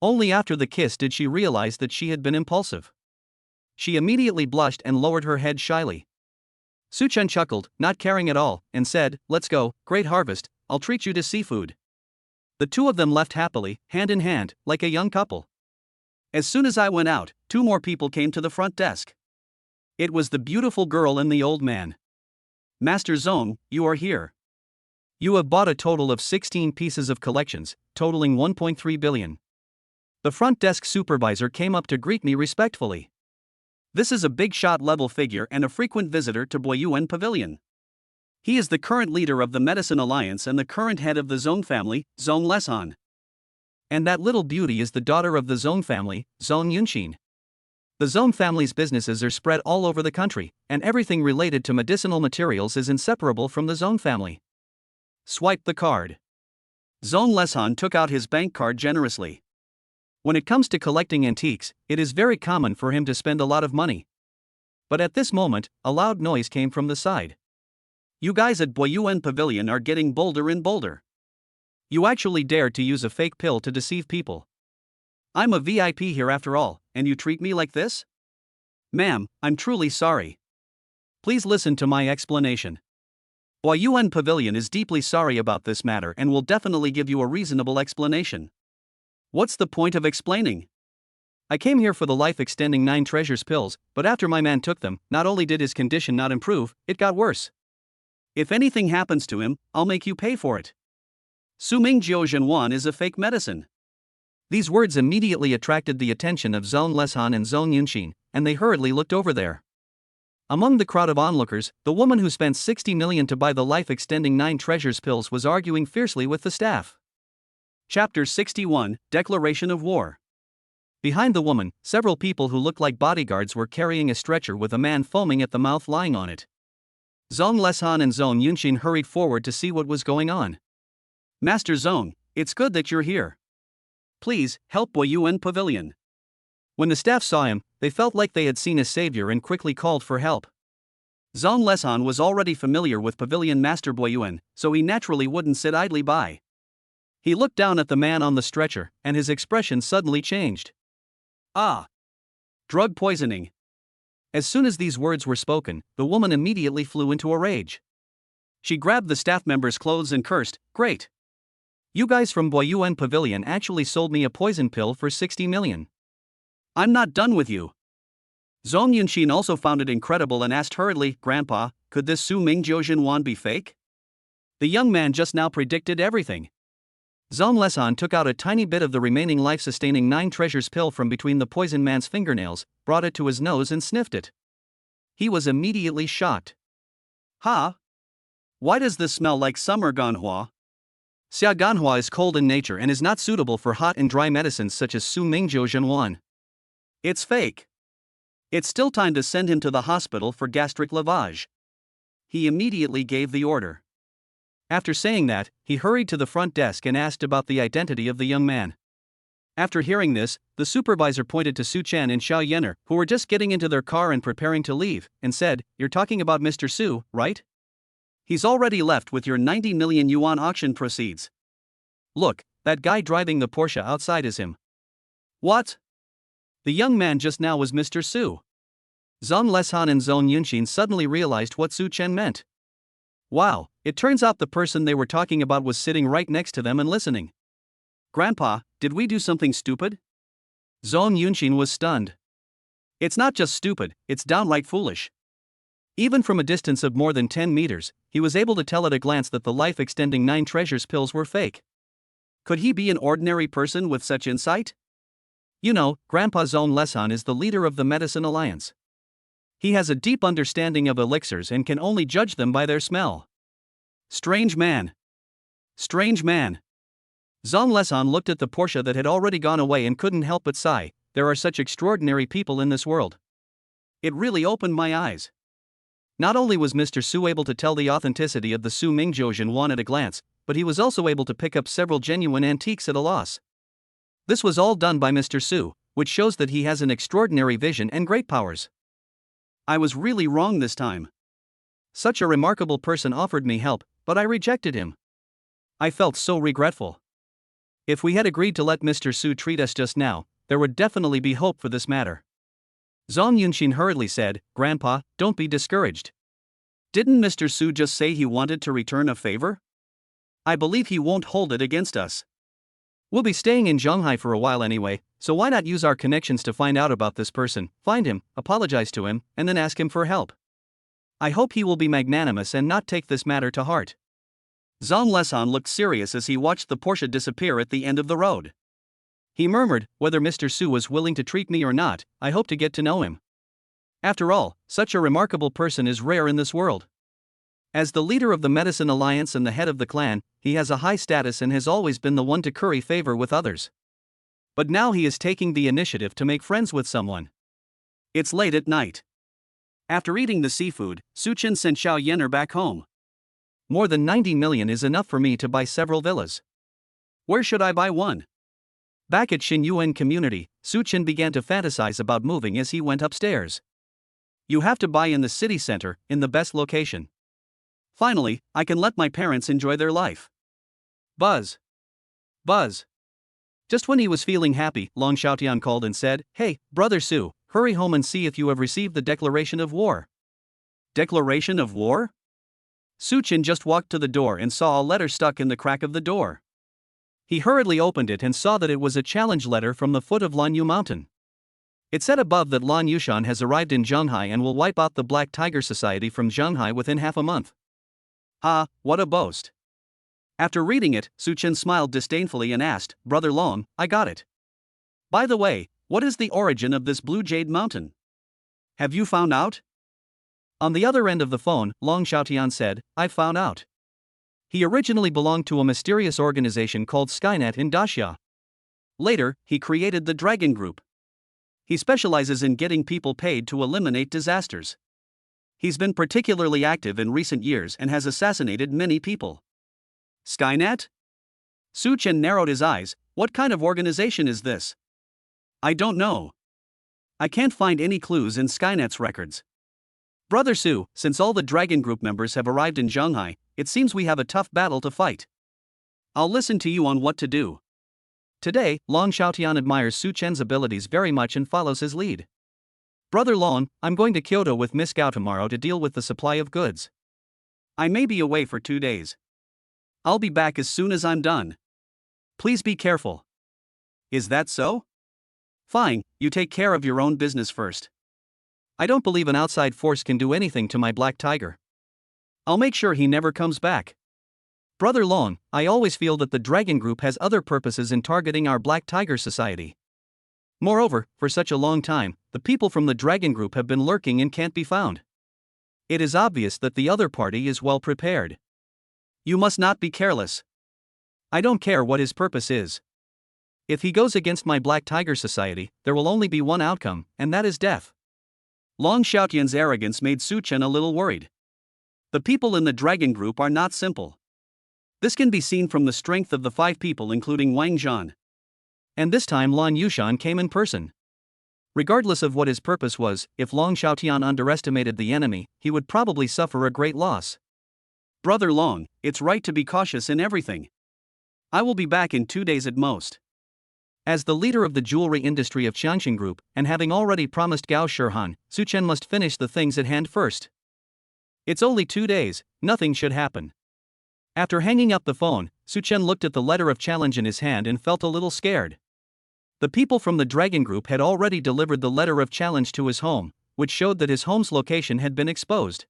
Only after the kiss did she realize that she had been impulsive. She immediately blushed and lowered her head shyly. Su Chen chuckled, not caring at all, and said, "Let's go, Great Harvest, I'll treat you to seafood." The two of them left happily, hand in hand, like a young couple. As soon as I went out, 2 more people came to the front desk. It was the beautiful girl and the old man. "Master Zong, you are here. You have bought a total of 16 pieces of collections, totaling 1.3 billion. The front desk supervisor came up to greet me respectfully. This is a big shot level figure and a frequent visitor to Boyuan Pavilion. He is the current leader of the Medicine Alliance and the current head of the Zone family, Zone Lesan. And that little beauty is the daughter of the Zone family, Zone Yunshin. The Zone family's businesses are spread all over the country, and everything related to medicinal materials is inseparable from the Zone family. Swipe the card. Zone Lesan took out his bank card generously. When it comes to collecting antiques, it is very common for him to spend a lot of money. But at this moment, a loud noise came from the side. You guys at Boyuan Pavilion are getting bolder and bolder. You actually dared to use a fake pill to deceive people. I'm a VIP here after all, and you treat me like this? Ma'am, I'm truly sorry. Please listen to my explanation. Boyuan Pavilion is deeply sorry about this matter and will definitely give you a reasonable explanation. What's the point of explaining? I came here for the life-extending 9 treasures pills, but after my man took them, not only did his condition not improve, it got worse. If anything happens to him, I'll make you pay for it. Suming Jiuzhenwan is a fake medicine. These words immediately attracted the attention of Zone Lesan and Zone Yunshin, and they hurriedly looked over there. Among the crowd of onlookers, the woman who spent 60 million to buy the life-extending 9 treasures pills was arguing fiercely with the staff. Chapter 61, Declaration of War. Behind the woman, several people who looked like bodyguards were carrying a stretcher with a man foaming at the mouth lying on it. Zone Lesan and Zone Yunshin hurried forward to see what was going on. Master Zone, it's good that you're here. Please, help Boyuan Pavilion. When the staff saw him, they felt like they had seen a savior and quickly called for help. Zone Lesan was already familiar with Pavilion Master Boyuan, so he naturally wouldn't sit idly by. He looked down at the man on the stretcher, and his expression suddenly changed. Ah! Drug poisoning. As soon as these words were spoken, the woman immediately flew into a rage. She grabbed the staff member's clothes and cursed, "Great! You guys from Boyuan Pavilion actually sold me a poison pill for 60 million. I'm not done with you." Zone Yunshin also found it incredible and asked hurriedly, "Grandpa, could this Su Ming Jiuzhenwan be fake?" The young man just now predicted everything. Zone Lesan took out a tiny bit of the remaining life-sustaining 9 treasures pill from between the poison man's fingernails, brought it to his nose and sniffed it. He was immediately shocked. "Ha? Why does this smell like summer ganhwa?" Xia ganhwa is cold in nature and is not suitable for hot and dry medicines such as Su Ming Jiuzhenwan. It's fake. It's still time to send him to the hospital for gastric lavage. He immediately gave the order. After saying that, he hurried to the front desk and asked about the identity of the young man. After hearing this, the supervisor pointed to Su Chen and Xiao Yener, who were just getting into their car and preparing to leave, and said, "You're talking about Mr. Su, right? He's already left with your 90 million yuan auction proceeds. Look, that guy driving the Porsche outside is him." "What?" The young man just now was Mr. Su. Zone Lesan and Zone Yunshin suddenly realized what Su Chen meant. Wow, it turns out the person they were talking about was sitting right next to them and listening. "Grandpa, did we do something stupid?" Zone Yunshin was stunned. "It's not just stupid, it's downright foolish." Even from a distance of more than 10 meters, he was able to tell at a glance that the life-extending 9 treasures pills were fake. Could he be an ordinary person with such insight? You know, Grandpa Zone Lesan is the leader of the Medicine Alliance. He has a deep understanding of elixirs and can only judge them by their smell. Strange man. Strange man. Zone Lesan looked at the Porsche that had already gone away and couldn't help but sigh. There are such extraordinary people in this world. It really opened my eyes. Not only was Mr. Su able to tell the authenticity of the Su Ming Jiuzhenwan at a glance, but he was also able to pick up several genuine antiques at a loss. This was all done by Mr. Su, which shows that he has an extraordinary vision and great powers. I was really wrong this time. Such a remarkable person offered me help, but I rejected him. I felt so regretful. If we had agreed to let Mr. Su treat us just now, there would definitely be hope for this matter. Zong Yunshin hurriedly said, "Grandpa, don't be discouraged. Didn't Mr. Su just say he wanted to return a favor? I believe he won't hold it against us. We'll be staying in Zhonghai for a while anyway, so why not use our connections to find out about this person, find him, apologize to him, and then ask him for help. I hope he will be magnanimous and not take this matter to heart." Zong Lesan looked serious as he watched the Porsche disappear at the end of the road. He murmured, whether Mr. Su was willing to treat me or not, I hope to get to know him. After all, such a remarkable person is rare in this world. As the leader of the Medicine Alliance and the head of the clan, he has a high status and has always been the one to curry favor with others. But now he is taking the initiative to make friends with someone. It's late at night. After eating the seafood, Suchen sent Xiao Yener back home. More than 90 million is enough for me to buy several villas. Where should I buy one? Back at Xinyuan community, Suchen began to fantasize about moving as he went upstairs. You have to buy in the city center, in the best location. Finally, I can let my parents enjoy their life. Buzz. Buzz. Just when he was feeling happy, Long Xiaotian called and said, "Hey, Brother Su, hurry home and see if you have received the declaration of war." Declaration of war? Suchen just walked to the door and saw a letter stuck in the crack of the door. He hurriedly opened it and saw that it was a challenge letter from the foot of Lanyu Mountain. It said above that Lan Yushan has arrived in Zhanghai and will wipe out the Black Tiger Society from Zhanghai within half a month. Ah, what a boast. After reading it, Suchen smiled disdainfully and asked, "Brother Long, I got it. By the way, what is the origin of this Blue Jade Mountain? Have you found out?" On the other end of the phone, Long Xiaotian said, "I've found out. He originally belonged to a mysterious organization called Skynet in Daxia. Later, he created the Dragon Group. He specializes in getting people paid to eliminate disasters. He's been particularly active in recent years and has assassinated many people." Skynet? Suchen narrowed his eyes. What kind of organization is this? I don't know. I can't find any clues in Skynet's records. Brother Su, since all the Dragon Group members have arrived in Zhanghai, it seems we have a tough battle to fight. I'll listen to you on what to do. Today, Long Xiaotian admires Suchen's abilities very much and follows his lead. Brother Long, I'm going to Kyoto with Miss Gao tomorrow to deal with the supply of goods. I may be away for 2 days. I'll be back as soon as I'm done. Please be careful. Is that so? Fine, you take care of your own business first. I don't believe an outside force can do anything to my Black Tiger. I'll make sure he never comes back. Brother Long, I always feel that the Dragon Group has other purposes in targeting our Black Tiger Society. Moreover, for such a long time, the people from the Dragon Group have been lurking and can't be found. It is obvious that the other party is well prepared. You must not be careless. I don't care what his purpose is. If he goes against my Black Tiger Society, there will only be one outcome, and that is death. Long Xiaotian's arrogance made Suchen a little worried. The people in the Dragon Group are not simple. This can be seen from the strength of the 5 people including Wang Zhan. And this time Lan Yushan came in person. Regardless of what his purpose was, if Long Xiaotian underestimated the enemy, he would probably suffer a great loss. Brother Long, it's right to be cautious in everything. I will be back in 2 days at most. As the leader of the jewelry industry of Qianxin Group, and having already promised Gao Shirhan, Suchen must finish the things at hand first. It's only 2 days, nothing should happen. After hanging up the phone, Suchen looked at the letter of challenge in his hand and felt a little scared. The people from the Dragon Group had already delivered the letter of challenge to his home, which showed that his home's location had been exposed.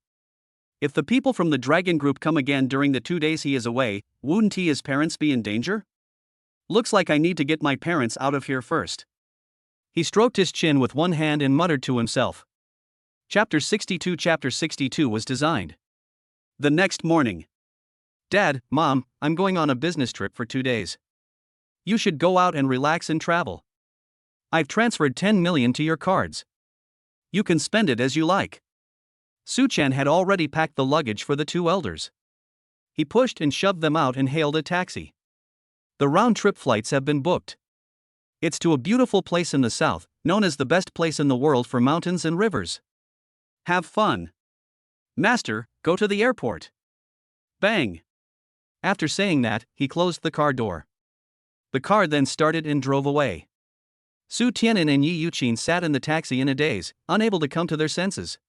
If the people from the Dragon Group come again during the 2 days he is away, wouldn't his parents be in danger? Looks like I need to get my parents out of here first. He stroked his chin with one hand and muttered to himself. Chapter 62 was designed. The next morning. Dad, Mom, I'm going on a business trip for 2 days. You should go out and relax and travel. I've transferred 10 million to your cards. You can spend it as you like. Suchen had already packed the luggage for the 2 elders. He pushed and shoved them out and hailed a taxi. The round-trip flights have been booked. It's to a beautiful place in the south, known as the best place in the world for mountains and rivers. Have fun. Master, go to the airport. Bang. After saying that, he closed the car door. The car then started and drove away. Su Tianin and Yi Yuqin sat in the taxi in a daze, unable to come to their senses.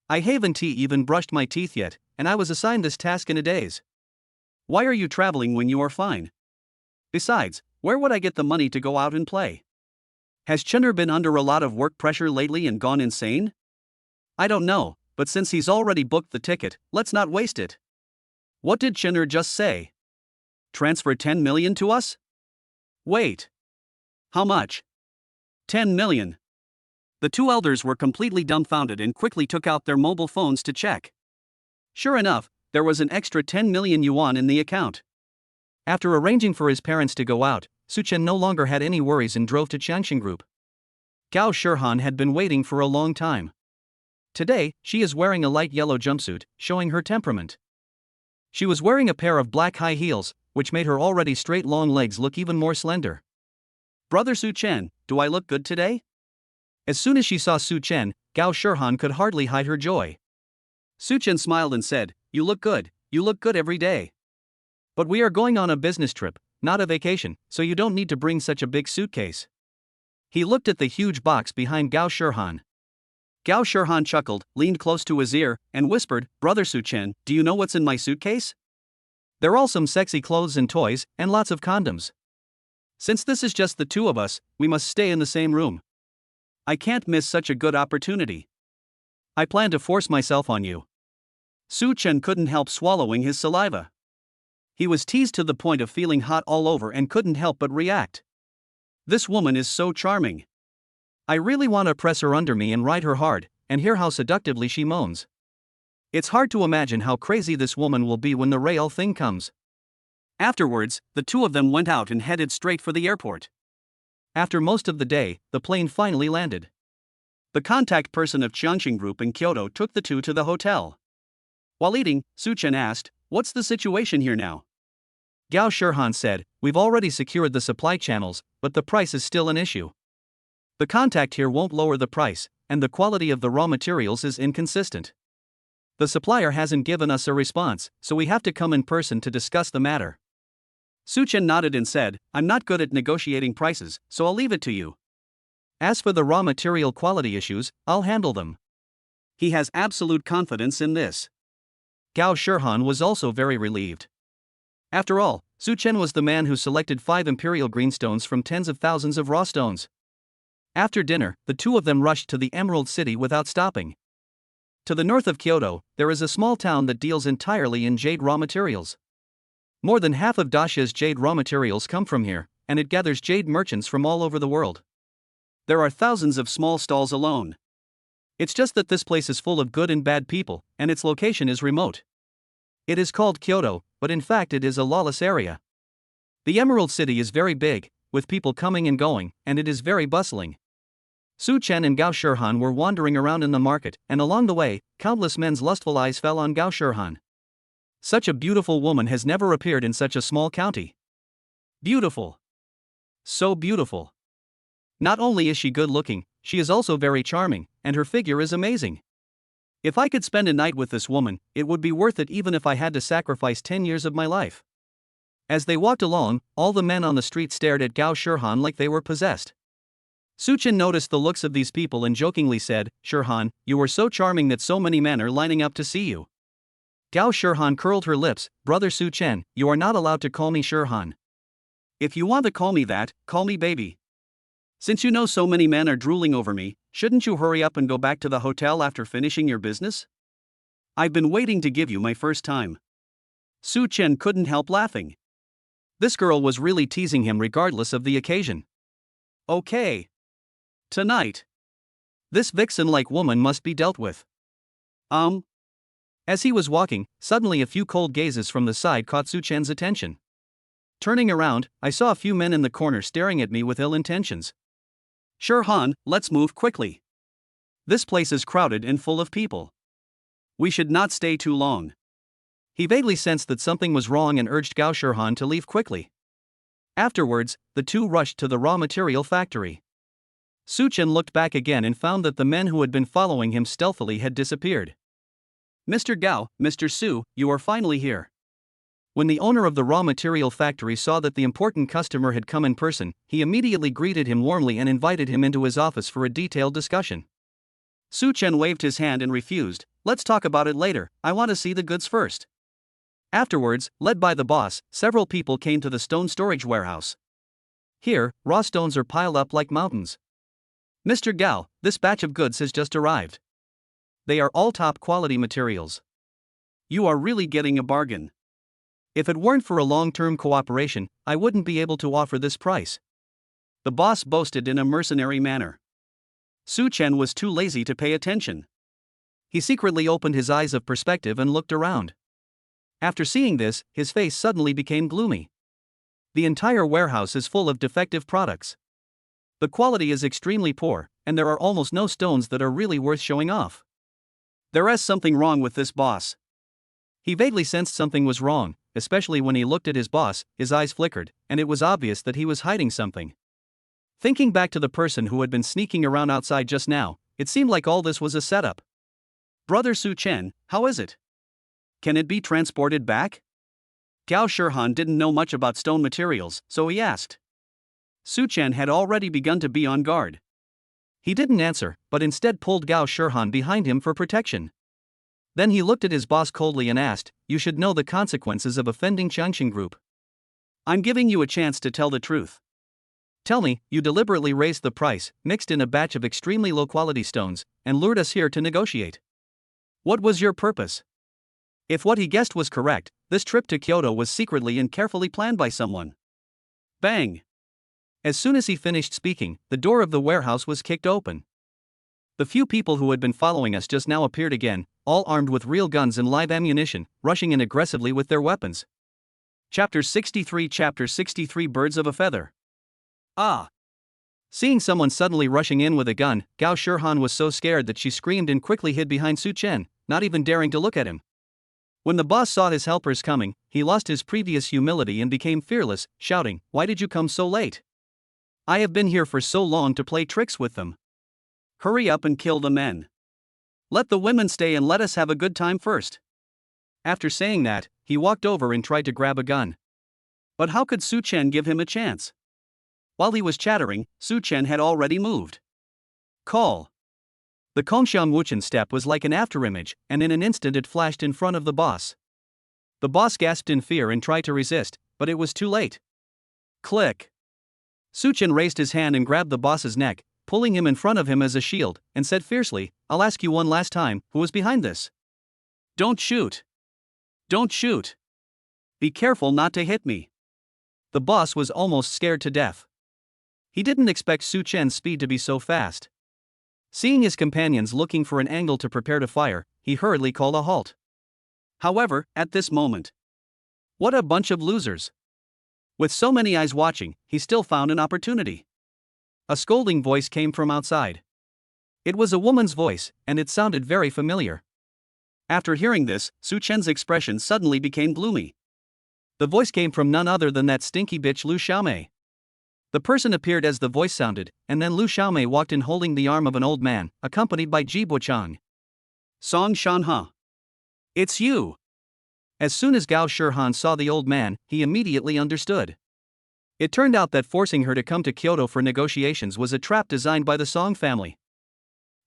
I haven't even brushed my teeth yet, and I was assigned this task in a daze. Why are you traveling when you are fine? Besides, where would I get the money to go out and play? Has Chenner been under a lot of work pressure lately and gone insane? I don't know, but since he's already booked the ticket, let's not waste it. What did Chenner just say? Transfer 10 million to us? Wait. How much? 10 million. The two elders were completely dumbfounded and quickly took out their mobile phones to check. Sure enough, there was an extra 10 million yuan in the account. After arranging for his parents to go out, Su Chen no longer had any worries and drove to Changshan Group. Gao Shirhan had been waiting for a long time. Today, she is wearing a light yellow jumpsuit, showing her temperament. She was wearing a pair of black high heels, which made her already straight long legs look even more slender. Brother Su Chen, do I look good today? As soon as she saw Su Chen, Gao Shirhan could hardly hide her joy. Su Chen smiled and said, you look good every day. But we are going on a business trip, not a vacation, so you don't need to bring such a big suitcase. He looked at the huge box behind Gao Shirhan. Gao Shirhan chuckled, leaned close to his ear, and whispered, Brother Su Chen, do you know what's in my suitcase? They're all some sexy clothes and toys, and lots of condoms. Since this is just the two of us, we must stay in the same room. I can't miss such a good opportunity. I plan to force myself on you. Su Chen couldn't help swallowing his saliva. He was teased to the point of feeling hot all over and couldn't help but react. This woman is so charming. I really want to press her under me and ride her hard, and hear how seductively she moans. It's hard to imagine how crazy this woman will be when the real thing comes. Afterwards, the two of them went out and headed straight for the airport. After most of the day, the plane finally landed. The contact person of Changshan Group in Kyoto took the two to the hotel. While eating, Su Chen asked, what's the situation here now? Gao Shirhan said, we've already secured the supply channels, but the price is still an issue. The contact here won't lower the price, and the quality of the raw materials is inconsistent. The supplier hasn't given us a response, so we have to come in person to discuss the matter. Su Chen nodded and said, I'm not good at negotiating prices, so I'll leave it to you. As for the raw material quality issues, I'll handle them. He has absolute confidence in this. Gao Shirhan was also very relieved. After all, Su Chen was the man who selected 5 imperial greenstones from tens of thousands of raw stones. After dinner, the two of them rushed to the Emerald City without stopping. To the north of Kyoto, there is a small town that deals entirely in jade raw materials. More than half of Dasha's jade raw materials come from here, and it gathers jade merchants from all over the world. There are thousands of small stalls alone. It's just that this place is full of good and bad people, and its location is remote. It is called Kyoto, but in fact it is a lawless area. The Emerald City is very big, with people coming and going, and it is very bustling. Su Chen and Gao Shirhan were wandering around in the market, and along the way, countless men's lustful eyes fell on Gao Shirhan. Such a beautiful woman has never appeared in such a small county. Beautiful. So beautiful. Not only is she good looking, she is also very charming, and her figure is amazing. If I could spend a night with this woman, it would be worth it even if I had to sacrifice 10 years of my life. As they walked along, all the men on the street stared at Gao Shirhan like they were possessed. Su Chen noticed the looks of these people and jokingly said, Shirhan, you are so charming that so many men are lining up to see you. Gao Shirhan curled her lips, Brother Su Chen, you are not allowed to call me Shirhan. If you want to call me that, call me baby. Since you know so many men are drooling over me, shouldn't you hurry up and go back to the hotel after finishing your business? I've been waiting to give you my first time. Su Chen couldn't help laughing. This girl was really teasing him regardless of the occasion. Okay. Tonight. This vixen-like woman must be dealt with. As he was walking, suddenly a few cold gazes from the side caught Su Chen's attention. Turning around, I saw a few men in the corner staring at me with ill intentions. Shirhan, let's move quickly. This place is crowded and full of people. We should not stay too long. He vaguely sensed that something was wrong and urged Gao Shirhan to leave quickly. Afterwards, the two rushed to the raw material factory. Su Chen looked back again and found that the men who had been following him stealthily had disappeared. Mr. Gao, Mr. Su, you are finally here. When the owner of the raw material factory saw that the important customer had come in person, he immediately greeted him warmly and invited him into his office for a detailed discussion. Su Chen waved his hand and refused, let's talk about it later, I want to see the goods first. Afterwards, led by the boss, several people came to the stone storage warehouse. Here, raw stones are piled up like mountains. Mr. Gao, this batch of goods has just arrived. They are all top quality materials. You are really getting a bargain. If it weren't for a long-term cooperation, I wouldn't be able to offer this price. the boss boasted in a mercenary manner. Su Chen was too lazy to pay attention. He secretly opened his eyes of perspective and looked around. After seeing this, his face suddenly became gloomy. The entire warehouse is full of defective products. The quality is extremely poor, and there are almost no stones that are really worth showing off. There is something wrong with this boss. He vaguely sensed something was wrong, especially when he looked at his boss. His eyes flickered, and it was obvious that he was hiding something. Thinking back to the person who had been sneaking around outside just now, it seemed like all this was a setup. Brother Su Chen, how is it? Can it be transported back? Gao Shirhan didn't know much about stone materials, so he asked. Su Chen had already begun to be on guard. He didn't answer, but instead pulled Gao Shirhan behind him for protection. Then he looked at his boss coldly and asked, "You should know the consequences of offending Changxing Group. I'm giving you a chance to tell the truth. Tell me, you deliberately raised the price, mixed in a batch of extremely low-quality stones, and lured us here to negotiate. What was your purpose?" If what he guessed was correct, this trip to Kyoto was secretly and carefully planned by someone. Bang! As soon as he finished speaking, the door of the warehouse was kicked open. The few people who had been following us just now appeared again, all armed with real guns and live ammunition, rushing in aggressively with their weapons. Chapter 63 Birds of a Feather. Ah! Seeing someone suddenly rushing in with a gun, Gao Shirhan was so scared that she screamed and quickly hid behind Su Chen, not even daring to look at him. When the boss saw his helpers coming, he lost his previous humility and became fearless, shouting, "Why did you come so late? I have been here for so long to play tricks with them. Hurry up and kill the men. Let the women stay and let us have a good time first." After saying that, he walked over and tried to grab a gun. But how could Su Chen give him a chance? While he was chattering, Su Chen had already moved. Call. The Kongxiang Wuchen step was like an afterimage, and in an instant it flashed in front of the boss. The boss gasped in fear and tried to resist, but it was too late. Click. Su Chen raised his hand and grabbed the boss's neck, pulling him in front of him as a shield, and said fiercely, "I'll ask you one last time, who was behind this? Don't shoot. Don't shoot. Be careful not to hit me." The boss was almost scared to death. He didn't expect Su Chen's speed to be so fast. Seeing his companions looking for an angle to prepare to fire, he hurriedly called a halt. However, at this moment, what a bunch of losers! With so many eyes watching, he still found an opportunity. A scolding voice came from outside. It was a woman's voice, and it sounded very familiar. After hearing this, Su Chen's expression suddenly became gloomy. The voice came from none other than that stinky bitch Lu Xiaomei. The person appeared as the voice sounded, and then Lu Xiaomei walked in holding the arm of an old man, accompanied by Ji Buochang. Song Shanha. It's you! As soon as Gao Shirhan saw the old man, he immediately understood. It turned out that forcing her to come to Kyoto for negotiations was a trap designed by the Song family.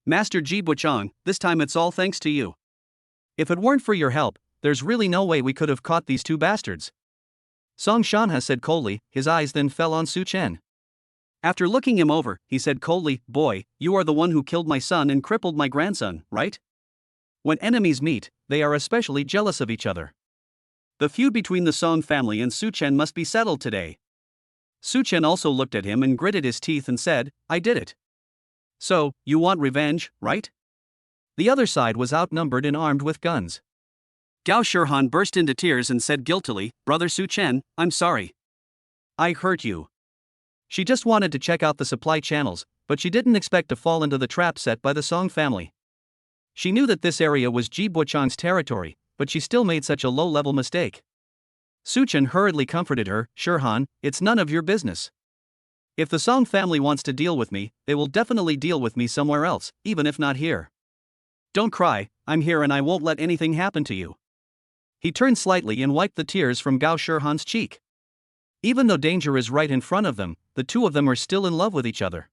Master Ji Buochang, this time it's all thanks to you. If it weren't for your help, there's really no way we could have caught these two bastards. Song Shanha said coldly, his eyes then fell on Su Chen. After looking him over, he said coldly, "Boy, you are the one who killed my son and crippled my grandson, right? When enemies meet, they are especially jealous of each other. The feud between the Song family and Su Chen must be settled today." Su Chen also looked at him and gritted his teeth and said, "I did it. So, you want revenge, right?" The other side was outnumbered and armed with guns. Gao Shirhan burst into tears and said guiltily, "Brother Su Chen, I'm sorry. I hurt you." She just wanted to check out the supply channels, but she didn't expect to fall into the trap set by the Song family. She knew that this area was Ji Buochang's territory, but she still made such a low-level mistake. Su Chen hurriedly comforted her, "Shirhan, it's none of your business. If the Song family wants to deal with me, they will definitely deal with me somewhere else, even if not here. Don't cry, I'm here and I won't let anything happen to you." He turned slightly and wiped the tears from Gao Shirhan's cheek. Even though danger is right in front of them, the two of them are still in love with each other.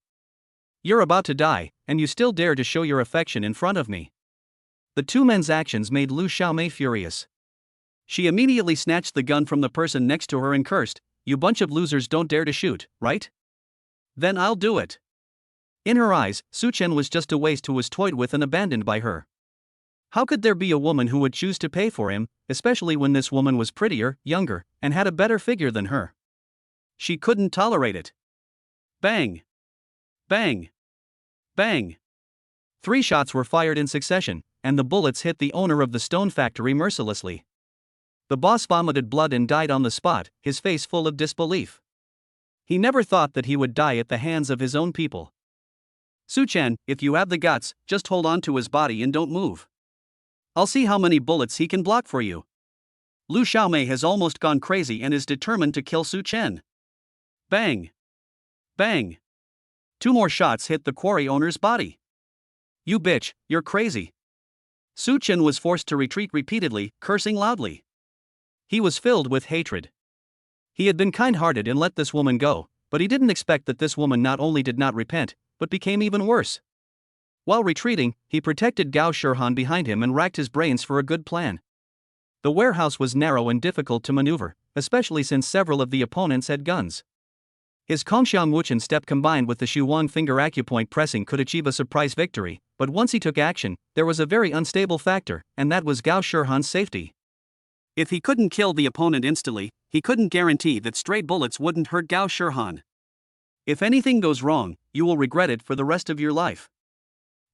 You're about to die, and you still dare to show your affection in front of me. The two men's actions made Lu Xiaomei furious. She immediately snatched the gun from the person next to her and cursed, "You bunch of losers don't dare to shoot, right? Then I'll do it." In her eyes, Su Chen was just a waste who was toyed with and abandoned by her. How could there be a woman who would choose to pay for him, especially when this woman was prettier, younger, and had a better figure than her? She couldn't tolerate it. Bang! Bang! Bang! 3 shots were fired in succession, and the bullets hit the owner of the stone factory mercilessly. The boss vomited blood and died on the spot, his face full of disbelief. He never thought that he would die at the hands of his own people. Su Chen, if you have the guts, just hold on to his body and don't move. I'll see how many bullets he can block for you. Lu Xiaomei has almost gone crazy and is determined to kill Su Chen. Bang! Bang! 2 more shots hit the quarry owner's body. You bitch, you're crazy. Su Chen was forced to retreat repeatedly, cursing loudly. He was filled with hatred. He had been kind-hearted and let this woman go, but he didn't expect that this woman not only did not repent, but became even worse. While retreating, he protected Gao Shirhan behind him and racked his brains for a good plan. The warehouse was narrow and difficult to maneuver, especially since several of the opponents had guns. His Kongxiang Wuchen step combined with the Shuwang finger acupoint pressing could achieve a surprise victory, but once he took action, there was a very unstable factor, and that was Gao Shirhan's safety. If he couldn't kill the opponent instantly, he couldn't guarantee that stray bullets wouldn't hurt Gao Shirhan. If anything goes wrong, you will regret it for the rest of your life.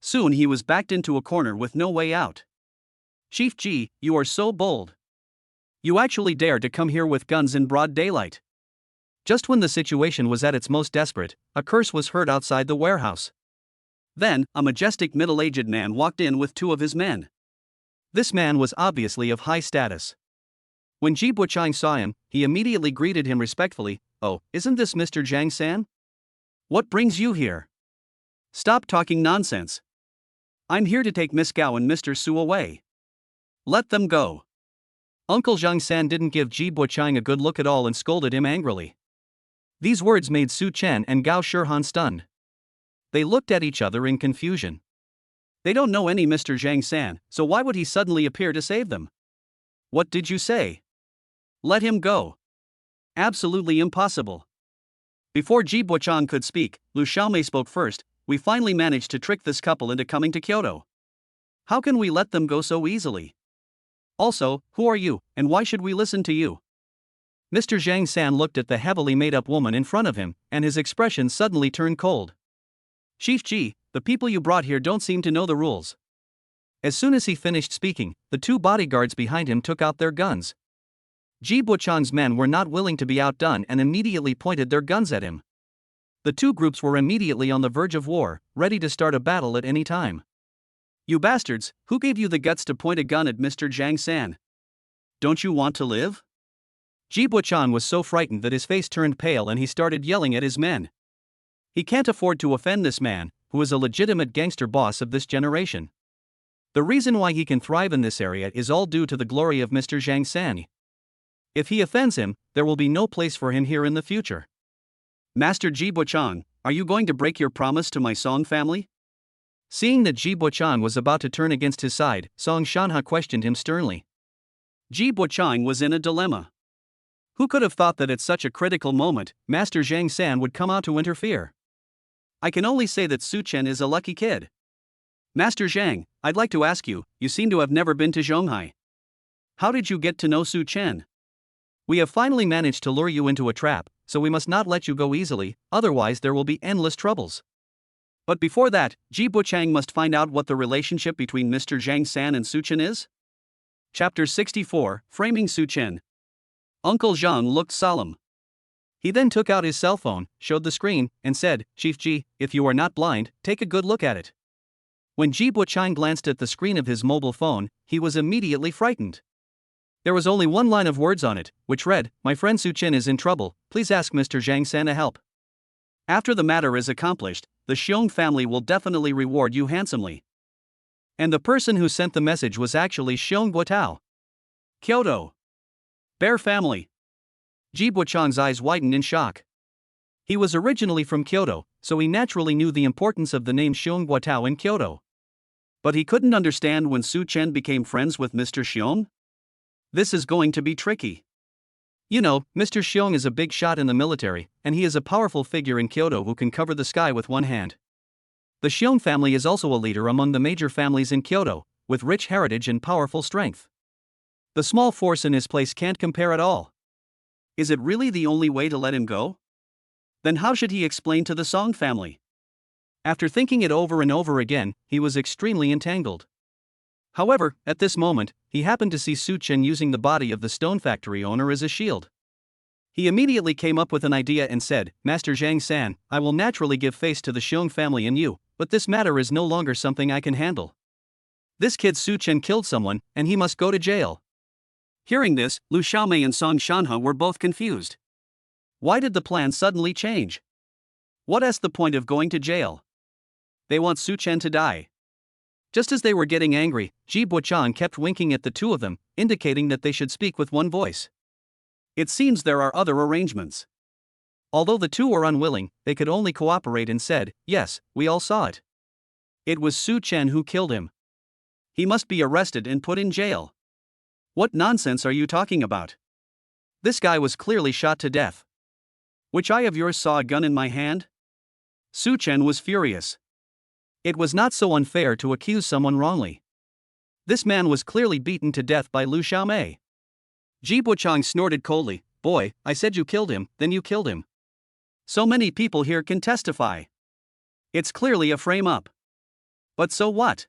Soon he was backed into a corner with no way out. Chief Ji, you are so bold. You actually dared to come here with guns in broad daylight. Just when the situation was at its most desperate, a curse was heard outside the warehouse. Then, a majestic middle-aged man walked in with 2 of his men. This man was obviously of high status. When Ji Buchang saw him, he immediately greeted him respectfully. "Oh, isn't this Mr. Zhang San? What brings you here? Stop talking nonsense. I'm here to take Miss Gao and Mr. Su away. Let them go." Uncle Zhang San didn't give Ji Buchang a good look at all and scolded him angrily. These words made Su Chen and Gao Shirhan stunned. They looked at each other in confusion. They don't know any Mr. Zhang San, so why would he suddenly appear to save them? What did you say? Let him go. Absolutely impossible. Before Ji Buchang could speak, Lu Xiaomei spoke first. We finally managed to trick this couple into coming to Kyoto. How can we let them go so easily? Also, who are you, and why should we listen to you? Mr. Zhang San looked at the heavily made-up woman in front of him, and his expression suddenly turned cold. Chief Ji, the people you brought here don't seem to know the rules. As soon as he finished speaking, the 2 bodyguards behind him took out their guns. Ji Buchang's men were not willing to be outdone and immediately pointed their guns at him. The 2 groups were immediately on the verge of war, ready to start a battle at any time. You bastards, who gave you the guts to point a gun at Mr. Zhang San? Don't you want to live? Ji Buchang was so frightened that his face turned pale and he started yelling at his men. He can't afford to offend this man, who is a legitimate gangster boss of this generation. The reason why he can thrive in this area is all due to the glory of Mr. Zhang San. If he offends him, there will be no place for him here in the future. Master Ji Buchang, are you going to break your promise to my Song family? Seeing that Ji Buchang was about to turn against his side, Song Shanha questioned him sternly. Ji Buchang was in a dilemma. Who could have thought that at such a critical moment, Master Zhang San would come out to interfere? I can only say that Su Chen is a lucky kid. Master Zhang, I'd like to ask you, you seem to have never been to Zhonghai. How did you get to know Su Chen? We have finally managed to lure you into a trap, so we must not let you go easily, otherwise there will be endless troubles. But before that, Ji Buchang must find out what the relationship between Mr. Zhang San and Su Chen is? Chapter 64, Framing Su Chen. Uncle Zhang looked solemn. He then took out his cell phone, showed the screen, and said, "Chief Ji, if you are not blind, take a good look at it." When Ji Buchang glanced at the screen of his mobile phone, he was immediately frightened. There was only one line of words on it, which read, "My friend Su Chen is in trouble, please ask Mr. Zhang San to help." After the matter is accomplished, the Xiong family will definitely reward you handsomely. And the person who sent the message was actually Xiong Guotao. Kyoto. Bear family. Ji Buchang's eyes widened in shock. He was originally from Kyoto, so he naturally knew the importance of the name Xiong Guotao in Kyoto. But he couldn't understand when Su Chen became friends with Mr. Xiong? This is going to be tricky. You know, Mr. Xiong is a big shot in the military, and he is a powerful figure in Kyoto who can cover the sky with one hand. The Xiong family is also a leader among the major families in Kyoto, with rich heritage and powerful strength. The small force in his place can't compare at all. Is it really the only way to let him go? Then how should he explain to the Song family? After thinking it over and over again, he was extremely entangled. However, at this moment, he happened to see Su Chen using the body of the stone factory owner as a shield. He immediately came up with an idea and said, Master Zhang-san, I will naturally give face to the Xiong family and you, but this matter is no longer something I can handle. This kid Su Chen killed someone, and he must go to jail. Hearing this, Lu Xiaomei and Song Shanha were both confused. Why did the plan suddenly change? What is the point of going to jail? They want Su Chen to die. Just as they were getting angry, Ji Buochang kept winking at the two of them, indicating that they should speak with one voice. It seems there are other arrangements. Although the two were unwilling, they could only cooperate and said, yes, we all saw it. It was Su Chen who killed him. He must be arrested and put in jail. What nonsense are you talking about? This guy was clearly shot to death. Which eye of yours saw a gun in my hand? Su Chen was furious. It was not so unfair to accuse someone wrongly. This man was clearly beaten to death by Lu Xiaomei. Ji Buochang snorted coldly, boy, I said you killed him, then you killed him. So many people here can testify. It's clearly a frame-up. But so what?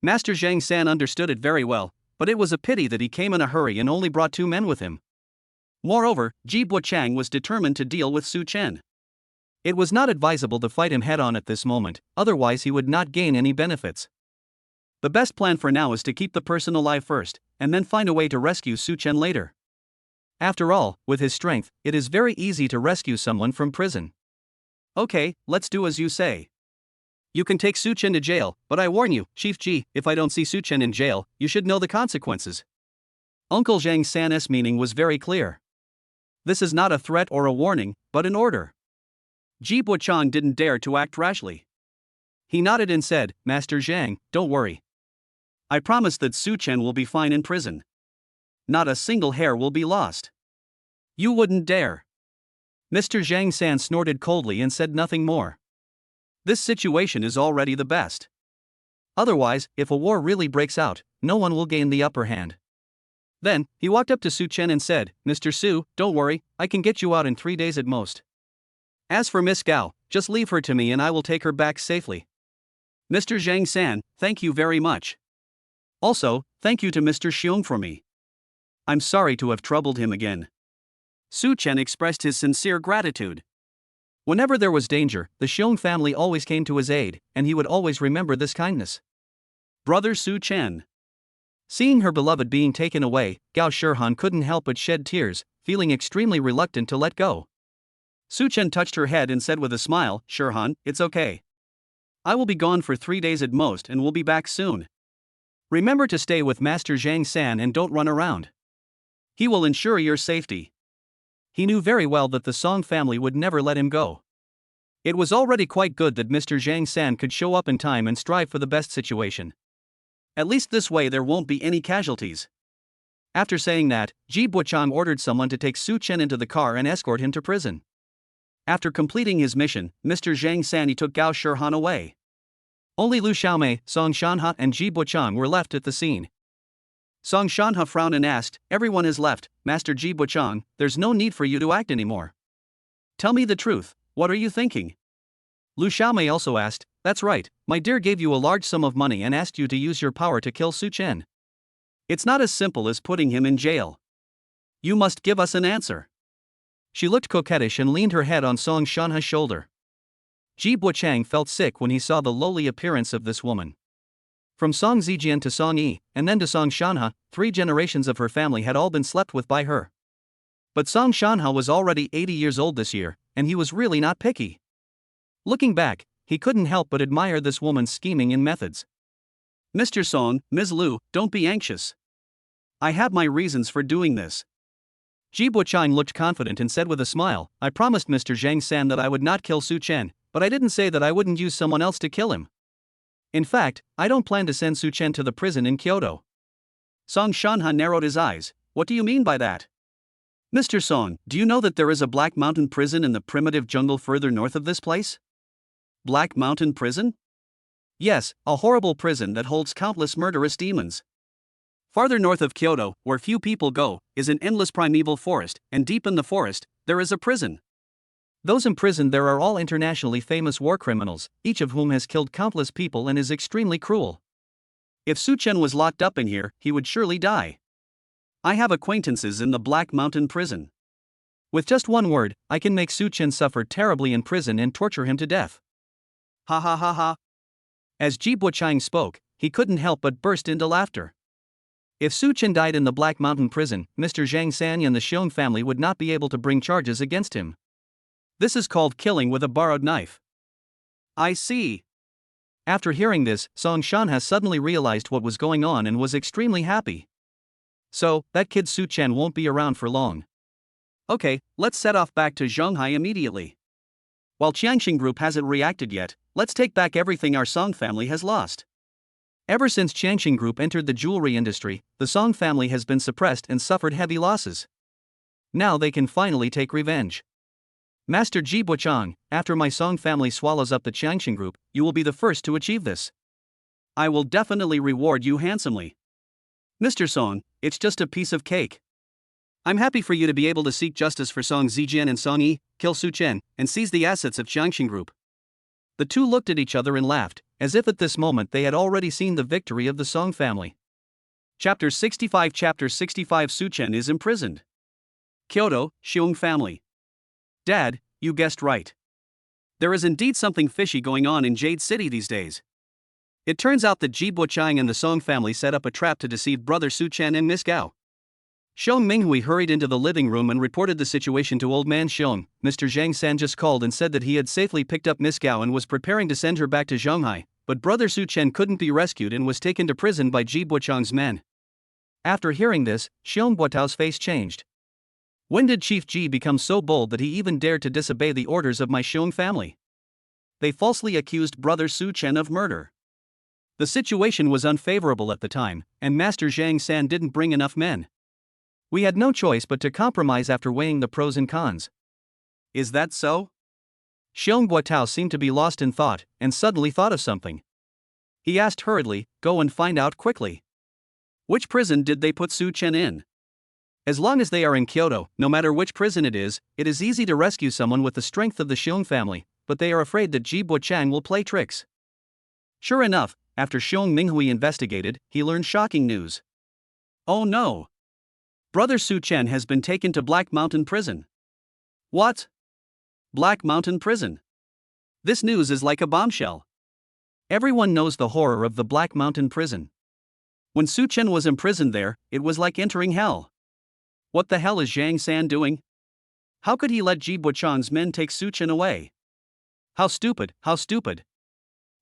Master Zhang San understood it very well, but it was a pity that he came in a hurry and only brought 2 men with him. Moreover, Ji Buochang was determined to deal with Su Chen. It was not advisable to fight him head-on at this moment, otherwise he would not gain any benefits. The best plan for now is to keep the person alive first, and then find a way to rescue Su Chen later. After all, with his strength, it is very easy to rescue someone from prison. Okay, let's do as you say. You can take Su Chen to jail, but I warn you, Chief Ji, if I don't see Su Chen in jail, you should know the consequences. Uncle Zhang San's meaning was very clear. This is not a threat or a warning, but an order. Ji Buochang didn't dare to act rashly. He nodded and said, Master Zhang, don't worry. I promise that Su Chen will be fine in prison. Not a single hair will be lost. You wouldn't dare. Mr. Zhang San snorted coldly and said nothing more. This situation is already the best. Otherwise, if a war really breaks out, no one will gain the upper hand. Then, he walked up to Su Chen and said, Mr. Su, don't worry, I can get you out in 3 days at most. As for Miss Gao, just leave her to me and I will take her back safely. Mr. Zhang San, thank you very much. Also, thank you to Mr. Xiong for me. I'm sorry to have troubled him again. Su Chen expressed his sincere gratitude. Whenever there was danger, the Xiong family always came to his aid, and he would always remember this kindness. Brother Su Chen. Seeing her beloved being taken away, Gao Shihan couldn't help but shed tears, feeling extremely reluctant to let go. Su Chen touched her head and said with a smile, Shihan, it's okay. I will be gone for 3 days at most and will be back soon. Remember to stay with Master Zhang San and don't run around. He will ensure your safety. He knew very well that the Song family would never let him go. It was already quite good that Mr. Zhang San could show up in time and strive for the best situation. At least this way there won't be any casualties. After saying that, Ji Buochang ordered someone to take Su Chen into the car and escort him to prison. After completing his mission, Mr. Zhang San took Gao Shihan away. Only Lu Xiaomei, Song Shanha and Ji Buochang were left at the scene. Song Shanha frowned and asked, everyone has left, Master Ji Buochang, there's no need for you to act anymore. Tell me the truth, what are you thinking? Lu Xiaomei also asked, that's right, my dear gave you a large sum of money and asked you to use your power to kill Su Chen. It's not as simple as putting him in jail. You must give us an answer. She looked coquettish and leaned her head on Song Shanha's shoulder. Ji Buochang felt sick when he saw the lowly appearance of this woman. From Song Zijian to Song Yi, and then to Song Shanha, 3 generations of her family had all been slept with by her. But Song Shanha was already 80 years old this year, and he was really not picky. Looking back, he couldn't help but admire this woman's scheming and methods. Mr. Song, Ms. Lu, don't be anxious. I have my reasons for doing this. Ji Buochang looked confident and said with a smile, I promised Mr. Zhang San that I would not kill Su Chen, but I didn't say that I wouldn't use someone else to kill him. In fact, I don't plan to send Su Chen to the prison in Kyoto. Song Shanha narrowed his eyes. What do you mean by that? Mr. Song, do you know that there is a Black Mountain prison in the primitive jungle further north of this place? Black Mountain prison? Yes, a horrible prison that holds countless murderous demons. Farther north of Kyoto, where few people go, is an endless primeval forest, and deep in the forest, there is a prison. Those imprisoned there are all internationally famous war criminals, each of whom has killed countless people and is extremely cruel. If Su Chen was locked up in here, he would surely die. I have acquaintances in the Black Mountain prison. With just one word, I can make Su Chen suffer terribly in prison and torture him to death. Ha ha ha ha. As Ji Buochang spoke, he couldn't help but burst into laughter. If Su Chen died in the Black Mountain prison, Mr. Zhang San and the Xiong family would not be able to bring charges against him. This is called killing with a borrowed knife. I see. After hearing this, Song Shan has suddenly realized what was going on and was extremely happy. So, that kid Su Chen won't be around for long. Okay, let's set off back to Zhonghai immediately. While Qiangxing Group hasn't reacted yet, let's take back everything our Song family has lost. Ever since Qiangxing Group entered the jewelry industry, the Song family has been suppressed and suffered heavy losses. Now they can finally take revenge. Master Ji Buochang, after my Song family swallows up the Qiangxing Group, you will be the first to achieve this. I will definitely reward you handsomely. Mr. Song, it's just a piece of cake. I'm happy for you to be able to seek justice for Song Zijian and Song Yi, kill Su Chen, and seize the assets of Qiangxing Group. The two looked at each other and laughed, as if at this moment they had already seen the victory of the Song family. Chapter 65 Su Chen is imprisoned. Kyoto, Xiong family. Dad, you guessed right. There is indeed something fishy going on in Jade City these days. It turns out that Ji Buochang and the Song family set up a trap to deceive brother Su Chen and Miss Gao. Xiong Minghui hurried into the living room and reported the situation to old man Xiong. Mr. Zhang San just called and said that he had safely picked up Miss Gao and was preparing to send her back to Zhonghai, but brother Su Chen couldn't be rescued and was taken to prison by Ji Buochang's men. After hearing this, Xiong Buotao's face changed. When did Chief Ji become so bold that he even dared to disobey the orders of my Xiong family? They falsely accused brother Su Chen of murder. The situation was unfavorable at the time, and Master Zhang San didn't bring enough men. We had no choice but to compromise after weighing the pros and cons. Is that so? Xiong Buotao seemed to be lost in thought, and suddenly thought of something. He asked hurriedly, "Go and find out quickly. Which prison did they put Su Chen in?" As long as they are in Kyoto, no matter which prison it is easy to rescue someone with the strength of the Xiong family, but they are afraid that Ji Buochang will play tricks. Sure enough, after Xiong Minghui investigated, he learned shocking news. Oh no! Brother Su Chen has been taken to Black Mountain Prison. What? Black Mountain Prison? This news is like a bombshell. Everyone knows the horror of the Black Mountain Prison. When Su Chen was imprisoned there, it was like entering hell. What the hell is Zhang San doing? How could he let Ji Buochang's men take Su Chen away? How stupid, how stupid.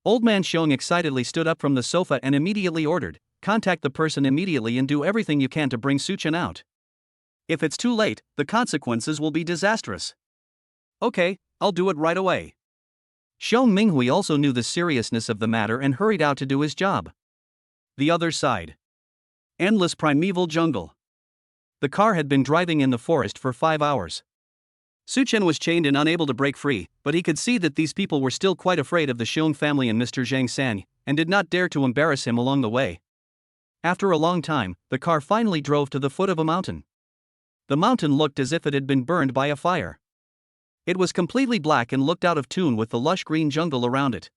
Old man Xiong excitedly stood up from the sofa and immediately ordered, "Contact the person immediately and do everything you can to bring Su Chen out. If it's too late, the consequences will be disastrous." Okay, I'll do it right away. Xiong Minghui also knew the seriousness of the matter and hurried out to do his job. The other side. Endless primeval jungle. The car had been driving in the forest for 5 hours. Su Chen was chained and unable to break free, but he could see that these people were still quite afraid of the Xiong family and Mr. Zhang San, and did not dare to embarrass him along the way. After a long time, the car finally drove to the foot of a mountain. The mountain looked as if it had been burned by a fire. It was completely black and looked out of tune with the lush green jungle around it.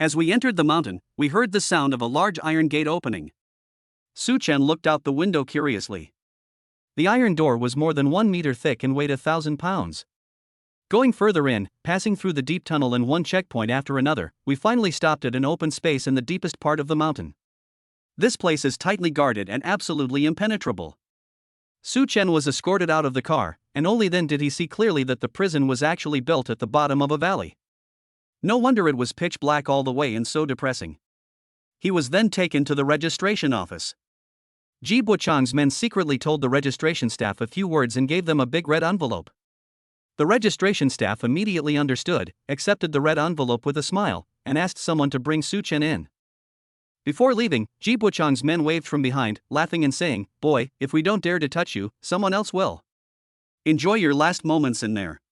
As we entered the mountain, we heard the sound of a large iron gate opening. Su Chen looked out the window curiously. The iron door was more than 1 meter thick and weighed 1,000 pounds. Going further in, passing through the deep tunnel and one checkpoint after another, we finally stopped at an open space in the deepest part of the mountain. This place is tightly guarded and absolutely impenetrable. Su Chen was escorted out of the car, and only then did he see clearly that the prison was actually built at the bottom of a valley. No wonder it was pitch black all the way and so depressing. He was then taken to the registration office. Ji Buochang's men secretly told the registration staff a few words and gave them a big red envelope. The registration staff immediately understood, accepted the red envelope with a smile, and asked someone to bring Su Chen in. Before leaving, Ji Buochang's men waved from behind, laughing and saying, "Boy, if we don't dare to touch you, someone else will. Enjoy your last moments in there."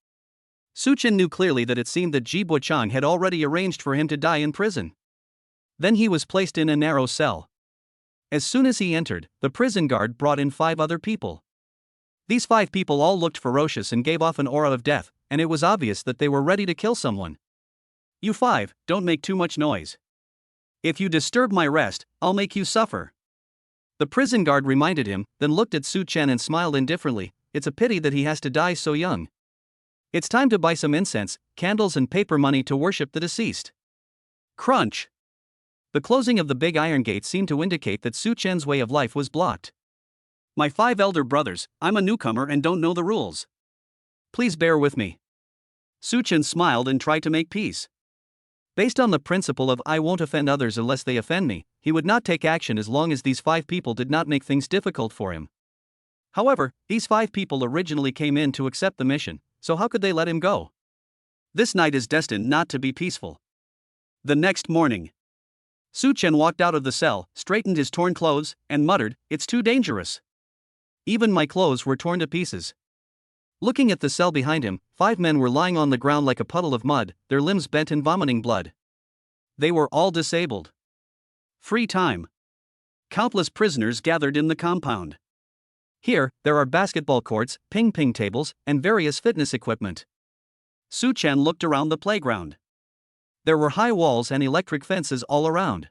Su Chen knew clearly that it seemed that Ji Buochang had already arranged for him to die in prison. Then he was placed in a narrow cell. As soon as he entered, the prison guard brought in 5 other people. These 5 people all looked ferocious and gave off an aura of death, and it was obvious that they were ready to kill someone. You five, don't make too much noise. If you disturb my rest, I'll make you suffer. The prison guard reminded him, then looked at Su Chen and smiled indifferently. It's a pity that he has to die so young. It's time to buy some incense, candles and paper money to worship the deceased. Crunch. The closing of the big iron gate seemed to indicate that Su Chen's way of life was blocked. My 5 elder brothers, I'm a newcomer and don't know the rules. Please bear with me. Su Chen smiled and tried to make peace. Based on the principle of I won't offend others unless they offend me, he would not take action as long as these 5 people did not make things difficult for him. However, these 5 people originally came in to accept the mission, so how could they let him go? This night is destined not to be peaceful. The next morning, Su Chen walked out of the cell, straightened his torn clothes, and muttered, "It's too dangerous. Even my clothes were torn to pieces." Looking at the cell behind him, 5 men were lying on the ground like a puddle of mud, their limbs bent and vomiting blood. They were all disabled. Free time. Countless prisoners gathered in the compound. Here, there are basketball courts, ping-pong tables, and various fitness equipment. Su Chen looked around the playground. There were high walls and electric fences all around.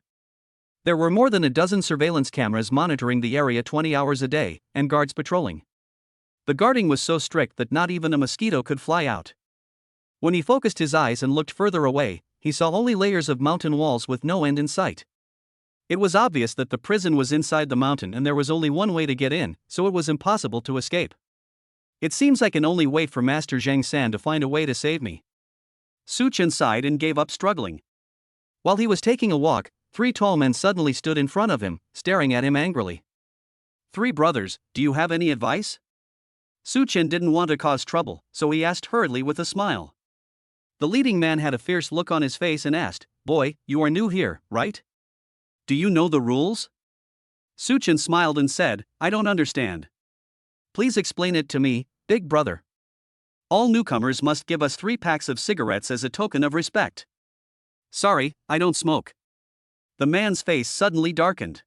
There were more than a dozen surveillance cameras monitoring the area 20 hours a day, and guards patrolling. The guarding was so strict that not even a mosquito could fly out. When he focused his eyes and looked further away, he saw only layers of mountain walls with no end in sight. It was obvious that the prison was inside the mountain and there was only one way to get in, so it was impossible to escape. It seems I can only wait for Master Zhang San to find a way to save me. Su Chen sighed and gave up struggling. While he was taking a walk, 3 tall men suddenly stood in front of him, staring at him angrily. 3 brothers, do you have any advice? Su Chen didn't want to cause trouble, so he asked hurriedly with a smile. The leading man had a fierce look on his face and asked, "Boy, you are new here, right? Do you know the rules?" Su Chen smiled and said, "I don't understand. Please explain it to me, big brother." All newcomers must give us 3 packs of cigarettes as a token of respect. Sorry, I don't smoke. The man's face suddenly darkened.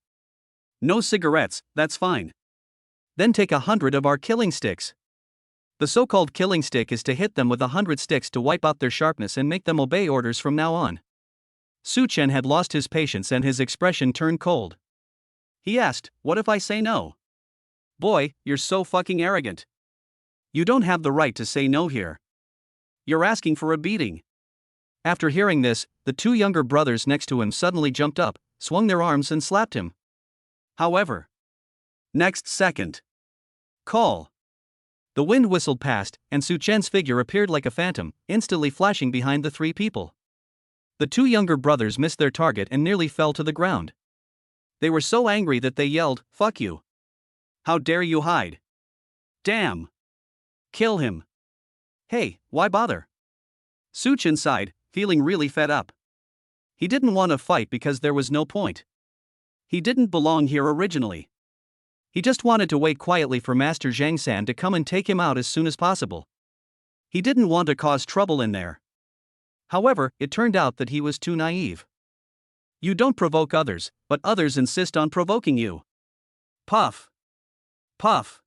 No cigarettes, that's fine. Then take 100 of our killing sticks. The so-called killing stick is to hit them with 100 sticks to wipe out their sharpness and make them obey orders from now on. Su Chen had lost his patience and his expression turned cold. He asked, "What if I say no?" "Boy, you're so fucking arrogant. You don't have the right to say no here. You're asking for a beating." After hearing this, the 2 younger brothers next to him suddenly jumped up, swung their arms and slapped him. However, next second, call. The wind whistled past, and Su Chen's figure appeared like a phantom, instantly flashing behind the 3 people. The 2 younger brothers missed their target and nearly fell to the ground. They were so angry that they yelled, "Fuck you. How dare you hide? Damn. Kill him. Hey, why bother?" Su Chen sighed, feeling really fed up. He didn't want to fight because there was no point. He didn't belong here originally. He just wanted to wait quietly for Master Zhang San to come and take him out as soon as possible. He didn't want to cause trouble in there. However, it turned out that he was too naive. You don't provoke others, but others insist on provoking you. Puff. Puff.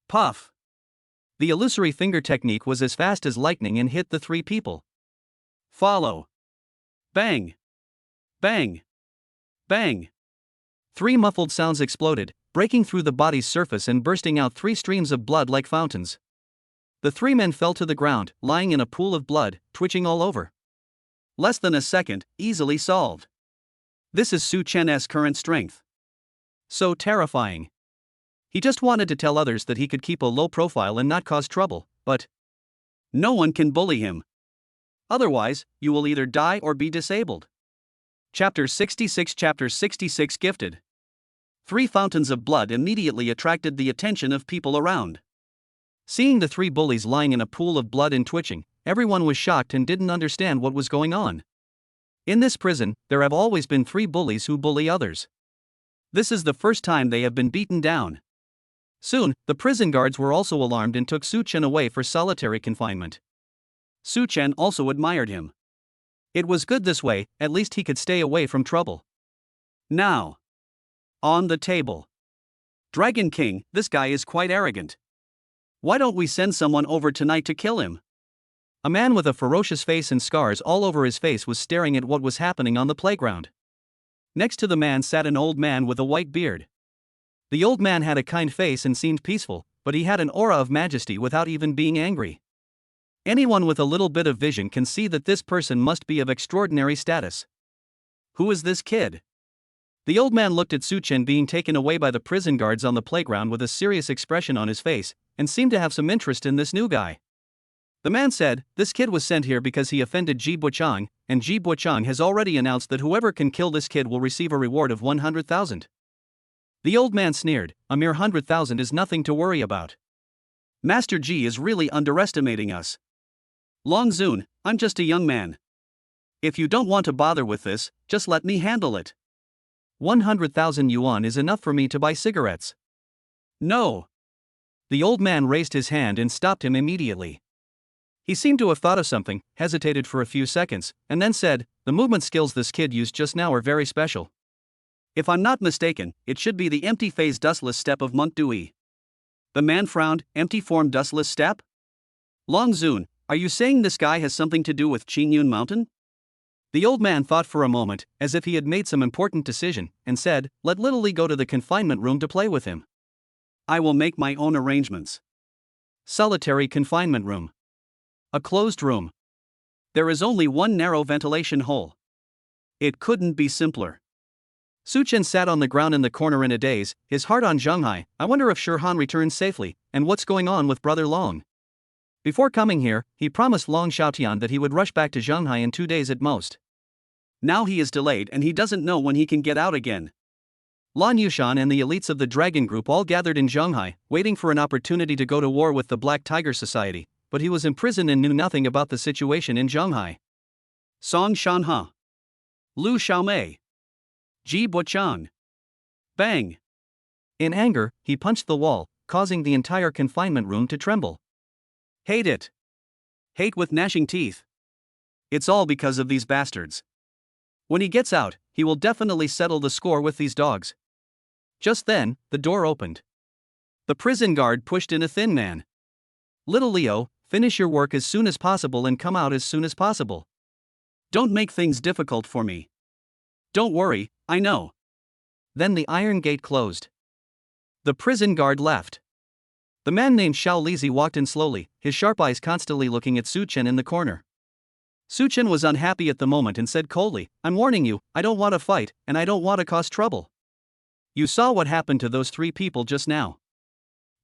Puff. The illusory finger technique was as fast as lightning and hit the 3 people. Follow. Bang. Bang. Bang. 3 muffled sounds exploded, breaking through the body's surface and bursting out 3 streams of blood like fountains. The 3 men fell to the ground, lying in a pool of blood, twitching all over. Less than a second, easily solved. This is Su Chen's current strength. So terrifying. He just wanted to tell others that he could keep a low profile and not cause trouble, but no one can bully him. Otherwise, you will either die or be disabled. Chapter 66 Gifted. 3 fountains of blood immediately attracted the attention of people around. Seeing the 3 bullies lying in a pool of blood and twitching, everyone was shocked and didn't understand what was going on. In this prison, there have always been 3 bullies who bully others. This is the first time they have been beaten down. Soon, the prison guards were also alarmed and took Su Chen away for solitary confinement. Su Chen also admired him. It was good this way, at least he could stay away from trouble. Now, on the table. Dragon King, this guy is quite arrogant. Why don't we send someone over tonight to kill him? A man with a ferocious face and scars all over his face was staring at what was happening on the playground. Next to the man sat an old man with a white beard. The old man had a kind face and seemed peaceful, but he had an aura of majesty without even being angry. Anyone with a little bit of vision can see that this person must be of extraordinary status. Who is this kid? The old man looked at Suchen being taken away by the prison guards on the playground with a serious expression on his face, and seemed to have some interest in this new guy. The man said, "This kid was sent here because he offended Ji Buchang, and Ji Buchang has already announced that whoever can kill this kid will receive a reward of 100,000. The old man sneered, "A mere 100,000 is nothing to worry about. Master Ji is really underestimating us. Long Zun, I'm just a young man. If you don't want to bother with this, just let me handle it. 100,000 yuan is enough for me to buy cigarettes." No. The old man raised his hand and stopped him immediately. He seemed to have thought of something, hesitated for a few seconds, and then said, "The movement skills this kid used just now are very special. If I'm not mistaken, it should be the empty phase dustless step of Monk Dui." The man frowned. Empty form dustless step? Long Zun, are you saying this guy has something to do with Qingyun Mountain? The old man thought for a moment, as if he had made some important decision, and said, "Let Little Lee go to the confinement room to play with him." I will make my own arrangements. Solitary confinement room. A closed room. There is only one narrow ventilation hole. It couldn't be simpler. Suchen sat on the ground in the corner in a daze, his heart on Zhenghai. I wonder if Shirhan returned safely, and what's going on with Brother Long. Before coming here, he promised Long Xiaotian that he would rush back to Zhenghai in 2 days at most. Now he is delayed and he doesn't know when he can get out again. Lan Yushan and the elites of the Dragon Group all gathered in Zhenghai, waiting for an opportunity to go to war with the Black Tiger Society, but he was imprisoned and knew nothing about the situation in Zhenghai. Song Shanhe. Lu Xiaomei. Ji Buchang. Bang. In anger, he punched the wall, causing the entire confinement room to tremble. Hate it. Hate with gnashing teeth. It's all because of these bastards. When he gets out, he will definitely settle the score with these dogs. Just then, the door opened. The prison guard pushed in a thin man. "Little Leo, finish your work as soon as possible and come out as soon as possible. Don't make things difficult for me. Don't worry, I know." Then the iron gate closed. The prison guard left. The man named Xiao Lizi walked in slowly, his sharp eyes constantly looking at Su Chen in the corner. Su Chen was unhappy at the moment and said coldly, "I'm warning you, I don't want to fight, and I don't want to cause trouble. You saw what happened to those 3 people just now.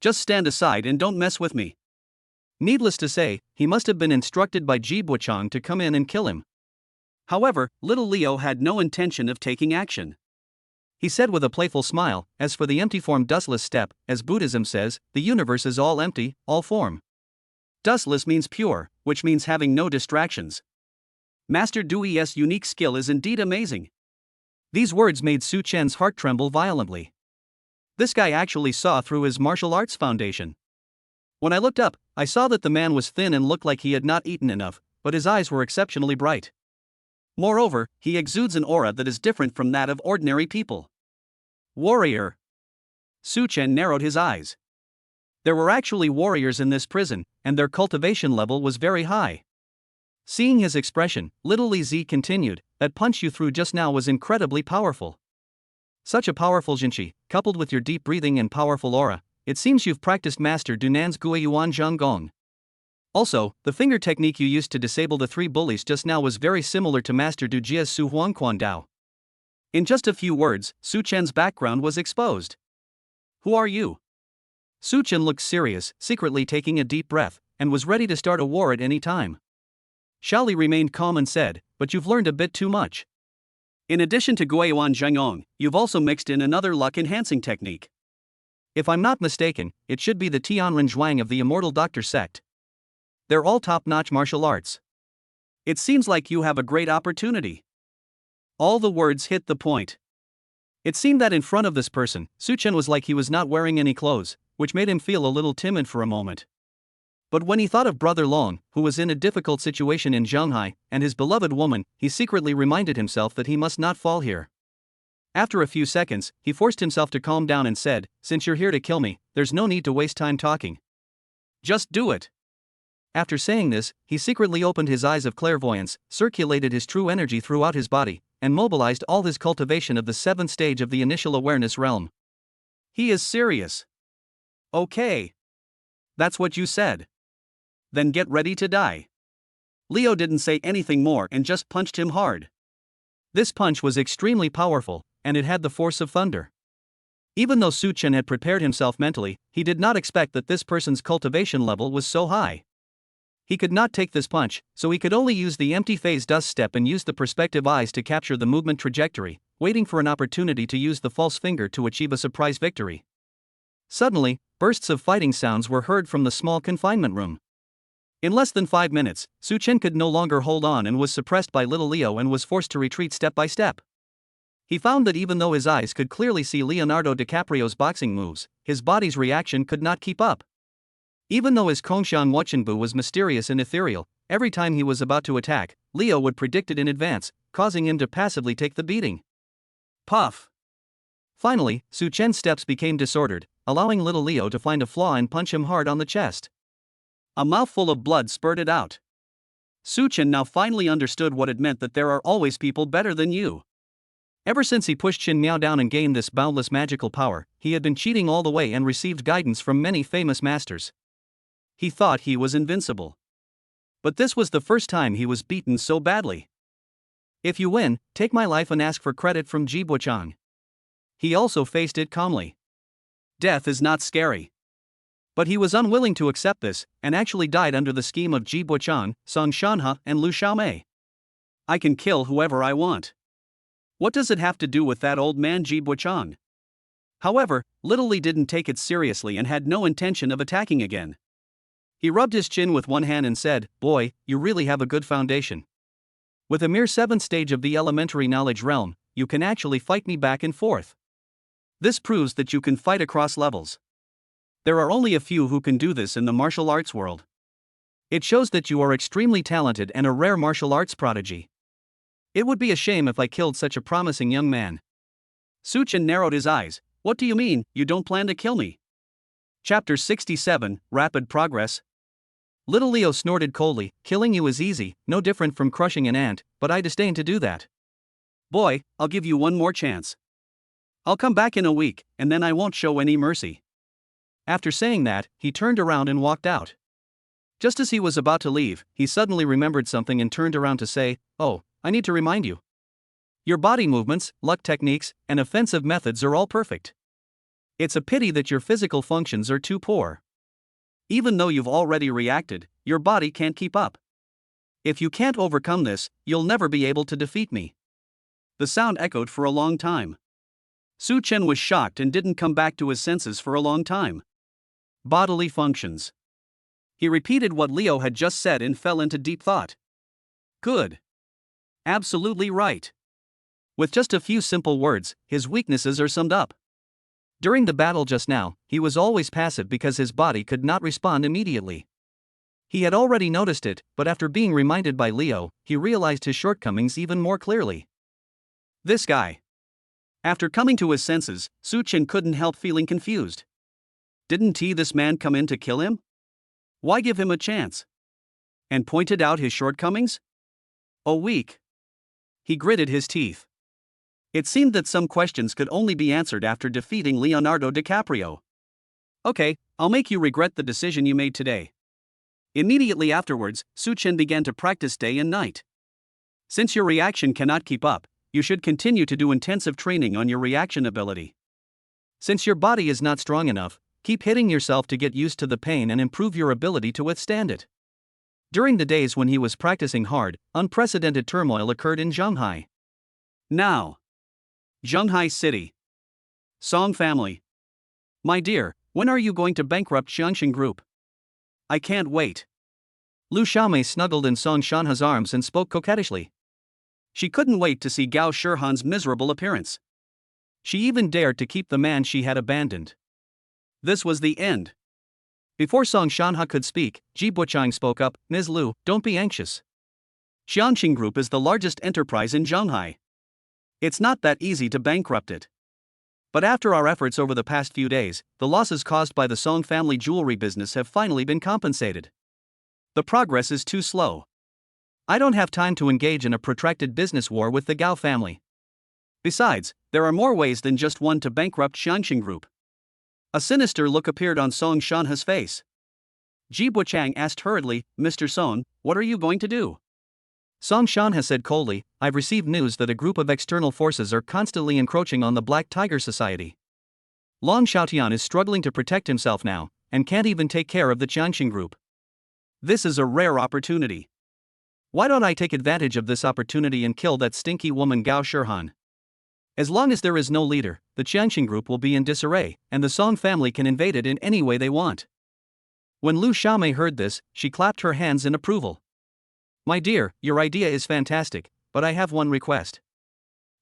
Just stand aside and don't mess with me." Needless to say, he must have been instructed by Ji Buchang to come in and kill him. However, little Leo had no intention of taking action. He said with a playful smile, "As for the empty form dustless step, as Buddhism says, the universe is all empty, all form. Dustless means pure, which means having no distractions. Master Dui's unique skill is indeed amazing." These words made Su Chen's heart tremble violently. This guy actually saw through his martial arts foundation. When I looked up, I saw that the man was thin and looked like he had not eaten enough, but his eyes were exceptionally bright. Moreover, he exudes an aura that is different from that of ordinary people. Warrior. Su Chen narrowed his eyes. There were actually warriors in this prison, and their cultivation level was very high. Seeing his expression, Little Li Zi continued, "That punch you threw just now was incredibly powerful. Such a powerful jinqi, coupled with your deep breathing and powerful aura, it seems you've practiced Master Dunan's Guiyuan Zhonggong. Also, the finger technique you used to disable the 3 bullies just now was very similar to Master Du Jia's Su Huangquan Dao." In just a few words, Su Chen's background was exposed. "Who are you?" Su Chen looked serious, secretly taking a deep breath, and was ready to start a war at any time. Xiaoli remained calm and said, "But you've learned a bit too much. In addition to Guiyuan Zhengong, you've also mixed in another luck-enhancing technique." "If I'm not mistaken, it should be the Tianren Zhuang of the Immortal Doctor sect. They're all top-notch martial arts." "It seems like you have a great opportunity." All the words hit the point. It seemed that in front of this person, Su Chen was like he was not wearing any clothes, which made him feel a little timid for a moment. But when he thought of Brother Long, who was in a difficult situation in Zhenghai, and his beloved woman, he secretly reminded himself that he must not fall here. After a few seconds, he forced himself to calm down and said, "Since you're here to kill me, there's no need to waste time talking. Just do it." After saying this, he secretly opened his eyes of clairvoyance, circulated his true energy throughout his body, and mobilized all his cultivation of the seventh stage of the initial awareness realm. He is serious. Okay. That's what you said. Then get ready to die. Leo didn't say anything more and just punched him hard. This punch was extremely powerful, and it had the force of thunder. Even though Su Chen had prepared himself mentally, he did not expect that this person's cultivation level was so high. He could not take this punch, so he could only use the empty phase dust step and use the perspective eyes to capture the movement trajectory, waiting for an opportunity to use the false finger to achieve a surprise victory. Suddenly, bursts of fighting sounds were heard from the small confinement room. In less than 5 minutes, Su Chen could no longer hold on and was suppressed by little Leo and was forced to retreat step by step. He found that even though his eyes could clearly see Leonardo DiCaprio's boxing moves, his body's reaction could not keep up. Even though his Kongshan Wachenbu was mysterious and ethereal, every time he was about to attack, Leo would predict it in advance, causing him to passively take the beating. Puff! Finally, Su Chen's steps became disordered, allowing little Leo to find a flaw and punch him hard on the chest. A mouthful of blood spurted out. Su Chen now finally understood what it meant that there are always people better than you. Ever since he pushed Qin Miao down and gained this boundless magical power, he had been cheating all the way and received guidance from many famous masters. He thought he was invincible. But this was the first time he was beaten so badly. If you win, take my life and ask for credit from Ji Buchang. He also faced it calmly. Death is not scary. But he was unwilling to accept this, and actually died under the scheme of Ji Buchang, Song Shanhe, and Lu Xiaomei. I can kill whoever I want. What does it have to do with that old man Ji Buchang? However, little Li didn't take it seriously and had no intention of attacking again. He rubbed his chin with one hand and said, "Boy, you really have a good foundation. With a mere 7th stage of the elementary knowledge realm, you can actually fight me back and forth. This proves that you can fight across levels. There are only a few who can do this in the martial arts world. It shows that you are extremely talented and a rare martial arts prodigy. It would be a shame if I killed such a promising young man." Su Chen narrowed his eyes. "What do you mean, you don't plan to kill me?" Chapter 67, Rapid Progress. Little Leo snorted coldly. "Killing you is easy, no different from crushing an ant, but I disdain to do that." "Boy, I'll give you one more chance. I'll come back in a week, and then I won't show any mercy." After saying that, he turned around and walked out. Just as he was about to leave, he suddenly remembered something and turned around to say, "Oh, I need to remind you. Your body movements, luck techniques, and offensive methods are all perfect. It's a pity that your physical functions are too poor. Even though you've already reacted, your body can't keep up. If you can't overcome this, you'll never be able to defeat me." The sound echoed for a long time. Su Chen was shocked and didn't come back to his senses for a long time. Bodily functions. He repeated what Leo had just said and fell into deep thought. Good. Absolutely right. With just a few simple words, his weaknesses are summed up. During the battle just now, he was always passive because his body could not respond immediately. He had already noticed it, but after being reminded by Leo, he realized his shortcomings even more clearly. This guy. After coming to his senses, Su Chen couldn't help feeling confused. Didn't this man come in to kill him? Why give him a chance? And pointed out his shortcomings? Oh, weak. He gritted his teeth. It seemed that some questions could only be answered after defeating Leonardo DiCaprio. "Okay, I'll make you regret the decision you made today." Immediately afterwards, Su Chen began to practice day and night. Since your reaction cannot keep up, you should continue to do intensive training on your reaction ability. Since your body is not strong enough, keep hitting yourself to get used to the pain and improve your ability to withstand it. During the days when he was practicing hard, unprecedented turmoil occurred in Zhanghai. Now, Zhanghai City. Song family. My dear, when are you going to bankrupt Xianxin Group? I can't wait. Lu Xiaomei snuggled in Song Shanhe's arms and spoke coquettishly. She couldn't wait to see Gao Shihan's miserable appearance. She even dared to keep the man she had abandoned. This was the end. Before Song Shanhe could speak, Ji Buchang spoke up. "Ms. Lu, don't be anxious. Xianxin Group is the largest enterprise in Zhanghai. It's not that easy to bankrupt it. But after our efforts over the past few days, the losses caused by the Song family jewelry business have finally been compensated. The progress is too slow. I don't have time to engage in a protracted business war with the Gao family. Besides, there are more ways than just one to bankrupt Xiangxing Group. A sinister look appeared on Song Shanha's face. Ji Buchang asked hurriedly, Mr. Song, what are you going to do? Song Shanha said coldly, I've received news that a group of external forces are constantly encroaching on the Black Tiger Society. Long Xiaotian is struggling to protect himself now, and can't even take care of the Qianxing Group. This is a rare opportunity. Why don't I take advantage of this opportunity and kill that stinky woman Gao Shihan? As long as there is no leader, the Qianxing Group will be in disarray, and the Song family can invade it in any way they want. When Lu Xiaomei heard this, she clapped her hands in approval. My dear, your idea is fantastic, but I have one request.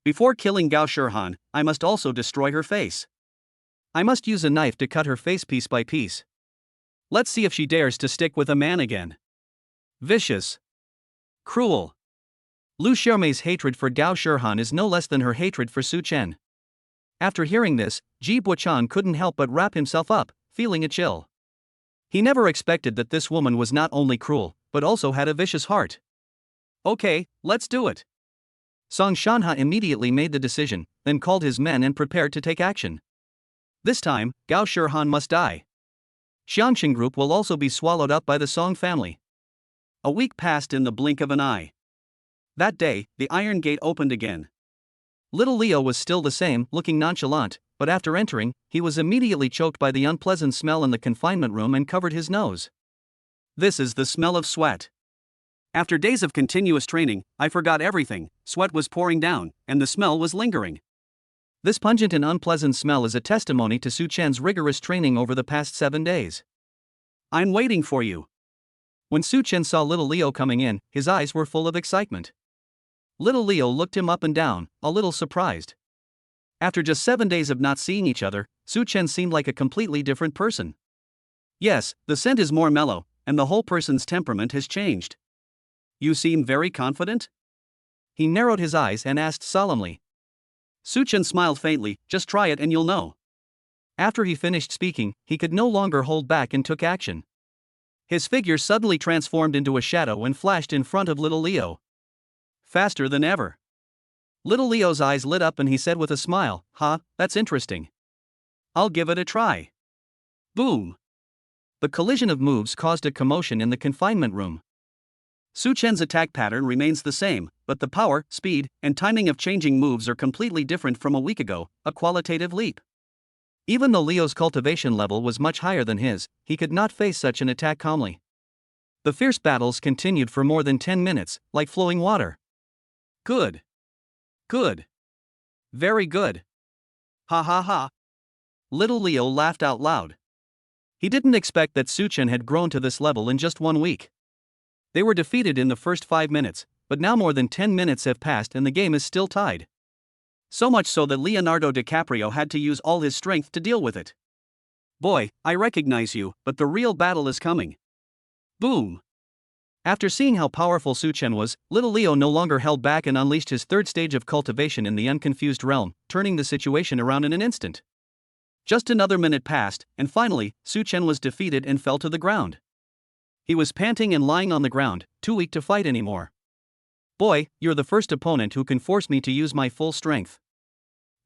Before killing Gao Shihan, I must also destroy her face. I must use a knife to cut her face piece by piece. Let's see if she dares to stick with a man again. Vicious. Cruel. Lu Xiaomei's hatred for Gao Shihan is no less than her hatred for Su Chen. After hearing this, Ji Buchan couldn't help but wrap himself up, feeling a chill. He never expected that this woman was not only cruel, but also had a vicious heart. Okay, let's do it. Song Shanha immediately made the decision, then called his men and prepared to take action. This time, Gao Shihan must die. Xiangxing Group will also be swallowed up by the Song family. A week passed in the blink of an eye. That day, the iron gate opened again. Little Leo was still the same, looking nonchalant, but after entering, he was immediately choked by the unpleasant smell in the confinement room and covered his nose. This is the smell of sweat. After days of continuous training, I forgot everything, sweat was pouring down, and the smell was lingering. This pungent and unpleasant smell is a testimony to Su Chen's rigorous training over the past 7 days. I'm waiting for you. When Su Chen saw little Leo coming in, his eyes were full of excitement. Little Leo looked him up and down, a little surprised. After just 7 days of not seeing each other, Su Chen seemed like a completely different person. Yes, the scent is more mellow, and the whole person's temperament has changed. You seem very confident? He narrowed his eyes and asked solemnly. Su Chen smiled faintly, just try it and you'll know. After he finished speaking, he could no longer hold back and took action. His figure suddenly transformed into a shadow and flashed in front of little Leo. Faster than ever. Little Leo's eyes lit up and he said with a smile, that's interesting. I'll give it a try. Boom. The collision of moves caused a commotion in the confinement room. Su Chen's attack pattern remains the same, but the power, speed, and timing of changing moves are completely different from a week ago, a qualitative leap. Even though Leo's cultivation level was much higher than his, he could not face such an attack calmly. The fierce battles continued for more than 10 minutes, like flowing water. Good. Good. Very good. Ha ha ha. Little Leo laughed out loud. He didn't expect that Su Chen had grown to this level in just 1 week. They were defeated in the first 5 minutes, but now more than 10 minutes have passed and the game is still tied. So much so that Leonardo DiCaprio had to use all his strength to deal with it. Boy, I recognize you, but the real battle is coming. Boom. After seeing how powerful Su Chen was, little Leo no longer held back and unleashed his third stage of cultivation in the unconfused realm, turning the situation around in an instant. Just another minute passed, and finally, Su Chen was defeated and fell to the ground. He was panting and lying on the ground, too weak to fight anymore. Boy, you're the first opponent who can force me to use my full strength.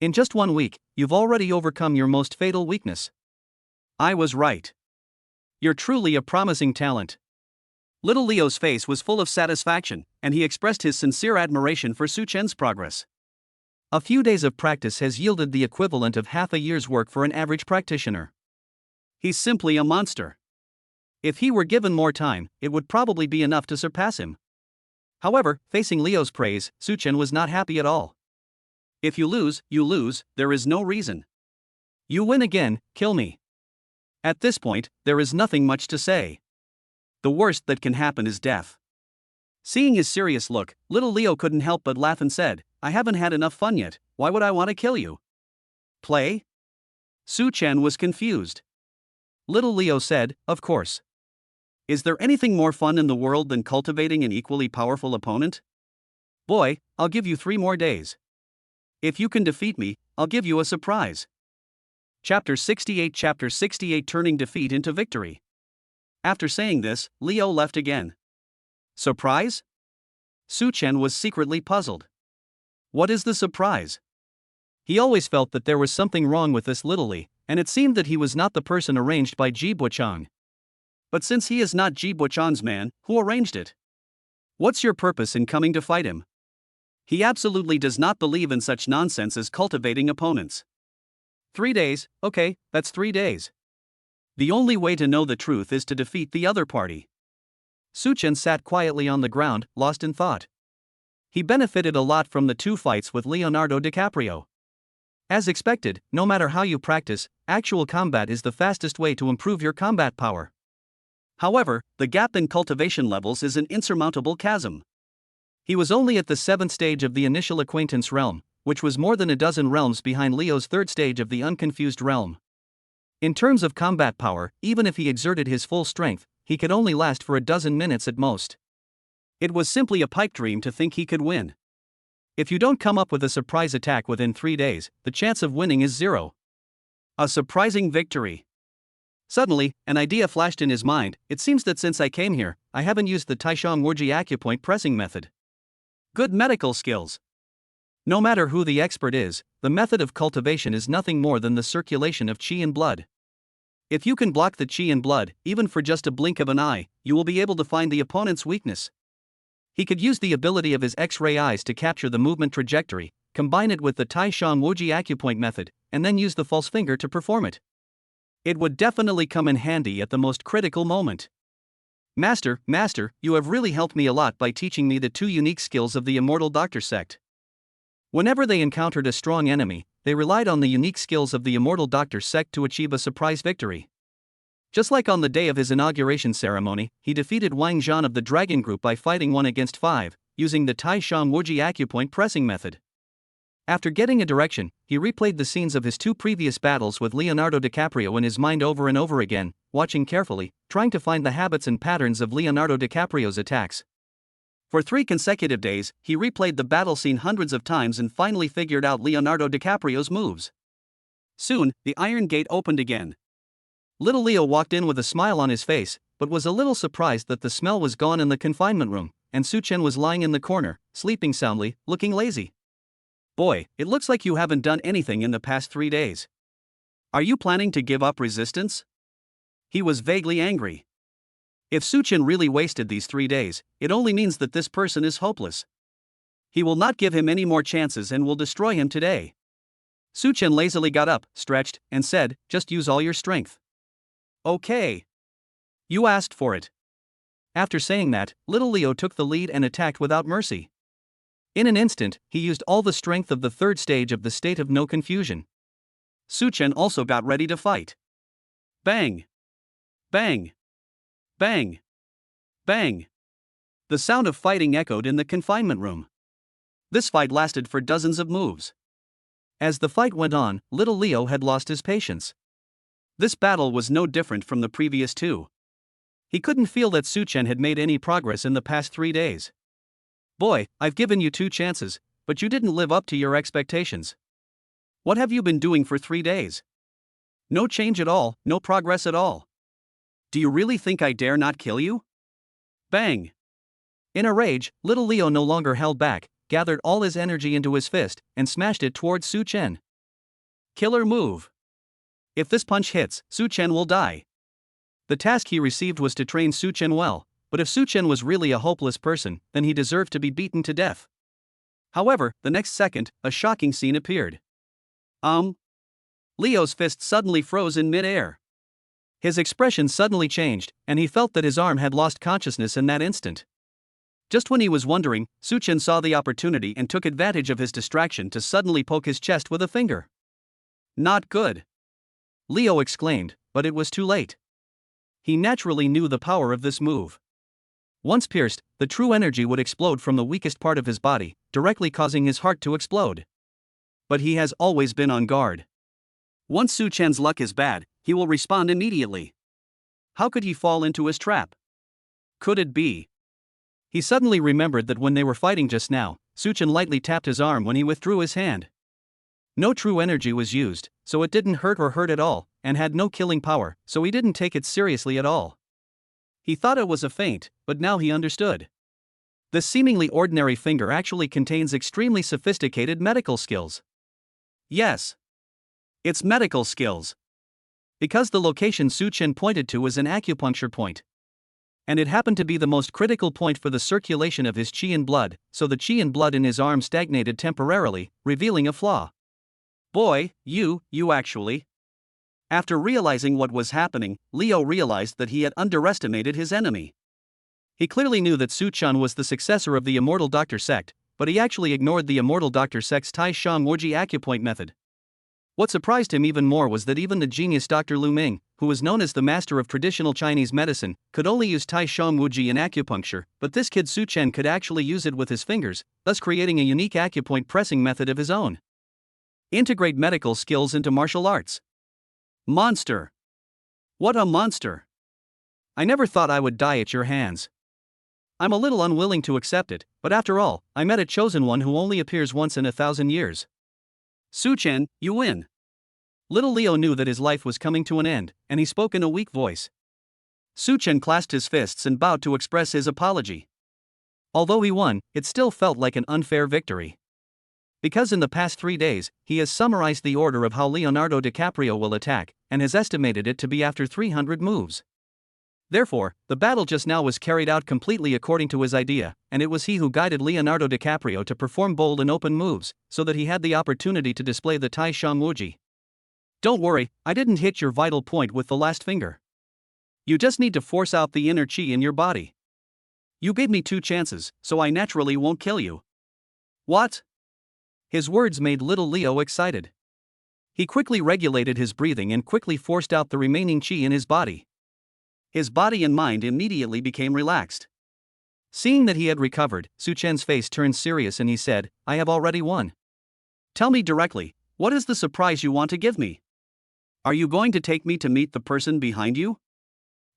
In just 1 week, you've already overcome your most fatal weakness. I was right. You're truly a promising talent. Little Leo's face was full of satisfaction, and he expressed his sincere admiration for Su Chen's progress. A few days of practice has yielded the equivalent of half a year's work for an average practitioner. He's simply a monster. If he were given more time, it would probably be enough to surpass him. However, facing Leo's praise, Su Chen was not happy at all. If you lose, there is no reason. You win again, kill me. At this point, there is nothing much to say. The worst that can happen is death. Seeing his serious look, little Leo couldn't help but laugh and said, I haven't had enough fun yet, why would I want to kill you? Play? Su Chen was confused. Little Leo said, of course. Is there anything more fun in the world than cultivating an equally powerful opponent? Boy, I'll give you 3 more days. If you can defeat me, I'll give you a surprise. Chapter 68 Turning defeat into victory. After saying this, Leo left again. Surprise? Su Chen was secretly puzzled. What is the surprise? He always felt that there was something wrong with this little Li, and it seemed that he was not the person arranged by Ji Buchang. But since he is not Ji Buchang's man, who arranged it? What's your purpose in coming to fight him? He absolutely does not believe in such nonsense as cultivating opponents. 3 days, okay, that's 3 days. The only way to know the truth is to defeat the other party. Su Chen sat quietly on the ground, lost in thought. He benefited a lot from the 2 fights with Leonardo DiCaprio. As expected, no matter how you practice, actual combat is the fastest way to improve your combat power. However, the gap in cultivation levels is an insurmountable chasm. He was only at the 7th stage of the initial acquaintance realm, which was more than a dozen realms behind Leo's 3rd stage of the unconfused realm. In terms of combat power, even if he exerted his full strength, he could only last for a dozen minutes at most. It was simply a pipe dream to think he could win. If you don't come up with a surprise attack within 3 days, the chance of winning is 0. A surprising victory. Suddenly, an idea flashed in his mind. It seems that since I came here, I haven't used the Taishang Wuji acupoint pressing method. Good medical skills. No matter who the expert is, the method of cultivation is nothing more than the circulation of qi in blood. If you can block the qi in blood, even for just a blink of an eye, you will be able to find the opponent's weakness. He could use the ability of his X-ray eyes to capture the movement trajectory, combine it with the Taishang Wuji acupoint method, and then use the false finger to perform it. It would definitely come in handy at the most critical moment. Master, you have really helped me a lot by teaching me the 2 unique skills of the Immortal Doctor sect. Whenever they encountered a strong enemy, they relied on the unique skills of the Immortal Doctor sect to achieve a surprise victory. Just like on the day of his inauguration ceremony, he defeated Wang Zhan of the Dragon Group by fighting 1 against 5, using the Taishang Wuji acupoint pressing method. After getting a direction, he replayed the scenes of his 2 previous battles with Leonardo DiCaprio in his mind over and over again, watching carefully, trying to find the habits and patterns of Leonardo DiCaprio's attacks. For 3 consecutive days, he replayed the battle scene hundreds of times and finally figured out Leonardo DiCaprio's moves. Soon, the iron gate opened again. Little Leo walked in with a smile on his face, but was a little surprised that the smell was gone in the confinement room, and Su Chen was lying in the corner, sleeping soundly, looking lazy. Boy, it looks like you haven't done anything in the past 3 days. Are you planning to give up resistance? He was vaguely angry. If Su Chen really wasted these 3 days, it only means that this person is hopeless. He will not give him any more chances and will destroy him today. Su Chen lazily got up, stretched, and said, "Just use all your strength." Okay. You asked for it. After saying that, little Leo took the lead and attacked without mercy. In an instant, he used all the strength of the 3rd stage of the state of no confusion. Su Chen also got ready to fight. Bang! Bang! Bang! Bang! The sound of fighting echoed in the confinement room. This fight lasted for dozens of moves. As the fight went on, little Leo had lost his patience. This battle was no different from the previous 2. He couldn't feel that Su Chen had made any progress in the past 3 days. Boy, I've given you 2 chances, but you didn't live up to your expectations. What have you been doing for 3 days? No change at all, no progress at all. Do you really think I dare not kill you? Bang! In a rage, little Leo no longer held back, gathered all his energy into his fist, and smashed it towards Su Chen. Killer move. If this punch hits, Su Chen will die. The task he received was to train Su Chen well, but if Su Chen was really a hopeless person, then he deserved to be beaten to death. However, the next second, a shocking scene appeared. Leo's fist suddenly froze in mid-air. His expression suddenly changed, and he felt that his arm had lost consciousness in that instant. Just when he was wondering, Su Chen saw the opportunity and took advantage of his distraction to suddenly poke his chest with a finger. Not good. Leo exclaimed, but it was too late. He naturally knew the power of this move. Once pierced, the true energy would explode from the weakest part of his body, directly causing his heart to explode. But he has always been on guard. Once Su Chen's luck is bad, he will respond immediately. How could he fall into his trap? Could it be? He suddenly remembered that when they were fighting just now, Su Chen lightly tapped his arm when he withdrew his hand. No true energy was used, so it didn't hurt at all, and had no killing power, so he didn't take it seriously at all. He thought it was a feint, but now he understood. This seemingly ordinary finger actually contains extremely sophisticated medical skills. Yes. It's medical skills. Because the location Su Chen pointed to was an acupuncture point. And it happened to be the most critical point for the circulation of his qi and blood, so the qi and blood in his arm stagnated temporarily, revealing a flaw. Boy, you actually. After realizing what was happening, Leo realized that he had underestimated his enemy. He clearly knew that Su Chen was the successor of the Immortal Doctor sect, but he actually ignored the Immortal Doctor sect's Tai Shang Wuji acupoint method. What surprised him even more was that even the genius Dr. Lu Ming, who was known as the master of traditional Chinese medicine, could only use Tai Shang Wuji in acupuncture, but this kid Su Chen could actually use it with his fingers, thus creating a unique acupoint pressing method of his own. Integrate medical skills into martial arts. Monster. What a monster. I never thought I would die at your hands. I'm a little unwilling to accept it, but after all, I met a chosen one who only appears once in 1,000 years. Su Chen, you win. Little Leo knew that his life was coming to an end, and he spoke in a weak voice. Su Chen clasped his fists and bowed to express his apology. Although he won, it still felt like an unfair victory. Because in the past 3 days, he has summarized the order of how Leonardo DiCaprio will attack, and has estimated it to be after 300 moves. Therefore, the battle just now was carried out completely according to his idea, and it was he who guided Leonardo DiCaprio to perform bold and open moves, so that he had the opportunity to display the Tai Shang Wuji. Don't worry, I didn't hit your vital point with the last finger. You just need to force out the inner chi in your body. You gave me 2 chances, so I naturally won't kill you. What? His words made little Leo excited. He quickly regulated his breathing and quickly forced out the remaining chi in his body. His body and mind immediately became relaxed. Seeing that he had recovered, Su Chen's face turned serious and he said, I have already won. Tell me directly, what is the surprise you want to give me? Are you going to take me to meet the person behind you?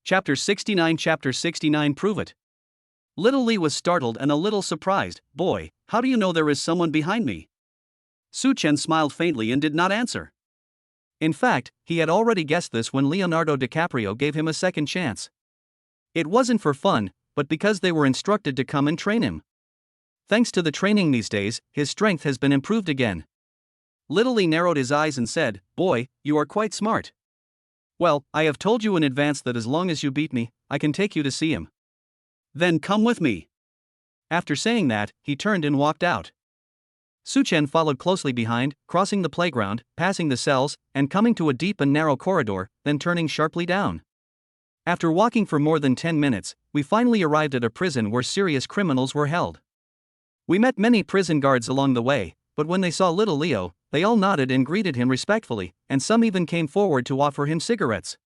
Chapter 69 Prove it. Little Lee was startled and a little surprised. Boy, how do you know there is someone behind me? Su Chen smiled faintly and did not answer. In fact, he had already guessed this when Leonardo DiCaprio gave him a second chance. It wasn't for fun, but because they were instructed to come and train him. Thanks to the training these days, his strength has been improved again. Little Lee narrowed his eyes and said, Boy, you are quite smart. Well, I have told you in advance that as long as you beat me, I can take you to see him. Then come with me. After saying that, he turned and walked out. Su Chen followed closely behind, crossing the playground, passing the cells, and coming to a deep and narrow corridor, then turning sharply down. After walking for more than 10 minutes, we finally arrived at a prison where serious criminals were held. We met many prison guards along the way, but when they saw little Leo, they all nodded and greeted him respectfully, and some even came forward to offer him cigarettes.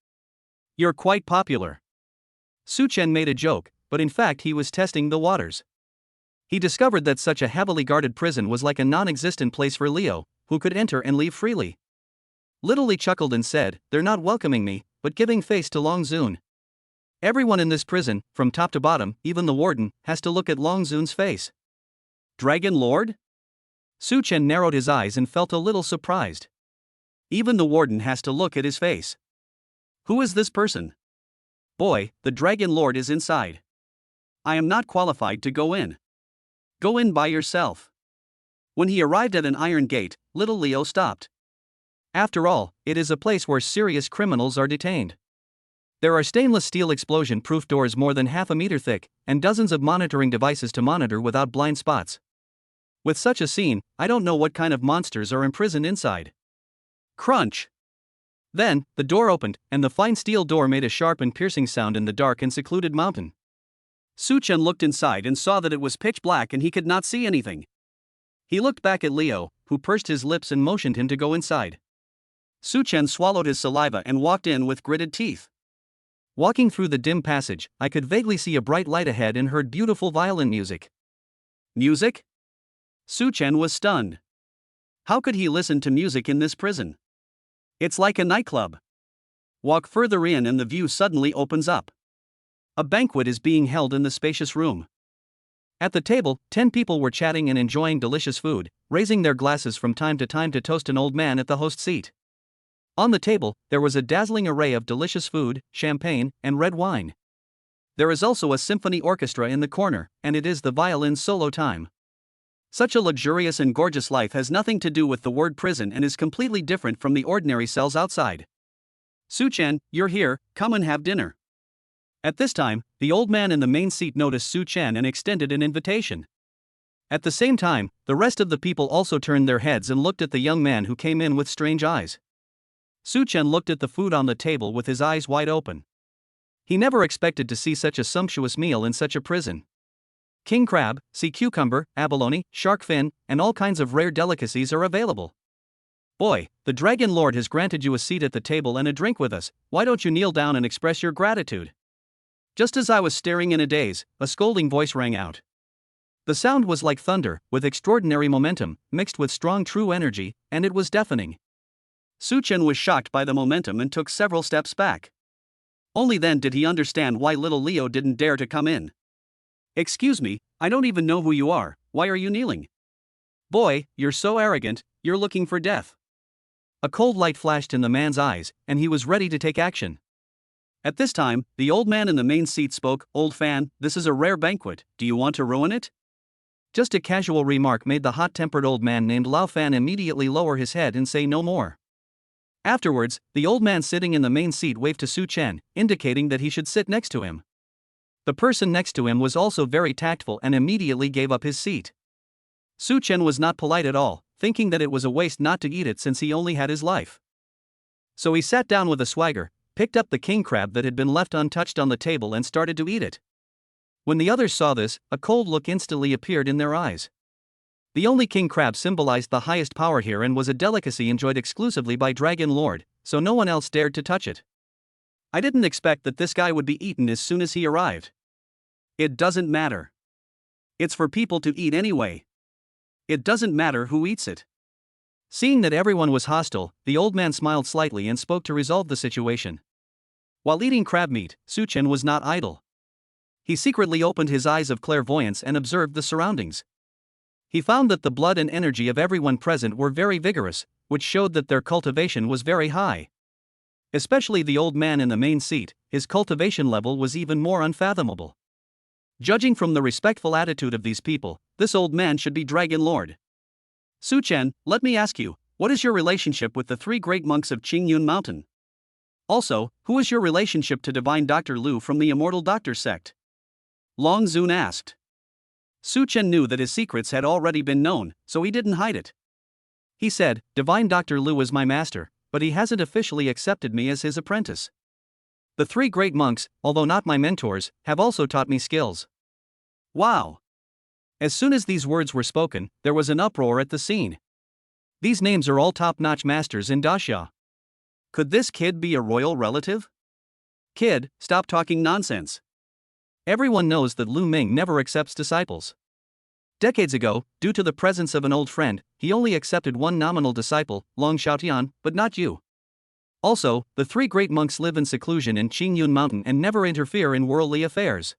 You're quite popular. Su Chen made a joke, but in fact he was testing the waters. He discovered that such a heavily guarded prison was like a non-existent place for Leo, who could enter and leave freely. Little Lee chuckled and said, They're not welcoming me, but giving face to Long Zun. Everyone in this prison, from top to bottom, even the warden, has to look at Long Zun's face. Dragon Lord? Su Chen narrowed his eyes and felt a little surprised. Even the warden has to look at his face. Who is this person? Boy, the Dragon Lord is inside. I am not qualified to go in. Go in by yourself. When he arrived at an iron gate, little Leo stopped. After all, it is a place where serious criminals are detained. There are stainless steel explosion-proof doors more than half a meter thick, and dozens of monitoring devices to monitor without blind spots. With such a scene, I don't know what kind of monsters are imprisoned inside. Crunch! Then, the door opened, and the fine steel door made a sharp and piercing sound in the dark and secluded mountain. Su Chen looked inside and saw that it was pitch black and he could not see anything. He looked back at Leo, who pursed his lips and motioned him to go inside. Su Chen swallowed his saliva and walked in with gritted teeth. Walking through the dim passage, I could vaguely see a bright light ahead and heard beautiful violin music. Music? Su Chen was stunned. How could he listen to music in this prison? It's like a nightclub. Walk further in and the view suddenly opens up. A banquet is being held in the spacious room. At the table, 10 people were chatting and enjoying delicious food, raising their glasses from time to time to toast an old man at the host seat. On the table, there was a dazzling array of delicious food, champagne, and red wine. There is also a symphony orchestra in the corner, and it is the violin solo time. Such a luxurious and gorgeous life has nothing to do with the word prison and is completely different from the ordinary cells outside. Su-chen, you're here, come and have dinner. At this time, the old man in the main seat noticed Su-chen and extended an invitation. At the same time, the rest of the people also turned their heads and looked at the young man who came in with strange eyes. Su-chen looked at the food on the table with his eyes wide open. He never expected to see such a sumptuous meal in such a prison. King crab, sea cucumber, abalone, shark fin, and all kinds of rare delicacies are available. Boy, the Dragon Lord has granted you a seat at the table and a drink with us, why don't you kneel down and express your gratitude? Just as I was staring in a daze, a scolding voice rang out. The sound was like thunder, with extraordinary momentum, mixed with strong true energy, and it was deafening. Su-chen was shocked by the momentum and took several steps back. Only then did he understand why little Leo didn't dare to come in. Excuse me, I don't even know who you are, why are you kneeling? Boy, you're so arrogant, you're looking for death. A cold light flashed in the man's eyes, and he was ready to take action. At this time, the old man in the main seat spoke, Old fan, this is a rare banquet, do you want to ruin it? Just a casual remark made the hot-tempered old man named Lao Fan immediately lower his head and say no more. Afterwards, the old man sitting in the main seat waved to Su-chen, indicating that he should sit next to him. The person next to him was also very tactful and immediately gave up his seat. Su-chen was not polite at all, thinking that it was a waste not to eat it since he only had his life. So he sat down with a swagger, picked up the king crab that had been left untouched on the table and started to eat it. When the others saw this, a cold look instantly appeared in their eyes. The only king crab symbolized the highest power here and was a delicacy enjoyed exclusively by Dragon Lord, so no one else dared to touch it. I didn't expect that this guy would be eaten as soon as he arrived. It doesn't matter. It's for people to eat anyway. It doesn't matter who eats it. Seeing that everyone was hostile, the old man smiled slightly and spoke to resolve the situation. While eating crab meat, Su-chen was not idle. He secretly opened his eyes of clairvoyance and observed the surroundings. He found that the blood and energy of everyone present were very vigorous, which showed that their cultivation was very high. Especially the old man in the main seat, his cultivation level was even more unfathomable. Judging from the respectful attitude of these people, this old man should be Dragon Lord. Su-chen, let me ask you, what is your relationship with the three great monks of Qingyun Mountain? Also, who is your relationship to Divine Dr. Lu from the Immortal Doctor sect? Long Zun asked. Su-chen knew that his secrets had already been known, so he didn't hide it. He said, Divine Dr. Lu is my master, but he hasn't officially accepted me as his apprentice. The three great monks, although not my mentors, have also taught me skills. Wow! As soon as these words were spoken, there was an uproar at the scene. These names are all top-notch masters in Daxia. Could this kid be a royal relative? Kid, stop talking nonsense. Everyone knows that Lu Ming never accepts disciples. Decades ago, due to the presence of an old friend, he only accepted one nominal disciple, Long Xiaotian, but not you. Also, the three great monks live in seclusion in Qingyun Mountain and never interfere in worldly affairs.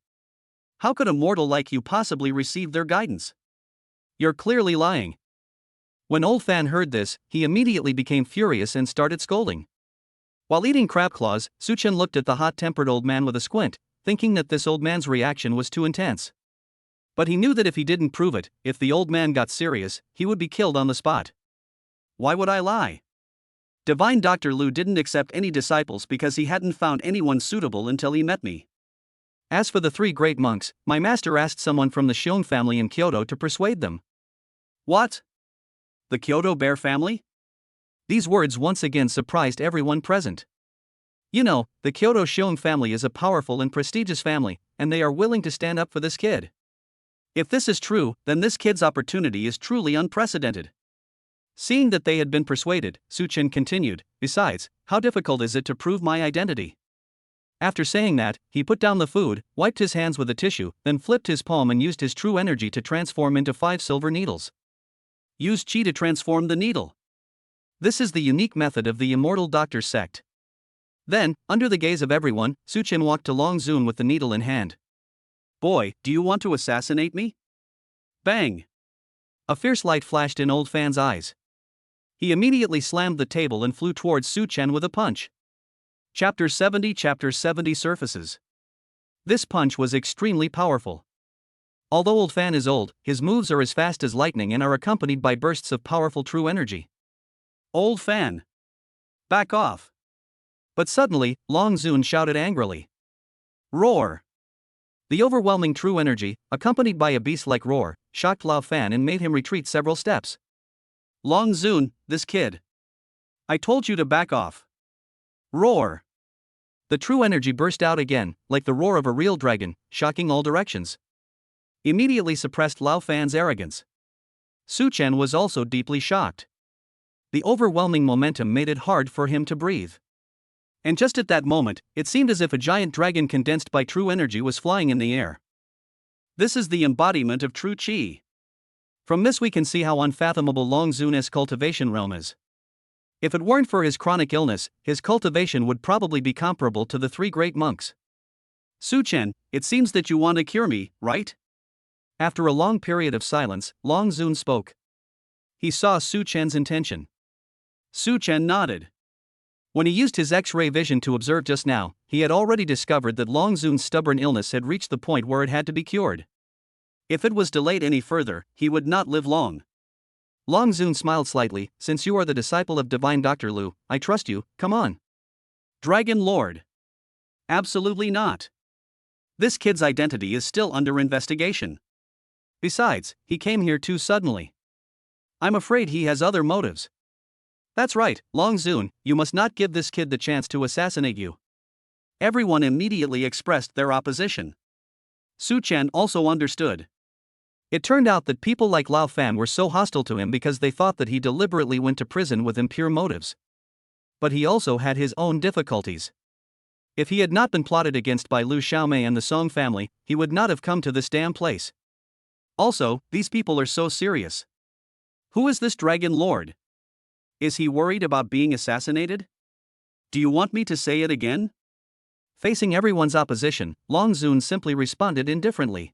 How could a mortal like you possibly receive their guidance? You're clearly lying. When Old Fan heard this, he immediately became furious and started scolding. While eating crab claws, Su-chen looked at the hot-tempered old man with a squint, thinking that this old man's reaction was too intense. But he knew that if he didn't prove it, if the old man got serious, he would be killed on the spot. Why would I lie? Divine Dr. Lu didn't accept any disciples because he hadn't found anyone suitable until he met me. As for the three great monks, my master asked someone from the Shion family in Kyoto to persuade them. What? The Kyoto bear family? These words once again surprised everyone present. You know, the Kyoto Shion family is a powerful and prestigious family, and they are willing to stand up for this kid. If this is true, then this kid's opportunity is truly unprecedented. Seeing that they had been persuaded, Su-chen continued, besides, how difficult is it to prove my identity? After saying that, he put down the food, wiped his hands with a tissue, then flipped his palm and used his true energy to transform into 5 silver needles. Use chi to transform the needle. This is the unique method of the Immortal Doctor sect. Then, under the gaze of everyone, Su-chen walked to Long Zun with the needle in hand. Boy, do you want to assassinate me? Bang! A fierce light flashed in Old Fan's eyes. He immediately slammed the table and flew towards Su-chen with a punch. Chapter 70 surfaces. This punch was extremely powerful. Although Old Fan is old, his moves are as fast as lightning and are accompanied by bursts of powerful true energy. Old Fan! Back off! But suddenly, Long Zun shouted angrily. Roar! The overwhelming true energy, accompanied by a beast-like roar, shocked Lao Fan and made him retreat several steps. Long Zun, this kid! I told you to back off! Roar! The true energy burst out again, like the roar of a real dragon, shocking all directions. Immediately suppressed Lao Fan's arrogance. Su Chen was also deeply shocked. The overwhelming momentum made it hard for him to breathe. And just at that moment, it seemed as if a giant dragon condensed by true energy was flying in the air. This is the embodiment of true qi. From this we can see how unfathomable Long Zun's cultivation realm is. If it weren't for his chronic illness, his cultivation would probably be comparable to the three great monks. Su Chen, it seems that you want to cure me, right? After a long period of silence, Long Zun spoke. He saw Su Chen's intention. Su Chen nodded. When he used his X-ray vision to observe just now, he had already discovered that Long Zun's stubborn illness had reached the point where it had to be cured. If it was delayed any further, he would not live long. Long Zun smiled slightly. Since you are the disciple of Divine Dr. Lu, I trust you, come on. Dragon Lord. Absolutely not. This kid's identity is still under investigation. Besides, he came here too suddenly. I'm afraid he has other motives. That's right, Long Zun, you must not give this kid the chance to assassinate you. Everyone immediately expressed their opposition. Su Chen also understood. It turned out that people like Lao Fan were so hostile to him because they thought that he deliberately went to prison with impure motives. But he also had his own difficulties. If he had not been plotted against by Liu Xiaomei and the Song family, he would not have come to this damn place. Also, these people are so serious. Who is this Dragon Lord? Is he worried about being assassinated? Do you want me to say it again? Facing everyone's opposition, Long Zun simply responded indifferently.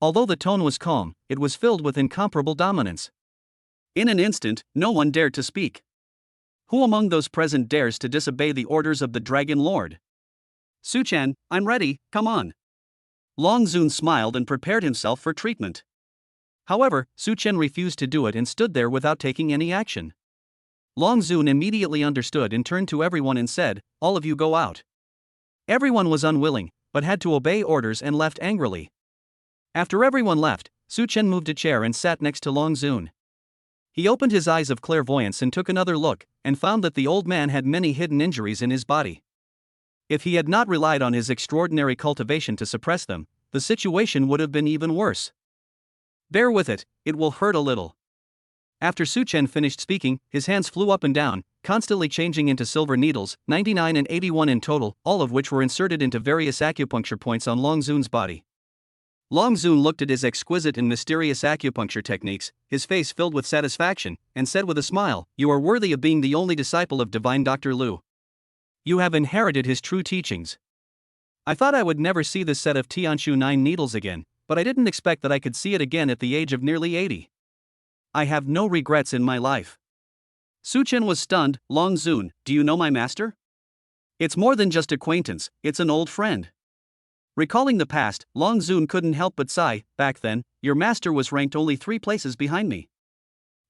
Although the tone was calm, it was filled with incomparable dominance. In an instant, no one dared to speak. Who among those present dares to disobey the orders of the Dragon Lord? Su Chen, I'm ready, come on. Long Zun smiled and prepared himself for treatment. However, Su Chen refused to do it and stood there without taking any action. Long Zun immediately understood and turned to everyone and said, all of you go out. Everyone was unwilling, but had to obey orders and left angrily. After everyone left, Su Chen moved a chair and sat next to Long Zun. He opened his eyes of clairvoyance and took another look, and found that the old man had many hidden injuries in his body. If he had not relied on his extraordinary cultivation to suppress them, the situation would have been even worse. Bear with it, it will hurt a little. After Su Chen finished speaking, his hands flew up and down, constantly changing into silver needles, 99 and 81 in total, all of which were inserted into various acupuncture points on Long Zun's body. Long Zun looked at his exquisite and mysterious acupuncture techniques, his face filled with satisfaction, and said with a smile, you are worthy of being the only disciple of Divine Dr. Lu. You have inherited his true teachings. I thought I would never see this set of Tianshu 9 needles again, but I didn't expect that I could see it again at the age of nearly 80. I have no regrets in my life. Su Chen was stunned. Long Zun, do you know my master? It's more than just acquaintance, it's an old friend. Recalling the past, Long Zun couldn't help but sigh. Back then, your master was ranked only 3 places behind me.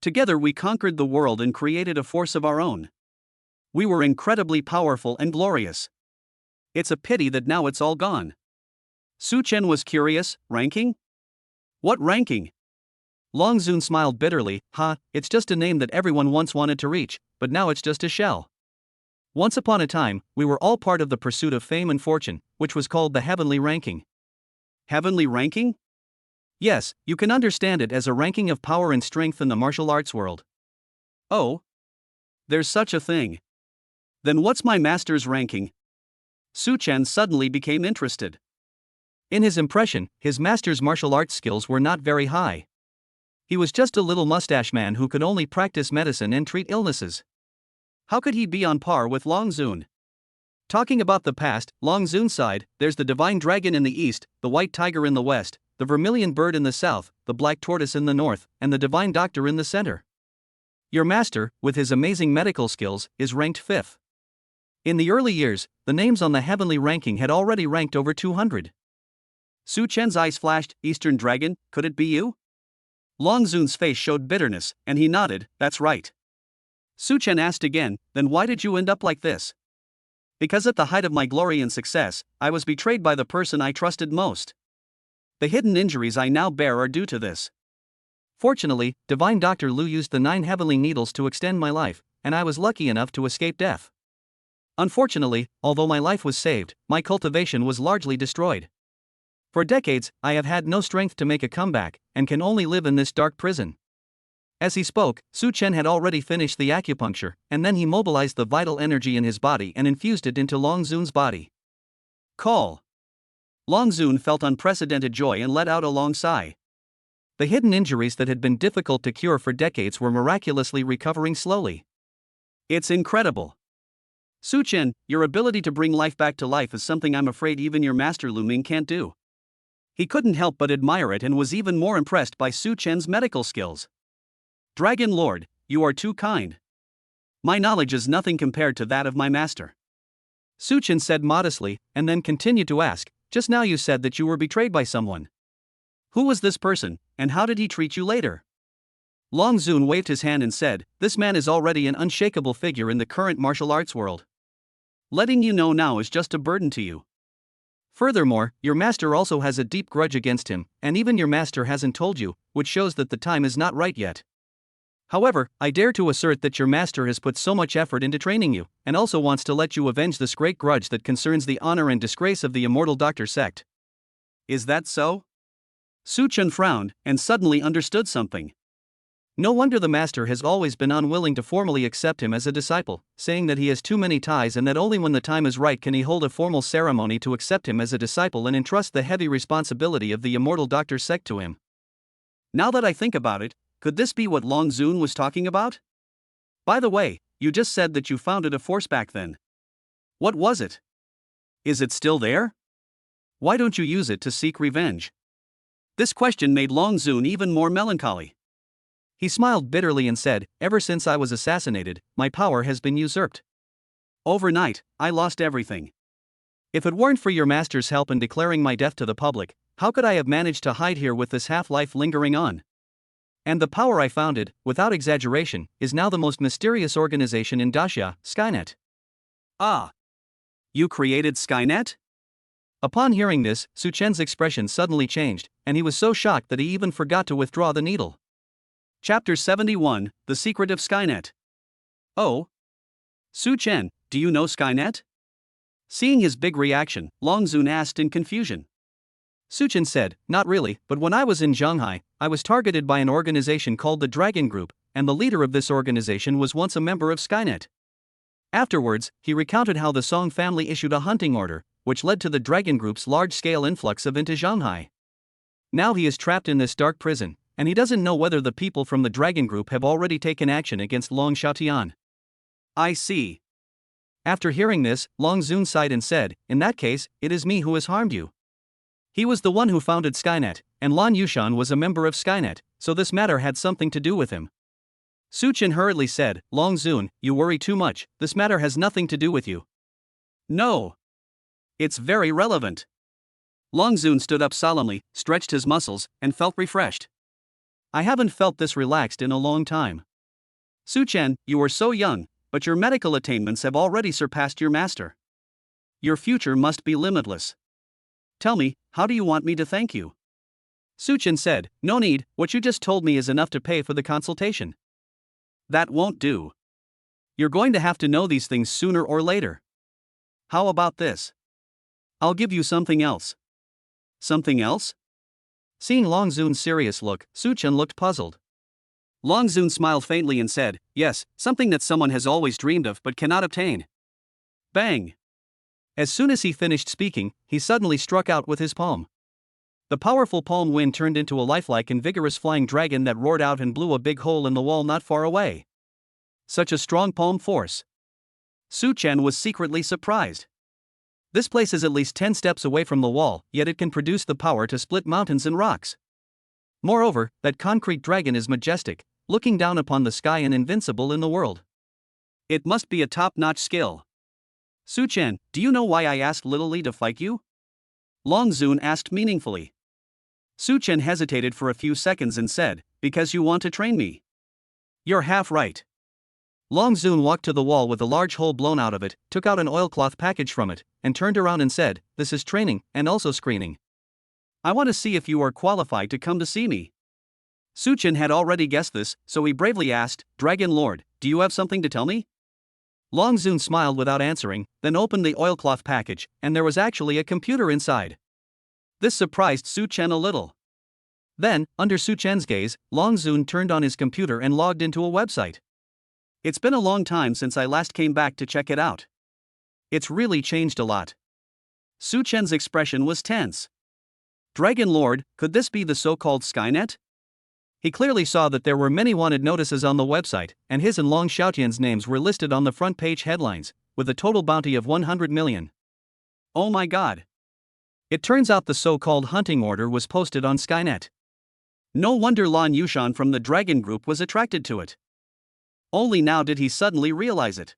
Together we conquered the world and created a force of our own. We were incredibly powerful and glorious. It's a pity that now it's all gone. Su Chen was curious. Ranking? What ranking? Long Zun smiled bitterly. It's just a name that everyone once wanted to reach, but now it's just a shell. Once upon a time, we were all part of the pursuit of fame and fortune, which was called the heavenly ranking. Heavenly ranking? Yes, you can understand it as a ranking of power and strength in the martial arts world. Oh? There's such a thing. Then what's my master's ranking? Su Chen suddenly became interested. In his impression, his master's martial arts skills were not very high. He was just a little mustache man who could only practice medicine and treat illnesses. How could he be on par with Long Zun? Talking about the past, Long Zun sighed. There's the divine dragon in the east, the white tiger in the west, the vermilion bird in the south, the black tortoise in the north, and the divine doctor in the center. Your master, with his amazing medical skills, is ranked 5th. In the early years, the names on the heavenly ranking had already ranked over 200. Su Chen's eyes flashed. Eastern Dragon, could it be you? Long Zun's face showed bitterness, and he nodded. That's right. Su Chen asked again, then why did you end up like this? Because at the height of my glory and success, I was betrayed by the person I trusted most. The hidden injuries I now bear are due to this. Fortunately, Divine Dr. Lu used the 9 heavenly needles to extend my life, and I was lucky enough to escape death. Unfortunately, although my life was saved, my cultivation was largely destroyed. For decades, I have had no strength to make a comeback, and can only live in this dark prison. As he spoke, Su Chen had already finished the acupuncture, and then he mobilized the vital energy in his body and infused it into Long Zun's body. Call. Long Zun felt unprecedented joy and let out a long sigh. The hidden injuries that had been difficult to cure for decades were miraculously recovering slowly. It's incredible. Su Chen, your ability to bring life back to life is something I'm afraid even your master Lu Ming can't do. He couldn't help but admire it and was even more impressed by Su Chen's medical skills. Dragon Lord, you are too kind. My knowledge is nothing compared to that of my master. Su Chen said modestly, and then continued to ask, just now you said that you were betrayed by someone. Who was this person, and how did he treat you later? Long Zun waved his hand and said, this man is already an unshakable figure in the current martial arts world. Letting you know now is just a burden to you. Furthermore, your master also has a deep grudge against him, and even your master hasn't told you, which shows that the time is not right yet. However, I dare to assert that your master has put so much effort into training you, and also wants to let you avenge this great grudge that concerns the honor and disgrace of the immortal doctor sect. Is that so? Su Chen frowned, and suddenly understood something. No wonder the master has always been unwilling to formally accept him as a disciple, saying that he has too many ties and that only when the time is right can he hold a formal ceremony to accept him as a disciple and entrust the heavy responsibility of the immortal doctor sect to him. Now that I think about it, could this be what Long Zun was talking about? By the way, you just said that you founded a force back then. What was it? Is it still there? Why don't you use it to seek revenge? This question made Long Zun even more melancholy. He smiled bitterly and said, ever since I was assassinated, my power has been usurped. Overnight, I lost everything. If it weren't for your master's help in declaring my death to the public, how could I have managed to hide here with this half-life lingering on? And the power I founded, without exaggeration, is now the most mysterious organization in Daxia, Skynet. Ah. You created Skynet? Upon hearing this, Su Chen's expression suddenly changed, and he was so shocked that he even forgot to withdraw the needle. Chapter 71, The Secret of Skynet. Oh? Su Chen, do you know Skynet? Seeing his big reaction, Long Zun asked in confusion. Su Chen said, not really, but when I was in Shanghai, I was targeted by an organization called the Dragon Group, and the leader of this organization was once a member of Skynet. Afterwards, he recounted how the Song family issued a hunting order, which led to the Dragon Group's large-scale influx into Shanghai. Now he is trapped in this dark prison, and he doesn't know whether the people from the Dragon Group have already taken action against Long Xiaotian. I see. After hearing this, Long Zun sighed and said, in that case, it is me who has harmed you. He was the one who founded Skynet, and Lan Yushan was a member of Skynet, so this matter had something to do with him. Su Chen hurriedly said, Long Zun, you worry too much, this matter has nothing to do with you. No. It's very relevant. Long Zun stood up solemnly, stretched his muscles, and felt refreshed. I haven't felt this relaxed in a long time. Su Chen, you are so young, but your medical attainments have already surpassed your master. Your future must be limitless. Tell me, how do you want me to thank you? Su Chen said, no need, what you just told me is enough to pay for the consultation. That won't do. You're going to have to know these things sooner or later. How about this? I'll give you something else. Something else? Seeing Long Zun's serious look, Su Chen looked puzzled. Long Zun smiled faintly and said, yes, something that someone has always dreamed of but cannot obtain. Bang! As soon as he finished speaking, he suddenly struck out with his palm. The powerful palm wind turned into a lifelike and vigorous flying dragon that roared out and blew a big hole in the wall not far away. Such a strong palm force. Su Chen was secretly surprised. This place is at least 10 steps away from the wall, yet it can produce the power to split mountains and rocks. Moreover, that concrete dragon is majestic, looking down upon the sky and invincible in the world. It must be a top-notch skill. Su Chen, do you know why I asked Little Li to fight you? Long Zun asked meaningfully. Su Chen hesitated for a few seconds and said, because you want to train me. You're half right. Long Zun walked to the wall with a large hole blown out of it, took out an oilcloth package from it, and turned around and said, this is training, and also screening. I want to see if you are qualified to come to see me. Su Chen had already guessed this, so he bravely asked, Dragon Lord, do you have something to tell me? Long Zun smiled without answering, then opened the oilcloth package, and there was actually a computer inside. This surprised Su Chen a little. Then, under Su Chen's gaze, Long Zun turned on his computer and logged into a website. It's been a long time since I last came back to check it out. It's really changed a lot. Su Chen's expression was tense. Dragon Lord, could this be the so-called Skynet? He clearly saw that there were many wanted notices on the website, and his and Long Xiaotian's names were listed on the front page headlines, with a total bounty of 100 million. Oh my god. It turns out the so-called hunting order was posted on Skynet. No wonder Lan Yushan from the Dragon Group was attracted to it. Only now did he suddenly realize it.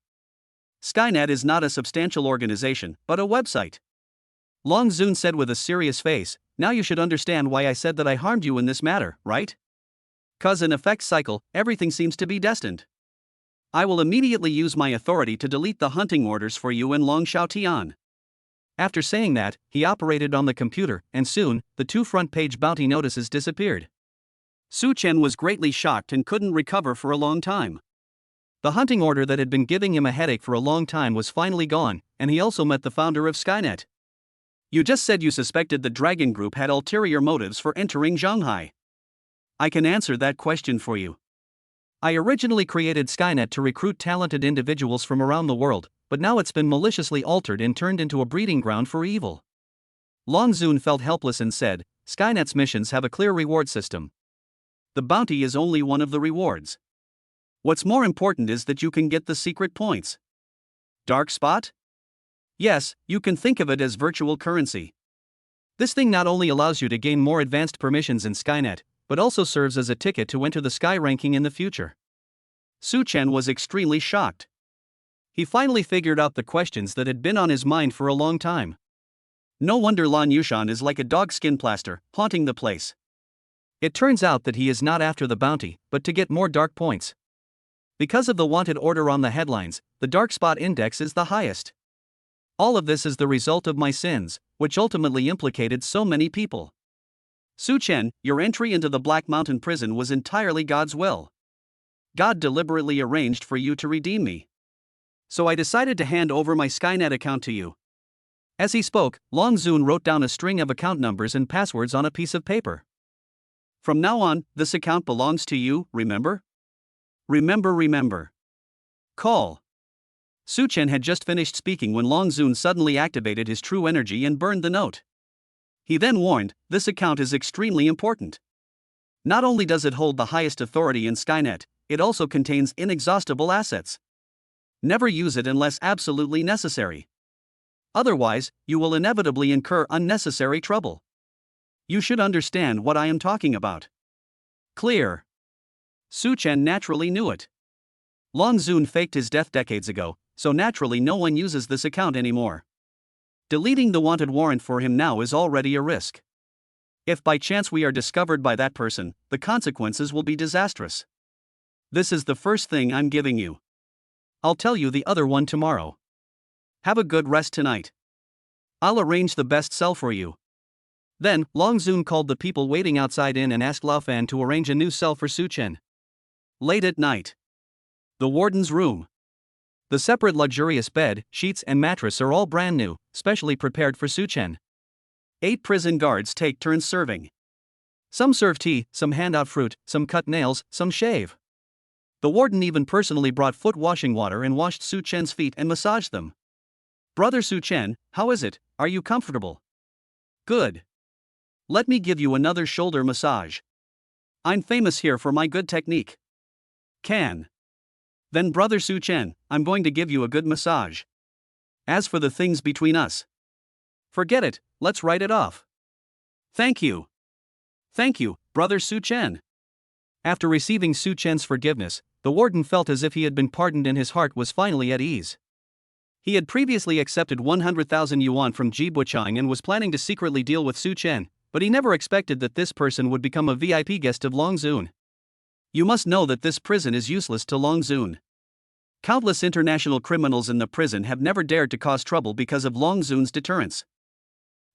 Skynet is not a substantial organization, but a website. Long Zun said with a serious face, now you should understand why I said that I harmed you in this matter, right? 'Cause in effect cycle, everything seems to be destined. I will immediately use my authority to delete the hunting orders for you and Long Xiaotian. After saying that, he operated on the computer, and soon, the 2 front-page bounty notices disappeared. Su Chen was greatly shocked and couldn't recover for a long time. The hunting order that had been giving him a headache for a long time was finally gone, and he also met the founder of Skynet. You just said you suspected the Dragon Group had ulterior motives for entering Shanghai. I can answer that question for you. I originally created Skynet to recruit talented individuals from around the world, but now it's been maliciously altered and turned into a breeding ground for evil. Long Zun felt helpless and said, Skynet's missions have a clear reward system. The bounty is only one of the rewards. What's more important is that you can get the secret points. Dark spot? Yes, you can think of it as virtual currency. This thing not only allows you to gain more advanced permissions in Skynet, but also serves as a ticket to enter the Sky ranking in the future. Su Chen was extremely shocked. He finally figured out the questions that had been on his mind for a long time. No wonder Lan Yushan is like a dog skin plaster, haunting the place. It turns out that he is not after the bounty, but to get more dark points. Because of the wanted order on the headlines, the dark spot index is the highest. All of this is the result of my sins, which ultimately implicated so many people. Su Chen, your entry into the Black Mountain prison was entirely God's will. God deliberately arranged for you to redeem me. So I decided to hand over my Skynet account to you. As he spoke, Long Zun wrote down a string of account numbers and passwords on a piece of paper. From now on, this account belongs to you, remember? Remember. Call. Su Chen had just finished speaking when Long Zun suddenly activated his true energy and burned the note. He then warned, this account is extremely important. Not only does it hold the highest authority in Skynet, it also contains inexhaustible assets. Never use it unless absolutely necessary. Otherwise, you will inevitably incur unnecessary trouble. You should understand what I am talking about. Clear. Su Chen naturally knew it. Long Zun faked his death decades ago, so naturally no one uses this account anymore. Deleting the wanted warrant for him now is already a risk. If by chance we are discovered by that person, the consequences will be disastrous. This is the first thing I'm giving you. I'll tell you the other one tomorrow. Have a good rest tonight. I'll arrange the best cell for you. Then, Long Zun called the people waiting outside in and asked Lao Fan to arrange a new cell for Su Chen. Late at night. The warden's room. The separate luxurious bed, sheets and mattress are all brand new, specially prepared for Su Chen. 8 prison guards take turns serving. Some serve tea, some hand out fruit, some cut nails, some shave. The warden even personally brought foot washing water and washed Su Chen's feet and massaged them. Brother Su Chen, how is it? Are you comfortable? Good. Let me give you another shoulder massage. I'm famous here for my good technique. Can. Then Brother Su Chen, I'm going to give you a good massage. As for the things between us, forget it, let's write it off. Thank you. Thank you, Brother Su Chen. After receiving Su Chen's forgiveness, the warden felt as if he had been pardoned and his heart was finally at ease. He had previously accepted 100,000 yuan from Ji Buchang and was planning to secretly deal with Su Chen, but he never expected that this person would become a VIP guest of Long Zun. You must know that this prison is useless to Long Zun. Countless international criminals in the prison have never dared to cause trouble because of Long Zun's deterrence.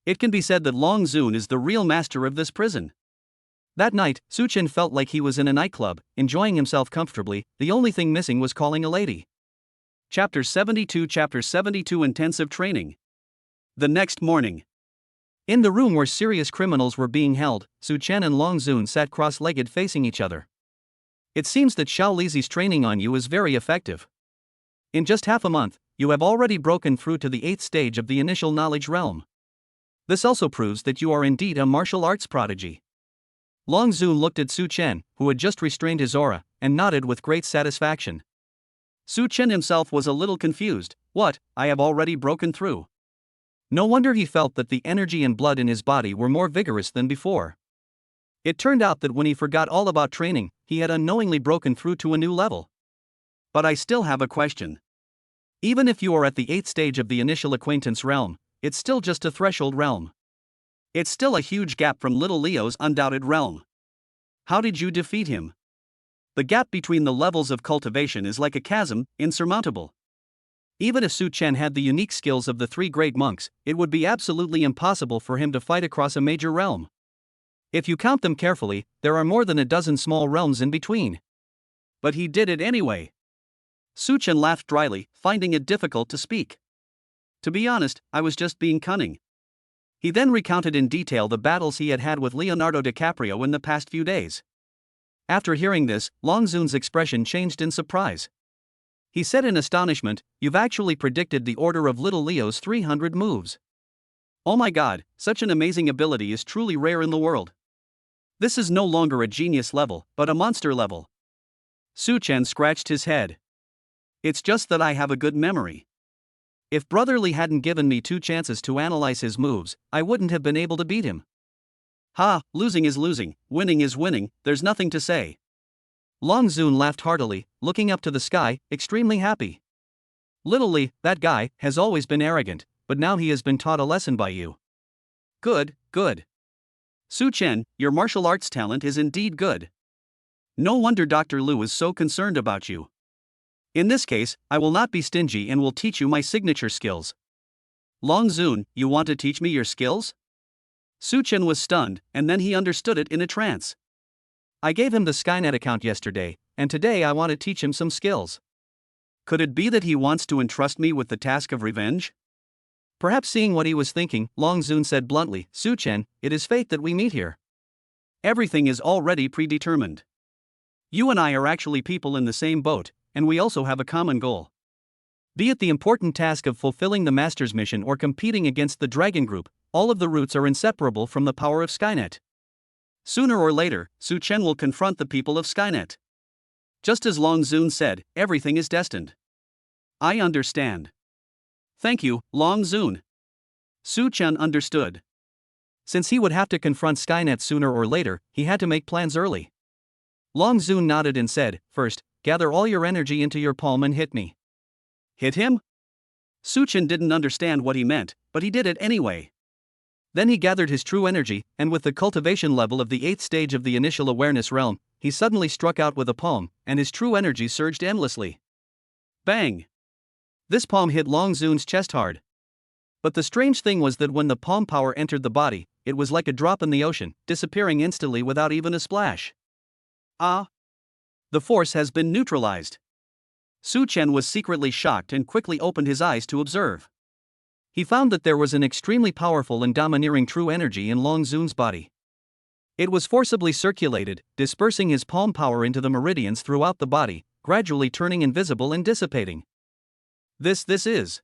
It can be said that Long Zun is the real master of this prison. That night, Su Chen felt like he was in a nightclub, enjoying himself comfortably. The only thing missing was calling a lady. Chapter 72 Intensive Training. The next morning. In the room where serious criminals were being held, Su Chen and Long Zun sat cross-legged facing each other. It seems that Xiao Lizi's training on you is very effective. In just half a month, you have already broken through to the 8th stage of the initial knowledge realm. This also proves that you are indeed a martial arts prodigy. Long Zun looked at Su Chen, who had just restrained his aura, and nodded with great satisfaction. Su Chen himself was a little confused. What, I have already broken through? No wonder he felt that the energy and blood in his body were more vigorous than before. It turned out that when he forgot all about training, he had unknowingly broken through to a new level. But I still have a question. Even if you are at the 8th stage of the initial acquaintance realm, it's still just a threshold realm. It's still a huge gap from Little Leo's undoubted realm. How did you defeat him? The gap between the levels of cultivation is like a chasm, insurmountable. Even if Su Chen had the unique skills of the 3 great monks, it would be absolutely impossible for him to fight across a major realm. If you count them carefully, there are more than a dozen small realms in between. But he did it anyway. Su Chen laughed dryly, finding it difficult to speak. To be honest, I was just being cunning. He then recounted in detail the battles he had had with Leonardo DiCaprio in the past few days. After hearing this, Long Zun's expression changed in surprise. He said in astonishment, "You've actually predicted the order of Little Leo's 300 moves. Oh my god, such an amazing ability is truly rare in the world. This is no longer a genius level, but a monster level." Su Chen scratched his head. It's just that I have a good memory. If Brother Li hadn't given me 2 chances to analyze his moves, I wouldn't have been able to beat him. Ha, losing is losing, winning is winning, there's nothing to say. Long Zun laughed heartily, looking up to the sky, extremely happy. Little Li, that guy, has always been arrogant, but now he has been taught a lesson by you. Good, good. Su Chen, your martial arts talent is indeed good. No wonder Dr. Lu is so concerned about you. In this case, I will not be stingy and will teach you my signature skills. Long Zun, you want to teach me your skills? Su Chen was stunned, and then he understood it in a trance. I gave him the Skynet account yesterday, and today I want to teach him some skills. Could it be that he wants to entrust me with the task of revenge? Perhaps seeing what he was thinking, Long Zun said bluntly, "Su Chen, it is fate that we meet here. Everything is already predetermined. You and I are actually people in the same boat, and we also have a common goal. Be it the important task of fulfilling the Master's mission or competing against the Dragon Group, all of the routes are inseparable from the power of Skynet. Sooner or later, Su Chen will confront the people of Skynet. Just as Long Zun said, everything is destined. I understand. Thank you, Long Zun. Su Chen understood. Since he would have to confront Skynet sooner or later, he had to make plans early. Long Zun nodded and said, "First, gather all your energy into your palm and hit me." Hit him? Su Chen didn't understand what he meant, but he did it anyway. Then he gathered his true energy, and with the cultivation level of the 8th stage of the initial awareness realm, he suddenly struck out with a palm, and his true energy surged endlessly. Bang! This palm hit Long Zun's chest hard. But the strange thing was that when the palm power entered the body, it was like a drop in the ocean, disappearing instantly without even a splash. Ah! The force has been neutralized. Su Chen was secretly shocked and quickly opened his eyes to observe. He found that there was an extremely powerful and domineering true energy in Long Zun's body. It was forcibly circulated, dispersing his palm power into the meridians throughout the body, gradually turning invisible and dissipating. This is.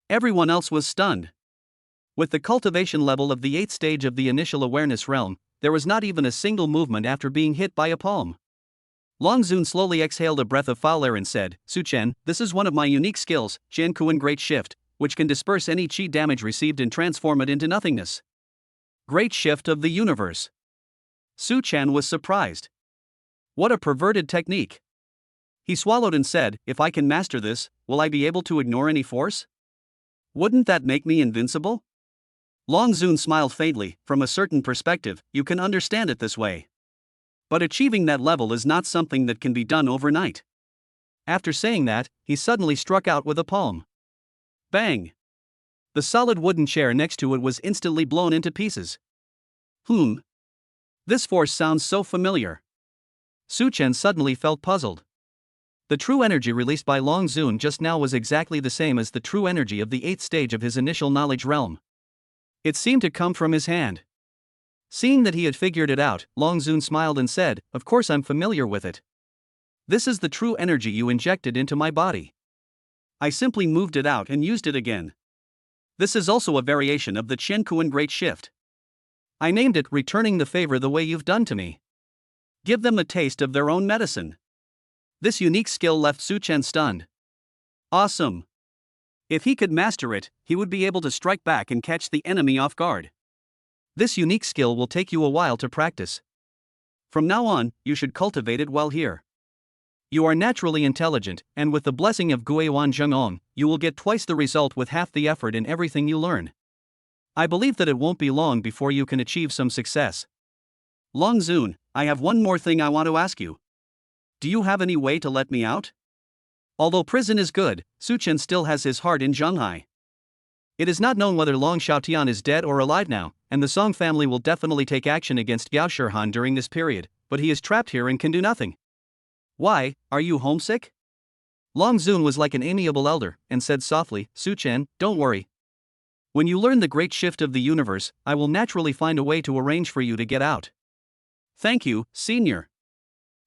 Everyone else was stunned. With the cultivation level of the 8th stage of the initial awareness realm, there was not even a single movement after being hit by a palm. Long Zun slowly exhaled a breath of foul air and said, "Su Chen, this is one of my unique skills, Jiankuan Great Shift, which can disperse any chi damage received and transform it into nothingness." Great Shift of the Universe. Su Chen was surprised. What a perverted technique. He swallowed and said, if I can master this, will I be able to ignore any force? Wouldn't that make me invincible? Long Zun smiled faintly. From a certain perspective, you can understand it this way. But achieving that level is not something that can be done overnight. After saying that, he suddenly struck out with a palm. Bang! The solid wooden chair next to it was instantly blown into pieces. This force sounds so familiar. Su Chen suddenly felt puzzled. The true energy released by Long Zun just now was exactly the same as the true energy of the 8th stage of his initial knowledge realm. It seemed to come from his hand. Seeing that he had figured it out, Long Zun smiled and said, of course I'm familiar with it. This is the true energy you injected into my body. I simply moved it out and used it again. This is also a variation of the Qiankuan Great Shift. I named it returning the favor the way you've done to me. Give them a taste of their own medicine. This unique skill left Su Chen stunned. Awesome. If he could master it, he would be able to strike back and catch the enemy off guard. This unique skill will take you a while to practice. From now on, you should cultivate it while here. You are naturally intelligent, and with the blessing of Guiyuan Zhengong, you will get twice the result with half the effort in everything you learn. I believe that it won't be long before you can achieve some success. Long Zun, I have one more thing I want to ask you. Do you have any way to let me out? Although prison is good, Su Chen still has his heart in Zhanghai. It is not known whether Long Xiaotian is dead or alive now, and the Song family will definitely take action against Gao Shihan during this period, but he is trapped here and can do nothing. Why, are you homesick? Long Zun was like an amiable elder, and said softly, Su Chen, don't worry. When you learn the great shift of the universe, I will naturally find a way to arrange for you to get out. Thank you, senior.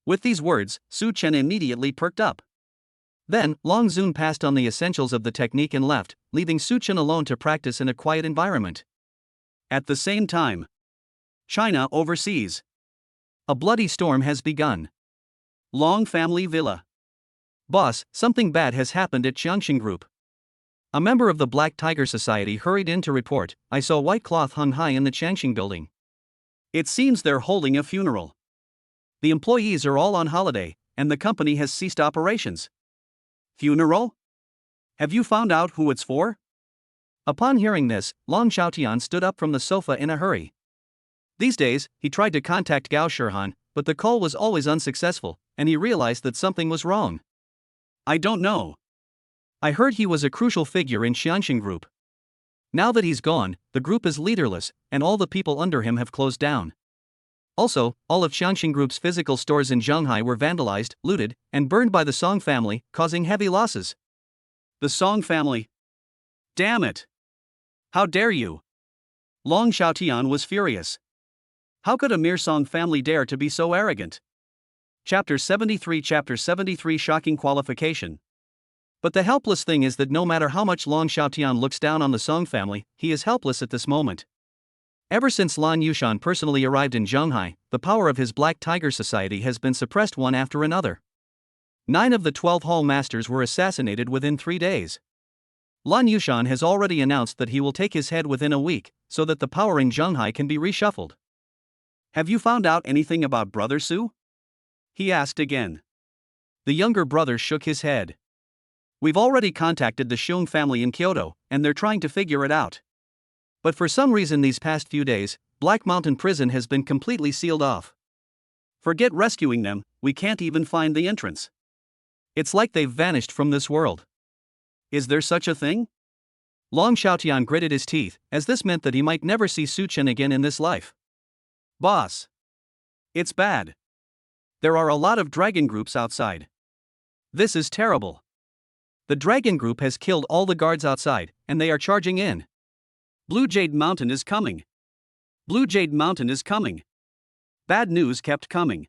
With these words, Su Chen immediately perked up. Then, Long Zun passed on the essentials of the technique and left, leaving Su Chen alone to practice in a quiet environment. At the same time, China overseas. A bloody storm has begun. Long family villa. Boss, something bad has happened at Qiangxing Group. A member of the Black Tiger Society hurried in to report, I saw white cloth hung high in the Qiangxing building. It seems they're holding a funeral. The employees are all on holiday, and the company has ceased operations. Funeral? Have you found out who it's for? Upon hearing this, Long Xiaotian stood up from the sofa in a hurry. These days, he tried to contact Gao Shihan, but the call was always unsuccessful, and he realized that something was wrong. I don't know. I heard he was a crucial figure in Qiangxing Group. Now that he's gone, the group is leaderless, and all the people under him have closed down. Also, all of Qiangxing Group's physical stores in Zhanghai were vandalized, looted, and burned by the Song family, causing heavy losses. The Song family? Damn it! How dare you? Long Xiaotian was furious. How could a mere Song family dare to be so arrogant? Chapter 73 Shocking Qualification. But the helpless thing is that no matter how much Long Xiaotian looks down on the Song family, he is helpless at this moment. Ever since Lan Yushan personally arrived in Zhanghai, the power of his Black Tiger Society has been suppressed one after another. 9 of the 12 Hall Masters were assassinated within 3 days. Lan Yushan has already announced that he will take his head within a week, so that the power in Zhanghai can be reshuffled. Have you found out anything about Brother Su? He asked again. The younger brother shook his head. We've already contacted the Xiong family in Kyoto, and they're trying to figure it out. But for some reason these past few days, Black Mountain Prison has been completely sealed off. Forget rescuing them, we can't even find the entrance. It's like they've vanished from this world. Is there such a thing? Long Xiaotian gritted his teeth, as this meant that he might never see Su Chen again in this life. Boss. It's bad. There are a lot of dragon groups outside. This is terrible. The dragon group has killed all the guards outside, and they are charging in. Blue Jade Mountain is coming. Blue Jade Mountain is coming. Bad news kept coming.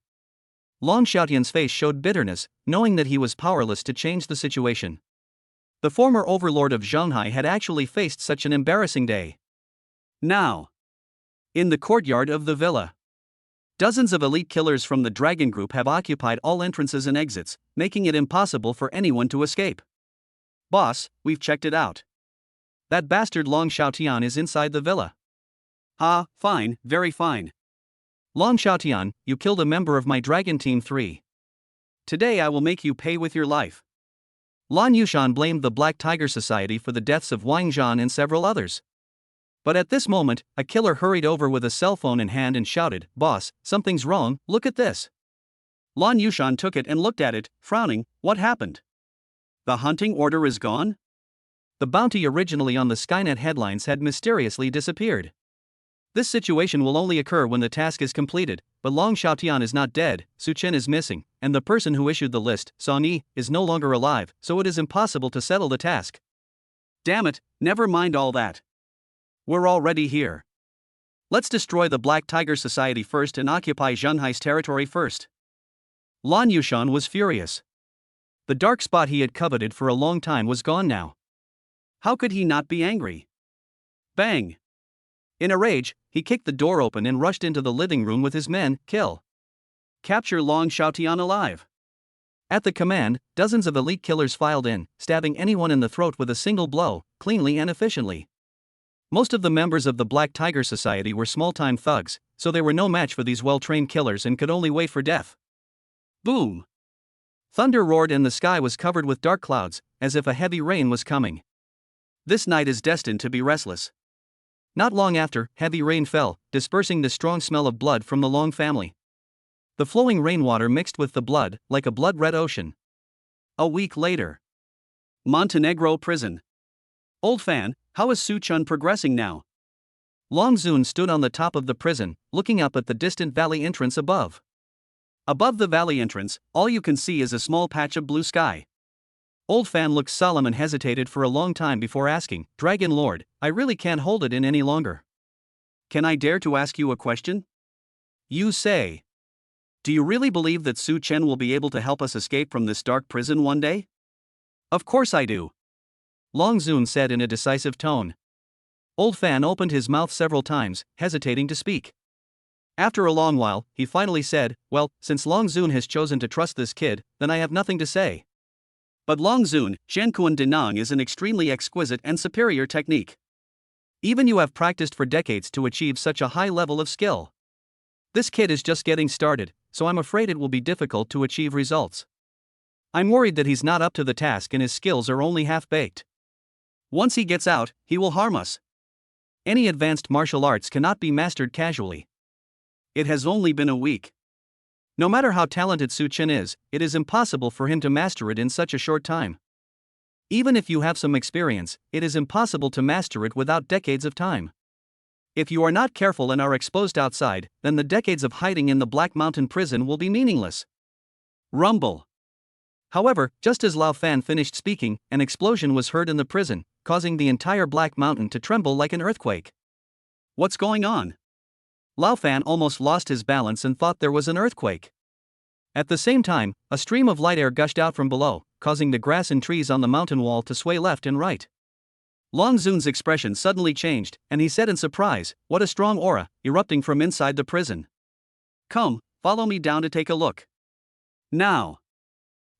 Long Xiaotian's face showed bitterness, knowing that he was powerless to change the situation. The former overlord of Zhanghai had actually faced such an embarrassing day. Now, in the courtyard of the villa, dozens of elite killers from the dragon group have occupied all entrances and exits, making it impossible for anyone to escape. Boss, we've checked it out. That bastard Long Xiaotian is inside the villa. Fine, very fine. Long Xiaotian, you killed a member of my Dragon Team 3. Today I will make you pay with your life. Lan Yushan blamed the Black Tiger Society for the deaths of Wang Zhan and several others. But at this moment, a killer hurried over with a cell phone in hand and shouted, "Boss, something's wrong, look at this." Lan Yushan took it and looked at it, frowning. What happened? The hunting order is gone? The bounty originally on the Skynet headlines had mysteriously disappeared. This situation will only occur when the task is completed, but Long Xiaotian is not dead, Su Chen is missing, and the person who issued the list, Song Yi, is no longer alive, so it is impossible to settle the task. Damn it, never mind all that. We're already here. Let's destroy the Black Tiger Society first and occupy Zhenhai's territory first. Lan Yushan was furious. The dark spot he had coveted for a long time was gone now. How could he not be angry? Bang! In a rage, he kicked the door open and rushed into the living room with his men. Kill. Capture Long Xiaotian alive. At the command, dozens of elite killers filed in, stabbing anyone in the throat with a single blow, cleanly and efficiently. Most of the members of the Black Tiger Society were small-time thugs, so they were no match for these well-trained killers and could only wait for death. Boom! Thunder roared and the sky was covered with dark clouds, as if a heavy rain was coming. This night is destined to be restless. Not long after, heavy rain fell, dispersing the strong smell of blood from the Long family. The flowing rainwater mixed with the blood, like a blood-red ocean. A week later. Montenegro prison. Old Fan, how is Su Chen progressing now? Long Zun stood on the top of the prison, looking up at the distant valley entrance above. Above the valley entrance, all you can see is a small patch of blue sky. Old Fan looked solemn and hesitated for a long time before asking, "Dragon Lord, I really can't hold it in any longer. Can I dare to ask you a question? You say. Do you really believe that Su Chen will be able to help us escape from this dark prison one day?" "Of course I do," Long Zun said in a decisive tone. Old Fan opened his mouth several times, hesitating to speak. After a long while, he finally said, "Well, since Long Zun has chosen to trust this kid, then I have nothing to say." But Long Zun, Zhenkuan Denang is an extremely exquisite and superior technique. Even you have practiced for decades to achieve such a high level of skill. This kid is just getting started, so I'm afraid it will be difficult to achieve results. I'm worried that he's not up to the task and his skills are only half-baked. Once he gets out, he will harm us. Any advanced martial arts cannot be mastered casually. It has only been a week. No matter how talented Su Chen is, it is impossible for him to master it in such a short time. Even if you have some experience, it is impossible to master it without decades of time. If you are not careful and are exposed outside, then the decades of hiding in the Black Mountain prison will be meaningless. Rumble. However, just as Lao Fan finished speaking, an explosion was heard in the prison, causing the entire Black Mountain to tremble like an earthquake. What's going on? Lao Fan almost lost his balance and thought there was an earthquake. At the same time, a stream of light air gushed out from below, causing the grass and trees on the mountain wall to sway left and right. Long Zun's expression suddenly changed, and he said in surprise, "What a strong aura, erupting from inside the prison. Come, follow me down to take a look." Now.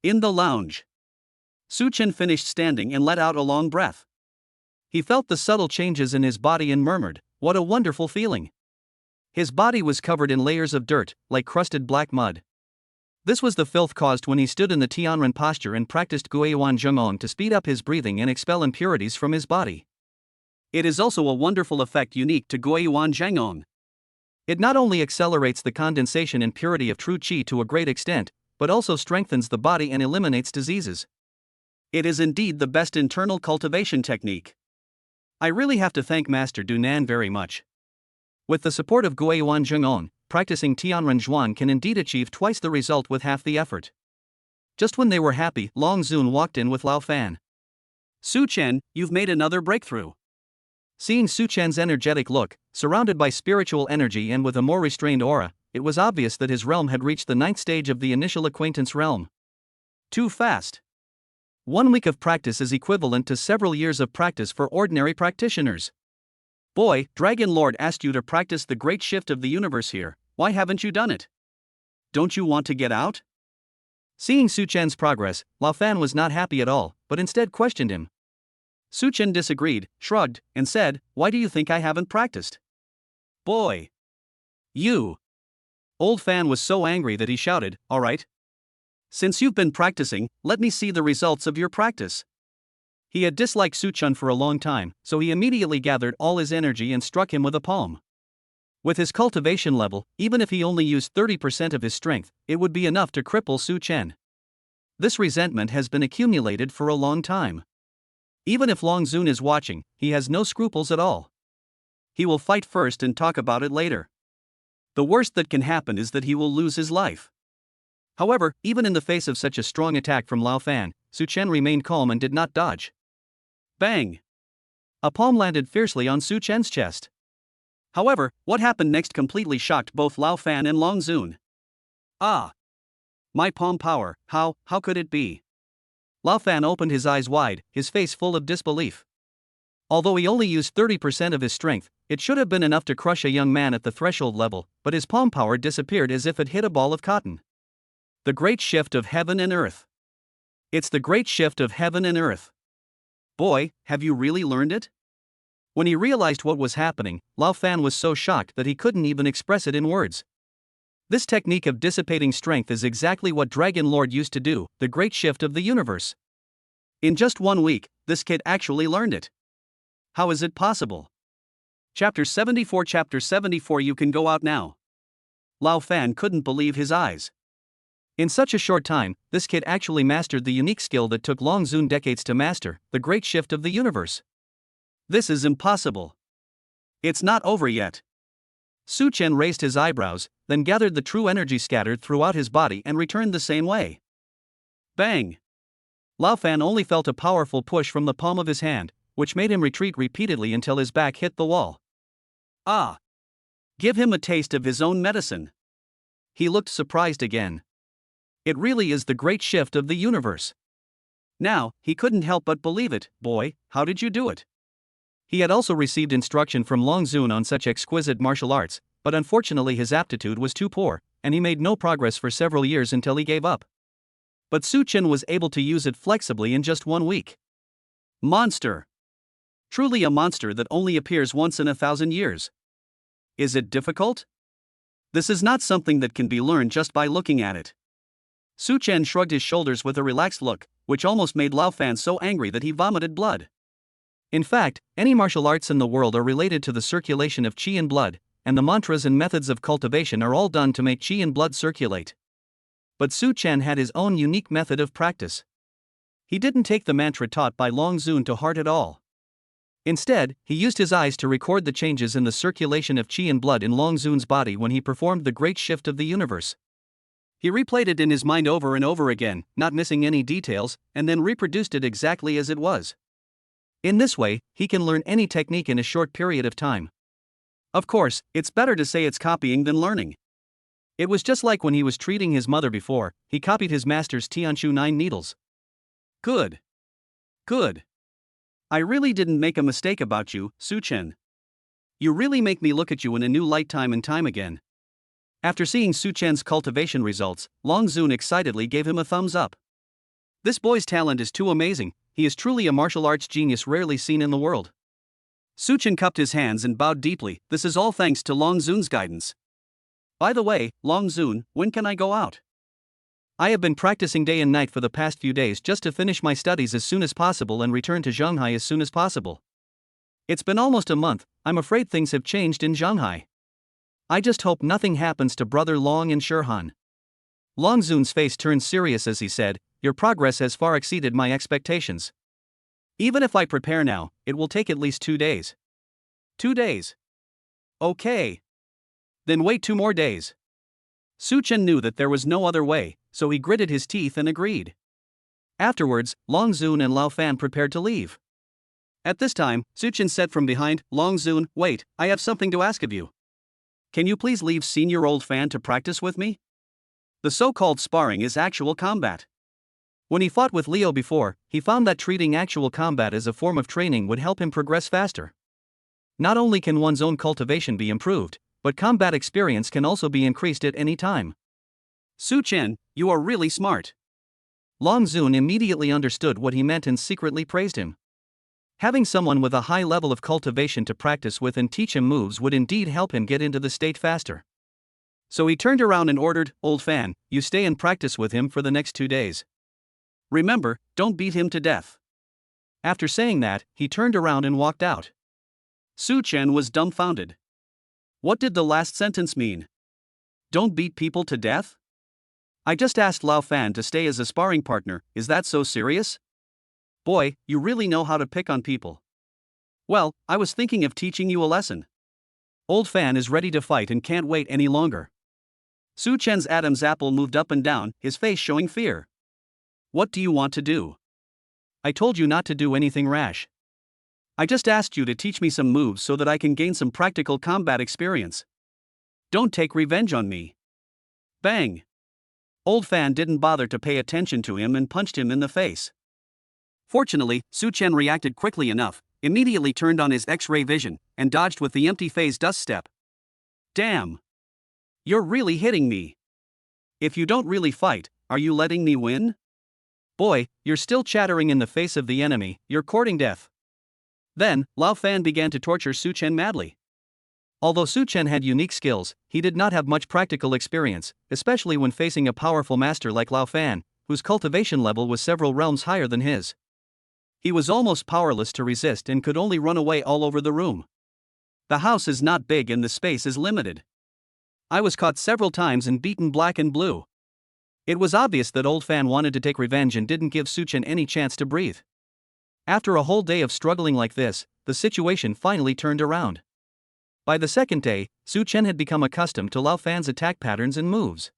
In the lounge. Su Chen finished standing and let out a long breath. He felt the subtle changes in his body and murmured, "What a wonderful feeling." His body was covered in layers of dirt, like crusted black mud. This was the filth caused when he stood in the Tianren posture and practiced Guiyuan Zhengong to speed up his breathing and expel impurities from his body. It is also a wonderful effect unique to Guiyuan Zhengong. It not only accelerates the condensation and purity of true qi to a great extent, but also strengthens the body and eliminates diseases. It is indeed the best internal cultivation technique. I really have to thank Master Du Nan very much. With the support of Guiyuan Zhengong, practicing Tianren Zhuan can indeed achieve twice the result with half the effort. Just when they were happy, Long Zun walked in with Lao Fan. "Su Chen, you've made another breakthrough." Seeing Su Chen's energetic look, surrounded by spiritual energy and with a more restrained aura, it was obvious that his realm had reached the 9th stage of the initial acquaintance realm. Too fast. 1 week of practice is equivalent to several years of practice for ordinary practitioners. Boy, Dragon Lord asked you to practice the great shift of the universe here, why haven't you done it? Don't you want to get out? Seeing Su Chen's progress, Lao Fan was not happy at all, but instead questioned him. Su Chen disagreed, shrugged, and said, "Why do you think I haven't practiced? Boy! You!" Old Fan was so angry that he shouted, "All right. Since you've been practicing, let me see the results of your practice. He had disliked Su Chun for a long time, so he immediately gathered all his energy and struck him with a palm. With his cultivation level, even if he only used 30% of his strength, it would be enough to cripple Su Chen. This resentment has been accumulated for a long time. Even if Long Zun is watching, he has no scruples at all. He will fight first and talk about it later. The worst that can happen is that he will lose his life. However, even in the face of such a strong attack from Lao Fan, Su Chen remained calm and did not dodge. Bang! A palm landed fiercely on Su Chen's chest. However, what happened next completely shocked both Lao Fan and Long Zun. Ah! My palm power, how could it be? Lao Fan opened his eyes wide, his face full of disbelief. Although he only used 30% of his strength, it should have been enough to crush a young man at the threshold level, but his palm power disappeared as if it hit a ball of cotton. The great shift of heaven and earth. It's the great shift of heaven and earth. Boy, have you really learned it? When he realized what was happening, Lao Fan was so shocked that he couldn't even express it in words. This technique of dissipating strength is exactly what Dragon Lord used to do, the great shift of the universe. In just 1 week, this kid actually learned it. How is it possible? Chapter 74. You can go out now. Lao Fan couldn't believe his eyes. In such a short time, this kid actually mastered the unique skill that took Long Zun decades to master, the great shift of the universe. This is impossible. It's not over yet. Su Chen raised his eyebrows, then gathered the true energy scattered throughout his body and returned the same way. Bang! Lao Fan only felt a powerful push from the palm of his hand, which made him retreat repeatedly until his back hit the wall. Ah! Give him a taste of his own medicine. He looked surprised again. It really is the great shift of the universe. Now, he couldn't help but believe it. Boy, how did you do it? He had also received instruction from Long Zun on such exquisite martial arts, but unfortunately his aptitude was too poor, and he made no progress for several years until he gave up. But Su Chen was able to use it flexibly in just 1 week. Monster! Truly a monster that only appears once in 1,000 years. Is it difficult? This is not something that can be learned just by looking at it. Su Chen shrugged his shoulders with a relaxed look, which almost made Lao Fan so angry that he vomited blood. In fact, any martial arts in the world are related to the circulation of qi and blood, and the mantras and methods of cultivation are all done to make qi and blood circulate. But Su Chen had his own unique method of practice. He didn't take the mantra taught by Long Zun to heart at all. Instead, he used his eyes to record the changes in the circulation of qi and blood in Long Zun's body when he performed the great shift of the universe. He replayed it in his mind over and over again, not missing any details, and then reproduced it exactly as it was. In this way, he can learn any technique in a short period of time. Of course, it's better to say it's copying than learning. It was just like when he was treating his mother before, he copied his master's Tianshu 9 needles. Good. Good. I really didn't make a mistake about you, Su Chen. You really make me look at you in a new light time and time again. After seeing Su Chen's cultivation results, Long Zun excitedly gave him a thumbs up. This boy's talent is too amazing, he is truly a martial arts genius rarely seen in the world. Su Chen cupped his hands and bowed deeply. This is all thanks to Long Zun's guidance. By the way, Long Zun, when can I go out? I have been practicing day and night for the past few days just to finish my studies as soon as possible and return to Shanghai as soon as possible. It's been almost a month, I'm afraid things have changed in Shanghai. I just hope nothing happens to Brother Long and Shirhan. Long Zun's face turned serious as he said, your progress has far exceeded my expectations. Even if I prepare now, it will take at least 2 days. 2 days. Okay. Then wait 2 more days. Su Chen knew that there was no other way, so he gritted his teeth and agreed. Afterwards, Long Zun and Lao Fan prepared to leave. At this time, Su Chen said from behind, Long Zun, wait, I have something to ask of you. Can you please leave Senior Old Fan to practice with me? The so-called sparring is actual combat. When he fought with Leo before, he found that treating actual combat as a form of training would help him progress faster. Not only can one's own cultivation be improved, but combat experience can also be increased at any time. Su Chen, you are really smart. Long Zun immediately understood what he meant and secretly praised him. Having someone with a high level of cultivation to practice with and teach him moves would indeed help him get into the state faster. So he turned around and ordered, "Old Fan, you stay and practice with him for the next 2 days. Remember, don't beat him to death." After saying that, he turned around and walked out. Su Chen was dumbfounded. What did the last sentence mean? Don't beat people to death? I just asked Lao Fan to stay as a sparring partner, is that so serious? Boy, you really know how to pick on people. Well, I was thinking of teaching you a lesson. Old Fan is ready to fight and can't wait any longer. Su Chen's Adam's apple moved up and down, his face showing fear. What do you want to do? I told you not to do anything rash. I just asked you to teach me some moves so that I can gain some practical combat experience. Don't take revenge on me. Bang! Old Fan didn't bother to pay attention to him and punched him in the face. Fortunately, Su Chen reacted quickly enough, immediately turned on his X-ray vision, and dodged with the empty phase dust step. Damn! You're really hitting me. If you don't really fight, are you letting me win? Boy, you're still chattering in the face of the enemy, you're courting death. Then, Lao Fan began to torture Su Chen madly. Although Su Chen had unique skills, he did not have much practical experience, especially when facing a powerful master like Lao Fan, whose cultivation level was several realms higher than his. He was almost powerless to resist and could only run away all over the room. The house is not big and the space is limited. I was caught several times and beaten black and blue. It was obvious that Old Fan wanted to take revenge and didn't give Su Chen any chance to breathe. After a whole day of struggling like this, the situation finally turned around. By the second day, Su Chen had become accustomed to Lao Fan's attack patterns and moves.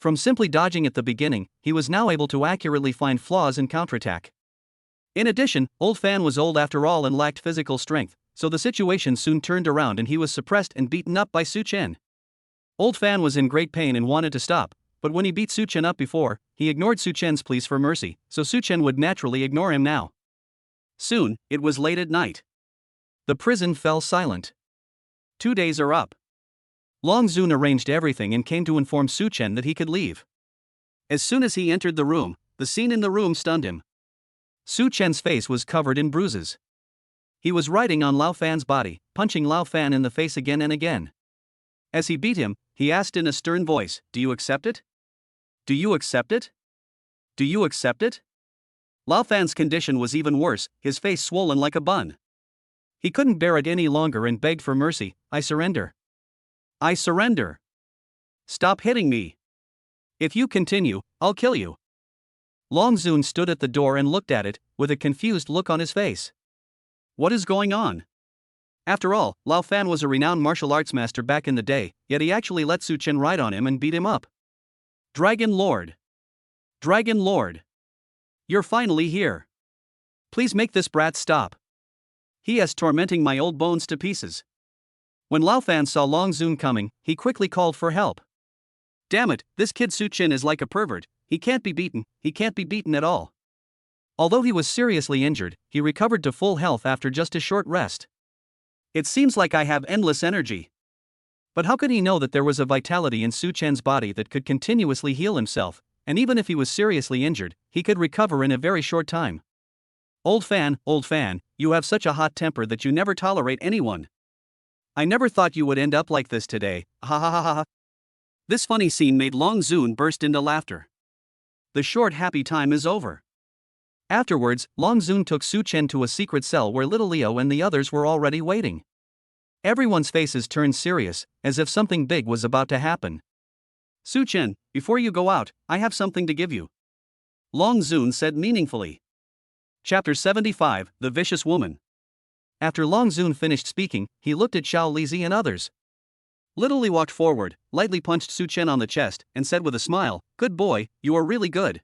From simply dodging at the beginning, he was now able to accurately find flaws and counterattack. In addition, Old Fan was old after all and lacked physical strength, so the situation soon turned around and he was suppressed and beaten up by Su Chen. Old Fan was in great pain and wanted to stop, but when he beat Su Chen up before, he ignored Su Chen's pleas for mercy, so Su Chen would naturally ignore him now. Soon, it was late at night. The prison fell silent. 2 days are up. Long Zun arranged everything and came to inform Su Chen that he could leave. As soon as he entered the room, the scene in the room stunned him. Su Chen's face was covered in bruises. He was riding on Lao Fan's body, punching Lao Fan in the face again and again. As he beat him, he asked in a stern voice, "Do you accept it? Do you accept it? Do you accept it?" Lao Fan's condition was even worse, his face swollen like a bun. He couldn't bear it any longer and begged for mercy. "I surrender. I surrender. Stop hitting me. If you continue, I'll kill you." Long Zun stood at the door and looked at it, with a confused look on his face. What is going on? After all, Lao Fan was a renowned martial arts master back in the day, yet he actually let Su Chen ride on him and beat him up. "Dragon Lord! Dragon Lord! You're finally here. Please make this brat stop. He is tormenting my old bones to pieces." When Lao Fan saw Long Zun coming, he quickly called for help. "Damn it, this kid Su Chen is like a pervert, he can't be beaten at all." Although he was seriously injured, he recovered to full health after just a short rest. "It seems like I have endless energy." But how could he know that there was a vitality in Su Chen's body that could continuously heal himself, and even if he was seriously injured, he could recover in a very short time. Old Fan, you have such a hot temper that you never tolerate anyone. I never thought you would end up like this today, ha ha ha ha." This funny scene made Long Zun burst into laughter. The short happy time is over. Afterwards, Long Zun took Su Chen to a secret cell where little Leo and the others were already waiting. Everyone's faces turned serious, as if something big was about to happen. "Su Chen, before you go out, I have something to give you," Long Zun said meaningfully. Chapter 75, The Vicious Woman. After Long Zun finished speaking, he looked at Xiao Lizi and others. Little Li walked forward, lightly punched Su Chen on the chest, and said with a smile, "Good boy, you are really good.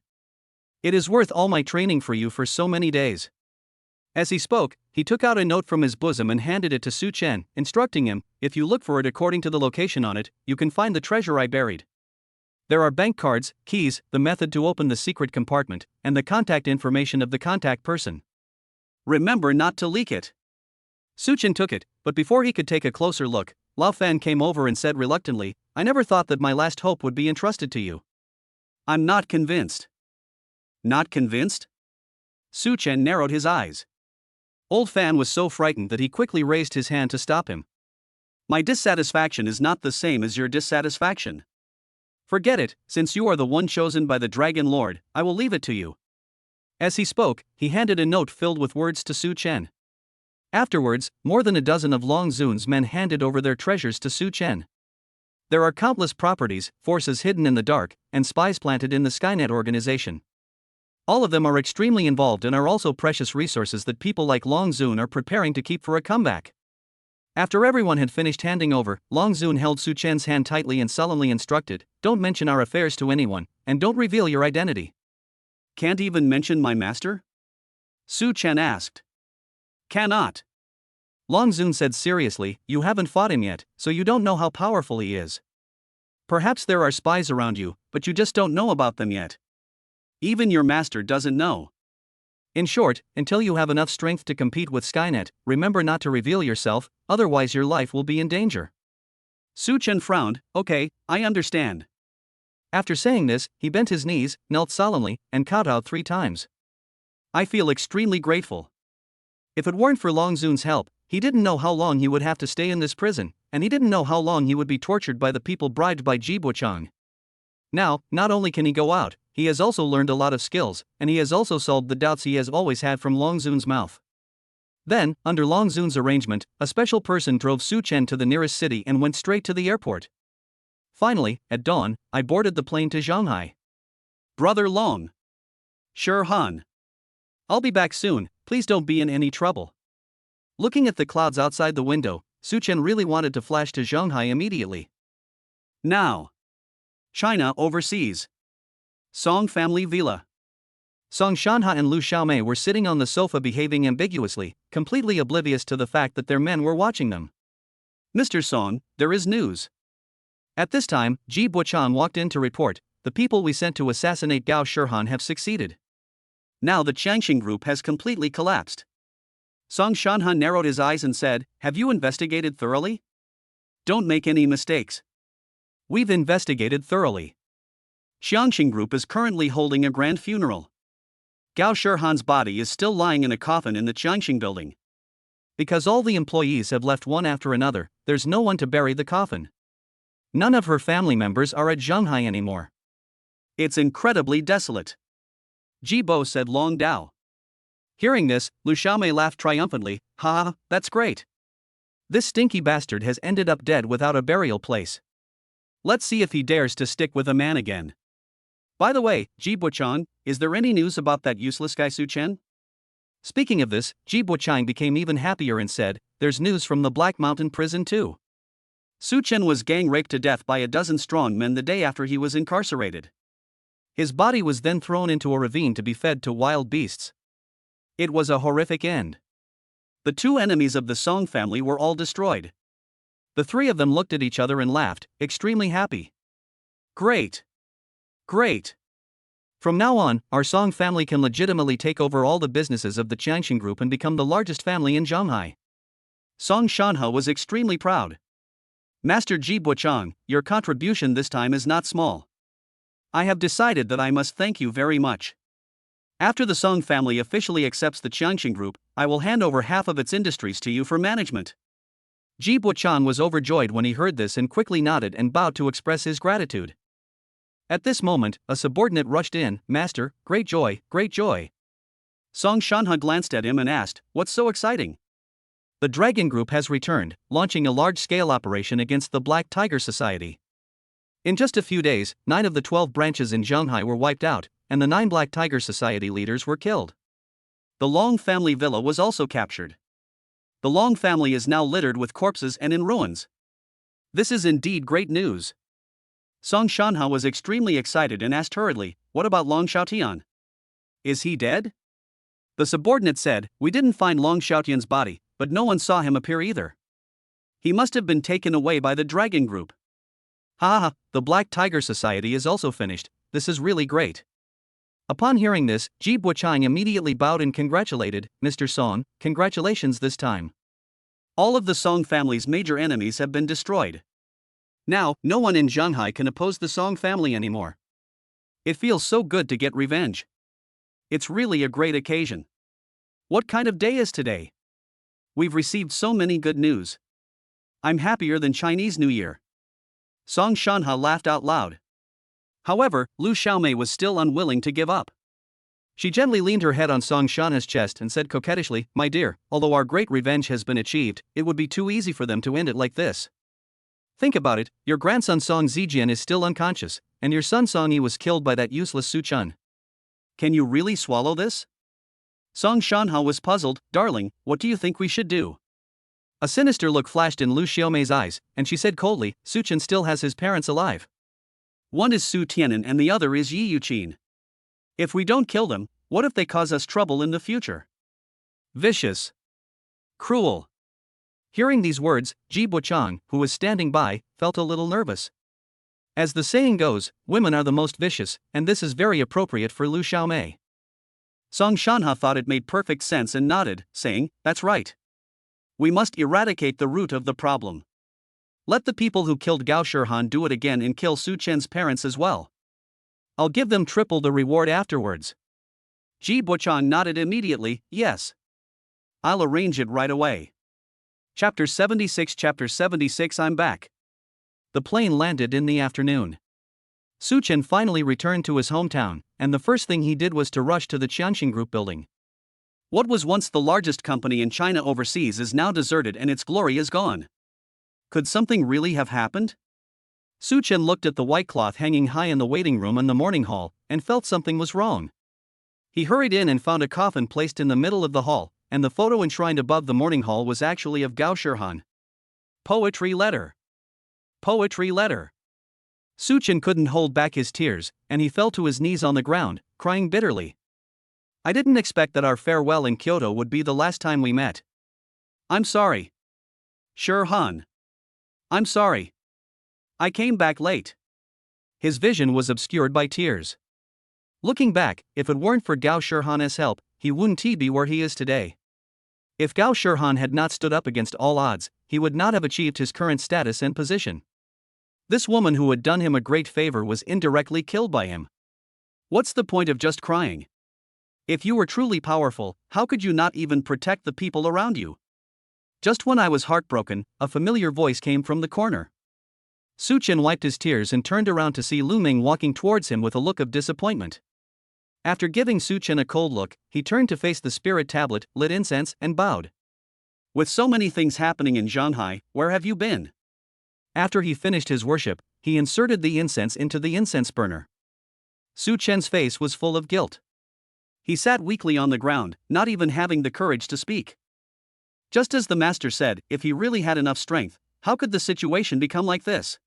It is worth all my training for you for so many days." As he spoke, he took out a note from his bosom and handed it to Su Chen, instructing him, "If you look for it according to the location on it, you can find the treasure I buried. There are bank cards, keys, the method to open the secret compartment, and the contact information of the contact person. Remember not to leak it." Su Chen took it, but before he could take a closer look, Lao Fan came over and said reluctantly, "I never thought that my last hope would be entrusted to you." "I'm not convinced." "Not convinced?" Su Chen narrowed his eyes. Old Fan was so frightened that he quickly raised his hand to stop him. My dissatisfaction is not the same as your dissatisfaction. Forget it, since you are the one chosen by the Dragon Lord, I will leave it to you. As he spoke, he handed a note filled with words to Su Chen. Afterwards, more than a dozen of Long Zun's men handed over their treasures to Su Chen. There are countless properties, forces hidden in the dark, and spies planted in the Skynet organization. All of them are extremely involved and are also precious resources that people like Long Zun are preparing to keep for a comeback. After everyone had finished handing over, Long Zun held Su Chen's hand tightly and solemnly instructed, "Don't mention our affairs to anyone, and don't reveal your identity." Can't even mention my master? Su Chen asked. Cannot. Long Zun said seriously, "You haven't fought him yet, so you don't know how powerful he is. Perhaps there are spies around you, but you just don't know about them yet. Even your master doesn't know. In short, until you have enough strength to compete with Skynet, remember not to reveal yourself, otherwise your life will be in danger." Su Chen frowned. Okay, I understand. After saying this, he bent his knees, knelt solemnly, and kowtowed 3 times. I feel extremely grateful. If it weren't for Long Zun's help, he didn't know how long he would have to stay in this prison, and he didn't know how long he would be tortured by the people bribed by Ji Buchang. Now, not only can he go out, he has also learned a lot of skills, and he has also solved the doubts he has always had from Long Zun's mouth. Then, under Long Zun's arrangement, a special person drove Su Chen to the nearest city and went straight to the airport. Finally, at dawn, I boarded the plane to Shanghai. Brother Long. Sure, Han. I'll be back soon, please don't be in any trouble. Looking at the clouds outside the window, Su Chen really wanted to flash to Shanghai immediately. Now. China overseas. Song family villa. Song Shanha and Lu Xiaomei were sitting on the sofa behaving ambiguously, completely oblivious to the fact that their men were watching them. Mr. Song, there is news. At this time, Ji Buchang walked in to report, "The people we sent to assassinate Gao Shirhan have succeeded. Now the Changxing group has completely collapsed." Song Shanhan narrowed his eyes and said, "Have you investigated thoroughly? Don't make any mistakes." "We've investigated thoroughly. Xiangxing Group is currently holding a grand funeral. Gao Shirhan's body is still lying in a coffin in the Qiangxing building. Because all the employees have left one after another, there's no one to bury the coffin. None of her family members are at Shanghai anymore. It's incredibly desolate." Ji Bo said Long Dao. Hearing this, Lu Xiaomei laughed triumphantly, "Ha, that's great. This stinky bastard has ended up dead without a burial place. Let's see if he dares to stick with a man again. By the way, Ji Buchang, is there any news about that useless guy Su Chen?" Speaking of this, Ji Buchang became even happier and said, "There's news from the Black Mountain prison too. Su Chen was gang raped to death by a dozen strong men the day after he was incarcerated. His body was then thrown into a ravine to be fed to wild beasts. It was a horrific end. The 2 enemies of the Song family were all destroyed. The 3 of them looked at each other and laughed, extremely happy. Great. Great. From now on, our Song family can legitimately take over all the businesses of the Qiangxing Group and become the largest family in Shanghai." Song Shanha was extremely proud. "Master Ji Buchang, your contribution this time is not small. I have decided that I must thank you very much. After the Song family officially accepts the Qiangxing Group, I will hand over half of its industries to you for management." Ji Buchang was overjoyed when he heard this and quickly nodded and bowed to express his gratitude. At this moment, a subordinate rushed in, "Master, great joy, great joy." Song Shanha glanced at him and asked, "What's so exciting?" "The Dragon Group has returned, launching a large-scale operation against the Black Tiger Society. In just a few days, 9 of the 12 branches in Shanghai were wiped out, and the 9 Black Tiger Society leaders were killed. The Long family villa was also captured. The Long family is now littered with corpses and in ruins. This is indeed great news." Song Shanha was extremely excited and asked hurriedly, "What about Long Xiaotian? Is he dead?" The subordinate said, "We didn't find Long Xiaotian's body, but no one saw him appear either. He must have been taken away by the Dragon Group." "Ha ha, the Black Tiger Society is also finished, this is really great." Upon hearing this, Ji Buchang immediately bowed and congratulated, "Mr. Song, congratulations this time. All of the Song family's major enemies have been destroyed. Now, no one in Shanghai can oppose the Song family anymore. It feels so good to get revenge. It's really a great occasion. What kind of day is today? We've received so many good news. I'm happier than Chinese New Year. Song Shanha laughed out loud. However, Lu Xiaomei was still unwilling to give up. She gently leaned her head on Song Shanha's chest and said coquettishly, "My dear, although our great revenge has been achieved, it would be too easy for them to end it like this. Think about it, your grandson Song Zijian is still unconscious, and your son Song Yi was killed by that useless Su Chun. Can you really swallow this?" Song Shanha was puzzled. "Darling, what do you think we should do?" A sinister look flashed in Lu Xiaomei's eyes, and she said coldly, "Su Chun still has his parents alive. One is Su Tianan and the other is Yi Yuqin. If we don't kill them, what if they cause us trouble in the future?" Vicious. Cruel. Hearing these words, Ji Buchang, who was standing by, felt a little nervous. As the saying goes, women are the most vicious, and this is very appropriate for Lu Xiaomei. Song Shanha thought it made perfect sense and nodded, saying, "That's right. We must eradicate the root of the problem. Let the people who killed Gao Shirhan do it again and kill Su Chen's parents as well. I'll give them triple the reward afterwards." Ji Buchang nodded immediately, "Yes. I'll arrange it right away." Chapter 76 I'm back. The plane landed in the afternoon. Su Chen finally returned to his hometown, and the first thing he did was to rush to the Qianxin Group building. What was once the largest company in China overseas is now deserted and its glory is gone. Could something really have happened? Su Chen looked at the white cloth hanging high in the waiting room in the morning hall, and felt something was wrong. He hurried in and found a coffin placed in the middle of the hall, and the photo enshrined above the morning hall was actually of Gao Shirhan. Poetry letter. Poetry letter. Su Chen couldn't hold back his tears, and he fell to his knees on the ground, crying bitterly. "I didn't expect that our farewell in Kyoto would be the last time we met. I'm sorry. Shirhan. I'm sorry. I came back late." His vision was obscured by tears. Looking back, if it weren't for Gao Shirhan's help, he wouldn't be where he is today. If Gao Shirhan had not stood up against all odds, he would not have achieved his current status and position. This woman who had done him a great favor was indirectly killed by him. What's the point of just crying? If you were truly powerful, how could you not even protect the people around you? Just when I was heartbroken, a familiar voice came from the corner. Su Chen wiped his tears and turned around to see Lu Ming walking towards him with a look of disappointment. After giving Su Chen a cold look, he turned to face the spirit tablet, lit incense, and bowed. "With so many things happening in Shanghai, where have you been?" After he finished his worship, he inserted the incense into the incense burner. Su Chen's face was full of guilt. He sat weakly on the ground, not even having the courage to speak. Just as the master said, if he really had enough strength, how could the situation become like this?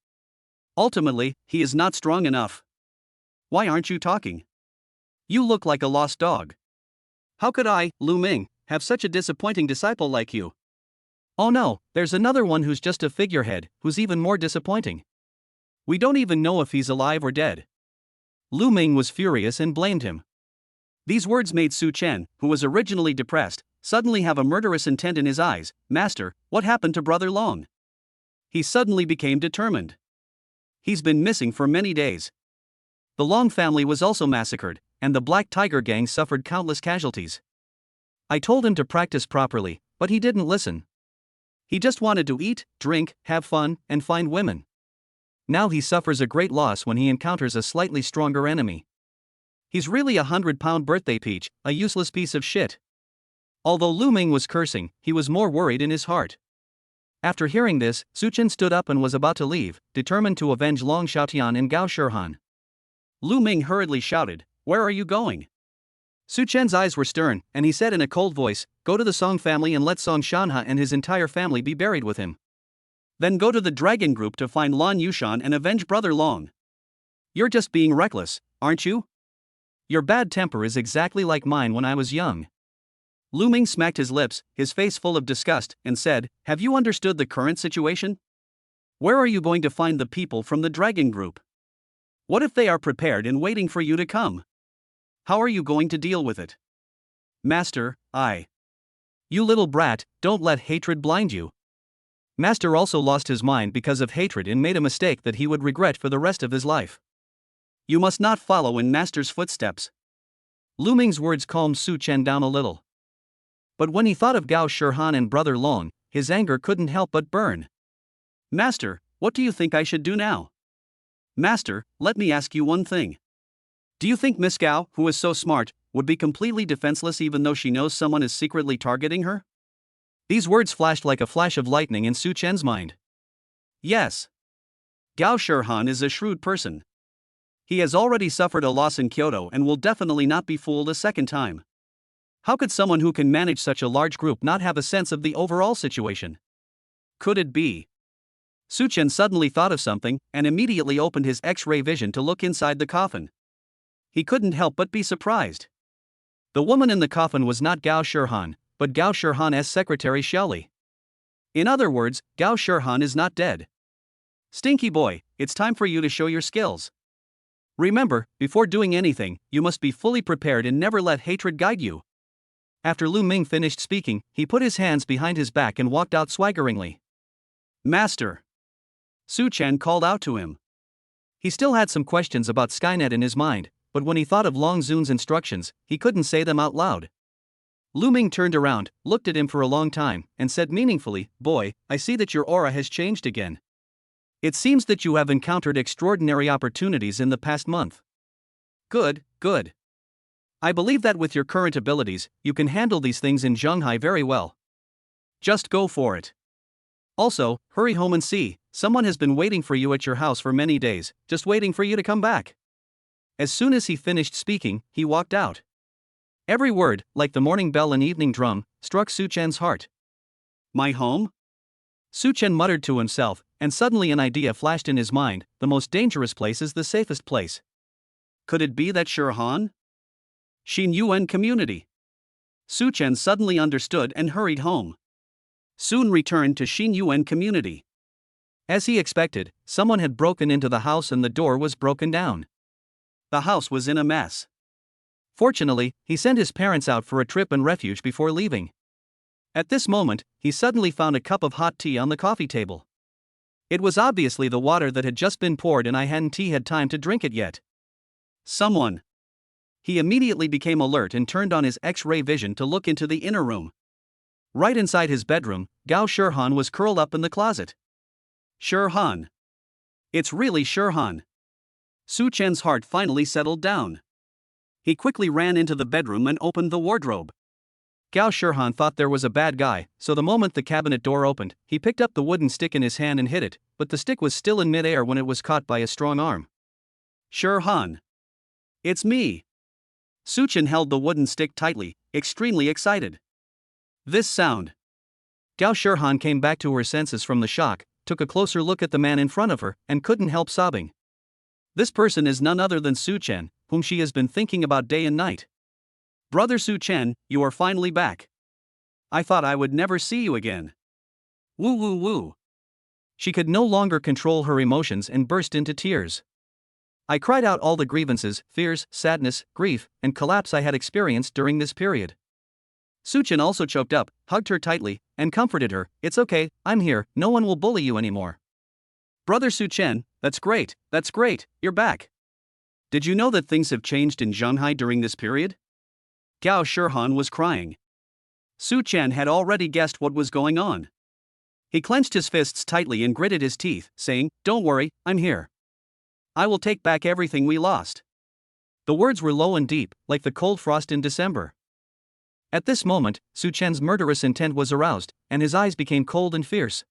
Ultimately, he is not strong enough. Why aren't you talking? You look like a lost dog. How could I, Lu Ming, have such a disappointing disciple like you? Oh no, there's another one who's just a figurehead, who's even more disappointing. We don't even know if he's alive or dead. Lu Ming was furious and blamed him. These words made Su Chen, who was originally depressed, suddenly have a murderous intent in his eyes. "Master, what happened to Brother Long?" He suddenly became determined. "He's been missing for many days. The Long family was also massacred, and the Black Tiger gang suffered countless casualties. I told him to practice properly, but he didn't listen. He just wanted to eat, drink, have fun, and find women. Now he suffers a great loss when he encounters a slightly stronger enemy. He's really a 100-pound birthday peach, a useless piece of shit." Although Lu Ming was cursing, he was more worried in his heart. After hearing this, Su Chen stood up and was about to leave, determined to avenge Long Xiaotian and Gao Shirhan. Lu Ming hurriedly shouted, "Where are you going?" Su Chen's eyes were stern, and he said in a cold voice, "Go to the Song family and let Song Shanha and his entire family be buried with him. Then go to the Dragon Group to find Lan Yushan and avenge Brother Long. You're just being reckless, aren't you? Your bad temper is exactly like mine when I was young." Lu Ming smacked his lips, his face full of disgust, and said, "Have you understood the current situation? Where are you going to find the people from the Dragon Group? What if they are prepared and waiting for you to come? How are you going to deal with it?" "Master, You little brat, don't let hatred blind you." Master also lost his mind because of hatred and made a mistake that he would regret for the rest of his life. You must not follow in Master's footsteps. Lu Ming's words calmed Su Chen down a little. But when he thought of Gao Shirhan and Brother Long, his anger couldn't help but burn. Master, what do you think I should do now? Master, let me ask you one thing. Do you think Miss Gao, who is so smart, would be completely defenseless even though she knows someone is secretly targeting her? These words flashed like a flash of lightning in Su Chen's mind. Yes. Gao Shihan is a shrewd person. He has already suffered a loss in Kyoto and will definitely not be fooled a second time. How could someone who can manage such a large group not have a sense of the overall situation? Could it be? Su Chen suddenly thought of something and immediately opened his X-ray vision to look inside the coffin. He couldn't help but be surprised. The woman in the coffin was not Gao Shihan, but Gao Shihan's secretary Xiaoli. In other words, Gao Shihan is not dead. Stinky boy, it's time for you to show your skills. Remember, before doing anything, you must be fully prepared and never let hatred guide you. After Lu Ming finished speaking, he put his hands behind his back and walked out swaggeringly. Master! Su Chen called out to him. He still had some questions about Skynet in his mind, but when he thought of Long Zun's instructions, he couldn't say them out loud. Lu Ming turned around, looked at him for a long time, and said meaningfully, "Boy, I see that your aura has changed again. It seems that you have encountered extraordinary opportunities in the past month. Good, good. I believe that with your current abilities, you can handle these things in Shanghai very well. Just go for it. Also, hurry home and see, someone has been waiting for you at your house for many days, just waiting for you to come back." As soon as he finished speaking, he walked out. Every word, like the morning bell and evening drum, struck Su Chen's heart. My home? Su Chen muttered to himself, and suddenly an idea flashed in his mind: the most dangerous place is the safest place. Could it be that Shihan? Xin Yuan community. Su Chen suddenly understood and hurried home. Soon returned to Xin Yuan community. As he expected, someone had broken into the house and the door was broken down. The house was in a mess. Fortunately, he sent his parents out for a trip and refuge before leaving. At this moment, he suddenly found a cup of hot tea on the coffee table. It was obviously the water that had just been poured and I hadn't had time to drink it yet. Someone. He immediately became alert and turned on his X-ray vision to look into the inner room. Right inside his bedroom, Gao Shihan was curled up in the closet. Shihan. It's really Shihan. Su Chen's heart finally settled down. He quickly ran into the bedroom and opened the wardrobe. Gao Shihan thought there was a bad guy, so the moment the cabinet door opened, he picked up the wooden stick in his hand and hit it, but the stick was still in mid-air when it was caught by a strong arm. Shihan. It's me. Su Chen held the wooden stick tightly, extremely excited. This sound. Gao Shihan came back to her senses from the shock, took a closer look at the man in front of her, and couldn't help sobbing. This person is none other than Su Chen, whom she has been thinking about day and night. Brother Su Chen, you are finally back. I thought I would never see you again. Woo woo woo. She could no longer control her emotions and burst into tears. I cried out all the grievances, fears, sadness, grief, and collapse I had experienced during this period. Su Chen also choked up, hugged her tightly, and comforted her. It's okay, I'm here, no one will bully you anymore. Brother Su Chen, that's great, you're back. Did you know that things have changed in Shanghai during this period? Gao Shihan was crying. Su Chen had already guessed what was going on. He clenched his fists tightly and gritted his teeth, saying, "Don't worry, I'm here. I will take back everything we lost." The words were low and deep, like the cold frost in December. At this moment, Su Chen's murderous intent was aroused, and his eyes became cold and fierce.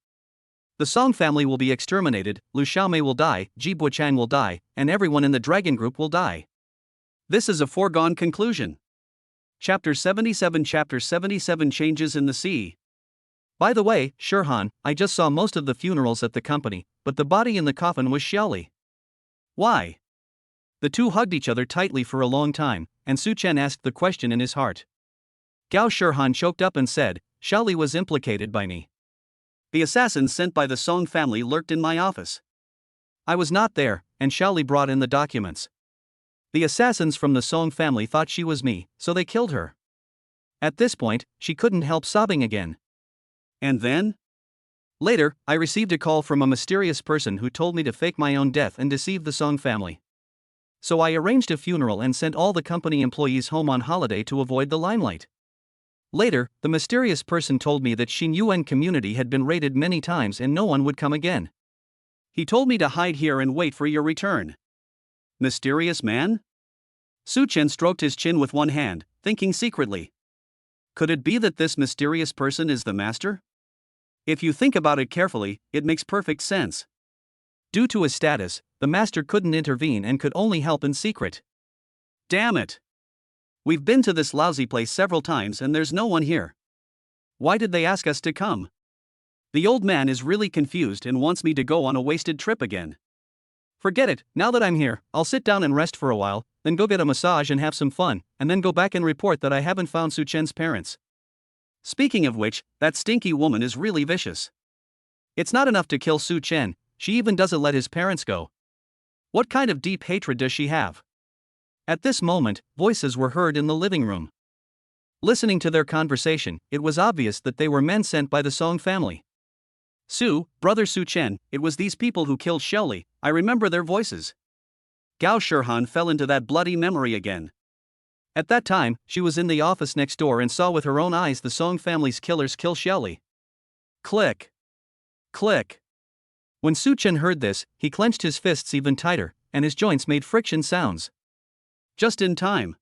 The Song family will be exterminated, Lu Xiaomei will die, Ji Buochang will die, and everyone in the Dragon Group will die. This is a foregone conclusion. Chapter 77 Changes in the Sea. By the way, Shihan, I just saw most of the funerals at the company, but the body in the coffin was Xiaoli. Why? The two hugged each other tightly for a long time, and Su Chen asked the question in his heart. Gao Shihan choked up and said, "Xiaoli was implicated by me. The assassins sent by the Song family lurked in my office. I was not there, and Xiaoli brought in the documents. The assassins from the Song family thought she was me, so they killed her." At this point, she couldn't help sobbing again. And then? Later, I received a call from a mysterious person who told me to fake my own death and deceive the Song family. So I arranged a funeral and sent all the company employees home on holiday to avoid the limelight. Later, the mysterious person told me that Xinyuan community had been raided many times and no one would come again. He told me to hide here and wait for your return. Mysterious man? Su Chen stroked his chin with one hand, thinking secretly. Could it be that this mysterious person is the master? If you think about it carefully, it makes perfect sense. Due to his status, the master couldn't intervene and could only help in secret. Damn it! We've been to this lousy place several times and there's no one here. Why did they ask us to come? The old man is really confused and wants me to go on a wasted trip again. Forget it, now that I'm here, I'll sit down and rest for a while, then go get a massage and have some fun, and then go back and report that I haven't found Su Chen's parents. Speaking of which, that stinky woman is really vicious. It's not enough to kill Su Chen, she even doesn't let his parents go. What kind of deep hatred does she have? At this moment, voices were heard in the living room. Listening to their conversation, it was obvious that they were men sent by the Song family. Brother Su Chen, it was these people who killed Shelley, I remember their voices. Gao Shihan fell into that bloody memory again. At that time, she was in the office next door and saw with her own eyes the Song family's killers kill Shelley. Click. Click. When Su Chen heard this, he clenched his fists even tighter, and his joints made friction sounds. Just in time.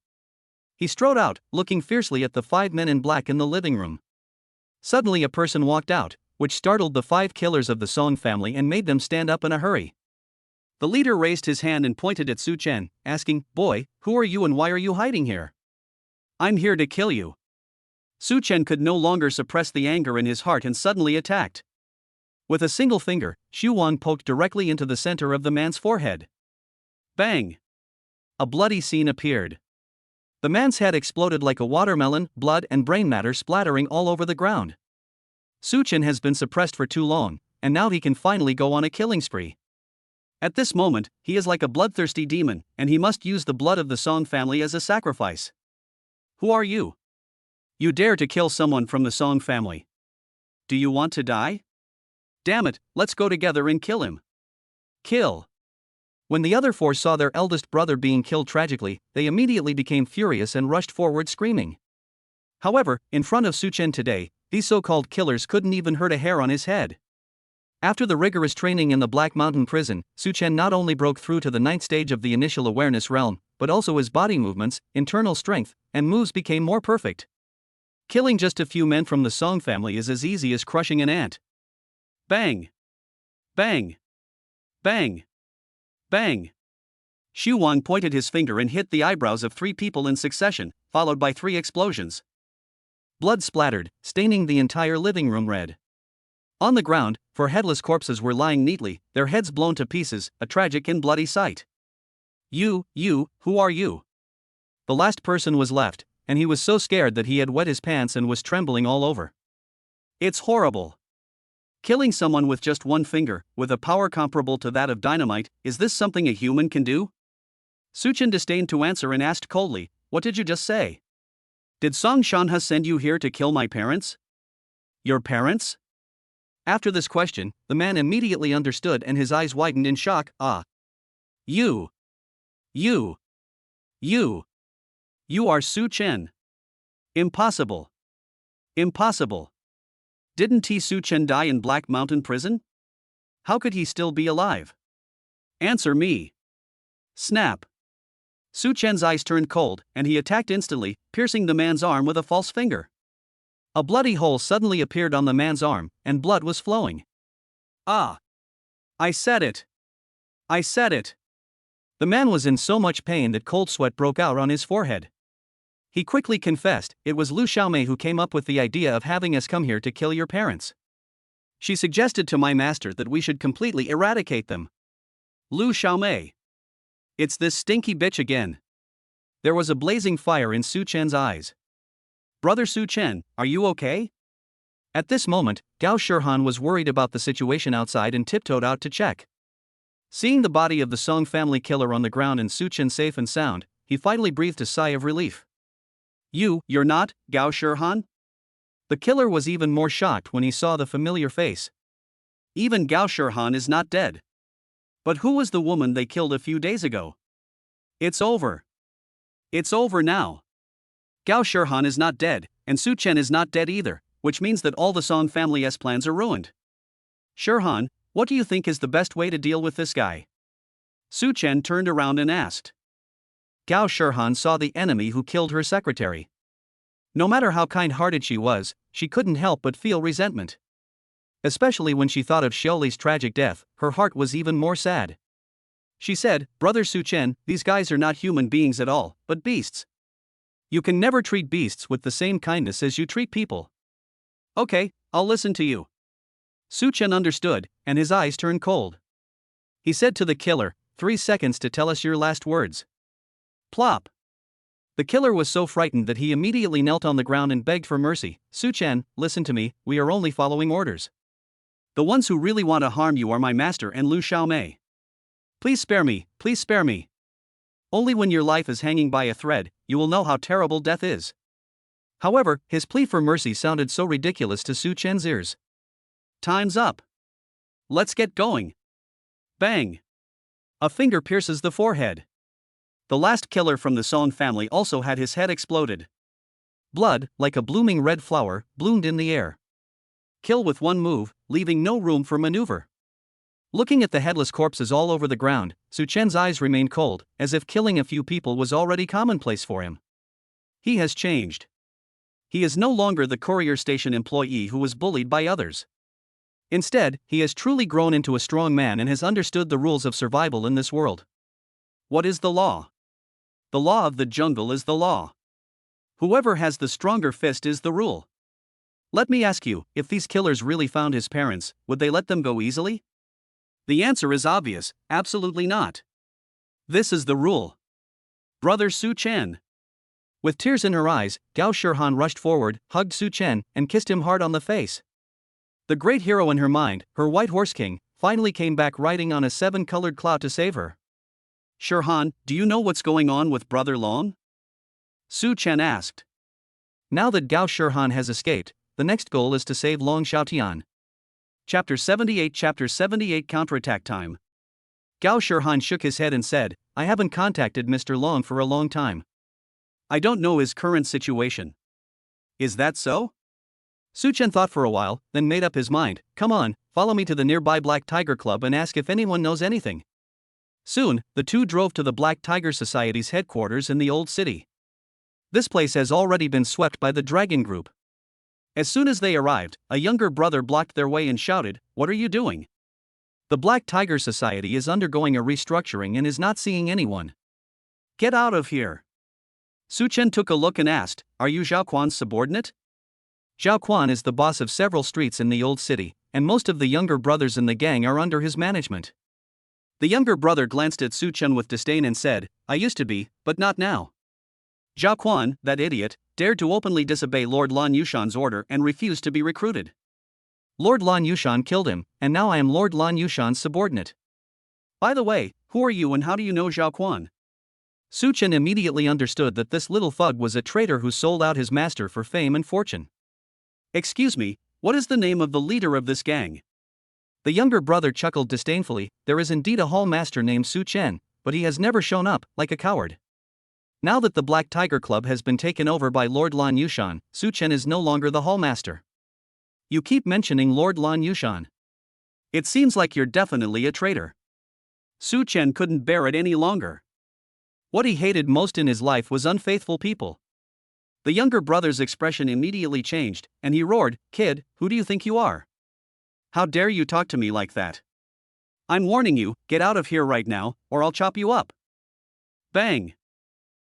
He strode out, looking fiercely at the 5 men in black in the living room. Suddenly a person walked out, which startled the 5 killers of the Song family and made them stand up in a hurry. The leader raised his hand and pointed at Su Chen, asking, "Boy, who are you and why are you hiding here?" "I'm here to kill you." Su Chen could no longer suppress the anger in his heart and suddenly attacked. With a single finger, Xu Wang poked directly into the center of the man's forehead. Bang! A bloody scene appeared. The man's head exploded like a watermelon, blood and brain matter splattering all over the ground. Su Chen has been suppressed for too long, and now he can finally go on a killing spree. At this moment, he is like a bloodthirsty demon, and he must use the blood of the Song family as a sacrifice. Who are you? You dare to kill someone from the Song family. Do you want to die? Damn it, let's go together and kill him. Kill. When the other 4 saw their eldest brother being killed tragically, they immediately became furious and rushed forward screaming. However, in front of Su Chen today, these so-called killers couldn't even hurt a hair on his head. After the rigorous training in the Black Mountain prison, Su Chen not only broke through to the 9th stage of the initial awareness realm, but also his body movements, internal strength, and moves became more perfect. Killing just a few men from the Song family is as easy as crushing an ant. Bang! Bang! Bang! Bang! Xu Wang pointed his finger and hit the eyebrows of 3 people in succession, followed by 3 explosions. Blood splattered, staining the entire living room red. On the ground, 4 headless corpses were lying neatly, their heads blown to pieces, a tragic and bloody sight. You, who are you? The last person was left, and he was so scared that he had wet his pants and was trembling all over. It's horrible. Killing someone with just 1 finger, with a power comparable to that of dynamite, is this something a human can do? Su Chen disdained to answer and asked coldly, "What did you just say? Did Song Shanha send you here to kill my parents?" "Your parents?" After this question, the man immediately understood and his eyes widened in shock. "Ah. You are Su Chen. Impossible. Impossible. Didn't Su Chen die in Black Mountain prison? How could he still be alive? Answer me." Snap. Su Chen's eyes turned cold, and he attacked instantly, piercing the man's arm with a false finger. A bloody hole suddenly appeared on the man's arm, and blood was flowing. "Ah! I said it! I said it!" The man was in so much pain that cold sweat broke out on his forehead. He quickly confessed, "It was Lu Xiaomei who came up with the idea of having us come here to kill your parents. She suggested to my master that we should completely eradicate them." Lu Xiaomei. It's this stinky bitch again. There was a blazing fire in Su Chen's eyes. "Brother Su Chen, are you okay?" At this moment, Gao Shihan was worried about the situation outside and tiptoed out to check. Seeing the body of the Song family killer on the ground and Su Chen safe and sound, he finally breathed a sigh of relief. You're not, Gao Shihan?" The killer was even more shocked when he saw the familiar face. "Even Gao Shihan is not dead. But who was the woman they killed a few days ago? It's over. It's over now. Gao Shirhan is not dead, and Su Chen is not dead either, which means that all the Song family's plans are ruined. Shirhan, what do you think is the best way to deal with this guy? Su Chen turned around and asked. Gao Shirhan saw the enemy who killed her secretary. No matter how kind-hearted she was, she couldn't help but feel resentment. Especially when she thought of Xiaoli's tragic death, her heart was even more sad. She said, Brother Su Chen, these guys are not human beings at all, but beasts. You can never treat beasts with the same kindness as you treat people. Okay, I'll listen to you. Su Chen understood, and his eyes turned cold. He said to the killer, 3 seconds to tell us your last words. Plop. The killer was so frightened that he immediately knelt on the ground and begged for mercy. Su Chen, listen to me, we are only following orders. The ones who really want to harm you are my master and Lu Xiaomei. Please spare me, please spare me. Only when your life is hanging by a thread, you will know how terrible death is. However, his plea for mercy sounded so ridiculous to Su Chen's ears. Time's up. Let's get going. Bang. A finger pierces the forehead. The last killer from the Song family also had his head exploded. Blood, like a blooming red flower, bloomed in the air. Kill with one move, leaving no room for maneuver. Looking at the headless corpses all over the ground, Su Chen's eyes remained cold, as if killing a few people was already commonplace for him. He has changed. He is no longer the courier station employee who was bullied by others. Instead, he has truly grown into a strong man and has understood the rules of survival in this world. What is the law? The law of the jungle is the law. Whoever has the stronger fist is the rule. Let me ask you, if these killers really found his parents, would they let them go easily? The answer is obvious, absolutely not. This is the rule. Brother Su Chen. With tears in her eyes, Gao Shirhan rushed forward, hugged Su Chen, and kissed him hard on the face. The great hero in her mind, her white horse king, finally came back riding on a 7-colored cloud to save her. Shirhan, do you know what's going on with Brother Long? Su Chen asked. Now that Gao Shirhan has escaped, the next goal is to save Long Xiaotian. Chapter 78 Counterattack Time. Gao Shirhan shook his head and said, I haven't contacted Mr. Long for a long time. I don't know his current situation. Is that so? Su Chen thought for a while, then made up his mind. Come on, follow me to the nearby Black Tiger Club and ask if anyone knows anything. Soon, the two drove to the Black Tiger Society's headquarters in the old city. This place has already been swept by the Dragon Group. As soon as they arrived, a younger brother blocked their way and shouted, What are you doing? The Black Tiger Society is undergoing a restructuring and is not seeing anyone. Get out of here. Su Chen took a look and asked, Are you Zhao Quan's subordinate? Zhao Quan is the boss of several streets in the old city, and most of the younger brothers in the gang are under his management. The younger brother glanced at Su Chen with disdain and said, I used to be, but not now. Zhao Quan, that idiot, dared to openly disobey Lord Lan Yushan's order and refused to be recruited. Lord Lan Yushan killed him, and now I am Lord Lan Yushan's subordinate. By the way, who are you and how do you know Zhao Quan? Su Chen immediately understood that this little thug was a traitor who sold out his master for fame and fortune. Excuse me, what is the name of the leader of this gang? The younger brother chuckled disdainfully. There is indeed a hall master named Su Chen, but he has never shown up, like a coward. Now that the Black Tiger Club has been taken over by Lord Lan Yushan, Su Chen is no longer the hall master. You keep mentioning Lord Lan Yushan. It seems like you're definitely a traitor. Su Chen couldn't bear it any longer. What he hated most in his life was unfaithful people. The younger brother's expression immediately changed, and he roared, Kid, who do you think you are? How dare you talk to me like that? I'm warning you, get out of here right now, or I'll chop you up. Bang!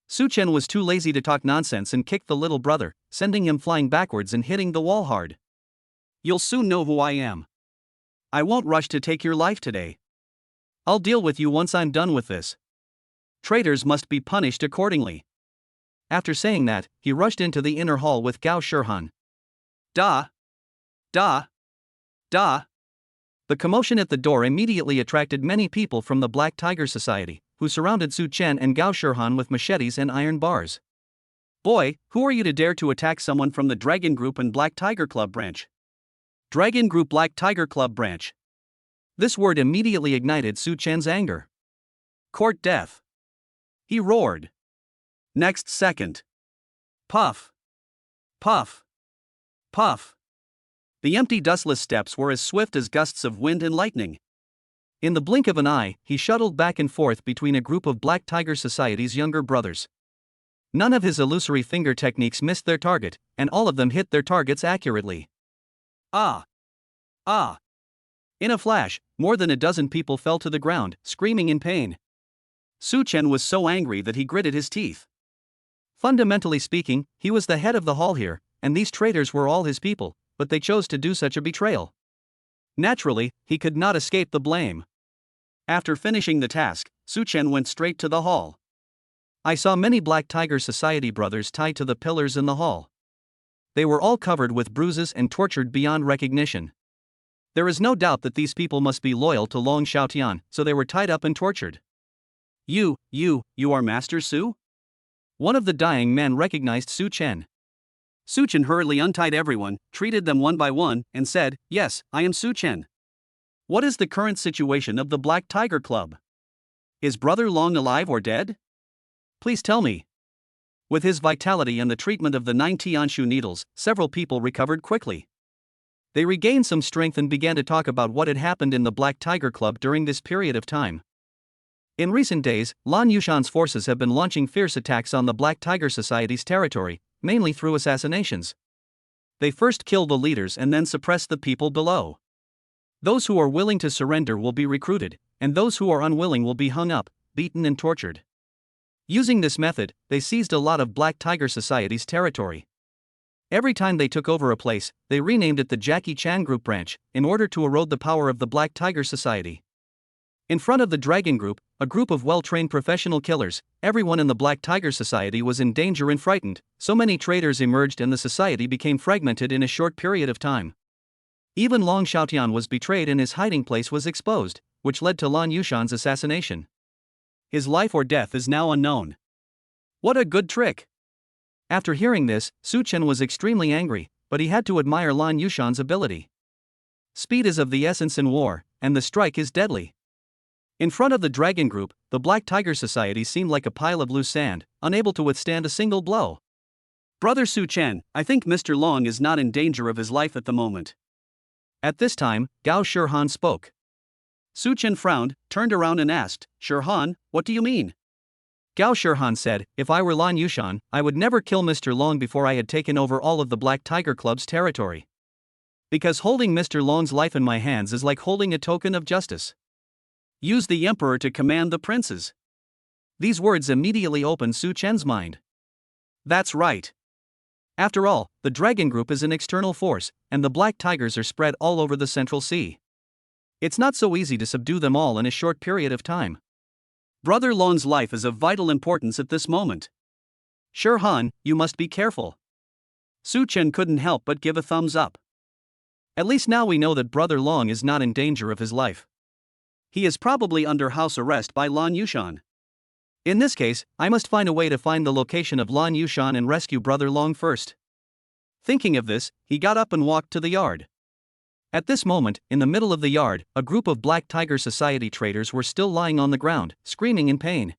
Su Chen was too lazy to talk nonsense and kicked the little brother, sending him flying backwards and hitting the wall hard. You'll soon know who I am. I won't rush to take your life today. I'll deal with you once I'm done with this. Traitors must be punished accordingly. After saying that, he rushed into the inner hall with Gao Shirhan. Da! Da! Da! The commotion at the door immediately attracted many people from the Black Tiger Society, who surrounded Su Chen and Gao Shirhan with machetes and iron bars. Boy, who are you to dare to attack someone from the Dragon Group and Black Tiger Club branch? Dragon Group Black Tiger Club branch. This word immediately ignited Su Chen's anger. Court death. He roared. Next second. Puff! Puff! Puff! The empty dustless steps were as swift as gusts of wind and lightning. In the blink of an eye, he shuttled back and forth between a group of Black Tiger Society's younger brothers. None of his illusory finger techniques missed their target, and all of them hit their targets accurately. Ah! Ah! In a flash, more than a dozen people fell to the ground, screaming in pain. Su Chen was so angry that he gritted his teeth. Fundamentally speaking, he was the head of the hall here, and these traitors were all his people, but they chose to do such a betrayal. Naturally, he could not escape the blame. After finishing the task, Su Chen went straight to the hall. I saw many Black Tiger Society brothers tied to the pillars in the hall. They were all covered with bruises and tortured beyond recognition. There is no doubt that these people must be loyal to Long Xiaotian, so they were tied up and tortured. You are Master Su? One of the dying men recognized Su Chen. Su Chen hurriedly untied everyone, treated them one by one, and said, "Yes, I am Su Chen. What is the current situation of the Black Tiger Club? Is Brother Long alive or dead? Please tell me." With his vitality and the treatment of the 9 Tianshu needles, several people recovered quickly. They regained some strength and began to talk about what had happened in the Black Tiger Club during this period of time. In recent days, Lan Yushan's forces have been launching fierce attacks on the Black Tiger Society's territory, mainly through assassinations. They first kill the leaders and then suppress the people below. Those who are willing to surrender will be recruited, and those who are unwilling will be hung up, beaten and tortured. Using this method, they seized a lot of Black Tiger Society's territory. Every time they took over a place, they renamed it the Jackie Chan Group branch, in order to erode the power of the Black Tiger Society. In front of the Dragon Group, a group of well-trained professional killers, everyone in the Black Tiger Society was in danger and frightened, so many traitors emerged and the society became fragmented in a short period of time. Even Long Xiaotian was betrayed and his hiding place was exposed, which led to Lan Yushan's assassination. His life or death is now unknown. What a good trick! After hearing this, Su Chen was extremely angry, but he had to admire Lan Yushan's ability. Speed is of the essence in war, and the strike is deadly. In front of the Dragon Group, the Black Tiger Society seemed like a pile of loose sand, unable to withstand a single blow. Brother Su Chen, I think Mr. Long is not in danger of his life at the moment. At this time, Gao Shirhan spoke. Su Chen frowned, turned around and asked, "Shirhan, what do you mean?" Gao Shirhan said, "If I were Lan Yushan, I would never kill Mr. Long before I had taken over all of the Black Tiger Club's territory. Because holding Mr. Long's life in my hands is like holding a token of justice. Use the emperor to command the princes." These words immediately opened Su Chen's mind. That's right. After all, the Dragon Group is an external force, and the Black Tigers are spread all over the Central Sea. It's not so easy to subdue them all in a short period of time. Brother Long's life is of vital importance at this moment. Shirhan, you must be careful. Su Chen couldn't help but give a thumbs up. At least now we know that Brother Long is not in danger of his life. He is probably under house arrest by Lan Yushan. In this case, I must find a way to find the location of Lan Yushan and rescue Brother Long first. Thinking of this, he got up and walked to the yard. At this moment, in the middle of the yard, a group of Black Tiger Society traitors were still lying on the ground, screaming in pain.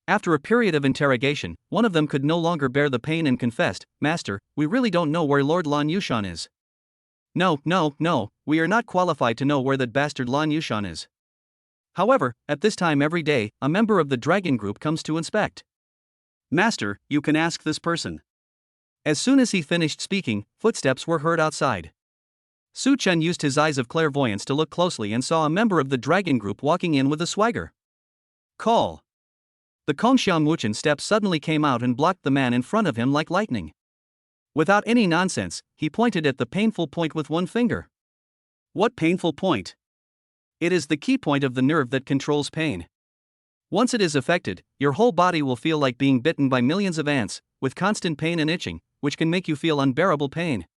After a period of interrogation, one of them could no longer bear the pain and confessed, "Master, we really don't know where Lord Lan Yushan is. No, we are not qualified to know where that bastard Lan Yushan is. However, at this time every day, a member of the Dragon Group comes to inspect." "Master, you can ask this person." As soon as he finished speaking, footsteps were heard outside. Su Chen used his eyes of clairvoyance to look closely and saw a member of the Dragon Group walking in with a swagger. "Call." The Kongxiang Wuchen step suddenly came out and blocked the man in front of him like lightning. Without any nonsense, he pointed at the painful point with one finger. "What painful point?" "It is the key point of the nerve that controls pain. Once it is affected, your whole body will feel like being bitten by millions of ants, with constant pain and itching, which can make you feel unbearable pain."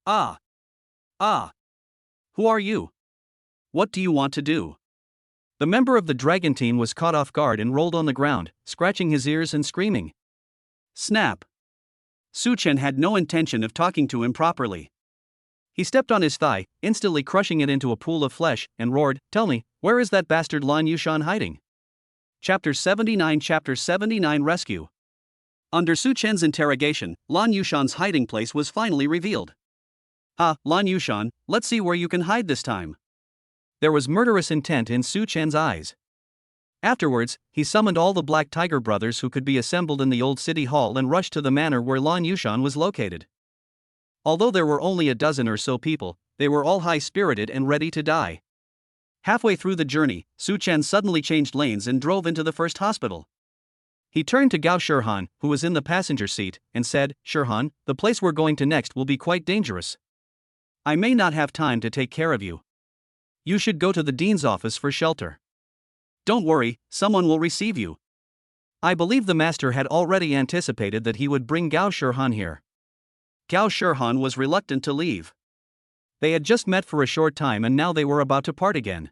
Ah! Who are you? What do you want to do?" The member of the Dragon team was caught off guard and rolled on the ground, scratching his ears and screaming. Snap! Su Chen had no intention of talking to him properly. He stepped on his thigh, instantly crushing it into a pool of flesh, and roared, "Tell me, where is that bastard Lan Yushan hiding?" Chapter 79 Rescue. Under Su Chen's interrogation, Lan Yushan's hiding place was finally revealed. Ah, Lan Yushan, let's see where you can hide this time. There was murderous intent in Su Chen's eyes. Afterwards, he summoned all the Black Tiger brothers who could be assembled in the old city hall and rushed to the manor where Lan Yushan was located. Although there were only a dozen or so people, they were all high-spirited and ready to die. Halfway through the journey, Su Chen suddenly changed lanes and drove into the first hospital. He turned to Gao Shirhan, who was in the passenger seat, and said, "Shirhan, the place we're going to next will be quite dangerous. I may not have time to take care of you. You should go to the dean's office for shelter. Don't worry, someone will receive you." I believe the master had already anticipated that he would bring Gao Shirhan here. Gao Shirhan was reluctant to leave. They had just met for a short time and now they were about to part again.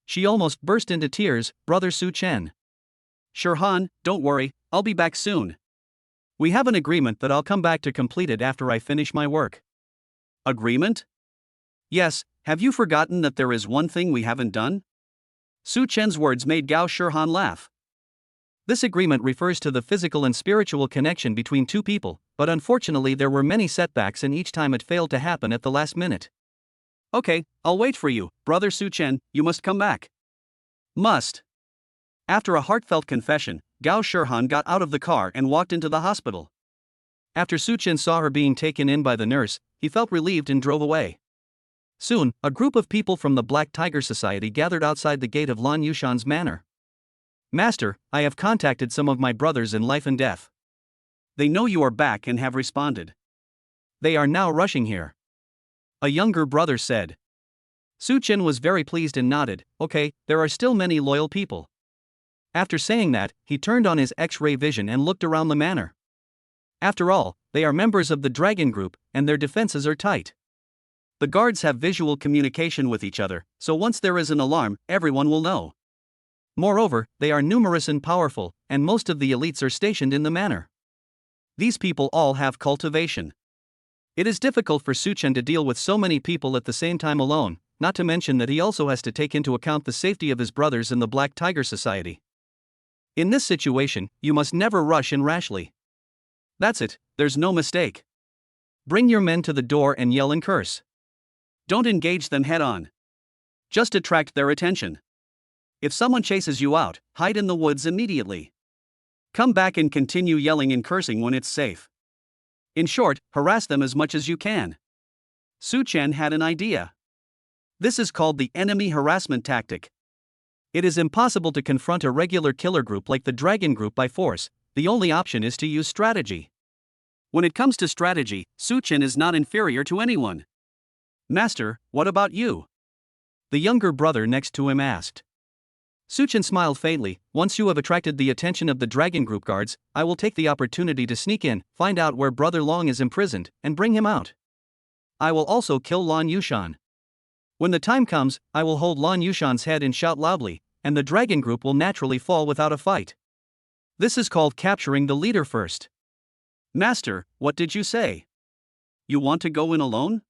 She almost burst into tears. "Brother Su Chen. Shirhan, don't worry, I'll be back soon. We have an agreement that I'll come back to complete it after I finish my work." Agreement? Yes, have you forgotten that there is one thing we haven't done? Su Chen's words made Gao Shirhan laugh. This agreement refers to the physical and spiritual connection between two people, but unfortunately there were many setbacks and each time it failed to happen at the last minute. Okay, I'll wait for you, Brother Su Chen, you must come back. Must. After a heartfelt confession, Gao Shirhan got out of the car and walked into the hospital. After Su Chen saw her being taken in by the nurse, he felt relieved and drove away. Soon, a group of people from the Black Tiger Society gathered outside the gate of Lan Yushan's manor. "Master, I have contacted some of my brothers in life and death. They know you are back and have responded. They are now rushing here," a younger brother said. Su Chen was very pleased and nodded. "Okay, there are still many loyal people." After saying that, he turned on his X-ray vision and looked around the manor. After all, they are members of the Dragon Group, and their defenses are tight. The guards have visual communication with each other, so once there is an alarm, everyone will know. Moreover, they are numerous and powerful, and most of the elites are stationed in the manor. These people all have cultivation. It is difficult for Su Chen to deal with so many people at the same time alone, not to mention that he also has to take into account the safety of his brothers in the Black Tiger Society. In this situation, you must never rush in rashly. That's it, there's no mistake. Bring your men to the door and yell and curse. Don't engage them head on. Just attract their attention. If someone chases you out, hide in the woods immediately. Come back and continue yelling and cursing when it's safe. In short, harass them as much as you can. Su Chen had an idea. This is called the enemy harassment tactic. It is impossible to confront a regular killer group like the Dragon Group by force. The only option is to use strategy. When it comes to strategy, Su Chen is not inferior to anyone. Master, what about you? The younger brother next to him asked. Su Chen smiled faintly. "Once you have attracted the attention of the Dragon Group guards, I will take the opportunity to sneak in, find out where Brother Long is imprisoned, and bring him out. I will also kill Lan Yushan. When the time comes, I will hold Lan Yushan's head and shout loudly, and the Dragon Group will naturally fall without a fight. This is called capturing the leader first." Master, what did you say? You want to go in alone?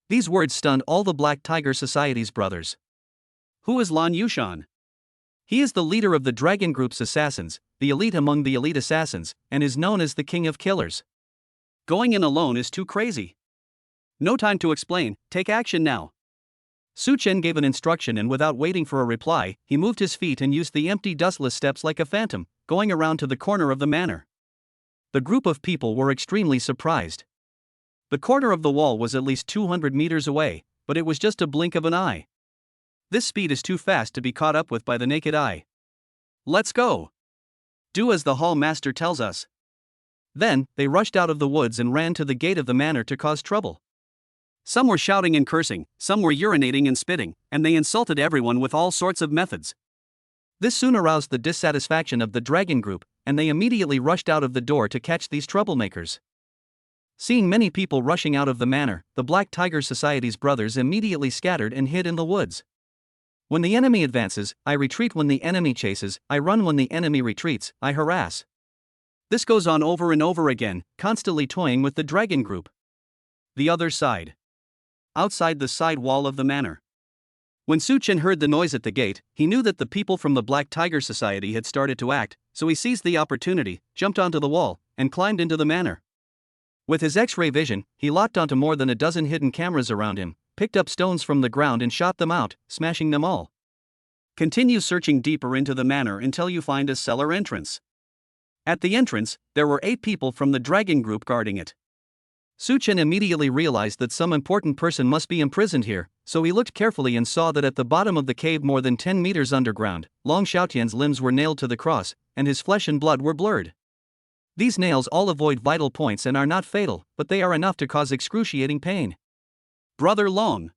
These words stunned all the Black Tiger Society's brothers. Who is Lan Yushan? He is the leader of the Dragon Group's assassins, the elite among the elite assassins, and is known as the King of Killers. Going in alone is too crazy. No time to explain, take action now. Su Chen gave an instruction and without waiting for a reply, he moved his feet and used the empty dustless steps like a phantom, going around to the corner of the manor. The group of people were extremely surprised. The corner of the wall was at least 200 meters away, but it was just a blink of an eye. This speed is too fast to be caught up with by the naked eye. Let's go. Do as the hall master tells us. Then, they rushed out of the woods and ran to the gate of the manor to cause trouble. Some were shouting and cursing, some were urinating and spitting, and they insulted everyone with all sorts of methods. This soon aroused the dissatisfaction of the Dragon Group, and they immediately rushed out of the door to catch these troublemakers. Seeing many people rushing out of the manor, the Black Tiger Society's brothers immediately scattered and hid in the woods. When the enemy advances, I retreat. When the enemy chases, I run. When the enemy retreats, I harass. This goes on over and over again, constantly toying with the Dragon Group. The other side. Outside the side wall of the manor. When Su Chen heard the noise at the gate, he knew that the people from the Black Tiger Society had started to act, so he seized the opportunity, jumped onto the wall, and climbed into the manor. With his X-ray vision, he locked onto more than a dozen hidden cameras around him, picked up stones from the ground and shot them out, smashing them all. Continue searching deeper into the manor until you find a cellar entrance. At the entrance, there were 8 people from the dragon group guarding it. Su Chen immediately realized that some important person must be imprisoned here, so he looked carefully and saw that at the bottom of the cave, more than 10 meters underground, Long Xiaotian's limbs were nailed to the cross, and his flesh and blood were blurred. These nails all avoid vital points and are not fatal, but they are enough to cause excruciating pain. Brother Long.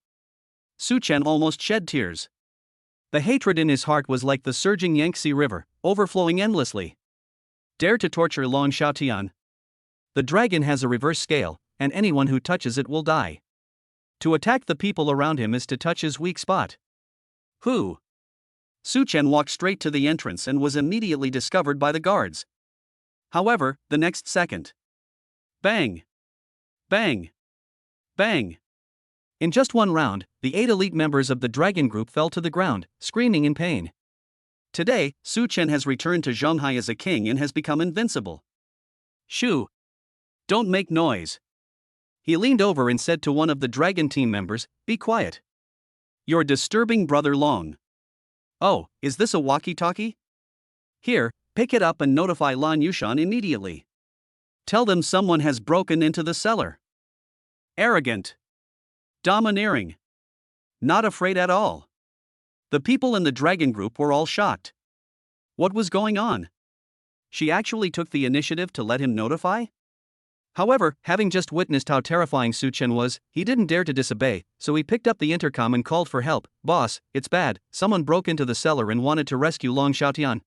Su Chen almost shed tears. The hatred in his heart was like the surging Yangtze River, overflowing endlessly. Dare to torture Long Xiaotian? The dragon has a reverse scale, and anyone who touches it will die. To attack the people around him is to touch his weak spot. Who? Su Chen walked straight to the entrance and was immediately discovered by the guards. However, the next second. Bang! Bang! Bang! In just one round, the 8 elite members of the dragon group fell to the ground, screaming in pain. Today, Su Chen has returned to Zhonghai as a king and has become invincible. Shoo! Don't make noise. He leaned over and said to one of the dragon team members, "Be quiet. You're disturbing Brother Long." Oh, is this a walkie-talkie? Here, pick it up and notify Lan Yushan immediately. Tell them someone has broken into the cellar. Arrogant. Domineering. Not afraid at all. The people in the dragon group were all shocked. What was going on? She actually took the initiative to let him notify? However, having just witnessed how terrifying Su Chen was, he didn't dare to disobey, so he picked up the intercom and called for help. "Boss, it's bad, someone broke into the cellar and wanted to rescue Long Xiaotian."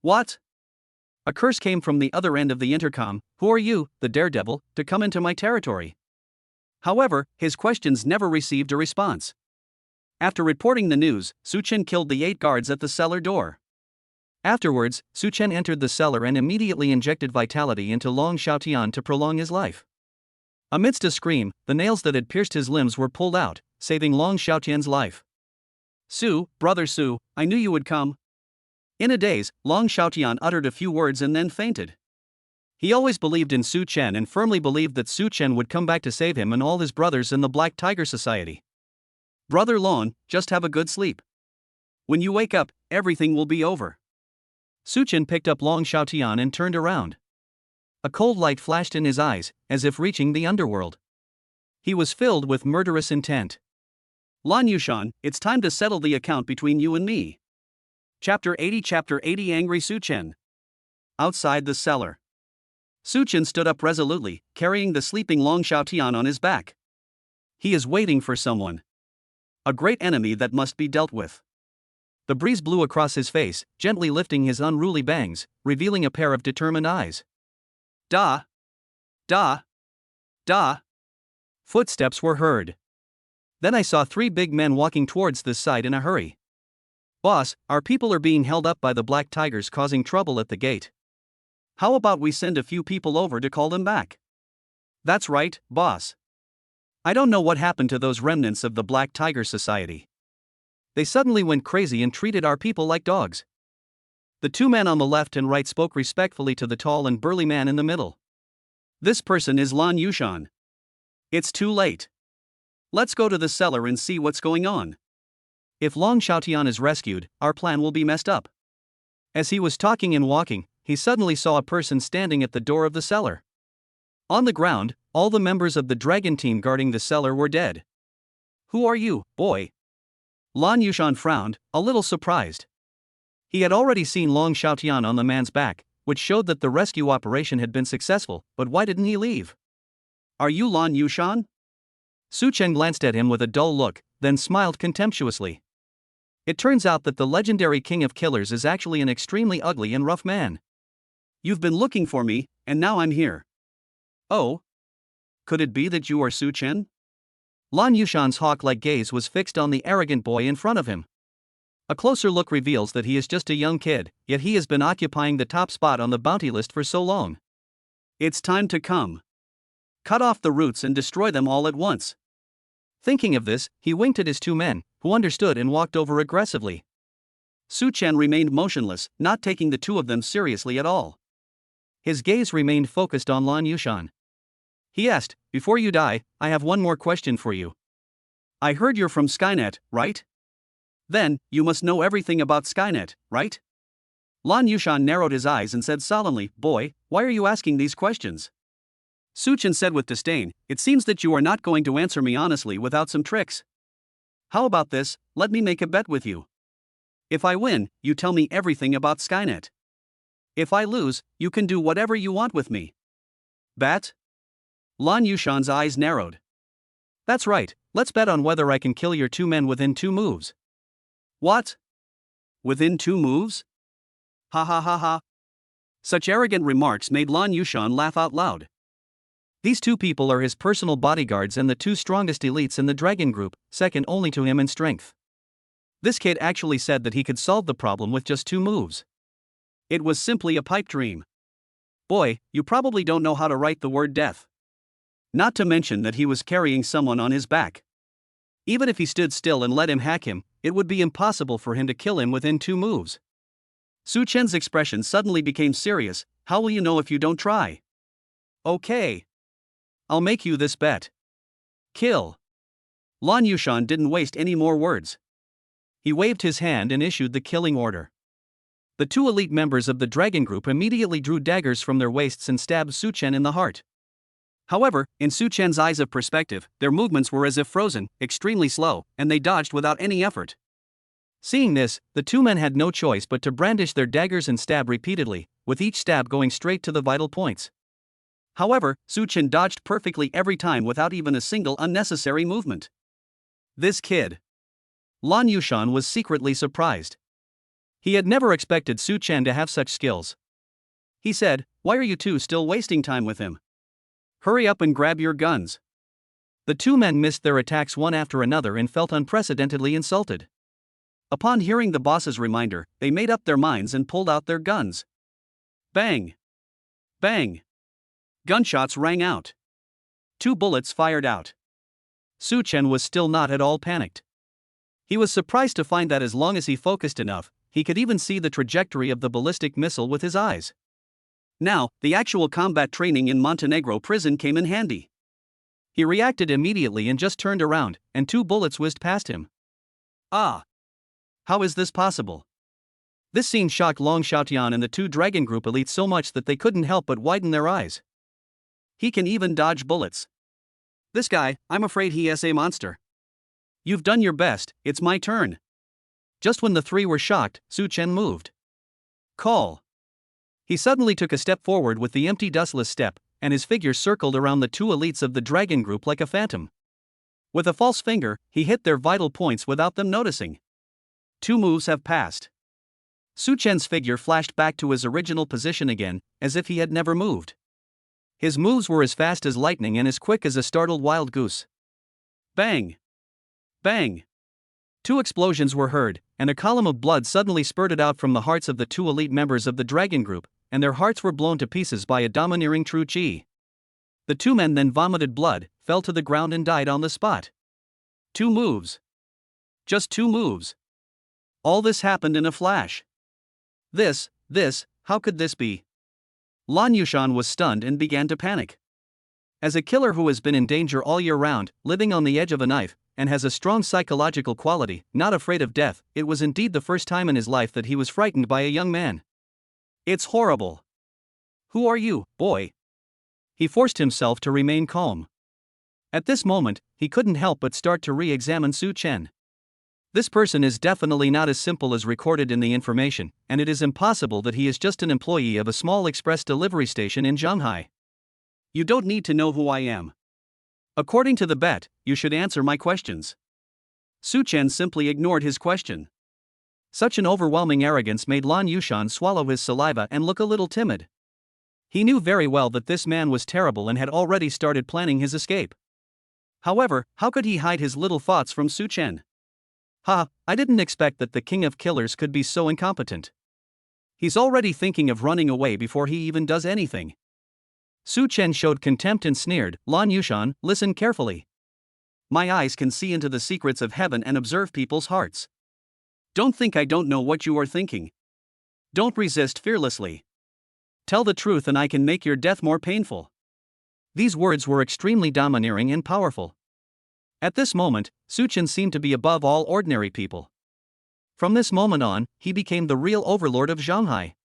What? A curse came from the other end of the intercom. "Who are you, the daredevil, to come into my territory?" However, his questions never received a response. After reporting the news, Su Chen killed the 8 guards at the cellar door. Afterwards, Su Chen entered the cellar and immediately injected vitality into Long Xiaotian to prolong his life. Amidst a scream, the nails that had pierced his limbs were pulled out, saving Long Xiaotian's life. "Su, brother Su, I knew you would come." In a daze, Long Xiaotian uttered a few words and then fainted. He always believed in Su Chen and firmly believed that Su Chen would come back to save him and all his brothers in the Black Tiger Society. "Brother Long, just have a good sleep. When you wake up, everything will be over." Su Chen picked up Long Xiaotian and turned around. A cold light flashed in his eyes, as if reaching the underworld. He was filled with murderous intent. "Lan Yushan, it's time to settle the account between you and me." Chapter 80 Angry Su Chen. Outside the cellar. Su Chen stood up resolutely, carrying the sleeping Long Xiaotian on his back. He is waiting for someone. A great enemy that must be dealt with. The breeze blew across his face, gently lifting his unruly bangs, revealing a pair of determined eyes. Da! Da! Da! Footsteps were heard. Then I saw 3 big men walking towards this side in a hurry. "Boss, our people are being held up by the Black Tigers, causing trouble at the gate." "How about we send a few people over to call them back?" "That's right, boss. I don't know what happened to those remnants of the Black Tiger Society. They suddenly went crazy and treated our people like dogs." The 2 men on the left and right spoke respectfully to the tall and burly man in the middle. "This person is Lan Yushan. It's too late. Let's go to the cellar and see what's going on. If Long Xiaotian is rescued, our plan will be messed up." As he was talking and walking, he suddenly saw a person standing at the door of the cellar. On the ground, all the members of the dragon team guarding the cellar were dead. "Who are you, boy?" Lan Yushan frowned, a little surprised. He had already seen Long Xiaotian on the man's back, which showed that the rescue operation had been successful, but why didn't he leave? "Are you Lan Yushan?" Su Chen glanced at him with a dull look, then smiled contemptuously. It turns out that the legendary king of killers is actually an extremely ugly and rough man. "You've been looking for me, and now I'm here." "Oh? Could it be that you are Su Chen?" Lan Yushan's hawk-like gaze was fixed on the arrogant boy in front of him. A closer look reveals that he is just a young kid, yet he has been occupying the top spot on the bounty list for so long. "It's time to come. Cut off the roots and destroy them all at once." Thinking of this, he winked at his 2 men, who understood and walked over aggressively. Su Chen remained motionless, not taking the two of them seriously at all. His gaze remained focused on Lan Yushan. He asked, "Before you die, I have one more question for you. I heard you're from Skynet, right? Then, you must know everything about Skynet, right?" Lan Yushan narrowed his eyes and said solemnly, "Boy, why are you asking these questions?" Su Chen said with disdain, "It seems that you are not going to answer me honestly without some tricks. How about this, let me make a bet with you. If I win, you tell me everything about Skynet. If I lose, you can do whatever you want with me. Bet?" Lan Yushan's eyes narrowed. "That's right, let's bet on whether I can kill your two men within 2 moves. What? Within 2 moves? Ha ha ha ha. Such arrogant remarks made Lan Yushan laugh out loud. These 2 people are his personal bodyguards and the 2 strongest elites in the dragon group, second only to him in strength. This kid actually said that he could solve the problem with just 2 moves. It was simply a pipe dream. Boy, you probably don't know how to write the word death. Not to mention that he was carrying someone on his back. Even if he stood still and let him hack him, it would be impossible for him to kill him within 2 moves. Su Chen's expression suddenly became serious. "How will you know if you don't try?" "Okay. I'll make you this bet. Kill." Lan Yushan didn't waste any more words. He waved his hand and issued the killing order. The 2 elite members of the dragon group immediately drew daggers from their waists and stabbed Su Chen in the heart. However, in Su Chen's eyes of perspective, their movements were as if frozen, extremely slow, and they dodged without any effort. Seeing this, the 2 men had no choice but to brandish their daggers and stab repeatedly, with each stab going straight to the vital points. However, Su Chen dodged perfectly every time without even a single unnecessary movement. This kid. Lan Yushan was secretly surprised. He had never expected Su Chen to have such skills. He said, "Why are you two still wasting time with him? Hurry up and grab your guns." The 2 men missed their attacks one after another and felt unprecedentedly insulted. Upon hearing the boss's reminder, they made up their minds and pulled out their guns. Bang! Bang! Gunshots rang out. 2 bullets fired out. Su Chen was still not at all panicked. He was surprised to find that as long as he focused enough, he could even see the trajectory of the ballistic missile with his eyes. Now, the actual combat training in Montenegro prison came in handy. He reacted immediately and just turned around, and 2 bullets whizzed past him. Ah! How is this possible? This scene shocked Long Xiaotian and the 2 dragon group elites so much that they couldn't help but widen their eyes. He can even dodge bullets. This guy, I'm afraid he is a monster. You've done your best, it's my turn. Just when the 3 were shocked, Su Chen moved. Call. He suddenly took a step forward with the empty dustless step, and his figure circled around the 2 elites of the dragon group like a phantom. With a false finger, he hit their vital points without them noticing. 2 moves have passed. Su Chen's figure flashed back to his original position again, as if he had never moved. His moves were as fast as lightning and as quick as a startled wild goose. Bang! Bang! 2 explosions were heard, and a column of blood suddenly spurted out from the hearts of the 2 elite members of the dragon group, and their hearts were blown to pieces by a domineering true chi. The 2 men then vomited blood, fell to the ground and died on the spot. 2 moves. Just 2 moves. All this happened in a flash. How could this be? Lan Yushan was stunned and began to panic. As a killer who has been in danger all year round, living on the edge of a knife, and has a strong psychological quality, not afraid of death, it was indeed the first time in his life that he was frightened by a young man. It's horrible. Who are you, boy? He forced himself to remain calm. At this moment, he couldn't help but start to re-examine Su Chen. This person is definitely not as simple as recorded in the information, and it is impossible that he is just an employee of a small express delivery station in Shanghai. You don't need to know who I am. According to the bet, you should answer my questions. Su Chen simply ignored his question. Such an overwhelming arrogance made Lan Yushan swallow his saliva and look a little timid. He knew very well that this man was terrible and had already started planning his escape. However, how could he hide his little thoughts from Su Chen? I didn't expect that the king of killers could be so incompetent. He's already thinking of running away before he even does anything. Su Chen showed contempt and sneered. Lan Yushan, listen carefully. My eyes can see into the secrets of heaven and observe people's hearts. Don't think I don't know what you are thinking. Don't resist fearlessly. Tell the truth and I can make your death more painful. These words were extremely domineering and powerful. At this moment, Suchin seemed to be above all ordinary people. From this moment on, he became the real overlord of Shanghai.